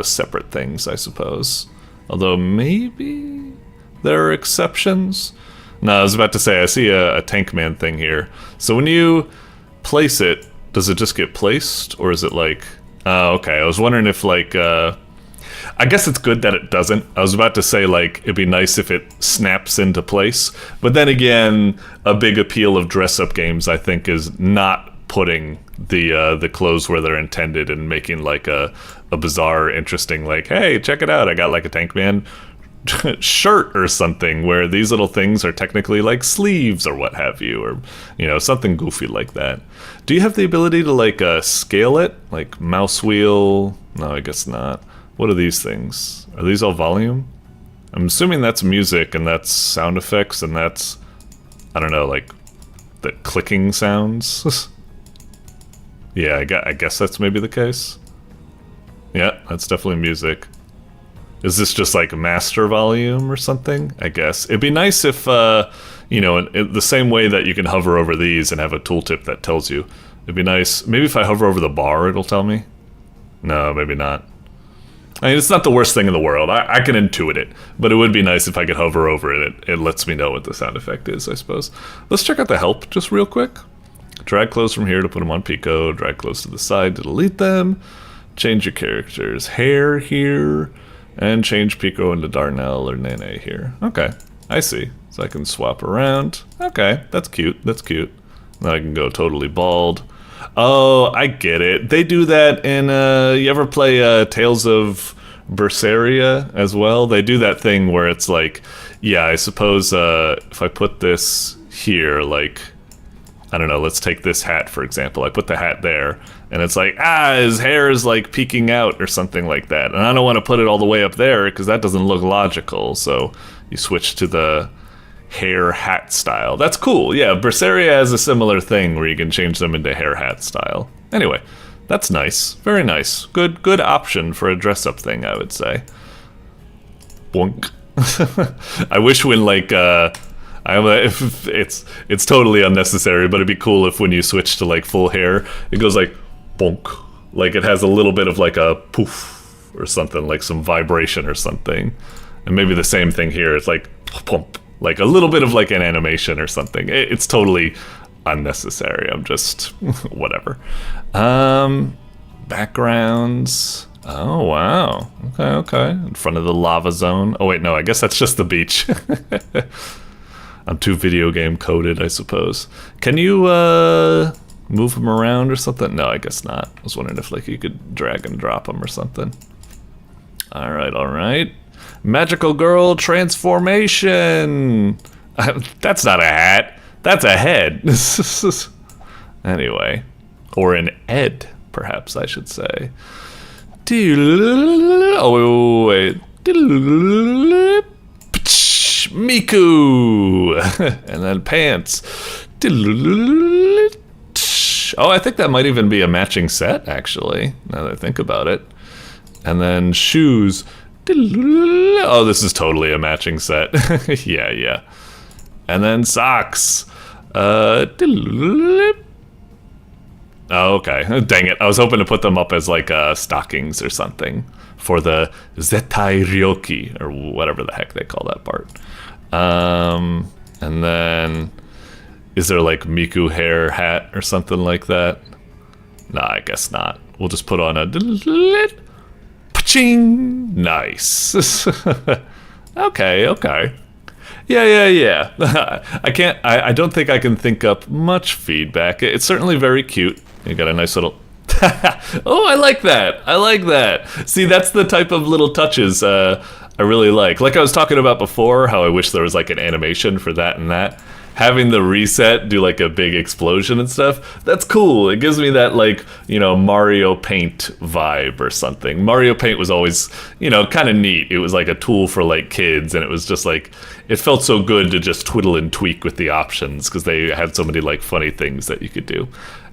separate things, I suppose. Although, maybe there are exceptions? No, I was about to say, I see a Tank Man thing here. So when you place it, does it just get placed? Or is it like... okay, I was wondering if, like, I guess it's good that it doesn't. I was about to say, like, it'd be nice if it snaps into place. But then again, a big appeal of dress-up games, I think, is not putting the clothes where they're intended and making, like, a bizarre, interesting, like, hey, check it out, I got, like, a Tank Man shirt or something, where these little things are technically like sleeves or what have you, or, you know, something goofy like that. Do you have the ability to, like, scale it? Like, mouse wheel? No, I guess not. What are these things? Are these all volume? I'm assuming that's music, and that's sound effects, and that's, I don't know, like, the clicking sounds? Yeah, I guess that's maybe the case. Yeah, that's definitely music. Is this just like master volume or something? I guess. It'd be nice if, you know, in the same way that you can hover over these and have a tooltip that tells you. It'd be nice. Maybe if I hover over the bar, it'll tell me. No, maybe not. I mean, it's not the worst thing in the world. I can intuit it. But it would be nice if I could hover over it. It lets me know what the sound effect is, I suppose. Let's check out the help just real quick. Drag clothes from here to put them on Pico. Drag clothes to the side to delete them. Change your character's hair here. And change Pico into Darnell or Nene here. Okay, I see. So I can swap around. Okay, that's cute, that's cute. Then I can go totally bald. Oh, I get it. They do that in, you ever play Tales of Berseria as well? They do that thing where it's like, yeah, I suppose if I put this here, like, I don't know, let's take this hat, for example. I put the hat there, and it's like, his hair is, like, peeking out or something like that. And I don't want to put it all the way up there, because that doesn't look logical. So you switch to the hair hat style. That's cool. Yeah, Berseria has a similar thing where you can change them into hair hat style. Anyway, that's nice. Very nice. Good option for a dress-up thing, I would say. Boink. I wish when, like, it's totally unnecessary, but it'd be cool if when you switch to, like, full hair, it goes like bonk, like it has a little bit of like a poof or something, like some vibration or something. And maybe the same thing here. It's like pump, like a little bit of like an animation or something. It's totally unnecessary. I'm just whatever. Backgrounds. Oh wow. Okay. In front of the lava zone. Oh wait, no. I guess that's just the beach. I'm too video game coded, I suppose. Can you move them around or something? No, I guess not. I was wondering if like you could drag and drop them or something. All right. Magical girl transformation. That's not a hat. That's a head. Anyway, or an Ed, perhaps I should say. Oh wait. Miku, and then pants. Oh, I think that might even be a matching set, actually, now that I think about it. And then shoes. Oh, this is totally a matching set. Yeah. And then socks. Oh, okay. Dang it. I was hoping to put them up as like stockings or something for the Zetai Ryoki, or whatever the heck they call that part. And then, is there like Miku hair hat or something like that? Nah, I guess not. We'll just put on a pa-ching. Nice. Okay. Yeah. I don't think I can think up much feedback. It's certainly very cute. You got a nice little oh, I like that. See, that's the type of little touches I really like. Like I was talking about before, how I wish there was like an animation for that and that. Having the reset do like a big explosion and stuff, that's cool. It gives me that like, you know, Mario Paint vibe or something. Mario Paint was always, you know, kind of neat. It was like a tool for like kids, and it was just like, it felt so good to just twiddle and tweak with the options because they had so many like funny things that you could do.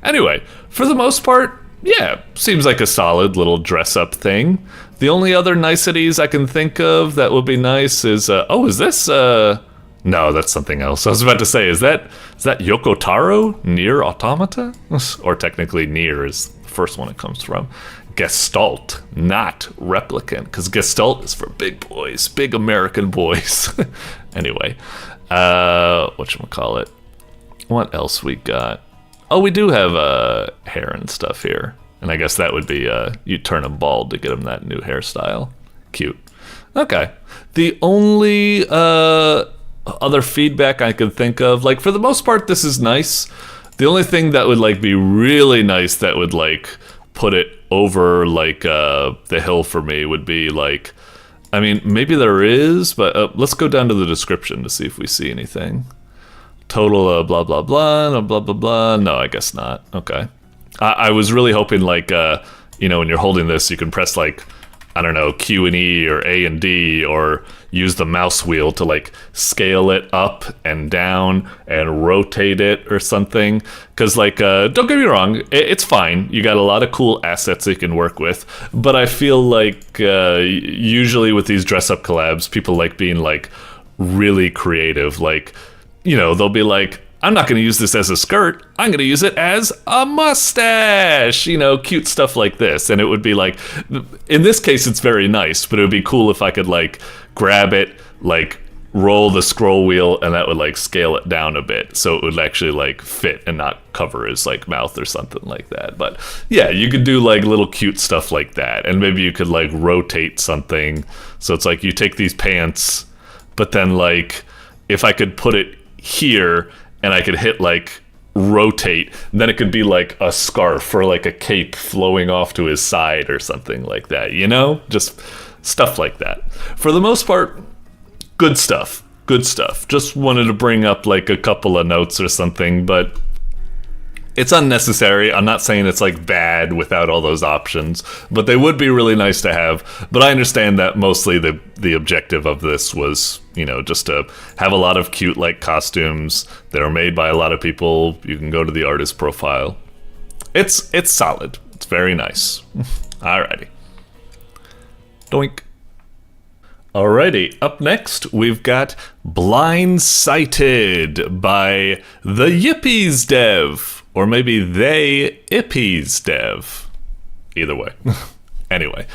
Anyway, for the most part, yeah, seems like a solid little dress-up thing. The only other niceties I can think of that would be nice is, is this, no, that's something else. I was about to say, is that Yoko Taro? Nier Automata? Or technically Nier is the first one it comes from. Gestalt, not Replicant, because Gestalt is for big boys, big American boys. Anyway, whatchamacallit? What else we got? Oh, we do have hair and stuff here. And I guess that would be, you turn them bald to get them that new hairstyle. Cute. Okay. The only other feedback I could think of, like, for the most part, this is nice. The only thing that would, like, be really nice that would, like, put it over, like, the hill for me would be, like, I mean, maybe there is, but let's go down to the description to see if we see anything. Total blah, blah, blah, no, blah, blah, blah. No, I guess not. Okay. I was really hoping, like, you know, when you're holding this, you can press, like, I don't know, Q and E or A and D, or use the mouse wheel to, like, scale it up and down and rotate it or something. Because, like, don't get me wrong, it's fine. You got a lot of cool assets that you can work with. But I feel like usually with these dress-up collabs, people like being, like, really creative. Like, you know, they'll be like, I'm not going to use this as a skirt. I'm going to use it as a mustache. You know, cute stuff like this. And it would be like, in this case, it's very nice, but it would be cool if I could, like, grab it, like, roll the scroll wheel, and that would, like, scale it down a bit. So it would actually, like, fit and not cover his, like, mouth or something like that. But yeah, you could do, like, little cute stuff like that. And maybe you could, like, rotate something. So it's like you take these pants, but then, like, if I could put it here, and I could hit, like, rotate, then it could be like a scarf or like a cape flowing off to his side or something like that, you know? Just stuff like that. For the most part, good stuff. Good stuff. Just wanted to bring up, like, a couple of notes or something, but it's unnecessary. I'm not saying it's, like, bad without all those options, but they would be really nice to have. But I understand that mostly the objective of this was, you know, just to have a lot of cute, like, costumes that are made by a lot of people. You can go to the artist profile. It's solid. It's very nice. Alrighty. Doink. Alrighty, up next, we've got Blindsighted by the Yippies dev. Or maybe they Ippies dev. Either way. Anyway.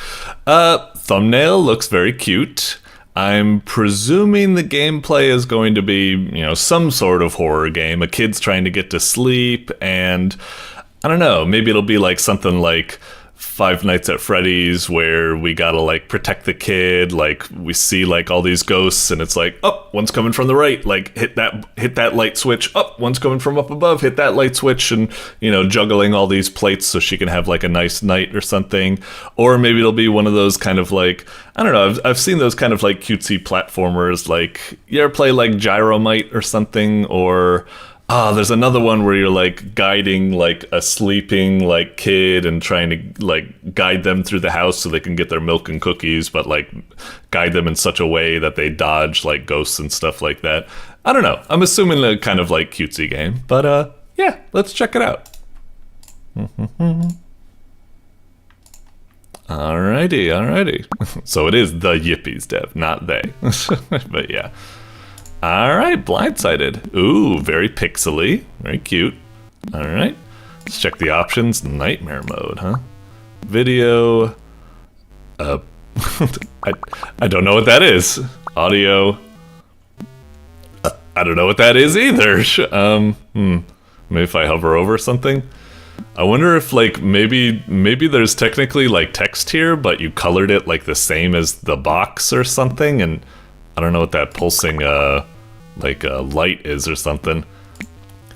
Thumbnail looks very cute. I'm presuming the gameplay is going to be, you know, some sort of horror game. A kid's trying to get to sleep, and I don't know, maybe it'll be like something like Five Nights at Freddy's, where we gotta, like, protect the kid. Like, we see, like, all these ghosts, and it's like, oh, one's coming from the right, like, hit that light switch. Oh, one's coming from up above, hit that light switch, and, you know, juggling all these plates so she can have, like, a nice night or something. Or maybe it'll be one of those kind of, like, I don't know, I've seen those kind of, like, cutesy platformers, like, you ever play, like, Gyromite or something, or there's another one where you're, like, guiding, like, a sleeping, like, kid and trying to, like, guide them through the house so they can get their milk and cookies, but, like, guide them in such a way that they dodge, like, ghosts and stuff like that. I don't know. I'm assuming a kind of, like, cutesy game. But, yeah, let's check it out. Alrighty. So it is the Yippies dev, not they. But, yeah. Alright, Blindsighted. Ooh, very pixely. Very cute. Alright. Let's check the options. Nightmare mode, huh? Video. I don't know what that is. Audio. I don't know what that is either. Maybe if I hover over something. I wonder if, like, maybe there's technically, like, text here, but you colored it, like, the same as the box or something, and I don't know what that pulsing, light is or something.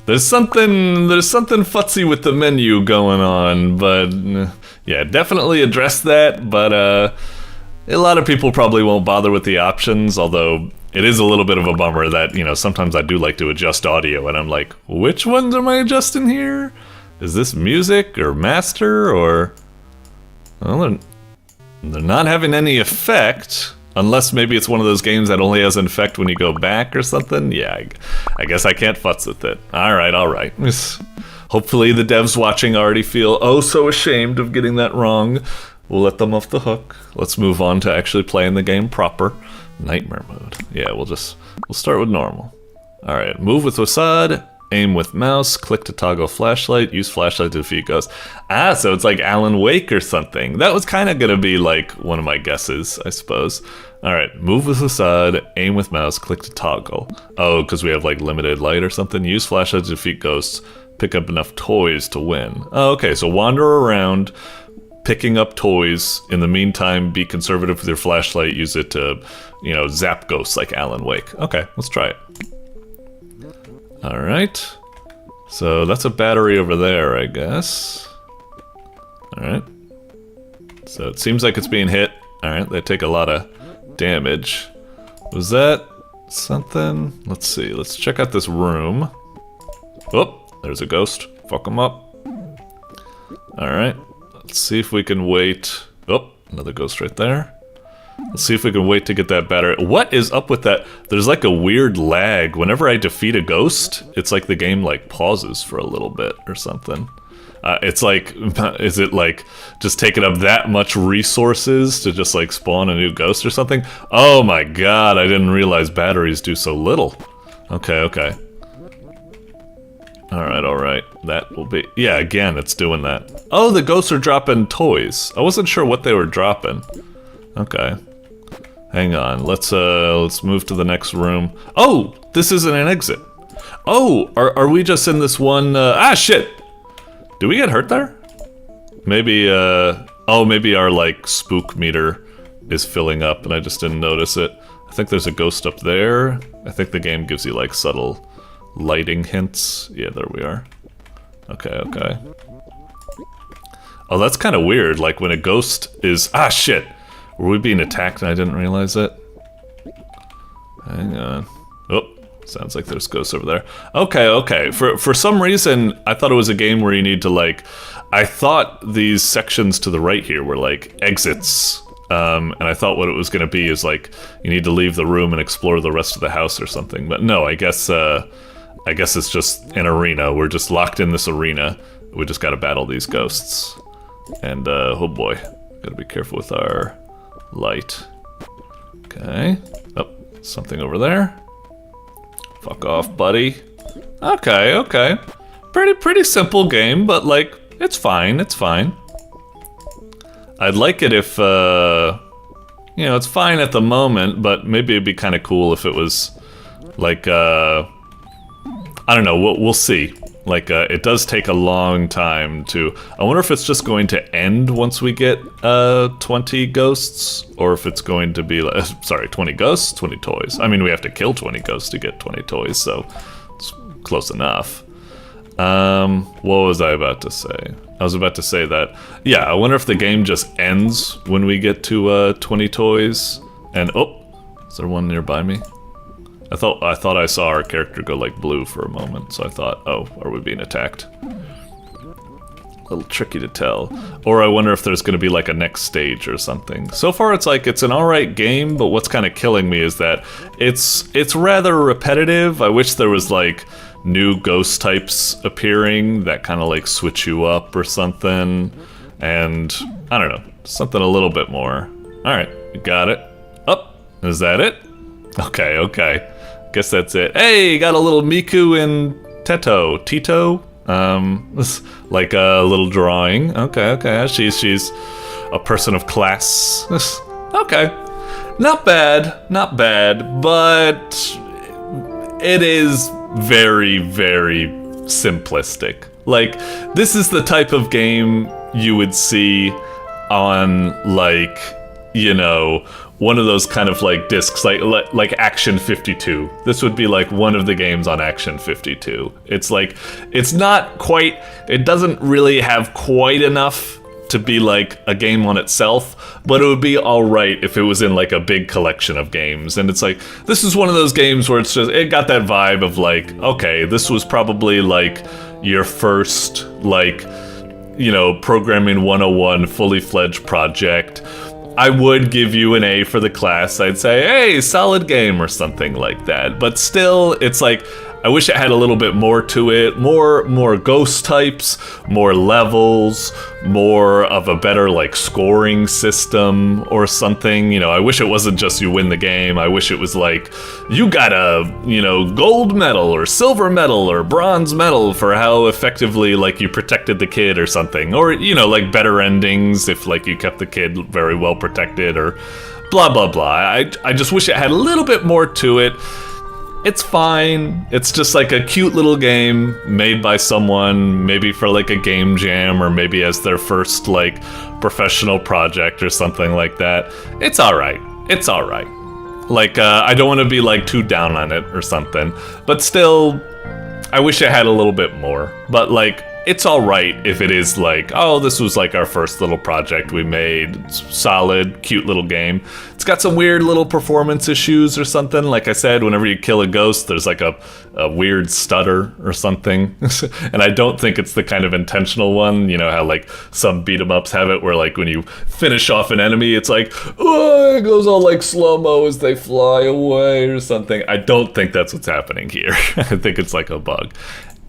There's something futzy with the menu going on, but yeah, definitely address that, but a lot of people probably won't bother with the options, although it is a little bit of a bummer that, you know, sometimes I do like to adjust audio, and I'm like, which ones am I adjusting here? Is this music or master, or... Well, they're not having any effect. Unless maybe it's one of those games that only has an effect when you go back or something. Yeah, I guess I can't futz with it. Alright. Hopefully the devs watching already feel oh so ashamed of getting that wrong. We'll let them off the hook. Let's move on to actually playing the game proper. Nightmare mode. Yeah, we'll start with normal. Alright, move with Wasad. Aim with mouse, click to toggle flashlight, use flashlight to defeat ghosts. So it's like Alan Wake or something. That was kind of going to be like one of my guesses, I suppose. Alright, move with Assad, aim with mouse, click to toggle. Oh, because we have like limited light or something. Use flashlight to defeat ghosts, pick up enough toys to win. Oh, okay, so wander around, picking up toys. In the meantime, be conservative with your flashlight. Use it to, you know, zap ghosts like Alan Wake. Okay, let's try it. Alright. So that's a battery over there, I guess. Alright. So it seems like it's being hit. Alright, they take a lot of damage. Was that something? Let's see. Let's check out this room. Oh, there's a ghost. Fuck him up. Alright. Let's see if we can wait. Oh, another ghost right there. Let's see if we can wait to get that battery. What is up with that? There's like a weird lag. Whenever I defeat a ghost, it's like the game like pauses for a little bit or something. It's like, is it like just taking up that much resources to just like spawn a new ghost or something? Oh my god, I didn't realize batteries do so little. Okay, okay. Alright. That will be... Yeah, again, it's doing that. Oh, the ghosts are dropping toys. I wasn't sure what they were dropping. Okay. Hang on, let's move to the next room. Oh, this isn't an exit. Oh, are we just in this one... ah, shit! Did we get hurt there? Maybe, oh, maybe our, like, spook meter is filling up and I just didn't notice it. I think there's a ghost up there. I think the game gives you, like, subtle lighting hints. Yeah, there we are. Okay, okay. Oh, that's kind of weird, like, when a ghost is... Ah, shit! Were we being attacked and I didn't realize it? Hang on. Oh. Sounds like there's ghosts over there. Okay, okay. For some reason, I thought it was a game where you need to, like... I thought these sections to the right here were, like, exits. And I thought what it was going to be is, like, you need to leave the room and explore the rest of the house or something. But no, I guess it's just an arena. We're just locked in this arena. We just gotta battle these ghosts. And, oh boy. Gotta be careful with our light. Okay. Oh, something over there. Fuck off, buddy. Okay, okay. Pretty simple game, but like, it's fine, it's fine. I'd like it if, you know, it's fine at the moment, but maybe it'd be kind of cool if it was, like, I don't know, we'll see. Like, it does take a long time to... I wonder if it's just going to end once we get, 20 ghosts, or if it's going to be, sorry, 20 ghosts, 20 toys. I mean, we have to kill 20 ghosts to get 20 toys, so it's close enough. What was I about to say? I was about to say that, yeah, I wonder if the game just ends when we get to, 20 toys, and, oh, is there one nearby me? I thought I saw our character go like blue for a moment, so I thought, oh, are we being attacked? A little tricky to tell. Or I wonder if there's gonna be like a next stage or something. So far it's like, it's an alright game, but what's kind of killing me is that it's rather repetitive. I wish there was like new ghost types appearing that kind of like switch you up or something. And, I don't know, something a little bit more. Alright, you got it. Oh, is that it? Okay, okay. Guess that's it. Hey, got a little Miku and Tito. Like a little drawing. Okay, okay. She's a person of class. Okay. Not bad, but it is very, very simplistic. Like, this is the type of game you would see on, like, you know, one of those kind of like discs, like Action 52. This would be like one of the games on Action 52. It's like, it's not quite, it doesn't really have quite enough to be like a game on itself, but it would be alright if it was in like a big collection of games. And it's like, this is one of those games where it's just, it got that vibe of like, okay, this was probably like your first, like, you know, Programming 101 fully fledged project. I would give you an A for the class. I'd say, hey, solid game or something like that. But still, it's like, I wish it had a little bit more to it. More ghost types, more levels, more of a better, like, scoring system or something. You know, I wish it wasn't just you win the game. I wish it was like, you got a, you know, gold medal or silver medal or bronze medal for how effectively, like, you protected the kid or something. Or, you know, like, better endings if, like, you kept the kid very well protected or blah, blah, blah. I just wish it had a little bit more to it. it's fine. It's just like a cute little game made by someone, maybe for like a game jam or maybe as their first like professional project or something like that. It's alright. It's alright. Like, I don't want to be like too down on it or something, but still, I wish it had a little bit more. But like, it's alright if it is like, oh, this was like our first little project we made. It's solid, cute little game. It's got some weird little performance issues or something. Like I said, whenever you kill a ghost, there's like a weird stutter or something. And I don't think it's the kind of intentional one. You know how like some beat 'em ups have it where like when you finish off an enemy, it's like, oh, it goes all like slow-mo as they fly away or something. I don't think that's what's happening here. I think it's like a bug.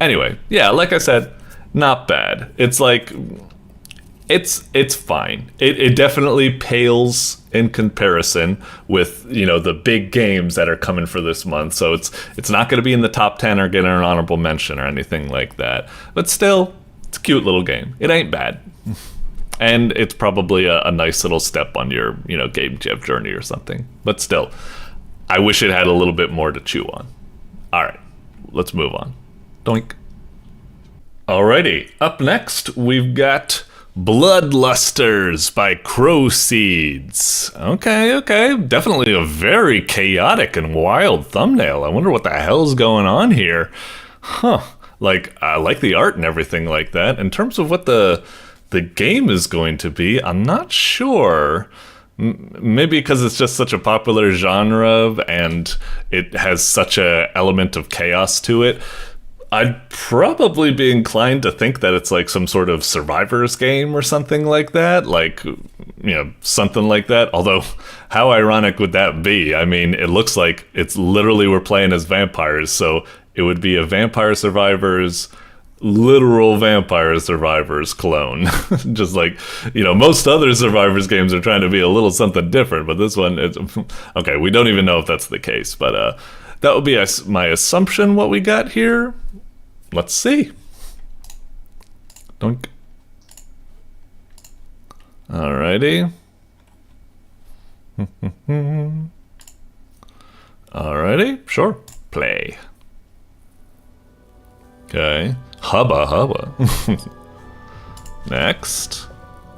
Anyway, yeah, like I said, not bad. It's like, it's fine. It definitely pales in comparison with, you know, the big games that are coming for this month. So it's not going to be in the top 10 or get an honorable mention or anything like that. But still, it's a cute little game. It ain't bad. And it's probably a nice little step on your, you know, game jam journey or something. But still, I wish it had a little bit more to chew on. All right, let's move on. Doink. Alrighty, up next we've got Bloodlusters by Crowseeds. Okay, definitely a very chaotic and wild thumbnail. I wonder what the hell's going on here. Huh, like, I like the art and everything like that. In terms of what the game is going to be, I'm not sure. Maybe because it's just such a popular genre and it has such a element of chaos to it. I'd probably be inclined to think that it's like some sort of survivors game or something like that. Like, you know, something like that. Although, how ironic would that be? I mean, it looks like it's literally we're playing as vampires. So it would be a Vampire Survivors, literal Vampire Survivors clone. Just like, you know, most other Survivors games are trying to be a little something different. But this one, it's, okay, we don't even know if that's the case. But that would be my assumption what we got here. Let's see. Doink. Alrighty. Alrighty, sure. Play. Okay. Hubba. Next.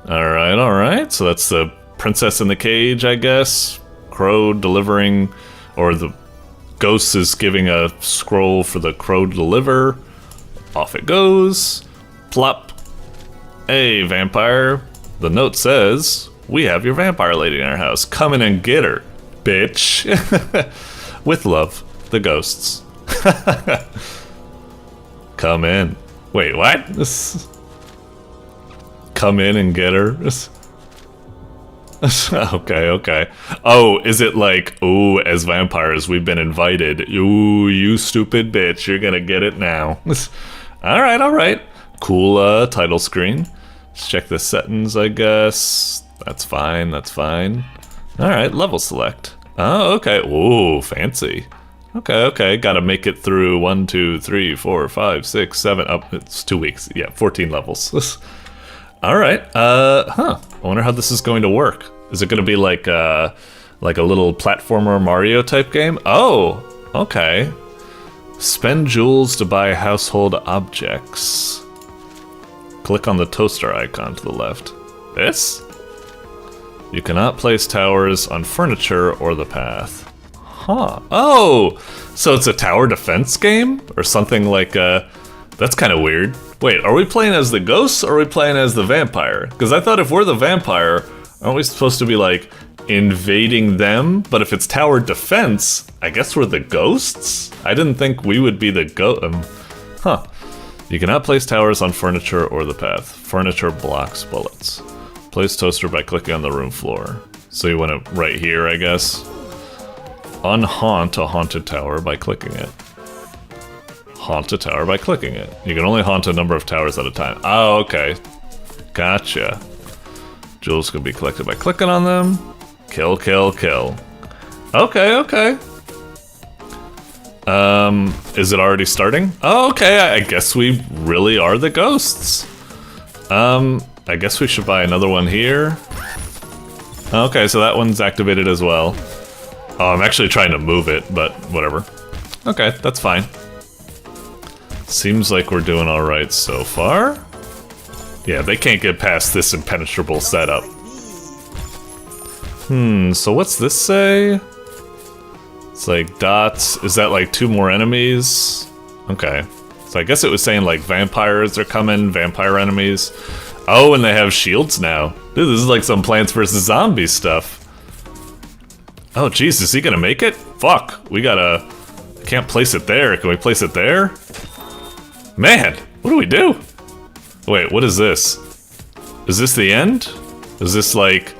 Alright. So that's the princess in the cage, I guess. Crow delivering, or the ghost is giving a scroll for the crow to deliver. Off it goes. Plop. Hey, vampire. The note says, we have your vampire lady in our house. Come in and get her, bitch. With love, the ghosts. Come in. Wait, what? Come in and get her? Okay. Oh, is it like, ooh, as vampires, we've been invited. Ooh, you stupid bitch, you're gonna get it now. Alright. Cool title screen. Let's check the settings, I guess. That's fine. Alright, level select. Oh, okay. Ooh, fancy. Okay. Gotta make it through 1, 2, 3, 4, 5, 6, 7. Oh, it's 2 weeks. Yeah, 14 levels. Alright, I wonder how this is going to work. Is it gonna be like a little platformer Mario type game? Oh, okay. Spend jewels to buy household objects. Click on the toaster icon to the left. This? You cannot place towers on furniture or the path. Huh. Oh, so it's a tower defense game? Or something like, that's kind of weird. Wait, are we playing as the ghosts or are we playing as the vampire? Because I thought if we're the vampire, aren't we supposed to be like invading them? But if it's tower defense, I guess we're the ghosts? I didn't think we would be the You cannot place towers on furniture or the path. Furniture blocks bullets. Place toaster by clicking on the room floor. So you want it right here, I guess. Unhaunt a haunted tower by clicking it. Haunt a tower by clicking it. You can only haunt a number of towers at a time. Oh, okay. Gotcha. Jewels can be collected by clicking on them. Kill. Okay. Is it already starting? Oh, okay, I guess we really are the ghosts. I guess we should buy another one here. Okay, so that one's activated as well. Oh, I'm actually trying to move it, but whatever. okay, that's fine. Seems like we're doing alright so far. Yeah, they can't get past this impenetrable setup. So what's this say? It's like dots. Is that like 2 more enemies? Okay. So I guess it was saying like vampires are coming, vampire enemies. Oh, and they have shields now. Dude, this is like some Plants vs. Zombies stuff. Oh, jeez, is he gonna make it? Fuck, we gotta... Can't place it there. Can we place it there? Man, what do we do? Wait, what is this? Is this the end? Is this like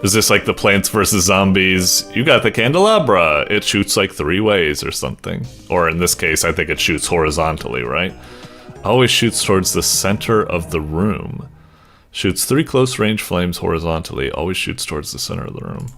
the Plants vs. Zombies? You got the candelabra. It shoots like 3 ways or something. Or in this case, I think it shoots horizontally, right? Always shoots towards the center of the room. Shoots 3 close range flames horizontally. Always shoots towards the center of the room.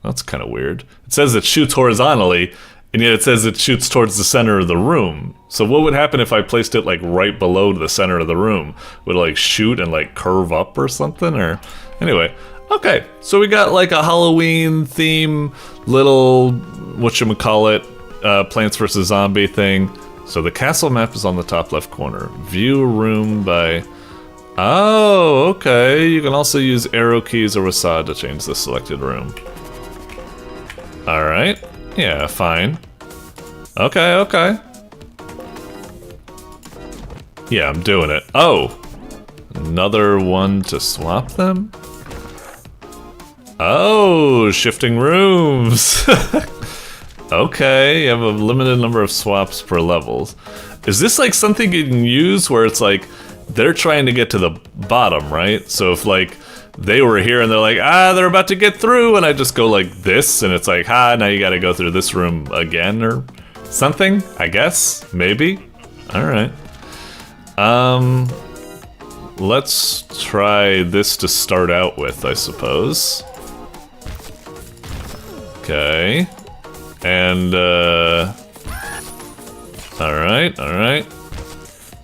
That's kind of weird. It says it shoots horizontally, and yet it says it shoots towards the center of the room. So what would happen if I placed it like right below the center of the room? Would it like shoot and like curve up or something? Or anyway, okay. So we got like a Halloween theme, little whatchamacallit, Plants vs. Zombie thing. So the castle map is on the top left corner. View a room by... Oh, okay. You can also use arrow keys or WASD to change the selected room. Alright. Yeah, fine. Okay, okay. Yeah, I'm doing it. Oh! Another one to swap them? Oh, shifting rooms! Okay, you have a limited number of swaps per levels. Is this like something you can use where it's like, they're trying to get to the bottom, right? So if like, they were here and they're like, they're about to get through, and I just go like this, and it's like, now you gotta go through this room again, or something, I guess, maybe? Alright. Let's try this to start out with, I suppose. Okay. And, alright, alright.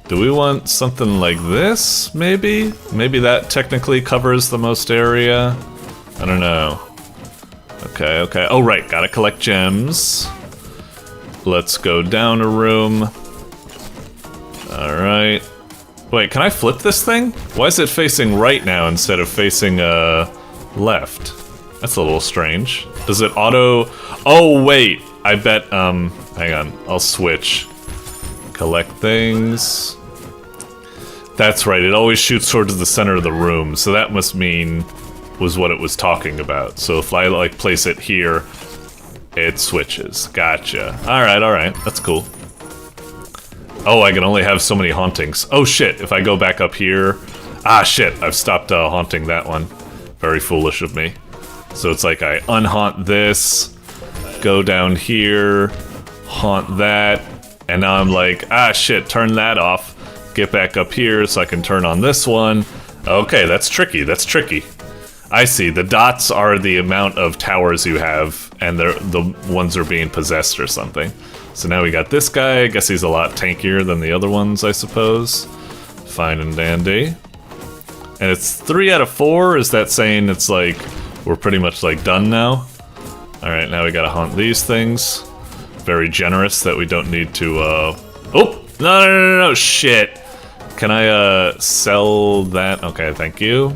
Do we want something like this, maybe? Maybe that technically covers the most area? I don't know. Okay, okay. Oh, right, gotta collect gems. Let's go down a room. Alright. Wait, can I flip this thing? Why is it facing right now instead of facing, left? That's a little strange. Does it auto... Oh, wait! I bet, hang on. I'll switch. Collect things. That's right, it always shoots towards the center of the room, so that must mean was what it was talking about. So if I, like, place it here, it switches. Gotcha. Alright, that's cool. Oh, I can only have so many hauntings. Oh shit, if I go back up here... Ah shit, I've stopped haunting that one. Very foolish of me. So it's like I unhaunt this, go down here, haunt that, and now I'm like, shit, turn that off. Get back up here so I can turn on this one. Okay, that's tricky, that's tricky. I see, the dots are the amount of towers you have, and the ones are being possessed or something. So now we got this guy, I guess he's a lot tankier than the other ones, I suppose. Fine and dandy. And it's 3 out of 4, is that saying it's like, we're pretty much like done now? Alright, now we gotta haunt these things. Very generous that we don't need to, Oh! No, shit! Can I, sell that? Okay, thank you.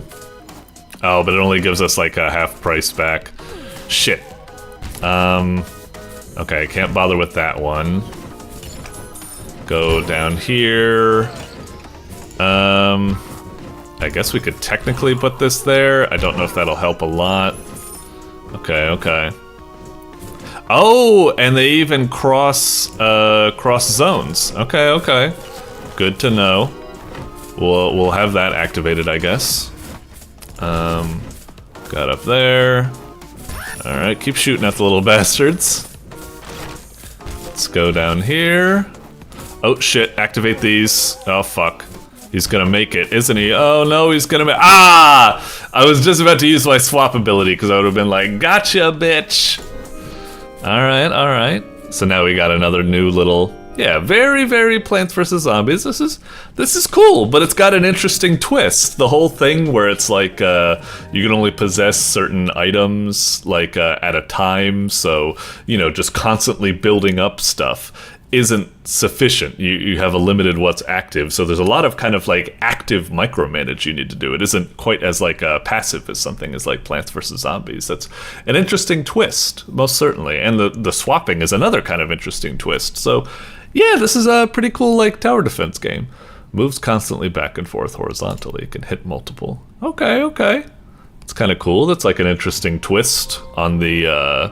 Oh, but it only gives us like a half price back. Shit. Okay, can't bother with that one. Go down here. I guess we could technically put this there. I don't know if that'll help a lot. Okay, okay. Oh, and they even cross zones. Okay, okay. Good to know. We'll have that activated, I guess. Got up there. Alright, keep shooting at the little bastards. Let's go down here. Oh shit, activate these. Oh fuck. He's gonna make it, isn't he? Oh no, he's gonna make— I was just about to use my swap ability because I would have been like, gotcha, bitch! Alright, alright. So now we got another new little Yeah, very, very Plants vs. Zombies. This is cool, but it's got an interesting twist. The whole thing where it's like you can only possess certain items like at a time, so you know, just constantly building up stuff isn't sufficient. You have a limited what's active, so there's a lot of kind of like active micromanage you need to do. It isn't quite as like passive as something as like Plants vs. Zombies. That's an interesting twist, most certainly, and the swapping is another kind of interesting twist. So yeah, this is a pretty cool like tower defense game. Moves constantly back and forth horizontally, can hit multiple. Okay. It's kind of cool. That's like an interesting twist on the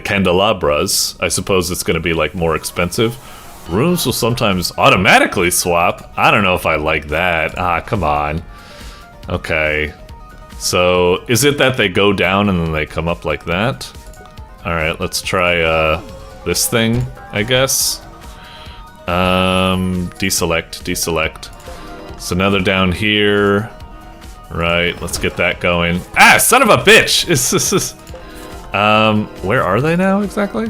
candelabras. I suppose it's going to be like more expensive. Rooms will sometimes automatically swap. I don't know if I like that. Ah, come on. Okay. So, is it that they go down and then they come up like that? Alright, let's try this thing, I guess. Deselect. So now they're down here. Right, let's get that going. Ah, son of a bitch! It's just... where are they now exactly?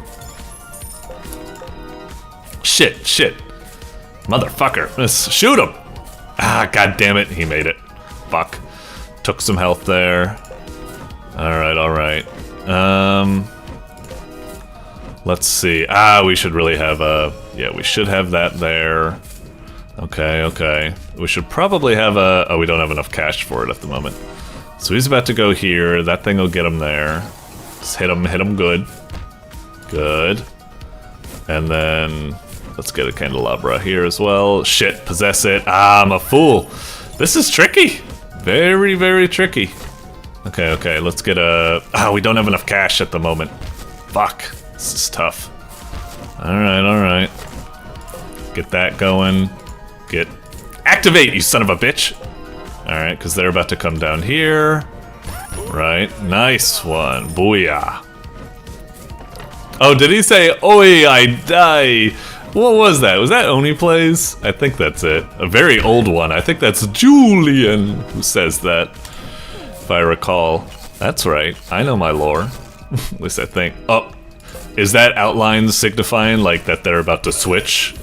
Shit. Motherfucker. Let's shoot him. Ah, god damn it. He made it. Fuck. Took some health there. Alright. Let's see. Ah, we should really have yeah, we should have that there. Okay. We should probably have oh, we don't have enough cash for it at the moment. So he's about to go here. That thing will get him there. Just hit him good. Good. And then let's get a candelabra here as well. Shit, possess it. Ah, I'm a fool. This is tricky. Very, very tricky. Okay, let's get a... Ah, we don't have enough cash at the moment. Fuck. This is tough. Alright. Get that going. Activate, you son of a bitch! Alright, because they're about to come down here. Right, nice one. Booyah. Oh, did he say, "Oi, I die"? What was that? Was that Oni Plays? I think that's it. A very old one. I think that's Julian who says that, if I recall. That's right. I know my lore. At least I think. Oh, is that outline signifying like that they're about to switch?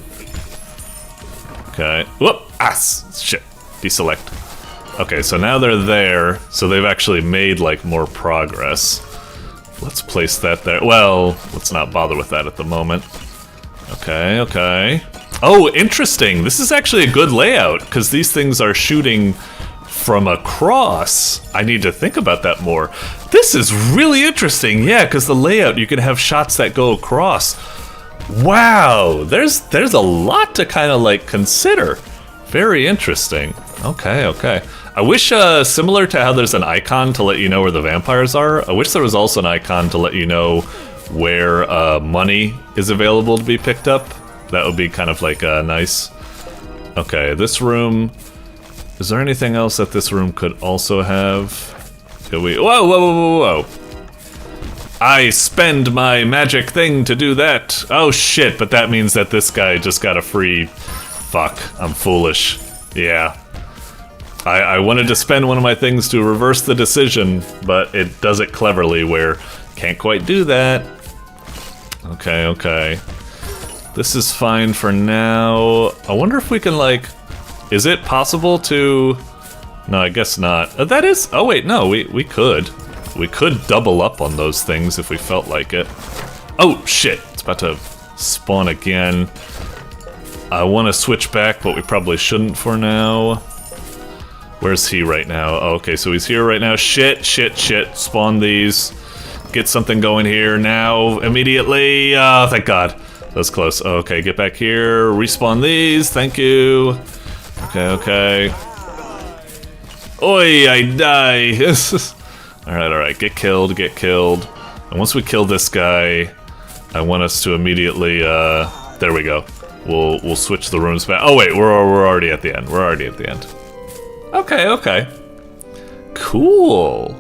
Okay. Whoop! Ah, shit. Deselect. Okay, so now they're there, so they've actually made, like, more progress. Let's place that there. Well, let's not bother with that at the moment. Okay. Oh, interesting! This is actually a good layout, because these things are shooting from across. I need to think about that more. This is really interesting, yeah, because the layout, you can have shots that go across. Wow! There's a lot to kind of, like, consider. Very interesting. Okay. I wish, similar to how there's an icon to let you know where the vampires are, I wish there was also an icon to let you know where money is available to be picked up. That would be kind of like nice. Okay, this room. Is there anything else that this room could also have? Could we? Whoa! I spend my magic thing to do that. Oh shit! But that means that this guy just got a free. Fuck! I'm foolish. Yeah. I wanted to spend one of my things to reverse the decision, but it does it cleverly where can't quite do that. Okay. This is fine for now. I wonder if we can, like... Is it possible to... No, I guess not. That is... Oh wait, no, we could. We could double up on those things if we felt like it. Oh, shit. It's about to spawn again. I want to switch back, but we probably shouldn't for now. Where's he right now? Oh, okay, so he's here right now. Shit. Spawn these. Get something going here now, immediately. Oh, thank God. That was close. Okay, get back here. Respawn these. Thank you. Okay. Oi, I die. Alright. Get killed. And once we kill this guy, I want us to immediately, there we go. We'll switch the rooms back. Oh wait, we're already at the end. Okay. Cool.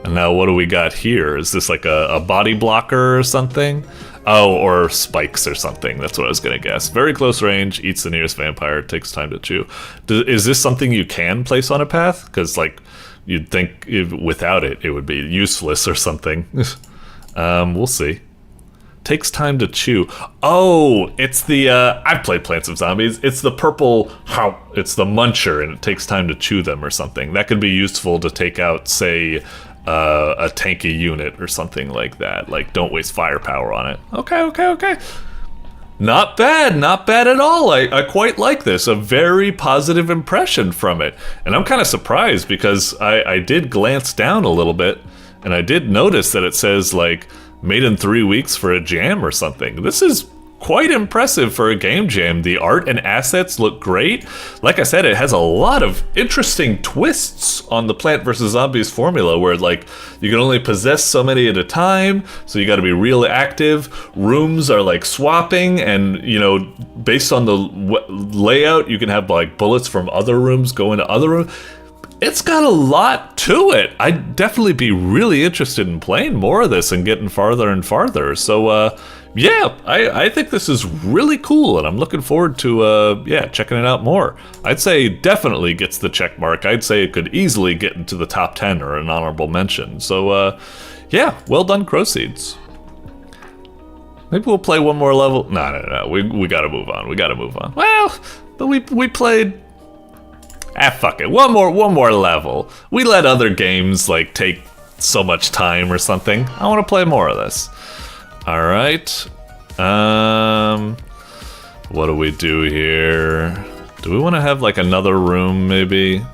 And now what do we got here? Is this like a body blocker or something? Oh, or spikes or something. That's what I was gonna guess. Very close range, eats the nearest vampire, takes time to chew. Is this something you can place on a path? Because like, you'd think without it, it would be useless or something. We'll see. Takes time to chew. Oh, it's the, I've played Plants vs. Zombies. It's the purple, it's the muncher, and it takes time to chew them or something. That could be useful to take out, say, a tanky unit or something like that. Like, don't waste firepower on it. Okay. Not bad at all. I quite like this. A very positive impression from it. And I'm kind of surprised because I did glance down a little bit, and I did notice that it says, like, made in 3 weeks for a jam or something. This is quite impressive for a game jam. The art and assets look great. Like I said, it has a lot of interesting twists on the Plant vs. Zombies formula where, like, you can only possess so many at a time, so you gotta be real active. Rooms are, like, swapping, and, you know, based on the layout, you can have, like, bullets from other rooms go into other rooms. It's got a lot to it. I'd definitely be really interested in playing more of this and getting farther and farther. So, yeah, I think this is really cool, and I'm looking forward to, yeah, checking it out more. I'd say definitely gets the check mark. I'd say it could easily get into the top 10 or an honorable mention. So, yeah, well done, Crowseeds. Maybe we'll play one more level. No. We gotta move on. Well, but we played... fuck it. One more level. We let other games, like, take so much time or something. I want to play more of this. Alright. What do we do here? Do we want to have, like, another room, maybe?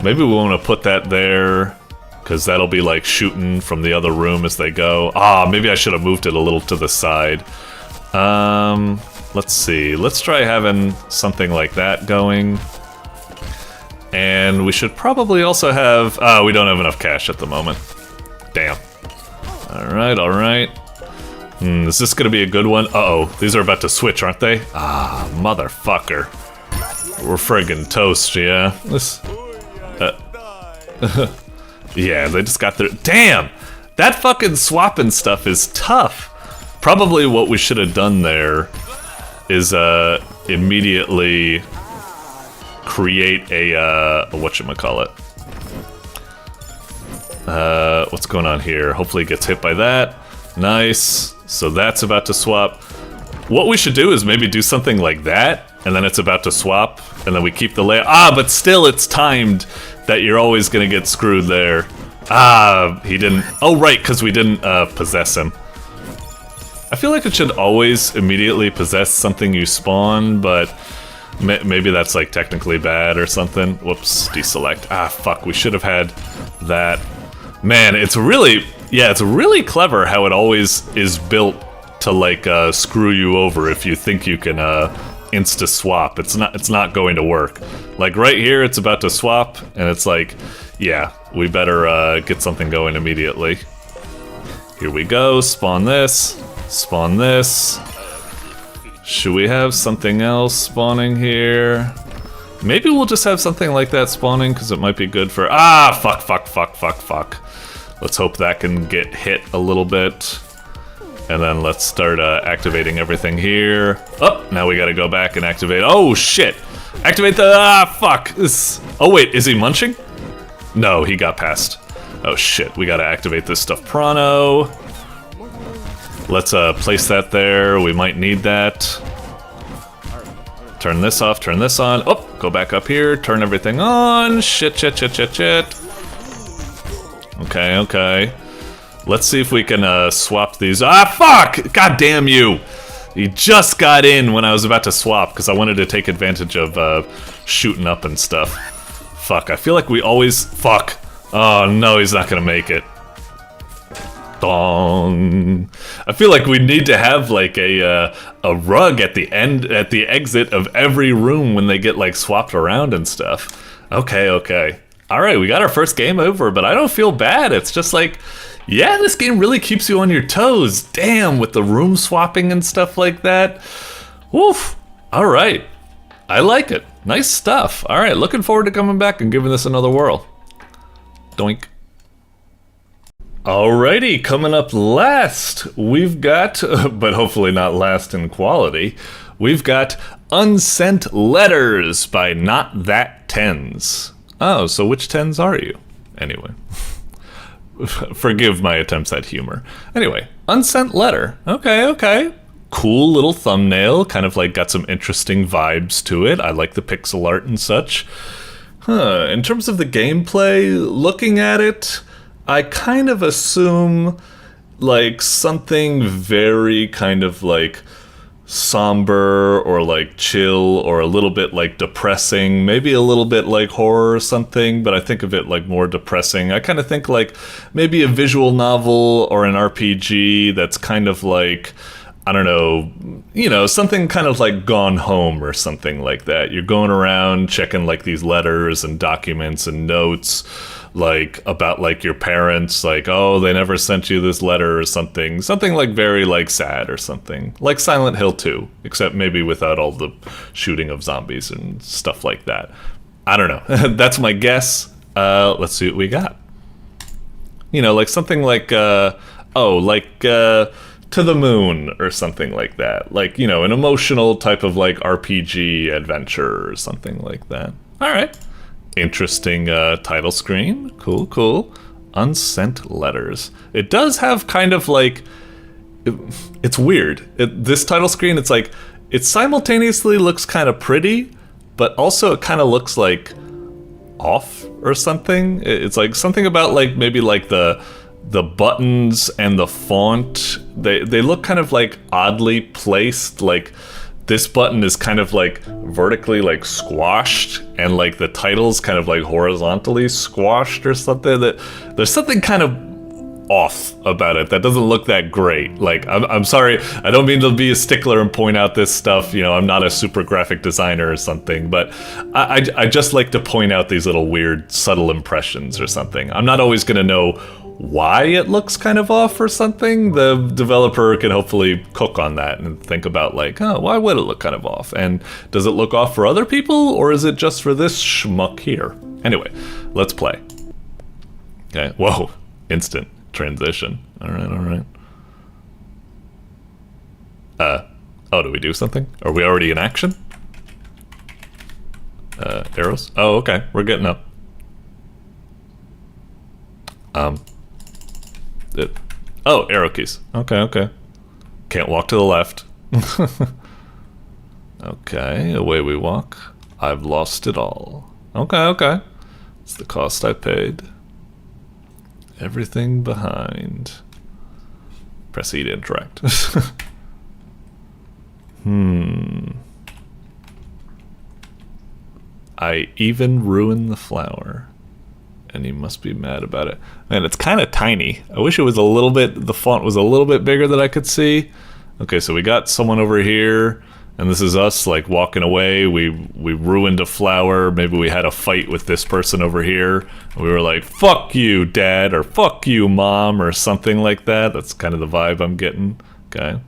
Maybe we want to put that there, because that'll be, like, shooting from the other room as they go. Maybe I should have moved it a little to the side. Let's see. Let's try having something like that going. And we should probably also have... we don't have enough cash at the moment. Damn. Alright. Is this gonna be a good one? Uh-oh. These are about to switch, aren't they? Motherfucker. We're friggin' toast, yeah? This... yeah, they just got their... Damn! That fucking swapping stuff is tough. Probably what we should have done there is immediately create a whatchamacallit. What's going on here? Hopefully it gets hit by that. Nice. So that's about to swap. What we should do is maybe do something like that, and then it's about to swap, and then we keep the layout. But still it's timed that you're always gonna get screwed there. He didn't... Oh, right, because we didn't possess him. I feel like it should always immediately possess something you spawn, but maybe that's, like, technically bad or something. Whoops, deselect. Fuck, we should have had that. Man, it's really... Yeah, it's really clever how it always is built to, like, screw you over if you think you can insta-swap. It's not going to work. Like, right here, it's about to swap, and it's like, yeah, we better get something going immediately. Here we go, spawn this. Spawn this. Should we have something else spawning here? Maybe we'll just have something like that spawning because it might be good for... Fuck. Let's hope that can get hit a little bit. And then let's start activating everything here. Oh, now we gotta go back and activate... Oh, shit! Activate the... fuck! Oh, wait, is he munching? No, he got past. Oh, shit, we gotta activate this stuff prono. Let's place that there. We might need that. Turn this off, turn this on. Oh, go back up here, turn everything on. Shit. Okay. Let's see if we can swap these. Fuck! God damn you! He just got in when I was about to swap because I wanted to take advantage of shooting up and stuff. Fuck, I feel like we always... Fuck. Oh no, he's not gonna make it. Dong. I feel like we need to have like a rug at the end, at the exit of every room when they get like swapped around and stuff. Okay. All right, we got our first game over, but I don't feel bad. It's just like, yeah, this game really keeps you on your toes. Damn, with the room swapping and stuff like that. Woof. All right, I like it. Nice stuff. All right, looking forward to coming back and giving this another whirl. Doink. Alrighty, coming up last, we've got, but hopefully not last in quality, we've got Unsent Letters by Not That Tens. Oh, so which tens are you? Anyway, forgive my attempts at humor. Anyway, Unsent letter. Okay. Cool little thumbnail. Kind of like got some interesting vibes to it. I like the pixel art and such. In terms of the gameplay, looking at it, I kind of assume like something very kind of like somber or like chill or a little bit like depressing, maybe a little bit like horror or something, but I think of it like more depressing. I kind of think like maybe a visual novel or an RPG that's kind of like, I don't know, something kind of like Gone Home or something like that. You're going around checking like these letters and documents and notes like about like your parents, like, oh, they never sent you this letter or something like very like sad or something like Silent Hill 2, except maybe without all the shooting of zombies and stuff like that. I don't know. That's my guess. Let's see what we got. Like something like To the Moon or something like that, like, an emotional type of like RPG adventure or something like that. All right, interesting title screen. Cool. Unsent letters. It does have kind of like, it's weird. This title screen, it's like, it simultaneously looks kind of pretty, but also it kind of looks like off or something. It's like something about like maybe like the buttons and the font, they look kind of like oddly placed. Like this button is kind of like vertically like squashed, and like the title's kind of like horizontally squashed or something. That there's something kind of off about it that doesn't look that great. Like I'm sorry, I don't mean to be a stickler and point out this stuff, I'm not a super graphic designer or something, but I just like to point out these little weird subtle impressions or something. I'm not always gonna know why it looks kind of off or something. The developer can hopefully cook on that and think about like, why would it look kind of off? And does it look off for other people, or is it just for this schmuck here? Anyway, let's play. Okay, whoa, instant transition. All right. Oh, do we do something? Are we already in action? Arrows? Oh, okay, we're getting up. Arrow keys. Okay. Can't walk to the left. Okay, away we walk. I've lost it all. Okay. It's the cost I paid. Everything behind. Press E to interact. I even ruined the flower. And he must be mad about it. Man, it's kind of tiny. I wish it was the font was a little bit bigger that I could see. Okay, so we got someone over here, and this is us, like, walking away. We ruined a flower. Maybe we had a fight with this person over here. And we were like, fuck you, Dad, or fuck you, Mom, or something like that. That's kind of the vibe I'm getting. Okay.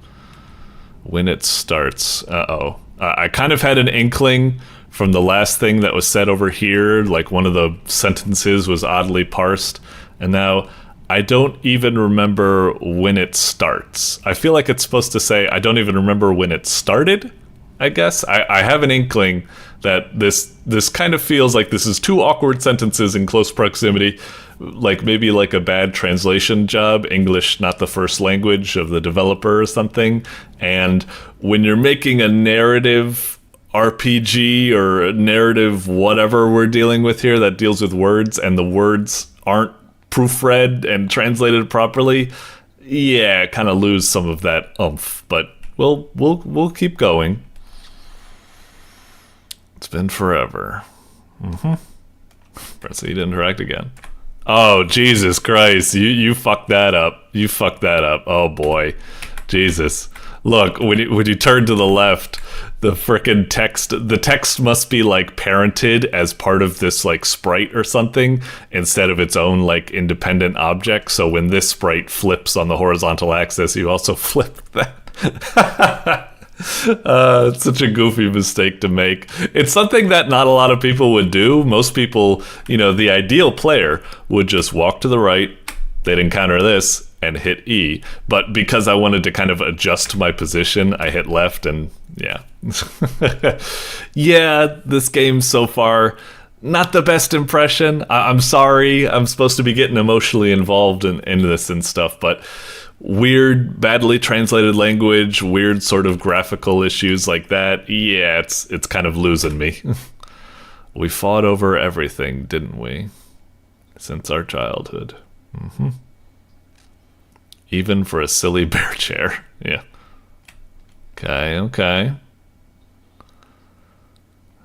When it starts. I kind of had an inkling from the last thing that was said over here, like one of the sentences was oddly parsed, and now I don't even remember when it starts. I feel like it's supposed to say, I don't even remember when it started, I guess. I have an inkling that this kind of feels like this is two awkward sentences in close proximity, like maybe like a bad translation job, English not the first language of the developer or something, and when you're making a narrative RPG or a narrative whatever we're dealing with here that deals with words, and the words aren't proofread and translated properly, kind of lose some of that oomph. But we'll keep going. It's been forever. Press E to interact again. Oh, Jesus Christ, you fucked that up. You fucked that up. Oh boy, Jesus. Look, when you turn to the left, the frickin' the text must be like parented as part of this like sprite or something instead of its own like independent object. So when this sprite flips on the horizontal axis, you also flip that. It's such a goofy mistake to make. It's something that not a lot of people would do. Most people, the ideal player would just walk to the right, they'd encounter this, and hit E. But because I wanted to kind of adjust my position, I hit left, and yeah. This game so far, not the best impression. I'm sorry, I'm supposed to be getting emotionally involved in this and stuff, but weird, badly translated language, weird sort of graphical issues like that, yeah, it's kind of losing me. We fought over everything, didn't we? Since our childhood. Even for a silly bear chair. Yeah. Okay.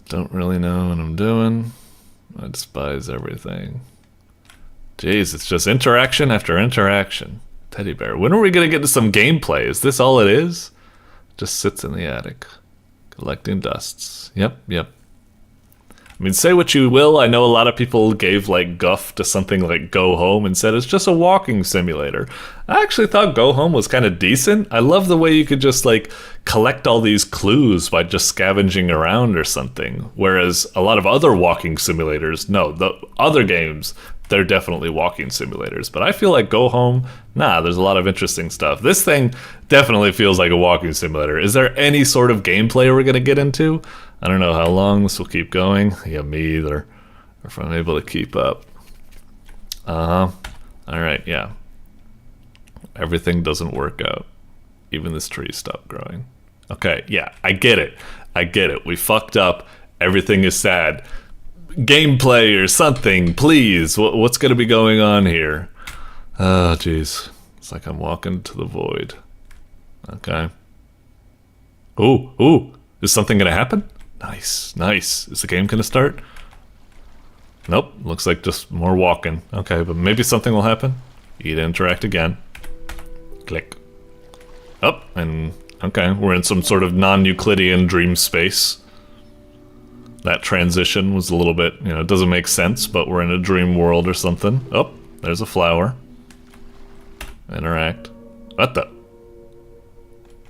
Don't really know what I'm doing. I despise everything. Jeez, it's just interaction after interaction. Teddy bear. When are we gonna get to some gameplay? Is this all it is? Just sits in the attic. Collecting dusts. Yep. I mean, say what you will, I know a lot of people gave like guff to something like Go Home and said it's just a walking simulator. I actually thought Go Home was kind of decent. I love the way you could just like collect all these clues by just scavenging around or something. Whereas a lot of other walking simulators, no, the other games, they're definitely walking simulators. But I feel like Go Home, nah, there's a lot of interesting stuff. This thing definitely feels like a walking simulator. Is there any sort of gameplay we're going to get into? I don't know how long this will keep going. Yeah, me either. Or if I'm able to keep up. Alright, yeah. Everything doesn't work out. Even this tree stopped growing. Okay, yeah, I get it. We fucked up. Everything is sad. Gameplay or something, please. What's going to be going on here? Oh, jeez. It's like I'm walking to the void. Okay. Ooh. Is something going to happen? Nice. Is the game going to start? Nope. Looks like just more walking. Okay, but maybe something will happen. E to interact again. Click. Up, and okay, we're in some sort of non-Euclidean dream space. That transition was a little bit, it doesn't make sense, but we're in a dream world or something. Oh, there's a flower. Interact. What the?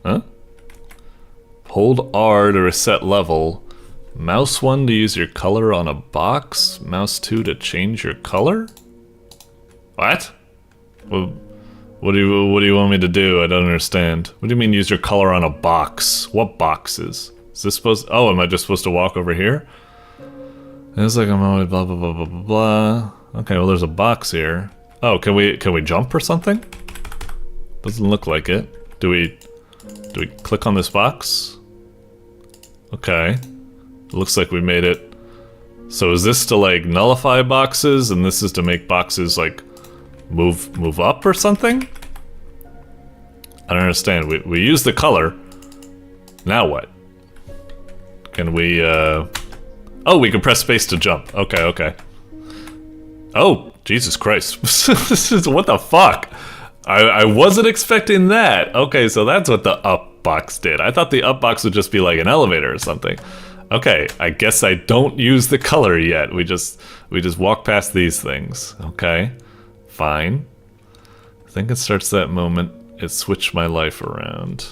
Huh? Hold R to reset level. Mouse 1 to use your color on a box. Mouse 2 to change your color? What? Well, what do you want me to do? I don't understand. What do you mean use your color on a box? What boxes? Is this supposed... Oh, am I just supposed to walk over here? It's like I'm always blah blah blah blah blah blah. Okay, well there's a box here. Oh, can we jump or something? Doesn't look like it. Do we click on this box? Okay. Looks like we made it. So is this to like nullify boxes and this is to make boxes like move up or something? I don't understand. We use the color. Now what? Can we oh, we can press space to jump. Okay. Oh, Jesus Christ. What the fuck? I wasn't expecting that. Okay, so that's what the up box did. I thought the up box would just be like an elevator or something. Okay, I guess I don't use the color yet. We just walk past these things. Okay, fine. I think it starts that moment it switched my life around.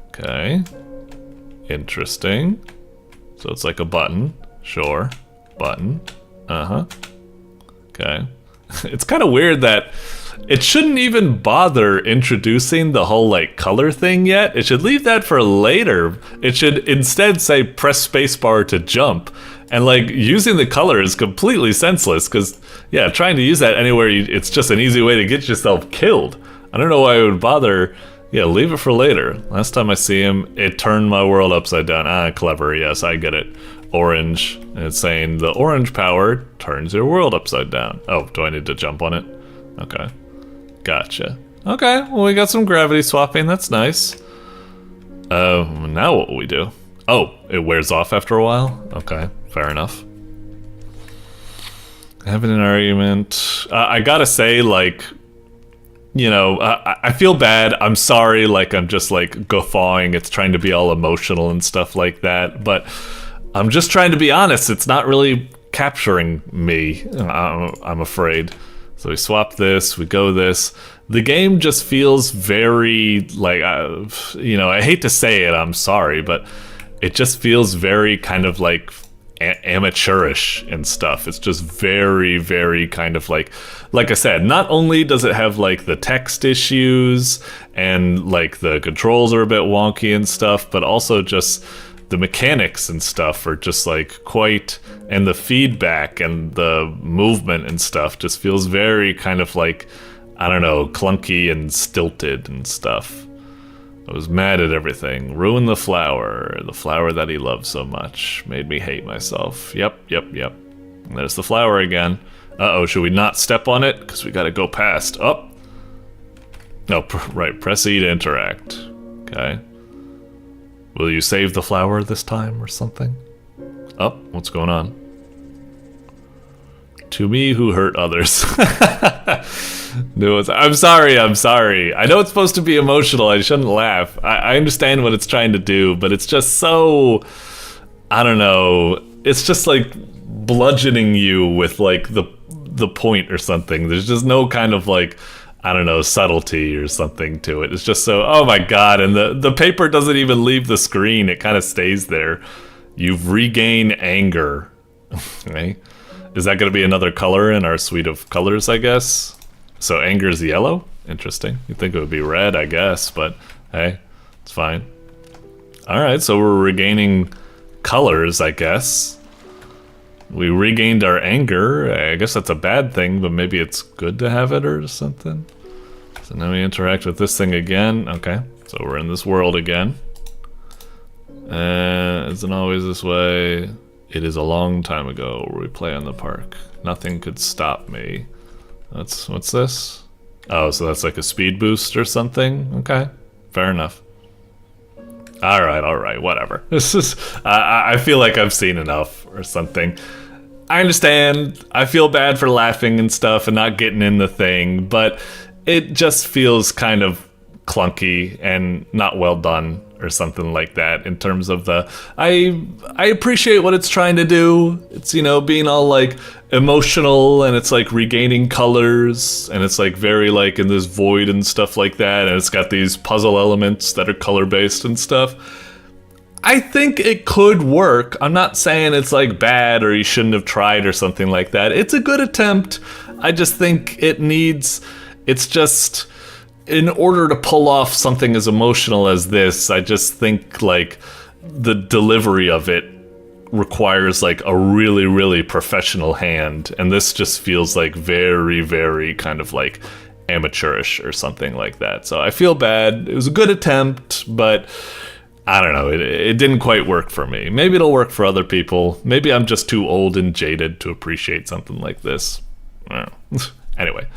Okay. Interesting. So it's like a button. Sure. Button. Okay. It's kind of weird that it shouldn't even bother introducing the whole like color thing yet. It should leave that for later. It should instead say press spacebar to jump. And like using the color is completely senseless because yeah, trying to use that anywhere, it's just an easy way to get yourself killed. I don't know why I would bother. Yeah, leave it for later. Last time I see him, it turned my world upside down. Ah, clever, yes, I get it. Orange, and it's saying the orange power turns your world upside down. Oh, do I need to jump on it? Okay, gotcha. Okay, well we got some gravity swapping, that's nice. Now what will we do? Oh, it wears off after a while? Okay, fair enough. Having an argument. I gotta say, like, I feel bad. I'm sorry, like, I'm just, like, guffawing. It's trying to be all emotional and stuff like that. But I'm just trying to be honest. It's not really capturing me, I'm afraid. So we swap this, we go this. The game just feels very, like, I hate to say it, I'm sorry, but it just feels very kind of, like, amateurish and stuff. It's just very, very kind of like I said, not only does it have like the text issues and like the controls are a bit wonky and stuff, but also just the mechanics and stuff are just like quite, and the feedback and the movement and stuff just feels very kind of like I don't know, clunky and stilted and stuff. I was mad at everything. Ruined the flower that he loved so much. Made me hate myself. Yep. And there's the flower again. Uh-oh, should we not step on it? Because we gotta go past. Oh! No, right, press E to interact. Okay. Will you save the flower this time or something? Oh, what's going on? To me who hurt others. No, I'm sorry. I know it's supposed to be emotional, I shouldn't laugh. I understand what it's trying to do, but it's just so... I don't know. It's just like bludgeoning you with like the point or something. There's just no kind of like, I don't know, subtlety or something to it. It's just so, oh my god, and the paper doesn't even leave the screen, it kind of stays there. You've regained anger. Okay. Is that going to be another color in our suite of colors, I guess? So anger is yellow? Interesting. You'd think it would be red, I guess, but hey, it's fine. Alright, so we're regaining colors, I guess. We regained our anger. I guess that's a bad thing, but maybe it's good to have it or something. So now we interact with this thing again. Okay, so we're in this world again. Isn't always this way. It is a long time ago where we play on the park. Nothing could stop me. What's this? Oh, so that's like a speed boost or something? Okay, fair enough. Alright, whatever. This is, I feel like I've seen enough or something. I understand, I feel bad for laughing and stuff and not getting in the thing, but it just feels kind of clunky and not well done or something like that in terms of the... I appreciate what it's trying to do. It's, you know, being all like emotional and it's like regaining colors and it's like very like in this void and stuff like that, and it's got these puzzle elements that are color based and stuff. I think it could work. I'm not saying it's like bad or you shouldn't have tried or something like that. It's a good attempt. I just think it needs... It's just... In order to pull off something as emotional as this, I just think like the delivery of it requires like a really, really professional hand, and this just feels like very, very kind of like amateurish or something like that. So I feel bad. It was a good attempt, but I don't know, it didn't quite work for me. Maybe it'll work for other people. Maybe I'm just too old and jaded to appreciate something like this. I don't know. Anyway,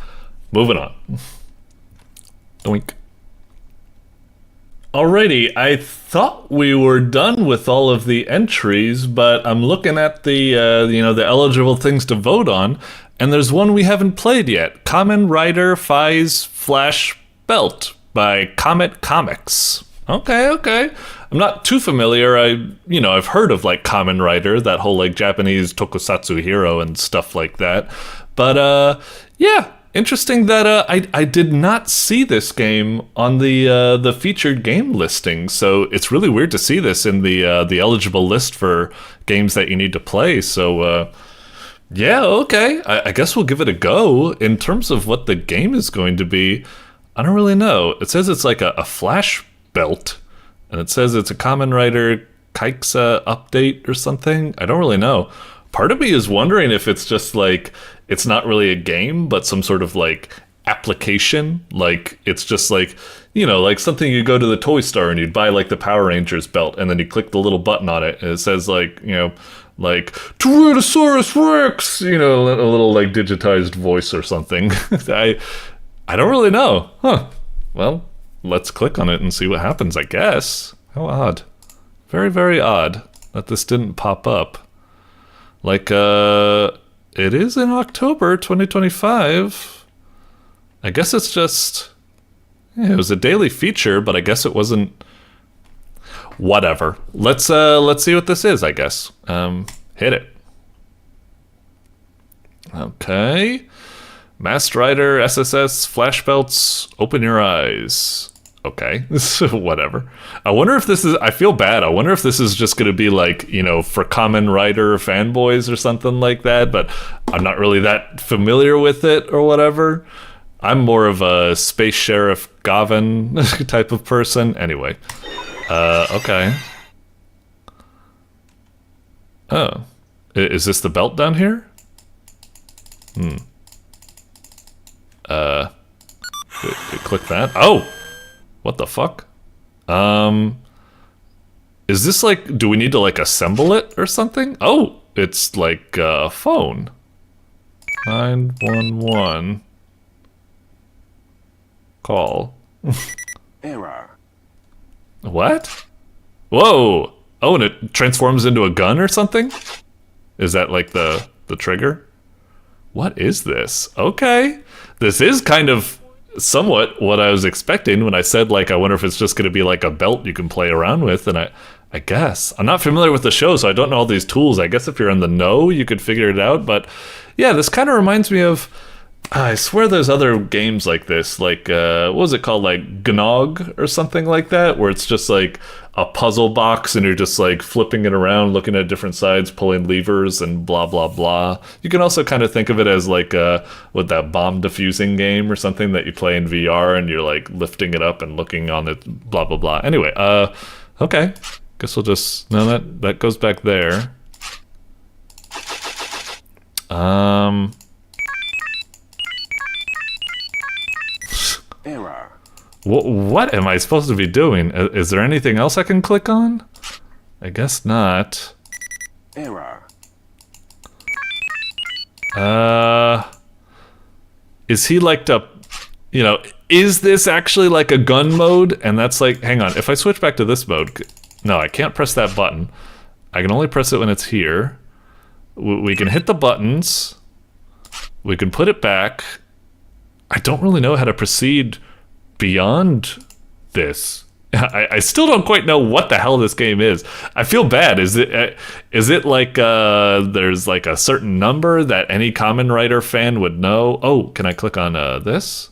moving on. Doink. Alrighty, I thought we were done with all of the entries, but I'm looking at the the eligible things to vote on, and there's one we haven't played yet. Kamen Rider Fai's Flash Belt by Comet Comics. Okay. I'm not too familiar. I've heard of like Kamen Rider, that whole like Japanese tokusatsu hero and stuff like that. But yeah. Interesting that I did not see this game on the featured game listing, so it's really weird to see this in the eligible list for games that you need to play. So yeah, okay, I guess we'll give it a go. In terms of what the game is going to be, I don't really know. It says it's like a flash belt, and it says it's a Kamen Rider Kaiksa update or something. I don't really know. Part of me is wondering if it's just like, it's not really a game, but some sort of like application. Like it's just like, like something you go to the toy store and you'd buy like the Power Rangers belt, and then you click the little button on it and it says like, like Tyrannosaurus Rex, a little like digitized voice or something. I don't really know. Huh. Well, let's click on it and see what happens, I guess. How odd. Very, very odd that this didn't pop up. Like, it is in October 2025. I guess it's just... it was a daily feature, but I guess it wasn't... Whatever. Let's see what this is, I guess. Hit it. Okay. Masked Rider, SSS, Flash Belts, open your eyes. Okay, whatever. I wonder if this is... I feel bad. I wonder if this is just going to be like, for Kamen Rider fanboys or something like that, but I'm not really that familiar with it or whatever. I'm more of a Space Sheriff Gavin type of person. Anyway. Okay. Oh. Is this the belt down here? Click that. Oh! What the fuck? Is this like, do we need to like assemble it or something? Oh! It's like a phone. 911. Call. Error. What? Whoa! Oh, and it transforms into a gun or something? Is that like the trigger? What is this? Okay. This is kind of somewhat what I was expecting when I said, like, I wonder if it's just going to be like a belt you can play around with, and I guess. I'm not familiar with the show, so I don't know all these tools. I guess if you're in the know, you could figure it out, but yeah, this kind of reminds me of, I swear there's other games like this, like, what was it called, like Gnog or something like that, where it's just like a puzzle box and you're just like flipping it around, looking at different sides, pulling levers and blah, blah, blah. You can also kind of think of it as like, with that bomb defusing game or something that you play in VR and you're like lifting it up and looking on it, blah, blah, blah. Anyway, okay. Guess we'll just, no, that goes back there. Error. What am I supposed to be doing? Is there anything else I can click on? I guess not. Error. Is he like the, you know, is this actually like a gun mode? And that's like, hang on, if I switch back to this mode, no, I can't press that button. I can only press it when it's here. We can hit the buttons. We can put it back. I don't really know how to proceed beyond this. I still don't quite know what the hell this game is. I feel bad. Is it like there's like a certain number that any Kamen Rider fan would know? Oh, can I click on this?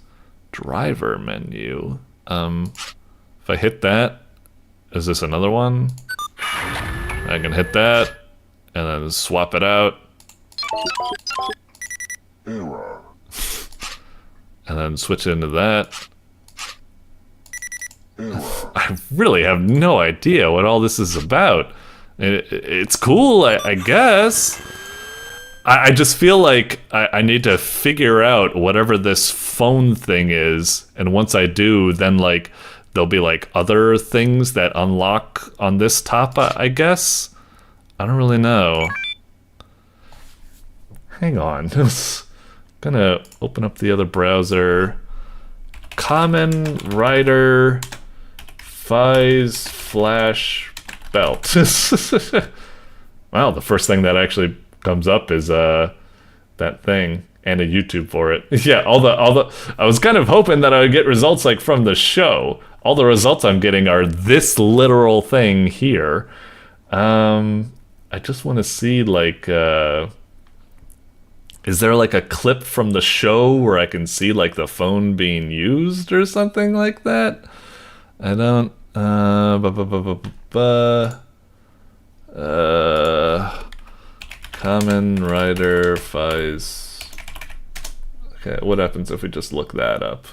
Driver menu. If I hit that, is this another one? I can hit that and then swap it out. Error. And then switch into that. Error. I really have no idea what all this is about. It's cool, I guess. I just feel like I need to figure out whatever this phone thing is, and once I do, then like there'll be like other things that unlock on this top, I guess. I don't really know. Hang on. Gonna open up the other browser. Kamen Rider Fies Flash Belt. Wow, the first thing that actually comes up is that thing and a YouTube for it. Yeah, all the I was kind of hoping that I would get results like from the show. All the results I'm getting are this literal thing here. I just want to see like is there like a clip from the show where I can see like the phone being used or something like that? I don't Kamen Rider Fies. Okay, what happens if we just look that up?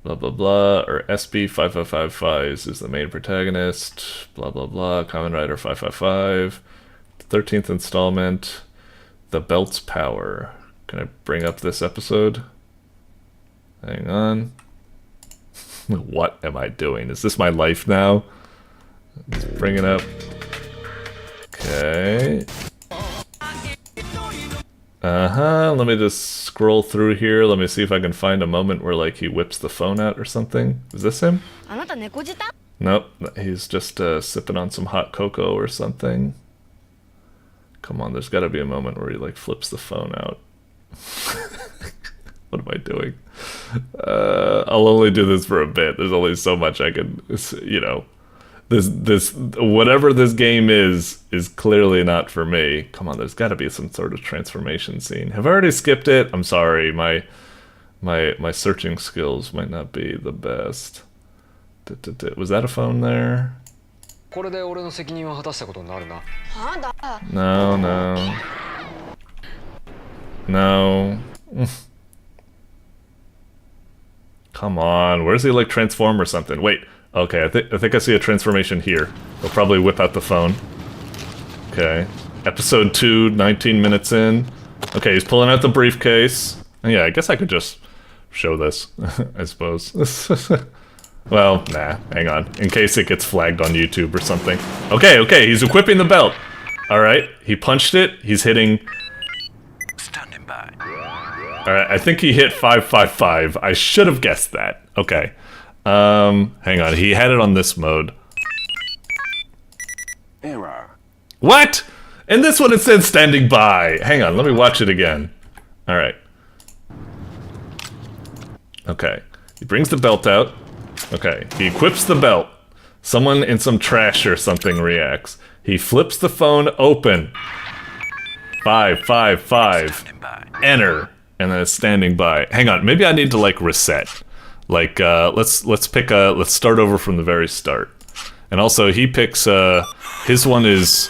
Blah blah blah, or SB555 Fies is the main protagonist. Blah blah blah. Kamen Rider 555. 13th installment. The Belt's Power. Can I bring up this episode? Hang on. What am I doing? Is this my life now? Let's bring it up. Okay. Let me just scroll through here. Let me see if I can find a moment where like he whips the phone out or something. Is this him? Nope. He's just sipping on some hot cocoa or something. Come on, there's got to be a moment where he like flips the phone out. What am I doing? I'll only do this for a bit. There's only so much I can, you know. This whatever this game is clearly not for me. Come on, there's got to be some sort of transformation scene. Have I already skipped it? I'm sorry. My searching skills might not be the best. Was that a phone there? No. Come on, where's he like transform or something? Wait, okay, I think I see a transformation here. He'll probably whip out the phone. Okay, episode 2, 19 minutes in. Okay, he's pulling out the briefcase. Yeah, I guess I could just show this, I suppose. Well, nah, hang on. In case it gets flagged on YouTube or something. Okay, he's equipping the belt. Alright, he punched it. He's hitting... Standing by. Alright, I think he hit 555. I should have guessed that. Okay. Hang on, he had it on this mode. Error. What? In this one it said standing by. Hang on, let me watch it again. Alright. Okay. He brings the belt out. Okay. He equips the belt. Someone in some trash or something reacts. He flips the phone open. 555. Enter. And then it's standing by. Hang on, maybe I need to like reset. Like let's start over from the very start. And also he picks his one is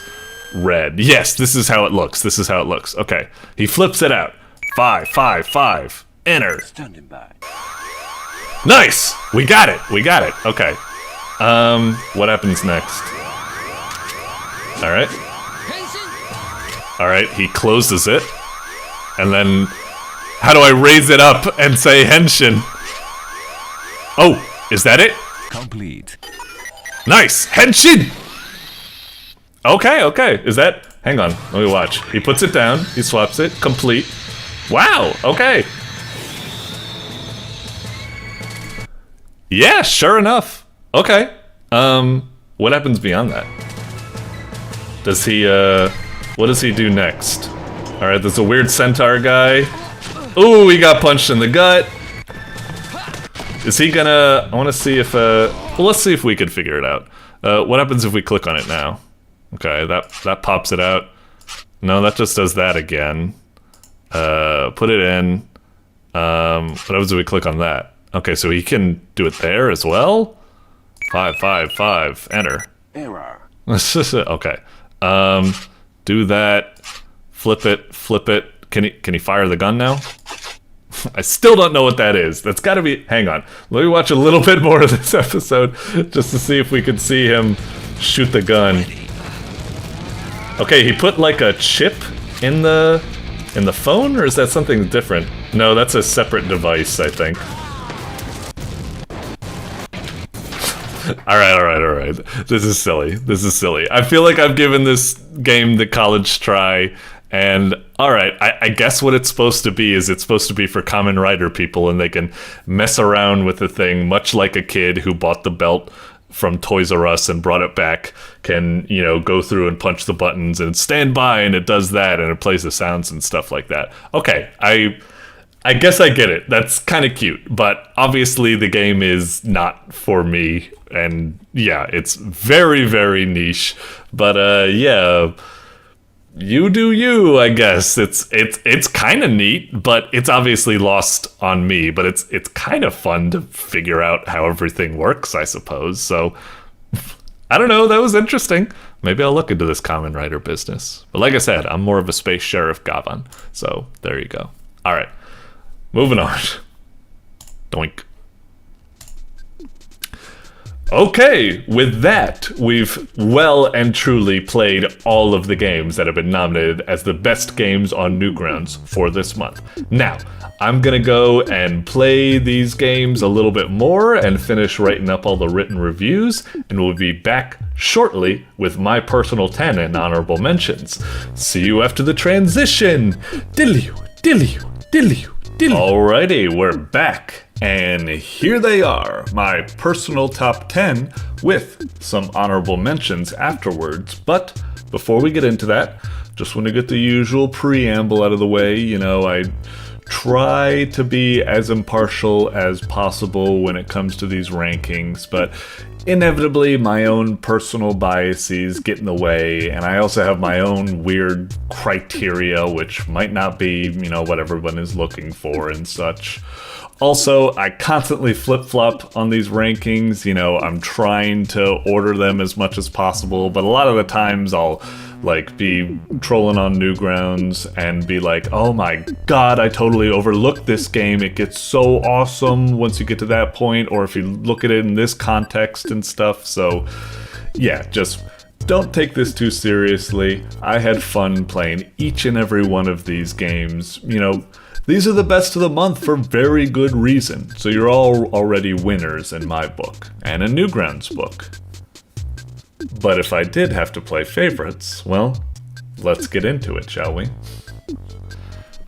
red. Yes, this is how it looks. This is how it looks. Okay. He flips it out. 555. Enter. Standing by. Nice! We got it. We got it. Okay. What happens next? Alright. Alright, he closes it. And then how do I raise it up and say henshin? Oh, is that it? Complete. Nice! Henshin! Okay. Is that... Hang on, let me watch. He puts it down, he swaps it, complete. Wow, okay. Yeah, sure enough. Okay. What happens beyond that? Does he, what does he do next? Alright, there's a weird centaur guy. Ooh, he got punched in the gut. Is he gonna... I wanna see if, well, let's see if we can figure it out. What happens if we click on it now? Okay, that pops it out. No, that just does that again. Put it in. What happens if we click on that? Okay, so he can do it there as well? 555, enter. Error. Okay. Do that. Flip it. Can he fire the gun now? I still don't know what that is. That's gotta be... Hang on. Let me watch a little bit more of this episode just to see if we can see him shoot the gun. Okay, he put like a chip in the phone, or is that something different? No, that's a separate device, I think. Alright. This is silly. I feel like I've given this game the college try, and alright, I guess what it's supposed to be is it's supposed to be for Kamen Rider people, and they can mess around with the thing, much like a kid who bought the belt from Toys R Us and brought it back can, you know, go through and punch the buttons and stand by and it does that and it plays the sounds and stuff like that. Okay, I guess I get it. That's kind of cute, but obviously the game is not for me, and yeah, it's very, very niche. But yeah, you do you, I guess. It's kind of neat, but it's obviously lost on me. But it's kind of fun to figure out how everything works, I suppose. So I don't know. That was interesting. Maybe I'll look into this Kamen Rider business. But like I said, I'm more of a space sheriff Gavan. So there you go. All right. Moving on. Doink. Okay, with that, we've well and truly played all of the games that have been nominated as the best games on Newgrounds for this month. Now, I'm gonna go and play these games a little bit more and finish writing up all the written reviews, and we'll be back shortly with my personal 10 and honorable mentions. See you after the transition! Diddly-oo, diddly-oo, diddly-oo. Alrighty, we're back, and here they are, my personal top 10 with some honorable mentions afterwards. But before we get into that, just want to get the usual preamble out of the way. You know, I try to be as impartial as possible when it comes to these rankings, but inevitably my own personal biases get in the way, and I also have my own weird criteria which might not be, you know, what everyone is looking for and such. Also, I constantly flip-flop on these rankings. You know, I'm trying to order them as much as possible, but a lot of the times I'll like be trolling on Newgrounds and be like, oh my god, I totally overlooked this game. It gets so awesome once you get to that point, or if you look at it in this context and stuff. So yeah, just don't take this too seriously. I had fun playing each and every one of these games. You know, These are the best of the month for very good reason, so you're all already winners in my book, and in Newgrounds' book. But if I did have to play favorites, well, let's get into it, shall we?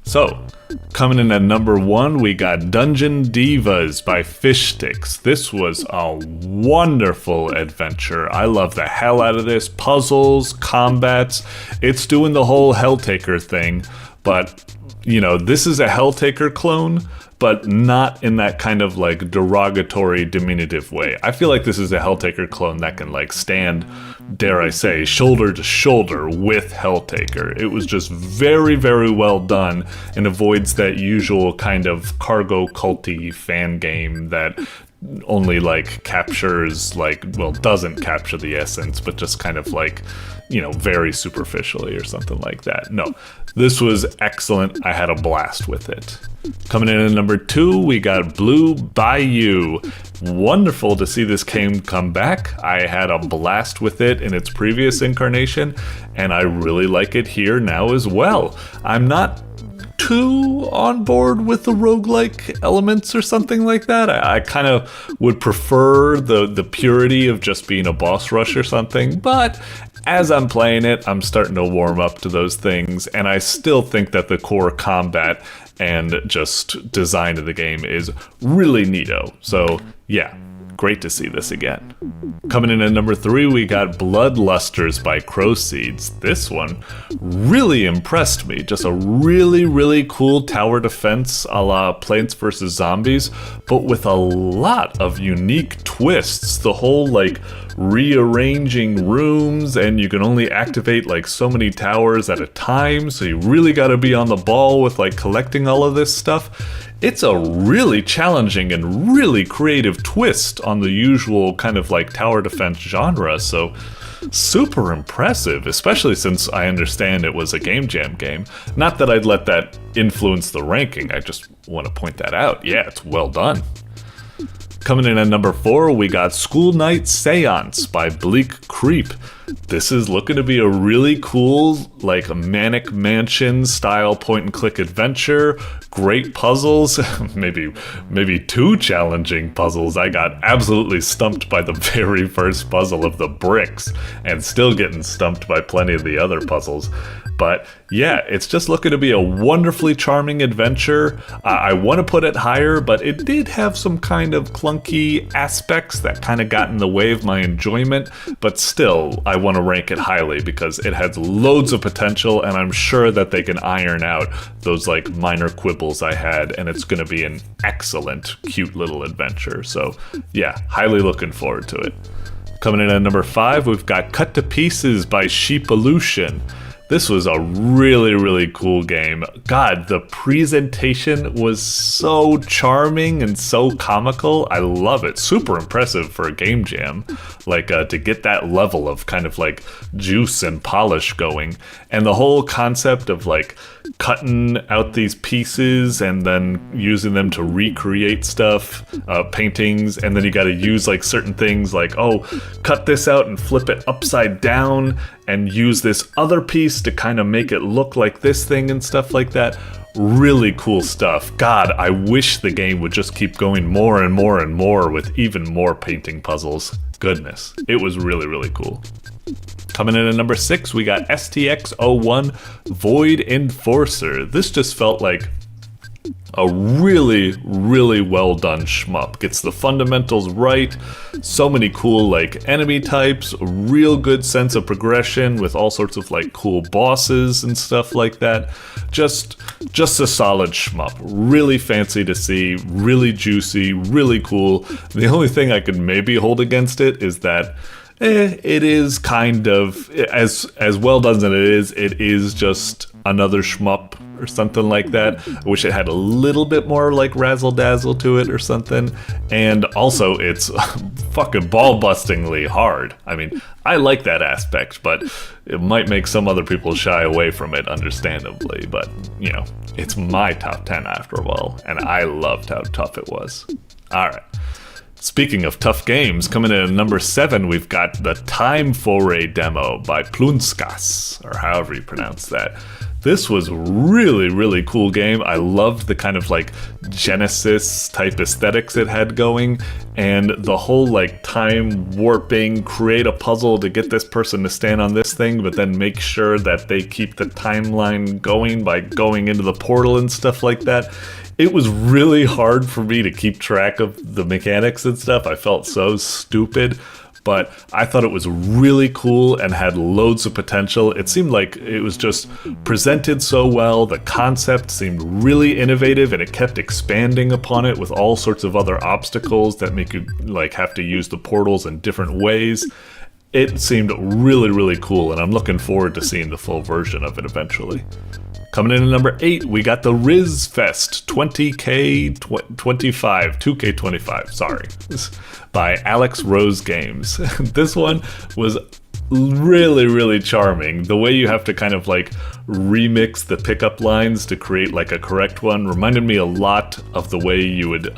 So, coming in at number 1, we got Dungeon Divas by Phishtickz. This was a wonderful adventure. I love the hell out of this. Puzzles, combats, it's doing the whole Helltaker thing, but, you know, this is a Helltaker clone, but not in that kind of like derogatory, diminutive way. I feel like this is a Helltaker clone that can like stand, dare I say, shoulder to shoulder with Helltaker. It was just very, very well done and avoids that usual kind of cargo culty fan game that only like captures like, well, doesn't capture the essence, but just kind of like, you know, very superficially or something like that. No, this was excellent. I had a blast with it. Coming in at number 2, we got Bleu Bayou. Wonderful to see this game come back. I had a blast with it in its previous incarnation, and I really like it here now as well. I'm not too on board with the roguelike elements or something like that. I kind of would prefer the purity of just being a boss rush or something, but as I'm playing it, I'm starting to warm up to those things, and I still think that the core combat and just design of the game is really neato. So yeah, great to see this again. Coming in at number 3, we got Bloodlusters by Crowseeds. This one really impressed me. Just a really, really cool tower defense a la Plants vs. Zombies, but with a lot of unique twists. The whole like rearranging rooms, and you can only activate like so many towers at a time, so you really got to be on the ball with like collecting all of this stuff. It's a really challenging and really creative twist on the usual kind of like tower defense genre, so super impressive, especially since I understand it was a Game Jam game. Not that I'd let that influence the ranking, I just want to point that out. Yeah, it's well done. Coming in at number 4, we got School Night Seance by Bleak Creep. This is looking to be a really cool, like, Manic Mansion style point-and-click adventure. Great puzzles, maybe too challenging puzzles. I got absolutely stumped by the very first puzzle of the bricks, and still getting stumped by plenty of the other puzzles. But yeah, it's just looking to be a wonderfully charming adventure. I want to put it higher, but it did have some kind of clunky aspects that kind of got in the way of my enjoyment. But still, I want to rank it highly because it has loads of potential, and I'm sure that they can iron out those like minor quibbles I had, and it's going to be an excellent, cute little adventure. So yeah, highly looking forward to it. Coming in at number 5, we've got Cut to Pieces by Sheepolution. This was a really, really cool game. God, the presentation was so charming and so comical. I love it. Super impressive for a game jam. Like, to get that level of kind of like juice and polish going. And the whole concept of like cutting out these pieces and then using them to recreate stuff, paintings, and then you gotta use like certain things like, oh, cut this out and flip it upside down and use this other piece to kind of make it look like this thing and stuff like that. Really cool stuff. God, I wish the game would just keep going more and more and more with even more painting puzzles. Goodness, it was really, really cool. Coming in at number 6, we got STX01 Void Enforcer. This just felt like a really, really well done shmup. Gets the fundamentals right, so many cool like enemy types, a real good sense of progression with all sorts of like cool bosses and stuff like that. Just a solid shmup. Really fancy to see, really juicy, really cool. The only thing I could maybe hold against it is that it is kind of, as well done as it is just another shmup or something like that. I wish it had a little bit more like razzle-dazzle to it or something. And also, it's fucking ball-bustingly hard. I mean, I like that aspect, but it might make some other people shy away from it, understandably. But, you know, it's my top 10 after all, and I loved how tough it was. Alright. Speaking of tough games, coming in at number 7, we've got the Time Foray demo by Plunskas, or however you pronounce that. This was really, really cool game. I loved the kind of like Genesis type aesthetics it had going, and the whole like time warping, create a puzzle to get this person to stand on this thing, but then make sure that they keep the timeline going by going into the portal and stuff like that. It was really hard for me to keep track of the mechanics and stuff. I felt so stupid. But I thought it was really cool and had loads of potential. It seemed like it was just presented so well. The concept seemed really innovative, and it kept expanding upon it with all sorts of other obstacles that make you like have to use the portals in different ways. It seemed really, really cool, and I'm looking forward to seeing the full version of it eventually. Coming in at number 8, we got the Riz Fest 2K25, sorry, by alexrosegames. This one was really, really charming. The way you have to kind of like remix the pickup lines to create like a correct one reminded me a lot of the way you would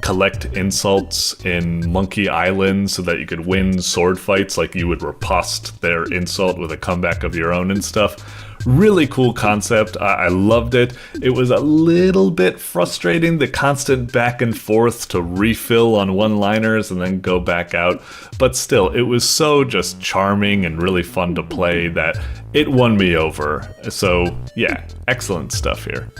collect insults in Monkey Island so that you could win sword fights, like you would riposte their insult with a comeback of your own and stuff. Really cool concept. I loved it. It was a little bit frustrating, the constant back and forth to refill on one-liners and then go back out, but still, it was so just charming and really fun to play that it won me over. So yeah, excellent stuff here.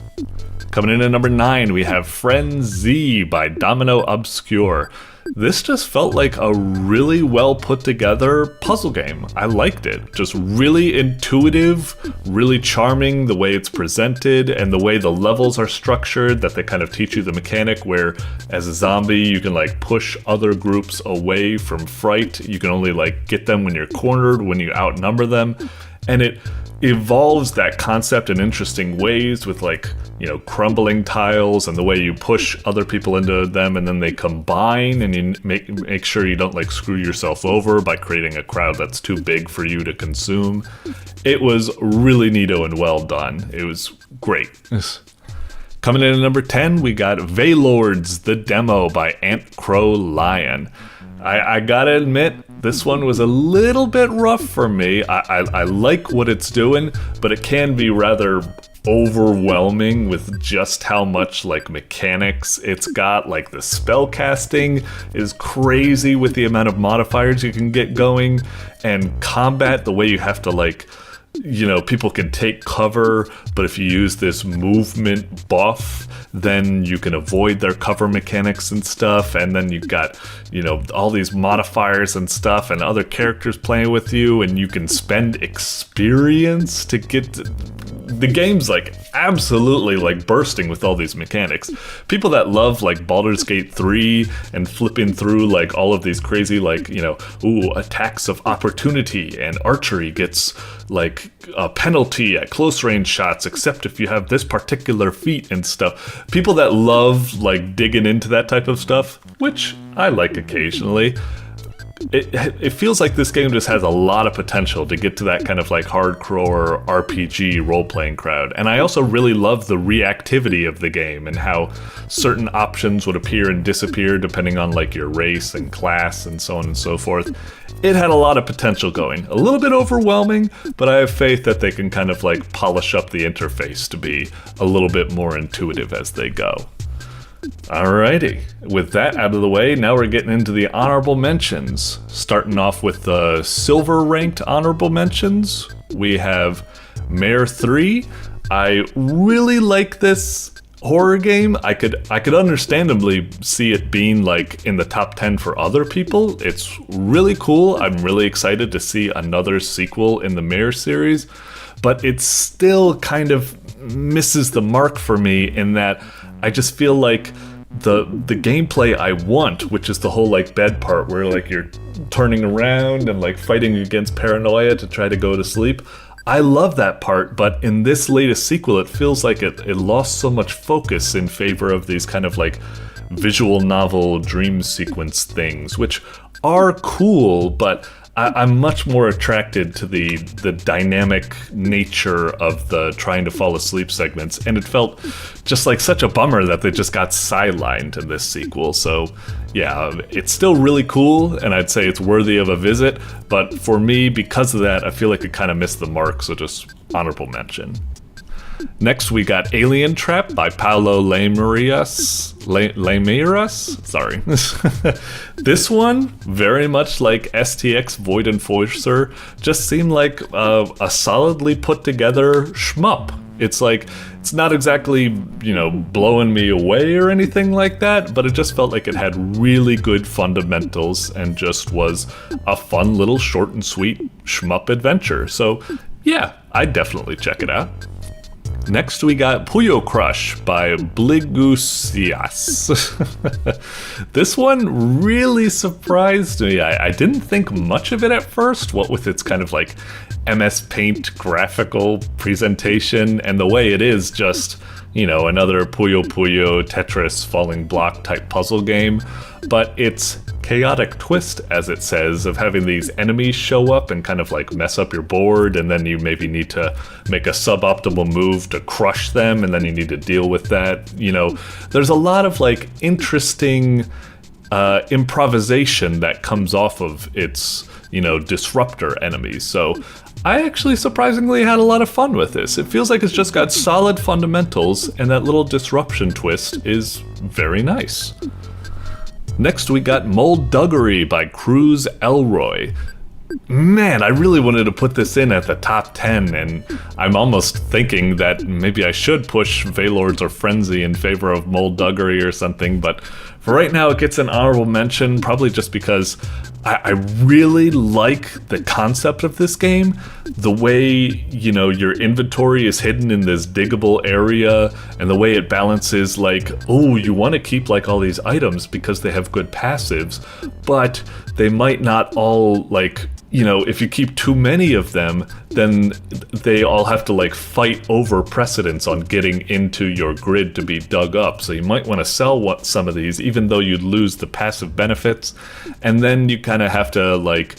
Coming in at number 9, we have Frenzy by Domino Obscure. This just felt like a really well put together puzzle game. I liked it. Just really intuitive, really charming the way it's presented and the way the levels are structured, that they kind of teach you the mechanic where as a zombie you can like push other groups away from fright. You can only like get them when you're cornered, when you outnumber them. And it evolves that concept in interesting ways with like, you know, crumbling tiles and the way you push other people into them and then they combine, and you make sure you don't like screw yourself over by creating a crowd that's too big for you to consume. It was really neato and well done. It was great. Coming in at number 10, we got Veilords, the demo by AntCrowLion. I gotta admit, this one was a little bit rough for me. I like what it's doing, but it can be rather overwhelming with just how much like mechanics it's got. Like the spell casting is crazy with the amount of modifiers you can get going, and combat, the way you have to like, you know, people can take cover, but if you use this movement buff, then you can avoid their cover mechanics and stuff, and then you've got, you know, all these modifiers and stuff and other characters playing with you, and you can spend experience to get the game's like absolutely like bursting with all these mechanics. People that love like Baldur's Gate 3 and flipping through like all of these crazy like, you know, ooh, attacks of opportunity, and archery gets like a penalty at close range shots except if you have this particular feat and stuff. People that love like digging into that type of stuff, which I like occasionally, it feels like this game just has a lot of potential to get to that kind of like hardcore RPG role-playing crowd. And I also really love the reactivity of the game and how certain options would appear and disappear depending on like your race and class and so on and so forth. It had a lot of potential going. A little bit overwhelming, but I have faith that they can kind of like polish up the interface to be a little bit more intuitive as they go. Alrighty, with that out of the way, now we're getting into the honorable mentions. Starting off with the silver ranked honorable mentions, we have MÆRE III. I really like this horror game. I could understandably see it being like in the top 10 for other people. It's really cool. I'm really excited to see another sequel in the MÆRE series, but it still kind of misses the mark for me in that I just feel like the gameplay I want, which is the whole like bed part where like you're turning around and like fighting against paranoia to try to go to sleep, I love that part, but in this latest sequel it feels like it lost so much focus in favor of these kind of like visual novel dream sequence things, which are cool, but I'm much more attracted to the dynamic nature of the trying to fall asleep segments, and it felt just like such a bummer that they just got sidelined in this sequel. So yeah, it's still really cool, and I'd say it's worthy of a visit, but for me, because of that, I feel like it kind of missed the mark, so just honorable mention. Next, we got Alien Trap by Paulo-Lameiras. Sorry. This one, very much like STX Void Enforcer, just seemed like a solidly put together shmup. It's like, it's not exactly, blowing me away or anything like that, but it just felt like it had really good fundamentals and just was a fun little short and sweet shmup adventure. So yeah, I'd definitely check it out. Next we got Puyo Crush by blgussiaas. This one really surprised me. I didn't think much of it at first, what with its kind of like MS Paint graphical presentation and the way it is just, another Puyo Puyo Tetris falling block type puzzle game. But its chaotic twist, as it says, of having these enemies show up and kind of like mess up your board, and then you maybe need to make a suboptimal move to crush them, and then you need to deal with that. There's a lot of like interesting improvisation that comes off of its, disruptor enemies. So I actually surprisingly had a lot of fun with this. It feels like it's just got solid fundamentals, and that little disruption twist is very nice. Next we got Moleduggery by CruiseElroy. Man, I really wanted to put this in at the top 10, and I'm almost thinking that maybe I should push Veilords or Frenzy in favor of Moleduggery or something, but for right now it gets an honorable mention, probably just because I really like the concept of this game. The way, your inventory is hidden in this diggable area, and the way it balances, like, oh, you want to keep like all these items because they have good passives, but they might not all, like, if you keep too many of them, then they all have to like fight over precedence on getting into your grid to be dug up. So you might want to sell some of these, even though you'd lose the passive benefits. And then you kind of have to like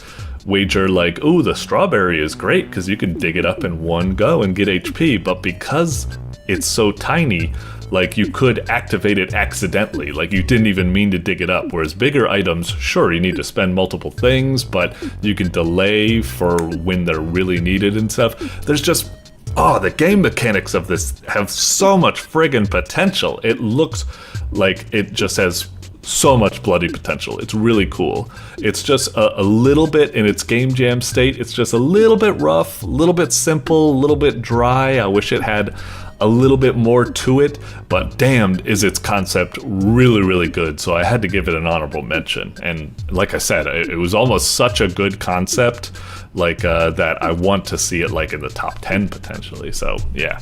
wager like, oh, the strawberry is great because you can dig it up in one go and get HP. But because it's so tiny, like you could activate it accidentally, like you didn't even mean to dig it up. Whereas bigger items, sure, you need to spend multiple things, but you can delay for when they're really needed and stuff. There's just, the game mechanics of this have so much friggin' potential. It looks like it just has so much bloody potential. It's really cool. It's just a little bit in its game jam state. It's just a little bit rough, a little bit simple, a little bit dry. I wish it had a little bit more to it, but damned is its concept really, really good, so I had to give it an honorable mention. And like I said, it was almost such a good concept, like that I want to see it like in the top 10 potentially. So yeah,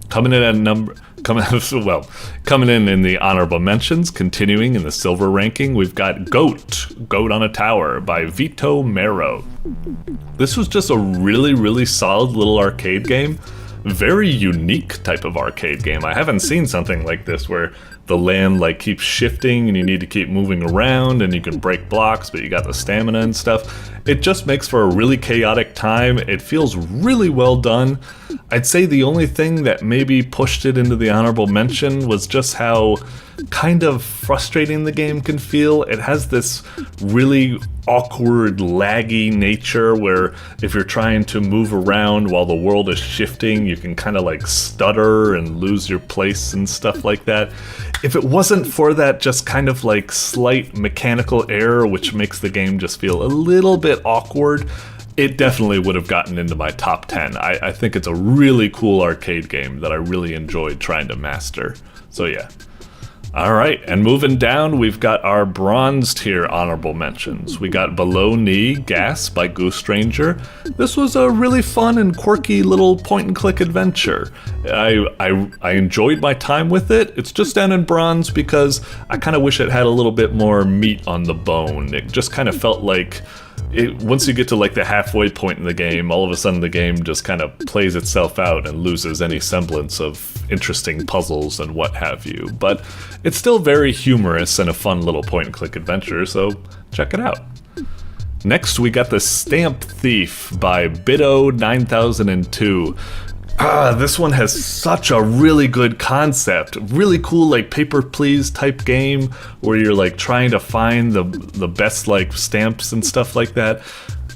coming in in the honorable mentions, continuing in the silver ranking, we've got Goat on a Tower by vteromero. This was just a really, really solid little arcade game. Very unique type of arcade game. I haven't seen something like this where the land like keeps shifting and you need to keep moving around and you can break blocks, but you got the stamina and stuff. It just makes for a really chaotic time. It feels really well done. I'd say the only thing that maybe pushed it into the honorable mention was just how kind of frustrating the game can feel. It has this really awkward, laggy nature where if you're trying to move around while the world is shifting, you can kind of like stutter and lose your place and stuff like that. If it wasn't for that just kind of like slight mechanical error, which makes the game just feel a little bit awkward, it definitely would have gotten into my top 10. I think it's a really cool arcade game that I really enjoyed trying to master. So yeah. Alright, and moving down, we've got our bronze tier honorable mentions. We got Below Knee Gas by Goose Stranger. This was a really fun and quirky little point-and-click adventure. I enjoyed my time with it. It's just down in bronze because I kind of wish it had a little bit more meat on the bone. It just kind of felt like once you get to like the halfway point in the game, all of a sudden the game just kind of plays itself out and loses any semblance of interesting puzzles and what have you. But it's still very humorous and a fun little point-and-click adventure, so check it out. Next, we got The Stamp Thief by Biddo9002. This one has such a really good concept. Really cool, like paper please type game where you're like trying to find the best like stamps and stuff like that.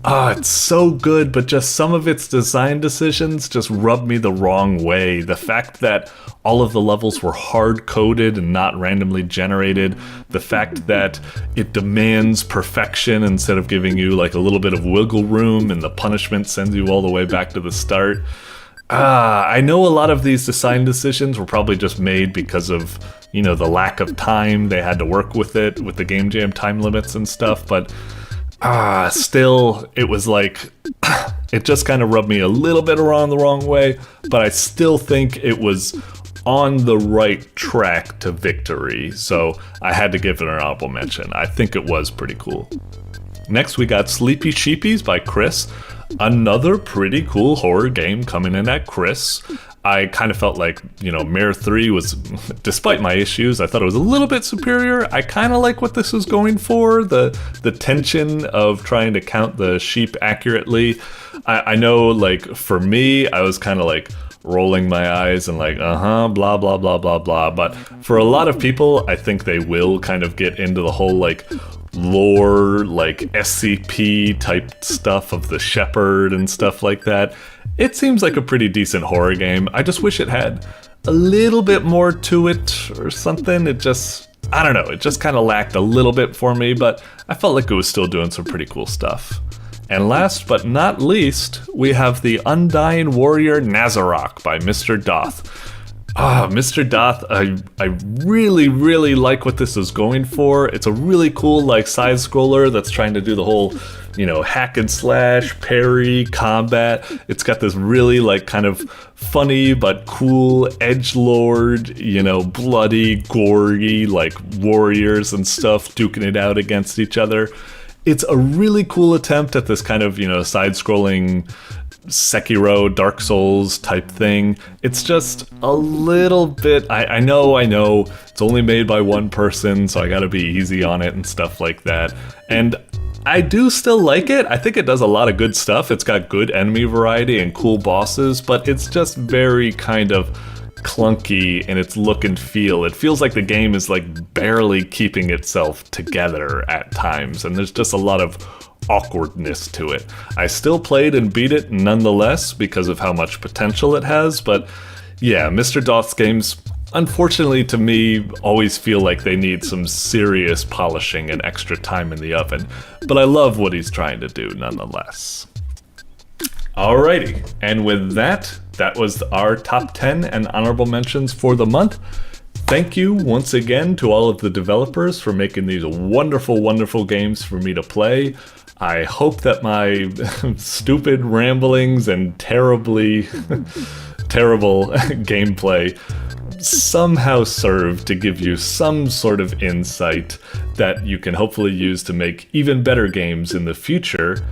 it's so good, but just some of its design decisions just rub me the wrong way. The fact that all of the levels were hard-coded and not randomly generated, the fact that it demands perfection instead of giving you like a little bit of wiggle room, and the punishment sends you all the way back to the start. I know a lot of these design decisions were probably just made because of, you know, the lack of time they had to work with it, with the game jam time limits and stuff, but still, it was like, it just kind of rubbed me a little bit around the wrong way, but I still think it was on the right track to victory, so I had to give it an honorable mention. I think it was pretty cool. Next we got Sleepy Sheepies by Chris. Another pretty cool horror game coming in at Chris. I kind of felt like, you know, MÆRE III was, despite my issues, I thought it was a little bit superior. I kind of like what this was going for, the tension of trying to count the sheep accurately. I know, like, for me, I was kind of like rolling my eyes and like, blah, blah, blah, blah, blah. But for a lot of people, I think they will kind of get into the whole, like, lore, like SCP type stuff of the shepherd and stuff like that. It seems like a pretty decent horror game. I just wish it had a little bit more to it or something. It just, I don't know, it just kind of lacked a little bit for me, but I felt like it was still doing some pretty cool stuff. And last but not least, we have the Undying Warrior Nazarok by Mr. Doth. Mr. Doth, I really, really like what this is going for. It's a really cool, like, side-scroller that's trying to do the whole, you know, hack and slash, parry, combat. It's got this really, like, kind of funny but cool edgelord, you know, bloody, gory, like, warriors and stuff duking it out against each other. It's a really cool attempt at this kind of, you know, side-scrolling Sekiro, Dark Souls type thing. It's just a little bit, I know, it's only made by one person, so I gotta be easy on it and stuff like that. And I do still like it. I think it does a lot of good stuff. It's got good enemy variety and cool bosses, but it's just very kind of clunky in its look and feel. It feels like the game is like barely keeping itself together at times, and there's just a lot of awkwardness to it. I still played and beat it nonetheless because of how much potential it has, but yeah, Mr. Doth's games, unfortunately to me, always feel like they need some serious polishing and extra time in the oven, but I love what he's trying to do nonetheless. Alrighty, and with that, that was our top 10 and honorable mentions for the month. Thank you once again to all of the developers for making these wonderful, wonderful games for me to play. I hope that my stupid ramblings and terribly terrible gameplay somehow serve to give you some sort of insight that you can hopefully use to make even better games in the future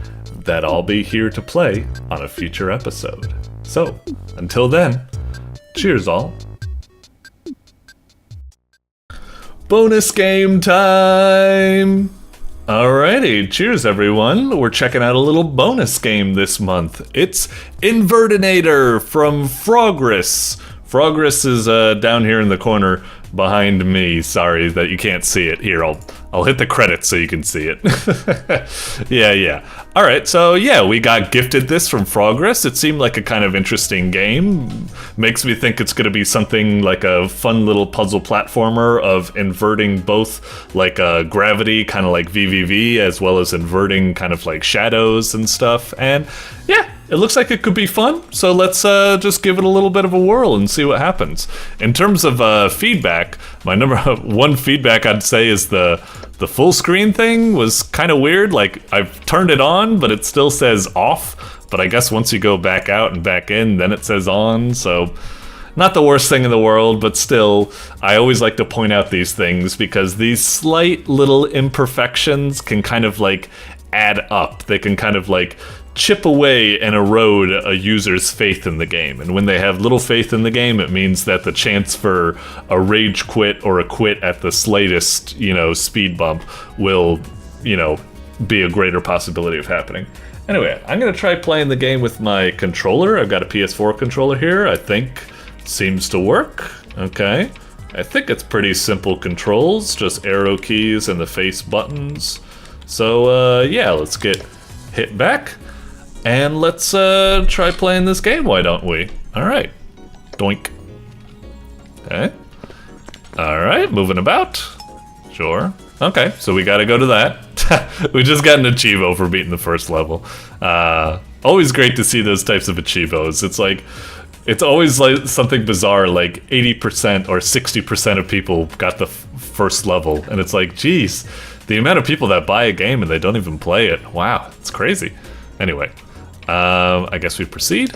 that I'll be here to play on a future episode. So, until then, cheers all. Bonus game time! Alrighty, cheers everyone. We're checking out a little bonus game this month. It's Invertinator from Frogress. Frogress is down here in the corner behind me. Sorry that you can't see it. Here, I'll hit the credits so you can see it. Yeah. Alright, so yeah, we got gifted this from Frogress. It seemed like a kind of interesting game. Makes me think it's gonna be something like a fun little puzzle platformer of inverting both like gravity, kind of like VVV, as well as inverting kind of like shadows and stuff. And yeah, it looks like it could be fun, so let's just give it a little bit of a whirl and see what happens. In terms of feedback, my number one feedback I'd say is the full screen thing was kind of weird. Like, I've turned it on, but it still says off. But I guess once you go back out and back in, then it says on, so not the worst thing in the world, but still, I always like to point out these things because these slight little imperfections can kind of like add up. They can kind of like chip away and erode a user's faith in the game. And when they have little faith in the game, it means that the chance for a rage quit or a quit at the slightest, you know, speed bump will, you know, be a greater possibility of happening. Anyway, I'm gonna try playing the game with my controller. I've got a PS4 controller here. I think it seems to work. Okay. I think it's pretty simple controls, just arrow keys and the face buttons. So yeah, let's get hit back, and let's try playing this game, why don't we? Alright. Doink. Okay. Alright, moving about. Sure. Okay, so we gotta go to that. We just got an achievo for beating the first level. Always great to see those types of achievos. It's like, it's always like something bizarre, like 80% or 60% of people got the first level, and it's like, geez, the amount of people that buy a game and they don't even play it. Wow, it's crazy. Anyway, I guess we proceed.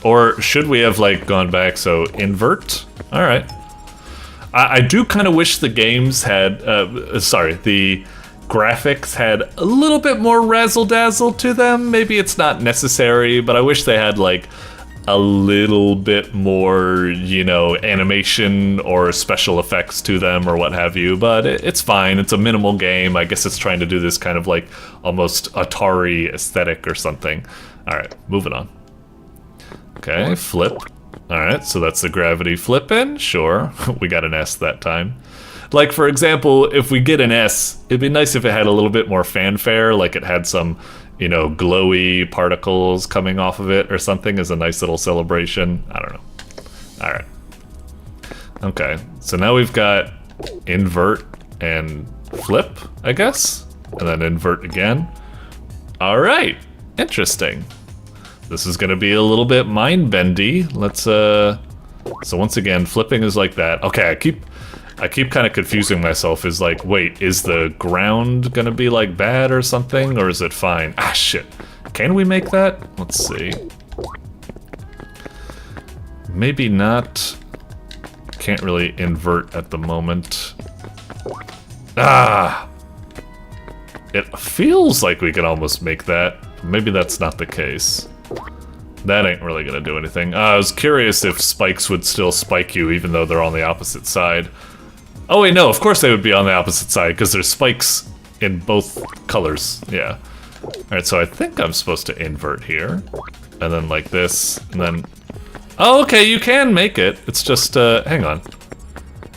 Or should we have like gone back? So invert. All right. I do kind of wish the games had, the graphics had a little bit more razzle-dazzle to them. Maybe it's not necessary, but I wish they had like a little bit more, you know, animation or special effects to them or what have you, but it's fine. It's a minimal game. I guess it's trying to do this kind of like almost Atari aesthetic or something. All right, moving on. Okay, flip. Alright, so that's the gravity flip-in, sure. We got an S that time. Like, for example, if we get an S, it'd be nice if it had a little bit more fanfare, like it had some, you know, glowy particles coming off of it or something as a nice little celebration. I don't know. Alright. Okay, so now we've got invert and flip, I guess? And then invert again. Alright, interesting. This is gonna be a little bit mind-bendy. Let's so once again, flipping is like that. Okay, I keep kind of confusing myself. Is like, wait, is the ground gonna be like bad or something, or is it fine? Ah, shit. Can we make that? Let's see. Maybe not. Can't really invert at the moment. Ah! It feels like we can almost make that. Maybe that's not the case. That ain't really gonna do anything. I was curious if spikes would still spike you even though they're on the opposite side. Oh wait, no, of course they would be on the opposite side because there's spikes in both colors. Yeah. Alright, so I think I'm supposed to invert here. And then like this, and then... Oh, okay, you can make it. It's just, hang on.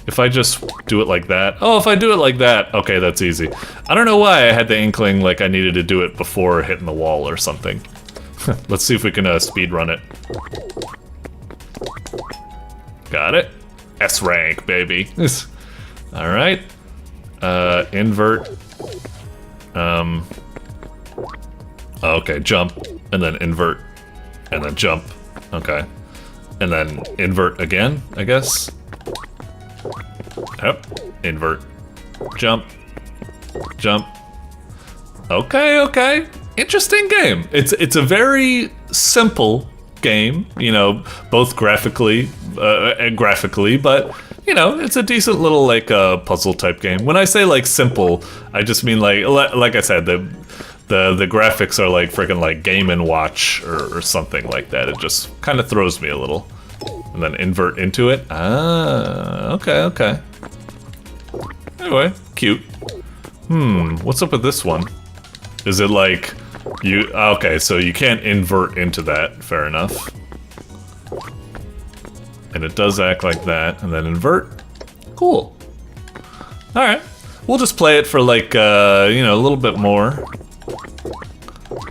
If I just do it like that... Oh, if I do it like that, okay, that's easy. I don't know why I had the inkling like I needed to do it before hitting the wall or something. Let's see if we can speed run it. Got it. S rank, baby. Alright. Invert. Okay, jump. And then invert. And then jump. Okay. And then invert again, I guess. Yep. Invert. Jump. Jump. Okay, okay. Interesting game. It's a very simple game, you know, both graphically, but you know, it's a decent little like puzzle type game. When I say like simple, I just mean like I said, the graphics are like freaking like Game & Watch or something like that. It just kind of throws me a little, and then invert into it. Ah, okay, okay. Anyway, cute. What's up with this one? Is it like you? Okay, so you can't invert into that. Fair enough. And it does act like that, and then invert. Cool. All right, we'll just play it for like you know, a little bit more.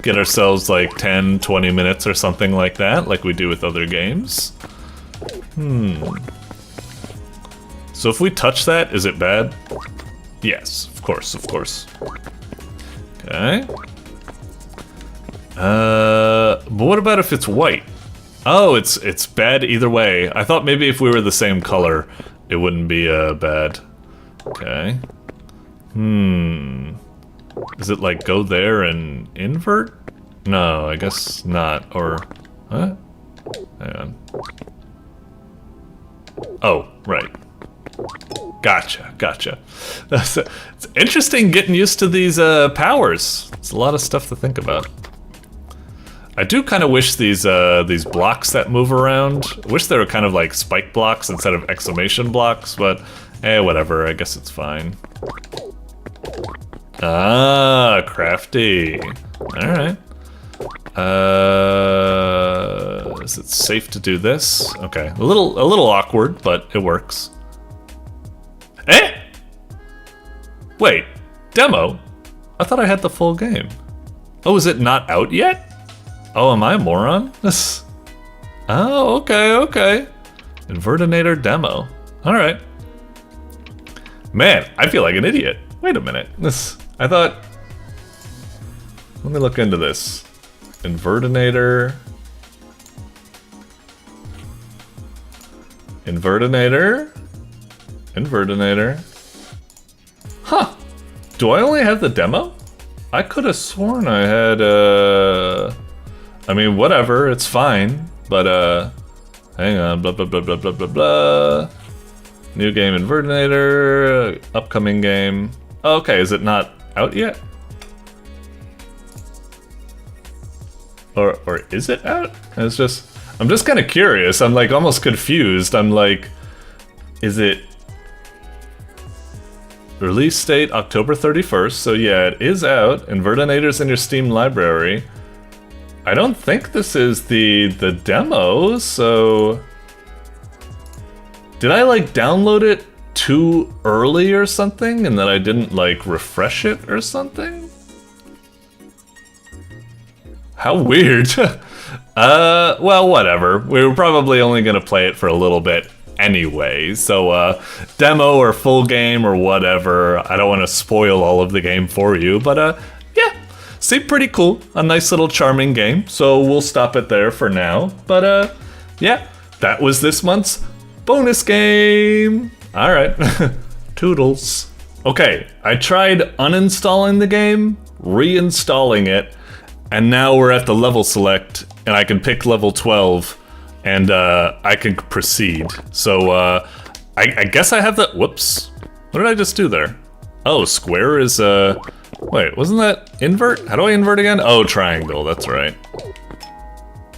Get ourselves like 10, 20 minutes or something like that, like we do with other games. So if we touch that, is it bad? Yes, of course, of course. Okay. But what about if it's white? Oh, it's bad either way. I thought maybe if we were the same color, it wouldn't be bad. Okay. Is it like go there and invert? No, I guess not. Or what? Hang on. Oh, right. Gotcha, gotcha. It's interesting getting used to these powers. It's a lot of stuff to think about. I do kind of wish these blocks that move around, I wish they were kind of like spike blocks instead of exclamation blocks, but whatever, I guess it's fine. Ah, crafty. Alright. Is it safe to do this? Okay, a little awkward, but it works. Wait, demo? I thought I had the full game. Oh, is it not out yet? Oh, am I a moron? Oh, okay. Invertinator demo. All right. Man, I feel like an idiot. Wait a minute. I thought... Let me look into this. Invertinator. Huh. Do I only have the demo? I could have sworn I had, I mean, whatever, it's fine. But, hang on, blah, blah, blah, blah, blah, blah, blah. New game Invertinator, upcoming game. Oh, okay, is it not out yet? Or is it out? I'm just kind of curious. I'm like almost confused. I'm like, is it release date October 31st? So yeah, it is out. Invertinator's in your Steam library. I don't think this is the demo, so... Did I like download it too early or something and then I didn't like refresh it or something? How weird. Well, whatever. We were probably only gonna play it for a little bit anyway, so demo or full game or whatever. I don't want to spoil all of the game for you, but yeah, seemed pretty cool. A nice little charming game, so we'll stop it there for now. But yeah, that was this month's bonus game. All right, toodles. Okay, I tried uninstalling the game, reinstalling it, and now we're at the level select, and I can pick level 12, and I can proceed. So I guess I have the, whoops. What did I just do there? Oh, square is, wait, wasn't that invert? How do I invert again? Oh, triangle, that's right.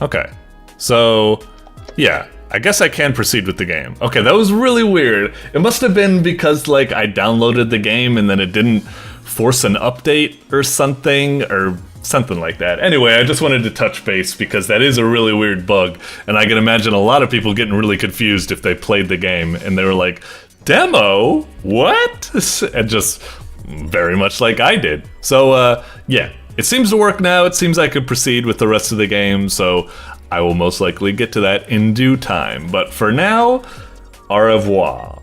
Okay, so yeah, I guess I can proceed with the game. Okay, that was really weird. It must have been because like I downloaded the game and then it didn't force an update or something like that. Anyway, I just wanted to touch base because that is a really weird bug, and I can imagine a lot of people getting really confused if they played the game and they were like, demo? What? And just very much like I did. So yeah, it seems to work now. It seems I could proceed with the rest of the game, so I will most likely get to that in due time. But for now, au revoir.